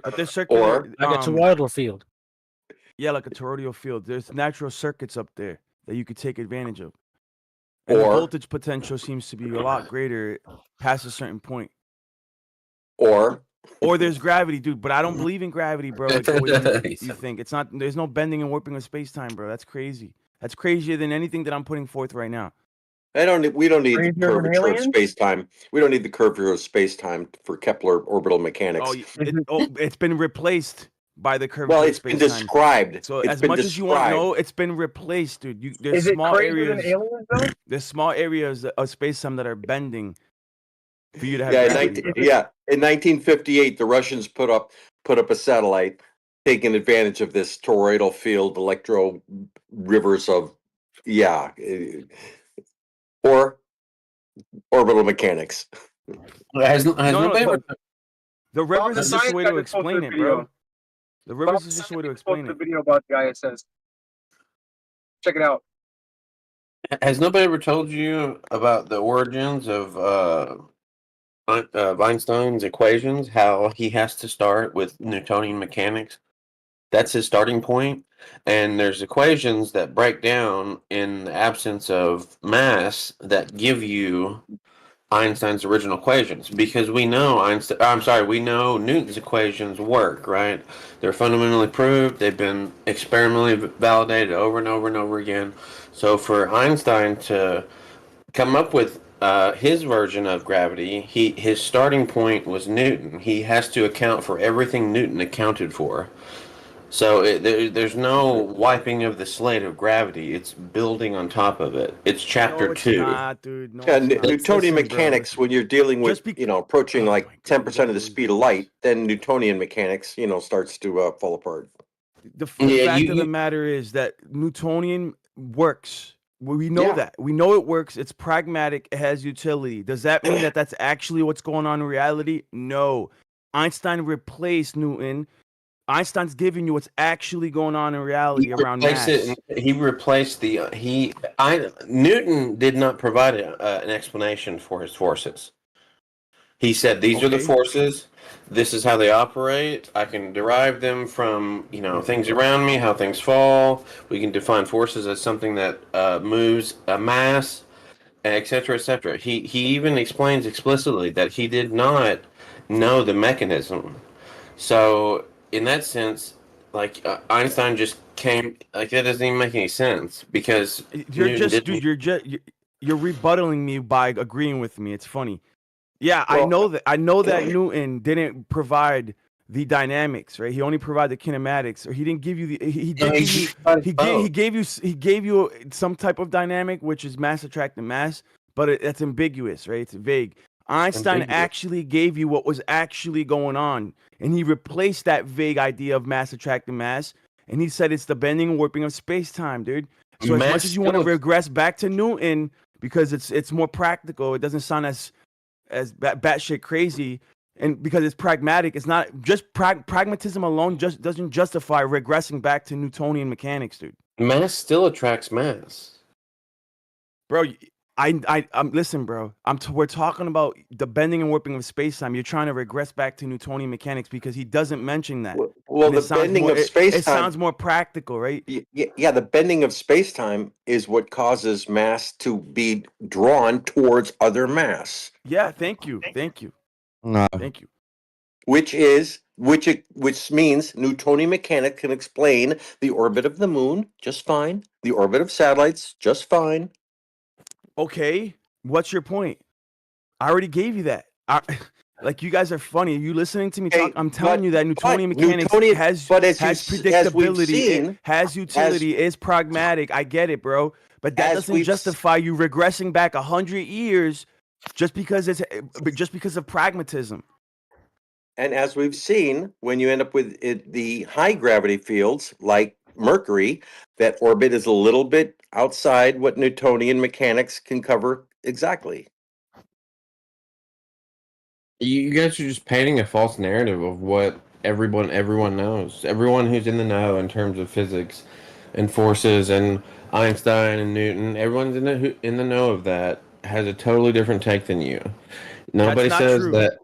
But there's circular, or like a toroidal field. Yeah, like a toroidal field. There's natural circuits up there that you could take advantage of. And the Or- voltage potential seems to be a lot greater past a certain point. Or there's gravity, dude. But I don't believe in gravity, bro. Like the way you think. It's not. There's no bending and warping of space time, bro. That's crazy. That's crazier than anything that I'm putting forth right now. we don't need the Crazier than curvature of aliens? space time. We don't need the curvature of space time for Kepler orbital mechanics. It's been replaced by the curvature. Well, of it's been space-time. described. So It's as been much as you want to described. know, it's been replaced, dude. There's Is it small crazier areas. than aliens, though? There's small areas of space time that are bending for you to have Yeah, gravity. in 1958, the Russians put up a satellite taking advantage of this toroidal field, electro rivers of, or orbital mechanics. The rivers the is just a science way guy to just posted explain a it, video. bro. The rivers is just a way to explain The it. video about the ISS. Check it out. Has nobody ever told you about the origins of Einstein's equations? How he has to start with Newtonian mechanics? That's his starting point. And there's equations that break down in the absence of mass that give you Einstein's original equations, because we know we know Newton's equations work, right? They're fundamentally proved. They've been experimentally validated over and over and over again. So for Einstein to come up with his version of gravity, his starting point was Newton. He has to account for everything Newton accounted for. So there's no wiping of the slate of gravity. It's building on top of it. It's chapter 2. Not, dude. No, Newtonian mechanics, when you're dealing with, approaching like 10% of the speed of light, then Newtonian mechanics, starts to fall apart. The fact of the matter is that Newtonian works. We know that. We know it works. It's pragmatic. It has utility. Does that mean that that's actually what's going on in reality? No. Einstein replaced Newton. Einstein's giving you what's actually going on in reality around mass. He replaced Newton did not provide an explanation for his forces. He said, these are the forces. This is how they operate. I can derive them from, things around me, how things fall. We can define forces as something that moves a mass, etc., etc. He even explains explicitly that he did not know the mechanism. So in that sense, Einstein just came, that doesn't even make any sense, because you're rebuttaling me by agreeing with me. It's funny. Yeah, I know that Newton didn't provide the dynamics, right? He only provided the kinematics, or he didn't give you he gave you some type of dynamic, which is mass attracting mass, but that's ambiguous, right? It's vague. Einstein actually gave you what was actually going on, and he replaced that vague idea of mass attracting mass, and he said it's the bending and warping of space-time, dude. So as much as you want to regress back to Newton because it's more practical, it doesn't sound as batshit crazy, and because it's pragmatic, it's not just pragmatism alone just doesn't justify regressing back to Newtonian mechanics, dude. Mass still attracts mass, bro. Listen, bro. We're talking about the bending and warping of space-time. You're trying to regress back to Newtonian mechanics because he doesn't mention that. Well, the bending of space-time. It sounds more practical, right? Yeah, the bending of space-time is what causes mass to be drawn towards other mass. Yeah, thank you. No. Thank you. Which means Newtonian mechanics can explain the orbit of the moon just fine, the orbit of satellites just fine. Okay, what's your point? I already gave you that. You guys are funny. Are you listening to me talk? I'm telling you that Newtonian mechanics has predictability, has utility, is pragmatic. I get it, bro. But that doesn't justify you regressing back 100 years just because of pragmatism. And as we've seen, when you end up with the high gravity fields like Mercury, that orbit is a little bit outside what Newtonian mechanics can cover exactly. You guys are just painting a false narrative of what Everyone knows. Everyone who's in the know in terms of physics and forces and Einstein and Newton, everyone's in the know of that has a totally different take than you. Nobody not says true. that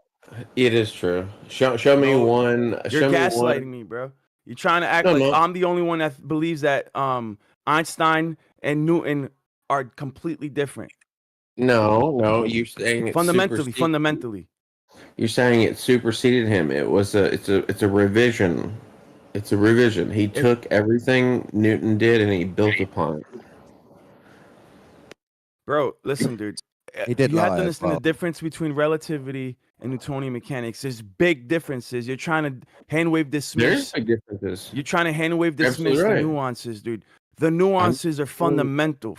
it is true. Show me No, one. You're Show me gaslighting one. me, bro. You're trying to act No, like no. I'm the only one that believes that Einstein and Newton are completely different. No. You're saying it's Fundamentally. You're saying it superseded him. It's a revision. It's a revision. He took everything Newton did and he built upon it. Bro, listen, dude. He did You have to lie as understand the well. difference between relativity and Newtonian mechanics. There's big differences. You're trying to hand wave dismiss. There's big differences. You're trying to hand wave You're dismiss absolutely the right. nuances, dude. The nuances are fundamental.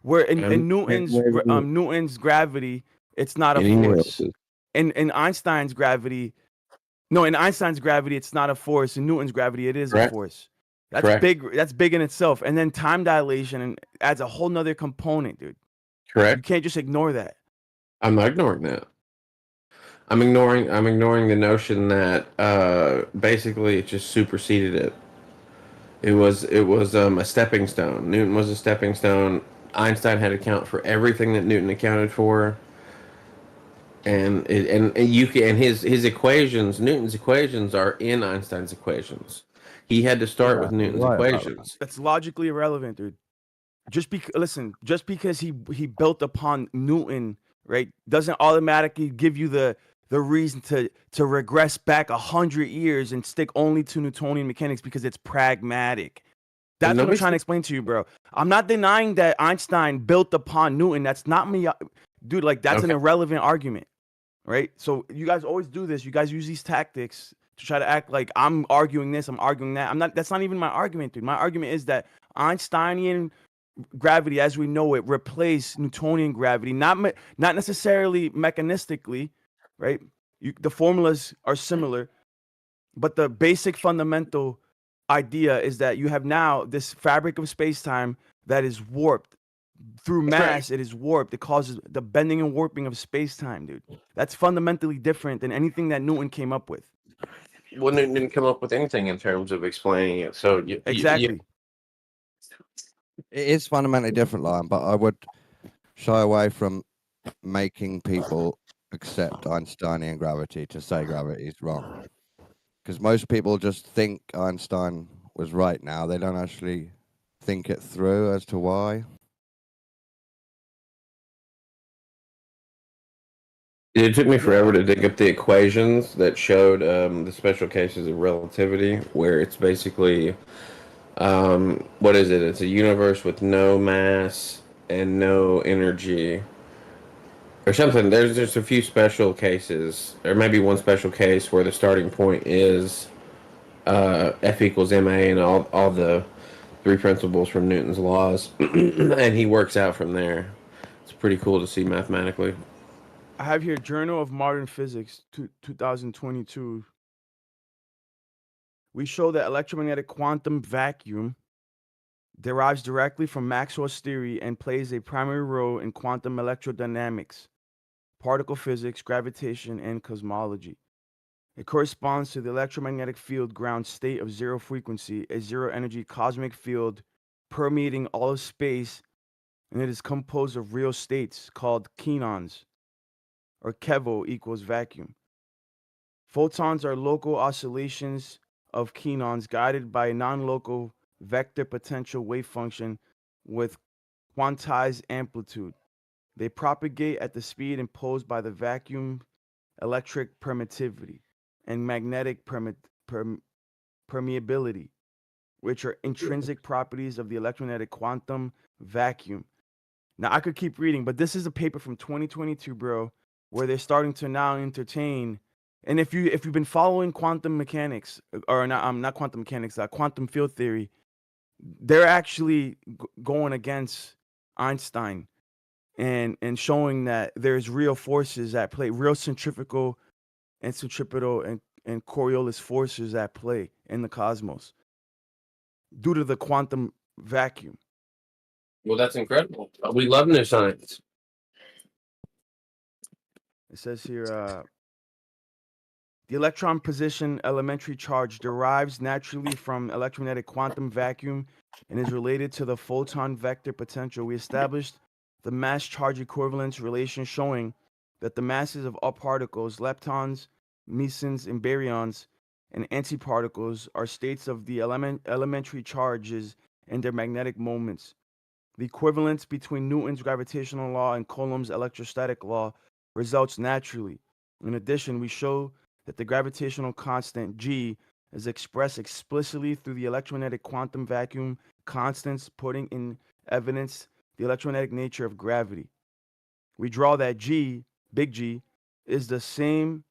Where in Newton's gravity, it's not a Any force. nuances. In Einstein's gravity, it's not a force. In Newton's gravity, it is a Correct. force. That's Correct. big. That's big in itself. And then time dilation adds a whole nother component, dude. Correct. You can't just ignore that. I'm not ignoring that. I'm ignoring the notion that basically it just superseded it. It was a stepping stone. Newton was a stepping stone. Einstein had to account for everything that Newton accounted for. And his equations, Newton's equations are in Einstein's equations. He had to start with Newton's equations. That's logically irrelevant, dude. Just because he built upon Newton, right, doesn't automatically give you the reason to regress back 100 years and stick only to Newtonian mechanics because it's pragmatic. That's what I'm trying to explain to you, bro. I'm not denying that Einstein built upon Newton. That's not me, dude. Like that's an irrelevant argument, right? So you guys always do this. You guys use these tactics to try to act like I'm arguing this, I'm arguing that. I'm not. That's not even my argument, dude. My argument is that Einsteinian gravity, as we know it, replaced Newtonian gravity, not necessarily mechanistically, right? The formulas are similar, but the basic fundamental idea is that you have now this fabric of space-time that is warped through mass. It is warped. It causes the bending and warping of space-time, dude. That's fundamentally different than anything that Newton came up with. Well, Newton didn't come up with anything in terms of explaining it. So exactly. It is fundamentally different, Lion, but I would shy away from making people accept Einsteinian gravity to say gravity is wrong. Because most people just think Einstein was right now. They don't actually think it through as to why. It took me forever to dig up the equations that showed the special cases of relativity, where it's basically, what is it? It's a universe with no mass and no energy, or something. There's a few special cases, or maybe one special case where the starting point is F equals ma and all the three principles from Newton's laws, and he works out from there. It's pretty cool to see mathematically. I have here Journal of Modern Physics, 2022. We show that electromagnetic quantum vacuum derives directly from Maxwell's theory and plays a primary role in quantum electrodynamics, particle physics, gravitation, and cosmology. It corresponds to the electromagnetic field ground state of zero frequency, a zero energy cosmic field permeating all of space, and it is composed of real states called keenons, or kevo equals vacuum. Photons are local oscillations of keenons guided by a non-local vector potential wave function with quantized amplitude. They propagate at the speed imposed by the vacuum electric permittivity and magnetic permeability, which are intrinsic properties of the electromagnetic quantum vacuum. Now, I could keep reading, but this is a paper from 2022, bro, where they're starting to now entertain. And if you've been following quantum mechanics, or not quantum mechanics, quantum field theory, they're actually going against Einstein and showing that there's real forces at play, real centrifugal and centripetal and Coriolis forces at play in the cosmos due to the quantum vacuum. Well, that's incredible. We love new science. It says here, The electron position elementary charge derives naturally from electromagnetic quantum vacuum and is related to the photon vector potential. We established the mass charge equivalence relation showing that the masses of all particles, leptons, mesons, and baryons, and antiparticles are states of the elementary charges and their magnetic moments. The equivalence between Newton's gravitational law and Coulomb's electrostatic law results naturally. In addition, we show that the gravitational constant G is expressed explicitly through the electromagnetic quantum vacuum constants, putting in evidence the electromagnetic nature of gravity. We draw that G, big G, is the same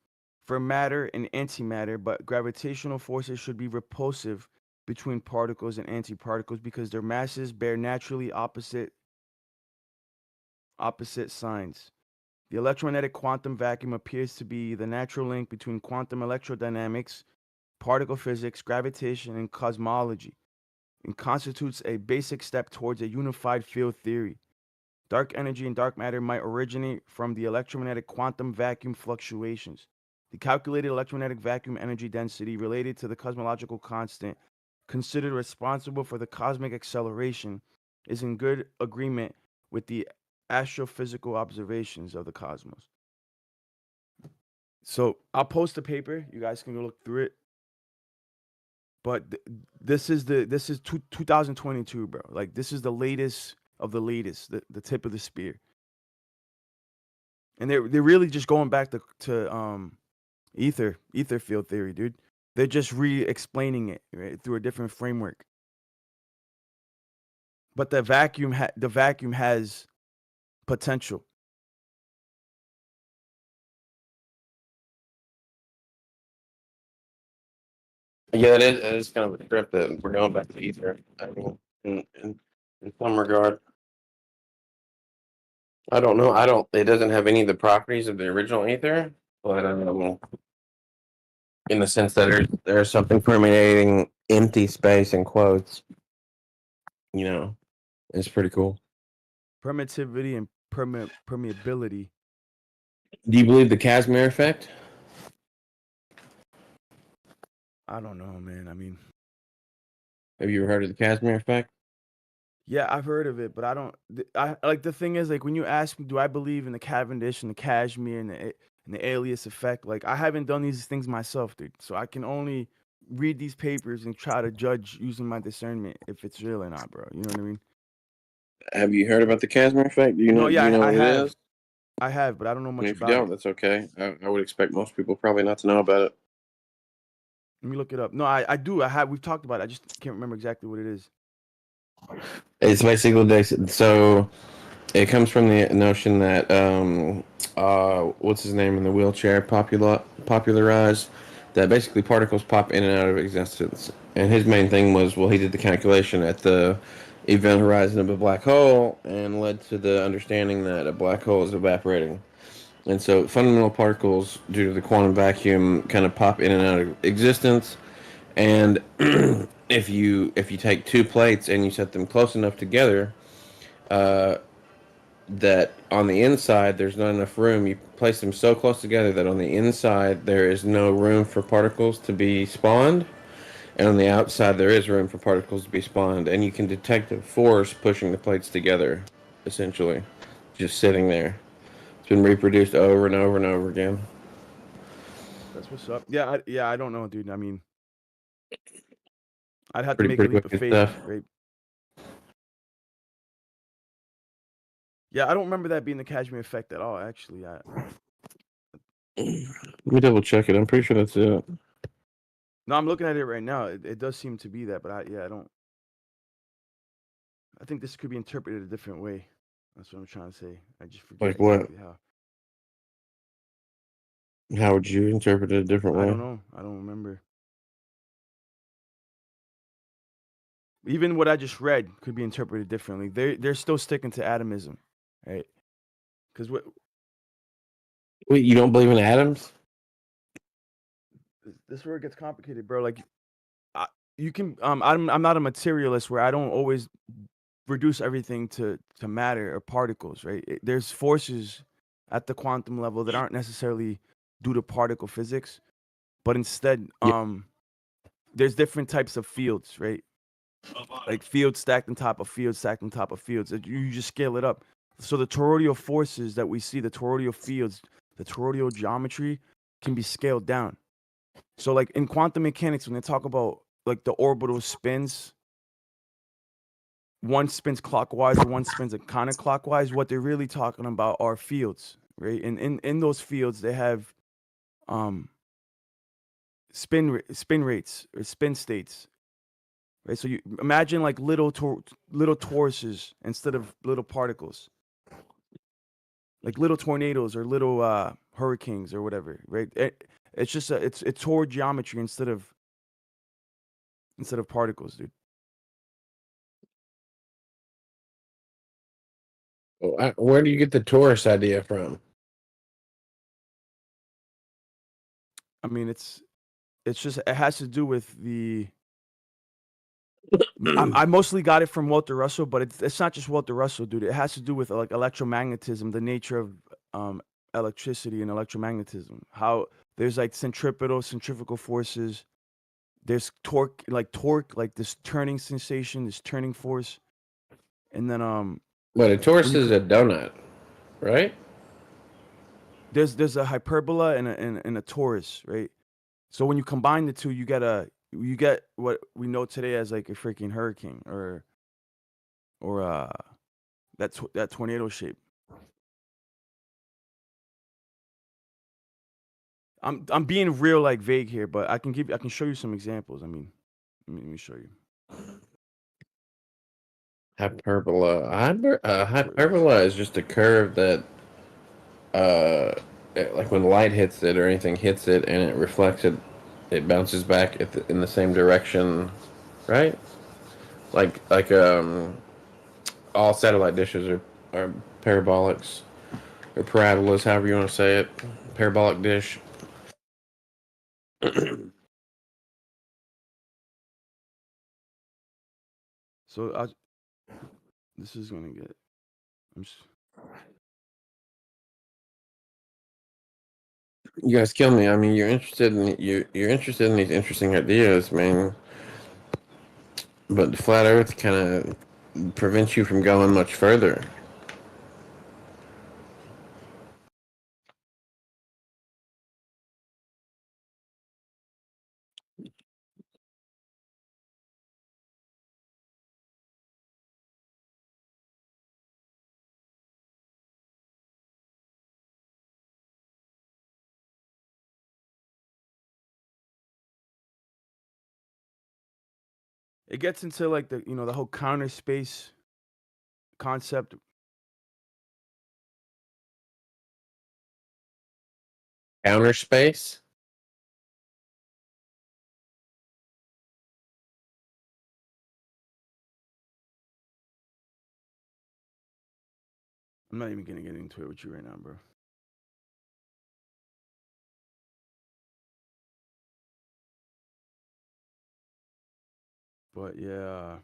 for matter and antimatter, but gravitational forces should be repulsive between particles and antiparticles because their masses bear naturally opposite signs. The electromagnetic quantum vacuum appears to be the natural link between quantum electrodynamics, particle physics, gravitation, and cosmology, and constitutes a basic step towards a unified field theory. Dark energy and dark matter might originate from the electromagnetic quantum vacuum fluctuations. The calculated electromagnetic vacuum energy density related to the cosmological constant, considered responsible for the cosmic acceleration, is in good agreement with the astrophysical observations of the cosmos. So I'll post the paper. You guys can go look through it. But this is 2022, bro. Like, this is the latest of the latest, the tip of the spear. And they're really just going back to ether field theory, dude. They're just re-explaining it, right, through a different framework. But the vacuum has potential. Yeah, it is kind of a trip that we're going back to ether. I mean, in some regard, I don't know. It doesn't have any of the properties of the original ether, but in the sense that there's something permeating empty space in quotes. You know, it's pretty cool. Permittivity and permeability. Do you believe the Casimir effect? I don't know, man. I mean, have you ever heard of the Casimir effect? Yeah, I've heard of it, but I don't. I like the thing is, like, when you ask me, do I believe in the Cavendish and the Casimir and the alias effect? Like, I haven't done these things myself, dude. So I can only read these papers and try to judge using my discernment if it's real or not, bro. You know what I mean? Have you heard about the Casimir effect? Do you know? No, yeah, do you know I what have. it is? I have, but I don't know much If you about don't, it. that's okay. I would expect most people probably not to know about it. Let me look it up. No, I do. I have. We've talked about it. I just can't remember exactly what it is. It's basically so. It comes from the notion that what's his name in the wheelchair popularized that basically particles pop in and out of existence. And his main thing was, well, he did the calculation at the event horizon of a black hole and led to the understanding that a black hole is evaporating. And so fundamental particles, due to the quantum vacuum, kind of pop in and out of existence. And if you take two plates and you set them close enough together, that on the inside there's not enough room. You place them so close together that on the inside there is no room for particles to be spawned, and on the outside there is room for particles to be spawned, and you can detect a force pushing the plates together, essentially, just sitting there. It's been reproduced over and over and over again. That's what's up. Yeah, I don't know, dude. I mean, I'd have to Pretty make a leap of wicked faith, stuff. right? Yeah, I don't remember that being the Casimir effect at all. Actually, Let me double check it. I'm pretty sure that's it. No, I'm looking at it right now. It does seem to be that, but I don't. I think this could be interpreted a different way. That's what I'm trying to say. I just forget Like what? exactly how. How would you interpret it a different way? I don't know. I don't remember. Even what I just read could be interpreted differently. They're still sticking to atomism, right? Because what? Wait, you don't believe in atoms? This is where it gets complicated, bro. Like, you can. I'm not a materialist where I don't always reduce everything to matter or particles, right? There's forces at the quantum level that aren't necessarily due to particle physics. but instead, there's different types of fields, right? Like fields stacked on top of fields, stacked on top of fields. You just scale it up. So the toroidal forces that we see, the toroidal fields, the toroidal geometry can be scaled down. So like in quantum mechanics, when they talk about like the orbital spins, one spins clockwise and one spins counterclockwise, what they're really talking about are fields, right? And in those fields, they have spin rates or spin states, right? So you imagine like little toruses instead of little particles, like little tornadoes or little hurricanes or whatever, right? It's just it's toward geometry instead of particles, dude. Where do you get the Taurus idea from? I mean, it's just it has to do with the. I mostly got it from Walter Russell, but it's not just Walter Russell, dude. It has to do with like electromagnetism, the nature of electricity and electromagnetism. How there's like centrifugal forces. There's torque, like this turning sensation, this turning force, and then But a torus is a donut, right? There's a hyperbola and a torus, right? So when you combine the two, you get what we know today as like a freaking hurricane or that tornado shape. I'm being real like vague here, but I can show you some examples. I mean, let me show you. Hyperbola. Hyperbola is just a curve that, like when light hits it or anything hits it and it reflects it, it bounces back in the same direction, right? Like all satellite dishes are parabolics or parabolas, however you want to say it. Parabolic dish. So this is gonna get. You guys kill me. I mean, you're interested in these interesting ideas, man. But the flat Earth kind of prevents you from going much further. It gets into like the whole counter space concept. Counter space? I'm not even gonna get into it with you right now, bro. But yeah.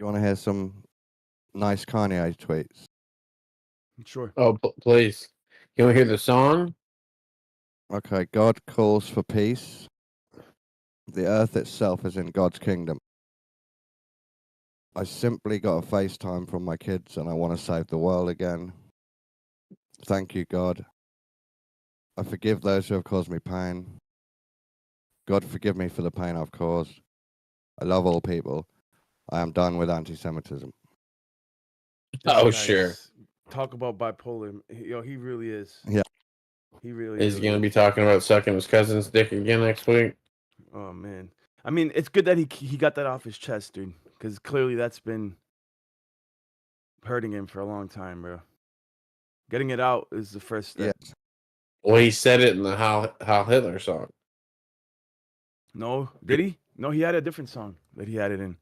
You want to hear some nice Kanye tweets? Sure. Oh, please. You want to hear the song? Okay, God calls for peace. The earth itself is in God's kingdom. I simply got a FaceTime from my kids and I want to save the world again. Thank you, God. I forgive those who have caused me pain. God, forgive me for the pain I've caused. I love all people. I am done with anti-Semitism. Oh, This sure. guy's- Talk about bipolar. Yo, he really is. Yeah. He really Is is. he going to be talking about sucking his cousin's dick again next week? Oh man. I mean, it's good that he got that off his chest, dude. Because clearly that's been hurting him for a long time, bro. Getting it out is the first step. Yes. Well, he said it in the Heil Hitler song. No, did he? No, he had a different song that he had it in.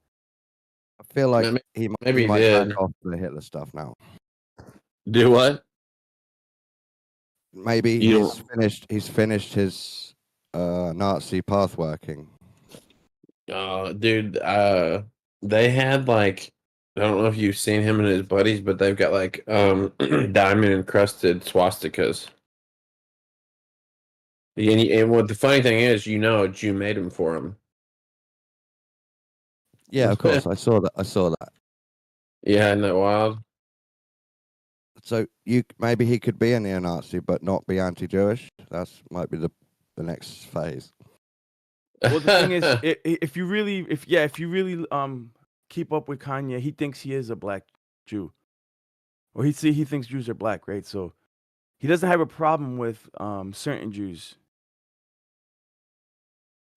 I feel like Maybe he he might did. back off the Hitler stuff now. Do what? Maybe You he's finished his Nazi path working. Dude, they had like, I don't know if you've seen him and his buddies, but they've got like diamond encrusted swastikas. And what the funny thing is, a Jew made them for him. Yeah, of course. I saw that. Yeah, isn't that wild? So maybe he could be a neo-Nazi but not be anti-Jewish. That's might be the next phase. Well, the thing is, if you really keep up with Kanye, he thinks he is a black Jew, or he thinks Jews are black, right? So he doesn't have a problem with certain Jews.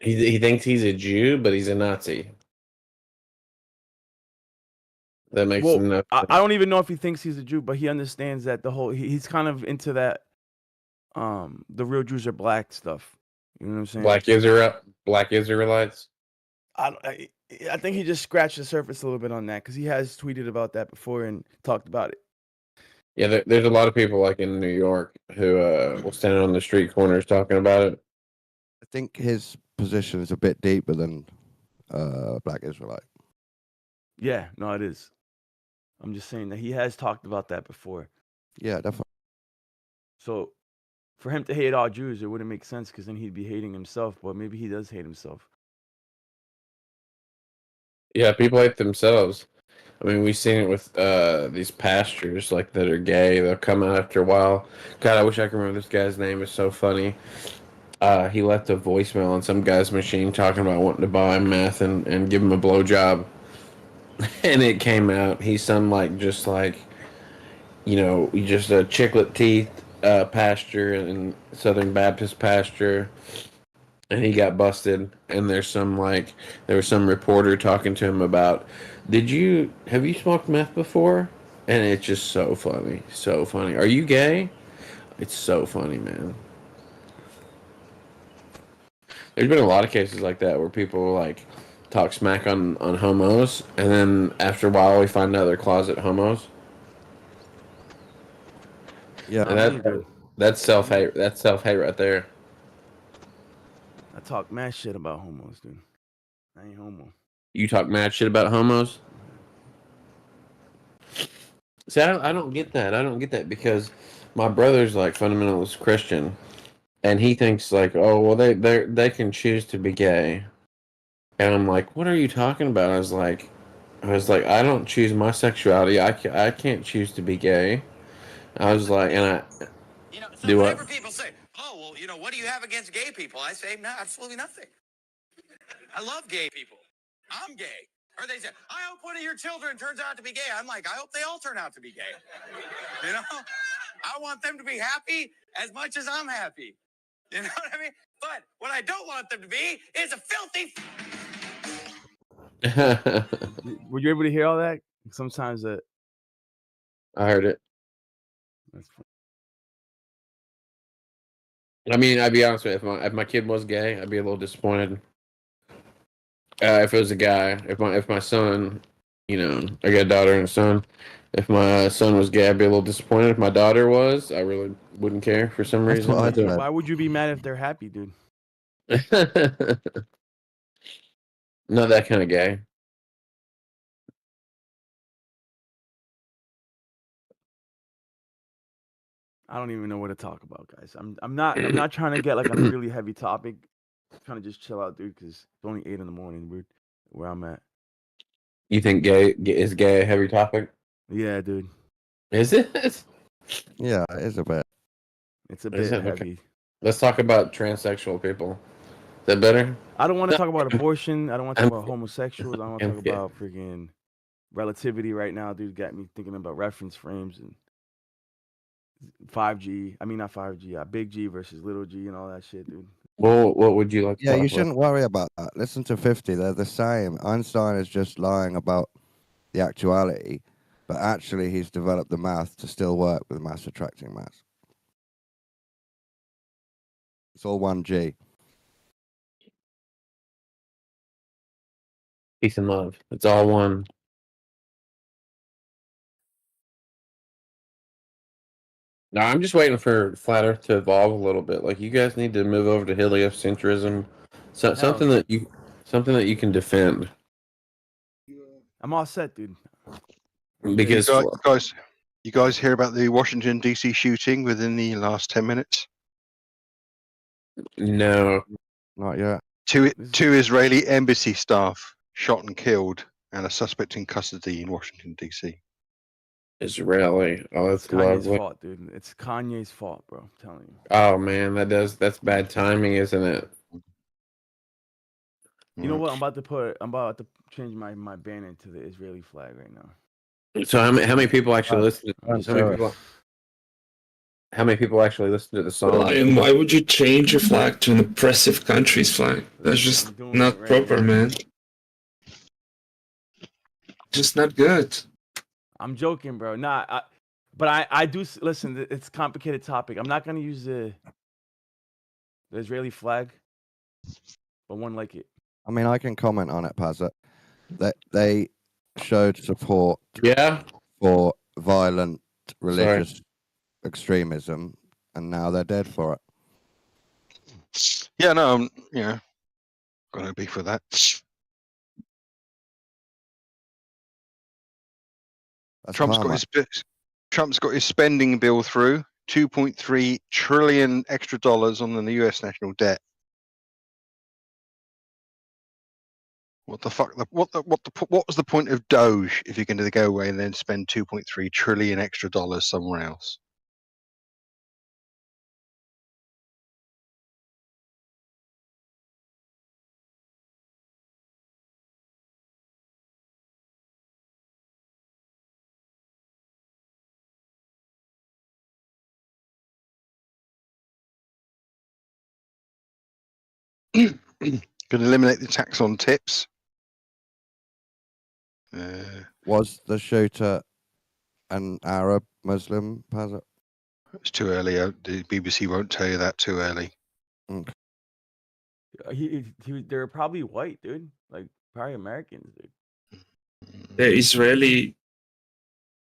He thinks he's a Jew, but he's a Nazi. That makes him no sense. I don't even know if he thinks he's a Jew, but he understands that he's kind of into that the real Jews are black stuff. You know what I'm saying? Black Israelites. I think he just scratched the surface a little bit on that because he has tweeted about that before and talked about it. Yeah, there's a lot of people like in New York who will stand on the street corners talking about it. I think his position is a bit deeper than black Israelite. Yeah, no, it is. I'm just saying that he has talked about that before. Yeah, definitely. So for him to hate all Jews, it wouldn't make sense because then he'd be hating himself. But maybe he does hate himself. Yeah, people hate themselves. I mean, we've seen it with these pastors like that are gay. They'll come out after a while. God, I wish I could remember this guy's name. It's so funny. He left a voicemail on some guy's machine talking about wanting to buy him meth and give him a blowjob. And it came out. He's some just a chiclet teeth pastor and Southern Baptist pastor. And he got busted, and there was some reporter talking to him about, have you smoked meth before? And it's just so funny. Are you gay? It's so funny, man. There's been a lot of cases like that where people talk smack on homos, and then after a while we find out they're closet homos. Yeah, and that's self-hate. That's self-hate right there. I talk mad shit about homos, dude. I ain't homo. You talk mad shit about homos? See, I don't get that. I don't get that because my brother's fundamentalist Christian, and he thinks oh well they can choose to be gay, and I'm like, what are you talking about? I was like, I don't choose my sexuality. I can't choose to be gay. I was like, and I do what? Whenever people say, "Oh well, what do you have against gay people?" I say, "No, absolutely nothing. I love gay people. I'm gay." Or they say, "I hope one of your children turns out to be gay." I'm like, "I hope they all turn out to be gay." I want them to be happy as much as I'm happy. You know what I mean? But what I don't want them to be is a filthy. Were you able to hear all that? Sometimes I heard it. That's funny. I mean, I'd be honest with you. If my kid was gay, I'd be a little disappointed. If it was a guy, if my son, I got a daughter and a son. If my son was gay, I'd be a little disappointed. If my daughter was, I really wouldn't care for some reason. Why would you be mad if they're happy, dude? Not that kind of gay. I don't even know what to talk about, guys. I'm not trying to get like on a really heavy topic. Trying to just chill out, dude, because it's only 8 in the morning, dude, where I'm at. You think is gay a heavy topic? Yeah, dude. Is it? Yeah, it is a bit. It's a Is bit it? heavy. Okay. Let's talk about transsexual people. Is that better? I don't want to talk about abortion. I don't want to I'm- talk about homosexuals. I don't want to talk yeah. about freaking relativity right now, dude. Got me thinking about reference frames and 5G. I mean, not 5G. Big G versus little G and all that shit, dude. Well, what would you like to Yeah, talk you about? shouldn't worry about that. Listen to 50. They're the same. Einstein is just lying about the actuality, but actually he's developed the math to still work with mass attracting mass. It's all 1G. Peace and love. It's all one. No, I'm just waiting for flat Earth to evolve a little bit. Like you guys need to move over to heliocentrism, something that you can defend. I'm all set, dude. Because you guys hear about the Washington D.C. shooting within the last 10 minutes? No, not yet. Two Israeli embassy staff shot and killed, and a suspect in custody in Washington D.C. Israeli. Oh, that's It's Kanye's lovely. fault, dude. It's Kanye's fault, bro. I'm telling you. Oh man, that's bad timing, isn't it? You know what? I'm about to change my banner to the Israeli flag right now. So how many people actually listen to I'm sorry. how many people actually listen to the song? Lion, why would you change your flag to an oppressive country's flag? That's just not proper, man. Just not good. I'm joking, bro. But I do listen. It's a complicated topic. I'm not gonna use the Israeli flag, but one like it. I mean, I can comment on it, Pazza. That they showed support for violent religious extremism, and now they're dead for it. Yeah, no, got no beef with that. Trump's got his spending bill through, 2.3 trillion extra dollars on the U.S. national debt. What the fuck? What was the point of Doge if you're going to go away and then spend 2.3 trillion extra dollars somewhere else? Going to eliminate the tax on tips. Was the shooter an Arab Muslim, Pazza? It's too early. The BBC won't tell you that too early. They're probably white, dude. Like probably Americans, dude. They're Israeli.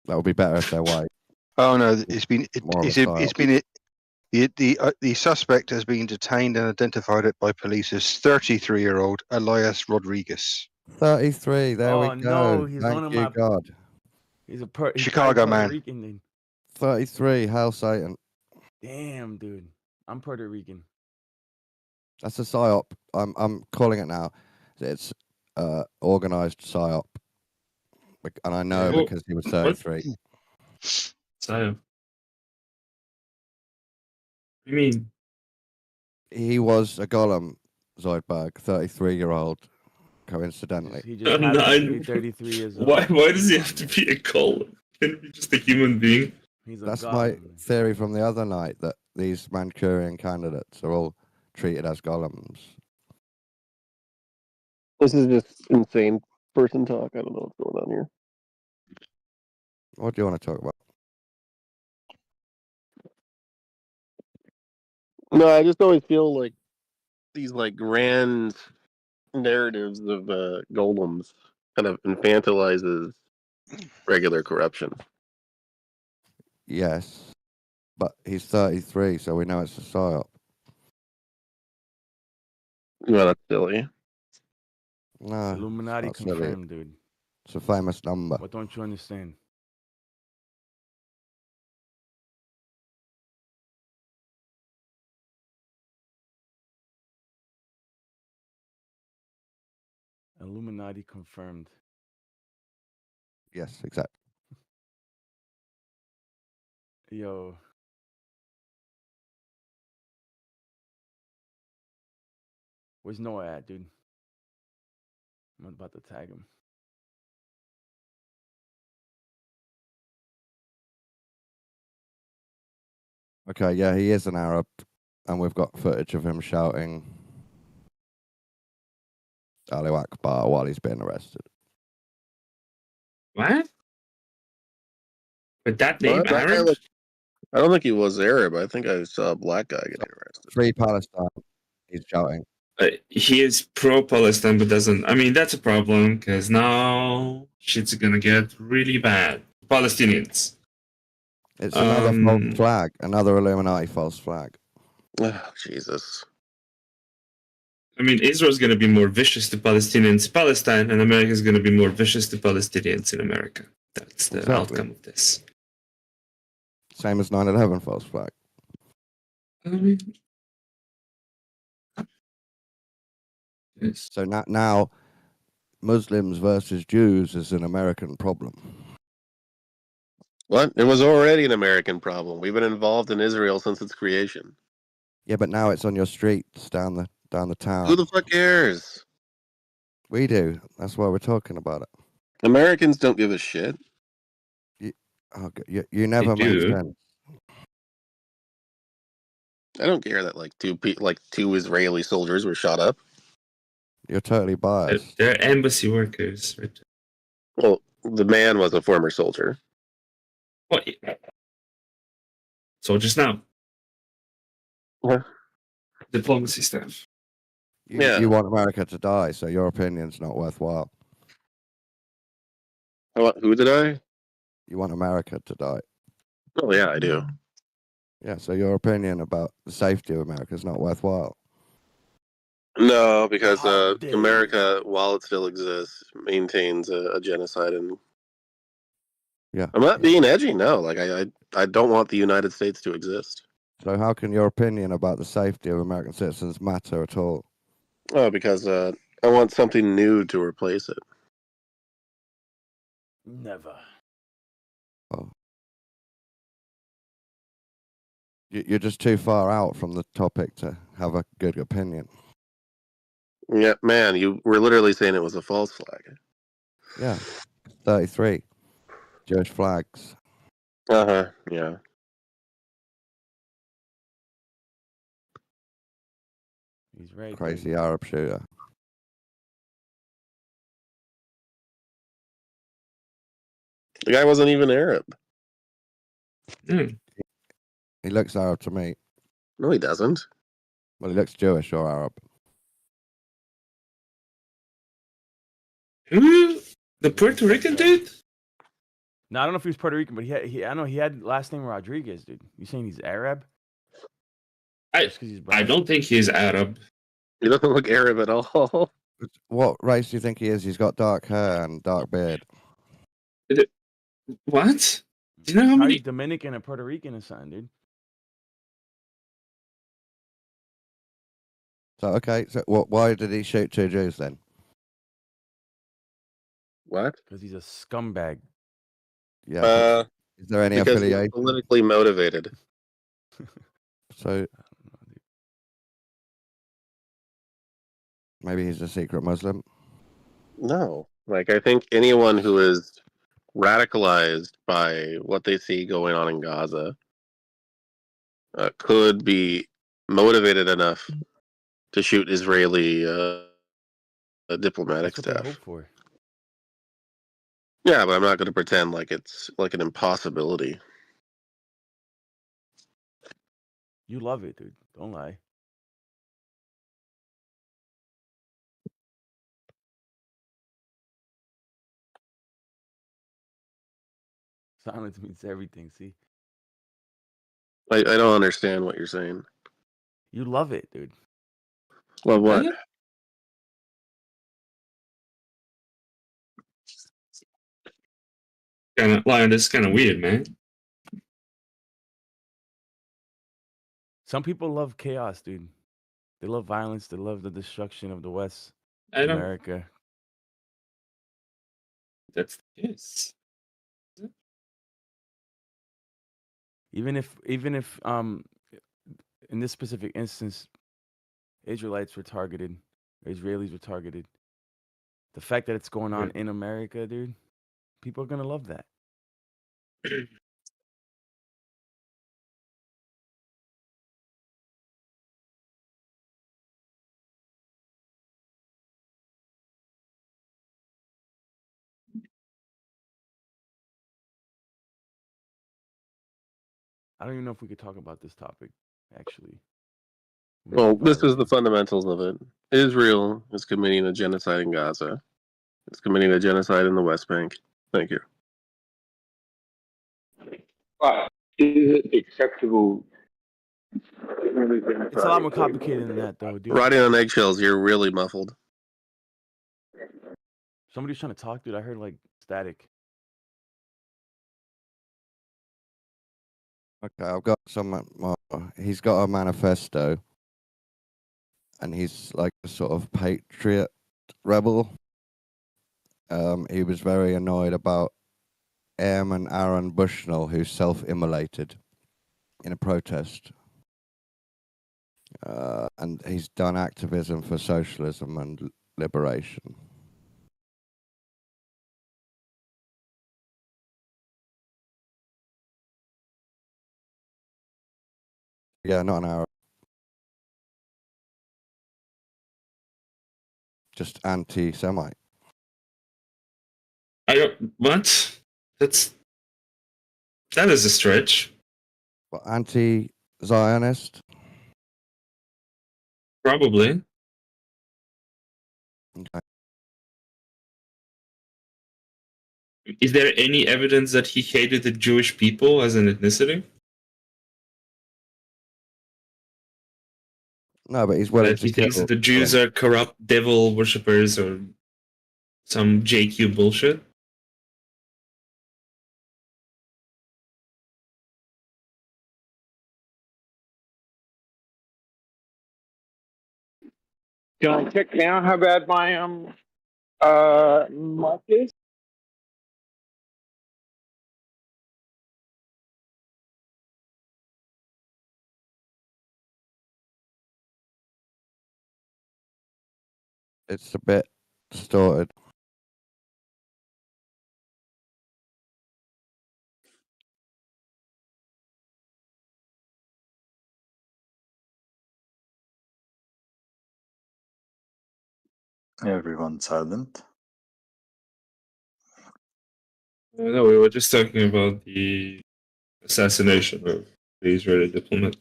That would be better if they're white. Oh no, the suspect has been detained and identified by police as 33-year-old Elias Rodriguez. 33. There we go. No, he's Thank one of you, my. God. He's Chicago Puerto man. Rican, dude. 33. Hail Satan. Damn, dude. I'm Puerto Rican. That's a psyop. I'm calling it now. It's organized psyop, and I know Well, because he was 33. Psyop. I mean, He was a golem, Zoidberg, 33-year-old, coincidentally. He just happens to be 33 years old. why does he have to be a golem? Can he be just a human being? That's my theory from the other night, that these Manchurian candidates are all treated as golems. This is just insane person talk. I don't know what's going on here. What do you want to talk about? No, I just always feel like these like grand narratives of golems kind of infantilizes regular corruption. Yes, but he's 33, so we know it's a psyop. Well, that's silly. No, Illuminati it's not silly. confirmed, dude. It's a famous number. What don't you understand? Illuminati confirmed. Yes, exactly. Yo. Where's Noah at, dude? I'm about to tag him. Okay, yeah, he is an Arab, and we've got footage of him shouting Allahu Akbar while he's being arrested. What? With that Well, name, that guy Arab? looked, I don't think he was Arab. I think I saw a black guy getting arrested. Free Palestine, he's shouting. He is pro-Palestine, but doesn't. I mean, that's a problem because now shit's gonna get really bad. Palestinians. It's another false flag, another Illuminati false flag. Oh, Jesus. I mean, Israel's gonna be more vicious to Palestinians in Palestine, and America's gonna be more vicious to Palestinians in America. That's the outcome of this. Same as 9/11 false flag. I mean, So now Muslims versus Jews is an American problem. What? It was already an American problem. We've been involved in Israel since its creation. Yeah, but now it's on your streets down the town. Who the fuck cares? We do. That's why we're talking about it. Americans don't give a shit. You never make do. sense. I don't care that two Israeli soldiers were shot up. You're totally biased. They're embassy workers. Right? Well, the man was a former soldier. What? So just now. What? Diplomacy stuff. You want America to die, so your opinion's not worthwhile. Who did I? You want America to die. Oh, yeah, I do. Yeah, so your opinion about the safety of America is not worthwhile. No, because America, while it still exists, maintains a genocide. And yeah, I'm not being edgy. No, I don't want the United States to exist. So how can your opinion about the safety of American citizens matter at all? Oh, because I want something new to replace it. Never. Oh. You're just too far out from the topic to have a good opinion. Yeah, man, you were literally saying it was a false flag. Yeah, 33 Jewish flags. Yeah. He's right. Crazy Arab shooter. The guy wasn't even Arab. He looks Arab to me. No, he doesn't. Well, he looks Jewish or Arab. Who? The Puerto Rican dude? No, I don't know if he was Puerto Rican, but I know he had last name Rodriguez, dude. You saying he's Arab? I don't think he's Arab. He doesn't look Arab at all. What race do you think he is? He's got dark hair and dark beard. What? Do you know how many Dominican and Puerto Rican or something, dude? So okay, so why did he shoot 2 Jews then? What? Because he's a scumbag. Yeah. Is there any because affiliation? he's politically motivated. So maybe he's a secret Muslim. No, I think anyone who is radicalized by what they see going on in Gaza could be motivated enough to shoot Israeli diplomatic That's what they staff. hope for. Yeah, but I'm not going to pretend like it's like an impossibility. You love it, dude. Don't lie. Silence means everything, see? I don't understand what you're saying. You love it, dude. Well, what? Lion, this is kind of weird, man. Some people love chaos, dude. They love violence. They love the destruction of the West, I don't- America. that's the case. Even if in this specific instance, Israelites were targeted, Israelis were targeted. The fact that it's going on in America, dude, people are gonna love that. I don't even know if we could talk about this topic, actually. Well, this is the fundamentals of it. Israel is committing a genocide in Gaza. It's committing a genocide in the West Bank. Thank you. But is it acceptable? It's a lot more complicated than that, though, dude. Riding on eggshells, you're really muffled. Somebody's trying to talk, dude. I heard like static. Okay, I've got some. He's got a manifesto, and he's like a sort of patriot rebel. He was very annoyed about Airman Aaron Bushnell, who self-immolated in a protest. And he's done activism for socialism and liberation. Yeah, not an hour. Just anti-Semite. I don't. What? That is a stretch. Well, anti-Zionist. Probably. Okay. Is there any evidence that he hated the Jewish people as an ethnicity? No, but he's willing That to he thinks kill. that the Jews are corrupt devil worshippers or some JQ bullshit? Can I check now how bad my mic is? It's a bit distorted. Everyone's silent. No, we were just talking about the assassination of the Israeli diplomat.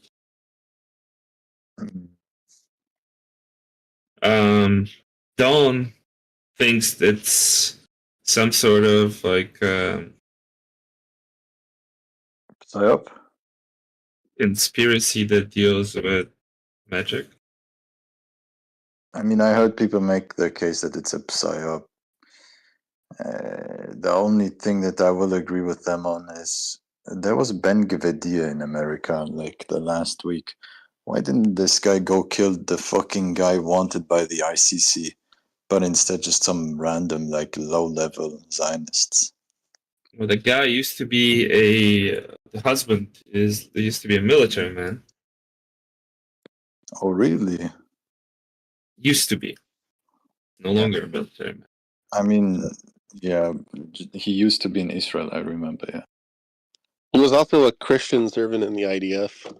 Dawn thinks it's some sort of like psyop conspiracy that deals with magic. I mean, I heard people make the case that it's a psyop. The only thing that I will agree with them on is there was Ben Gvidia in America like the last week. Why didn't this guy go kill the fucking guy wanted by the ICC, but instead just some random like low-level Zionists? Well, the guy used to be the husband used to be a military man. Oh, really? Used to be. No longer a military man. I mean, yeah, he used to be in Israel, I remember, yeah. He was also a Christian servant in the IDF.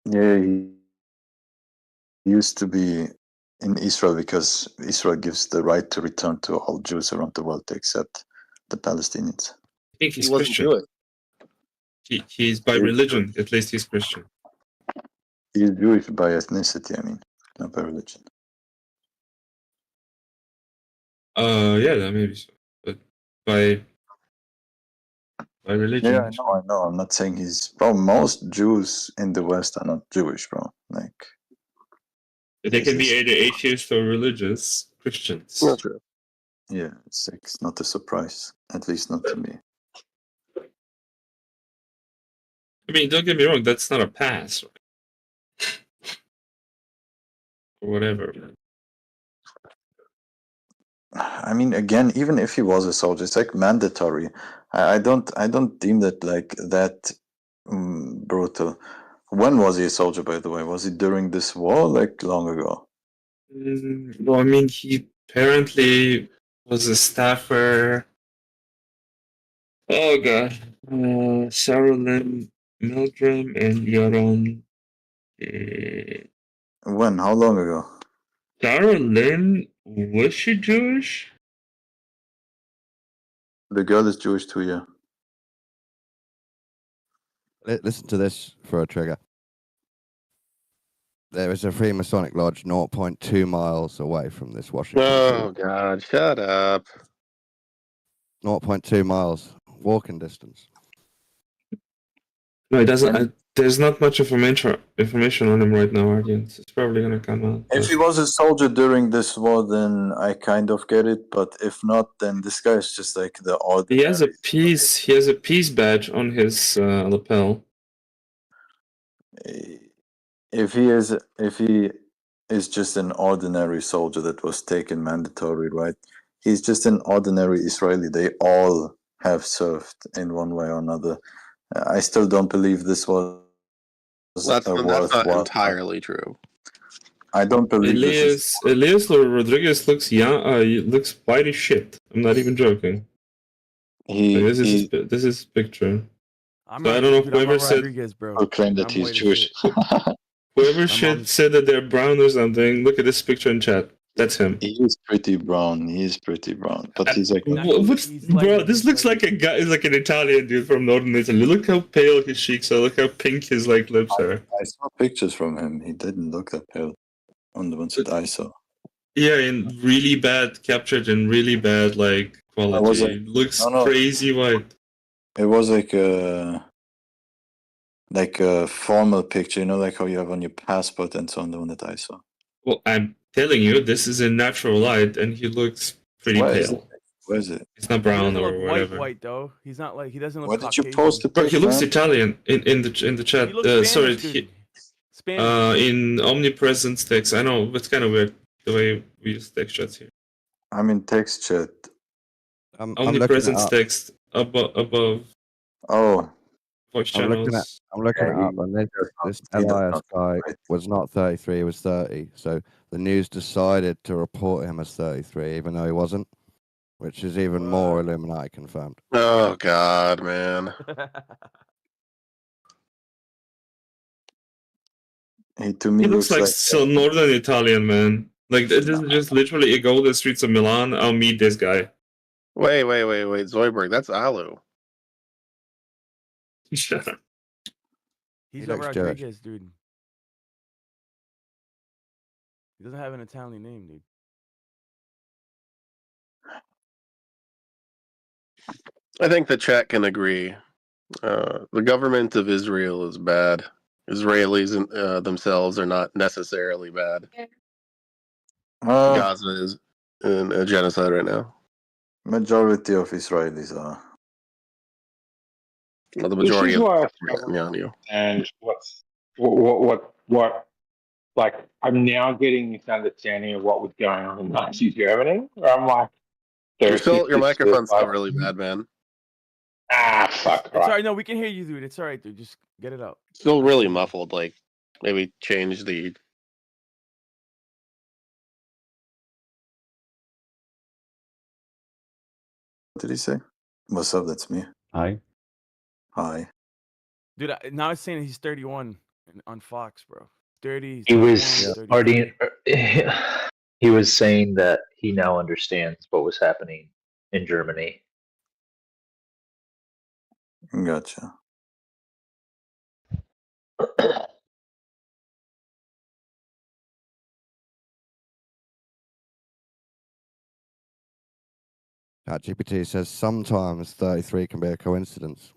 Yeah, he used to be in Israel because Israel gives the right to return to all Jews around the world except the Palestinians. I think he's He wasn't Christian. He's by religion, at least he's Christian. He's Jewish by ethnicity, I mean, not by religion. Yeah, that may be so. But by religion. Yeah, I know. I'm not saying he's. Bro, most Jews in the West are not Jewish, bro. Like, They can be either atheist or religious Christians. not true. Yeah, it's not a surprise. At least not to me. I mean, don't get me wrong, that's not a pass. Or whatever. I mean, again, even if he was a soldier, it's like mandatory. I don't deem that like that brutal. When was he a soldier, by the way? Was he during this war, like long ago? Well, I mean, he apparently was a staffer. Oh god, Sarah Lynn Milgram and Yaron. When? How long ago? Sarah Lynn, was she Jewish? The girl is Jewish too, yeah. Listen to this for a trigger. There is a Freemasonic lodge 0.2 miles away from this Washington. Oh God! Shut up. 0.2 miles walking distance. No, it doesn't. There's not much information on him right now, audience. It's probably gonna come out. If he was a soldier during this war, then I kind of get it. But if not, then this guy is just like the odd. He has a peace. He has a peace badge on his lapel. If he is just an ordinary soldier that was taken mandatory, right? He's just an ordinary Israeli. They all have served in one way or another. I still don't believe this was That's a not worthwhile. entirely true. I don't believe this. Elias Rodriguez looks young. He looks white as shit. I'm not even joking. This is his picture. I'm So I not, don't know dude, I'm whoever not said Rodriguez, bro. Who claimed that I'm he's white as Jewish. shit. whoever said that they're brown or something. Look at this picture in chat. That's him. He is pretty brown. He is pretty brown, but he's like. Bro, this looks like a guy, like an Italian dude from Northern Italy. Look how pale his cheeks are. Look how pink his like lips are. I saw pictures from him. He didn't look that pale on the ones that I saw. Yeah, in really bad captured in really bad like quality. Looks crazy white. It was like a formal picture, you know, like how you have on your passport and so on. The one that I saw. Well, I'm telling you, this is in natural light, and he looks pretty Where is pale. it? Where is it? It's not He brown doesn't or look whatever. white though. He's not like he doesn't look. Why did you Caucasian. post the Bro, he looks man? Italian in the chat. He looks Sorry, Spanish, dude. Spanish. in omnipresence text. I know it's kind of weird the way we use text chats here. I'm in text chat. Omnipresence text above. Oh. Voice I'm channels. looking it up, and this Elias guy was not 33; he was 30. So the news decided to report him as 33, even though he wasn't, which is even more Illuminati confirmed. Oh God, man. To me He looks like some northern Italian man. Like this is just literally a go to the streets of Milan. I'll meet this guy. Wait, Zoidberg, that's Alu. Shut up. He's He a looks Jewish. Rodriguez, dude. He doesn't have an Italian name, dude. I think the chat can agree. The government of Israel is bad. Israelis themselves are not necessarily bad. Gaza is in a genocide right now. Majority of Israelis are. Well, the majority This is of why I Netanyahu. And what like I'm now getting this understanding of what was going on in Nazi Germany. Where I'm like, Your microphone's still really bad, man. Fuck. It's alright. No, we can hear you, dude. It's alright, dude. Just get it out. Still really muffled. Like maybe change the. What did he say? What's up? That's me. Hi. Hi. Dude, now it's saying he's 31 on Fox, bro. 30. He was 31, already. He was saying that he now understands what was happening in Germany. Gotcha. ChatGPT says sometimes 33 can be a coincidence.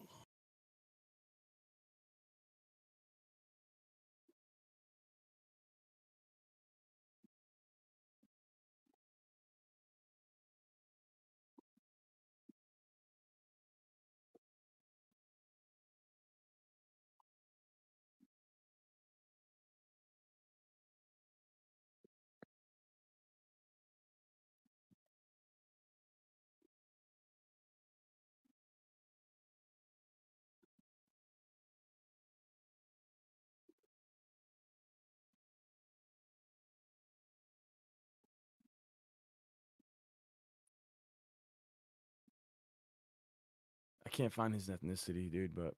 I can't find his ethnicity, dude, but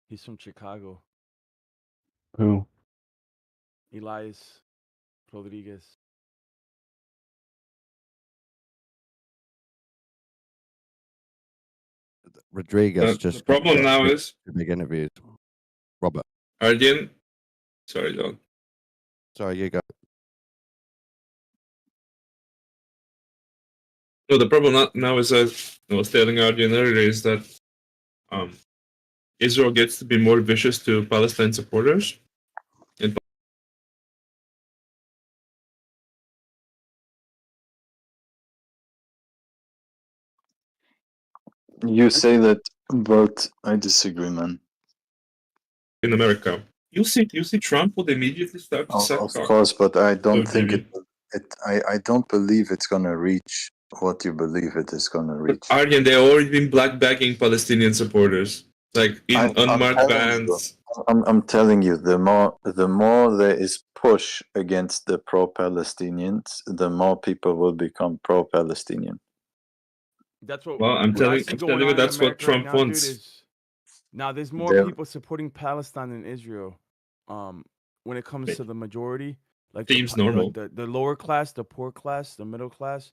he's from Chicago. Who? Elias Rodriguez. Rodriguez The just problem got now big, is big interviews. Robert. Guardian. Sorry, John. Sorry, you go. No, the problem now is that I was telling Guardian earlier is that Israel gets to be more vicious to Palestine supporters. And You say that, but I disagree, man. in America, you see Trump would immediately start to suck Of cock. course, but I don't So, think Jimmy. I don't believe it's gonna reach what you believe it is gonna reach. Aryan, they already been black bagging Palestinian supporters, like in I'm unmarked telling you, vans. I'm telling you, the more there is push against the pro-Palestinians, the more people will become pro-Palestinian. That's what Well, I'm what I telling see going you on in that's what America right Trump now, dude. wants. Is now there's more There, people supporting Palestine than Israel. When it comes to the majority, like Seems normal. the lower class, the poor class, the middle class.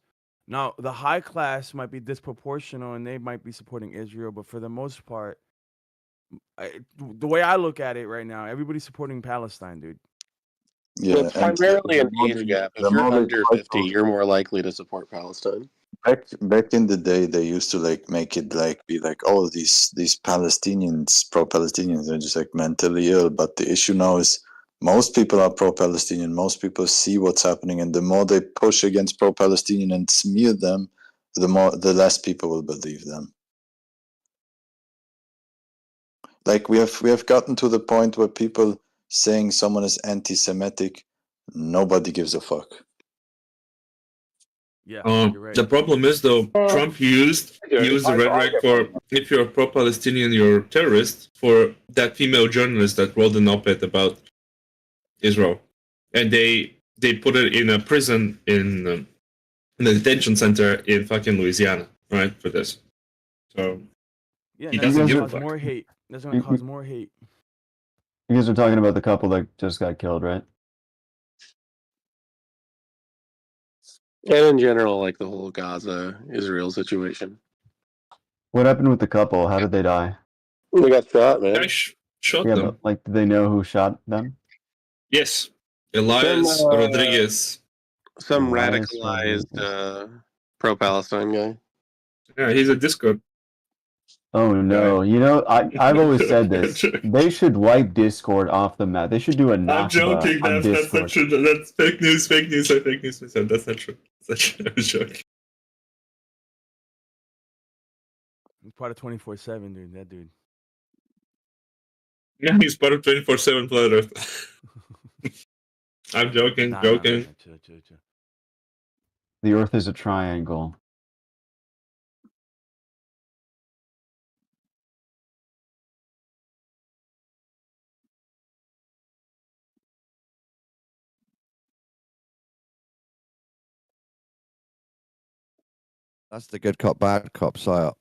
Now the high class might be disproportional, and they might be supporting Israel, but for the most part, the way I look at it right now, everybody's supporting Palestine, dude. yeah, Well, it's and primarily an more age gap. the If you're more they under try 50, to you're more likely to support Palestine. back in the day, they used to like make it like be like, oh, these Palestinians, pro-Palestinians, are just like mentally ill. But the issue now is most people are pro-Palestinian. Most people see what's happening, and the more they push against pro-Palestinian and smear them, the less people will believe them. Like we have gotten to the point where people saying someone is anti-Semitic, nobody gives a fuck. Yeah, you're right. The problem is though, Trump used the rhetoric for if you're a pro-Palestinian, you're a terrorist. For that female journalist that wrote an op-ed about Israel, and they put it in a prison in a detention center in fucking Louisiana, right? For this, so Yeah, he and that's doesn't gonna give a cause fuck. more hate. That's gonna cause more hate. You guys are talking about the couple that just got killed, right? And in general, like the whole Gaza Israel situation. What happened with the couple? How did they die? They got shot, man. Guy shot Yeah, them. but like, did they know who shot them? Yes, Elias Rodriguez. Some Elias radicalized pro-Palestine guy. Yeah, he's a Discord. Oh no! You know, I've always said this. They should wipe Discord off the map. They should do a I'm Nakba joking. on That's not Discord. true. That's fake news. Fake news. Fake news. That's not true. That's not true. I was joking. He's part of 24/7, dude. That dude. Yeah, he's part of 24/7 Planet Earth. I'm joking. Nah, joking. Chill. The Earth is a triangle. That's the good cop, bad cop psyop.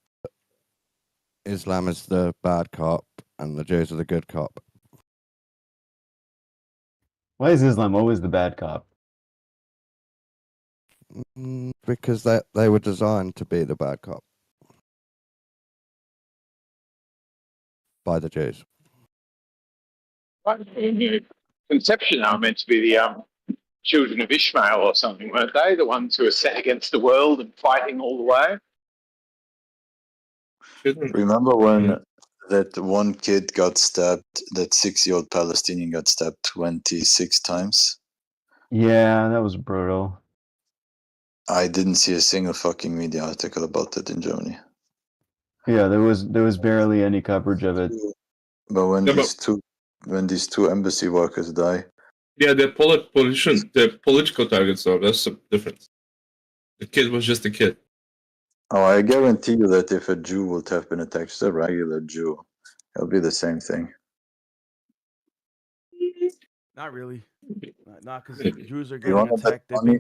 Islam is the bad cop, and the Jews are the good cop. Why is Islam always the bad cop? Because they were designed to be the bad cop by the Jews. In the conception are meant to be the children of Ishmael or something, weren't they? The ones who are set against the world and fighting all the way. Remember when that one kid got stabbed? That 6-year-old Palestinian got stabbed 26 times. Yeah, that was brutal. I didn't see a single fucking media article about that in Germany. Yeah, there was barely any coverage of it. But when these two embassy workers die, Yeah, the political targets though. That's the difference. The kid was just a kid. oh, I guarantee you that if a Jew would have been attacked, just a regular Jew, it'll be the same thing. Not really. Not because Jews are You getting wanna bet attacked. money?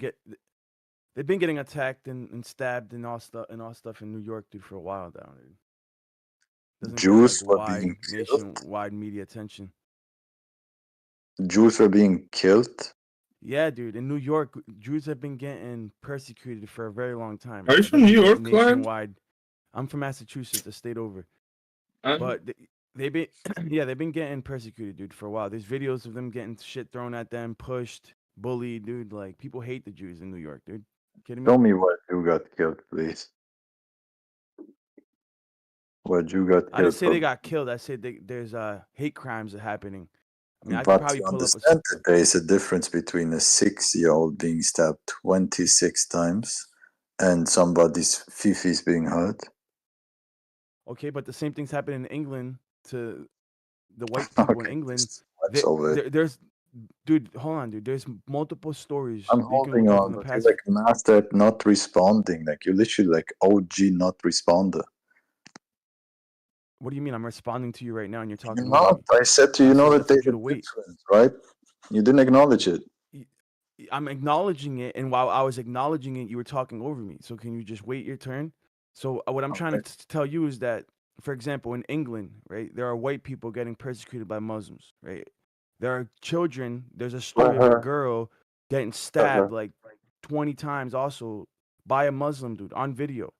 They've been getting attacked and stabbed and all stuff in New York, dude, for a while now, dude. Doesn't get Jews like were being wide killed. nationwide media attention. Jews were being killed. Yeah, dude. In New York, Jews have been getting persecuted for a very long time. Are you That from doesn't New get York, Lion? nationwide. I'm from Massachusetts, a state over. Um, But they've been, yeah, they've been getting persecuted, dude, for a while. There's videos of them getting shit thrown at them, pushed, bullied, dude. Like people hate the Jews in New York, dude. Kidding me? Tell me where Jew got killed, please. Where Jew got I didn't killed say they from. got killed. I said there's hate crimes happening. I mean, I could But probably you pull up a. understand that there is a difference between a 6-year-old being stabbed 26 times and somebody's fifis being hurt. Okay, but the same things happen in England to the white people in England. There's, dude, hold on, dude. There's multiple stories I'm that you can holding look up on, in the but you're past. like master at not responding. Like you're literally like OG not responder. What do you mean? I'm responding to you right now, and you're talking You're over not. me. I said to you, I you know that suggested there's you a to wait. difference, right? You didn't acknowledge it. I'm acknowledging it, and while I was acknowledging it, you were talking over me. So can you just wait your turn? So what I'm trying to tell you is that, for example, in England, right, there are white people getting persecuted by Muslims, right? There are children. There's a story of a girl getting stabbed like 20 times, also by a Muslim dude on video.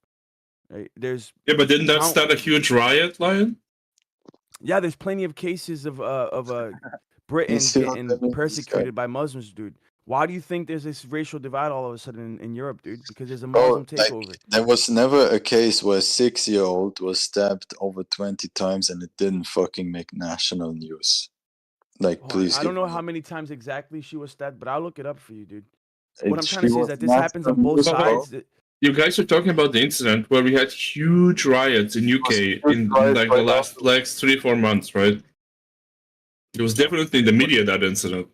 Right? There's yeah, but didn't that count- start a huge riot, Lion? yeah, there's plenty of cases of You Britain see what I getting mean? This guy. persecuted by Muslims, dude. Why do you think there's this racial divide all of a sudden in Europe, dude? Because there's a Bro, Muslim like takeover. there was never a case where a 6-year-old was stabbed over 20 times and it didn't fucking make national news. Like, Hold on, please I give don't know me. how many times exactly she was stabbed, but I'll look it up for you, dude. What I'm trying She to say is was that this happens national on both news, bro. sides. You guys are talking about the incident where we had huge riots in UK in like the last like 3-4 months, right? It was definitely in the media, that incident.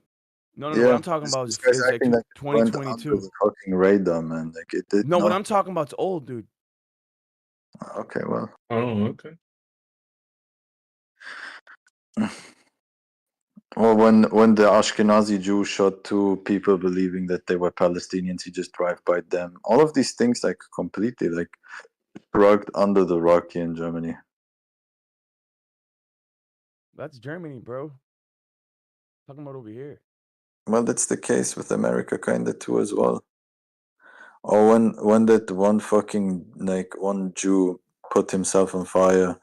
No, what Yeah, I'm talking about this is, guy's like acting like it went under 2022. the fucking radar, man. Like it did No, what not. I'm talking about is old, dude. Okay, well. Oh, okay. Well, when the Ashkenazi Jew shot 2 people believing that they were Palestinians, he just drive by them. All of these things like completely like rugged under the rug here in Germany. That's Germany, bro. Talking about over here. Well, that's the case with America kinda too as well. Or when that one fucking like one Jew put himself on fire,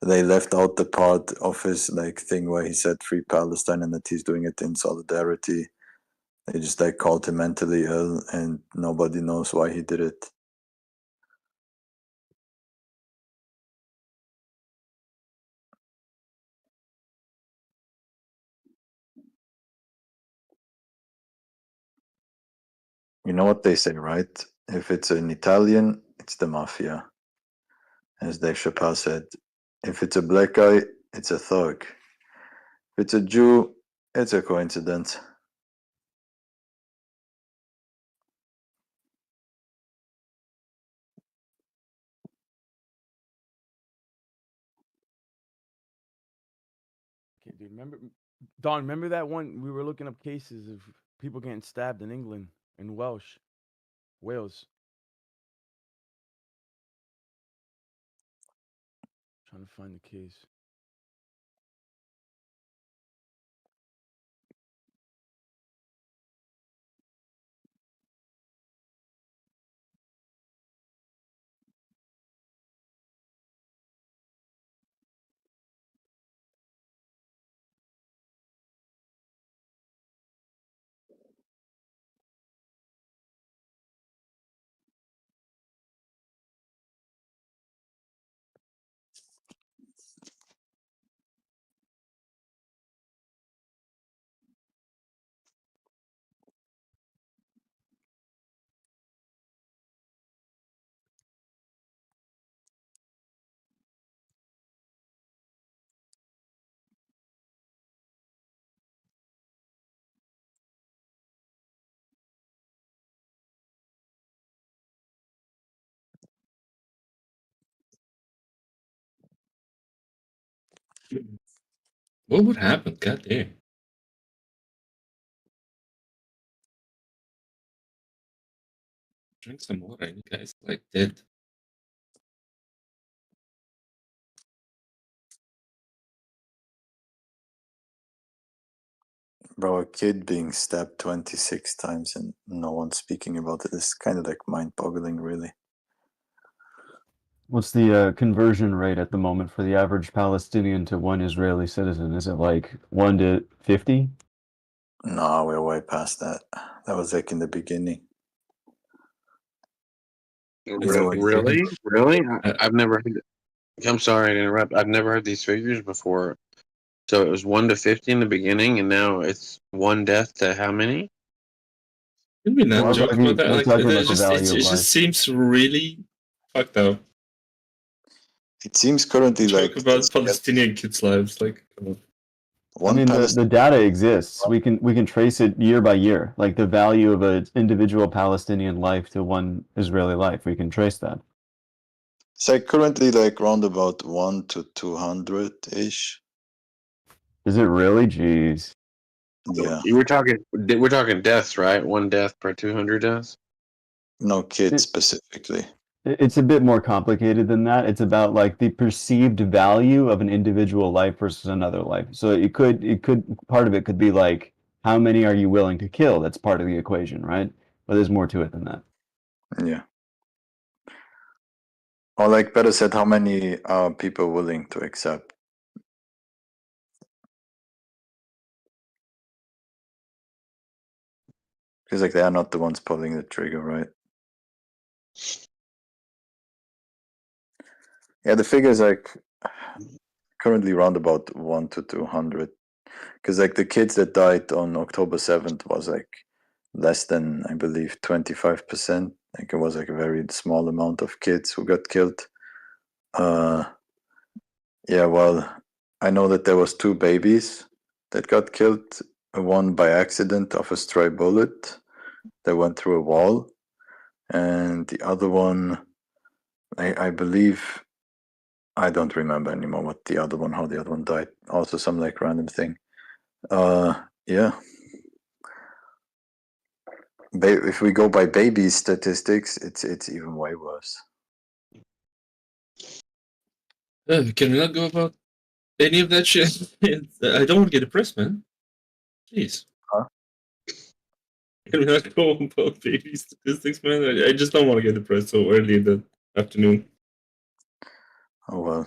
they left out the part of his like thing where he said free Palestine and that he's doing it in solidarity. They just like called him mentally ill and nobody knows why he did it. You know what they say, right? If it's an Italian, it's the mafia. As Dave Chappelle said, if it's a black guy, it's a thug. If it's a Jew, it's a coincidence. Okay, dude. Don, remember that one? We were looking up cases of people getting stabbed in England, in Wales. Trying to find the case. What would happen? God damn. Drink some water, you guys like dead. Bro, a kid being stabbed 26 times and no one speaking about it is kind of like mind-boggling, really. What's the conversion rate at the moment for the average Palestinian to one Israeli citizen? Is it like 1 to 50? No, we're way past that. That was like in the beginning. Really? I've never heard. I'm sorry to interrupt. I've never heard these figures before. So it was 1 to 50 in the beginning, and now it's 1 death to how many? Can we not We're joke talking- about that? we're Like, talking it about the value of life. just seems really fucked up. It seems currently Talk about Palestinian kids' lives, like. Come on. I mean, the data exists. We can trace it year by year. Like the value of an individual Palestinian life to one Israeli life. We can trace that. It's like currently like round about 1 to 200-ish. Is it really? Jeez. Yeah. We're talking deaths, right? 1 death per 200 deaths. No kids specifically. It's a bit more complicated than that. It's about like the perceived value of an individual life versus another life. So it could part of it could be like, how many are you willing to kill? That's part of the equation, right? But there's more to it than that. Yeah. Or like better said, how many are people willing to accept? Because like they are not the ones pulling the trigger, right? Yeah, the figure is like currently round about 1 to 200. Because like the kids that died on October 7th was like less than, I believe, 25%. Like it was like a very small amount of kids who got killed. Yeah, well, I know that there was 2 babies that got killed. One by accident of a stray bullet that went through a wall, and the other one, I believe, I don't remember anymore how the other one died. Also some like random thing. Yeah. If we go by baby statistics, it's even way worse. Can we not go about any of that shit? I don't want to get depressed, man. Jeez. Huh? Can we not go about baby statistics, man? I just don't want to get depressed so early in the afternoon. Oh well.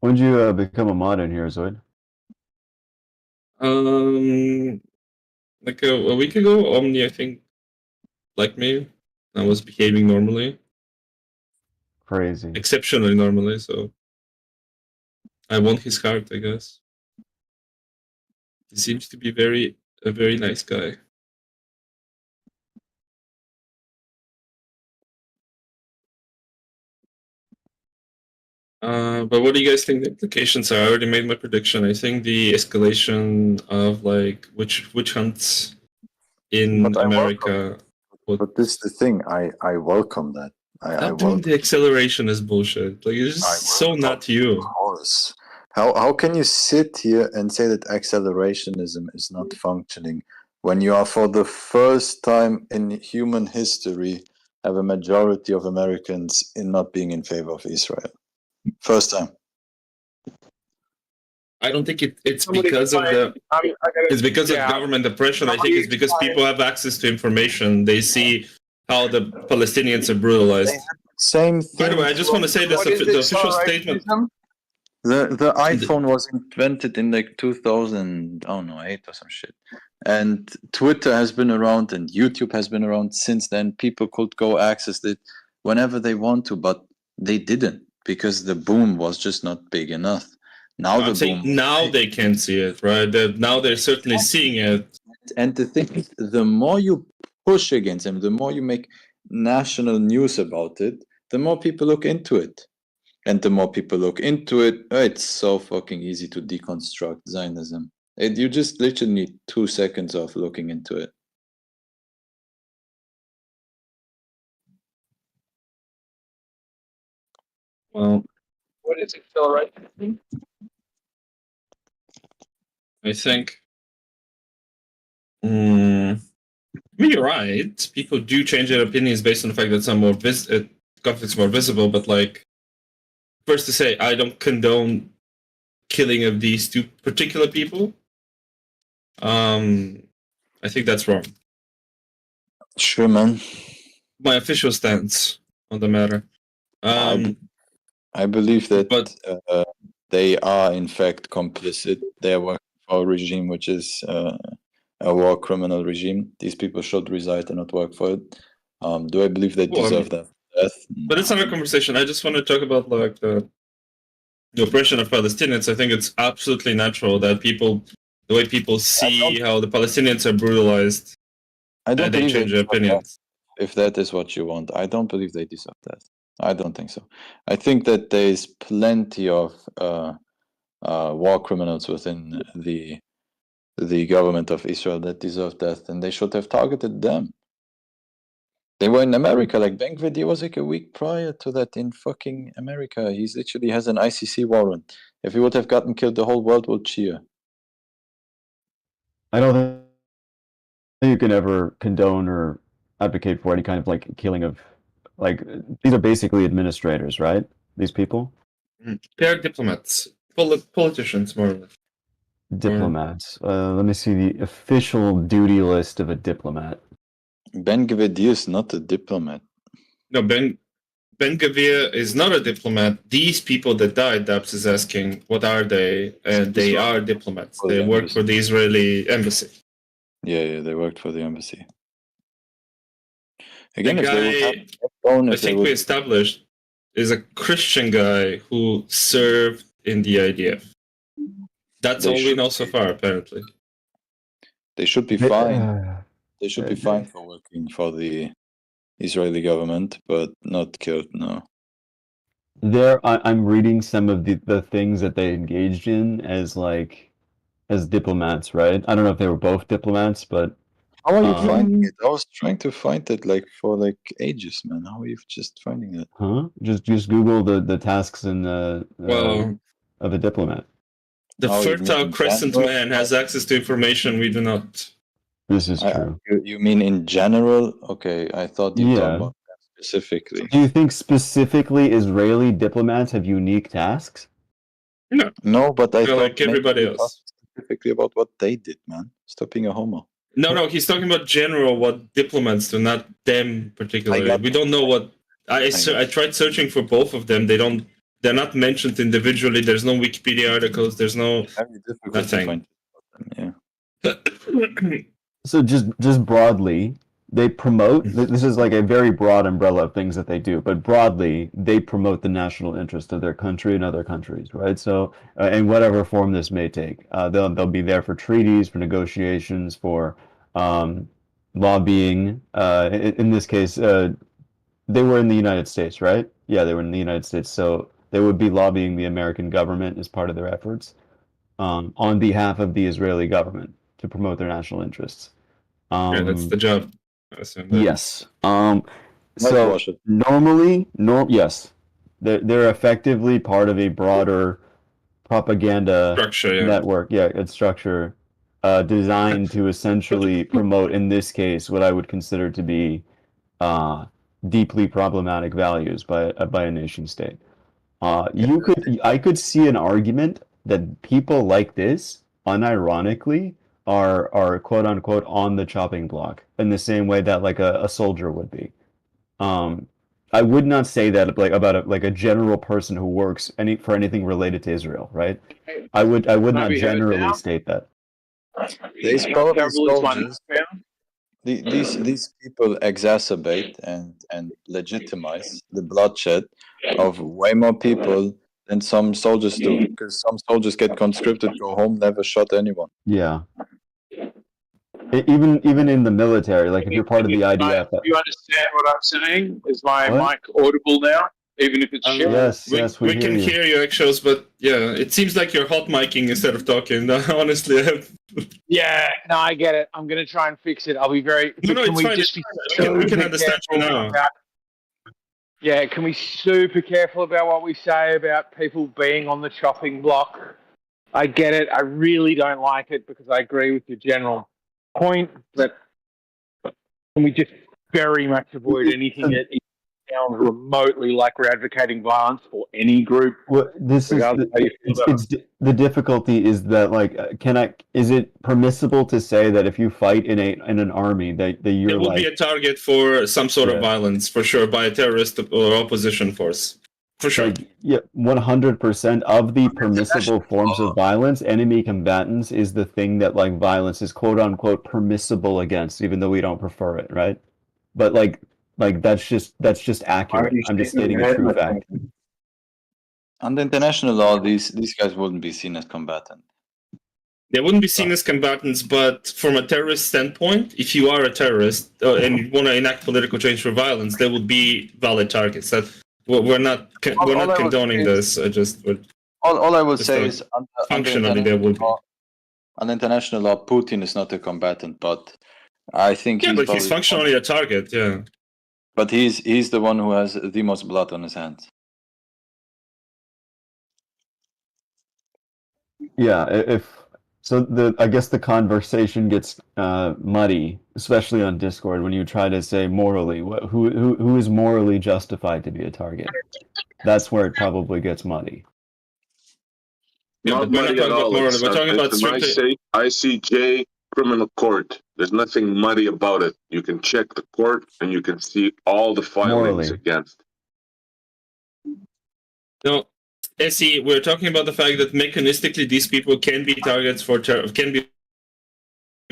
When did you become a mod in here, Zoid? Like a week ago, Omni, I think, liked me. I was behaving normally. Crazy. Exceptionally normally, so I won his heart, I guess. He seems to be a very nice guy. But what do you guys think the implications are? I already made my prediction. I think the escalation of like witch hunts in America. But this is the thing. I welcome that. Stop doing the acceleration is bullshit. Like it's just so not you. Of course. How can you sit here and say that accelerationism is not functioning when you are for the first time in human history have a majority of Americans in not being in favor of Israel? First time. I don't think it's because of it's because of government oppression. I think it's because people have access to information. They see how the Palestinians are brutalized. Same thing. By the way, I just want to say this: the official statement. The iPhone was invented in like 2000, I don't know, 8 or some shit. And Twitter has been around and YouTube has been around since then. People could go access it whenever they want to, but they didn't because the boom was just not big enough. Now I'm saying now they can see it, right? Now they're certainly seeing it. And the thing is, the more you push against them, the more you make national news about it, the more people look into it. And the more people look into it, it's so fucking easy to deconstruct Zionism. You just literally need 2 seconds of looking into it. Well, What is acceleration? I think. I mean, you're right. People do change their opinions based on the fact that some more conflicts more visible. But like, first to say, I don't condone killing of these 2 particular people. I think that's wrong. Sure, man. My official stance on the matter. I believe that they are in fact complicit. They are working for a regime which is a war criminal regime. These people should reside and not work for it. Do I believe they deserve that death? But it's another conversation. I just want to talk about like the oppression of Palestinians. I think it's absolutely natural that the way people see how the Palestinians are brutalized, I don't and they believe change their deserve that. opinions. If that is what you want, I don't believe they deserve that. I don't think so. I think that there is plenty of war criminals within the government of Israel that deserve death, and they should have targeted them. They were in America, like Ben-Gvir was like a week prior to that in fucking America. He literally has an ICC warrant. If he would have gotten killed, the whole world would cheer. I don't think you can ever condone or advocate for any kind of like killing of, like, these are basically administrators, right? These people? They're diplomats, politicians, more or less. Diplomats. Let me see the official duty list of a diplomat. Ben-Gvir is not a diplomat. No, Ben-Gvir is not a diplomat. These people that died, Dabs is asking, what are they? And they are diplomats. They work for the Israeli embassy. Yeah, they worked for the embassy. The Again, if they would have guy, known, I if they think we would, established, is a Christian guy who served in the IDF. That's They all we should know so far, apparently. they should be They- fined. They should be fined for working for the Israeli government, but not killed. No. I'm reading some of the things that they engaged in as diplomats, right? I don't know if they were both diplomats, but How are you finding it? I was trying to find it like for like ages, man. How are you just finding it? huh? Just Google the tasks and Well, of a diplomat. The Oh, you mean Fertile in Crescent general? man has access to information we do not. This is true. You mean in general? Okay, I thought you were talking Yeah. about that specifically. Do you think specifically Israeli diplomats have unique tasks? No. No, but I They're thought like everybody maybe you else. talked specifically about what they did, man. Stop being a homo. No, he's talking about general what diplomats do, not them particularly. We don't know what. I tried searching for both of them. They're not mentioned individually. There's no Wikipedia articles. There's no Very difficult to find them, yeah. So just broadly, they promote. This is like a very broad umbrella of things that they do, but broadly, they promote the national interest of their country and other countries, right? So, in whatever form this may take, they'll be there for treaties, for negotiations, for lobbying. In this case, they were in the United States, right? Yeah, they were in the United States, so they would be lobbying the American government as part of their efforts on behalf of the Israeli government to promote their national interests. Yeah, that's the job. Yes. So Whitewash it. normally, yes, they're effectively part of a broader propaganda Structure, yeah. network. Yeah, it's structure designed to essentially promote, in this case, what I would consider to be deeply problematic values by a nation state. I could see an argument that people like this, unironically, are quote unquote on the chopping block in the same way that like a soldier would be. I would not say that like about a general person who works for anything related to Israel, right? I would not generally state that. There's probably soldiers. These people exacerbate and legitimize the bloodshed of way more people than some soldiers do, because some soldiers get conscripted, go home, never shot anyone. Yeah. Even in the military, like if you're part of the IDF. Do you understand what I'm saying? Is my What? mic audible now? Even if it's shit? Yes, we can hear you, actuals, but yeah, it seems like you're hot micing instead of talking. Honestly, I have. Yeah, no, I get it. I'm going to try and fix it. I'll be very. No, can it's we fine. just be We can super understand you careful now. about- Yeah, can we super careful about what we say about people being on the chopping block? I get it. I really don't like it because I agree with your general point, but can we just very much avoid anything that sound remotely like we're advocating violence for any group. Well, this is regardless of how you feel about the difficulty is that like is it permissible to say that if you fight in an army that you're It will like be a target for some sort Yeah. of violence, for sure, by a terrorist or opposition force. For sure. like 100% of the permissible forms of violence, enemy combatants is the thing that like violence is quote unquote permissible against, even though we don't prefer it, right? But like that's just accurate. I'm just stating a true fact. Under international law, these guys wouldn't be seen as combatant. They wouldn't be seen as combatants, but from a terrorist standpoint, if you are a terrorist and you want to enact political change for violence, there would be valid targets. That we're not condoning this. All I would say is functionally there would be. On international law, Putin is not a combatant, but I think But he's functionally a target. Yeah. But he's the one who has the most blood on his hands. Yeah, I guess the conversation gets muddy, especially on Discord when you try to say morally who is morally justified to be a target. That's where it probably gets muddy. Not muddy at all. We're talking about When I say ICJ criminal court, there's nothing muddy about it. You can check the court and you can see all the filings against. No, see, we're talking about the fact that mechanistically these people can be targets for can be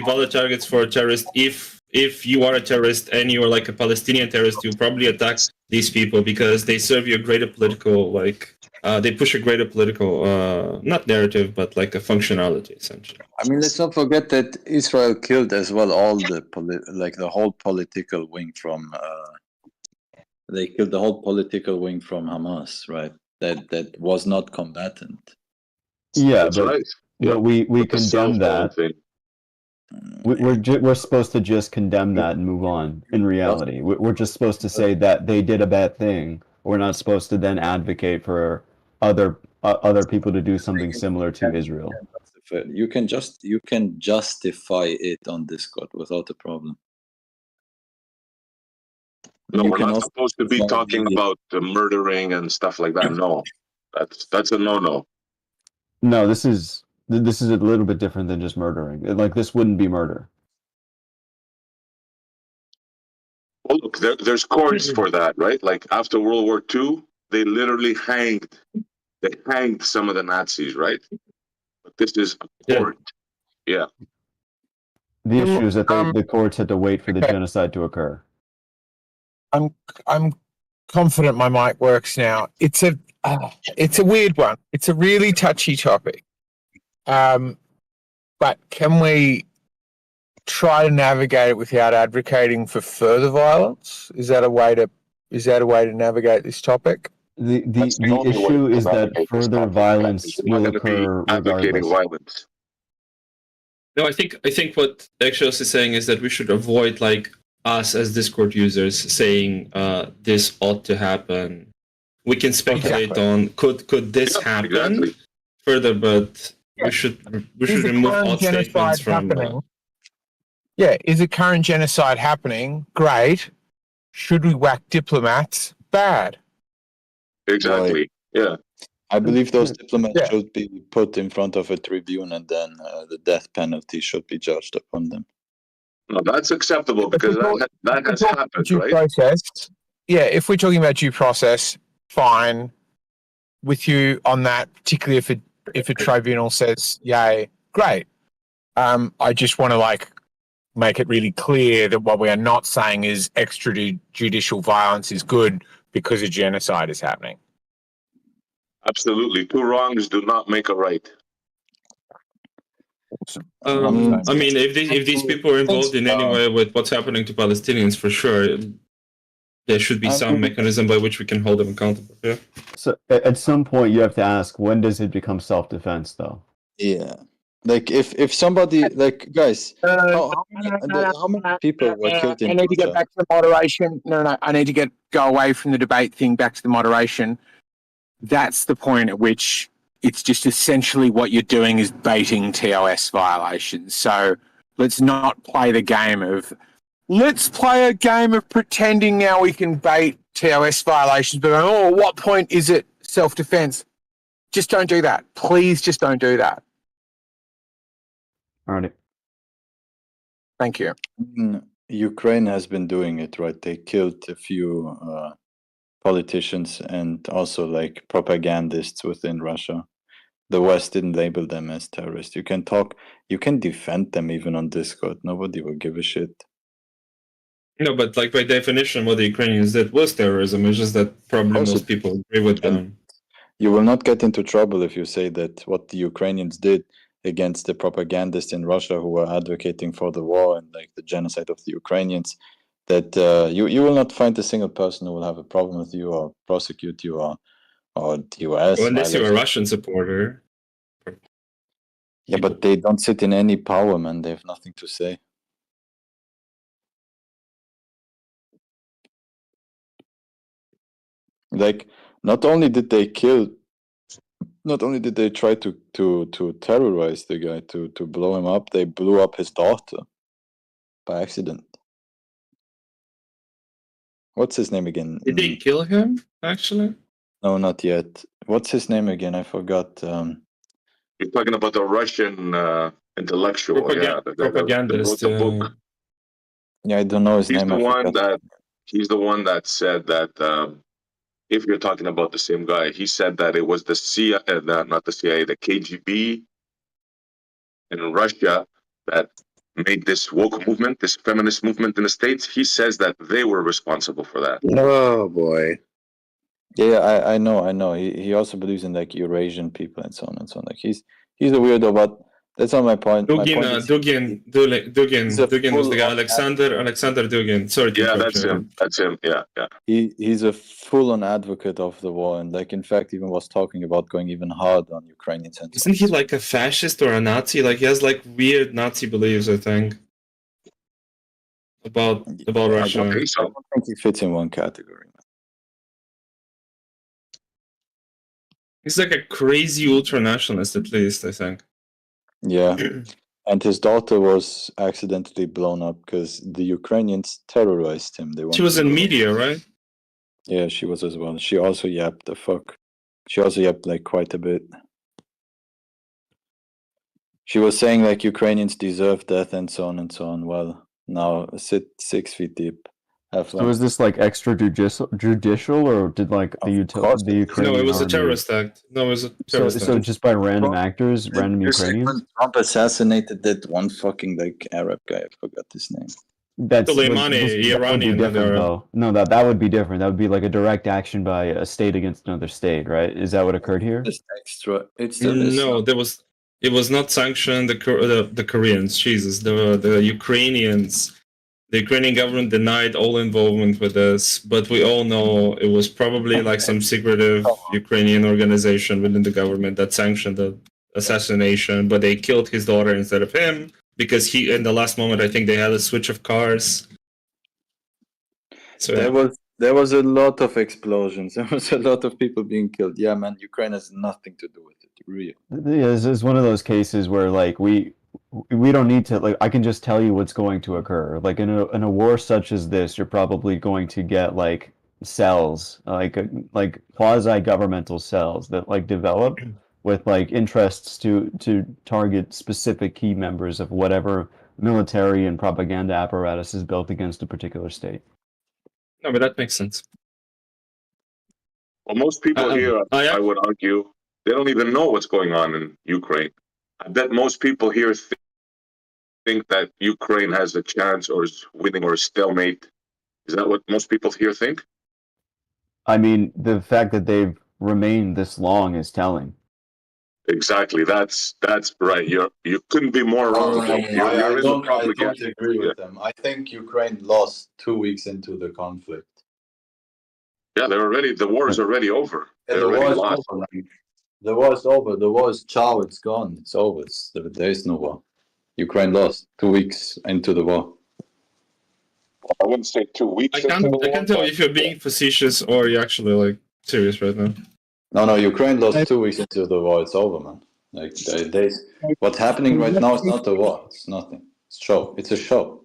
valid targets for a terrorist. If you are a terrorist and you are like a Palestinian terrorist, you probably attack these people because they serve you a greater political they push a greater political not narrative but like a functionality essentially. I mean, let's not forget that Israel killed as well all the whole political wing from. They killed the whole political wing from Hamas, right? That was not combatant. Yeah, That's but, right. but we condemn that. We're supposed to just condemn that and move on. In reality, we're just supposed to say that they did a bad thing. We're not supposed to then advocate for other people to do something similar to Israel. You can justify it on Discord without a problem. No, You we're can not also supposed to be talking about the murdering and stuff like that. No, that's a no-no. No, this is a little bit different than just murdering. Like this wouldn't be murder. Well, look, there's courts for that, right? Like after World War II, they literally hanged some of the Nazis, right? But this is a court. Yeah. The issue is that the courts had to wait for the genocide to occur. I'm confident my mic works now. It's a weird one. It's a really touchy topic. But can we try to navigate it without advocating for further violence? Is that a way to navigate this topic? The issue is that further violence will occur regardless. No, I think what Axios is saying is that we should avoid like us as Discord users saying this ought to happen. We can speculate on could this happen further, but we should remove odd statements from. Is a current genocide happening? Great. Should we whack diplomats? Bad. Exactly. Yeah. I believe those diplomats should be put in front of a tribune, and then the death penalty should be judged upon them. No, that's acceptable because that has happened, Due right? process. Yeah, if we're talking about due process, fine. With you on that, particularly if a tribunal says yay, great. I just want to make it really clear that what we are not saying is extrajudicial violence is good because a genocide is happening. Absolutely. Two wrongs do not make a right. I mean, if these people are involved in any way with what's happening to Palestinians, for sure, there should be some mechanism by which we can hold them accountable. Yeah. So at some point, you have to ask, when does it become self-defense, though? Yeah. Like if somebody guys, how many people were killed in I need to get back to the moderation. No. I need to go away from the debate thing back to the moderation. That's the point at which it's just essentially what you're doing is baiting TOS violations. So let's not play the game of, let's play a game of pretending now we can bait TOS violations, but oh, at what point is it self-defense? Just don't do that. Please just don't do that. Alrighty. Thank you. Ukraine has been doing it, right? They killed a few politicians and also like propagandists within Russia. The West didn't label them as terrorists. You can defend them even on Discord. Nobody will give a shit. No, but like by definition, what the Ukrainians did was terrorism. It's just that probably most people agree with them. You will not get into trouble if you say that what the Ukrainians did against the propagandists in Russia who were advocating for the war and like the genocide of the Ukrainians, that you will not find a single person who will have a problem with you or prosecute you or the US. Well, unless you're a Russian supporter. Yeah, but they don't sit in any power, man. They have nothing to say. Like, not only did they try to terrorize the guy, to blow him up, they blew up his daughter by accident. What's his name again? Did they kill him, actually? No, not yet. What's his name again? I forgot. You're talking about the Russian intellectual, propagandist. Wrote the book. Yeah, I don't know his name. He's the one that said that if you're talking about the same guy, he said that it was the CIA, not the CIA, the KGB in Russia that made this woke movement, this feminist movement in the States. He says that they were responsible for that. Oh boy. Yeah, I know. He also believes in like Eurasian people and so on and so on. Like he's a weirdo, but that's not my point. Dugin was the guy. Alexander Dugin. Sorry to interrupt you. That's him. Yeah. He's a full-on advocate of the war, and like in fact even was talking about going even hard on Ukrainians. And isn't he like a fascist or a Nazi? Like he has like weird Nazi beliefs, I think. About Russia. I don't think he fits in one category. He's like a crazy ultra-nationalist, at least, I think. Yeah, and his daughter was accidentally blown up because the Ukrainians terrorized him. She was in media, right? Yeah, she was as well. She also yapped the fuck. She also yapped like quite a bit. She was saying like Ukrainians deserve death and so on and so on. Well, now sit 6 feet deep. So is this like extrajudicial, or did like the Ukrainian? No, it was army... a terrorist act. No, it was a terrorist act. So just by random actors, random Ukrainians. Trump assassinated that one fucking like Arab guy. I forgot his name. That's Soleimani, Iranian. Though. No, that would be different. That would be like a direct action by a state against another state, right? Is that what occurred here? No, it was not sanctioned. The Koreans, Jesus, the Ukrainians. The Ukrainian government denied all involvement with this, but we all know it was probably like some secretive Ukrainian organization within the government that sanctioned the assassination, but they killed his daughter instead of him because he, in the last moment, I think they had a switch of cars. So there was a lot of explosions. There was a lot of people being killed. Yeah, man, Ukraine has nothing to do with it. Real. Yeah, this is one of those cases where like we don't need to, like, I can just tell you what's going to occur. Like in a war such as this, you're probably going to get like cells, like quasi-governmental cells that like develop with like interests to target specific key members of whatever military and propaganda apparatus is built against a particular state. No, but that makes sense. Well, most people here, I would argue, they don't even know what's going on in Ukraine. I bet most people here think that Ukraine has a chance or is winning or is stalemate. Is that what most people here think? I mean, the fact that they've remained this long is telling. Exactly. That's right. You couldn't be more wrong. I don't agree with them. I think Ukraine lost 2 weeks into the conflict. Yeah, the war is already over. Yeah, the war is over. The war is over. The war is ciao. It's gone. It's over. There is no war. Ukraine lost 2 weeks into the war. I wouldn't say 2 weeks. I can't tell if you're being facetious or you're actually like serious right now. No, Ukraine lost 2 weeks into the war. It's over, man. Like what's happening right now is not a war. It's nothing. It's show. It's a show.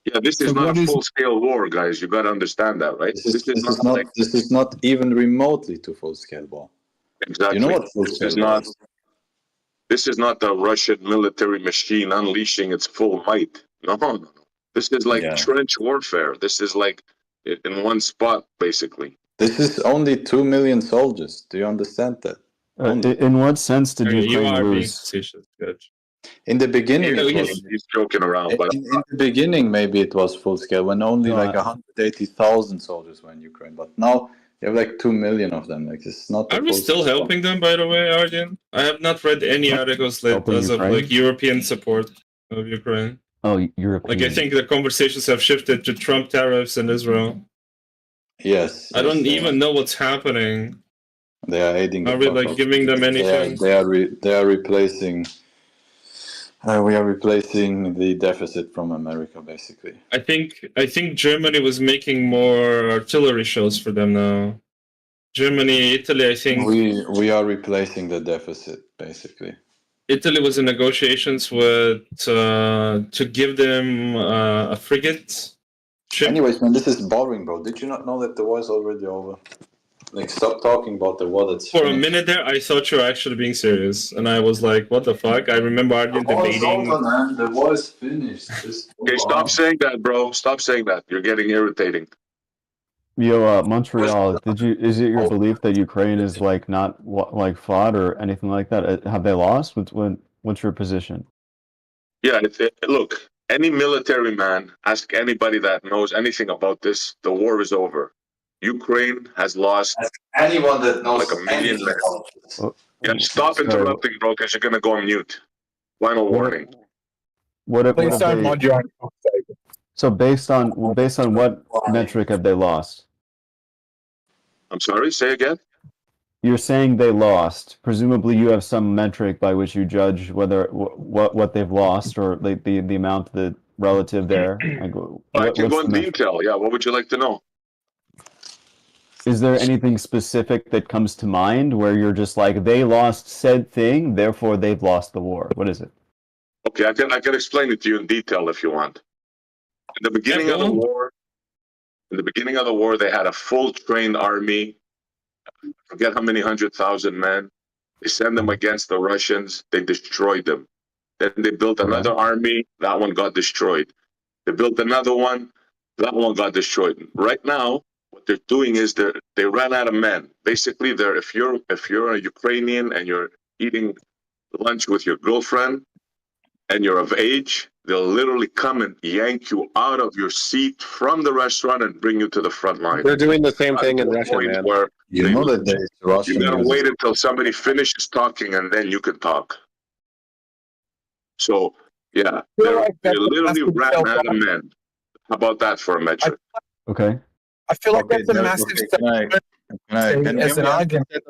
Yeah, this is So not what a is full-scale war, guys. You got to understand that, right? This is not even remotely to full-scale war. Exactly. You know what This full-scale is war not. is? This is not the Russian military machine unleashing its full might. No. This is like trench warfare. This is like in one spot, basically. This is only 2 million soldiers. Do you understand that? In what sense did You Ukraine are being lose? facetious. Good. In the beginning, it was. He's joking around, but In the beginning, maybe it was full scale when only like 180,000 soldiers were in Ukraine. But now you have like 2 million of them. Like it's not. Are we still helping them, by the way, Arjun? I have not read any articles as of like European support of Ukraine. Oh, European. Like I think the conversations have shifted to Trump tariffs and Israel. Yes. I don't even know what's happening. They are aiding. Are we like giving them anything? They are replacing. We are replacing the deficit from America, basically. I think Germany was making more artillery shells for them now. Germany, Italy, I think. We are replacing the deficit, basically. Italy was in negotiations with to give them a frigate ship. Anyways, man, this is boring, bro. Did you not know that the war is already over? Like, stop talking about the war that's For finished. a minute there, I thought you were actually being serious, and I was like, "What the fuck?" I remember Arjun debating. Over, man. The war is finished. okay, stop saying that, bro. Stop saying that. You're getting irritating. Yo, Montreal, is it your belief that Ukraine is like not like fought or anything like that? Have they lost? What's your position? Yeah, look, any military man, ask anybody that knows anything about this, the war is over. Ukraine has lost anyone that knows like 1 million men. Yeah, stop interrupting, bro, because you're going to go on mute. Final warning. Please don't mod your own conversation. So based on what metric have they lost? I'm sorry, say again? You're saying they lost. Presumably, you have some metric by which you judge whether what they've lost or like the amount, the relative there. Like, I can go in detail. Yeah, what would you like to know? Is there anything specific that comes to mind where you're just like, they lost said thing, therefore they've lost the war? What is it? Okay, I can explain it to you in detail if you want. In the beginning of the war, they had a full trained army. I forget how many 100,000 men. They sent them against the Russians. They destroyed them. Then they built another army. That one got destroyed. They built another one. That one got destroyed. Right now, what they're doing is they ran out of men. Basically, if you're a Ukrainian and you're eating lunch with your girlfriend and you're of age, they'll literally come and yank you out of your seat from the restaurant and bring you to the front line. They're doing the same thing in Russia, man. You know that there is Russian. You gotta wait until somebody finishes talking and then you can talk. So yeah, they literally ran out of men. How about that for a metric? Okay. I feel like that's a massive as an argument.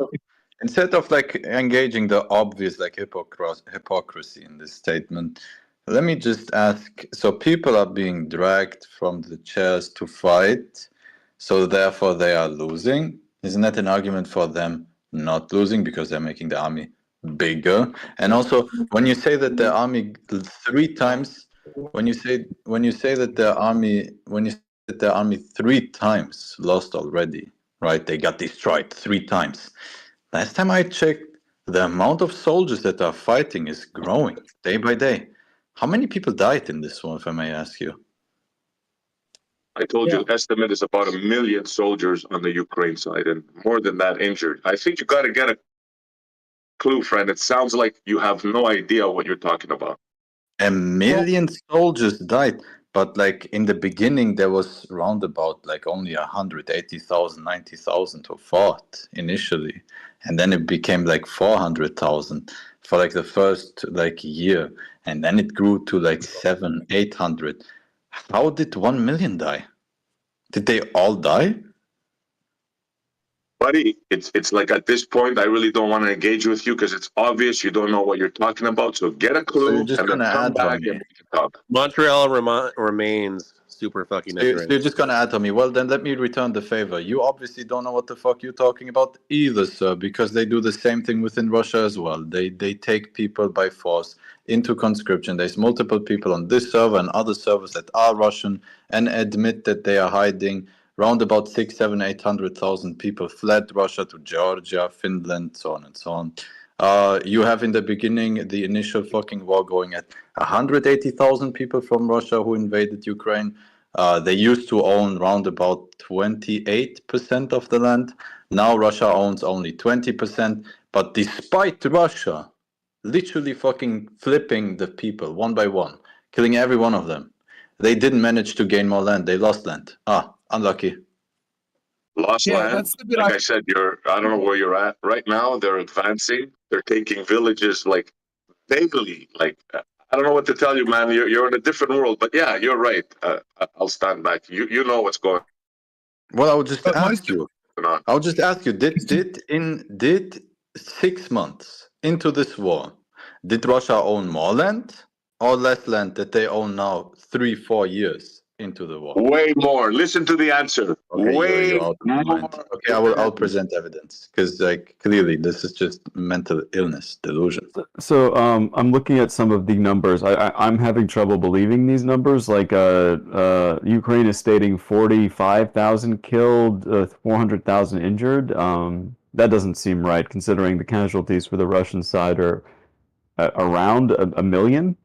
Instead of like engaging the obvious like hypocrisy in this statement, let me just ask, so people are being dragged from the chairs to fight, so therefore they are losing? Isn't that an argument for them not losing because they're making the army bigger? And also, when you say that the army 3 times, when you say that the army 3 times lost already, right? They got destroyed 3 times. Last time I checked, the amount of soldiers that are fighting is growing day by day. How many people died in this one, if I may ask you? I told you, estimate is about 1 million soldiers on the Ukraine side and more than that injured. I think you got to get a clue, friend. It sounds like you have no idea what you're talking about. 1 million soldiers died, but like in the beginning, there was round about like only 180,000, 90,000 who fought initially. And then it became like 400,000 for like the first like year. And then it grew to like 700, 800. How did 1 million die? Did they all die? Buddy, it's like at this point, I really don't want to engage with you because it's obvious you don't know what you're talking about. So get a clue and then come back and we can talk. Montreal remains super fucking So ignorant. you're just gonna add to me. Well, then let me return the favor. You obviously don't know what the fuck you're talking about either, sir, because they do the same thing within Russia as well. They take people by force into conscription. There's multiple people on this server and other servers that are Russian and admit that they are hiding. Round about 6, 7, 800,000 people fled Russia to Georgia, Finland, so on and so on. You have in the beginning the initial fucking war going at 180,000 people from Russia who invaded Ukraine. They used to own round about 28% of the land. Now Russia owns only 20%. But despite Russia literally fucking flipping the people one by one, killing every one of them, they didn't manage to gain more land. They lost land. Unlucky. Lost Yeah, land. that's the bit Like I I said, I don't know where you're at right now. They're advancing. They're taking villages like daily. Like I don't know what to tell you, man. You're in a different world. But yeah, you're right. I'll stand back. You know what's going Well, I'll just ask you. on. I'll just ask you. Did 6 months into this war, did Russia own more land or less land that they own now 3-4 years into the war? Way more. Listen to the answer. Okay, Way you're out of your mind. Okay, I'll present evidence because like clearly this is just mental illness, delusion. So I'm looking at some of the numbers. I'm having trouble believing these numbers. Like Ukraine is stating 45,000 killed, 400,000 injured. That doesn't seem right considering the casualties for the Russian side are around a million.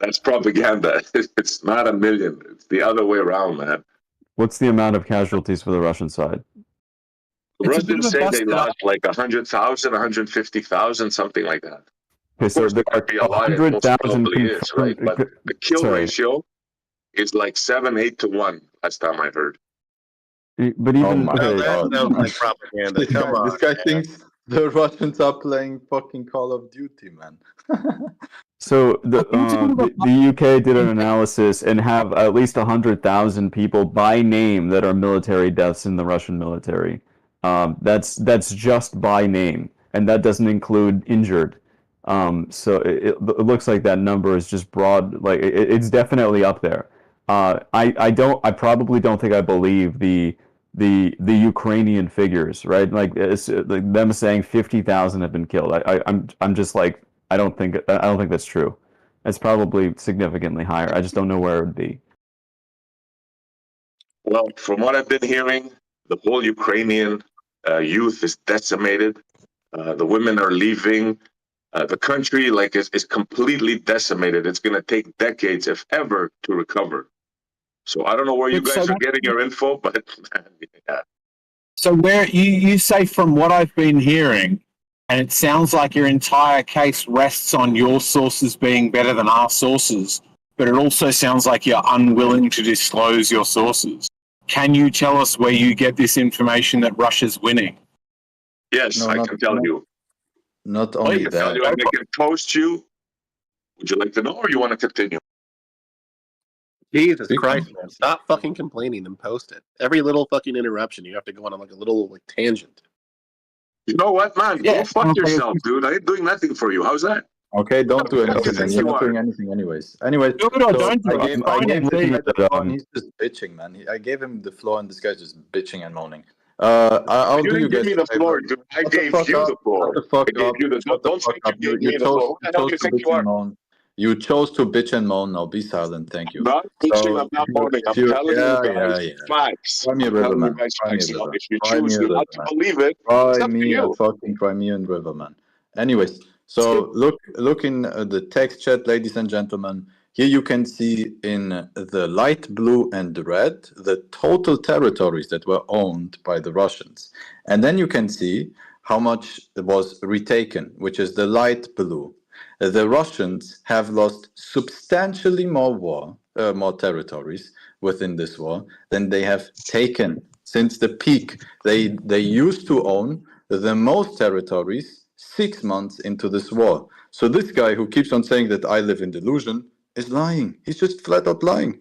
That's propaganda. It's not a million. It's the other way around, man. What's the amount of casualties for the Russian side? The Russians say they lost like 100,000, 150,000, something like that. Okay, Of so course, there there are could be a lie. It most 100,000 probably is, right? But the kill sorry. ratio is like 7-8 to 1. Last time I heard. But even my okay, That sounds like propaganda. Come on. This guy man. thinks the Russians are playing fucking Call of Duty, man. so the UK did an analysis and have at least 100,000 people by name that are military deaths in the Russian military. That's just by name, and that doesn't include injured. So it looks like that number is just broad. Like it's definitely up there. I probably don't think I believe the Ukrainian figures, right? Like it's like them saying 50,000 have been killed. I'm just like I don't think that's true. It's probably significantly higher. I just don't know where it would be. Well, from what I've been hearing, the whole Ukrainian youth is decimated. The women are leaving. The country is completely decimated. It's going to take decades, if ever, to recover. So I don't know where you guys are getting your info, but yeah. So where you say from what I've been hearing, and it sounds like your entire case rests on your sources being better than our sources, but it also sounds like you're unwilling to disclose your sources. Can you tell us where you get this information that Russia's winning? Yes, I can tell you. Not I only can tell that. you, and I can post you. Would you like to know, or you want to continue? Jesus Christ, man. Stop fucking complaining and post it. Every little fucking interruption, you have to go on like a little tangent. You know what, man? Yeah. Go fuck yourself, dude. I ain't doing nothing for you. How's that? Okay, don't do anything. think You're you not are? doing anything anyways. Anyways, Do it or don't do it. I gave Fine, this looking guy at the the, floor and he's just bitching, man. I gave him the floor and this guy's just bitching and moaning. I'll You do you didn't give guys me a the favor. floor, dude. I Shut the gave fuck you up. the floor. Shut the fuck I gave up. you the Shut the Don't fuck think up. you gave You me the floor. chose Who the hell do you think bitch you are? and moan. You chose to bitch and moan. Now be silent. Thank you. Not bitching, So I'm not if moaning. I'm you telling yeah, you guys yeah. facts. Cry me a I'm river, telling you man. guys Cry me a facts. Now, river. if you Cry me choose a river, not to man. believe it, it's Cry up to me a you. fucking Crimean river, man. Anyways, so look in the text chat, ladies and gentlemen. Here you can see in the light blue and red the total territories that were owned by the Russians. And then you can see how much was retaken, which is the light blue. The Russians have lost substantially more territories within this war than they have taken since the peak. They used to own the most territories 6 months into this war. So this guy who keeps on saying that I live in delusion is lying. He's just flat out lying.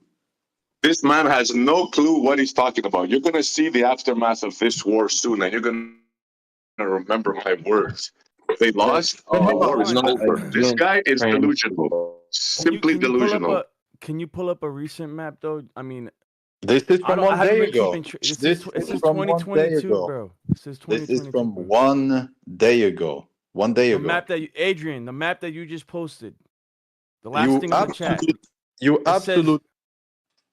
This man has no clue what he's talking about. You're going to see the aftermath of this war soon, and you're going to remember my words. They lost, the war is over. This guy is delusional. Simply Can you pull up delusional. Can you pull up a recent map though? I mean, This is I from don't. I one haven't day been ago. keeping. This This is. It is says from 1 day 2022, ago. bro. It says This is 2022, from bro. 1 day ago. 1 day The ago. map that you, Adrian, the map that you just posted. The last You thing in the chat. You It says. absolute.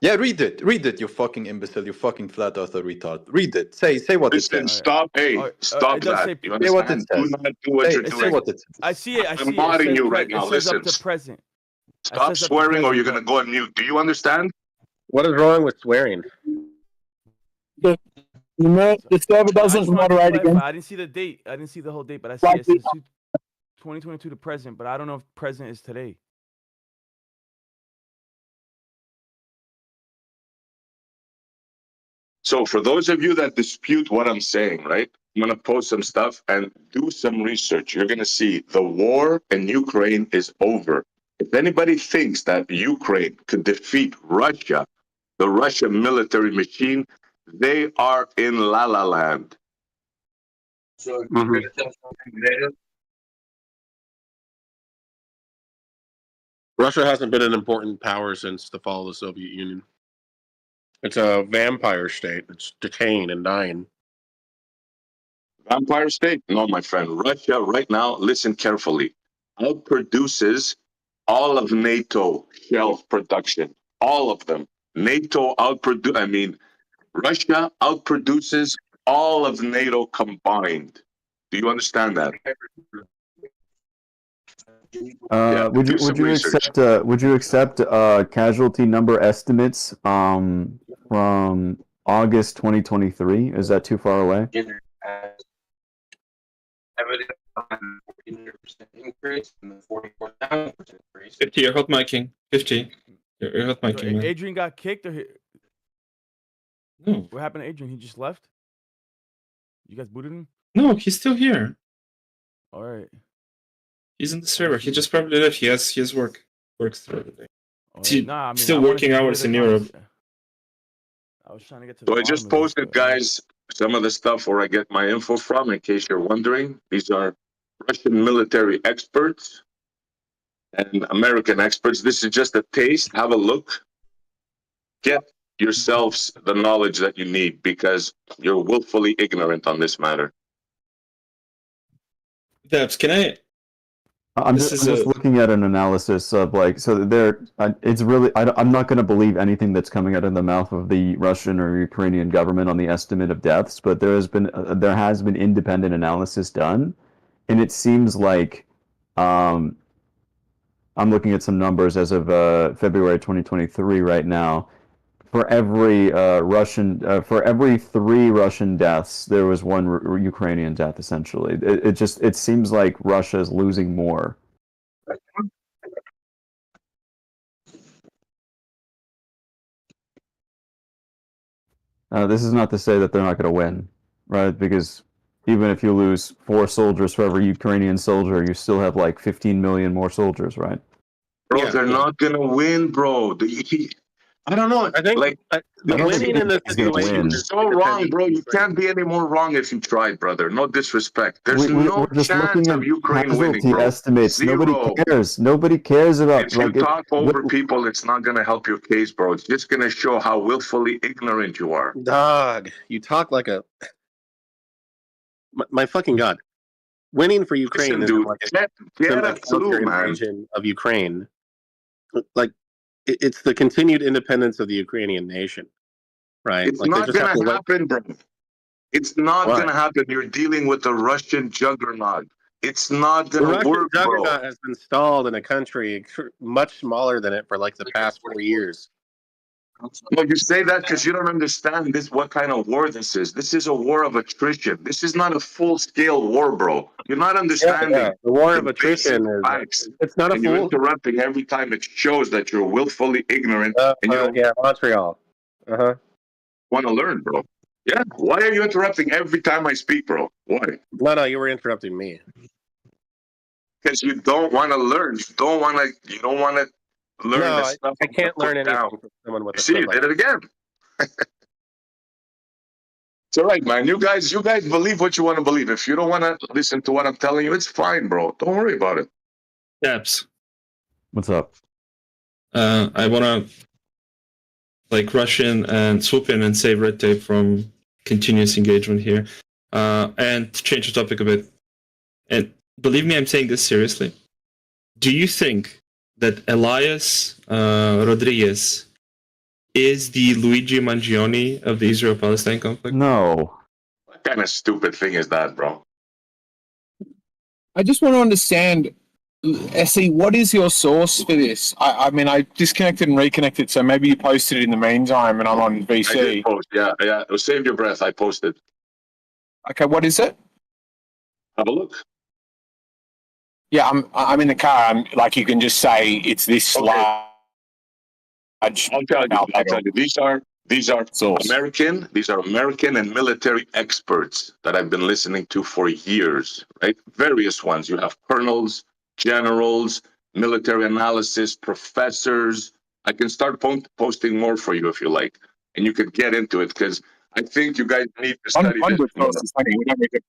Yeah, read it. Read it, you fucking imbecile. You fucking flat earther retard. Read it. Say what it Listen, says. stop. Hey, stop It does that. say. You Say what it understand? Do says. not do what you're It doing. says. what it says. I see it. I I'm see it. It modding says. you right now. It says Listen. up to present. It Stop says up to swearing or present, you're going to go on mute. Do you understand? What is wrong with swearing? The server I just doesn't wanted to moderate clarify. again. I didn't see the date. I didn't see the whole date, but I see it says 2022 to present. But I don't know if present is today. So for those of you that dispute what I'm saying, right? I'm going to post some stuff and do some research. You're going to see the war in Ukraine is over. If anybody thinks that Ukraine could defeat Russia, the Russian military machine, they are in La La Land. So Russia hasn't been an important power since the fall of the Soviet Union. It's a vampire state. It's decaying and dying. Vampire state? No, my friend. Russia right now, listen carefully, outproduces all of NATO shell production. All of them. NATO Russia outproduces all of NATO combined. Do you understand that? Would you accept casualty number estimates from August 2023? Is that too far away? Increase and the 44,000% increase. 50, you're hot miking. 50. You're hot So miking, man. Adrian got kicked, or No. what happened to Adrian? He just left. You guys booted him. No, he's still here. All right. He's in the server. He just probably left. He has works through the day. Nah, I mean, Still I wanted working to hours in hear the Europe. I was trying to get to the So I bottom just of this, posted, but, guys, some of the stuff where I get my info from, in case you're wondering. These are Russian military experts and American experts. This is just a taste. Have a look. Get yourselves the knowledge that you need because you're willfully ignorant on this matter. Debs, can I? I'm just looking at an analysis of it's really I'm not going to believe anything that's coming out of the mouth of the Russian or Ukrainian government on the estimate of deaths, but there has been independent analysis done, and it seems like I'm looking at some numbers as of February 2023 right now. For every for every 3 Russian deaths, there was 1 Ukrainian death. Essentially, it seems like Russia is losing more. This is not to say that they're not going to win, right? Because even if you lose 4 soldiers for every Ukrainian soldier, you still have like 15 million more soldiers, right? Bro, they're not gonna win, bro. I don't know. I think winning in this situation is so wrong, bro. You can't be any more wrong if you tried, brother. No disrespect. There's no We're just chance looking of at Ukraine winning, casualty bro. estimates. Zero. Nobody cares. Nobody cares about If you talk over people, it's not gonna help your case, bro. It's just gonna show how willfully ignorant you are. Dog, you talk like a. My fucking god, winning for Ukraine Listen, dude, like get a clue, man. invasion of Ukraine. Like it's the continued independence of the Ukrainian nation, right? It's like not gonna happen, bro. It's not gonna happen. You're dealing with a Russian juggernaut. It's not The gonna Russian work, bro. juggernaut has been stalled in a country much smaller than it for like the past 4 years. Well, you say that because you don't understand what kind of war this is. This is a war of attrition. This is not a full-scale war, bro. You're not understanding. Yeah. The war of attrition is facts. it's not a And you're full. interrupting every time. It shows that you're willfully ignorant and you don't Montreal. want to learn, bro. Yeah. Why are you interrupting every time I speak, bro? Why? No, you were interrupting me. Because you don't want to learn. You don't want to learn No, this stuff. I can't learn anything from someone with a See, you did it again. It's all right, man. You guys believe what you want to believe. If you don't want to listen to what I'm telling you, it's fine, bro. Don't worry about it. Debs. What's up? I want to rush in and swoop in and save red tape from continuous engagement here, and to change the topic a bit. And believe me, I'm saying this seriously. Do you think that Elias Rodriguez is the Luigi Mangione of the Israel-Palestine conflict? No. What kind of stupid thing is that, bro? I just want to understand, Essie, what is your source for this? I mean, I disconnected and reconnected, so maybe you posted it in the meantime, and I'm on VC. I did post, yeah. Save your breath. I posted. Okay, what is it? Have a look. Yeah, I'm in the car. I'm like, you can just say it's this large. I'll tell you. These are American. These are American and military experts that I've been listening to for years. Right, various ones. You have colonels, generals, military analysis, professors. I can start posting more for you if you like, and you could get into it because I think you guys need to study this. Good source is funny. We don't need to.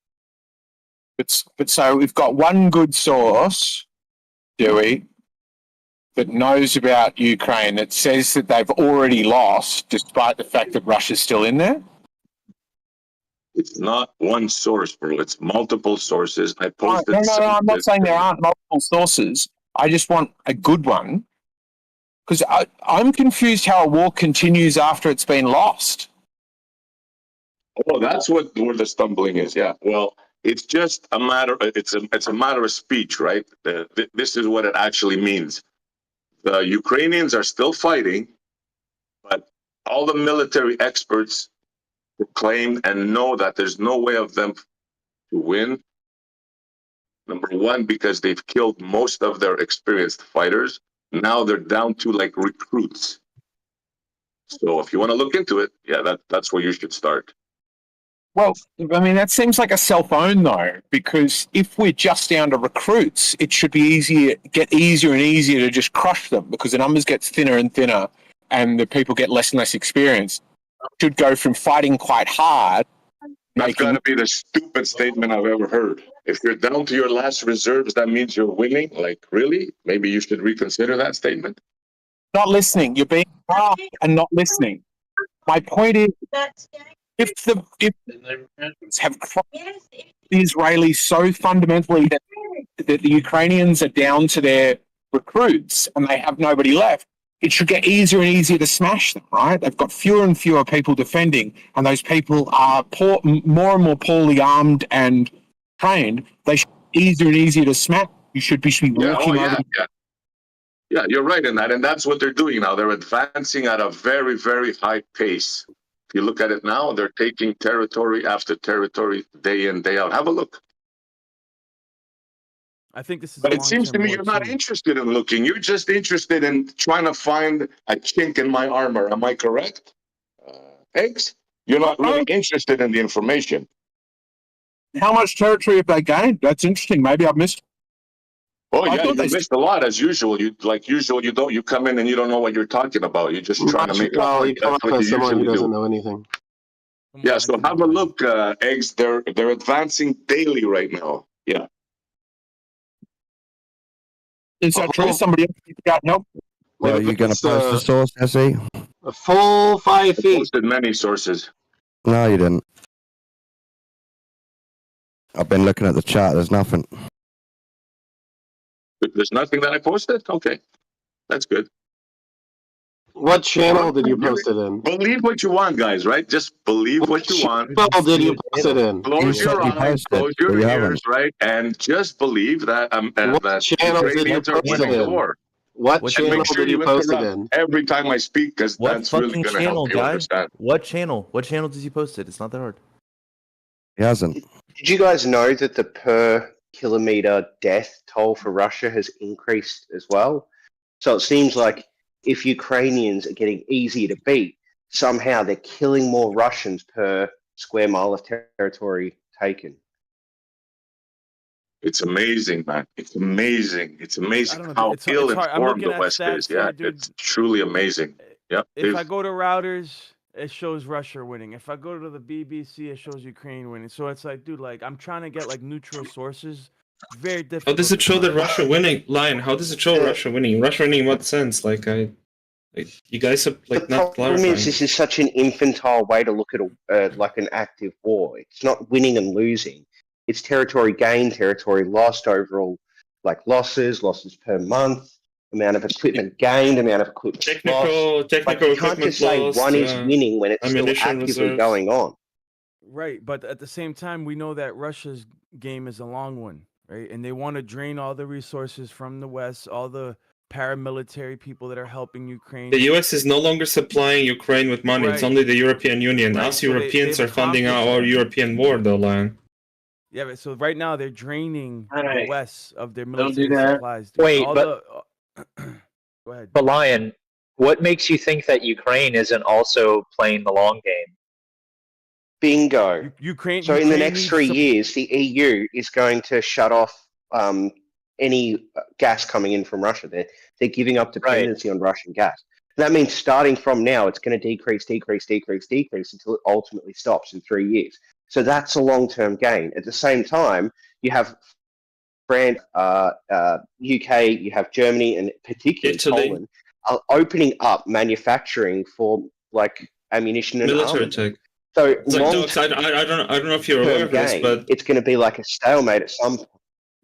But so we've got one good source, Dewey, that knows about Ukraine that says that they've already lost, despite the fact that Russia's still in there. It's not one source, bro. It's multiple sources. I posted. No. I'm not saying there aren't multiple sources. I just want a good one because I'm confused how a war continues after it's been lost. Oh, that's where the stumbling is. Yeah. Well, it's just a matter. It's a matter of speech, right? This is what it actually means. The Ukrainians are still fighting, but all the military experts proclaim and know that there's no way of them to win. Number one, because they've killed most of their experienced fighters. Now they're down to recruits. So if you want to look into it, yeah, that's where you should start. Well, I mean, that seems like a self-own, though, because if we're just down to recruits, it should be easier and easier to just crush them because the numbers get thinner and thinner and the people get less and less experience. Should go from fighting quite hard. That's got to be the stupid statement I've ever heard. If you're down to your last reserves, that means you're winning? Really? Maybe you should reconsider that statement. Not listening. You're being half and not listening. My point is, if the have crossed the Israelis so fundamentally that the Ukrainians are down to their recruits and they have nobody left, it should get easier and easier to smash them, right? They've got fewer and fewer people defending, and those people are more and more poorly armed and trained. They should be easier and easier to smash. You should be walking over. Yeah, you're right in that, and that's what they're doing now. They're advancing at a very, very high pace. If you look at it now, they're taking territory after territory, day in, day out. Have a look. I think this is. But it seems to me you're not interested in looking. You're just interested in trying to find a chink in my armor. Am I correct? Eggs? You're not really interested in the information. How much territory have they gained? That's interesting. Maybe I've missed. Oh yeah, you missed a lot as usual. You come in and you don't know what you're talking about. You're just trying to make a point. You come up as someone who doesn't know anything. Yeah, so have a look, Eggs. They're advancing daily right now. Yeah. Is that true? Somebody else got help? Well, are you going to post the source, Essie? A full 5 feet. I posted many sources. No, you didn't. I've been looking at the chat. There's nothing. There's nothing that I posted? Okay. That's good. What channel did you post it in? Believe what you want, guys, right? Just believe what you want. What channel did you post it in? Close your eyes, close your ears, right? And just believe that what channel did you post it in? What channel did you post it in? Every time I speak, because that's really going to help you understand. What channel? What channel did you post it? It's not that hard. He hasn't. Did you guys know that the per kilometer death toll for Russia has increased as well? So it seems like if Ukrainians are getting easier to beat, somehow they're killing more Russians per square mile of territory taken. It's amazing, man. It's amazing. It's amazing how ill-informed the West is. Yeah, it's truly amazing. Yeah. If I go to routers, it shows Russia winning. If I go to the BBC, it shows Ukraine winning. So it's like, dude, I'm trying to get neutral sources very How difficult. does it to show that find. Russia winning? Lion, how does it show Russia winning? Russia winning in what sense? Like you guys are like The not problem clarifying. is, this is such an infantile way to look at like an active war. It's not winning and losing. It's territory gained, territory lost, overall like losses per month, amount of equipment gained, amount of equipment lost. Technical You can't equipment just say lost, one is winning when it's still ammunition actively reserves. going on. Right, but at the same time, we know that Russia's game is a long one, right? And they want to drain all the resources from the West, all the paramilitary people that are helping Ukraine. The US is no longer supplying Ukraine with money. It's Right. only the European Union. Right, Us so Europeans they've are funding our accomplished- European war, though, Lion. Yeah, but so right now they're draining the Alright. West of their Don't do military that. supplies. dude. Wait, All but- go ahead. But Lion, what makes you think that Ukraine isn't also playing the long game? Bingo. Ukraine. So in the Ukraine next needs 3 sup- years, the EU is going to shut off any gas coming in from Russia. They're giving up dependency on Russian gas. That means starting from now, it's going to decrease until it ultimately stops in 3 years. So that's a long-term gain. At the same time, you have France, UK, you have Germany, and particularly Italy. Poland are opening up manufacturing for like ammunition and Military armament. tech. So It's like, long Dogs, I don't know if you're aware of this, gain, but it's going to be like a stalemate at some point.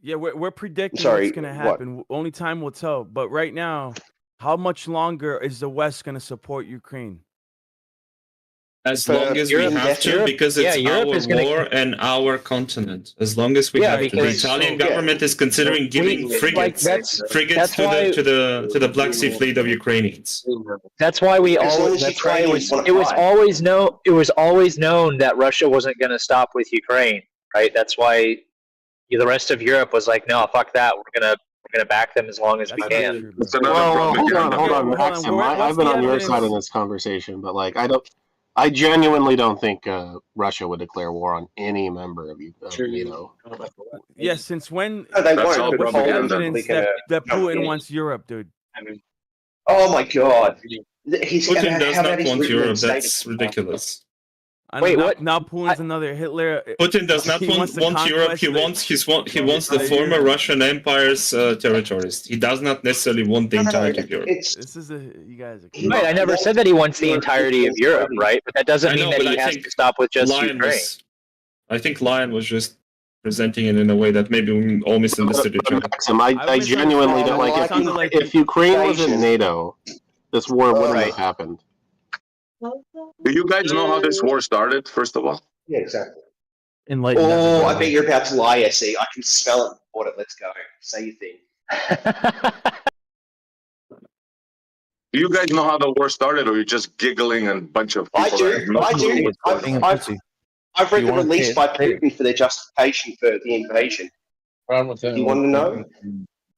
Yeah, we're predicting Sorry, what's going to what? happen. Only time will tell. But right now, how much longer is the West going to support Ukraine? as For long as we Europe, have to, Europe- because yeah, it's Europe our is gonna- war and our continent. As long as we Yeah, have to. The because- Italian Yeah. government is considering giving like, frigates, that's frigates why- to the Black Sea Fleet of Ukrainians. That's why we As long all. as That's why it was. Ukrainians wanna It was fight. always known that Russia wasn't going to stop with Ukraine, right? That's why the rest of Europe was like, no, fuck that. We're gonna back them as long as we That's not can. true, bro. It's another Well, hold propaganda. on, Hold on, Maxim. what's I've been the on your evidence? side in this conversation, but like, I genuinely don't think Russia would declare war on any member of NATO. Yes, since when? No, they That's won't. all but What's the propaganda. evidence Poland's that gonna Putin jump wants Europe, dude? Oh my god. Putin does how not about his want written Europe. stated- That's ridiculous. Wait, now, what? Now Putin's another Hitler. Putin does not He want wants to Europe. He conquest wants the former Russian Empire's territories. He does not necessarily want the entirety of Europe. It's This is you guys are. Right, I never said that he wants the entirety of Europe, right? But that doesn't I mean know, that but he I has think to stop with just Lion Ukraine. I think Lion was just presenting it in a way that maybe we all misunderstood each other. Maxim, I genuinely don't like if Ukraine was in NATO, this war wouldn't have happened. Do you guys know how this war started, first of all? Yeah, exactly. Enlighten Oh, I bet you're about to lie, SE. I can smell it. Order. Let's go. Say your thing. Do you guys know how the war started, or you're just giggling and a bunch of people? I do. I've read the release by Putin for their justification for the invasion. Do you want to know?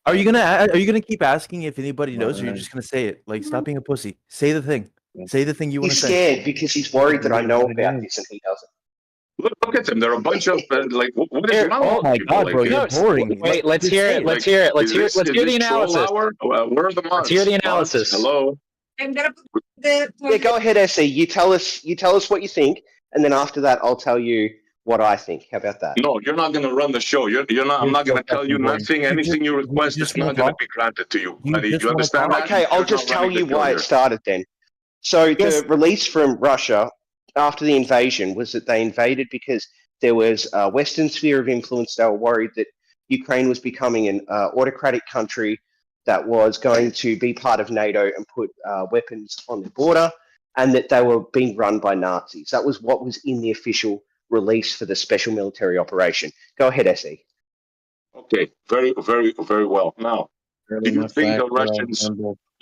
Are you gonna keep asking if anybody knows, or you're just gonna say it? Like, stop being a pussy. Say the thing. Say the thing you want He's to say. scared because he's worried that I know about this and he doesn't. Look at them. They're a bunch of what is wrong Oh with my people? god, bro, you're boring. Wait, let's hear it. Let's hear it. Let's hear the analysis. Where are the Let's hear the analysis. Hello. Yeah, go ahead, SE. You tell us what you think, and then after that, I'll tell you what I think. How about that? No, you're not going to run the show. You're not. I'm not going to tell you nothing. Anything you request is not going to be granted to you. Buddy. You understand that? Okay, I'll You're just not tell running you the show why here. it started then. So the release from Russia after the invasion was that they invaded because there was a Western sphere of influence. They were worried that Ukraine was becoming an autocratic country that was going to be part of NATO and put weapons on the border, and that they were being run by Nazis. That was what was in the official release for the special military operation. Go ahead, SE. Okay, very, very, very well. Now, do you think the Russians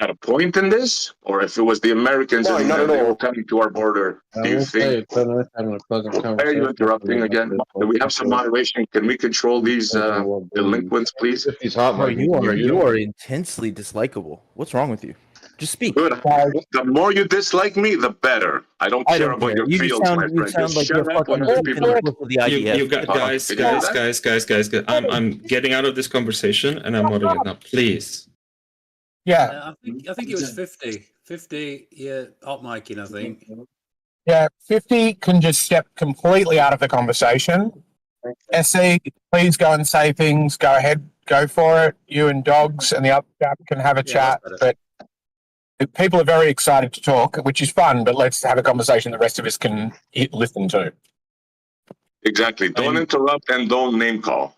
had a point in this, or if it was the Americans No, and not at they were all. coming to our border, do you think? Why are you interrupting again? Do we have some moderation? Can we control these delinquents, please? Bro, you are intensely dislikable. What's wrong with you? Just speak. Good. The more you dislike me, the better. I don't care about your You feels, my sound friend. like Just you're shut up when fucking other people are. for the IDF. You guys. I'm getting out of this conversation and I'm modding it now. Please. I think it was 50. 50, yeah, hot miking, I think. Yeah, 50 can just step completely out of the conversation. SE, please go and say things. Go ahead, go for it. You and Dogs and the other chap can have a chat. But people are very excited to talk, which is fun. But let's have a conversation the rest of us can listen to. Exactly. Don't interrupt and don't name call.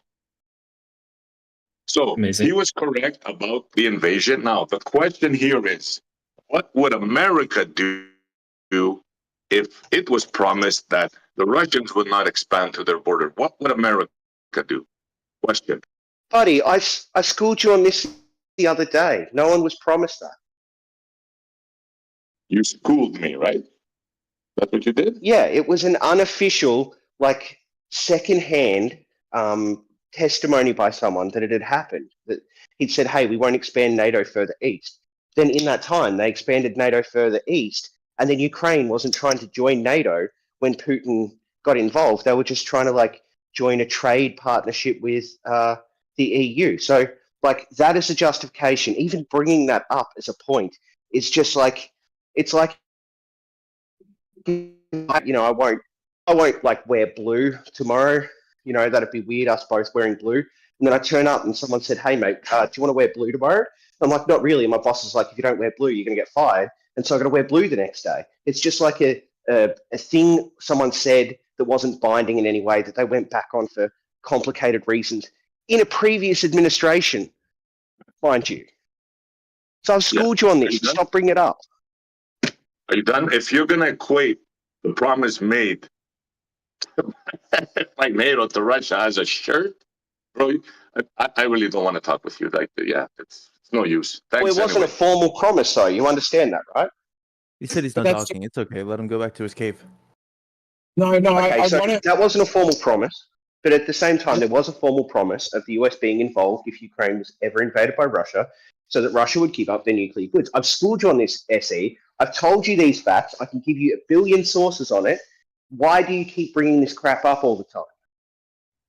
So he was correct about the invasion. Now the question here is, what would America do if it was promised that the Russians would not expand to their border? What would America do? Question. Buddy, I schooled you on this the other day. No one was promised that. You schooled me, right? That's what you did? Yeah, it was an unofficial, like, second-hand testimony by someone that it had happened. That he'd said, hey, we won't expand NATO further east. Then in that time, they expanded NATO further east, and then Ukraine wasn't trying to join NATO when Putin got involved. They were just trying to, like, join a trade partnership with the EU. So, like, that is a justification. Even bringing that up as a point is just like, it's like, you know, I won't like wear blue tomorrow. You know, that'd be weird, us both wearing blue. And then I turn up and someone said, hey, mate, do you want to wear blue tomorrow? I'm like, not really. And my boss is like, if you don't wear blue, you're going to get fired. And so I'm going to wear blue the next day. It's just like a thing someone said that wasn't binding in any way, that they went back on for complicated reasons in a previous administration, mind you. So I've schooled you on this. Stop bringing it up. Are you done? If you're going to equate the promise made like NATO to Russia as a shirt, bro, I really don't want to talk with you. Like, yeah, it's no use. Thanks. Well, it wasn't a formal promise, though. You understand that, right? He said he's done talking. It's okay. Let him go back to his cave. No, Okay, so that wasn't a formal promise, but at the same time, there was a formal promise of the US being involved if Ukraine was ever invaded by Russia, so that Russia would keep up their nuclear goods. I've schooled you on this, SE. I've told you these facts. I can give you a billion sources on it. Why do you keep bringing this crap up all the time?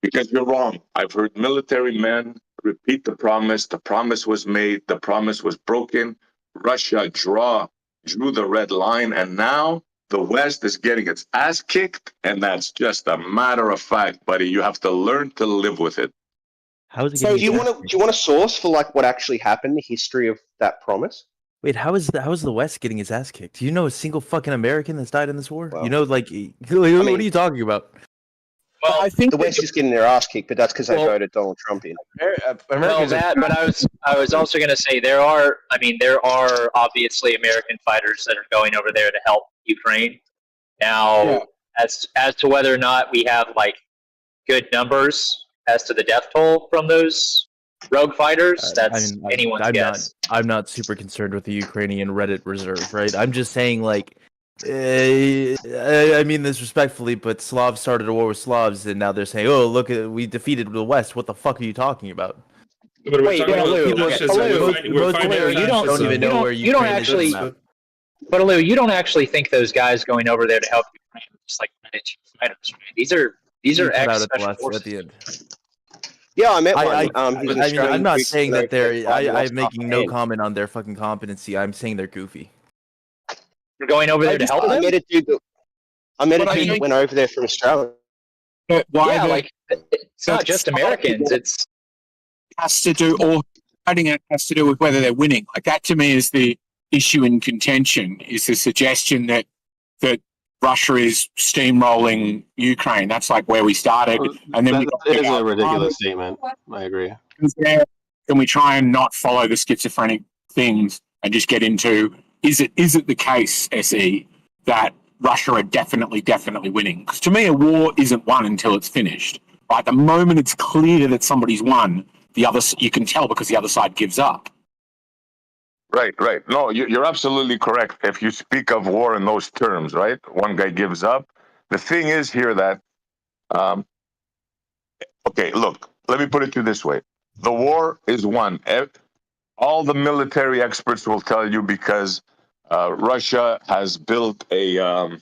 Because you're wrong. I've heard military men repeat the promise. The promise was made. The promise was broken. Russia drew the red line, and now the West is getting its ass kicked, and that's just a matter of fact, buddy. You have to learn to live with it. How is it? So do you want a source for like what actually happened, the history of that promise? Wait, how is the West getting his ass kicked? Do you know a single fucking American that's died in this war? You know, like, what are you talking about? Well, I think the West is getting their ass kicked, but that's because they voted Donald Trump in. Well, that, but I was also going to say there are obviously American fighters that are going over there to help Ukraine. Now, as to whether or not we have like good numbers as to the death toll from those rogue fighters, that's anyone's guess. I'm not super concerned with the Ukrainian Reddit reserve, right? I'm just saying, like, I mean this respectfully, but Slavs started a war with Slavs, and now they're saying, "Oh, look, we defeated the West." What the fuck are you talking about? Wait, Lou, you don't even know where you don't actually. But Lou, you don't actually think those guys going over there to help Ukraine are just like fighters, right? These are ex-special forces. At the end. Yeah, I met one. I'm not saying that they're. I'm making no comment on their fucking competency. I'm saying they're goofy. You're going over there to help them? I met a dude that went over there from Australia. Why? Yeah, like it's not just Americans. It's has to do, or fighting it has to do with whether they're winning. Like that to me is the issue in contention. Is the suggestion that Russia is steamrolling Ukraine. That's like where we started, and then it is a ridiculous statement. I agree. Can we try and not follow the schizophrenic things and just get into? Is it the case, SE, that Russia are definitely winning? Because to me, a war isn't won until it's finished. Right? The moment it's clear that somebody's won, you can tell because the other side gives up. Right. No, you're absolutely correct. If you speak of war in those terms, right? One guy gives up. The thing is here that, okay, look, let me put it to you this way. The war is won. All the military experts will tell you because Russia has built an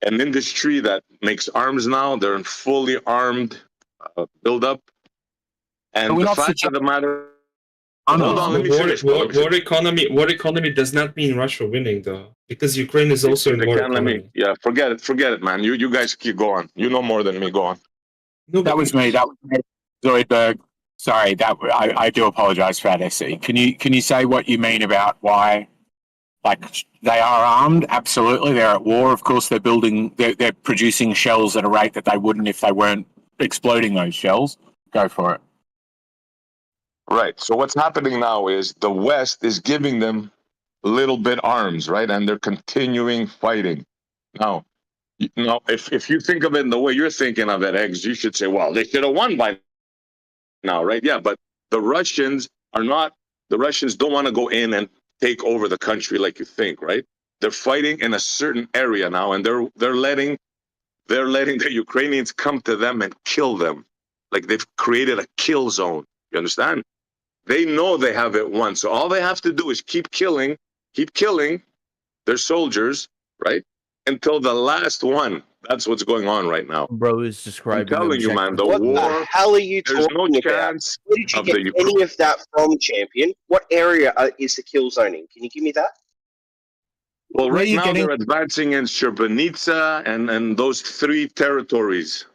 industry that makes arms now. They're in fully armed buildup. And the fact of the matter... Hold on, let me finish. War economy does not mean Russia winning, though. Because Ukraine is also in war economy. Yeah, forget it, man. You guys keep going. You know more than me. Go on. No, That was me. That was me. Zoidberg. Sorry, I do apologise for that, SE. Can you say what you mean about why? Like, they are armed, absolutely. They're at war. Of course, they're producing shells at a rate that they wouldn't if they weren't exploding those shells. Go for it. Right. So what's happening now is the West is giving them little bit arms, right? And they're continuing fighting. Now, if you think of it in the way you're thinking of it, Eggs, you should say, well, they should have won by now, right? Yeah, but the Russians don't want to go in and take over the country like you think, right? They're fighting in a certain area now, and they're letting the Ukrainians come to them and kill them. Like they've created a kill zone. You understand? They know they have it won. So all they have to do is keep killing their soldiers, right? Until the last one. That's what's going on right now. Bro is describing. I'm telling you, man, the What war. the hell are you There's no talking about? chance Where did you of get the any of that from, Champion? What area is the kill zoning? Can you give me that? Well, Where are right you now getting- they're advancing in Srebrenica and those 3 territories.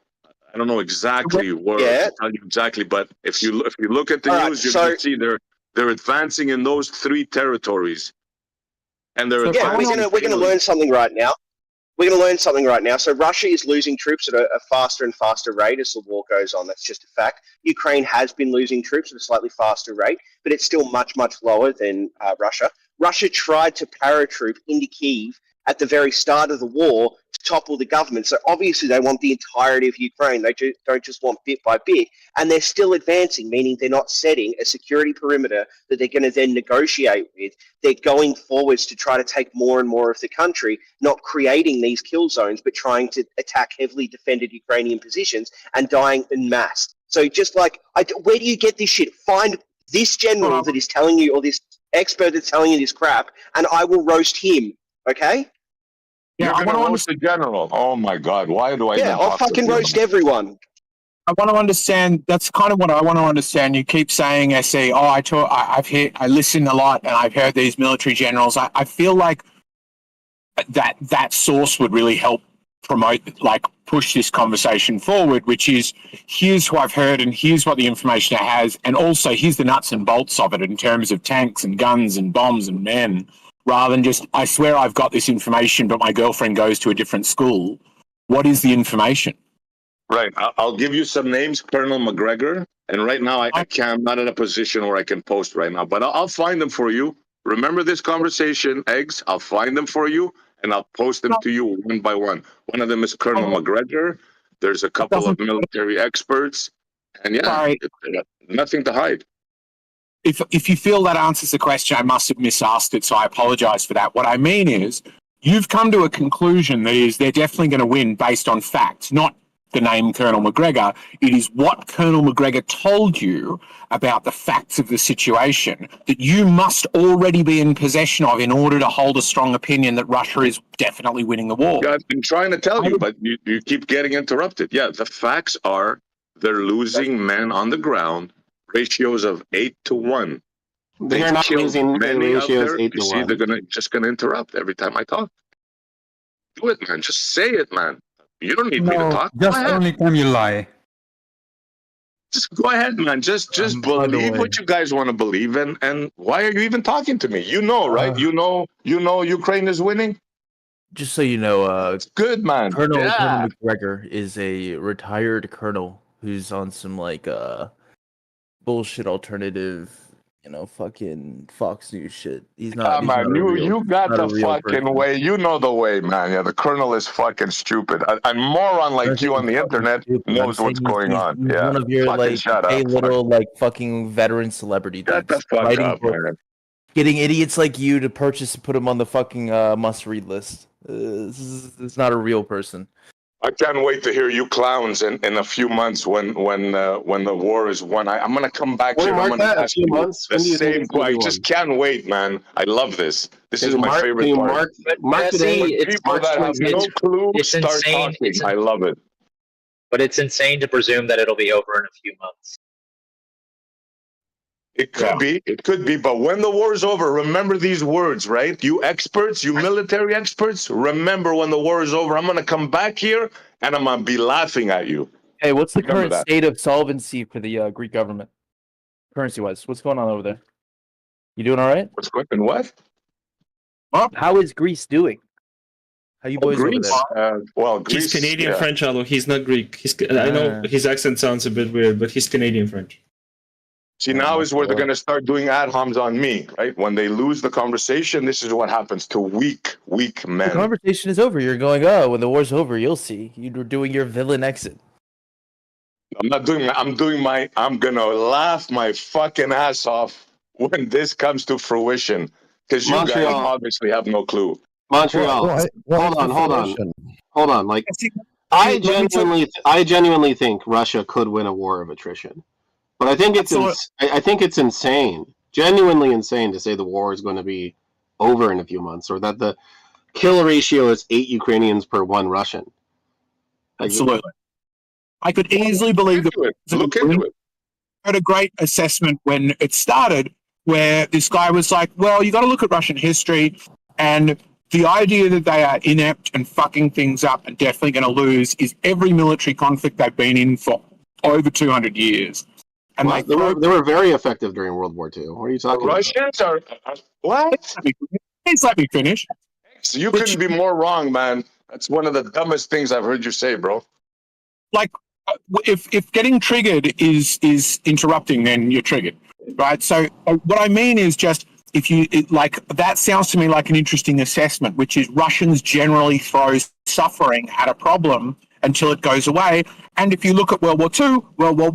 I don't know exactly where to tell you exactly, but if you look at the news, you're going to see they're advancing in those 3 territories, and they're we're gonna learn something right now. We're going to learn something right now. So Russia is losing troops at a faster and faster rate as the war goes on. That's just a fact. Ukraine has been losing troops at a slightly faster rate, but it's still much, much lower than Russia. Russia tried to paratroop into Kyiv at the very start of the war to topple the government. So obviously they want the entirety of Ukraine. They don't just want bit by bit. And they're still advancing, meaning they're not setting a security perimeter that they're going to then negotiate with. They're going forwards to try to take more and more of the country, not creating these kill zones, but trying to attack heavily defended Ukrainian positions and dying en masse. So just like, where do you get this shit? Find this general that is telling you, or this expert that's telling you this crap, and I will roast him, okay? You're going to roast the general. Oh my God! Why do I? Yeah, I'll fucking roast everyone. I want to understand. That's kind of what I want to understand. You keep saying, "SE, I listen a lot, and I've heard these military generals." I feel like that source would really help promote, like, push this conversation forward. Which is, here's who I've heard, and here's what the information it has, and also here's the nuts and bolts of it in terms of tanks and guns and bombs and men. Rather than just, I swear I've got this information, but my girlfriend goes to a different school. What is the information? Right. I'll give you some names. Colonel McGregor. And right now, I'm not in a position where I can post right now, but I'll find them for you. Remember this conversation, Eggs? I'll find them for you, and I'll post them to you one by one. One of them is Colonel McGregor. There's a couple of military experts. And nothing to hide. If you feel that answers the question, I must have misasked it, so I apologise for that. What I mean is, you've come to a conclusion that is they're definitely going to win based on facts, not the name Colonel McGregor. It is what Colonel McGregor told you about the facts of the situation that you must already be in possession of in order to hold a strong opinion that Russia is definitely winning the war. Yeah, I've been trying to tell you, but you keep getting interrupted. Yeah, the facts are they're losing men on the ground. Ratios of 8 to 1. They're not losing ratios 8 to 1. See, they're just gonna interrupt every time I talk. Do it, man. Just say it, man. You don't need me to talk. Just only time you lie. Just go ahead, man. Just believe what you guys want to believe, and why are you even talking to me? You know, right? You know Ukraine is winning. Just so you know, it's good, man. Colonel McGregor is a retired colonel who's on some bullshit alternative, fucking Fox News shit. He's not. Come on, you got the fucking way. You know the way, man. Yeah, the colonel is fucking stupid. A moron like you on the internet knows what's going on. He's Yeah, one of your little fucking veteran celebrity dudes. Shut the fuck up, man. Getting idiots like you to purchase and put him on the fucking must-read list. It's not a real person. I can't wait to hear you clowns in a few months when the war is won. I'm gonna come back here. I'm gonna ask you the same question. I just can't wait, man. I love this. This is my favorite part. People that have no clue start talking. I love it. But it's insane to presume that it'll be over in a few months. It could be, but when the war is over, remember these words, right? You experts, you military experts, remember when the war is over, I'm going to come back here and I'm going to be laughing at you. Hey, what's the Remember current that. state of solvency for the Greek government, currency-wise? What's going on over there? You doing all right? What's going on? What? How is Greece doing? How you boys over Greece? there? Well, He's Greece. Canadian Yeah. French, although he's not Greek. I know Ah. his accent sounds a bit weird, but he's Canadian French. See, now is where they're going to start doing ad homs on me, right? When they lose the conversation, this is what happens to weak The men. conversation is over. You're going, oh, when the war's over, you'll see. You're doing your villain exit. I'm not doing I'm going to laugh my fucking ass off when this comes to fruition. Because you guys Montreal. obviously have no clue. Montreal. Hold on. Like, I genuinely think Russia could win a war of attrition, but I think it's insane, genuinely insane, to say the war is going to be over in a few months, or that the kill ratio is 8 Ukrainians per 1 Russian. Like, Absolutely. I could easily believe that. Look into it. I had a great assessment when it started, where this guy was like, well, you got to look at Russian history, and the idea that they are inept and fucking things up and definitely going to lose is every military conflict they've been in for over 200 years. And they were very effective during World War II. What are you talking about? Russians are what? Please let me finish. So you couldn't be more wrong, man. That's one of the dumbest things I've heard you say, bro. Like, if getting triggered is interrupting, then you're triggered, right? So what I mean is just, that sounds to me like an interesting assessment, which is Russians generally throw suffering at a problem until it goes away. And if you look at World War II, World War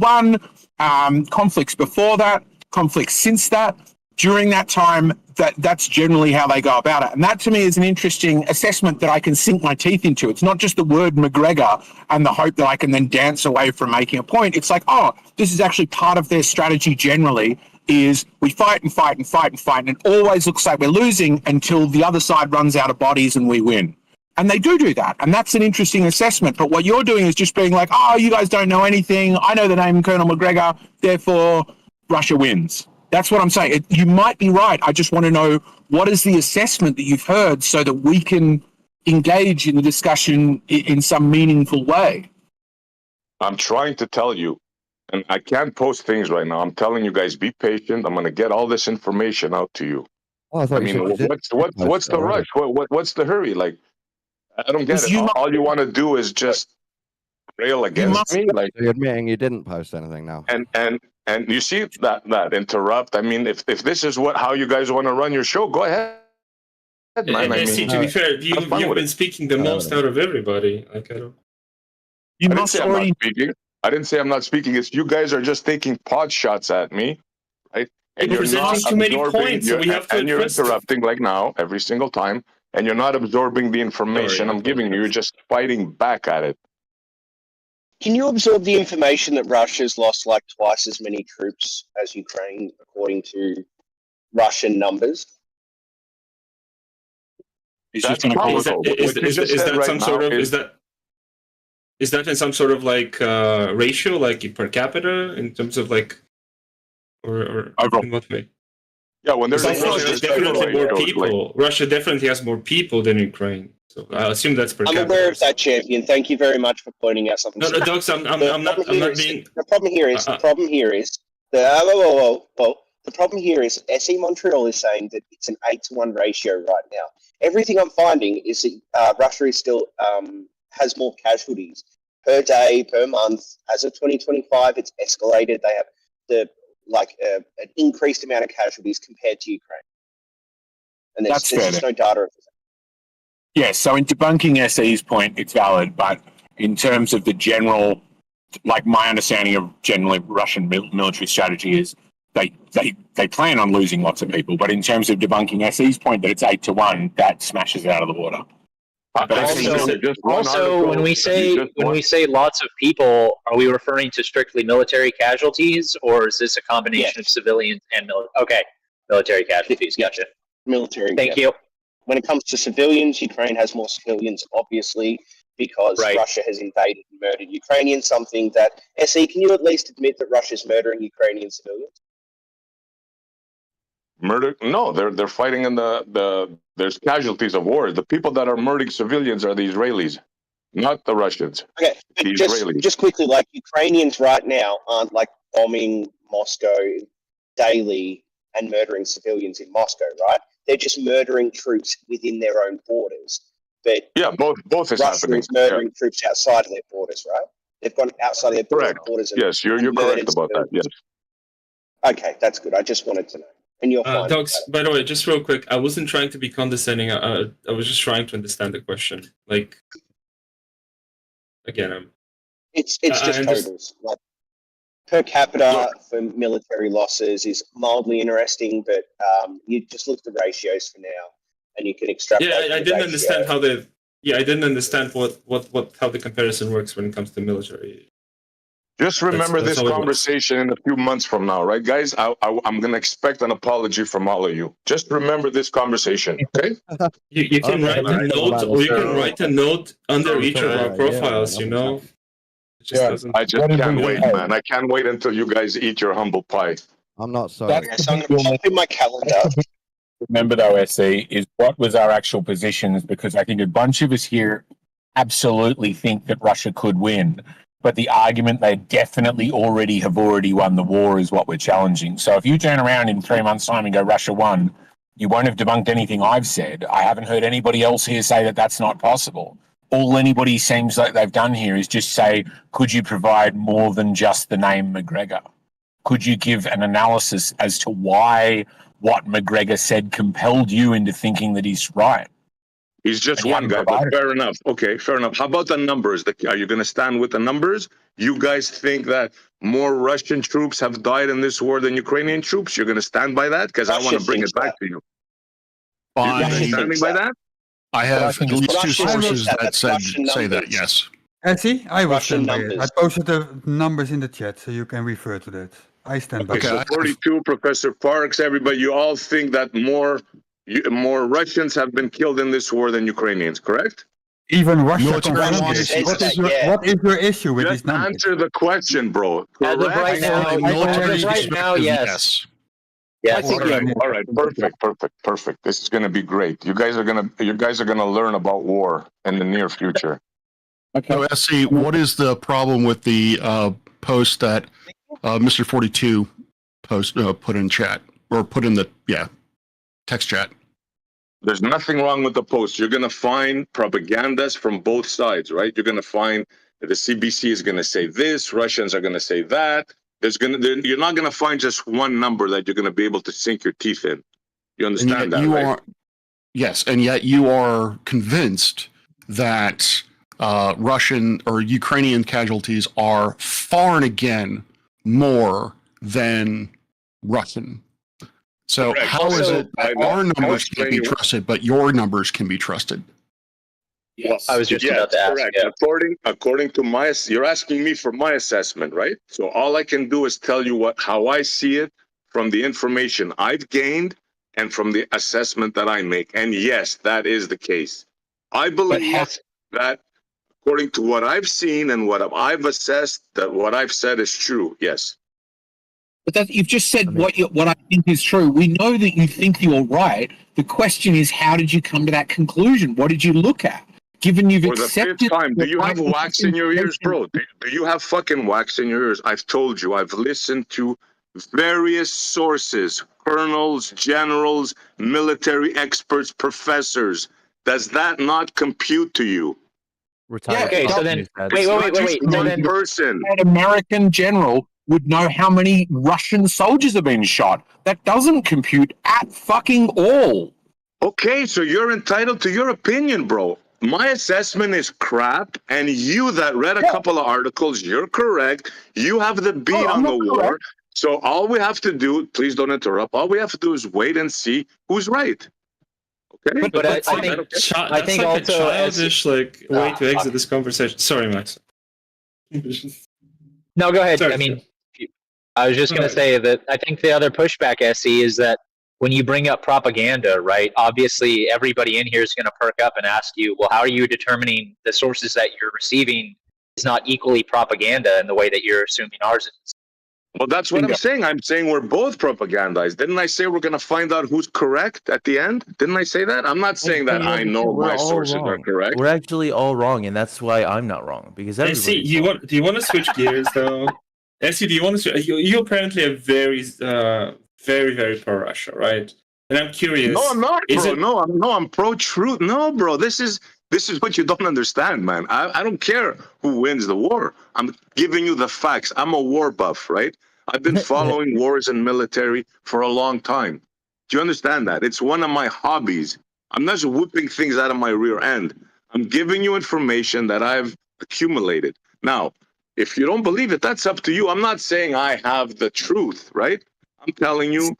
I, conflicts before that, conflicts since that, during that time, that's generally how they go about it. And that to me is an interesting assessment that I can sink my teeth into. It's not just the word McGregor and the hope that I can then dance away from making a point. It's like, oh, this is actually part of their strategy generally, is we fight and fight and fight and fight, and it always looks like we're losing until the other side runs out of bodies and we win. And they do that. And that's an interesting assessment. But what you're doing is just being like, oh, you guys don't know anything. I know the name Colonel McGregor, therefore Russia wins. That's what I'm saying. You might be right. I just want to know, what is the assessment that you've heard so that we can engage in the discussion in some meaningful way? I'm trying to tell you, and I can't post things right now. I'm telling you guys, be patient. I'm going to get all this information out to you. Oh, I mean, what's the rush? What's the hurry? Like, I don't get it. All you want to do is just rail against me. Like, you're admitting you didn't post anything now. And you see that interrupt. I mean, if this is how you guys want to run your show, go ahead, man. And see, to be fair, you've been speaking the most out of everybody. Like, I don't. I didn't say I'm not speaking. It's you guys are just taking pot shots at me, right? And you're not too many points, so we have to you're address interrupting like now every single time, and you're not absorbing the information I'm giving you. You're just fighting back at it. Can you absorb the information that Russia's lost like twice as many troops as Ukraine, according to Russian numbers? Is that in some sort of like ratio, like per capita, in terms of like, or in what way? Yeah, when there's definitely more people. Russia definitely has more people than Ukraine. So I assume that's per capita. I'm aware of that, champion. Thank you very much for pointing out something. No, Dogs, I'm not being. The problem here is the problem here is SE Montreal is saying that it's an 8-to-1 ratio right now. Everything I'm finding is that Russia is still has more casualties per day, per month. As of 2025, it's escalated. They have an increased amount of casualties compared to Ukraine. And there's just no data of it. Yes, so in debunking SE's point, it's valid, but in terms of the general, like my understanding of generally Russian military strategy is they plan on losing lots of people, but in terms of debunking SE's point that it's 8-to-1, that smashes it out of the water. Also, when we say lots of people, are we referring to strictly military casualties, or is this a combination of civilians and military? Okay, military casualties. Gotcha. Military. Thank you. When it comes to civilians, Ukraine has more civilians, obviously, because Russia has invaded and murdered Ukrainians. Something that SE, can you at least admit that Russia's murdering Ukrainian civilians? Murder? No, they're fighting in there's casualties of war. The people that are murdering civilians are the Israelis. not the Russians. Okay, The just Israelis. just quickly, like Ukrainians right now aren't like bombing Moscow daily and murdering civilians in Moscow, right? They're just murdering troops within their own borders. But yeah, both is Russia happening. is murdering troops outside of their borders, right? They've gone outside of their borders. And, Yes, you're and correct about that. Yes. Okay, that's good. I just wanted to know. And you're fine. Docs, by the way, just real quick, I wasn't trying to be condescending. I was just trying to understand the question. Like, again, it's just totals. Like per capita for military losses is mildly interesting, but you just look at the ratios for now, and you can extrapolate. Yeah, I didn't understand how the. Yeah, I didn't understand what how the comparison works when it comes to military. Just remember That's this conversation in a few months from now, right, guys? I'm going to expect an apology from all of you. Just remember this conversation, okay? You can write a note, or you can write a note under each of our profiles. You know. It just doesn't. I just can't wait, man. I can't wait until you guys eat your humble pie. I'm not sorry. So I'm going to pop in my calendar. Remember though, SE, is what was our actual positions, because I think a bunch of us here absolutely think that Russia could win, but the argument they definitely already won the war is what we're challenging. So if you turn around in 3 months' time and go Russia won, you won't have debunked anything I've said. I haven't heard anybody else here say that that's not possible. All anybody seems like they've done here is just say, could you provide more than just the name McGregor? Could you give an analysis as to why what McGregor said compelled you into thinking that he's right? He's just one guy, but fair enough. Okay, fair enough. How about the numbers? Are you going to stand with the numbers? You guys think that more Russian troops have died in this war than Ukrainian troops? You're going to stand by that? Because I want to bring it back to you. Are you standing by that? I have at least two sources that say that, yes. See, I will stand by it. numbers. I posted the numbers in the chat, so you can refer to that. I stand by Okay, it. so 42, Professor Parks, everybody, you all think that more Russians have been killed in this war than Ukrainians, correct? Even Russia Military confirms wise, it. What is your issue with Just these numbers? answer the question, bro. As of right Correct? now, military as of right now, yes. Yes. All right, perfect. This is going to be great. You guys are gonna learn about war in the near future. So, SC, what is the problem with the post that Mr. 42 put in chat, or put in the text chat? There's nothing wrong with the post. You're going to find propagandas from both sides, right? You're going to find that the CBC is going to say this, Russians are going to say that. You're not going to find just one number that you're going to be able to sink your teeth in. You understand that, right? Yes, and yet you are convinced that Russian or Ukrainian casualties are far and again more than Russian. So Correct. how is it that our numbers explain can't be you- trusted, but your numbers can be trusted? Yes. I was just about to ask. Correct. Yeah. According to you're asking me for my assessment, right? So all I can do is tell you how I see it from the information I've gained and from the assessment that I make. And yes, that is the case. I believe that according to what I've seen and what I've assessed, that what I've said is true. Yes. But that, you've just said what I think is true. We know that you think you're right. The question is, how did you come to that conclusion? What did you look at? Given you've For the accepted... fifth time, do you have wax in your ears, bro? Do you have fucking wax in your ears? I've told you, I've listened to various sources, colonels, generals, military experts, professors. Does that not compute to you? Yeah, okay, so then, wait. So then, person. An American general would know how many Russian soldiers have been shot. That doesn't compute at fucking all. Okay, so you're entitled to your opinion, bro. My assessment is crap, and you that read a couple of articles, you're correct. You have the beat on the war. So all we have to do, please don't interrupt, all we have to do is wait and see who's right. Okay? But I think also a childish way to exit this conversation. Sorry, Max. No, go ahead. Sorry, I mean, I was just going to say that I think the other pushback, SE, is that when you bring up propaganda, right, obviously everybody in here is going to perk up and ask you, well, how are you determining the sources that you're receiving is not equally propaganda in the way that you're assuming ours is? Well, that's what I'm saying. I'm saying we're both propagandized. Didn't I say we're going to find out who's correct at the end? Didn't I say that? I'm not saying that I know my sources are correct. We're actually all wrong, and that's why I'm not wrong, because everybody's wrong. Do you want to switch gears though? SC, do you want to? You apparently are very, very pro-Russia, right? And I'm curious. No, I'm not, bro. I'm pro-truth. No, bro. This is what you don't understand, man. I don't care who wins the war. I'm giving you the facts. I'm a war buff, right? I've been following wars and military for a long time. Do you understand that? It's one of my hobbies. I'm not just whipping things out of my rear end. I'm giving you information that I've accumulated. Now, if you don't believe it, that's up to you. I'm not saying I have the truth, right? I'm telling you,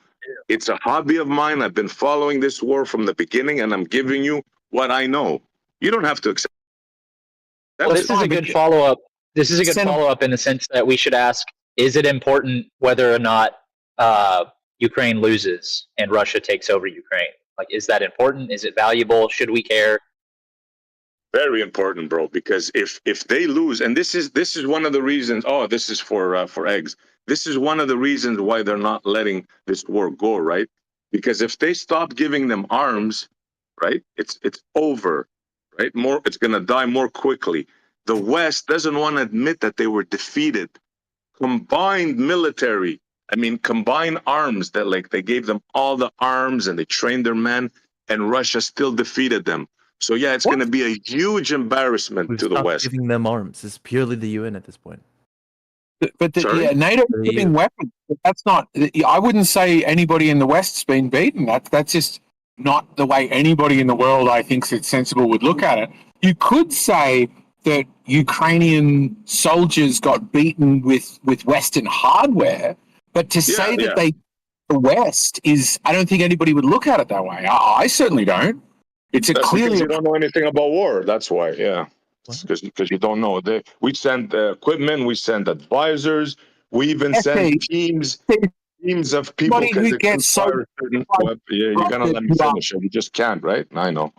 it's a hobby of mine. I've been following this war from the beginning, and I'm giving you what I know. You don't have to accept. Well, this is a good follow-up. This is a good follow-up in the sense that we should ask, is it important whether or not Ukraine loses and Russia takes over Ukraine? Like, is that important? Is it valuable? Should we care? Very important, bro, because if they lose, and this is one of the reasons, this is for eggs. This is one of the reasons why they're not letting this war go, right? Because if they stop giving them arms, right, it's over, right? It's going to die more quickly. The West doesn't want to admit that they were defeated. Combined military, combined arms, that like they gave them all the arms and they trained their men, and Russia still defeated them. So yeah, it's going to be a huge embarrassment to the West. Giving them arms. It's purely the UN at this point. But NATO is giving weapons. That's not. I wouldn't say anybody in the West's been beaten. That's just not the way anybody in the world, I think, it's sensible would look at it. You could say that Ukrainian soldiers got beaten with Western hardware, but to say that the West is, I don't think anybody would look at it that way. I certainly don't. That's clearly because you don't know anything about war. That's why, yeah. Because you don't know. We send equipment, we send advisors, we even send teams of people. Who gets so you're gonna let me finish it. You just can't, right? I know.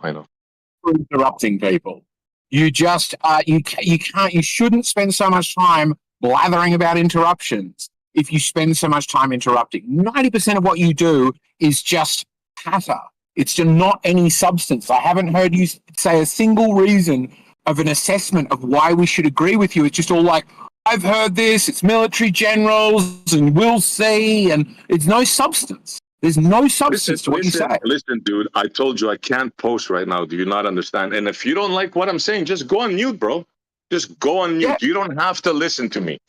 Interrupting people. You just you can't. You shouldn't spend so much time blathering about interruptions. If you spend so much time interrupting, 90% of what you do is just patter. It's just not any substance. I haven't heard you say a single reason of an assessment of why we should agree with you. It's just all like, I've heard this, it's military generals, and we'll see, and it's no substance. There's no substance to what you say. Listen, dude, I told you I can't post right now. Do you not understand? And if you don't like what I'm saying, just go on mute, bro. Just go on mute. You don't have to listen to me.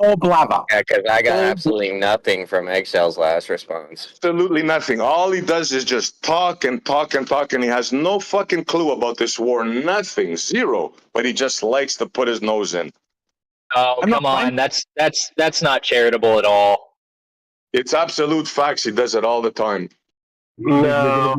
Or blather. Yeah, because I got absolutely nothing from Eggshell's last response. Absolutely nothing. All he does is just talk and talk and talk, and he has no fucking clue about this war. Nothing. Zero. But he just likes to put his nose in. Oh, come on. That's not charitable at all. It's absolute facts. He does it all the time. No,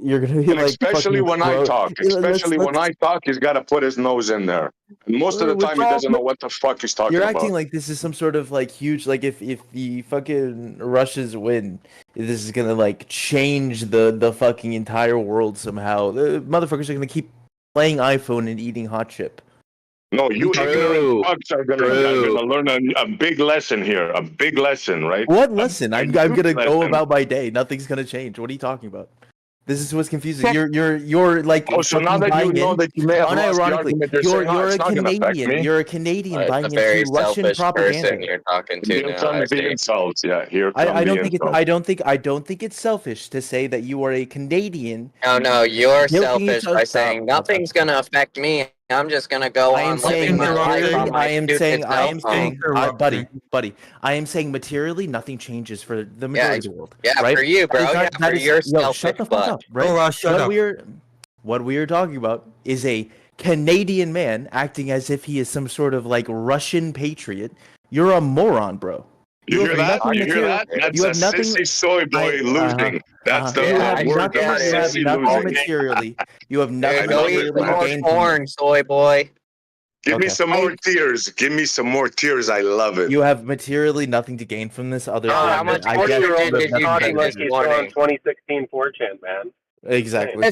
you're gonna be like, especially when I talk. Especially when I talk, he's got to put his nose in there. And most of the time, he doesn't know what the fuck he's talking about. You're acting like this is some sort of like huge, like if the fucking Russians win, this is gonna like change the fucking entire world somehow. The motherfuckers are gonna keep playing iPhone and eating hot chip. No, you ignorant fucks are gonna learn a big lesson here. A big lesson, right? What lesson? I'm gonna go about my day. Nothing's gonna change. What are you talking about? This is what's confusing. You're like. Oh, so now that you know that you may have lost the argument, you're a Canadian. You're a Canadian buying into Russian propaganda. You're talking to now. Insults, yeah. Here I don't think it's selfish to say that you are a Canadian. No, you're selfish by saying nothing's gonna affect me. I'm just gonna go on living my life on my stupid cell phone. Buddy, I am saying materially nothing changes for the majority of the world. Yeah, right? for you, bro. For your selfish shut the fuck butt. up, right? Shut up. What we are talking about is a Canadian man acting as if he is some sort of like Russian patriot. You're a moron, bro. You hear that? You hear that? That's a sissy soy boy losing. That's the word. You have nothing materially more corn, soy boy. Give me some more tears. Give me some more tears. I love it. You have materially nothing to gain from this other than how much I guess did you talking like he's on 2016 4chan, man? Exactly.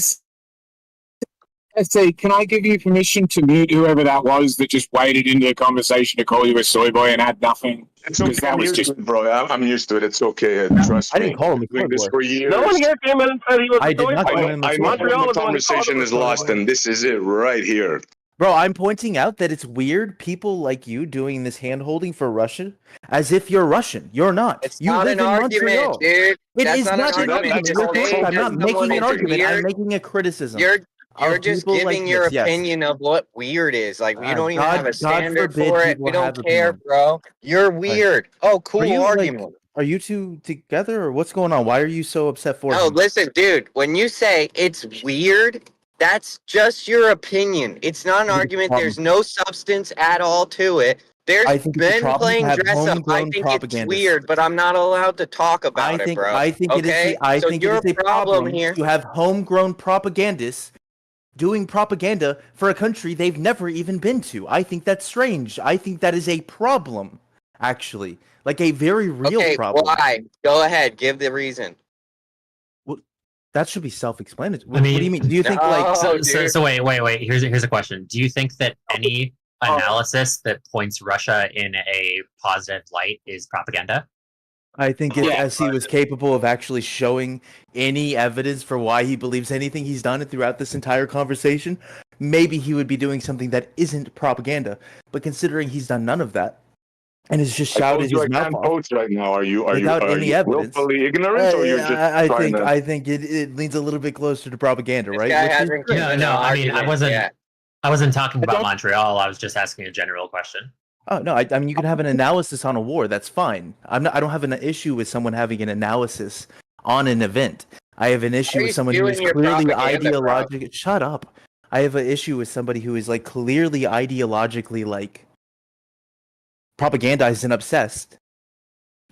say, can I give you permission to mute whoever that was that just waded into the conversation to call you a soy boy and had nothing? It's okay. That I'm was used just to it, bro. I'm used to it. It's okay. Trust I me. didn't call him a Doing soy this boy. for years. No one here came in and said he was I a did soy not boy. call him a I soy know boy. Montreal the is the one who called conversation him a is soy lost, boy. and this is it right here. Bro, I'm pointing out that it's weird people like you doing this hand holding for Russian as if you're Russian. You're not. It's You not live an in argument, Montreal. dude. It That's is not not an an argument. argument. To You're say correct. I'm that not someone making an is argument. I'm weird, making a criticism. you're of just people giving like your this, yes. opinion of what weird is. Like you don't even have a God standard forbid for it. people We don't have care, opinions. bro. You're weird. Oh, cool Are you argument. are you two together or what's going on? Why are you so upset for No, him? listen, dude. When you say it's weird, that's just your opinion. It's not an I think it's a argument. problem. There's no substance at all to it. There's I think it's a been problem to playing have dress up. I homegrown think it's propagandists. weird, but I'm not allowed to talk about it, bro. I think Okay? So it your is a problem problem here. to have homegrown propagandists doing propaganda for a country they've never even been to. I think that's strange. I think that is a problem, actually. Like a very real Okay, problem. why? Go ahead. Give the reason. Well, that should be self-explanatory. I mean, what do you mean? Do you think like so wait. Here's a question. Do you think that any analysis that points Russia in a positive light is propaganda? I think if SE was capable of actually showing any evidence for why he believes anything he's done throughout this entire conversation, maybe he would be doing something that isn't propaganda. But considering he's done none of that, and has just shouted his mouth off Post right now. Are you without any evidence, willfully ignorant, or you're just trying to? I think it leans a little bit closer to propaganda, right? guy Which is hasn't great. given No, an I mean argument I wasn't talking about Montreal. I was just asking a general question. Oh no, I mean you can have an analysis on a war. That's fine. I don't have an issue with someone having an analysis on an event. I have an issue with someone who is clearly ideologically. Shut up. I have an issue with somebody who is like clearly ideologically like propagandized and obsessed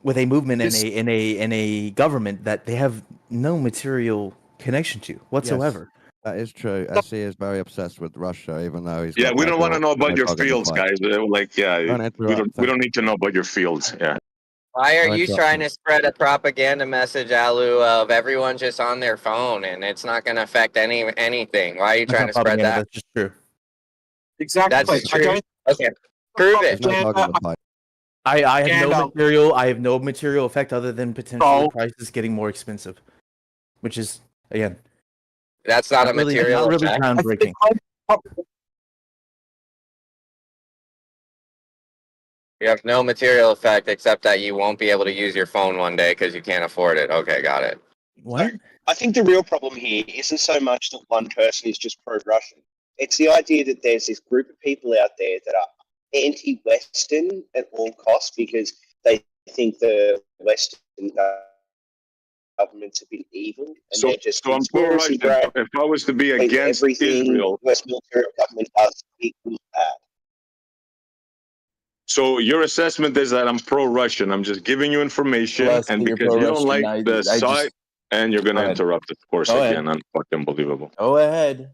with a movement in a government that they have no material connection to whatsoever. That is true. SE is very obsessed with Russia, even though he's. Yeah, got we no don't want to know about your dog in the fields, fight. guys. Like, yeah, we don't need to know about your fields. Yeah. Why are No you interruption. trying to spread a propaganda message, Alu, of everyone just on their phone and it's not going to affect anything? Why are you trying to spread that? That's just true. exactly. That's true. Okay, prove it. There's no dog in the fight. I have no material. I have no material effect other than potentially prices getting more expensive, which is again. That's not a material not really effect. groundbreaking. You have no material effect except that you won't be able to use your phone one day because you can't afford it. Okay, got it. What? I think the real problem here isn't so much that one person is just pro-Russian. It's the idea that there's this group of people out there that are anti-Western at all costs because they think the Western governments have been evil, and they're just so I'm pro-Russian. If I was to be against Israel, West military government does equals bad. So your assessment is that I'm pro-Russian. I'm just giving you information, and because you don't like the side, and you're going to interrupt, of course, again. Unfucking believable. Go ahead.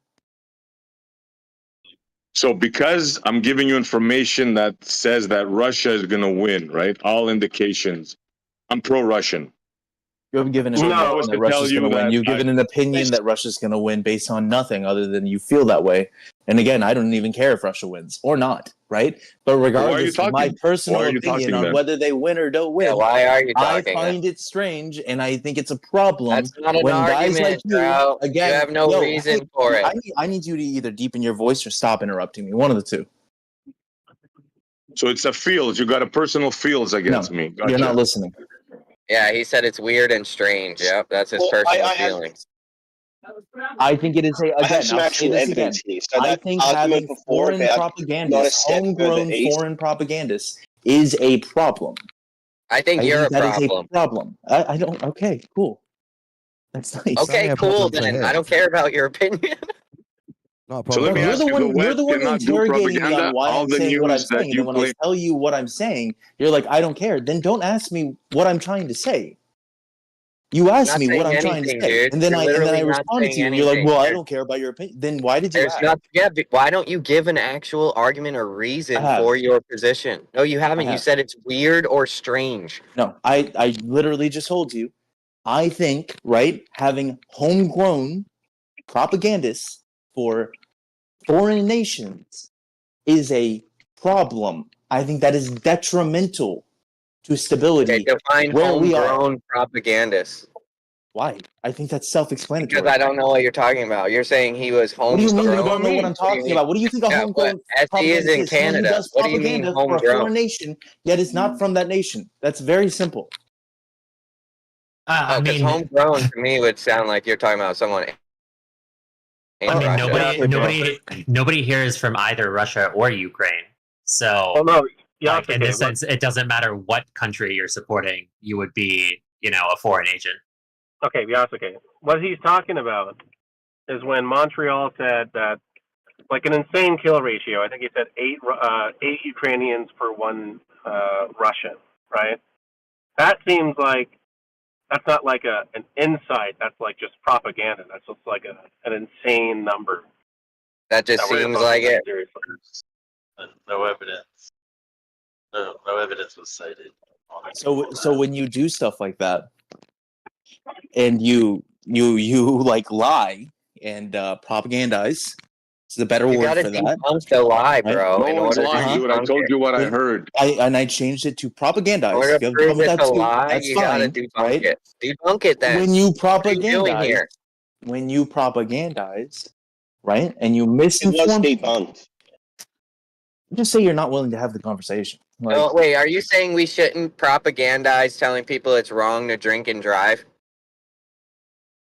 So because I'm giving you information that says that Russia is going to win, right? All indications. I'm pro-Russian. You haven't given an opinion that Russia's going to win. You've given an opinion that Russia's going to win based on nothing other than you feel that way. And again, I don't even care if Russia wins or not, right? But regardless of my personal opinion on whether they win or don't win, why are you talking I find it strange, and I think it's a problem. That's not an when guys like argument, bro. again, You have no reason for it. I need you to either deepen your voice or stop interrupting me. One of the two. So it's a field. You got a personal feels against me. Gotcha. You're not listening. Yeah, he said it's weird and strange. Yep, that's his personal feelings. I think it is a I have some I'll say actual this evidence again. here. So I that think argument having before foreign about propagandists, homegrown foreign propagandists, is a problem. I think you're a problem. Problem. I don't. Okay, cool. That's nice. Okay, cool. Then I don't care about your opinion. So let me ask you, you're the one cannot do interrogating me on propaganda. why All I'm the saying what I'm news that saying, and you then when I play. tell you what I'm saying, you're like, I don't care. Then don't ask me what I'm trying to say. You ask me what I'm trying to say, and then I respond to you, and you're like, well, I don't care about your opinion. Then why did you ask? Why don't you give an actual argument or reason for your position? No, you haven't. You said it's weird or strange. No, I literally just told you. I think, right, having homegrown propagandists for foreign nations is a problem. I think that is detrimental to stability. Okay, define where we are. homegrown propagandists. Why? I think that's self-explanatory. Because I don't know what you're talking about. You're saying he was homegrown. What do you mean you don't know what I'm talking about? What do you think a homegrown propagandist is in Canada? Does What do you mean propaganda for a homegrown? foreign nation, yet it's not from that nation. That's very simple. Because homegrown to me would sound like you're talking about someone. I mean, nobody here is from either Russia or Ukraine. So, like, in this sense, it doesn't matter what country you're supporting. You would be, a foreign agent. Okay, Yasuke. What he's talking about is when Montreal said that, like, an insane kill ratio. I think he said eight Ukrainians per one Russian, right? That seems like that's not like an insight. That's like just propaganda. That's just like an insane number. That just seems like it. No evidence. No evidence was cited. So when you do stuff like that, and you like lie and propagandize, is a better word for that. You gotta debunk the lie, bro. No one's lying, dude. I told you what I heard. I changed it to propagandize. In order to prove it's a lie, that's you fine, gotta debunk right? it. Debunk it then. When you What are you doing propagandize, here? right, and you misinform, It was debunked. just say you're not willing to have the conversation. Like, Oh, wait, are you saying we shouldn't propagandize telling people it's wrong to drink and drive?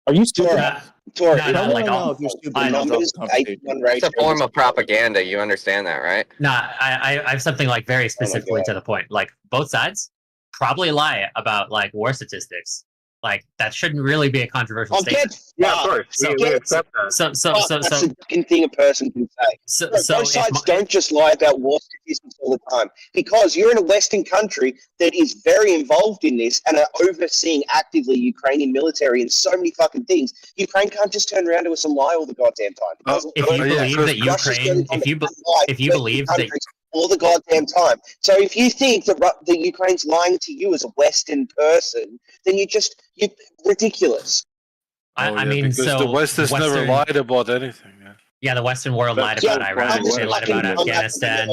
Are you stupid? Tor, No, if you're stupid, I'll drop the conversation. It's a form of propaganda. You understand that, right? Nah, I have something like very specifically to the point. Like, both sides probably lie about like war statistics. Like, that shouldn't really be a controversial statement. Yeah, of course. We accept that. That's the fucking thing a person can say. Both sides don't just lie about war statistics all the time, because you're in a Western country that is very involved in this and are overseeing actively Ukrainian military and so many fucking things. Ukraine can't just turn around to us and lie all the goddamn time. If you believe that Ukraine, if you believe that all the goddamn time. So if you think that Ukraine's lying to you as a Western person, then you're ridiculous. I mean, because so the West has never lied about anything. Yeah, the Western world lied about Iraq. They lied about Afghanistan.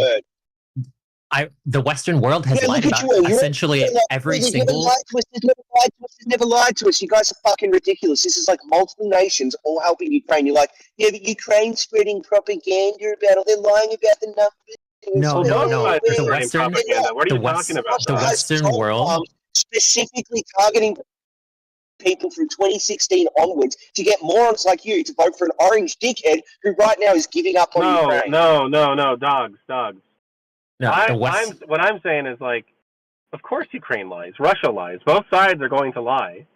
The Western world has lied about essentially every single. Never lied to us. You guys are fucking ridiculous. This is like multiple nations all helping Ukraine. You're like, yeah, but Ukraine's spreading propaganda about it. They're lying about the numbers. No. The Western, What are you talking about? The Western world specifically targeting people from 2016 onwards to get morons like you to vote for an orange dickhead who right now is giving up on Ukraine. No, dogs. No, what I'm saying is, like, of course Ukraine lies, Russia lies. Both sides are going to lie.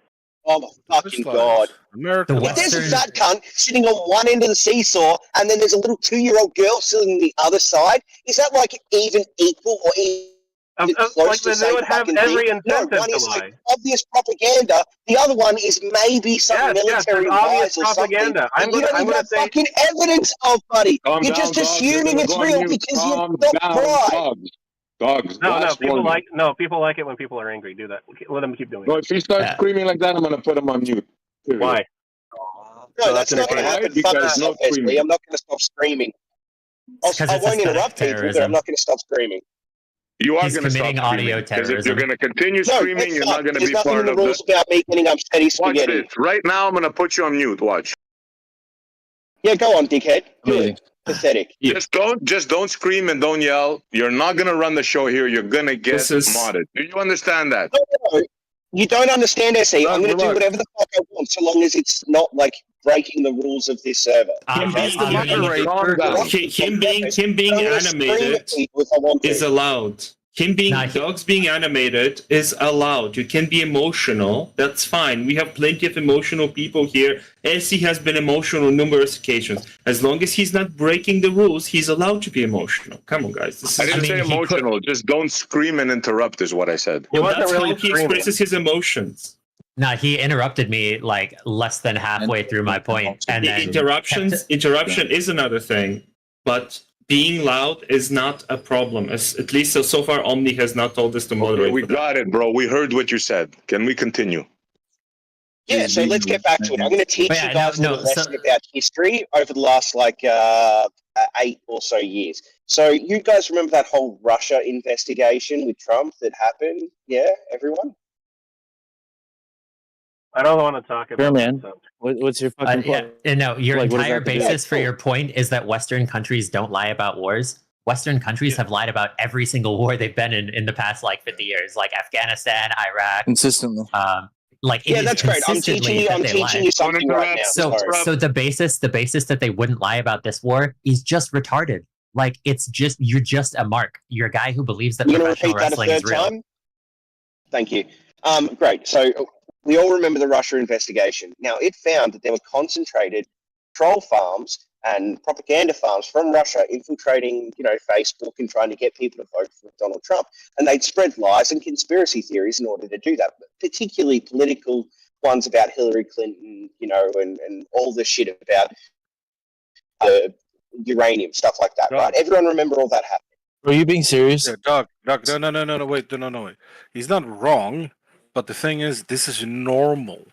Oh my fucking god! If there's a fat cunt sitting on one end of the seesaw, and then there's a little 2-year-old girl sitting on the other side, is that like even equal or even close like, to the they same would have fucking every thing? incentive No, one to is lie. like obvious propaganda. The other one is maybe some military obvious advice or something. propaganda. And you don't even have fucking evidence of, buddy. Calm You're down, just dogs. assuming You're it's gonna go real on mute. because you're Calm not down, right. Dogs. No, last people warning. people like it when people are angry. Do that. Let them keep doing No, it. if he starts screaming like that, I'm gonna put him on mute. Period. Why? No, that's not going to happen. Fuck yourself, Wesley. I'm not going to stop screaming. I won't interrupt people, but I'm not going to stop screaming. You are He's going to stop committing screaming. audio Because if terrorism. you're going to continue screaming, you're not going to There's be nothing part in of the rules the... about me getting steady Watch spaghetti. this. Right now, I'm going to put you on mute. Watch. Yeah, go on, dickhead. Good. Pathetic. Just don't scream and don't yell. You're not going to run the show here. You're going to get modded. Do you understand that? No. You don't understand, SE. I'm going to do whatever the fuck I want, so long as it's not like breaking the rules of this server. Him being animated is allowed. Dogs being animated is allowed. You can be emotional. That's fine. We have plenty of emotional people here. SE has been emotional on numerous occasions. As long as he's not breaking the rules, he's allowed to be emotional. Come on, guys. I didn't say emotional. Just don't scream and interrupt is what I said. Well, that's how he expresses his emotions. No, he interrupted me like less than halfway through my point, and then Interruption is another thing, but being loud is not a problem. At least so far, Omni has not told us to moderate. We got it, bro. We heard what you said. Can we continue? Yeah, so let's get back to it. I'm going to teach you guys a lesson about history over the last, 8 or so years. So you guys remember that whole Russia investigation with Trump that happened? Yeah, everyone? I don't want to talk about man. that. What's your fucking point? No, your Like, what does entire that do? basis for your point is that Western countries don't lie about wars. Western countries have lied about every single war they've been in the past 50 years, like Afghanistan, Iraq, consistently. That's great. I'm teaching you something right now. So the basis that they wouldn't lie about this war is just retarded. Like you're just a mark. You're a guy who believes that professional wrestling is real. Time? Thank you. Great. So we all remember the Russia investigation. Now it found that there were concentrated troll farms and propaganda farms from Russia infiltrating, Facebook and trying to get people to vote for Donald Trump. And they'd spread lies and conspiracy theories in order to do that, particularly political ones about Hillary Clinton, and all the shit about uranium, stuff like that, right? Everyone remember all that happening. Are you being serious? Yeah, Doc, no, wait. He's not wrong, but the thing is, this is normal.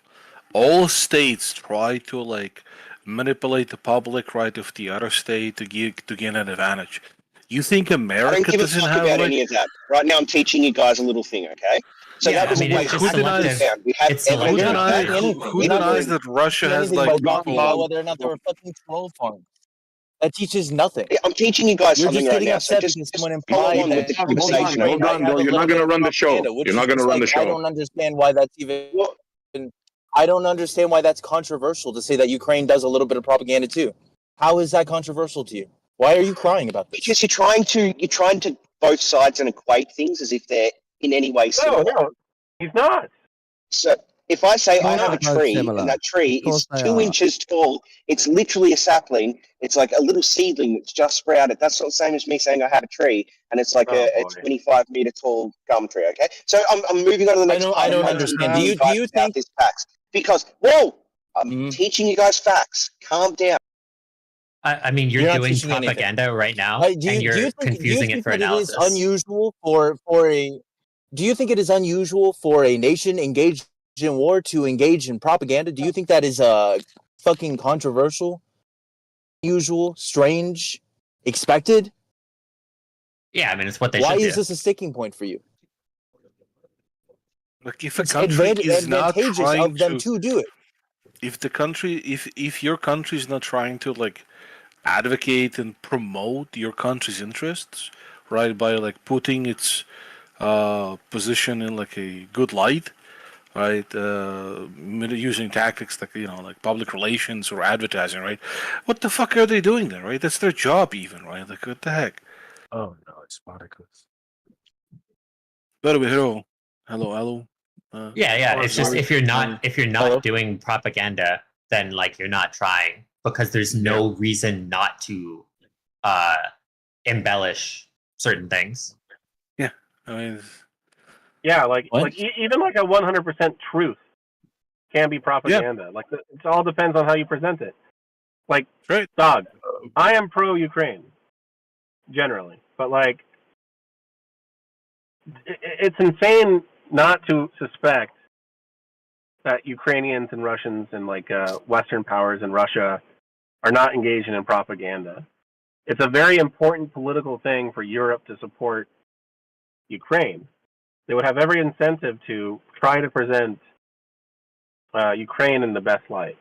All states try to, manipulate the public right of the other state to gain an advantage. You think America doesn't have about any of that? Right now, I'm teaching you guys a little thing, okay? So that was who denies that Russia has whether or not they were fucking troll farms? That teaches nothing. I'm teaching you guys something right now. You're just getting upset because someone implied that. Hold on, Bill. You're not going to run the show. You're not going to run the show. I don't understand why that's even. I don't understand why that's controversial to say that Ukraine does a little bit of propaganda too. How is that controversial to you? Why are you crying about this? Because you're trying to both sides and equate things as if they're in any way similar. No, he's not. So if I say I have a tree and that tree is 2 inches tall, it's literally a sapling. It's like a little seedling that's just sprouted. That's not the same as me saying I have a tree and it's like a 25-meter tall gum tree. Okay, so I'm moving on to the next. I don't understand. Do you think this facts? Because I'm teaching you guys facts. Calm down. I mean, you're doing propaganda right now, and you're confusing it for analysis. It is unusual do you think it is unusual for a nation engaged in war to engage in propaganda? Do you think that is fucking controversial, unusual, strange, expected? Yeah, I mean, it's what they Why should do. Why is this a sticking point for you? Like, if a country is not trying of them to do it. If your country is not trying to advocate and promote your country's interests, right, by putting its position in a good light, right, using tactics like public relations or advertising, right? What the fuck are they doing there, right? That's their job, even, right? What the heck? Oh no, it's Spartacus. By the way, hello. Yeah. It's just if you're not doing propaganda, then you're not trying, because there's no reason not to embellish certain things. Yeah, I mean, even a 100% truth can be propaganda. It all depends on how you present it. Dog, I am pro-Ukraine generally, but it's insane not to suspect that Ukrainians and Russians and Western powers and Russia are not engaging in propaganda. It's a very important political thing for Europe to support Ukraine. They would have every incentive to try to present Ukraine in the best light.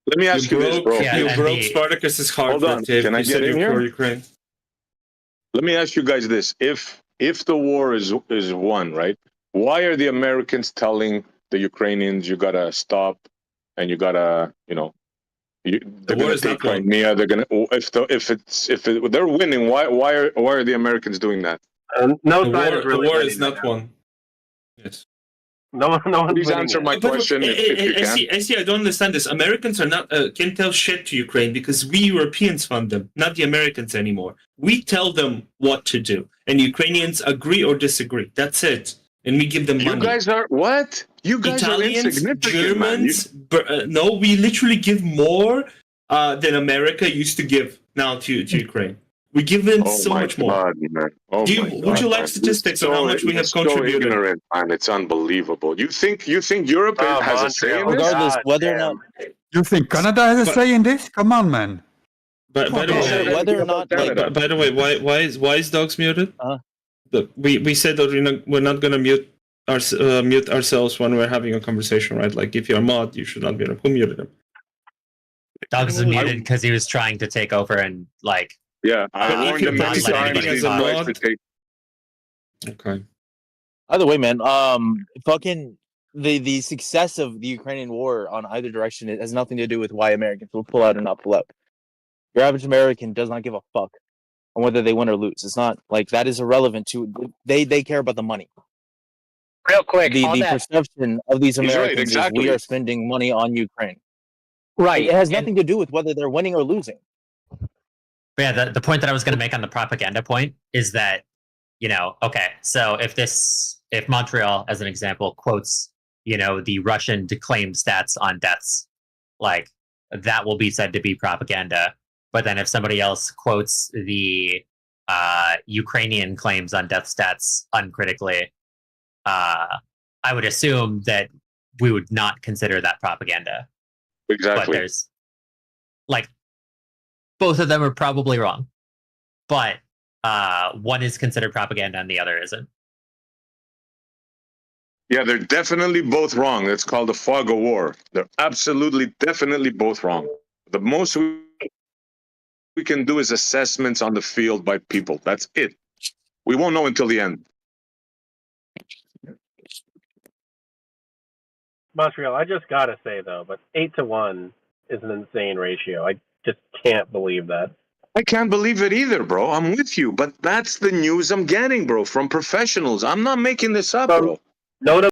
Let me ask you this, bro. You broke Spartacus's heart. Hold on, can I get in here? Ukraine. Let me ask you guys this: if the war is won, right? Why are the Americans telling the Ukrainians you gotta stop and you gotta, they're gonna take Crimea? They're gonna if they're winning, why are the Americans doing that? The war is not won. Yes. No one. Please answer my question if you can. I see. I don't understand this. Americans are not can tell shit to Ukraine because we Europeans fund them, not the Americans anymore. We tell them what to do, and Ukrainians agree or disagree. That's it, and we give them money. You guys are what? You guys Italians, are insignificant, Germans. No, we literally give more than America used to give now to Ukraine. We give them so much more. Would you like statistics on how much we have contributed? So ignorant, man. It's unbelievable. You think Europe has a say in this? Regardless, whether or not you think Canada has a say in this? Come on, man. By the way, why is dogs muted? Look, we said that we're not gonna mute ourselves when we're having a conversation, right? Like if you're a mod, you should not be. Who muted him? Dogs is muted because he was trying to take over and like. Yeah, I if you're participating as a mod. Okay. Either way, man. Fucking the success of the Ukrainian war on either direction, it has nothing to do with why Americans will pull out or not pull out. Your average American does not give a fuck on whether they win or lose. It's not like that is irrelevant to they care about the money. Real quick, the perception of these Americans is we are spending money on Ukraine. Right. It has nothing to do with whether they're winning or losing. But yeah, the point that I was going to make on the propaganda point is that, okay, so if Montreal, as an example, quotes, the Russian declaimed stats on deaths, like that will be said to be propaganda. But then if somebody else quotes the Ukrainian claims on death stats uncritically, I would assume that we would not consider that propaganda. Exactly. But there's both of them are probably wrong, but one is considered propaganda and the other isn't. Yeah, they're definitely both wrong. It's called the fog of war. They're absolutely, definitely both wrong. The most we can do is assessments on the field by people. That's it. We won't know until the end. Montreal, I just gotta say though, but 8-1 is an insane ratio. I just can't believe that. I can't believe it either, bro. I'm with you, but that's the news I'm getting, bro, from professionals. I'm not making this up, bro. No,